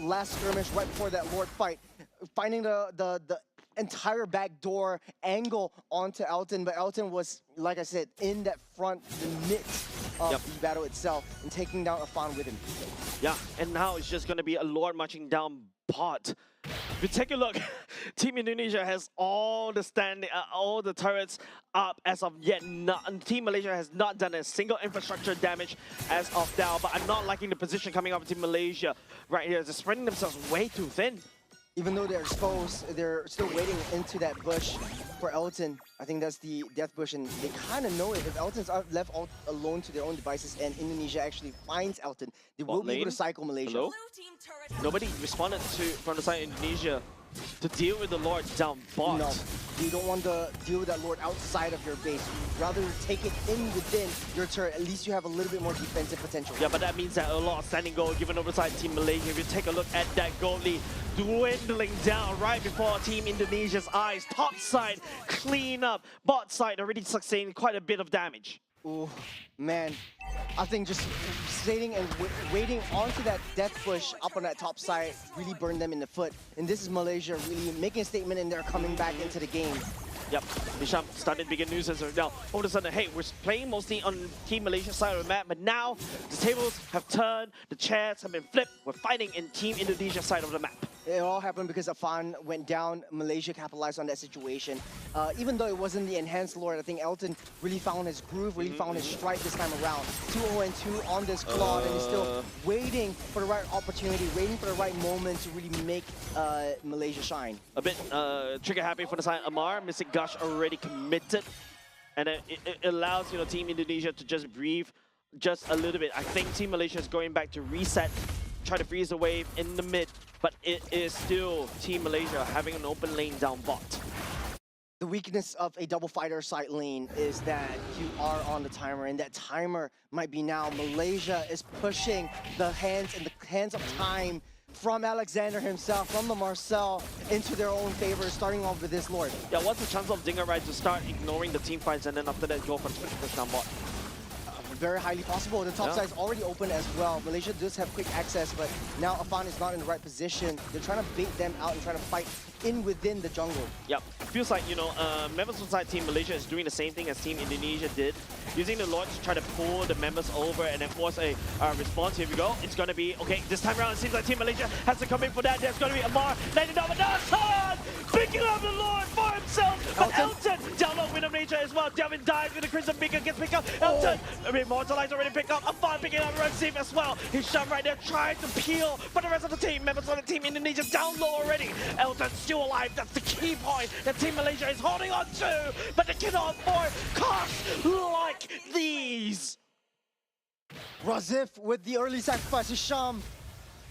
last skirmish right before that Lord fight. Finding the entire backdoor angle onto Elton, but Elton was, like I said, in that front, the midst of the battle itself, and taking down Afan with him. Yeah, and now it's just going to be a Lord marching down bot. If you take a look, Team Indonesia has all the turrets up as of yet. Team Malaysia has not done a single infrastructure damage as of now, but I'm not liking the position coming up of Team Malaysia right here. They're spreading themselves way too thin. Even though they're exposed, they're still waiting into that bush for Elton. I think that's the death bush, and they kind of know it. If Elton's left alone to their own devices and Indonesia actually finds Elton, they will be able to cycle Malaysia. Hello? Nobody responded from the side of Indonesia to deal with the Lord down bot. No, you don't want to deal with that Lord outside of your base. Rather take it in within your turret. At least you have a little bit more defensive potential. Yeah, but that means that a lot of standing gold given over side Team Malaysia. If you take a look at that gold lead dwindling down right before Team Indonesia's eyes. Top side clean up. Bot side already sustained quite a bit of damage. Ooh, man. I think just sitting and waiting onto that death push up on that top side really burned them in the foot. And this is Malaysia really making a statement and they're coming back into the game. Yep, Hisham started big nuisance now. All of a sudden, hey, we're playing mostly on Team Malaysia side of the map, but now the tables have turned, the chairs have been flipped. We're fighting in Team Indonesia side of the map. It all happened because Afan went down. Malaysia capitalized on that situation. Even though it wasn't the enhanced Lord, I think Elton really found his groove, really found his strike this time around. 2-0-2 on this Claude, and he's still waiting for the right opportunity, waiting for the right moment to really make Malaysia shine. A bit trigger happy for the side. Amar, Mystic Gush already committed. And it allows Team Indonesia to just breathe just a little bit. I think Team Malaysia is going back to reset, try to freeze the wave in the mid, but it is still Team Malaysia having an open lane down bot. The weakness of a double fighter side lane is that you are on the timer, and that timer might be now. Malaysia is pushing the hands of time from Alexander himself, from the Marcel, into their own favor, starting off with this Lord. Yeah, what's the chance of Dingerai to start ignoring the team fights and then after that go for push down bot? Very highly possible. The top side is already open as well. Malaysia does have quick access, but now Afan is not in the right position. They're trying to bait them out and trying to fight within the jungle. Yep. Feels like, members of side Team Malaysia is doing the same thing as Team Indonesia did, using the Lord to try to pull the members over and then force a response. Here we go. It's going to be, okay, this time around it seems like Team Malaysia has to come in for that. There's going to be Amar landing down, but Nasan picking up the Lord for himself. But Elton down low with nature as well. Devin dives with the Crimson Beacon, gets picked up. Elton, Immortalized already picked up. Afan picking up Receive as well. He's shoved right there, trying to peel, but the rest of the team, members of the Team Indonesia down low already. Elton still alive. That's the key point that Team Malaysia is holding on to, but they cannot afford costs like these. Razif with the early sacrifice. Hisham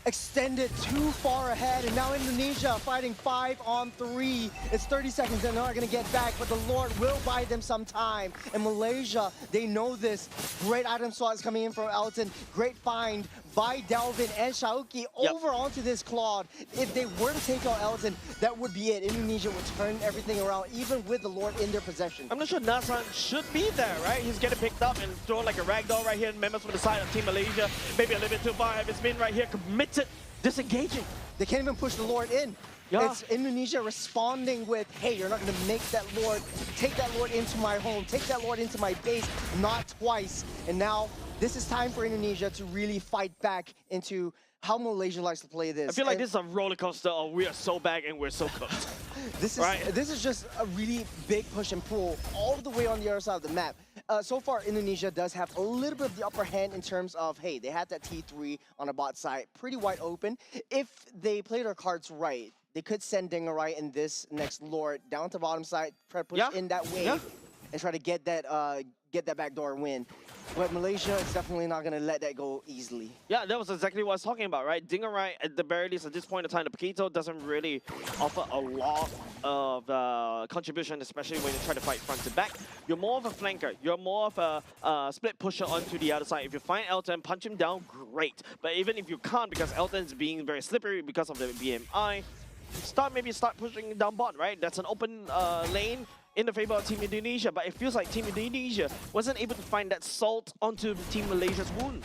extended too far ahead, and now Indonesia fighting 5-on-3. It's 30 seconds, they're not going to get back, but the Lord will buy them some time. And Malaysia, they know this. Great item slots coming in from Elton. Great find by Delvin and Shauki over onto this Claude. If they were to take out Elton, that would be it. Indonesia would turn everything around, even with the Lord in their possession. I'm not sure Nasan should be there, right? He's getting picked up and thrown like a ragdoll right here. Members from the side of Team Malaysia, maybe a little bit too far. If it's been right here, committed, disengaging. They can't even push the Lord in. Yeah. It's Indonesia responding with, hey, you're not going to make that Lord, take that Lord into my home, take that Lord into my base, not twice. And now, this is time for Indonesia to really fight back into how Malaysia likes to play this. I feel like this is a roller coaster of we are so back and we're so cooked. This is just a really big push and pull all the way on the other side of the map. So far, Indonesia does have a little bit of the upper hand in terms of, hey, they had that T3 on the bot side pretty wide open. If they play their cards right, they could send Dingerai in this next Lord down to bottom side, try to push in that wave and try to get that backdoor win. But Malaysia is definitely not going to let that go easily. Yeah, that was exactly what I was talking about, right? Dingerai, at the very least, at this point in time, the Paquito doesn't really offer a lot of contribution, especially when you try to fight front to back. You're more of a flanker. You're more of a split pusher onto the other side. If you find Elton, punch him down, great. But even if you can't, because Elton's being very slippery because of the BMI, maybe start pushing down bot, right? That's an open lane in the favor of Team Indonesia, but it feels like Team Indonesia wasn't able to find that salt onto Team Malaysia's wound.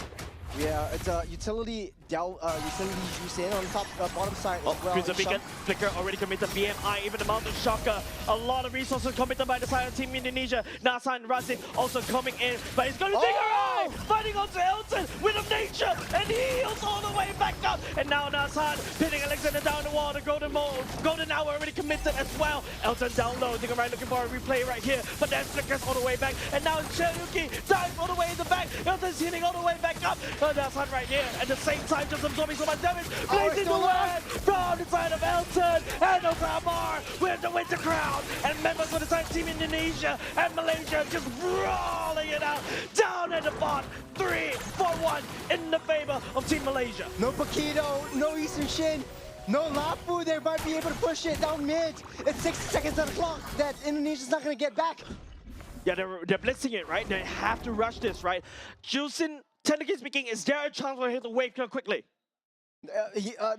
Yeah, it's a utility juice in on top, bottom side as well. Crimson Beacon, Flicker already committed BMI, even the Mountain Shocker. A lot of resources committed by the side of Team Indonesia. Nasan and Razif also coming in, but it's going to Dingerai! Fighting onto Elton with a nature, and he heals all the way back up. And now Nasan pinning Alexander down the wall. The Golden Hour already committed as well. Elton down low, Dingerai looking for a replay right here, but then Flicker's all the way back. And now Cherokee dives all the way in the back. Elton's healing all the way back up. Nasan right here, at the same time just absorbing so much damage. Blazing the web from the side of Elton and Amar with the Winter Crown. And members of the side Team Indonesia and Malaysia just rolling it out down at the bot. 3-4-1 in the favor of Team Malaysia. No Paquito, no Eastern Shin, no Lapu. They might be able to push it down mid. It's 60 seconds on the clock that Indonesia's not going to get back. Yeah, they're blitzing it, right? They have to rush this, right? Juicin, technically speaking, is there a chance for him to wave quickly?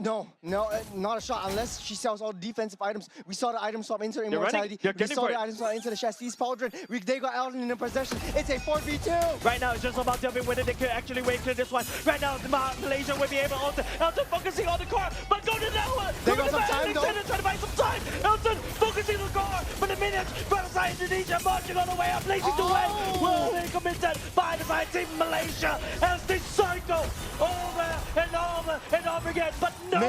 No, not a shot unless she sells all defensive items. We saw the item swap into Immortality. They're We getting saw for the it. item swap into the Chassis Pauldron. They got Elton in possession. It's a 4v2. Right now, it's just about jumping whether they could actually wait clear this one. Right now, Malaysia will be able to Elton focusing on the car, but go to that one. They got some time, though. Trying to buy some time. Elton focusing on the car, but the minions right aside Indonesia marching on the way up, blazing to win. Will they committed by the side team Malaysia as they cycle over and over and over again, but no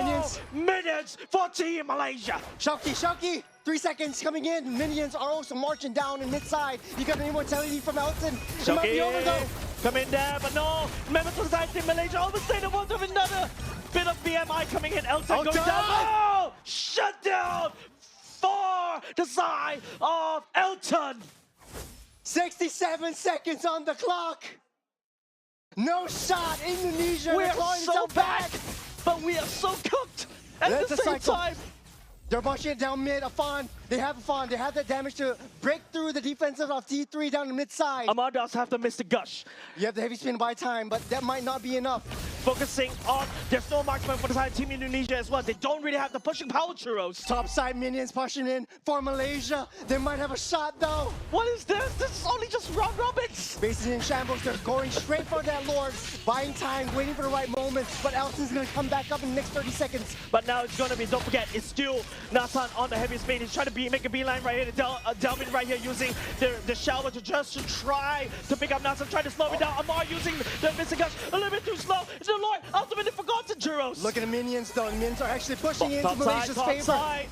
minions for Team Malaysia. Shoki, 3 seconds coming in. Minions are also marching down in mid-side. You got an Immortality from Elton. It might be over though. Come in there, but no. Remember to the side team Malaysia overstayed the one of another bit of BMI coming in. Elton going down. Oh! Shut down for the side of Elton. 67 seconds on the clock. No shot. Indonesia. We are clawing so itself back, but we are so cooked at That's the a same cycle. time. They're pushing it down mid. Afan, they have Afan. They have that damage to break through the defenses of T3 down the mid side. Amar does have to miss the gush. You have the heavy spin by time, but that might not be enough. Focusing on, there's no marksman for the side team Indonesia as well. They don't really have the pushing power, Churros. Top side minions pushing in for Malaysia. They might have a shot though. What is this? This is only just round robins. Bases in shambles. They're going straight for that Lord. Buying time, waiting for the right moment. But Elton's gonna come back up in the next 30 seconds. But now it's gonna be, don't forget, it's still Nasan on the heavy spin. He's trying to make a beeline right here to Delvin right here using the shower to try to pick up Nasan, trying to slow it down. Amar using the missing gush a little bit too slow. The Lord ultimately forgotten Juros. Look at the minions though. The minions are actually pushing into top Malaysia's top favor. side.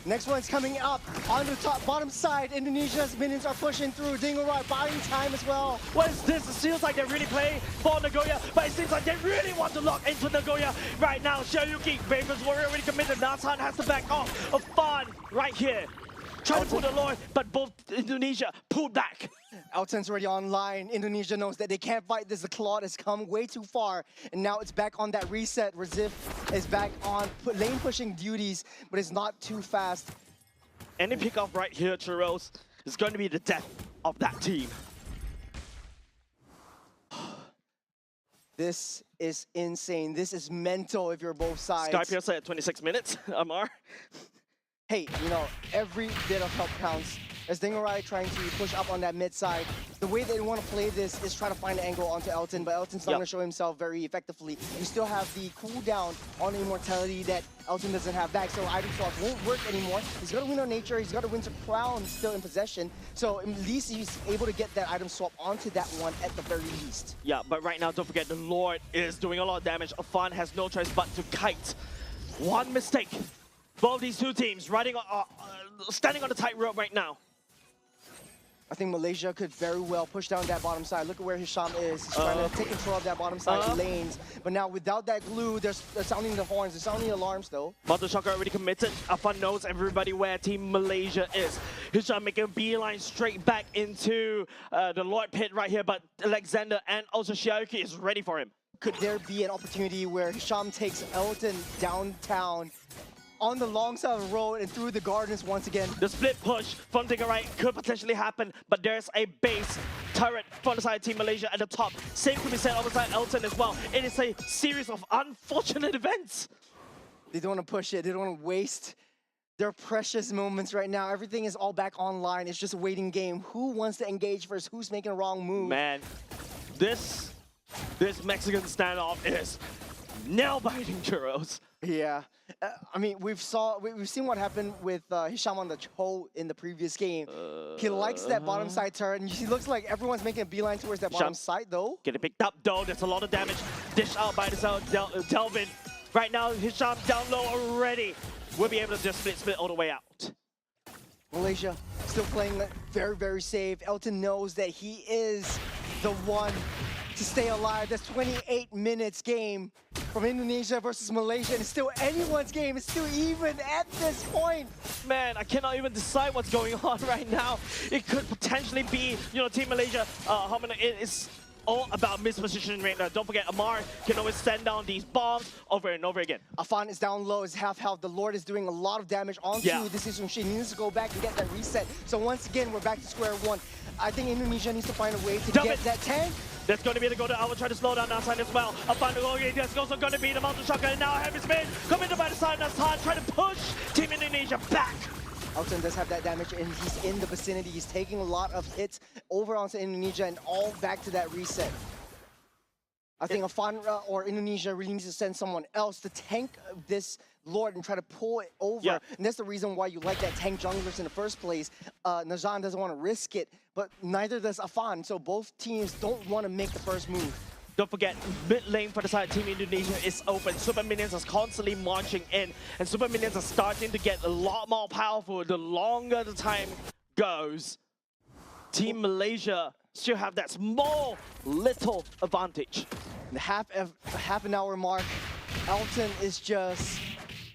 Next one's coming up on the bottom side. Indonesia's minions are pushing through. Dingorai buying time as well. What is this? It feels like they really play for Nagoya, but it seems like they really want to lock into Nagoya right now. Xiaoyuki, Ravens Warrior already committed. Nasan has to back off. A fun right here. Trying to pull the Lord, but both Indonesia pulled back. Elton's already online. Indonesia knows that they can't fight this. The Claude has come way too far. And now it's back on that reset. Razif is back on lane pushing duties, but it's not too fast. Any pickoff right here, Churros, is going to be the death of that team. This is insane. This is mental if you're both sides. Sky Piercer at 26 minutes, Amar. Hey, you know, every bit of help counts. As Dingorai trying to push up on that mid side, the way they want to play this is try to find an angle onto Elton, but Elton's not going to show himself very effectively. You still have the cooldown on Immortality that Elton doesn't have back, so item swaps won't work anymore. He's got to win on nature, he's got to win to crown still in possession, so at least he's able to get that item swap onto that one at the very least. Yeah, but right now, don't forget, the Lord is doing a lot of damage. Afan has no choice but to kite. One mistake. Both these two teams riding, standing on the tightrope right now. I think Malaysia could very well push down that bottom side. Look at where Hisham is. He's trying to take control of that bottom side lanes. But now without that glue, they're sounding the horns. They're sounding the alarms though. Mother Shocker already committed. Afan knows everybody where Team Malaysia is. Hisham making a beeline straight back into the Lord pit right here. But Alexander and also Xiaoyuki is ready for him. Could there be an opportunity where Hisham takes Elton downtown on the long side of the road and through the gardens once again? The split push from Dingorai could potentially happen, but there's a base turret from the side of Team Malaysia at the top. Same could be said on the side Elton as well. It is a series of unfortunate events. They don't want to push it. They don't want to waste their precious moments right now. Everything is all back online. It's just a waiting game. Who wants to engage first? Who's making a wrong move? Man, this Mexican standoff is nail-biting, Churros. Yeah, I mean, we've seen what happened with Hisham on the Cho in the previous game. He likes that bottom side turret, and he looks like everyone's making a beeline towards that bottom side, though. Getting picked up, though. There's a lot of damage dished out by the Delvin. Right now, Hisham down low already. We'll be able to just split all the way out. Malaysia still playing very, very safe. Elton knows that he is the one to stay alive. That's 28 minutes game from Indonesia versus Malaysia, and it's still anyone's game. It's still even at this point. Man, I cannot even decide what's going on right now. It could potentially be, you know, Team Malaysia. It's all about mispositioning right now. Don't forget, Amar can always send down these bombs over and over again. Afan is down low, is half health. The Lord is doing a lot of damage onto this Issue Machine. He needs to go back and get that reset. So once again, we're back to square one. I think Indonesia needs to find a way to get that tank That's going to be the golden hour, try to slow down Nasan as well. A final goal, that's also going to be the mountain shocker, and now heavy spin coming by the side of Nasan, trying to push Team Indonesia back. Elton does have that damage, and he's in the vicinity. He's taking a lot of hits over onto Indonesia and all back to that reset. I think Afan or Indonesia really needs to send someone else to tank this Lord and try to pull it over. Yeah. And that's the reason why you like that tank junglers in the first place. Nazan doesn't want to risk it, but neither does Afan. So both teams don't want to make the first move. Don't forget, mid lane for the side of Team Indonesia is open. Super Minions are constantly marching in, and Super Minions are starting to get a lot more powerful the longer the time goes. Team Malaysia still have that small, little advantage. The half an hour mark, Elton is just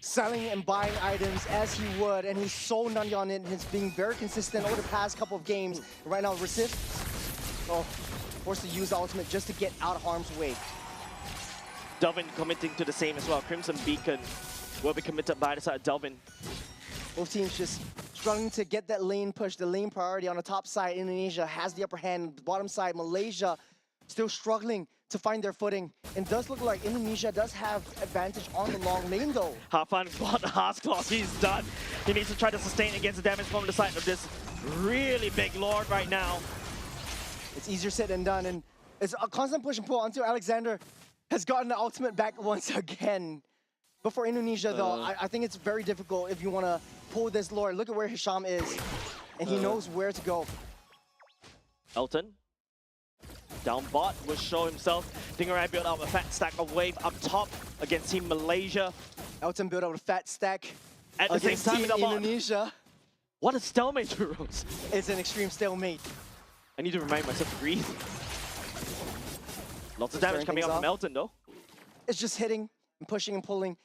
selling and buying items as he would, and he's so nutty on it. He's being very consistent over the past couple of games. Right now, resist. Oh, forced to use the ultimate just to get out of harm's way. Delvin committing to the same as well. Crimson Beacon will be committed by the side of Delvin. Both teams just struggling to get that lane push, the lane priority. On the top side, Indonesia has the upper hand. Bottom side, Malaysia still struggling to find their footing. And does look like Indonesia does have advantage on the long lane though. Hafan got the Heart's Claw, he's done. He needs to try to sustain against the damage from the side of this really big Lord right now. It's easier said than done, and it's a constant push and pull until Alexander has gotten the ultimate back once again. But for Indonesia though, I think it's very difficult if you want to pull this Lord. Look at where Hisham is, and he knows where to go. Elton, down bot, will show himself. Dingerai built up a fat stack of wave up top against Team Malaysia. Elton built up a fat stack At the same against time, Team in the bot. Indonesia. What a stalemate, Rose. It's an extreme stalemate. I need to remind myself to breathe. Lots of damage coming out from Elton though. It's just hitting and pushing and pulling.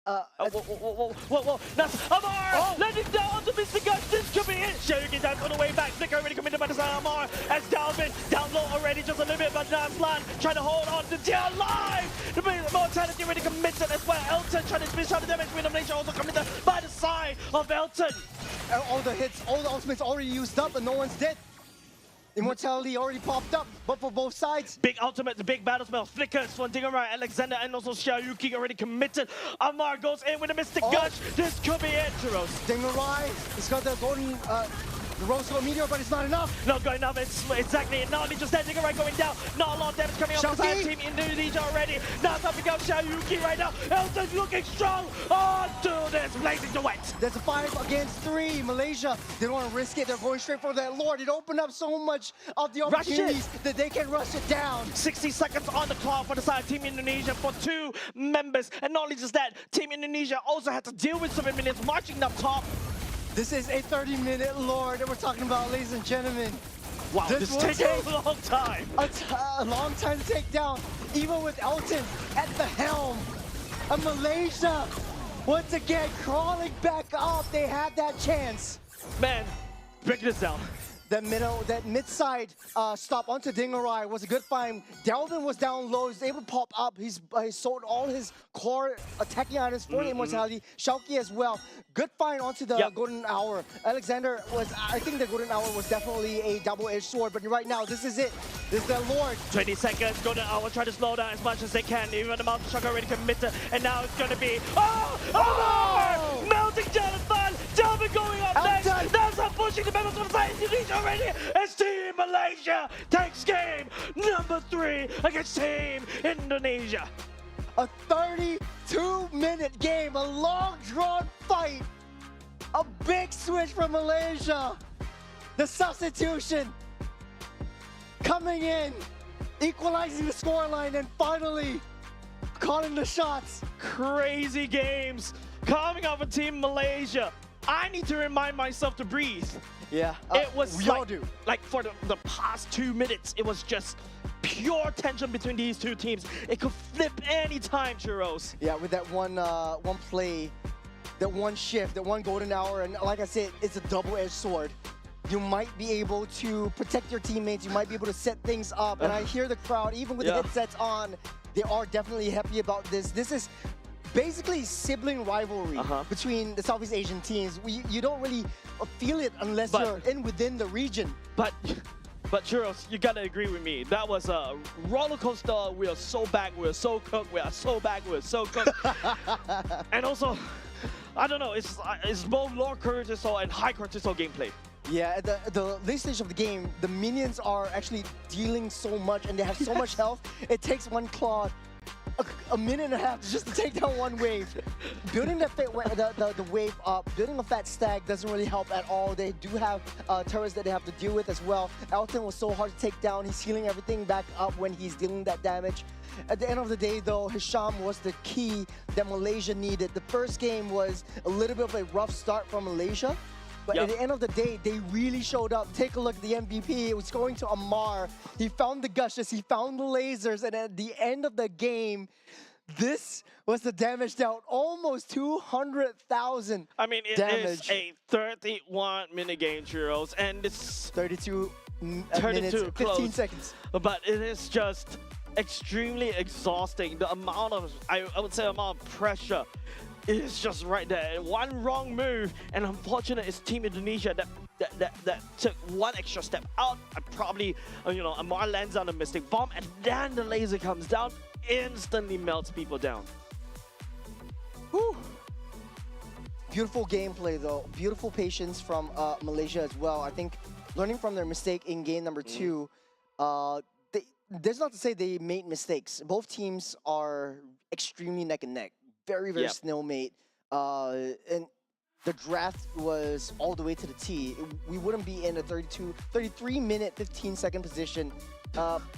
Whoa. That's Amar! Landing down onto Mr. Guts. This could be it. Shoryuken down on the way back. Flicker already committed by the side of Amar. As Dalvin down low already, just a little bit, but now Plan trying to hold on to dear alive. The mortality already committed as well. Elton trying to finish out the damage. Nation also committed by the side of Elton. All the hits, all the ultimates already used up, and no one's dead. Immortality already popped up, but for both sides. Big ultimate, the big battle spell flickers from Dingerai, Alexander, and also Shoryuken already committed. Amar goes in with a Mystic Gush. This could be it, Chiros. Dingerai, he's got the golden, the rose gold meteor, but it's not enough. Not good enough, it's exactly. Not only just that, Dingerai going down. Not a lot of damage coming off the side of Team Indonesia already. Now something else, Shoryuken right now. Elton's looking strong. On to this, blazing the wet. There's a 5 against 3. Malaysia, they don't want to risk it. They're going straight for that Lord. It opened up so much of the opportunities that they can rush it down. 60 seconds on the clock for the side of Team Indonesia for 2 members. And not only just that, Team Indonesia also had to deal with Super Minions marching up top. This is a 30-minute Lord that we're talking about, ladies and gentlemen. Wow, this will takes a long time. A long time to take down, even with Elton at the helm. And Malaysia, once again, crawling back up. They had that chance. Man, break this down. That mid-side stop onto Dingerai was a good find. Delvin was down low. He was able to pop up. He sold all his core attacking items for the immortality. Shauki as well. Good find onto the golden hour. Alexander was, I think the golden hour was definitely a double-edged sword, but right now, this is it. This is the Lord. 20 seconds, golden hour, try to slow down as much as they can. Even the mountain shock already committed, and now it's gonna be, melting Jonathan! Delvin going up next! That's how pushing the members of the side Indonesia already! It's Team Malaysia takes game number 3 against Team Indonesia. A 32-minute game, a long drawn fight. A big switch from Malaysia. The substitution coming in, equalizing the scoreline, and finally calling the shots. Crazy games coming out of Team Malaysia. I need to remind myself to breathe. Yeah, it was we all do. Like for the past 2 minutes, it was just pure tension between these two teams. It could flip any time, Chiros. Yeah, with that one play, that one shift, that one golden hour, and like I said, it's a double-edged sword. You might be able to protect your teammates. You might be able to set things up. And I hear the crowd, even with the headsets on, they are definitely happy about this. This is basically sibling rivalry between the Southeast Asian teams. You don't really feel it unless you're within the region. But But Churros, you gotta agree with me. That was a roller coaster. We are so back. We are so cooked. We are so back. We are so cooked. And also, I don't know. It's both low cortisol and high cortisol gameplay. Yeah, at the late stage of the game, the minions are actually dealing so much and they have so much health. It takes one claw a minute and a half just to take down one wave. Building the wave up, building a fat stack doesn't really help at all. They do have turrets that they have to deal with as well. Elton was so hard to take down. He's healing everything back up when he's dealing that damage. At the end of the day, though, Hisham was the key that Malaysia needed. The first game was a little bit of a rough start for Malaysia. But at the end of the day, they really showed up. Take a look at the MVP. It was going to Amar. He found the gushes. He found the lasers. And at the end of the game, this was the damage dealt. Almost 200,000 I mean, it damage. is a 31-minute game, Churros. And it's 32 32 minutes, 15 close. seconds. But it is just extremely exhausting. The amount of, I would say, amount of pressure is just right there. One wrong move, and unfortunate it's Team Indonesia that took one extra step out. I probably, Amar lands on a mystic bomb, and then the laser comes down, instantly melts people down. Whew. Beautiful gameplay, though. Beautiful patience from Malaysia as well. I think learning from their mistake in game number 2, there's not to say they made mistakes. Both teams are extremely neck and neck. Very, very stalemate. And the draft was all the way to the T. We wouldn't be in a 33-minute, 15-second position.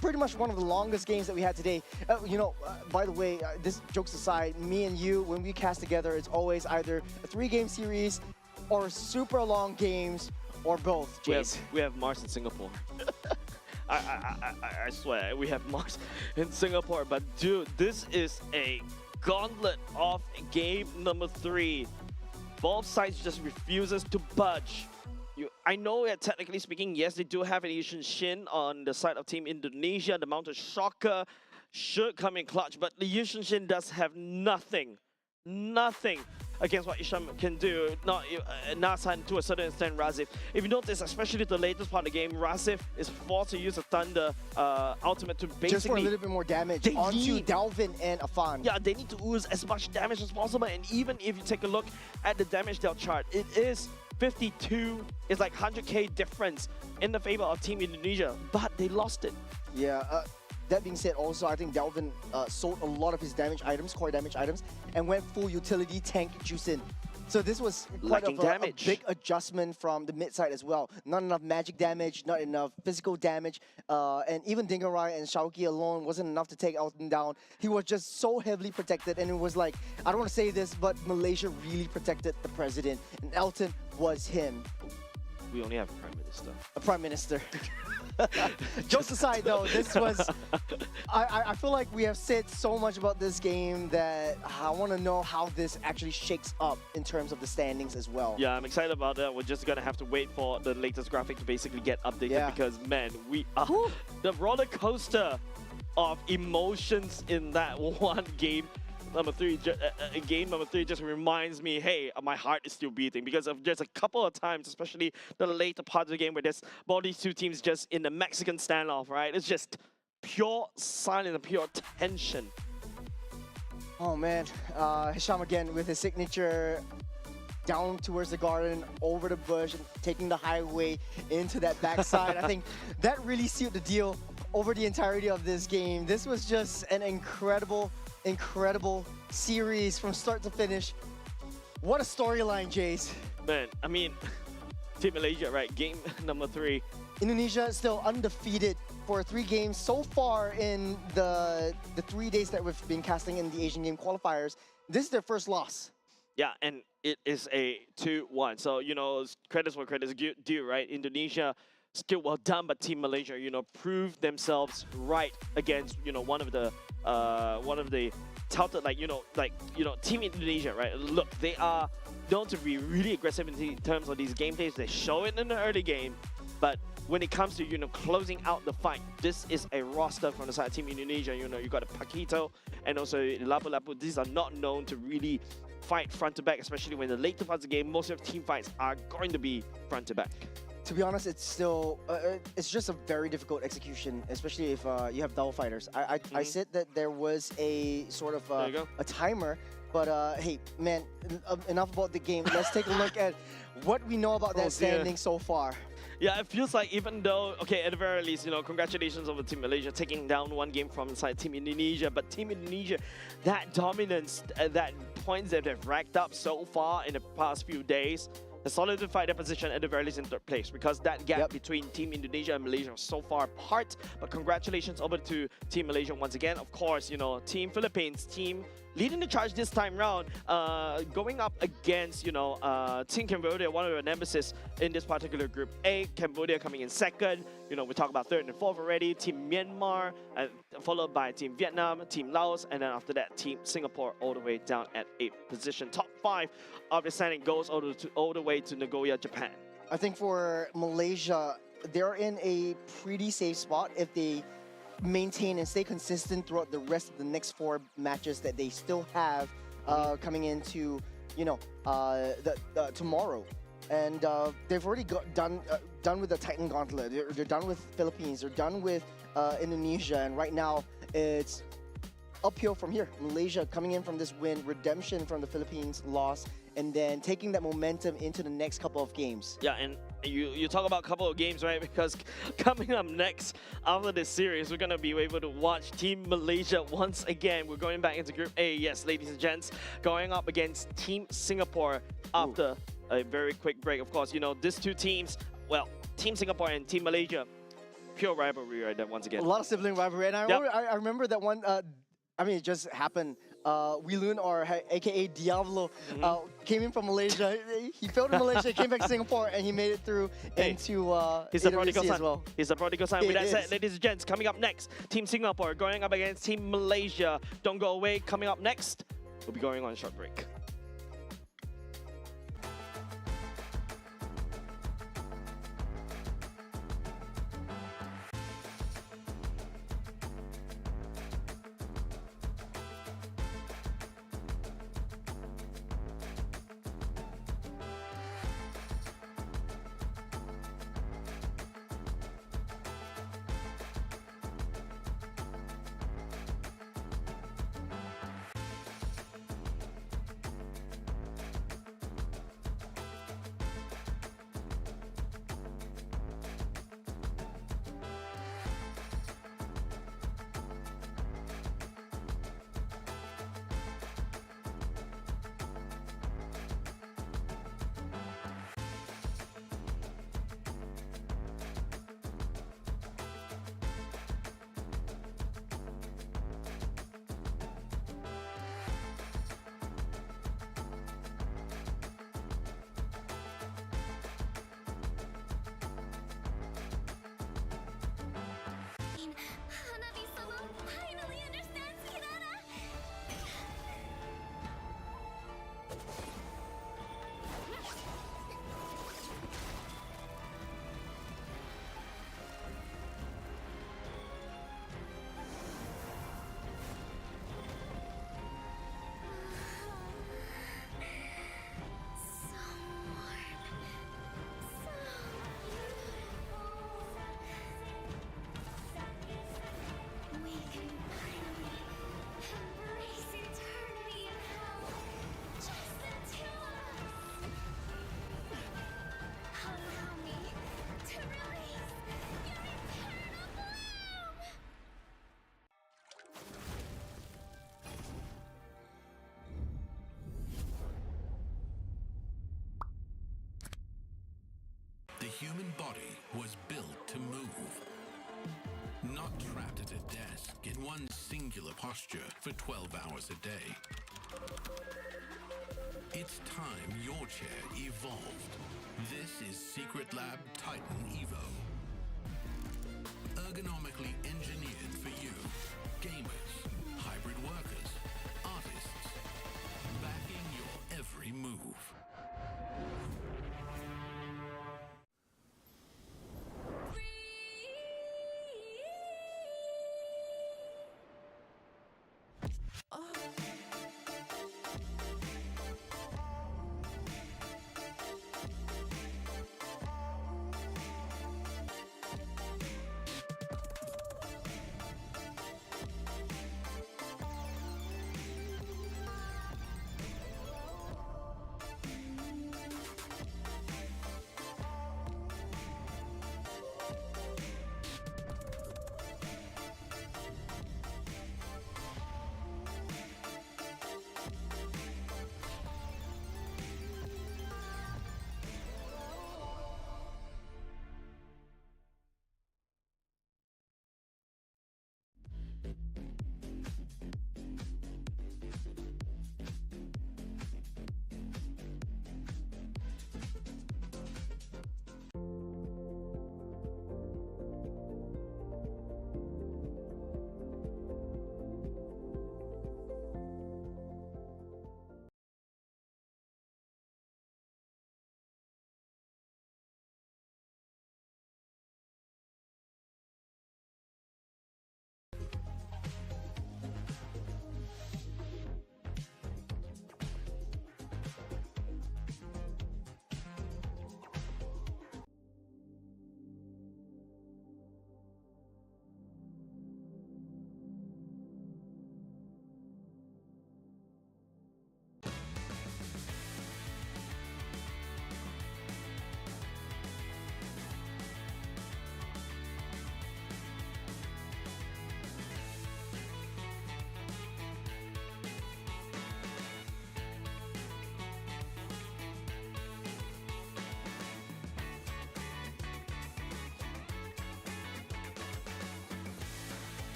Pretty much one of the longest games that we had today. By the way, this jokes aside, me and you, when we cast together, it's always either a 3-game series or super long games or both, Jace. We have Mars in Singapore. I swear, we have Mars in Singapore. But dude, this is a gauntlet of game number 3. Both sides just refuses to budge. I know that technically speaking, yes, they do have an Asian Shin on the side of Team Indonesia. The Mountain Shocker should come in clutch, but the Asian Shin does have nothing against what Isham can do. Not Nasan, to a certain extent, Razif. If you notice, especially the latest part of the game, Razif is forced to use a Thunder ultimate to basically... Just for a little bit more damage onto Dalvin and Afan. Yeah, they need to ooze as much damage as possible, and even if you take a look at the damage dealt chart, it is 52, it's like 100k difference in the favor of Team Indonesia, but they lost it. Yeah, that being said, also, I think Dalvin sold a lot of his damage items, core damage items, and went full utility tank juicing. So this was quite a big adjustment from the mid side as well. Not enough magic damage, not enough physical damage, and even Dingarai and Shauki alone wasn't enough to take Elton down. He was just so heavily protected, and it was like, I don't want to say this, but Malaysia really protected the president, and Elton was him. We only have a Prime Minister. A Prime Minister. Jokes aside, though, this was... I feel like we have said so much about this game that I want to know how this actually shakes up in terms of the standings as well. Yeah, I'm excited about that. We're just going to have to wait for the latest graphic to basically get updated because, man, we are... The roller coaster of emotions in that one game. Game number 3 just reminds me, hey, my heart is still beating because of just a couple of times, especially the later parts of the game where there's both these two teams just in the Mexican standoff, right? It's just pure silence and pure tension. Oh man, Hisham again with his signature down towards the garden, over the bush, and taking the highway into that backside. I think that really sealed the deal over the entirety of this game. This was just an incredible series from start to finish. What a storyline, Jace. Man, I mean, Team Malaysia, right? Game number 3. Indonesia still undefeated for 3 games so far in the 3 days that we've been casting in the Asian Game qualifiers. This is their first loss. Yeah, and it is a 2-1. So, credits where credits due, right? Indonesia still well done, but Team Malaysia, proved themselves right against, one of the touted, Team Indonesia, right? Look, they are known to be really aggressive in terms of these gameplays. They show it in the early game, but when it comes to, closing out the fight, this is a roster from the side of Team Indonesia. You got a Paquito and also Lapu-Lapu. These are not known to really fight front to back, especially when the later parts of the game, most of the team fights are going to be front to back. to be honest, it's still it's just a very difficult execution, especially if you have double fighters. I said that there was a sort of There you go. a timer, but hey, man, enough about the game. Let's take a look at what we know about Oh, that dear. standing so far. Yeah, it feels like even though, okay, at the very least, you know, congratulations over Team Malaysia taking down one game from inside Team Indonesia. But Team Indonesia, that dominance, that points that they've racked up so far in the past few days, has solidified their position at the very least in third place, because that gap Yep. between Team Indonesia and Malaysia was so far apart. But congratulations over to Team Malaysia once again. Of course, you know, Team Philippines, team leading the charge this time round, going up against, you know, Team Cambodia, one of the nemesis in this particular group A. Cambodia coming in second. You know, we talk about third and fourth already. Team Myanmar, followed by Team Vietnam, Team Laos, and then after that, Team Singapore all the way down at 8th position. Top 5 of the standing goes all the way to Nagoya, Japan. I think for Malaysia, they're in a pretty safe spot if they maintain and stay consistent throughout the rest of the next 4 matches that they still have coming into, you know, tomorrow. And they've already done with the Titan Gauntlet. They're done with Philippines. They're done with Indonesia. And right now, it's uphill from here. Malaysia coming in from this win, redemption from the Philippines loss, and then taking that momentum into the next couple of games. Yeah, and you talk about a couple of games, right? Because coming up next after this series, we're going to be able to watch Team Malaysia once again. We're going back into Group A, yes, ladies and gents, going up against Team Singapore after a very quick break. Of course, you know, these two teams, well, Team Singapore and Team Malaysia, pure rivalry right there once again. A lot of sibling rivalry. And Yep. I remember that one, I mean, it just happened. Wilun, or aka Diablo, came in from Malaysia. He failed in Malaysia, came back to Singapore, and he made it through Hey, into He's a AWC prodigal son. as well. He's a prodigal son. With It that said, is. ladies and gents, coming up next, Team Singapore going up against Team Malaysia. Don't go away. Coming up next, we'll be going on a short break. Hanabi-sama finally understands Hinata! So warm. So beautiful. We can finally embrace eternity in hell. Just the two of us. Allow me to release your eternal bloom. The human body was built to move. Not trapped at a desk in one singular posture for 12 hours a day. It's time your chair evolved. This is Secret Lab Titan Evo. Ergonomically engineered for you, gamers, hybrid workers, artists, backing your every move.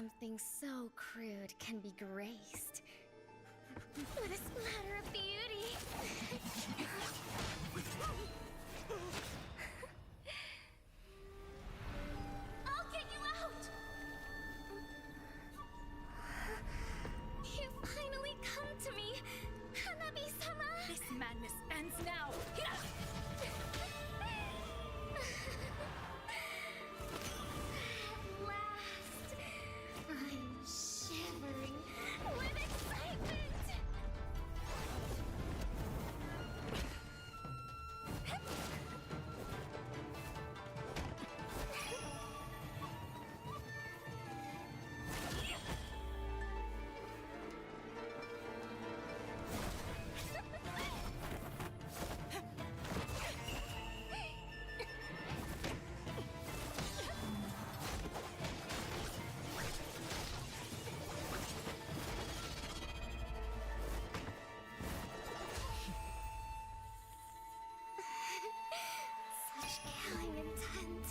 something so crude can be graced with a splatter of beauty. I'll get you out! You finally come to me, Hanabi-sama! This madness ends now! At last, I'm shivering with excitement! Such killing intent.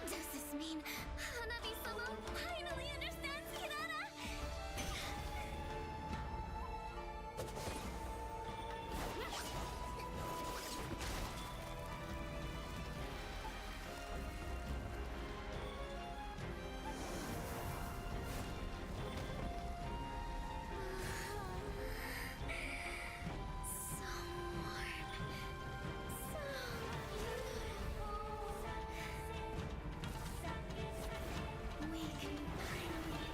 Does this mean Hanabi-sama finally understands Hinata? So warm. So beautiful. We can finally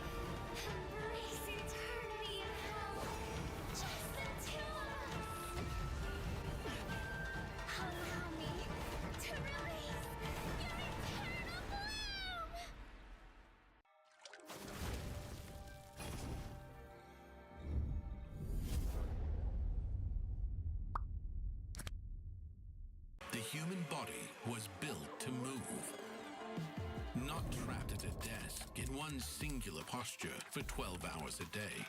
embrace eternity in hell. Just the two of us. Allow me to release your eternal bloom. The human body was built to move. Not trapped at a desk in one singular posture for 12 hours a day.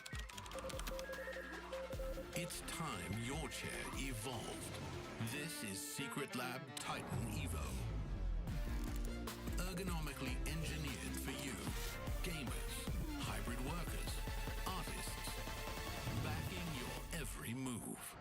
It's time your chair evolved. This is Secret Lab Titan Evo. Ergonomically engineered for you, gamers, hybrid workers, artists, backing your every move.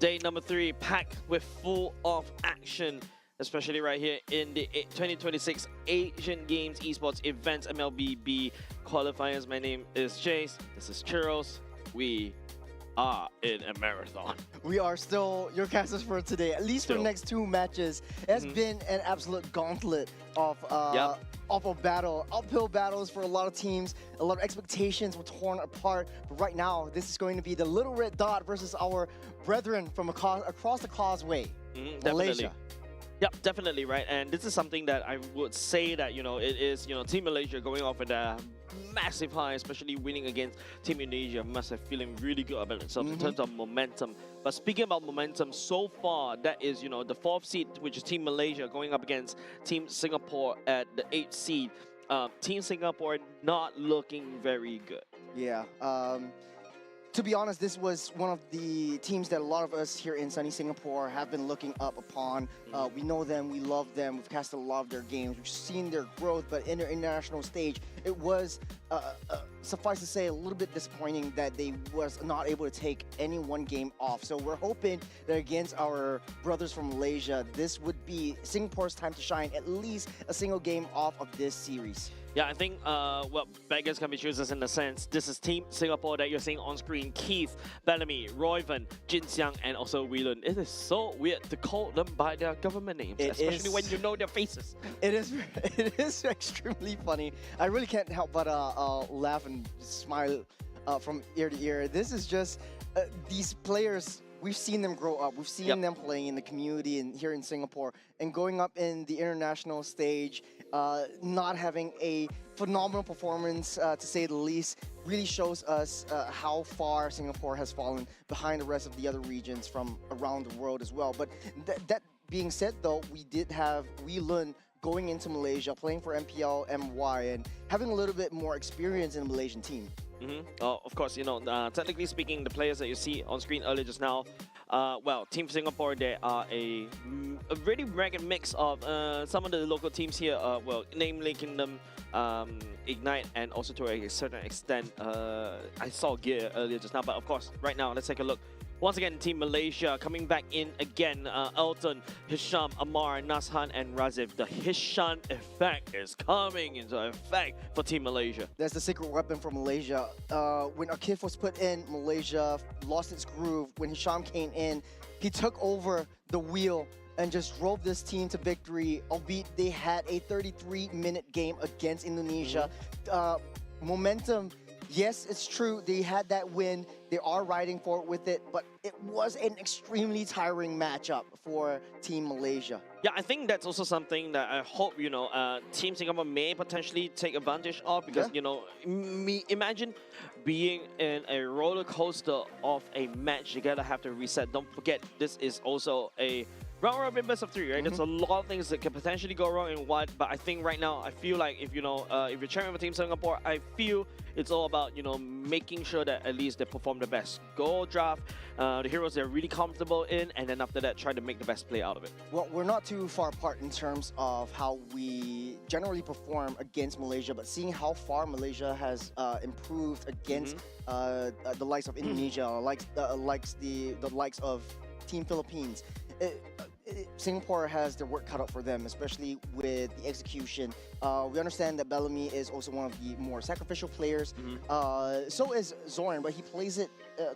Day number 3 packed with full of action, especially right here in the 2026 Asian Games Esports Events MLBB Qualifiers. My name is Chase. This is Churros. We are in a marathon. We are still your casters for today, at least for the Still. next 2 matches. It has been an absolute gauntlet of a battle, uphill battles for a lot of teams. A lot of expectations were torn apart. But right now, this is going to be the Little Red Dot versus our brethren from across the causeway, Definitely. Malaysia. Yep, definitely, right? And this is something that I would say that, it is, Team Malaysia going off with a massive high, especially winning against Team Indonesia. Must have feeling really good about itself in terms of momentum. But speaking about momentum, so far, that is, the 4th seed, which is Team Malaysia, going up against Team Singapore at the 8th seed. Team Singapore not looking very good. Yeah. To be honest, this was one of the teams that a lot of us here in sunny Singapore have been looking up upon. We know them, we love them, we've casted a lot of their games, we've seen their growth, but in their international stage, it was, suffice to say, a little bit disappointing that they was not able to take any one game off. So we're hoping that against our brothers from Malaysia, this would be Singapore's time to shine, at least a single game off of this series. Yeah, I think, beggars can be choosers in the sense. This is Team Singapore that you're seeing on screen. Keith, Bellamy, Royven, Jin Xiang, and also Whelan. It is so weird to call them by their government names, especially when you know their faces. It is extremely funny. I really can't help but laugh and smile from ear to ear. This is just these players. We've seen them grow up. We've seen them playing in the community and here in Singapore, and going up in the international stage, not having a phenomenal performance, to say the least, really shows us how far Singapore has fallen behind the rest of the other regions from around the world as well. But that being said, though, we did have Whelan going into Malaysia, playing for MPL MY, and having a little bit more experience in the Malaysian team. Of course, technically speaking, the players that you see on screen earlier just now, Team Singapore, they are a really ragged mix of some of the local teams here, namely Kingdom, Ignite, and also to a certain extent, I saw Gear earlier just now. But of course, right now, let's take a look. Once again, Team Malaysia coming back in again. Elton, Hisham, Amar, Nashan, and Razif. The Hisham effect is coming into effect for Team Malaysia. That's the secret weapon for Malaysia. When Akif was put in, Malaysia lost its groove. When Hisham came in, he took over the wheel and just drove this team to victory, albeit they had a 33-minute game against Indonesia. Momentum, yes, it's true, they had that win. They are riding forward with it, but it was an extremely tiring matchup for Team Malaysia. Yeah, I think that's also something that I hope, Team Singapore may potentially take advantage of because, imagine being in a roller coaster of a match. You gotta have to reset. Don't forget, this is also a round robin best of 3, right? There's a lot of things that can potentially go wrong in one, but I think right now, I feel like if you're cheering for Team Singapore, I feel it's all about, making sure that at least they perform the best. Go draft the heroes they're really comfortable in, and then after that, try to make the best play out of it. Well, we're not too far apart in terms of how we generally perform against Malaysia, but seeing how far Malaysia has improved against the likes of Indonesia, the likes of Team Philippines. Singapore has their work cut out for them, especially with the execution. We understand that Bellamy is also one of the more sacrificial players. So is Zoran, but he plays it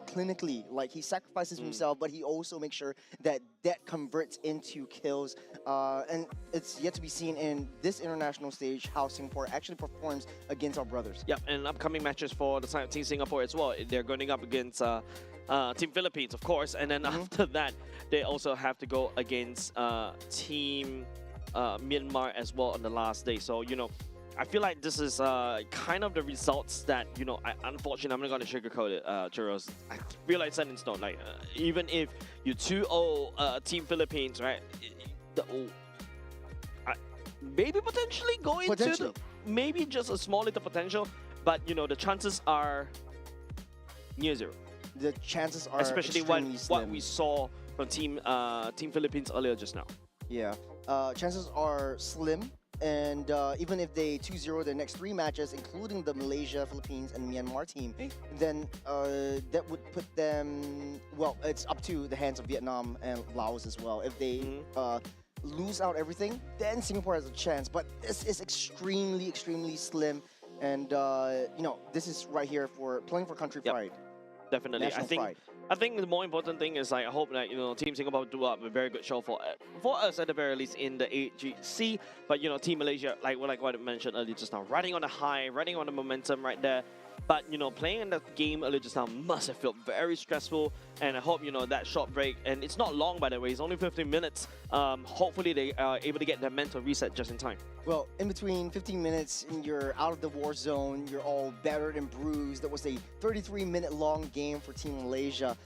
clinically. Like, he sacrifices himself, but he also makes sure that that converts into kills. And it's yet to be seen in this international stage how Singapore actually performs against our brothers. Yep, and upcoming matches for the side of Team Singapore as well. They're going up against Team Philippines, of course, and then after that, they also have to go against Team Myanmar as well on the last day. So, I feel like this is kind of the results that, unfortunately, I'm not going to sugarcoat it, Churros. I feel like set in stone. Like, even if you 2-0 Team Philippines, right, maybe potentially go into maybe just a small little potential, but, the chances are near 0. The chances are especially what we saw from Team Philippines earlier just now. Yeah, chances are slim, and even if they 2-0 their next 3 matches, including the Malaysia, Philippines, and Myanmar team, then that would put them, well, it's up to the hands of Vietnam and Laos as well. If they lose out everything, then Singapore has a chance. But this is extremely, extremely slim. And, you know, this is right here for playing for country pride. Definitely. National pride. I think the more important thing is, like, I hope that, you know, Team Singapore do up a very good show for us at the very least in the AGC. But, you know, Team Malaysia, like what I mentioned earlier just now, riding on the high, riding on the momentum right there. But, you know, playing in that game earlier just now must have felt very stressful. And I hope, you know, that short break, and it's not long, by the way, it's only 15 minutes. Hopefully they are able to get their mental reset just in time. Well, in between 15 minutes, you're out of the war zone, you're all battered and bruised. That was a 33-minute long game for Team Malaysia.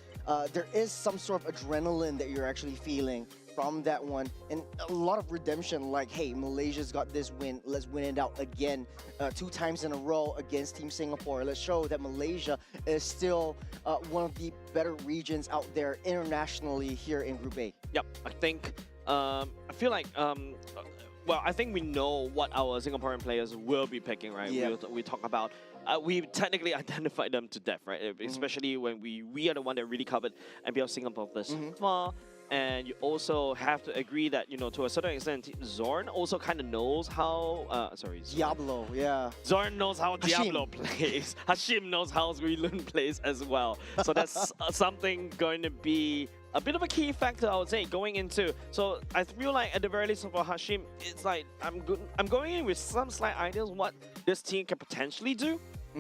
There is some sort of adrenaline that you're actually feeling from that one, and a lot of redemption, like, hey, Malaysia's got this win, let's win it out again 2 times in a row against Team Singapore. Let's show that Malaysia is still one of the better regions out there internationally here in Group A. Yep, I think, I feel like, well, I think we know what our Singaporean players will be picking, right? Yeah. We talk about, we technically identified them to death, right? Especially when we are the one that really covered NPL Singapore this far. And you also have to agree that, you know, to a certain extent, Zorn also kind of knows how, Diablo, yeah. Zorn knows how Hashim. Diablo plays. Hashim knows how Guilun plays as well. So that's something going to be a bit of a key factor, I would say, going into. So I feel like at the very least for Hashim, it's like I'm going in with some slight ideas what this team can potentially do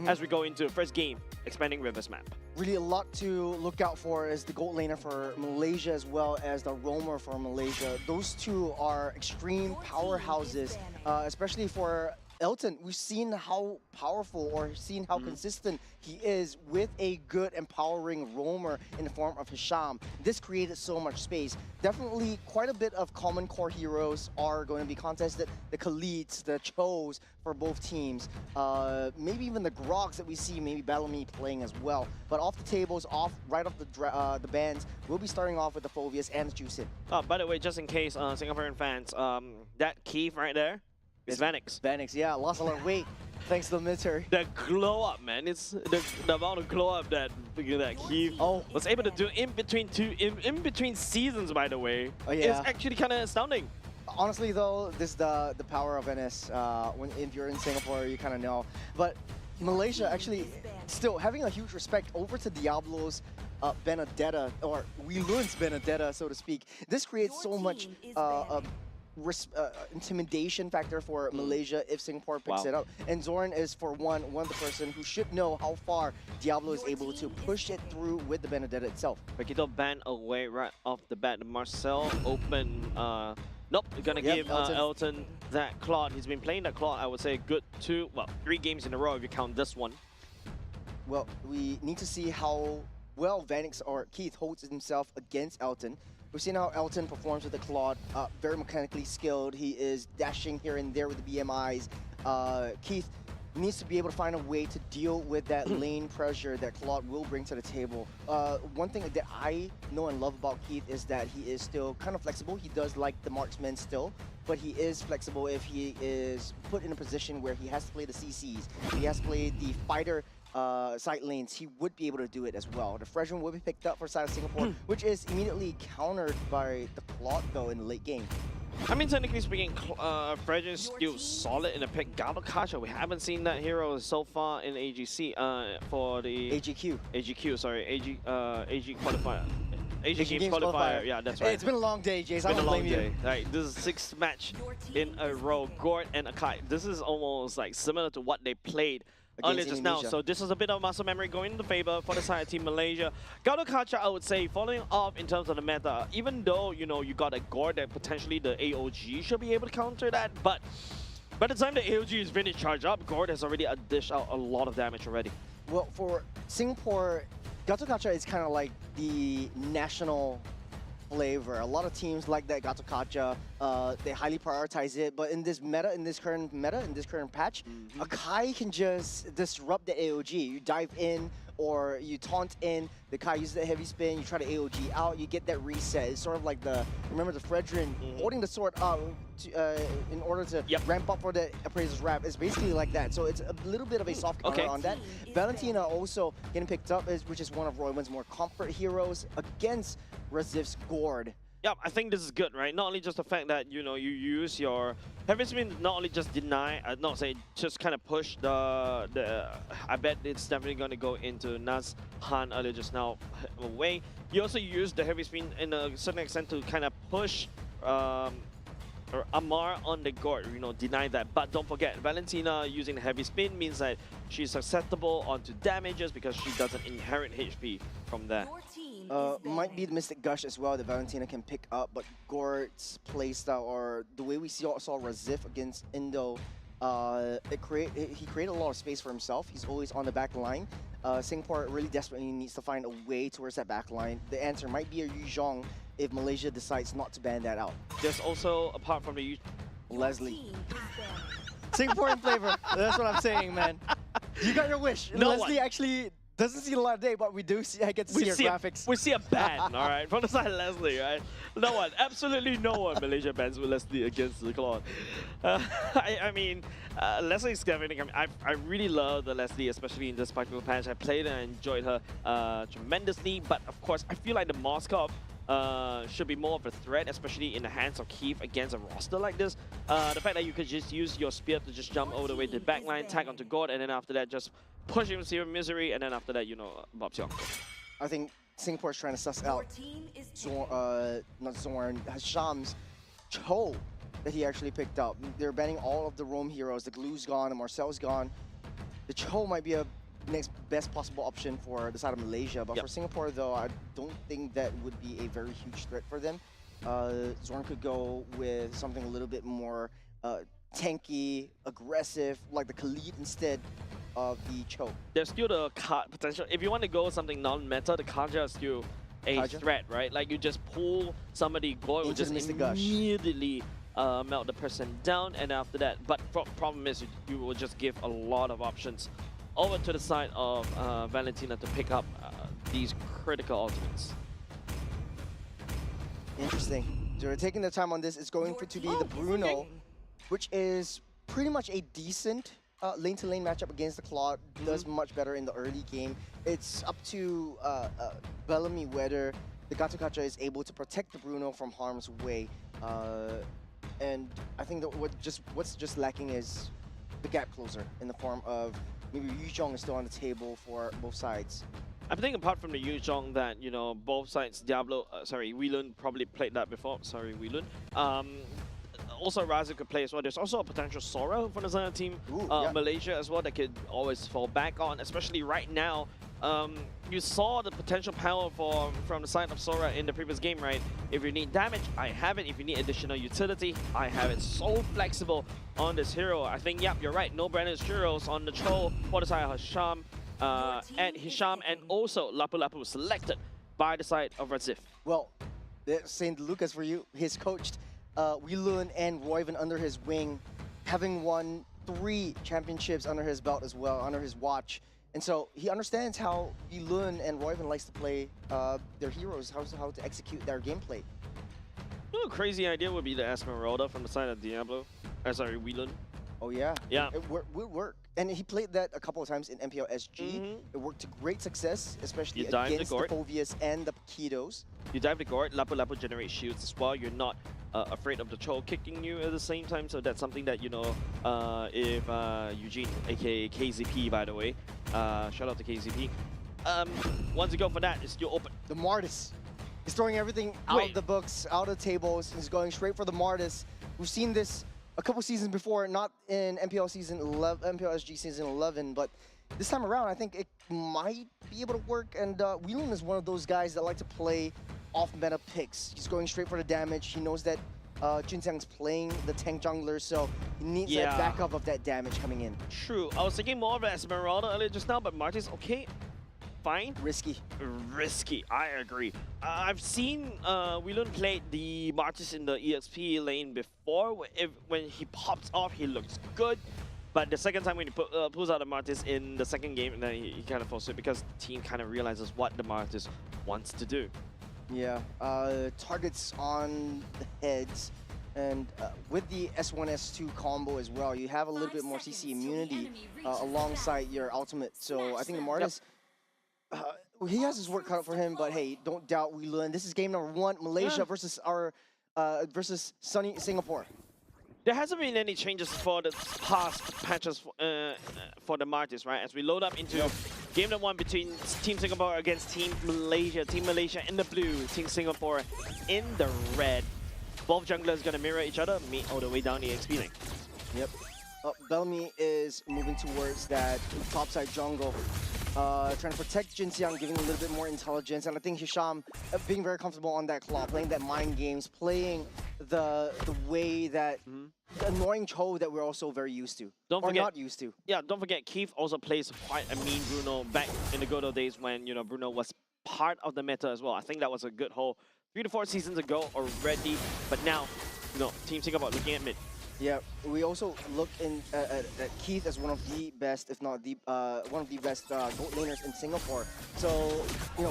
as we go into the first game, expanding Rivers map. Really a lot to look out for is the gold laner for Malaysia as well as the roamer for Malaysia. Those two are extreme powerhouses, especially for Elton. We've seen how powerful or seen how consistent he is with a good empowering roamer in the form of Hisham. This created so much space. Definitely quite a bit of common core heroes are going to be contested. The Khalids, the Chos for both teams. Maybe even the Grogs that we see maybe Battle Me playing as well. But off the tables, right off the bands, we'll be starting off with the Phobias and the Juicin. Oh, by the way, just in case Singaporean fans, that Keith right there is Vanix. Vanix, yeah, lost a lot of weight thanks to the military. The glow up, man. It's the amount of glow up that Keith was able to do in between seasons, by the way. Oh, yeah. It's actually kind of astounding. Honestly, though, this is the power of NS. If you're in Singapore, you kind of know. But Malaysia actually still having a huge respect over to Diablo's Benedetta, or Guilun's Benedetta, so to speak. This creates so much intimidation factor for Malaysia if Singapore picks it up. And Zorn is, for one of the person who should know how far Diablo is able to push it through with the Benedetta itself. Paquito banned away right off the bat. Marcel open. Nope, we're gonna give Elton that Claude. He's been playing that Claude, I would say, good 3 games in a row if you count this one. Well, we need to see how well Vanix or Keith holds himself against Elton. We've seen how Elton performs with the Claude, very mechanically skilled. He is dashing here and there with the BMIs. Keith needs to be able to find a way to deal with that lane pressure that Claude will bring to the table. One thing that I know and love about Keith is that he is still kind of flexible. He does like the marksman still, but he is flexible if he is put in a position where he has to play the CCs. He has to play the fighter side lanes, he would be able to do it as well. The Fredrin will be picked up for side of Singapore, which is immediately countered by the Claude though in the late game. I mean, technically speaking, Fredrin's still solid in the pick. Galakacha, we haven't seen that hero so far in AGC for the AGQ, sorry, AG qualifier. Asian Games qualifier. Yeah, that's right. Hey, it's been a long day, Jace. I don't blame you. Right, this is 6th match in a row. Gord and Akai. This is almost like similar to what they played earlier just now. So this is a bit of muscle memory going into favor for the side of Team Malaysia. Galakacha, I would say, following off in terms of the meta, even though, you know, you got a Gord that potentially the AOG should be able to counter that, but by the time the AOG is finished charged up, Gord has already dished out a lot of damage already. Well, for Singapore, Galakacha is kind of like the national flavor. A lot of teams like that Galakacha. They highly prioritize it, but in this current patch, a Kai can just disrupt the AOG. You dive in or you taunt in, the Kai uses the heavy spin, you try to AOG out, you get that reset. It's sort of like remember the Fredrin holding the sword up in order to ramp up for the Appraiser's Wrap. It's basically like that. So it's a little bit of a soft counter on that. Valentina also getting picked up, which is one of Royman's more comfort heroes against Razif's Gord. Yeah, I think this is good, right? Not only just the fact that, you know, you use your heavy spin, not only just deny, not say, just kind of push the I bet it's definitely going to go into Naz Han earlier just now away. You also use the heavy spin in a certain extent to kind of push or Amar on the Gord, you know, deny that. But don't forget, Valentina using the heavy spin means that she's susceptible onto damages because she doesn't inherit HP from that. Might be the Mystic Gush as well that Valentina can pick up, but Gord's playstyle or the way we saw Razif against Indo, he created a lot of space for himself. He's always on the back line. Singapore really desperately needs to find a way towards that back line. The answer might be a Yu Zhong if Malaysia decides not to ban that out. There's also, apart from the Leslie. Singaporean flavor. That's what I'm saying, man. You got your wish. No Leslie actually doesn't see a lot of day, but we do see, I get to see her graphics. We see a ban, all right, from the side of Leslie, right? No one, absolutely no one Malaysia bans with Leslie against the Claude. I mean, Leslie's definitely, I really love the Leslie, especially in this particular patch. I played and I enjoyed her tremendously, but of course, I feel like the Moskov should be more of a threat, especially in the hands of Keith against a roster like this. The fact that you could just use your spear to just jump all the way to the backline, tag onto God, and then after that just push him to misery, and then after that, you know, Bob's your uncle. I think Singapore's trying to suss out not Zorn, Hasham's Cho that he actually picked up. They're banning all of the roam heroes. The Glue's gone, the Marcel's gone. The Cho might be a next best possible option for the side of Malaysia, but for Singapore though, I don't think that would be a very huge threat for them. Zorn could go with something a little bit more tanky, aggressive, like the Khalid instead of the Cho. There's still the card potential. If you want to go something non-meta, the Kaja is still a threat, right? Like you just pull somebody, go and just immediately melt the person down, and after that. But problem is, you will just give a lot of options over to the side of Valentina to pick up these critical ultimates. Interesting. So we're taking the time on this. It's going to be the Bruno, which is pretty much a decent lane-to-lane matchup against the Claude. Does much better in the early game. It's up to Bellamy whether the Gato Kacha is able to protect the Bruno from harm's way. And I think that what's just lacking is the gap closer in the form of maybe Yu Zhong is still on the table for both sides. I think apart from the Yu Zhong that, you know, both sides, Weelun probably played that before. Sorry, Weelun. Also, Razu could play as well. There's also a potential Sora from the Zion team, Malaysia as well, that could always fall back on, especially right now. You saw the potential power from the side of Sora in the previous game, right? If you need damage, I have it. If you need additional utility, I have it. So flexible on this hero. I think, yep, you're right. No Brandon Churros on the Cho for the side of Hisham, and also Lapu Lapu selected by the side of Razif. Well, St. Lucas for you, his coached Weelun and Royven under his wing, having won 3 championships under his belt as well, under his watch. And so he understands how Weelun and Royven likes to play their heroes, how to execute their gameplay. A crazy idea would be the Esmeralda from the side of Diablo. Sorry, Weelun. Oh yeah. Yeah. It would work. And he played that a couple of times in MPL SG. It worked to great success, especially against the Phovius and the Paquitos. You dive the Gord, Lapu Lapu generates shields as well. You're not afraid of the Cho kicking you at the same time, so that's something that, you know, if Eugene, aka KZP, by the way, shout out to KZP, once you go for that, it's still open. The Martis. He's throwing everything out of the books, out of the tables. He's going straight for the Martis. We've seen this a couple seasons before, not in MPL season 11, MPL SG season 11, but this time around, I think it might be able to work. And Weelun is one of those guys that like to play off-meta picks. He's going straight for the damage. He knows that Junxiang's playing the tank jungler, so he needs that backup of that damage coming in. True. I was thinking more of Esmeralda earlier just now, but Martis, okay. fine. Risky. Risky, I agree. I've seen Wilun play the Martis in the EXP lane before. When he pops off, he looks good. But the second time when he pulls out the Martis in the second game, and then he kind of falls it because the team kind of realizes what the Martis wants to do. Yeah, targets on the heads. And with the S1, S2 combo as well, you have a little bit more CC immunity alongside your ultimate. So I think the Martis, he has his work cut out for him, but hey, don't doubt we learn. This is game number 1, Malaysia versus our versus sunny Singapore. There hasn't been any changes for the past patches for the Martis, right? As we load up into game number 1 between Team Singapore against Team Malaysia. Team Malaysia in the blue, Team Singapore in the red. Both junglers gonna mirror each other, meet all the way down the EXP lane. Yep. Bellamy is moving towards that topside jungle, trying to protect Jinxiang, giving a little bit more intelligence, and I think Hisham being very comfortable on that claw, playing that mind games, playing the way that the annoying Cho that we're also very used to, not used to. Yeah, don't forget Keith also plays quite a mean Bruno back in the good old days when Bruno was part of the meta as well. I think that was a good whole 3 to 4 seasons ago already, but now, Team Singapore looking at mid. Yeah, we also look at Keith as one of the best, if not the one of the best gold laners in Singapore. So,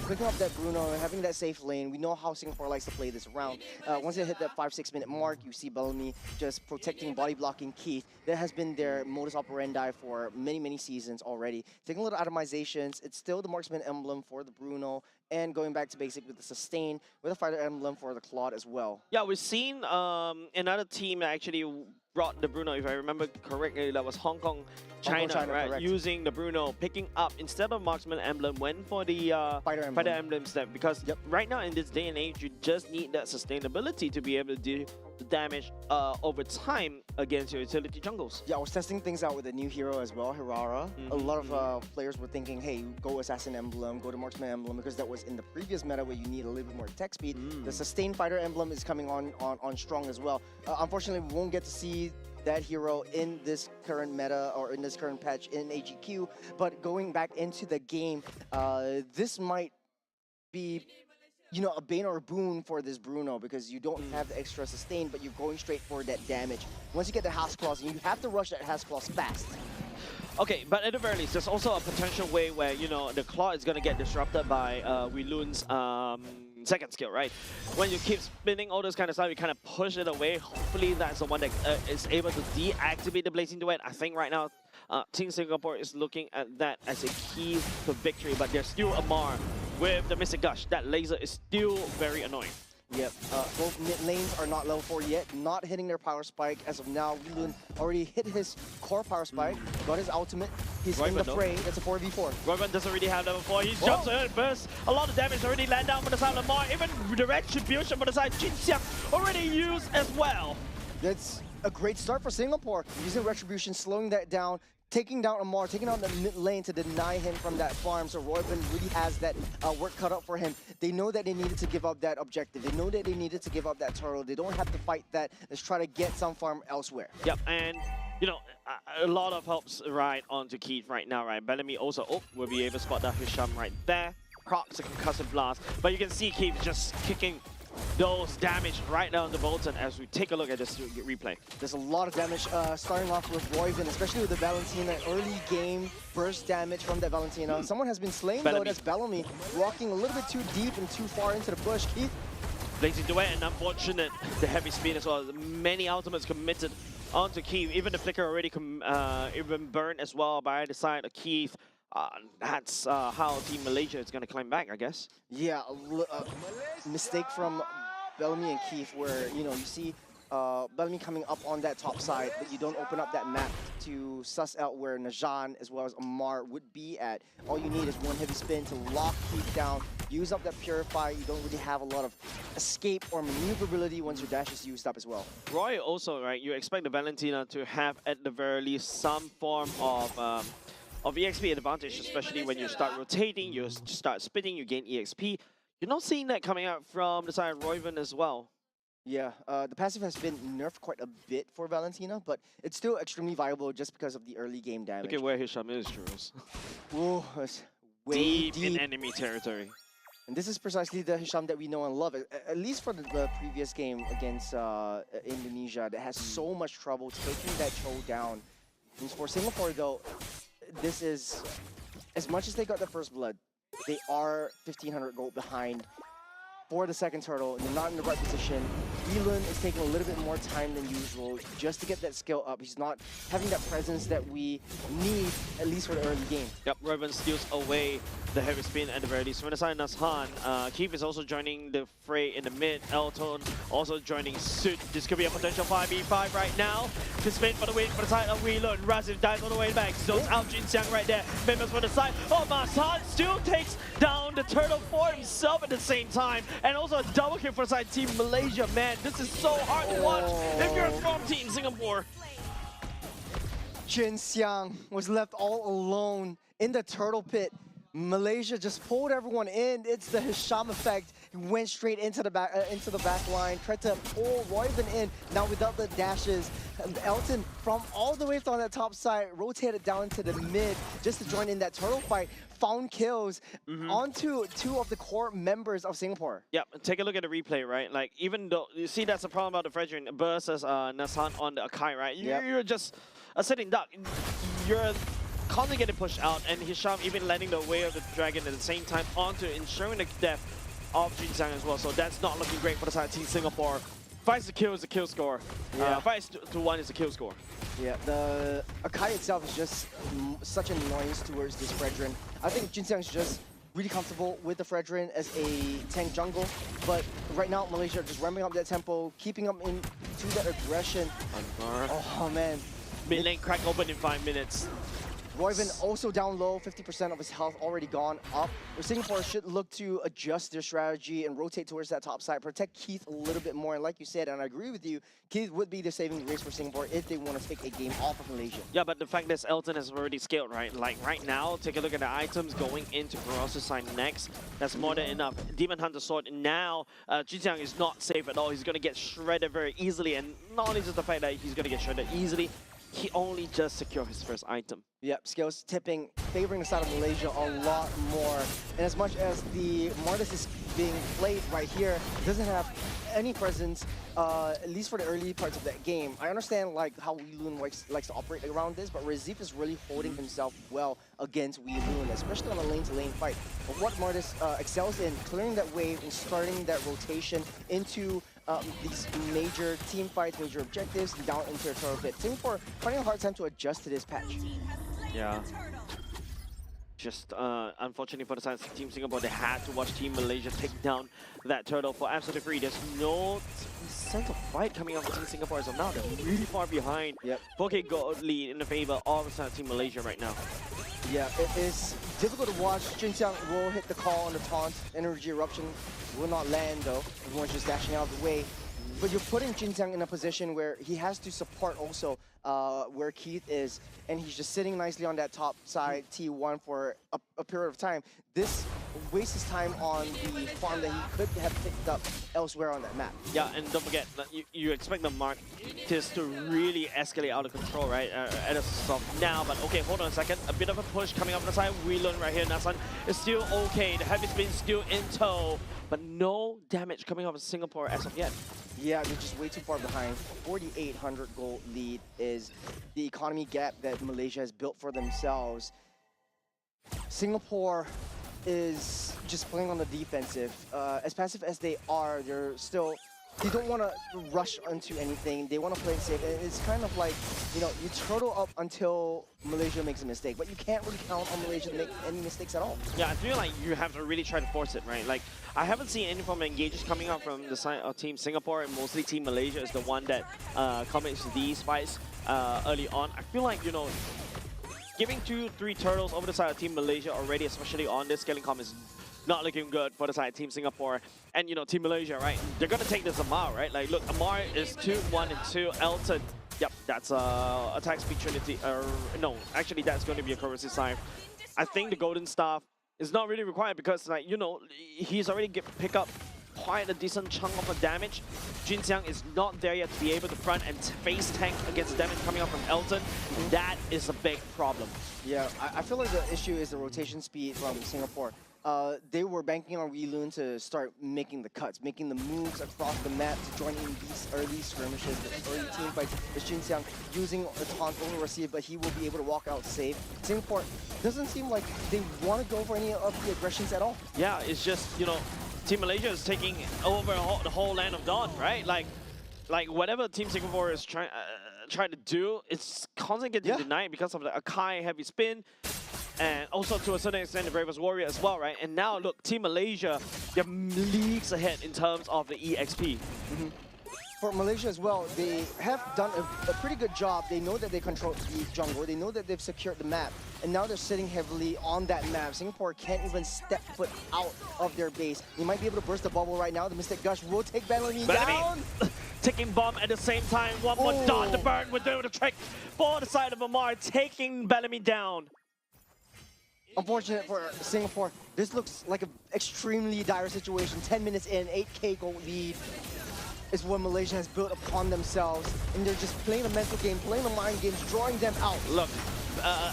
picking up that Bruno, having that safe lane, we know how Singapore likes to play this round. Once they hit that 5-6 minute mark, you see Bellamy just protecting, body blocking Keith. That has been their modus operandi for many seasons already. Taking a little atomizations, it's still the marksman emblem for the Bruno, and going back to basic with the sustain, with a fighter emblem for the Claude as well. Yeah, we've seen another team that actually brought the Bruno, if I remember correctly, that was Hong Kong, China, right? Correct. Using the Bruno, picking up, instead of marksman emblem, went for the fighter emblem step. Because right now in this day and age, you just need that sustainability to be able to do the damage over time against your utility jungles. Yeah, I was testing things out with a new hero as well, Hirara. A lot of players were thinking, hey, go Assassin Emblem, go to Marksman Emblem, because that was in the previous meta where you need a little bit more attack speed. The Sustained Fighter Emblem is coming on strong as well. Unfortunately, we won't get to see that hero in this current meta or in this current patch in AGQ, but going back into the game, this might be a bane or a boon for this Bruno, because you don't have the extra sustain, but you're going straight for that damage. Once you get the Has Claws, you have to rush that Has Claws fast. Okay, but at the very least, there's also a potential way where, the claw is going to get disrupted by Wilun's second skill, right? When you keep spinning all this kind of stuff, you kind of push it away. Hopefully that's the one that is able to deactivate the Blazing Duet. I think right now, Team Singapore is looking at that as a key to victory, but there's still Amar with the Mystic Gush. That laser is still very annoying. Yep, both mid lanes are not level 4 yet, not hitting their power spike. As of now, Wilun already hit his core power spike, got his ultimate, he's in the fray. That's a 4v4. Royman doesn't really have level 4, he jumps in first. A lot of damage already land down for the side of Lamar, even the retribution for the side, Jinxiang already used as well. That's a great start for Singapore, using retribution, slowing that down, taking down Amar, taking down the mid lane to deny him from that farm. So Royman really has that work cut out for him. They know that they needed to give up that objective. They know that they needed to give up that turtle. They don't have to fight that. Let's try to get some farm elsewhere. Yep, and a lot of helps right onto Keith right now, right? Bellamy also will be able to spot that Hisham right there. Procs a concussive blast, but you can see Keith just kicking those damage right down the Bolton as we take a look at this replay. There's a lot of damage starting off with Royven, especially with the Valentina. Early game burst damage from that Valentina. Someone has been slain though, that's Bellamy, walking a little bit too deep and too far into the bush. Keith. Blazing Duet, and unfortunate, the heavy spin as well. Many ultimates committed onto Keith. Even the flicker already even burned as well by the side of Keith. That's how Team Malaysia is going to climb back, I guess. Yeah, a mistake from Bellamy and Keith where, you see Bellamy coming up on that top side, but you don't open up that map to suss out where Najan as well as Amar would be at. All you need is one heavy spin to lock Keith down, use up that Purify. You don't really have a lot of escape or maneuverability once your dash is used up as well. Roy also, right, you expect the Valentina to have at the very least some form of EXP advantage, especially when you start rotating, you start spinning, you gain EXP. You're not seeing that coming out from the side of Royven as well. Yeah, the passive has been nerfed quite a bit for Valentina, but it's still extremely viable just because of the early game damage. Look at where Hisham is, Jules. Whoa, it's way deep in enemy territory. And this is precisely the Hisham that we know and love, at least for the previous game against Indonesia, that has so much trouble taking that Cho down. And for Singapore, though, this is, as much as they got the first blood, they are 1,500 gold behind for the second turtle. They're not in the right position. Weilun is taking a little bit more time than usual just to get that skill up. He's not having that presence that we need, at least for the early game. Yep, Raven steals away the heavy spin at the very least. From the side, Nashan, Keith is also joining the fray in the mid. Elton also joining suit. This could be a potential 5v5 right now. The spin for the win for the side of Weilun. Razif dies on the way back. Zones out Jin Xiang right there. Members for the side. Oh, Masan still takes down the turtle for himself at the same time. And also a double kill for the side Team Malaysia. Man, this is so hard to watch if you're a strong team Singapore. Jin Xiang was left all alone in the turtle pit. Malaysia just pulled everyone in. It's the Hisham effect. He went straight into the back line, tried to pull Royven in. Now without the dashes, Elton from all the way from that top side rotated down to the mid just to join in that turtle fight. Found kills onto two of the core members of Singapore. Yep, take a look at the replay, right? Like, even though you see that's the problem about the Fredrin versus Nasan on the Akai, right? You're just a sitting duck. You're constantly getting pushed out, and Hisham even landing the way of the dragon at the same time onto ensuring the death of Jin Xiang as well. So that's not looking great for the side of Team Singapore. 5 to kill is the kill score. 5 to 1 is the kill score. Yeah, the Akai itself is just such an annoyance towards this Fredrin. I think Jin Xiang is just really comfortable with the Fredrin as a tank jungle, but right now Malaysia are just ramping up that tempo, keeping up into that aggression. Oh man. Mid lane crack open in 5 minutes. Royven also down low, 50% of his health already gone up. Singapore should look to adjust their strategy and rotate towards that top side, protect Keith a little bit more. And like you said, and I agree with you, Keith would be the saving grace for Singapore if they want to take a game off of Malaysia. Yeah, but the fact that Elton has already scaled, right? Like right now, take a look at the items going into Feroc's side next. That's more than enough. Demon Hunter Sword now, Jin Xiang is not safe at all. He's going to get shredded very easily. And not only just the fact that he's going to get shredded easily, he only just secured his first item. Yep, skills tipping, favoring the side of Malaysia a lot more. And as much as the Mortis is being played right here, doesn't have any presence, at least for the early parts of that game. I understand like how Weilun likes to operate around this, but Razif is really holding himself well against Weilun, especially on a lane-to-lane fight. But what Mortis excels in, clearing that wave and starting that rotation into these major team fights, major objectives, down into a turtle pit. Singapore finding a hard time to adjust to this patch. Yeah. Just unfortunately for the side of Team Singapore, they had to watch Team Malaysia take down that turtle for absolutely free. There's no sense of fight coming out of Team Singapore as of now. They're really far behind. Yep. 4K gold lead in the favor of the side of Team Malaysia right now. Yeah, it is difficult to watch. Jin Xiang will hit the call on the taunt. Energy eruption will not land though. Everyone's just dashing out of the way. But you're putting Jin Xiang in a position where he has to support also where Keith is, and he's just sitting nicely on that top side T1 for a period of time. This wastes his time on the farm that he could have picked up elsewhere on that map. Yeah, and don't forget, you expect the mark just to really escalate out of control, right? As of now, but okay, hold on a second. A bit of a push coming up on the side. Weilun right here. Nasan is still okay. The heavy spin still in tow, but no damage coming up in Singapore as of yet. Yeah, they're just way too far behind. 4,800 gold lead is the economy gap that Malaysia has built for themselves. Singapore is just playing on the defensive. As passive as they are, they don't want to rush onto anything. They want to play it safe. And it's kind of like, you know, you turtle up until Malaysia makes a mistake, but you can't really count on Malaysia to make any mistakes at all. Yeah, I feel like you have to really try to force it, right? Like, I haven't seen any form of engages coming out from the side of Team Singapore, and mostly Team Malaysia is the one that comments these fights early on. I feel like, you know, giving 2-3 turtles over the side of Team Malaysia already, especially on this scaling comp, is not looking good for the side of Team Singapore. And, you know, Team Malaysia, right? They're going to take this Amar, right? Like, look, Amar is 2-1 and 2. Elton, yep, that's attack speed trinity. No, actually, that's going to be a corrosive sign. I think the Golden Staff is not really required because, like, you know, he's already pick up quite a decent chunk of the damage. Jinxiang is not there yet to be able to front and face tank against the damage coming up from Elton. That is a big problem. Yeah, I feel like the issue is the rotation speed from Singapore. They were banking on Weeloon to start making the cuts, making the moves across the map to join in these early skirmishes, the early team fights. The Jinxiang using a taunt over receive, but he will be able to walk out safe. Singapore doesn't seem like they want to go for any of the aggressions at all. Yeah, it's just, you know, Team Malaysia is taking over the whole land of Dawn, right? Like whatever Team Singapore is trying to do, it's constantly getting denied because of the Akai heavy spin. And also, to a certain extent, the Bravest Warrior as well, right? And now, look, Team Malaysia, they're leagues ahead in terms of the EXP. For Malaysia as well, they have done a pretty good job. They know that they control the jungle. They know that they've secured the map. And now they're sitting heavily on that map. Singapore can't even step foot out of their base. They might be able to burst the bubble right now. The Mystic Gush will take Bellamy down. Taking bomb at the same time. One more dot to burn will do the trick for the side of Amar, taking Bellamy down. Unfortunate for Singapore. This looks like an extremely dire situation. 10 minutes in, 8K goal lead is what Malaysia has built upon themselves. And they're just playing the mental game, playing the mind games, drawing them out. Look,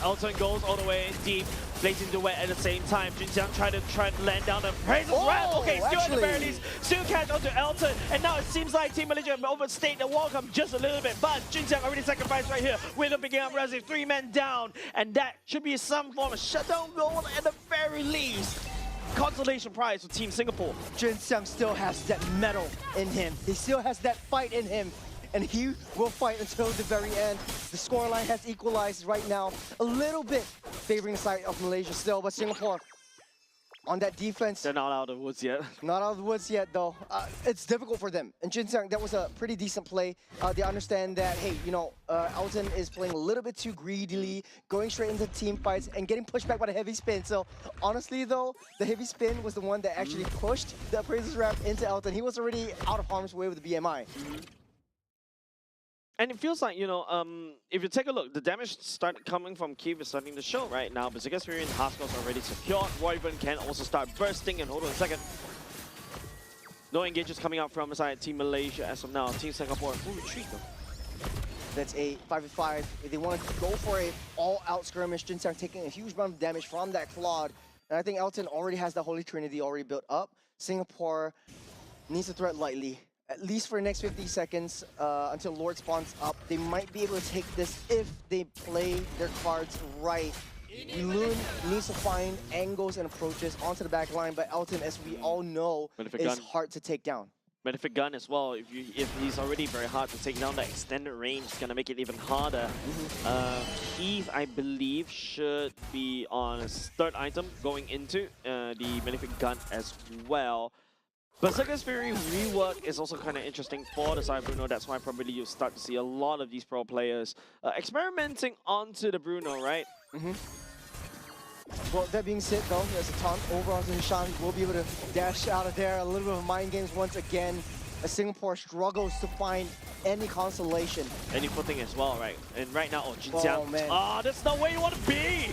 Elton goes all the way deep, placing the wet at the same time. Jinxiang trying to land down the Razor's Wrath. Okay, still at the very least, still catch onto Elton. And now it seems like Team Malaysia have overstayed the welcome just a little bit. But Jinxiang already sacrificed right here. We're picking up Razzie, 3 men down. And that should be some form of shutdown goal at the very least. Consolation prize for Team Singapore. Jinxiang still has that metal in him. He still has that fight in him. And he will fight until the very end. The scoreline has equalized right now, a little bit favoring the side of Malaysia still, but Singapore on that defense. They're not out of the woods yet. Not out of the woods yet, though. It's difficult for them. And Jinxiang, that was a pretty decent play. They understand that, hey, you know, Elton is playing a little bit too greedily, going straight into team fights and getting pushed back by the heavy spin. So honestly, though, the heavy spin was the one that actually pushed the Appraiser's Wrath into Elton. He was already out of harm's way with the BMI. And it feels like, you know, if you take a look, the damage started coming from Kiev is starting to show right now. But Ziggy's Fury and Haskell's already secured. Royven can also start bursting. And hold on a second. No engages coming out from inside Team Malaysia as of now. Team Singapore full retreat though. That's a 5v5. If they want to go for a all-out skirmish, Jinxiang taking a huge amount of damage from that Claude. And I think Elton already has the Holy Trinity already built up. Singapore needs to thread lightly. At least for the next 50 seconds until Lord spawns up. They might be able to take this if they play their cards right. Loon needs to find angles and approaches onto the back line, but Elton, as we all know, is hard to take down. Benefit gun as well. If he's already very hard to take down, that extended range is gonna make it even harder. Keith, I believe, should be on his third item going into the benefit gun as well. Berserker's Fury rework is also kind of interesting for the side of Bruno. That's why probably you start to see a lot of these pro players experimenting onto the Bruno, right? Well, that being said, though, there's a taunt over onto Hishan. We'll be able to dash out of there. A little bit of mind games once again. As Singapore struggles to find any consolation. Any footing as well, right? And right now, Jinxiang. Oh, man. That's not where you want to be!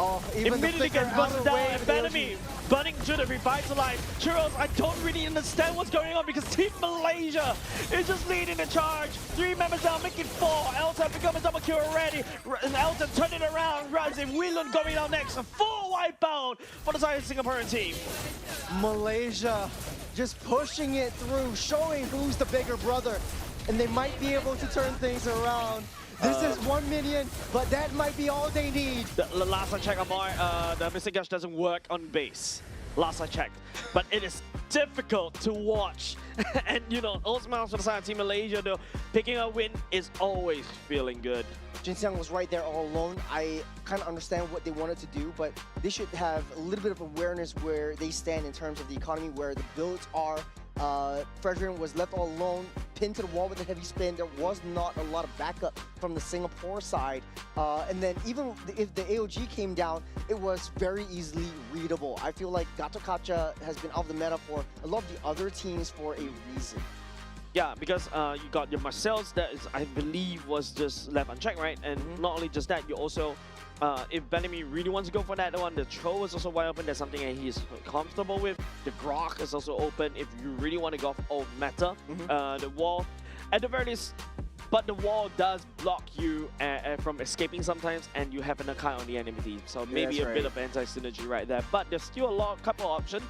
Oh, even immediately gets busted down and Bellamy burning to the revitalize. Churros, I don't really understand what's going on because Team Malaysia is just leading the charge. 3 members down, making 4. Elton become a double kill already. And Elton turning it around. Razzie Whelan going out next. A full wipeout for the side of the Singaporean team. Malaysia just pushing it through, showing who's the bigger brother. And they might be able to turn things around. This is 1 million, but that might be all they need. The last I checked, Amar, the Mystic Gush doesn't work on base. Last I checked. But it is difficult to watch. And, you know, all smiles for the side of Team Malaysia, though. Picking a win is always feeling good. Jinxiang was right there all alone. I kind of understand what they wanted to do, but they should have a little bit of awareness where they stand in terms of the economy, where the builds are. Frederick was left all alone, pinned to the wall with a heavy spin. There was not a lot of backup from the Singapore side. And then even if the AOG came down, it was very easily readable. I feel like Gato Kacha has been off the meta for a lot of the other teams for a reason. Yeah, because you got your Marcel's that is, I believe, was just left unchecked, right? And not only just that, you also, if Bellamy really wants to go for that one, the throw is also wide open. That's something that he's comfortable with. The Grok is also open if you really want to go all meta. The wall, at the very least, but the wall does block you from escaping sometimes, and you have an Akai on the enemy team. So maybe a bit of anti-synergy right there. But there's still couple of options.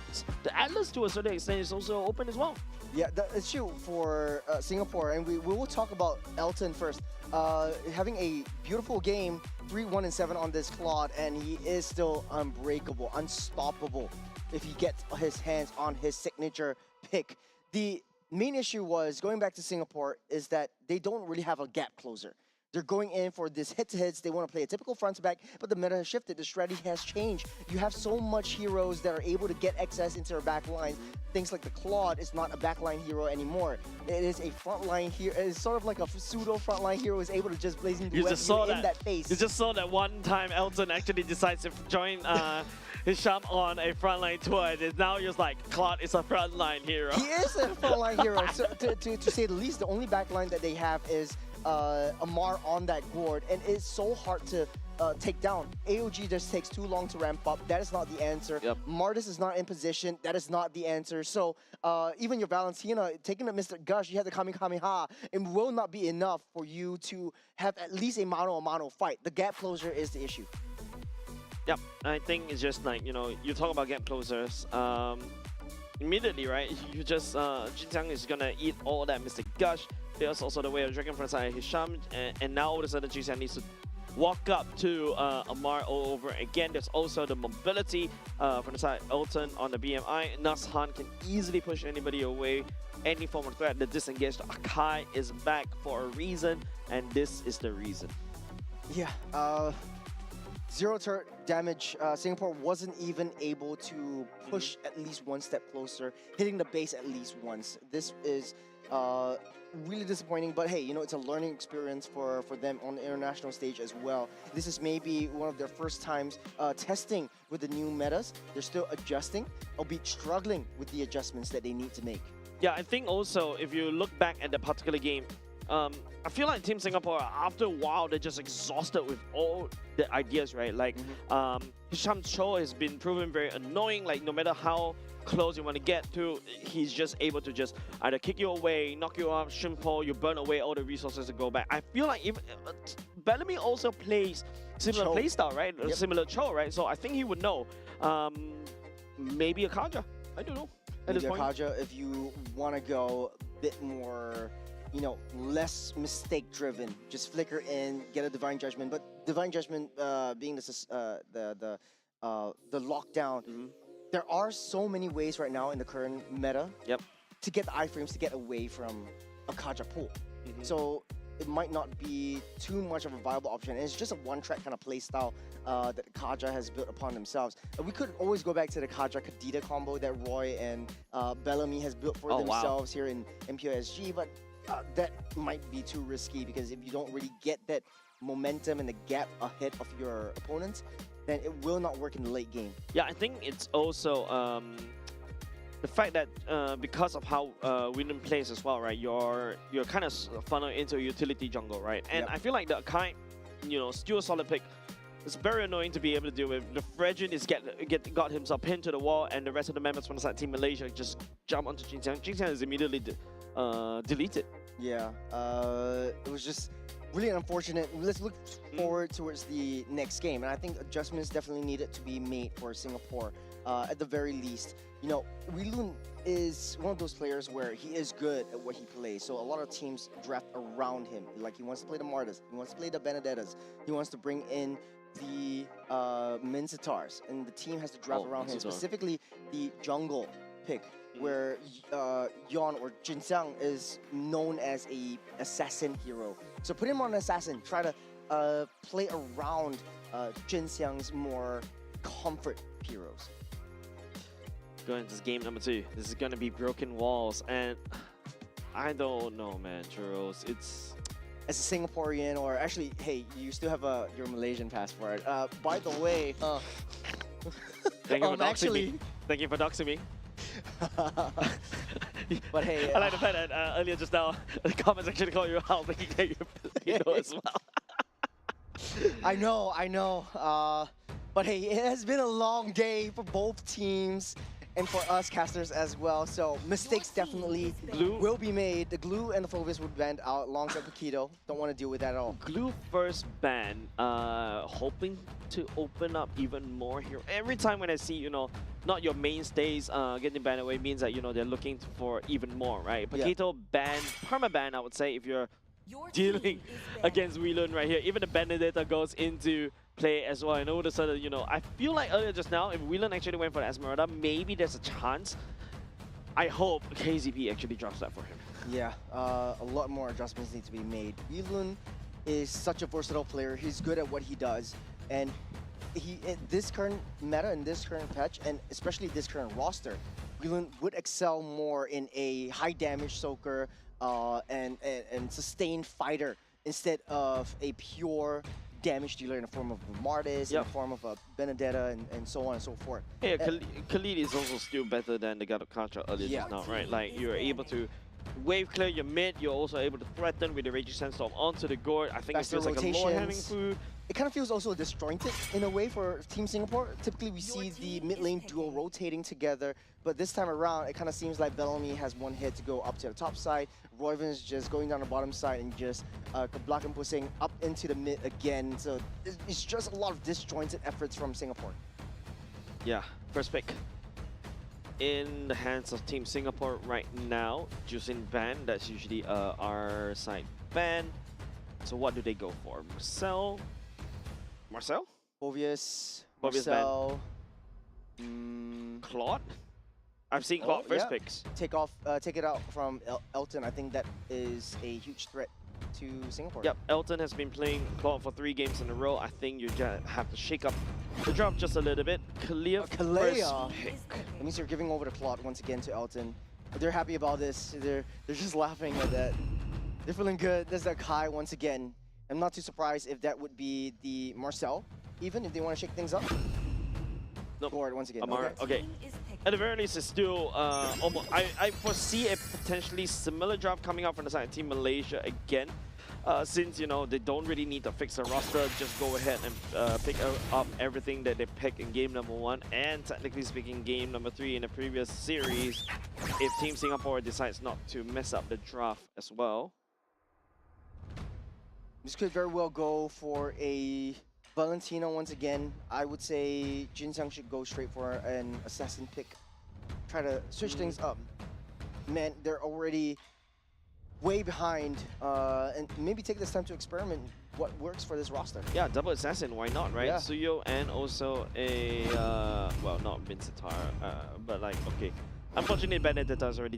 The Atlas, to a certain extent, is also open as well. Yeah, the issue for Singapore, and we will talk about Elton first. Having a beautiful game, 3-1-7 on this Claude, and he is still unbreakable, unstoppable if he gets his hands on his signature pick. The main issue was, going back to Singapore, is that they don't really have a gap closer. They're going in for this hit-to-hits. They want to play a typical front-to-back, but the meta has shifted. The strategy has changed. You have so much heroes that are able to get access into their back lines. Things like the Claude is not a backline hero anymore. It is a frontline hero. It's sort of like a pseudo frontline hero is able to just blazing in that face. You just saw that one time Elton actually decides to join Hisham on a frontline tour, and now you're like, Claude is a frontline hero. He is a frontline hero. So to say the least, the only backline that they have is Amar on that gourd, and it's so hard to take down. AOG just takes too long to ramp up. That is not the answer. Martis is not in position. That is not the answer. So even your Valentina, taking the Mr. Gush, you have the Kamehameha. It will not be enough for you to have at least a mano-a-mano fight. The gap closure is the issue. Yep, I think it's just like, you talk about gap closers. Immediately, right? You just, Jinjiang is gonna eat all that Mystic Gush. There's also the way of Dragon from the side of Hisham, and now all of a sudden Jinjiang needs to walk up to Amar all over again. There's also the mobility from the side of Elton on the BMI. Nuzhan can easily push anybody away, any form of threat. The disengaged Akai is back for a reason, and this is the reason. Yeah, zero turret damage. Singapore wasn't even able to push at least one step closer, hitting the base at least once. This is really disappointing, but hey, it's a learning experience for them on the international stage as well. This is maybe one of their first times testing with the new metas. They're still adjusting, albeit struggling with the adjustments that they need to make. Yeah, I think also, if you look back at the particular game, I feel like Team Singapore, after a while, they're just exhausted with all the ideas, right? Like, Hisham Cho has been proven very annoying. Like, no matter how close you want to get to, he's just able to just either kick you away, knock you off, shrimpo, you burn away all the resources to go back. I feel like even Bellamy also plays similar playstyle, right? Yep. Similar Cho, right? So I think he would know. Maybe a Kaja. I don't know. Maybe a Kaja if you want to go a bit more, less mistake-driven. Just flicker in, get a Divine Judgment. But Divine Judgment being the lockdown, there are so many ways right now in the current meta to get the iframes to get away from a Kaja pool. So it might not be too much of a viable option. And it's just a one-track kind of play style that Kaja has built upon themselves. We could always go back to the Kaja-Kadita combo that Roy and Bellamy has built for themselves here in MPOSG, but that might be too risky, because if you don't really get that momentum and the gap ahead of your opponents, then it will not work in the late game. Yeah, I think it's also the fact that because of how Wyndham plays as well, right? You're kind of funneled into a utility jungle, right? And I feel like the Akai, still a solid pick. It's very annoying to be able to deal with. The Fredrin is got himself pinned to the wall, and the rest of the members from the side Team Malaysia just jump onto Jinjiang. Jinjiang is immediately deleted. Yeah, it was just really unfortunate. Let's look forward towards the next game, and I think adjustments definitely needed to be made for Singapore at the very least. Weilun is one of those players where he is good at what he plays, so a lot of teams draft around him. Like, he wants to play the Martas, he wants to play the Benedettas, he wants to bring in the Minsitars, and the team has to draft around him, specifically the jungle pick, where Yon or Jinjiang is known as a assassin hero. So put him on an assassin, try to play around Jinjiang's more comfort heroes. Going into game number 2, this is going to be broken walls, and I don't know, man, Churros. It's as a Singaporean, or actually, hey, you still have your Malaysian passport. By the way, thank you for doxing me. Thank you for doxing me. But hey, I like the fact that earlier just now, the comments actually called you out, thinking that you know as well. I know. But hey, it has been a long day for both teams. and for us casters as well. So mistakes definitely Glue. will be made. The glue and the Phobius would bend out alongside Paquito. Don't want to deal with that at all. Glue first ban, hoping to open up even more here. Every time when I see, not your mainstays getting banned away means that, they're looking for even more, right? Yeah. Paquito ban, perma-ban, I would say, if you're dealing against Wheelun right here. Even the Benedetta goes into play as well. And all of a sudden, I feel like earlier just now, if Wheelun actually went for the Esmeralda, maybe there's a chance. I hope KZP actually drops that for him. Yeah, a lot more adjustments need to be made. Wheelun is such a versatile player. He's good at what he does. And in this current meta, in this current patch, and especially this current roster, Wheelun would excel more in a high damage soaker and sustained fighter instead of a pure damage dealer in the form of Martis, in the form of a Benedetta, and so on and so forth. Yeah, Khalid is also still better than the God of Contra earlier just now, right? Like, you're able to wave clear your mid, you're also able to threaten with the Raging Sandstorm onto the gourd. I think Faster it feels like a low-hanging rotations. food. It kind of feels also disjointed in a way for Team Singapore. Typically, we see the mid lane duo rotating together, but this time around, it kind of seems like Bellamy has one hit to go up to the top side. Royven's just going down the bottom side and just block and pushing up into the mid again. So it's just a lot of disjointed efforts from Singapore. Yeah, first pick in the hands of Team Singapore right now. Juicing ban, that's usually our side ban. So what do they go for? Marcel? Phobius, Phobius Marcel, Claude? I've seen Claude first yeah. picks. Take it out from Elton. I think that is a huge threat to Singapore. Yep, Elton has been playing Claude for 3 games in a row. I think you just have to shake up the drop just a little bit. Kalea Kalea. first pick. That means you're giving over the Claude once again to Elton. They're happy about this. They're just laughing at that. They're feeling good. There's that Kai once again. I'm not too surprised if that would be the Marcel, even if they want to shake things up. Nope. Board once again. Amar, okay. At the very least, it's still almost. I foresee a potentially similar drop coming out from the side of Team Malaysia again. Since they don't really need to fix the roster, just go ahead and pick up everything that they picked in game number 1, and technically speaking, game number 3 in the previous series. If Team Singapore decides not to mess up the draft as well. This could very well go for a Valentino once again. I would say Jin Xiang should go straight for an assassin pick. Try to switch things up. Man, they're already way behind, and maybe take this time to experiment what works for this roster. Yeah, double assassin, why not, right? Yeah. Suyo and also a, well, not Vincitar, but like, okay. Unfortunately, Benedetta's already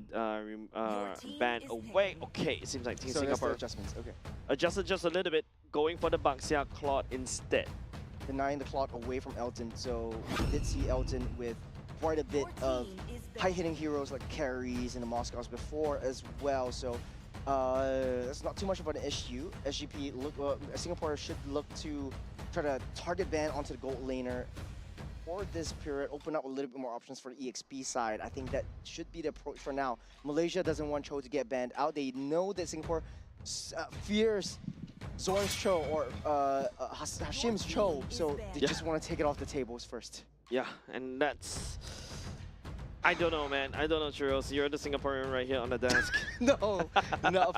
banned away. Okay, it seems like Team So that's the Singapore adjustments, okay. adjusted just a little bit, going for the Baxia Claude instead. Denying the clock away from Elton, so we did see Elton with quite a bit of high-hitting heroes like carries and the Moscows before as well, so that's not too much of an issue. SGP, Singapore should look to try to target ban onto the gold laner for this period, open up a little bit more options for the EXP side. I think that should be the approach for now. Malaysia doesn't want Cho to get banned out. They know that Singapore fears Zorn's Cho or Hashim's Cho, so they just want to take it off the tables first. Yeah, and that's... I don't know, man. I don't know, Churros. You're the Singaporean right here on the desk. No,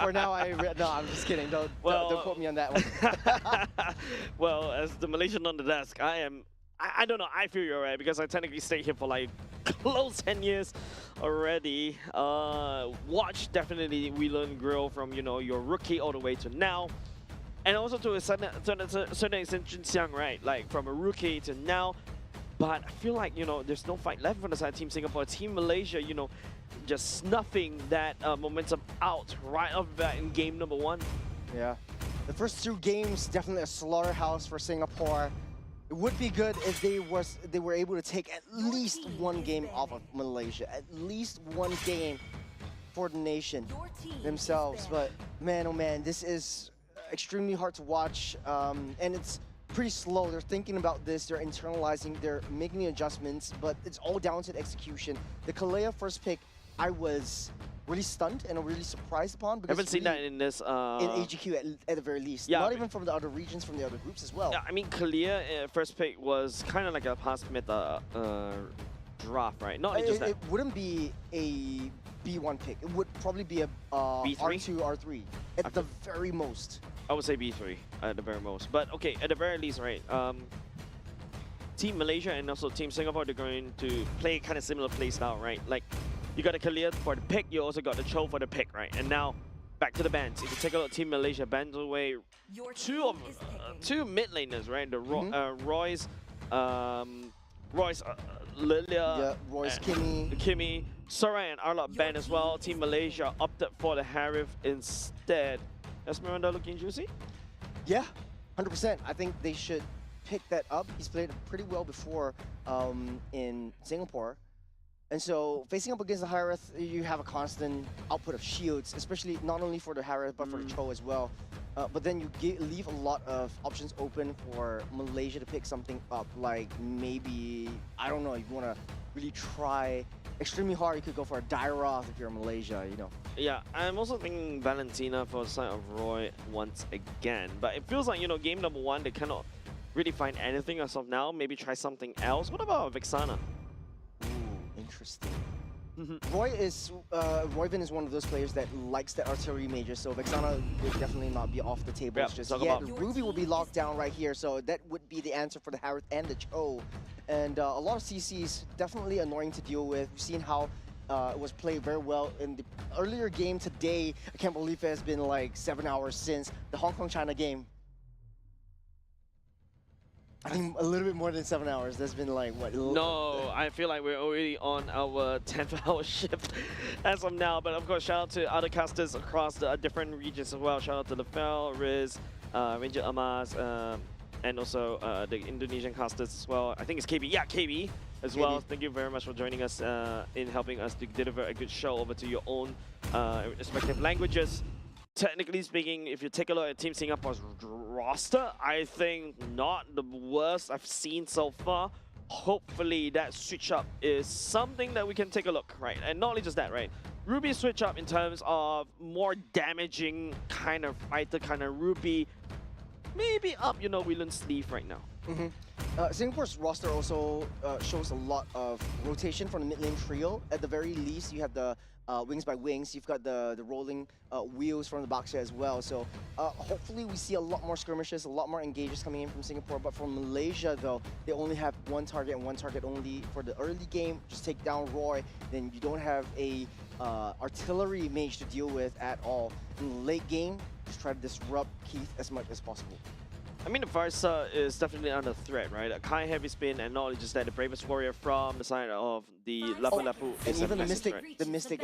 for now no, I'm just kidding. Don't quote me on that one. Well, as the Malaysian on the desk, I don't know, I feel you're right, because I technically stayed here for like close 10 years already. Watch definitely Wheelun grow from, your rookie all the way to now. And also to a certain extent, Jin Xiang, right? Like from a rookie to now. But I feel like, there's no fight left from the side of Team Singapore. Team Malaysia, just snuffing that momentum out right off the bat in game number 1. Yeah. The first 2 games, definitely a slaughterhouse for Singapore. It would be good if they were able to take at least 1 game off of Malaysia. At least 1 game for the nation themselves. But man, oh man, this is extremely hard to watch. And it's pretty slow. They're thinking about this, they're internalizing, they're making the adjustments, but it's all down to the execution. The Kalea first pick, I was really stunned and really surprised upon. Because haven't seen that in this... in AGQ at the very least. Yeah, Not even from the other regions, from the other groups as well. Yeah, I mean, Kalea first pick was kind of like a past meta draft, right? Not only just that. It wouldn't be a B1 pick. It would probably be a B3? R2, R3 at the very most. I would say B3 at the very most. But okay, at the very least, right? Team Malaysia and also Team Singapore, they're going to play kind of similar play style, right? Like, you got the Kalia for the pick, you also got the Cho for the pick, right? And now, back to the bans. If you take a look at Team Malaysia, bans away two mid laners, right? The Royce, Lilia, Yeah, Royce, Kimmy, Sora and Arlot ban as well. Team Malaysia opted for the Harith instead. Esmeralda looking juicy? Yeah, 100%. I think they should pick that up. He's played pretty well before in Singapore. And so facing up against the Harith, you have a constant output of shields, especially not only for the Harith, but for the Cho as well. But then you leave a lot of options open for Malaysia to pick something up, like maybe, I don't know, if you want to really try extremely hard, you could go for a Dairoth if you're in Malaysia, you know. Yeah, I'm also thinking Valentina for the side of Roy once again. But it feels like, you know, game number one, they cannot really find anything as of now. Maybe try something else. What about Vixana? Ooh, interesting. Royvin is one of those players that likes the artillery major, so Vexana would definitely not be off the table just yet. Ruby will be locked down right here, so that would be the answer for the Harith and the Cho. And a lot of CCs, definitely annoying to deal with. We've seen how it was played very well in the earlier game today. I can't believe it has been like 7 hours since the Hong Kong-China game. I think a little bit more than 7 hours. That's been like, what? No, I feel like we're already on our 10th hour shift as of now. But of course, shout out to other casters across the different regions as well. Shout out to Lefel, Riz, Ranger Amas, and also the Indonesian casters as well. I think it's KB. Yeah, KB as well. Thank you very much for joining us in helping us to deliver a good show over to your own respective languages. Technically speaking, if you take a look at Team Singapore's roster, I think not the worst I've seen so far. Hopefully that switch up is something that we can take a look, right? And not only just that, right? Ruby switch up in terms of more damaging kind of fighter, kind of Ruby, maybe up, you know, Willen's sleeve right now. Singapore's roster also shows a lot of rotation from the mid lane trio. At the very least, you have the Wings by Wings. You've got the rolling wheels from the box as well. So hopefully we see a lot more skirmishes, a lot more engages coming in from Singapore. But from Malaysia, though, they only have one target and one target only for the early game. Just take down Roy. Then you don't have a artillery mage to deal with at all. In the late game, just try to disrupt Keith as much as possible. I mean, the Varsa is definitely under threat, right? A Kai Heavy Spin, and not only just that, the Bravest Warrior from the side of the Lapu-Lapu. And even the Mystic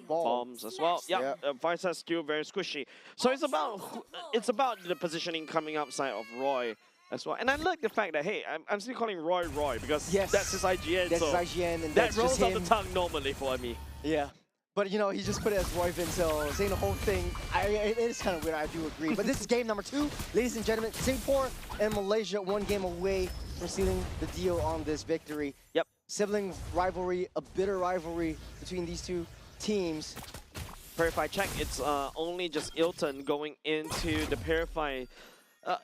bombs as well. Yeah, Varsa is still very squishy. So it's about the positioning coming outside of Roy as well. And I like the fact that, hey, I'm still calling Roy Because that's his IGN. That's so his IGN, and that rolls off the tongue normally for me. Yeah. But, you know, he just put it as Royvin, so saying the whole thing, it is kind of weird, I do agree. But this is game number 2. Ladies and gentlemen, Singapore and Malaysia 1 game away from sealing the deal on this victory. Yep. Sibling rivalry, a bitter rivalry between these two teams. Purify check, it's only just Ilton going into the Purify.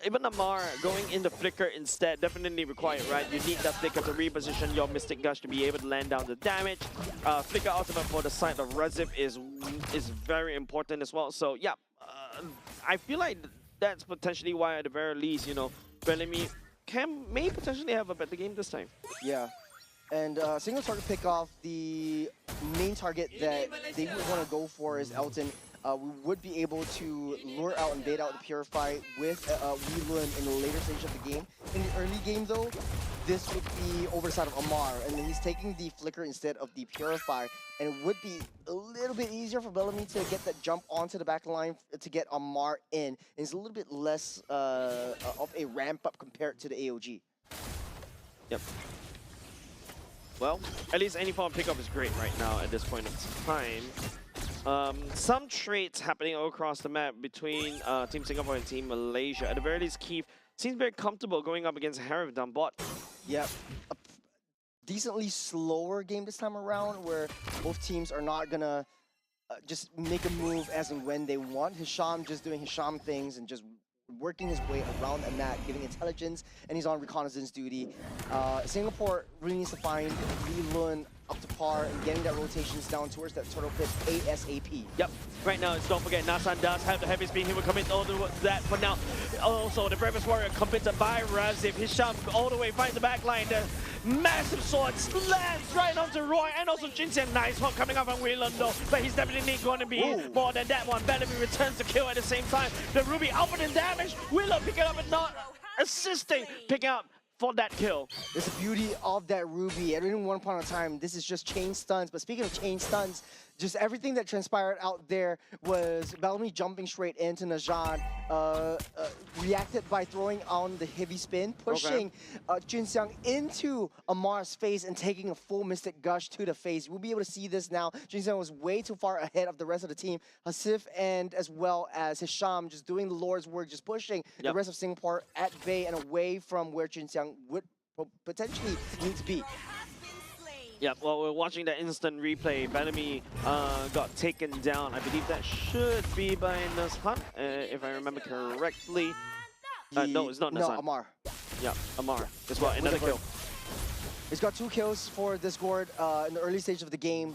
Even Amar going into Flicker instead definitely required, right? You need that Flicker to reposition your Mystic Gush to be able to land down the damage. Flicker ultimate for the side of Rezif is very important as well. So yeah, I feel like that's potentially why at the very least, you know, Bellamy may potentially have a better game this time. Yeah. And single target pick off, the main target that they would want to go for is Elton. We would be able to lure out and bait out the Purify with Weelun in the later stage of the game. In the early game, though, this would be over the side of Amar, and he's taking the Flicker instead of the Purify, and it would be a little bit easier for Bellamy to get that jump onto the back line to get Amar in. And it's a little bit less of a ramp-up compared to the AOG. Yep. Well, at least any form of pickup is great right now at this point of time. Some traits happening all across the map between Team Singapore and Team Malaysia. At the very least, Keith seems very comfortable going up against Harith down bot. Yep. A decently slower game this time around where both teams are not gonna just make a move as and when they want. Hisham just doing Hisham things and just working his way around the map, giving intelligence, and he's on reconnaissance duty. Singapore really needs to find Lee Lun up to par and getting that rotations down towards that turtle pit ASAP. Yep. Right now, don't forget, Nasan does have the heavy speed. He will commit all to that for now. Also, the Bravest Warrior completed by Razif. Hisham all the way finds the back line. The massive sword slams right onto Roy and also Jinxian. Nice one coming up on Wheelan though, but he's definitely going to be more than that one. Bellamy returns the kill at the same time. The Ruby outputting damage. Wheelan picking up and not assisting, picking up for that kill. It's the beauty of that Ruby. At any one point in time, this is just chain stuns. But speaking of chain stuns, just everything that transpired out there was Bellamy jumping straight into Najad, reacted by throwing on the heavy spin, pushing Jin Xiang into Amar's face and taking a full Mystic Gush to the face. We'll be able to see this now. Jin Xiang was way too far ahead of the rest of the team. Hasif and as well as Hisham just doing the Lord's work, just pushing the rest of Singapore at bay and away from where Jin Xiang would potentially need to be. Yeah, well, we're watching that instant replay. Bellamy got taken down. I believe that should be by Nazhan, if I remember correctly. No, it's not Nazhan. No, Amar. Yeah, Amar as well. Another kill. He's got 2 kills for Discord in the early stage of the game.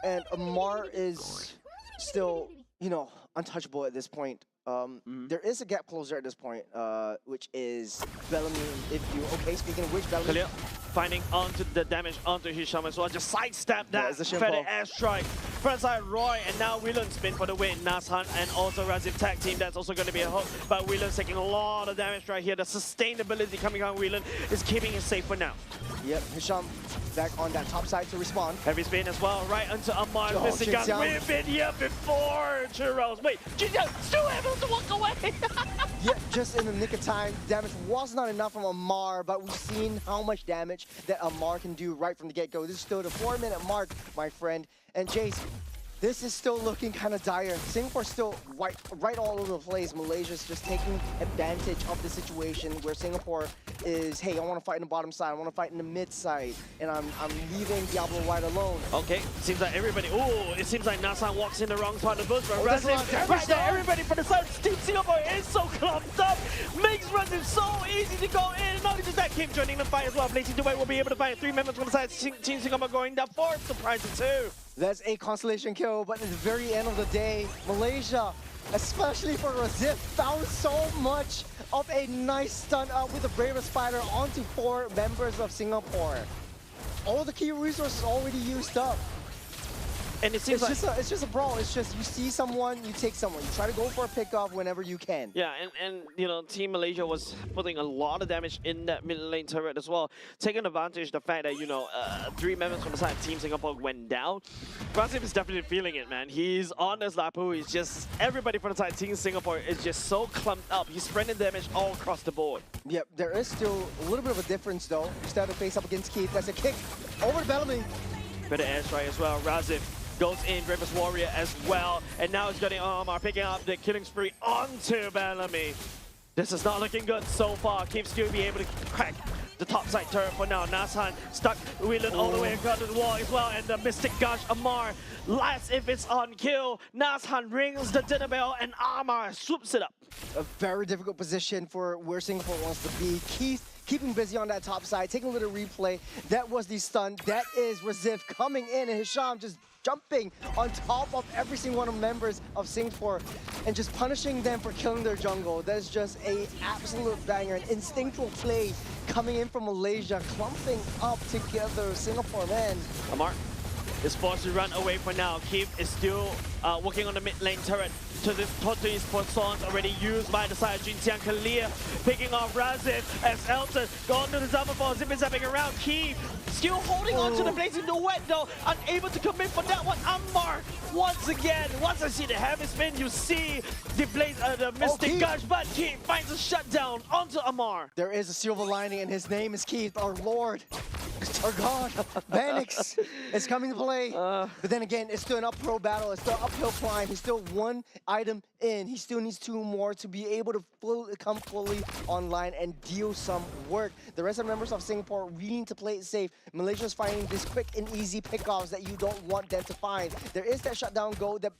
And Amar is still, you know, untouchable at this point. There is a gap closer at this point, which is Bellamy. If you speaking of which, Bellamy Clear. Finding onto the damage onto Hisham as well. Just sidestep that feather airstrike. Frontside Roy and now Wheelan spin for the win. Nazhan and also Razif tag team. That's also going to be a hook. But Wheelan's taking a lot of damage right here. The sustainability coming on Wheelan is keeping it safe for now. Yep, Hisham back on that top side to respond. Heavy spin as well, right onto Amar. Missing gun. We've been here before, Churros. Wait, Jinxiang still able to walk away. Yeah, just in the nick of time. Damage was not enough from Amar, but we've seen how much damage that Amar can do right from the get-go. This is still the 4-minute mark, my friend. And Jace, this is still looking kind of dire. Singapore's still right all over the place. Malaysia's just taking advantage of the situation where Singapore is, hey, I want to fight in the bottom side, I want to fight in the mid side, and I'm leaving Diablo White alone. Okay, seems like everybody, it seems like Nazhan walks in the wrong part of the bush, but Razif, right there, everybody for the side, Team Singapore is so clumped up, makes Razif so easy to go in. Not only just that, Kim joining the fight as well. Blazing Duet will be able to fight 3 members from the side. Team Singapore going down 4, surprise of 2. That's a constellation kill, but at the very end of the day, Malaysia, especially for Razif, found so much of a nice stun up with the Bravest Spider onto 4 members of Singapore. All the key resources already used up. And it seems it's just a brawl. It's just you see someone, you take someone. You try to go for a pickoff whenever you can. Yeah, and you know, Team Malaysia was putting a lot of damage in that mid lane turret as well, taking advantage of the fact that, you know, 3 members from the side of Team Singapore went down. Razif is definitely feeling it, man. He's on his Lapu. He's just, everybody from the side of Team Singapore is just so clumped up. He's spreading damage all across the board. Yep, there is still a little bit of a difference though. You start to face up against Keith. That's a kick over to Bellamy. Better airstrike as well. Razif goes in, Bravest Warrior as well, and now he's getting Amar picking up the killing spree onto Bellamy. This is not looking good so far. Keeps still be able to crack the top side turret for now. Nazhan stuck Wheelan all the way across the wall as well, and the Mystic Gush Amar last if it's on kill. Nazhan rings the dinner bell and Amar swoops it up. A very difficult position for where Singapore wants to be. Keith keeping busy on that top side, taking a little replay. That was the stun. That is Razif coming in, and Hisham just jumping on top of every single one of the members of Singapore and just punishing them for killing their jungle. That is just a absolute banger, an instinctual play coming in from Malaysia, clumping up together. Singapore, man. Amar is forced to run away for now. Keith is still working on the mid lane turret. To this Esports already used by the side of Jinxiang. Kalia picking off Razif as Elton going to the double ball, zip-zapping around. Keith still holding on to the Blazing Duet though, unable to commit for that one. Amar once again. Once I see the heavy spin, you see the Mystic Gush, but Keith finds a shutdown onto Amar. There is a silver lining, and his name is Keith, our Lord. are gone. Vanix is coming to play. But then again, it's still an uphill battle. It's still an uphill climb. He's still one item in. He still needs 2 more to be able to come fully online and deal some work. The rest of the members of Singapore really need to play it safe. Malaysia's finding these quick and easy pickoffs that you don't want them to find. There is that shutdown goal that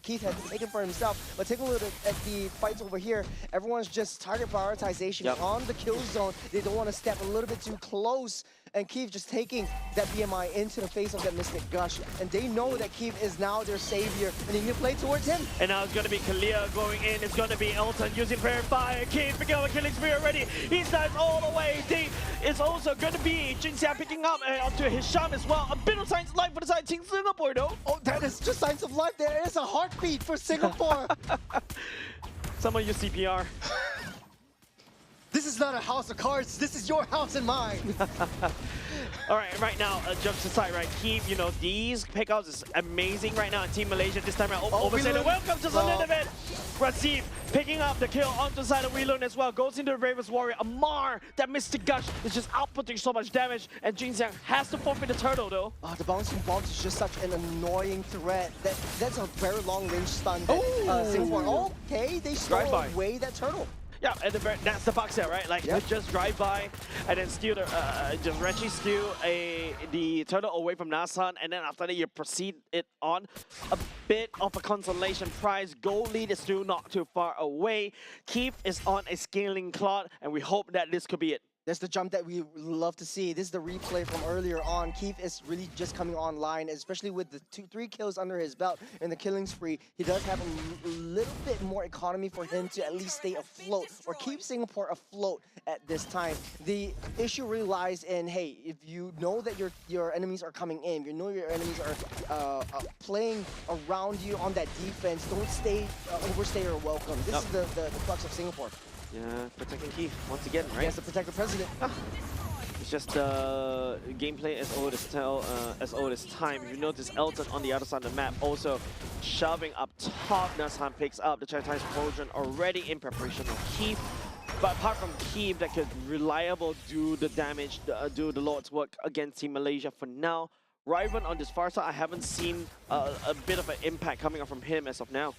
Keith has taken for himself. But take a look at the fights over here. Everyone's just target prioritization on the kill zone. They don't want to step a little bit too close. And Keith just taking that BMI into the face of that Mystic Gush. And they know that Keith is now their savior. And they need to play towards him. And now it's going to be Kalia going in. It's going to be Elton using Prayer Fire. Keith picking up a killing spree already. He's sniped all the way deep. It's also going to be Jinxiang picking up onto Hisham as well. A bit of signs of life for the side Team Singapore though. Oh, that is just signs of life. There is a heartbeat for Singapore. Someone use CPR. This is not a house of cards. This is your house and mine. All right, right now, jumps aside, right? Keep, you know, these pickouts is amazing right now. Team Malaysia this time around. Overseer, welcome to the little bit. Rasif picking up the kill onto the side of Weelun as well. Goes into the Ravens Warrior. Amar, that Mystic Gush is just outputting so much damage. And Jinxiang has to forfeit the turtle though. The bouncing bombs is just such an annoying threat. That's a very long range stun that Singapore. Okay, they stole away that turtle. Yeah, and that's the box there, right? Like, just drive by and then steal the, just Reggie steal the turtle away from Nasan, and then after that you proceed it on. A bit of a consolation prize. Goal lead is still not too far away. Keith is on a scaling clock, and we hope that this could be it. That's the jump that we love to see. This is the replay from earlier on. Keith is really just coming online, especially with the 3 kills under his belt in the killing spree. He does have a little bit more economy for him to at least stay afloat or keep Singapore afloat at this time. The issue really lies in, hey, if you know that your enemies are coming in, you know your enemies are playing around you on that defense, don't overstay your welcome. This is the crux of Singapore. Yeah, protecting Keith once again, right? He has to protect the president. It's just gameplay as old as time. If you notice, Elton on the other side of the map also shoving up top. Nasan picks up the Chinese Trojan already in preparation of Keith. But apart from Keith that could reliable do the damage, do the Lord's work against Team Malaysia for now. Riven on this far side, I haven't seen a bit of an impact coming up from him as of now.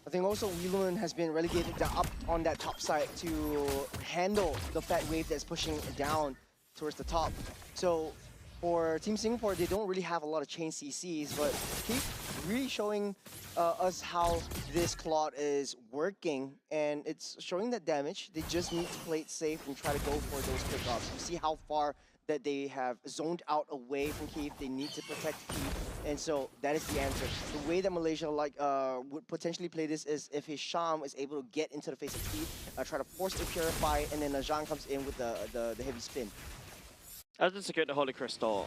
I think also Weelun has been relegated up on that top side to handle the fat wave that's pushing down towards the top. So for Team Singapore, they don't really have a lot of chain CCs, but keep really showing us how this Claude is working, and it's showing that damage. They just need to play it safe and try to go for those pickoffs. You see how far that they have zoned out away from Keith. They need to protect Keith, and so that is the answer. The way that Malaysia would potentially play this is if Hisham is able to get into the face of Keith, try to force the Purify, and then Najang comes in with the heavy spin. I just secured the Holy Crystal,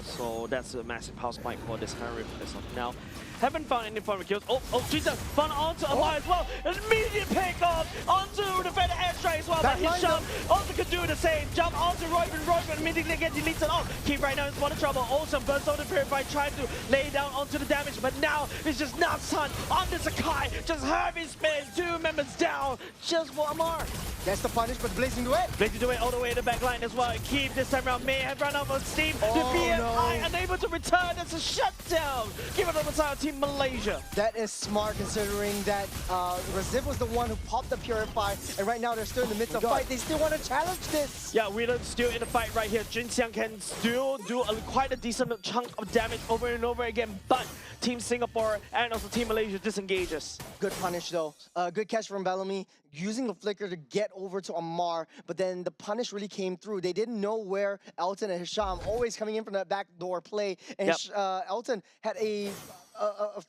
so that's a massive power spike for this Harry as of now. Haven't found any fun kills. Oh, Jesus! Found onto Amar as well. An immediate pick off onto the Feather Airstrike as well. But Hisham also could do the same. Jump onto Royven immediately again deletes it off. Keith right now is one in trouble. Also bursts on the Purify, trying to lay down onto the damage, but now it's just Natsan on the Sakai. Just heavy spin, 2 members down, just for Amar. That's the punish, but Blazing Duet. Blazing Duet all the way to the back line as well. Keith this time around may have run out of steam. The BMI unable to return. That's a shutdown. Give it over to our Team Malaysia. That is smart considering that Razif was the one who popped the Purify, and right now they're still in the midst of fight. They still want to challenge this. Yeah, Weelun still in the fight right here. Jinxiang can still do quite a decent chunk of damage over and over again, but Team Singapore and also Team Malaysia disengages. Good punish though. Good catch from Bellamy, using the flicker to get over to Amar, but then the punish really came through. They didn't know where Elton and Hisham always coming in from that backdoor play, and Elton had a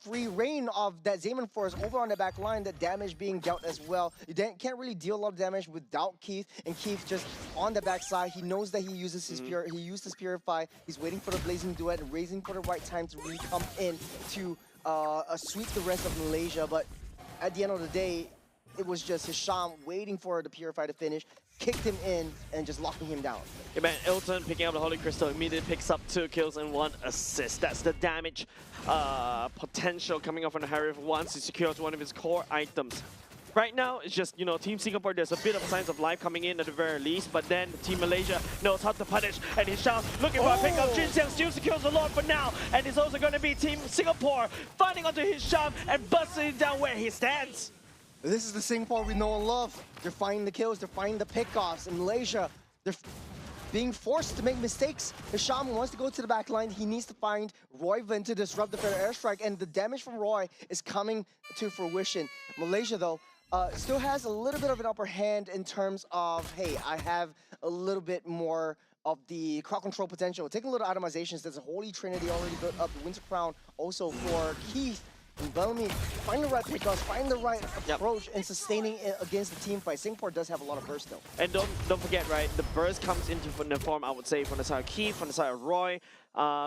free reign of that Zaman Force over on the back line, that damage being dealt as well. You can't really deal a lot of damage without Keith, and Keith just on the backside. He knows that he uses his he used his Purify. He's waiting for the Blazing Duet and raising for the right time to really come in to sweep the rest of Malaysia. But at the end of the day, it was just Hisham waiting for the Purify to finish, kicked him in, and just locking him down. Yeah, man, Elton picking up the Holy Crystal immediately picks up 2 kills and 1 assist. That's the damage potential coming up from the Harif once he secures one of his core items. Right now, it's just, you know, Team Singapore, there's a bit of signs of life coming in at the very least, but then Team Malaysia knows how to punish, and Hisham looking for a pickup. Jin Xiang still secures the Lord for now, and it's also going to be Team Singapore finding onto Hisham and busting down where he stands. This is the Singapore we know and love. They're finding the kills, they're finding the pickoffs. In Malaysia, they're being forced to make mistakes. Hisham wants to go to the back line. He needs to find Royven to disrupt the fair airstrike, and the damage from Roy is coming to fruition. Malaysia, though, still has a little bit of an upper hand in terms of, hey, I have a little bit more of the crowd control potential. Taking a little itemizations, there's a Holy Trinity already built up, the Winter Crown also for Keith. And Bellamy, find the right pickoffs, find the right approach, and sustaining it against the team fight. Singapore does have a lot of burst, though. And don't forget, right, the burst comes into the form, I would say, from the side of Keith, from the side of Roy.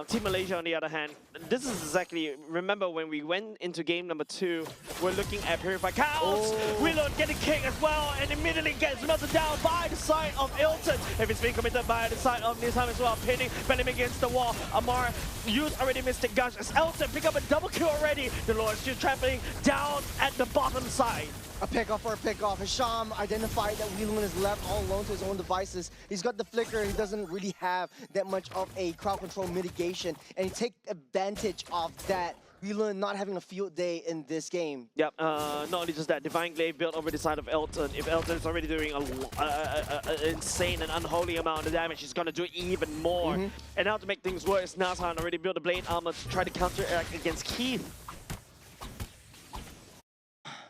Team Malaysia, on the other hand, this is exactly, remember when we went into game number 2, we're looking at Purified Chaos. Reload getting kicked as well, and immediately gets melted down by the side of Ilton. If it's being committed by the side of Nisham as well, pinning Venom against the wall. Amar used already Mystic Gush as Elton pick up a double kill already. The Lord is still trampling down at the bottom side. A pickoff for a pickoff. Hisham identified that Whelan is left all alone to his own devices. He's got the flicker. He doesn't really have that much of a crowd control mitigation, and he take advantage of that. Whelan not having a field day in this game. Yep, not only just that, Divine Glaive built over the side of Elton. If Elton is already doing an insane and unholy amount of damage, he's going to do even more. And now to make things worse, Nazhan already built a blade armor to try to counteract against Keith.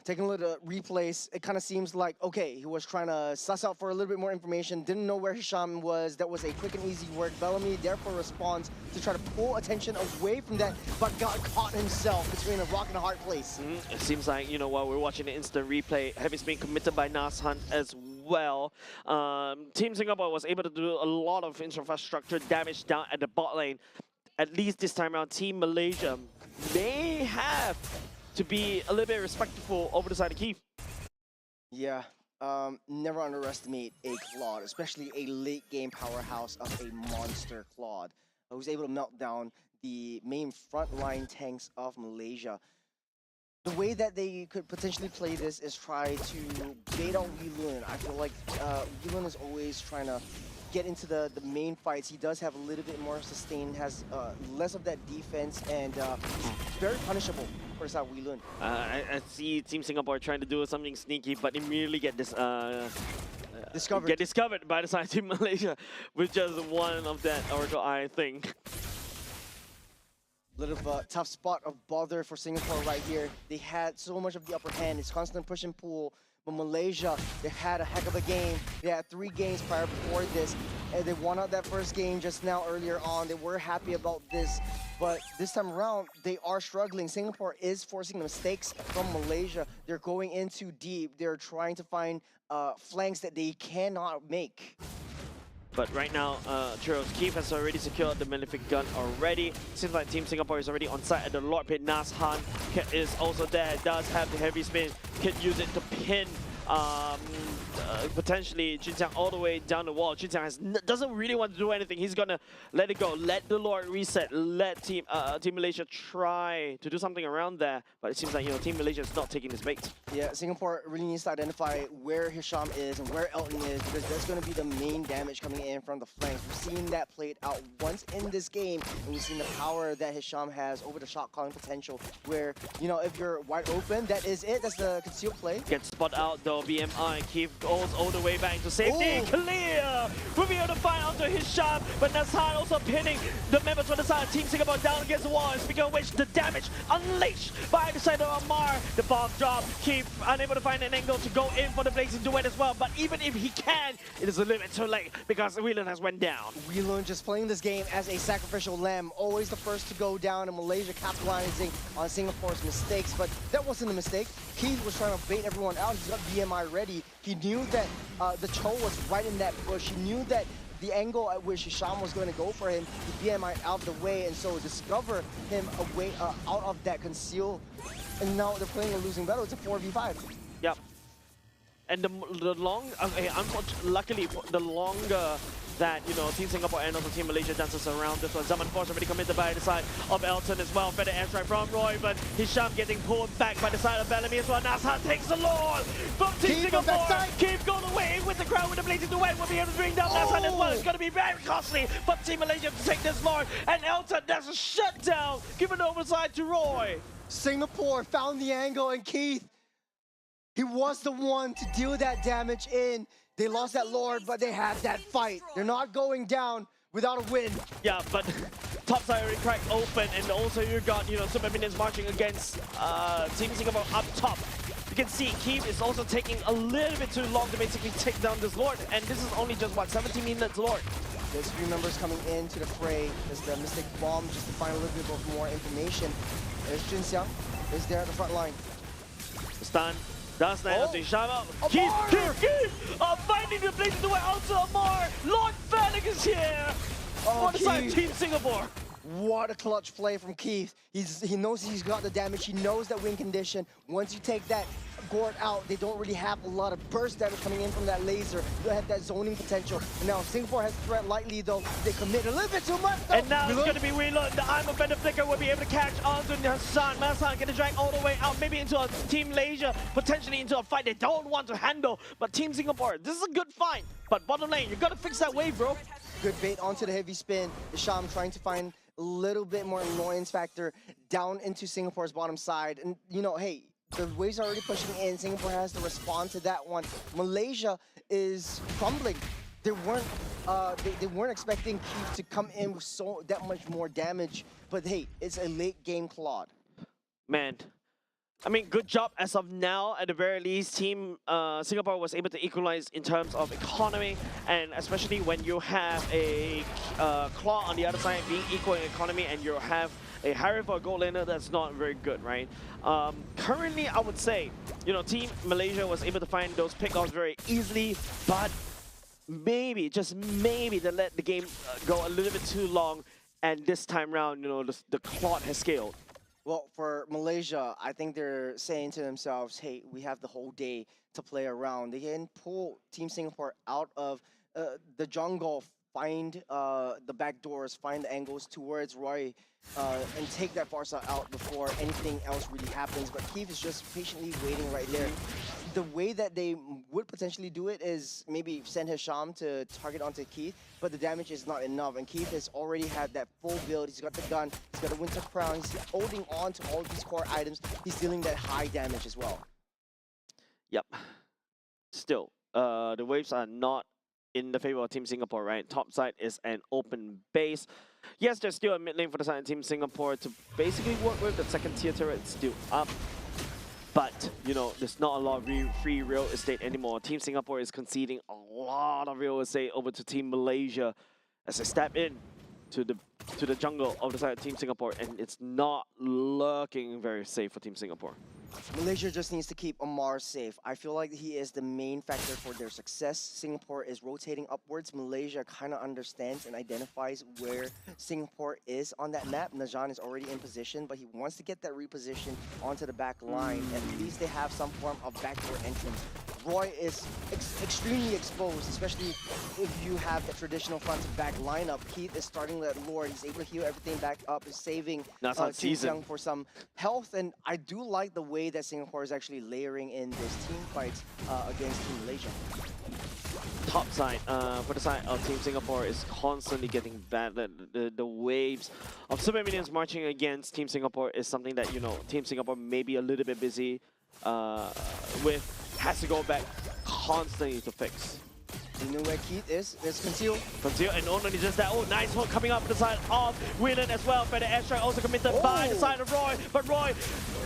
Taking a look at replays, it kind of seems like, okay, he was trying to suss out for a little bit more information, didn't know where Hisham was. That was a quick and easy work. Bellamy therefore responds to try to pull attention away from that, but got caught himself between a rock and a hard place. It seems like, you know, while we're watching the instant replay, Heavy's being committed by Nazhan as well. Team Singapore was able to do a lot of infrastructure damage down at the bot lane. At least this time around, Team Malaysia may have to be a little bit respectful over the side of Keith. Yeah, never underestimate a Claude, especially a late game powerhouse of a monster Claude, who's able to melt down the main frontline tanks of Malaysia. The way that they could potentially play this is try to bait out Whelan. I feel like Whelan is always trying to get into the main fights. He does have a little bit more sustain, has less of that defense, and very punishable for Sa Whelan. I see Team Singapore trying to do something sneaky, but immediately get discovered by the side of Team Malaysia with just one of that Oracle Eye thing. Little tough spot of bother for Singapore right here. They had so much of the upper hand. It's constant push and pull. But Malaysia, they had a heck of a game. They had 3 games prior before this, and they won out that first game just now earlier on. They were happy about this, but this time around, they are struggling. Singapore is forcing mistakes from Malaysia. They're going in too deep. They're trying to find flanks that they cannot make. But right now, Churros Keith has already secured the Malefic Gun already. Seems like Team Singapore is already on site at the Lord Pit. Nazhan is also there, does have the heavy spin, can use it to pin potentially Jin Xiang all the way down the wall. Jin Xiang doesn't really want to do anything. He's gonna let it go, let the Lord reset, let Team Malaysia try to do something around there. But it seems like, you know, Team Malaysia is not taking this bait. Yeah, Singapore really needs to identify where Hisham is and where Elton is, because that's going to be the main damage coming in from the flanks. We've seen that played out once in this game, and we've seen the power that Hisham has over the shot calling potential, where, you know, if you're wide open, that is it. That's the concealed play. Gets spot out though, BMI. Keith goes all the way back to safety. Clear! We'll be able to find onto Hisham, but Nazhan also pinning the members from the side. Team Singapore down against the wall. And speaking of which, the damage unleashed by the side of Amar. The bomb drop. Keith unable to find an angle to go in for the Blazing Duet as well. But even if he can, it is a little bit too late because Whelan has went down. Whelan just playing this game as a sacrificial lamb, always the first to go down, and Malaysia capitalizing on Singapore's mistakes. But that wasn't a mistake. Keith was trying to bait everyone out. He's got BMI ready. He knew that the Cho was right in that bush. He knew that the angle at which Hisham was going to go for him, the BMI out of the way, and so discover him away out of that conceal. And now they're playing a losing battle. It's a 4v5. Yep. And the long, okay, luckily the longer that, you know, Team Singapore and also Team Malaysia dances around this one. Zaman Force already committed by the side of Elton as well. Better airstrike from Roy, but Hisham getting pulled back by the side of Bellamy as well. Nazhan takes the Lord from Team Singapore. Keep going away with the crowd with the blazing away. Will be able to bring down Nazhan as well. It's going to be very costly for Team Malaysia to take this Lord. And Elton, that's a shutdown. Given the overside to Roy. Singapore found the angle, and Keith, he was the one to deal that damage in. They lost that Lord, but they had that fight. They're not going down without a win. Yeah, but topside already cracked open, and also you got, you know, Super Minions marching against Team Singapore up top. You can see Keith is also taking a little bit too long to basically take down this Lord, and this is only just, what, 17 minutes Lord. There's 3 members coming into the fray. There's the Mystic Bomb, just to find a little bit of more information. There's Jin Xiang, is there at the front line. The stun does land onto Shama. Keith! Finding the place to way onto Amar. Lord Fennec is here! Oh, On the side of Team Singapore. What a clutch play from Keith. He knows he's got the damage. He knows that win condition. Once you take that Gord out, they don't really have a lot of burst damage coming in from that laser. You don't have that zoning potential. And now Singapore has threat lightly though. They commit a little bit too much though. And now it's going to be Wheeler. The Arm of Bender Flicker will be able to catch onto Hassan. Hassan going to drag all the way out, maybe into a Team Malaysia, potentially into a fight they don't want to handle. But Team Singapore, this is a good fight. But bottom lane, you got to fix that wave, bro. Good bait onto the heavy spin. Isham trying to find a little bit more annoyance factor down into Singapore's bottom side. And, you know, hey, the waves are already pushing in. Singapore has to respond to that one. Malaysia is crumbling. They weren't expecting Keith to come in with that much more damage. But hey, it's a late game Claude. Man, I mean, good job as of now. At the very least, Team Singapore was able to equalize in terms of economy, and especially when you have a Claw on the other side being equal in economy, and you have a Harry for a gold laner, that's not very good, right? Currently, I would say, you know, Team Malaysia was able to find those pickoffs very easily, but maybe, just maybe, they let the game go a little bit too long, and this time round, you know, the Claw has scaled. Well, for Malaysia, I think they're saying to themselves, hey, we have the whole day to play around. They can pull Team Singapore out of the jungle, find the back doors, find the angles towards Roy, and take that Farsa out before anything else really happens. But Keith is just patiently waiting right there. The way that they would potentially do it is maybe send Hisham to target onto Keith, but the damage is not enough. And Keith has already had that full build. He's got the gun, he's got the Winter Crown, he's holding on to all these core items. He's dealing that high damage as well. Yep. Still, the waves are not in the favor of Team Singapore, right? Top side is an open base. Yes, there's still a mid lane for the side of Team Singapore to basically work with. The second tier turret still up. But, you know, there's not a lot of free real estate anymore. Team Singapore is conceding a lot of real estate over to Team Malaysia as they step in to the jungle of the side of Team Singapore, and it's not looking very safe for Team Singapore. Malaysia just needs to keep Amar safe. I feel like he is the main factor for their success. Singapore is rotating upwards. Malaysia kind of understands and identifies where Singapore is on that map. Najan is already in position, but he wants to get that reposition onto the back line. At least they have some form of backdoor entrance. Roy is extremely exposed, especially if you have the traditional front to back lineup. Keith is starting that Lord. He's able to heal everything back up, is saving Young for some health. And I do like the way that Singapore is actually layering in this team fights against Team Malaysia. Top side, for the side of Team Singapore is constantly getting bad. The waves of Super Minions marching against Team Singapore is something that, you know, Team Singapore may be a little bit busy with. Has to go back constantly to fix. You know where Keith is? There's Conceal. Conceal, and not only just that, oh, nice hook coming up the side of Whelan as well. Better airstrike also committed by the side of Roy, but Roy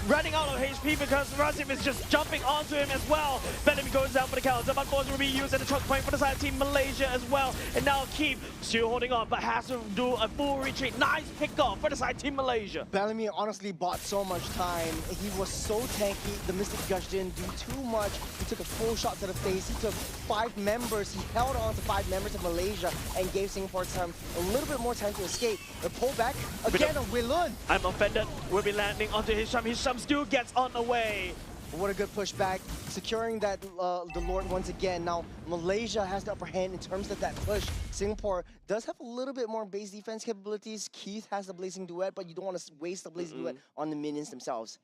running out of HP because Razim is just jumping onto him as well. Bellamy goes down for the count. Zaman Force will be used at the choke point for the side of Team Malaysia as well. And now Keith still holding on, but has to do a full retreat. Nice pick off for the side of Team Malaysia. Bellamy honestly bought so much time. He was so tanky. The Mystic Gush didn't do too much. He took a full shot to the face. He took 5 members. He held on to 5 members of Malaysia and gave Singapore time a little bit more time to escape. The pullback again of Wilun. I'm offended. Will be landing onto Hisham. Hisham still gets on the way. But what a good pushback, securing that the Lord once again. Now Malaysia has the upper hand in terms of that push. Singapore does have a little bit more base defense capabilities. Keith has the Blazing Duet, but you don't want to waste the Blazing Duet on the minions themselves.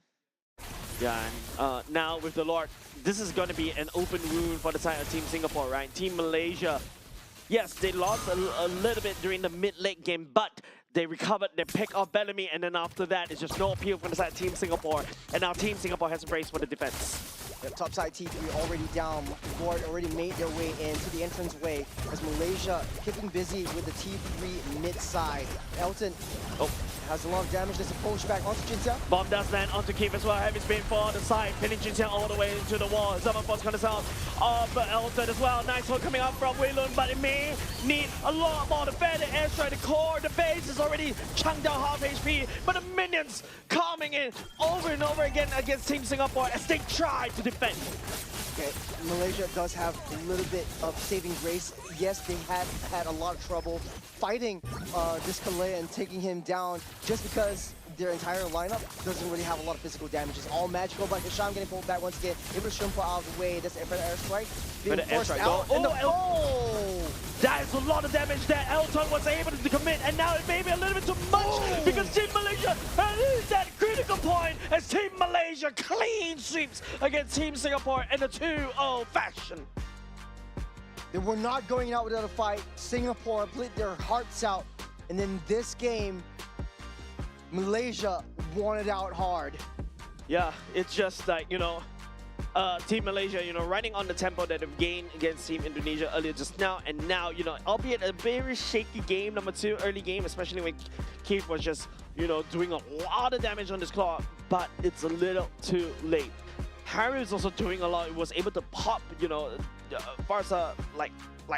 Yeah, and now with the Lord, this is going to be an open wound for the side of Team Singapore, right? Team Malaysia, yes, they lost a little bit during the mid-late game, but they recovered, they picked off Bellamy, and then after that, it's just no appeal from the side of Team Singapore. And now Team Singapore has to brace for the defense. Yep, topside T3 already down. Lord already made their way into the entrance way as Malaysia keeping busy with the T3 mid side. Elton has a lot of damage. There's a push back onto Jinxiang. Bomb does land onto Keith as well. Heavy spin for the side, pinning Jinxiang all the way into the wall. Someone force going to sound of Elton as well. Nice one coming up from Weilun, but it may need a lot more to defend the airstrike. The core, the base is already chunked down half HP, but the minions coming in over and over again against Team Singapore as they try to defend. Okay, Malaysia does have a little bit of saving grace. Yes, they had a lot of trouble fighting this Kalea and taking him down just because their entire lineup doesn't really have a lot of physical damage. It's all magical, but Hisham getting pulled back once again. Able to Shrimpo out of the way. That's for the airstrike. Being forced out. That is a lot of damage that Elton was able to commit, and now it may be a little bit too much because Team Malaysia is that critical point as Team Malaysia clean sweeps against Team Singapore in a 2-0 fashion. They were not going out without a fight. Singapore played their hearts out, and then this game, Malaysia won it out hard. Yeah, it's just like, you know, Team Malaysia, you know, riding on the tempo that they've gained against Team Indonesia earlier just now, and now, you know, albeit a very shaky game, number 2, early game, especially when Keith was just, you know, doing a lot of damage on this clock, but it's a little too late. Harry was also doing a lot. He was able to pop, you know, Farsa like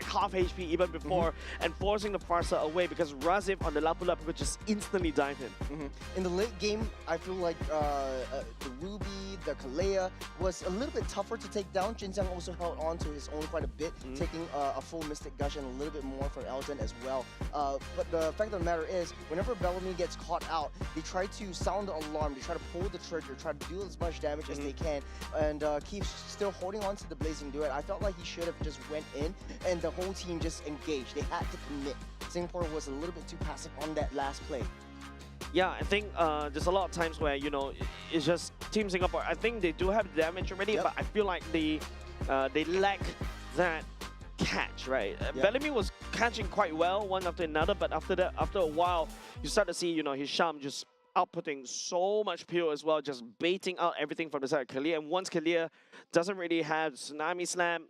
half HP even before, and forcing the Farsa away because Razif on the Lapu-Lapu could just instantly dive him. In the late game, I feel like the Ruby, the Kalea was a little bit tougher to take down. Jinxiang also held on to his own quite a bit, taking a full Mystic Gush and a little bit more for Elton as well. But the fact of the matter is, whenever Bellamy gets caught out, they try to sound the alarm, they try to pull the trigger, try to do as much damage as they can, and keeps still holding on to the Blazing Duet. I felt like he should have just went in and the whole team just engaged. They had to commit. Singapore was a little bit too passive on that last play. Yeah, I think there's a lot of times where, you know, it's just Team Singapore. I think they do have damage already, but I feel like they lack that catch, right? Bellamy was catching quite well one after another, but after a while, you start to see, you know, Hisham just outputting so much pure as well, just baiting out everything from the side of Kalia. And once Kalia doesn't really have Tsunami Slam,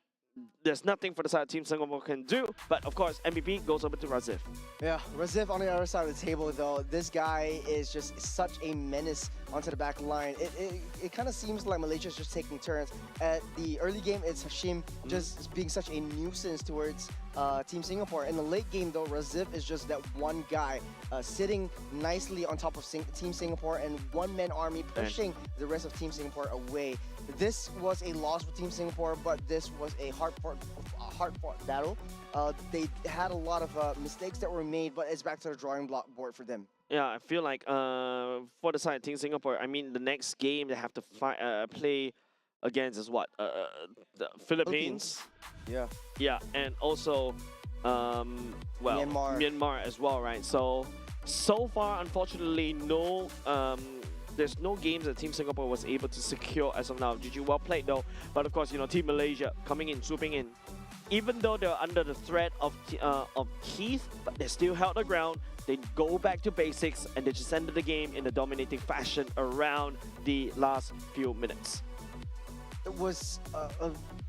there's nothing for the side of Team Singapore can do. But of course, MVP goes over to Razif. Yeah, Razif on the other side of the table though. This guy is just such a menace onto the back line. It kind of seems like Malaysia's just taking turns. At the early game, it's Hashim just being such a nuisance towards Team Singapore. In the late game though, Razif is just that one guy sitting nicely on top of Team Singapore and one-man army pushing the rest of Team Singapore away. This was a loss for Team Singapore, but this was a hard-fought battle. They had a lot of mistakes that were made, but it's back to the drawing board for them. Yeah, I feel like for the side of Team Singapore, I mean, the next game they have to play against is what? The Philippines? Yeah. Yeah, and also, well, Myanmar as well, right? So far, unfortunately, no... there's no games that Team Singapore was able to secure as of now. GG, well played though. But of course, you know, Team Malaysia coming in, swooping in. Even though they're under the threat of Keith, but they still held the ground. They go back to basics and they just ended the game in a dominating fashion around the last few minutes. It was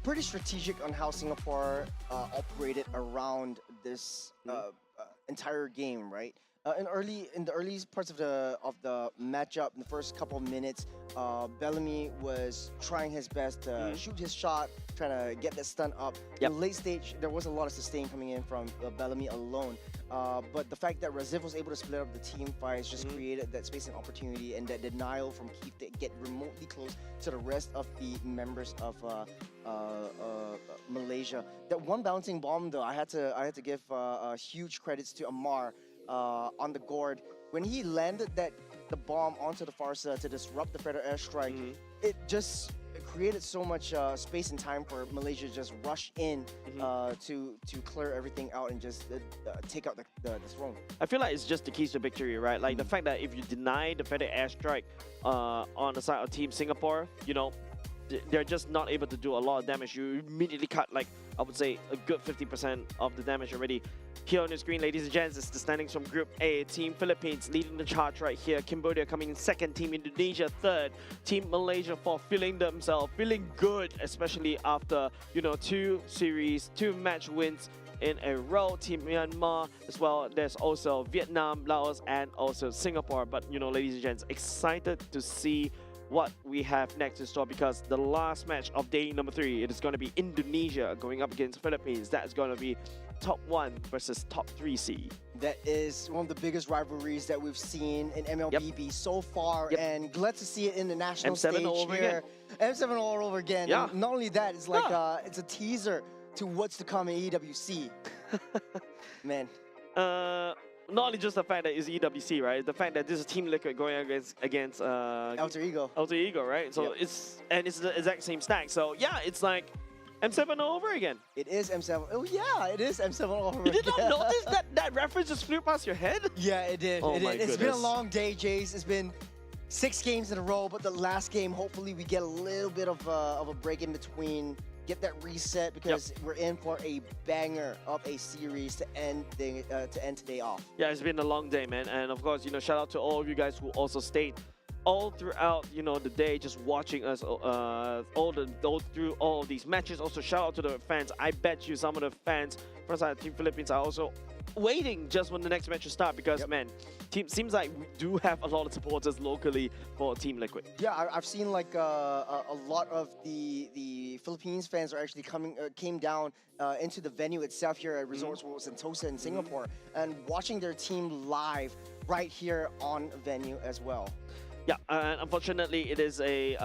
pretty strategic on how Singapore operated around this entire game, right? In the early parts of the matchup, in the first couple of minutes, Bellamy was trying his best to shoot his shot, trying to get that stun up. In the late stage, there was a lot of sustain coming in from Bellamy alone. But the fact that Razif was able to split up the team fights just created that space and opportunity, and that denial from Keith to get remotely close to the rest of the members of Malaysia. That one bouncing bomb, though, I had to give huge credits to Amar. On the gourd, when he landed the bomb onto the Farsa to disrupt the Predator airstrike, it created so much space and time for Malaysia to just rush in to clear everything out and just take out the throne. I feel like it's just the keys to victory, right? Like the fact that if you deny the defended airstrike on the side of Team Singapore, you know, they're just not able to do a lot of damage. You immediately cut, like, I would say a good 50% of the damage already. Here on the screen, ladies and gents, is the standings from Group A. Team Philippines leading the charge right here. Cambodia coming in second. Team Indonesia third. Team Malaysia fourth, feeling good, especially after, you know, two match wins in a row. Team Myanmar as well. There's also Vietnam, Laos, and also Singapore. But, you know, ladies and gents, excited to see what we have next in store, because the last match of day number 3, it is going to be Indonesia going up against Philippines. That is going to be top 1 versus top 3 seed. That is one of the biggest rivalries that we've seen in MLBB so far, and glad to see it in the national M7 stage all over here. M7 all over again. Yeah. And not only that, it's like it's a teaser to what's to come in EWC. Man. Not only just the fact that it's EWC, right? The fact that this is Team Liquid going against Alter Ego. Alter Ego, right? So it's the exact same stack. So yeah, it's like M7 all over again. It is M7. Oh yeah, it is M7 all over You again. did not notice that reference just flew past your head? Yeah, it did. Oh it my did. It's been a goodness. long day, Jace. It's been 6 games in a row, but the last game, hopefully we get a little bit of a break in between, get that reset, because we're in for a banger of a series to end today off. Yeah, it's been a long day, man. And of course, you know, shout out to all of you guys who also stayed all throughout, you know, the day, just watching us through all of these matches. Also, shout out to the fans. I bet you some of the fans from side of Team Philippines are also waiting just when the next match will start, because man, seems like we do have a lot of supporters locally for Team Liquid. Yeah, I've seen like a lot of the Philippines fans are actually came down into the venue itself here at Resorts World Sentosa in Singapore, and watching their team live right here on venue as well. Yeah, and unfortunately, it is a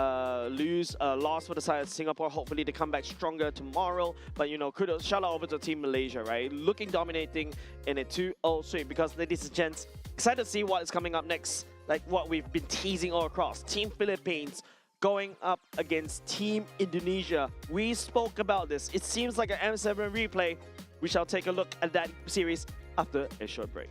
loss for the side of Singapore. Hopefully, they come back stronger tomorrow. But, you know, kudos, shout out over to Team Malaysia, right? Looking dominating in a 2-0 sweep, because, ladies and gents, excited to see what is coming up next. Like what we've been teasing all across. Team Philippines going up against Team Indonesia. We spoke about this. It seems like an M7 replay. We shall take a look at that series after a short break.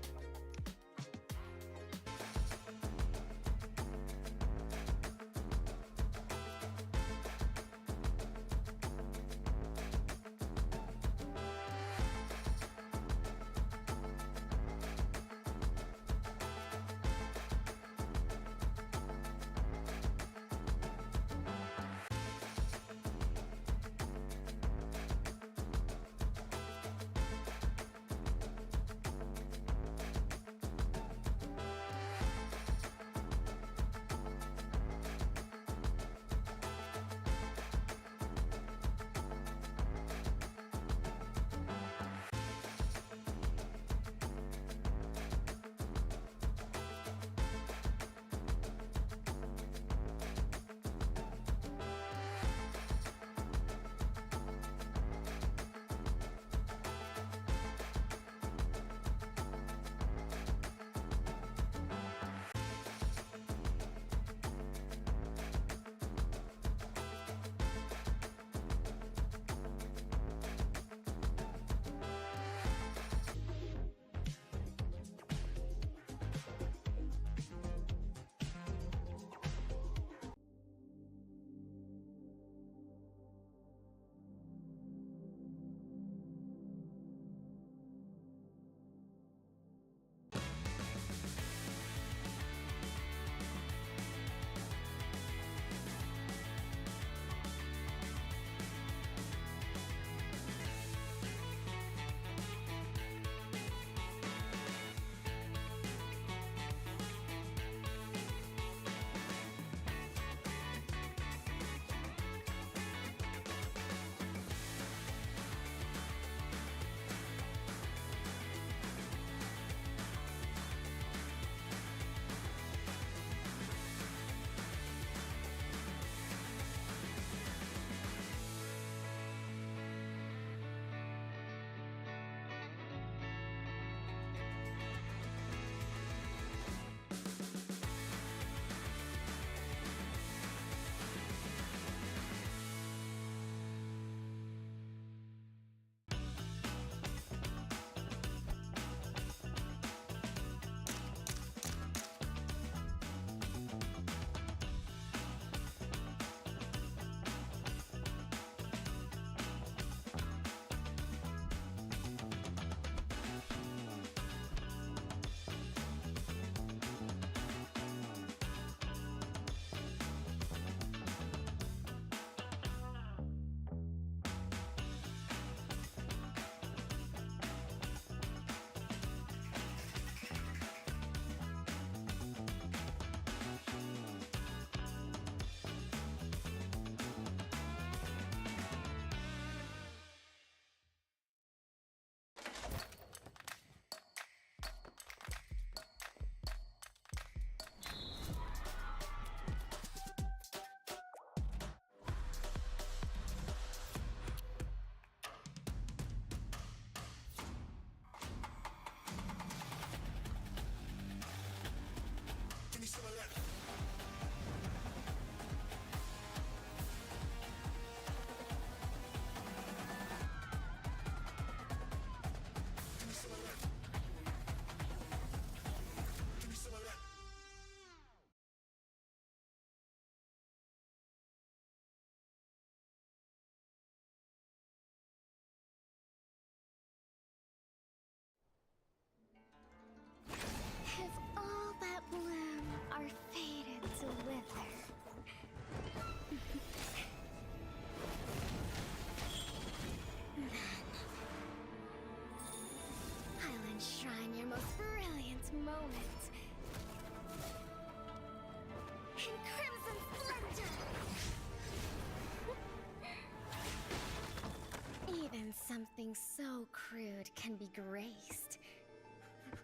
Something so crude can be graced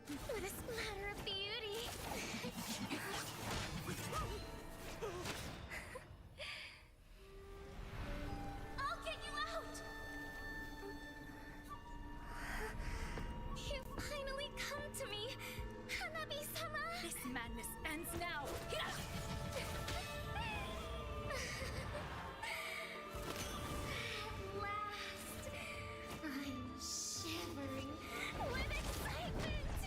with a splatter of beauty. I'll get you out! You finally come to me, Hanabi-sama! This madness ends now! Yeah! At last, I'm shivering with excitement!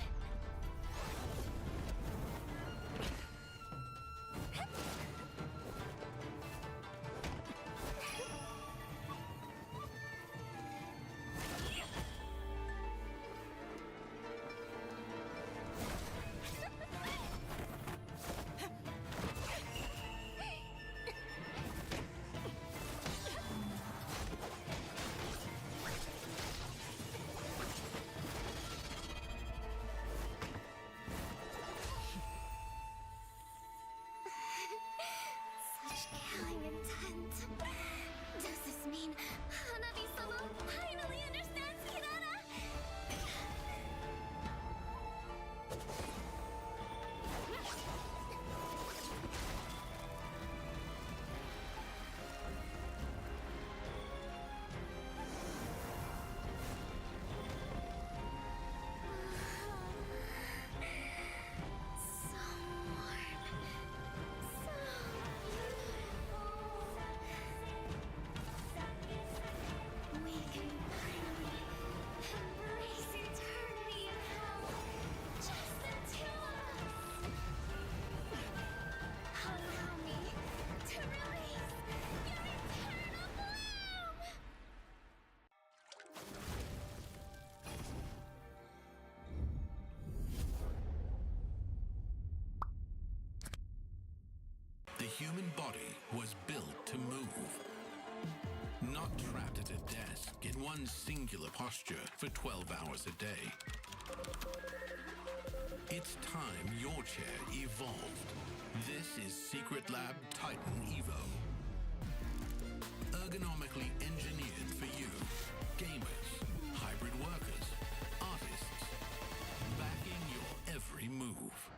Such killing intent. Does this mean Hanabi-sama finally understands Kirara? So warm. So beautiful. We can finally embrace eternity in hell. Just the two of us. Allow me to release your eternal bloom. The human body was built to move. Not trapped at a desk in one singular posture for 12 hours a day. It's time your chair evolved. This is Secret Lab Titan Evo. Ergonomically engineered for you, gamers, hybrid workers, artists, backing your every move.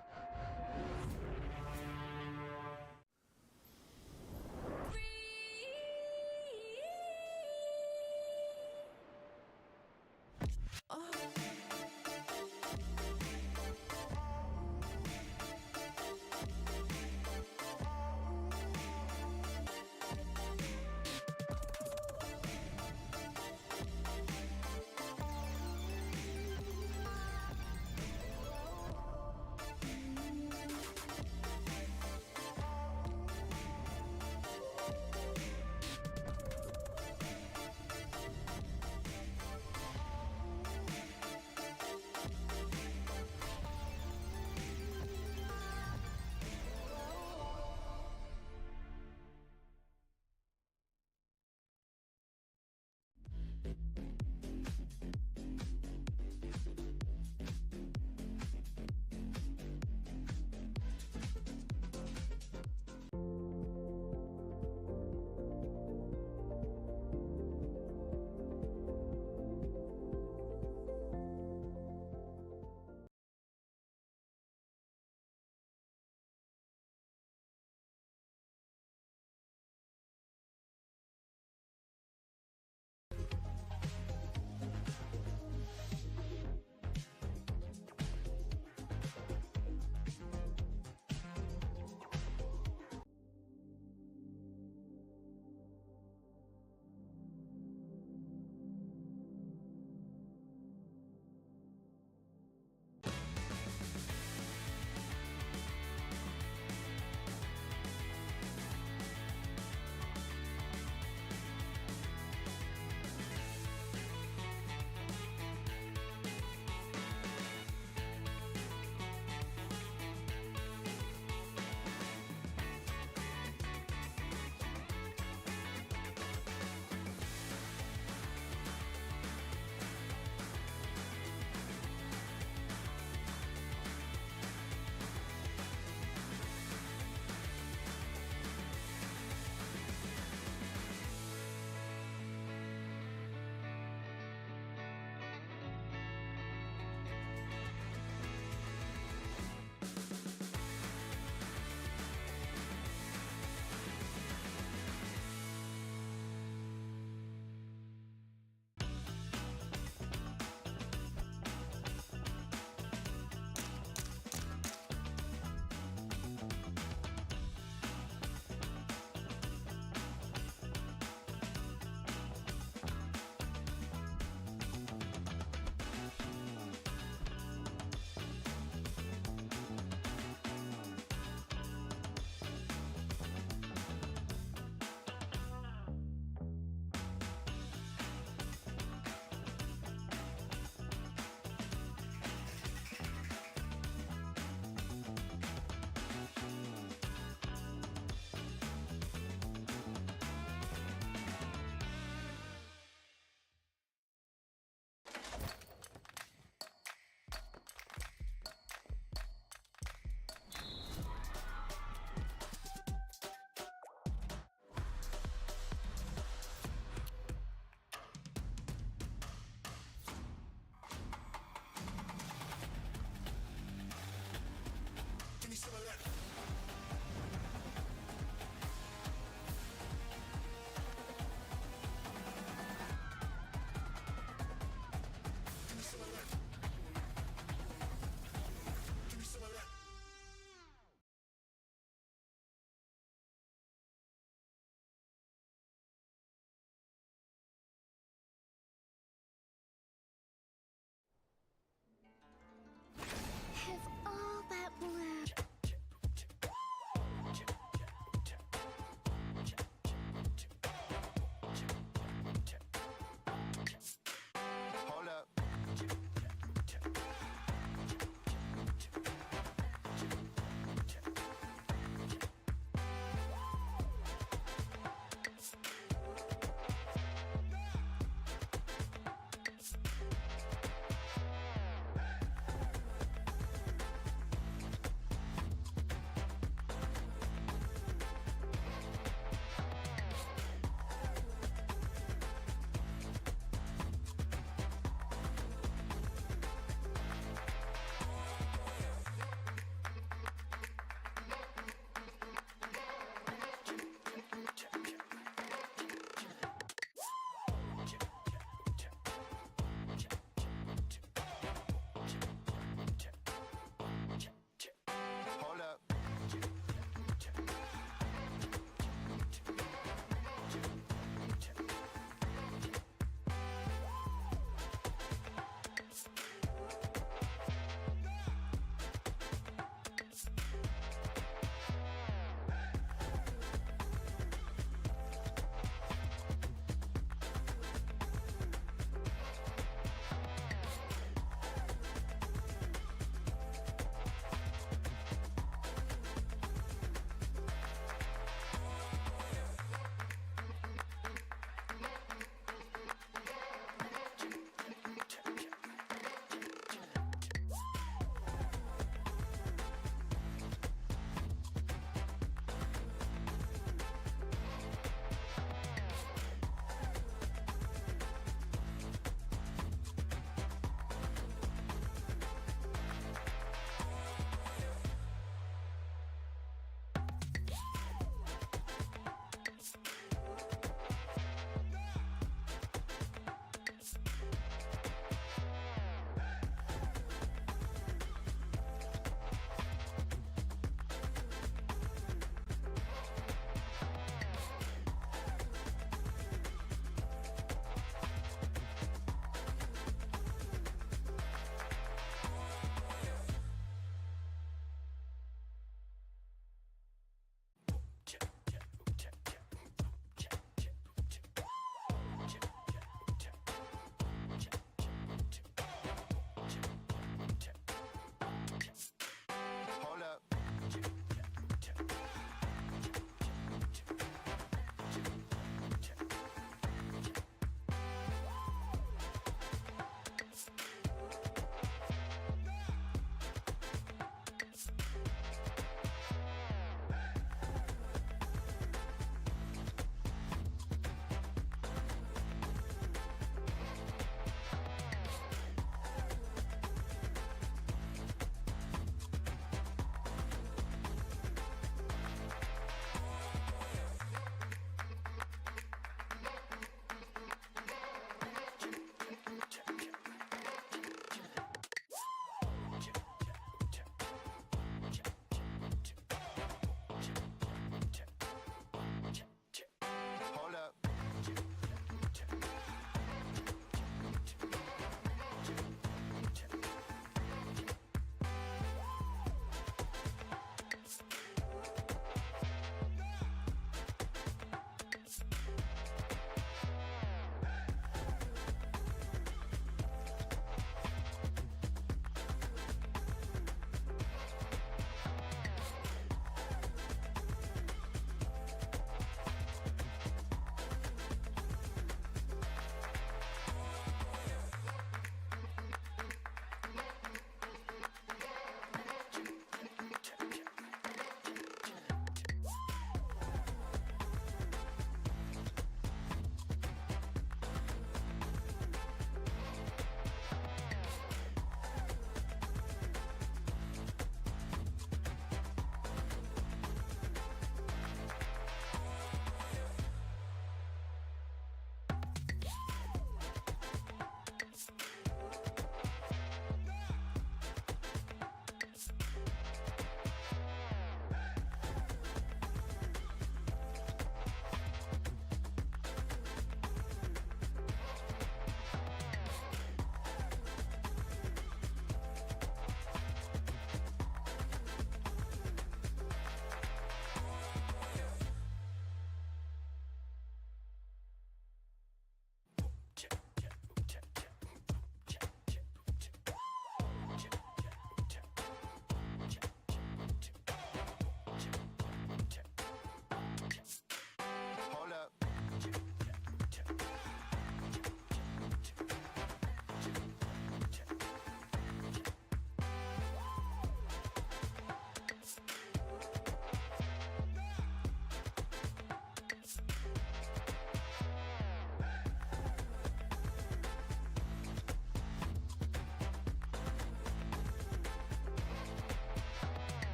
Have all that blue.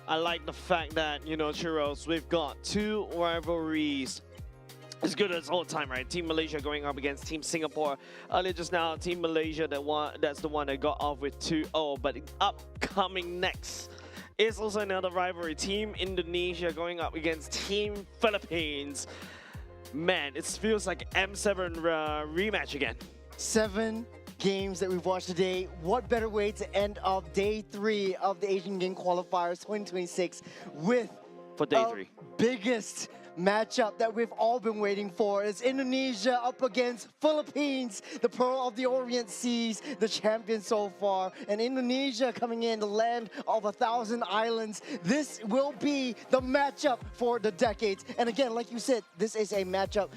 I like the fact that, you know, Churros, we've got two rivalries as good as all time, right? Team Malaysia going up against Team Singapore. Earlier just now, Team Malaysia, that's the one that got off with 2-0. But upcoming next is also another rivalry. Team Indonesia going up against Team Philippines. Man, it feels like M7 rematch again. 7 games that we've watched today. What better way to end off day 3 of the Asian Game Qualifiers 2026 with For day 3. biggest matchup that we've all been waiting for. It's Indonesia up against Philippines, the Pearl of the Orient Seas, the champion so far. And Indonesia coming in, the land of 1,000 islands. This will be the matchup for the decades. And again, like you said, this is a matchup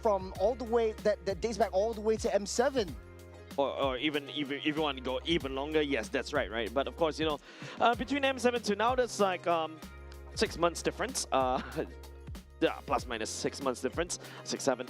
from all the way, that dates back all the way to M7. Or even if you want to go even longer, yes, that's right. But of course, you know, between M7 to now, that's like 6 months difference. Yeah, plus minus 6 months difference, 6, 7.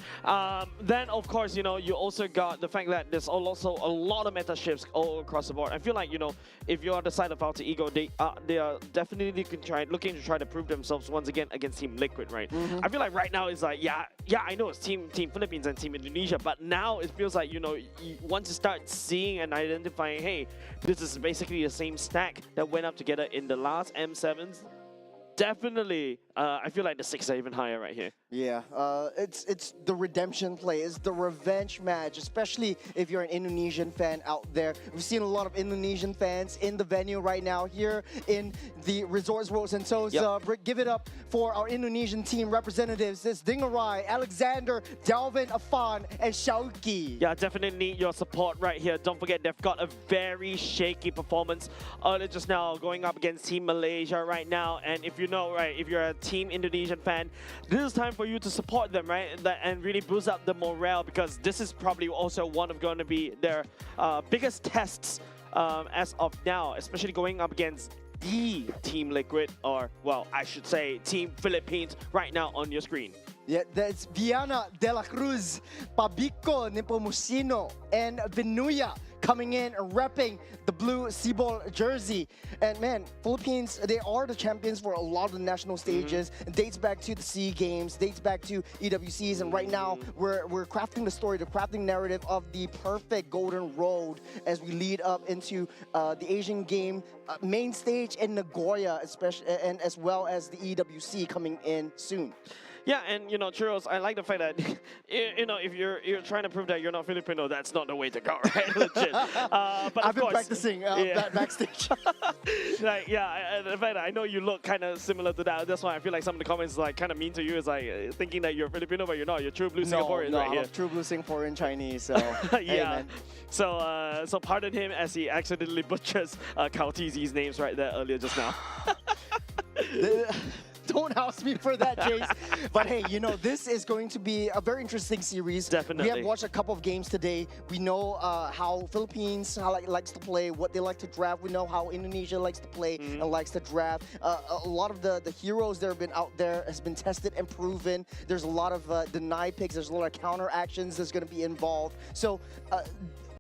Then, of course, you know, you also got the fact that there's also a lot of meta shifts all across the board. I feel like, you know, if you're on the side of Alter Ego, they are definitely looking to try to prove themselves once again against Team Liquid, right? I feel like right now it's like, yeah, I know it's Team Philippines and Team Indonesia, but now it feels like, you know, once you start seeing and identifying, hey, this is basically the same stack that went up together in the last M7s. Definitely, I feel like the 6 are even higher right here. Yeah, it's the redemption play, it's the revenge match, especially if you're an Indonesian fan out there. We've seen a lot of Indonesian fans in the venue right now here in the Resorts World Sentosa. Give it up for our Indonesian team representatives. It's Dingarai, Alexander, Dalvin, Afan, and Shauki. Yeah, definitely need your support right here. Don't forget, they've got a very shaky performance earlier just now going up against Team Malaysia right now. And if you know, right, if you're a Team Indonesian fan, this is time for you to support them, right? And really boost up the morale, because this is probably also one of going to be their biggest tests as of now, especially going up against the Team Liquid, or, well, I should say Team Philippines right now on your screen. Yeah, that's Viana de la Cruz, Pabico Nepomuceno, and Vinuya coming in and repping the blue Cebol jersey. And man, Philippines, they are the champions for a lot of the national stages. It dates back to the SEA Games, dates back to EWCs, and right now we're crafting the story, the crafting narrative of the perfect golden road as we lead up into the Asian Game main stage in Nagoya, especially, and as well as the EWC coming in soon. Yeah, and you know, Churros, I like the fact that you know, if you're trying to prove that you're not Filipino, that's not the way to go, right? Legit. But I've been practicing backstage. Like, yeah, the fact that I know you look kind of similar to that. That's why I feel like some of the comments like kind of mean to you. Is like thinking that you're Filipino, but you're not. You're true blue Singaporean, right here. True blue Singaporean Chinese. So yeah. Hey, man. So pardon him as he accidentally butchers Kautizi's names right there earlier just now. Don't house me for that, Jace. But hey, you know, this is going to be a very interesting series. Definitely. We have watched a couple of games today. We know how Philippines likes to play, what they like to draft. We know how Indonesia likes to play and likes to draft. A lot of the heroes that have been out there has been tested and proven. There's a lot of deny picks. There's a lot of counter actions that's going to be involved. So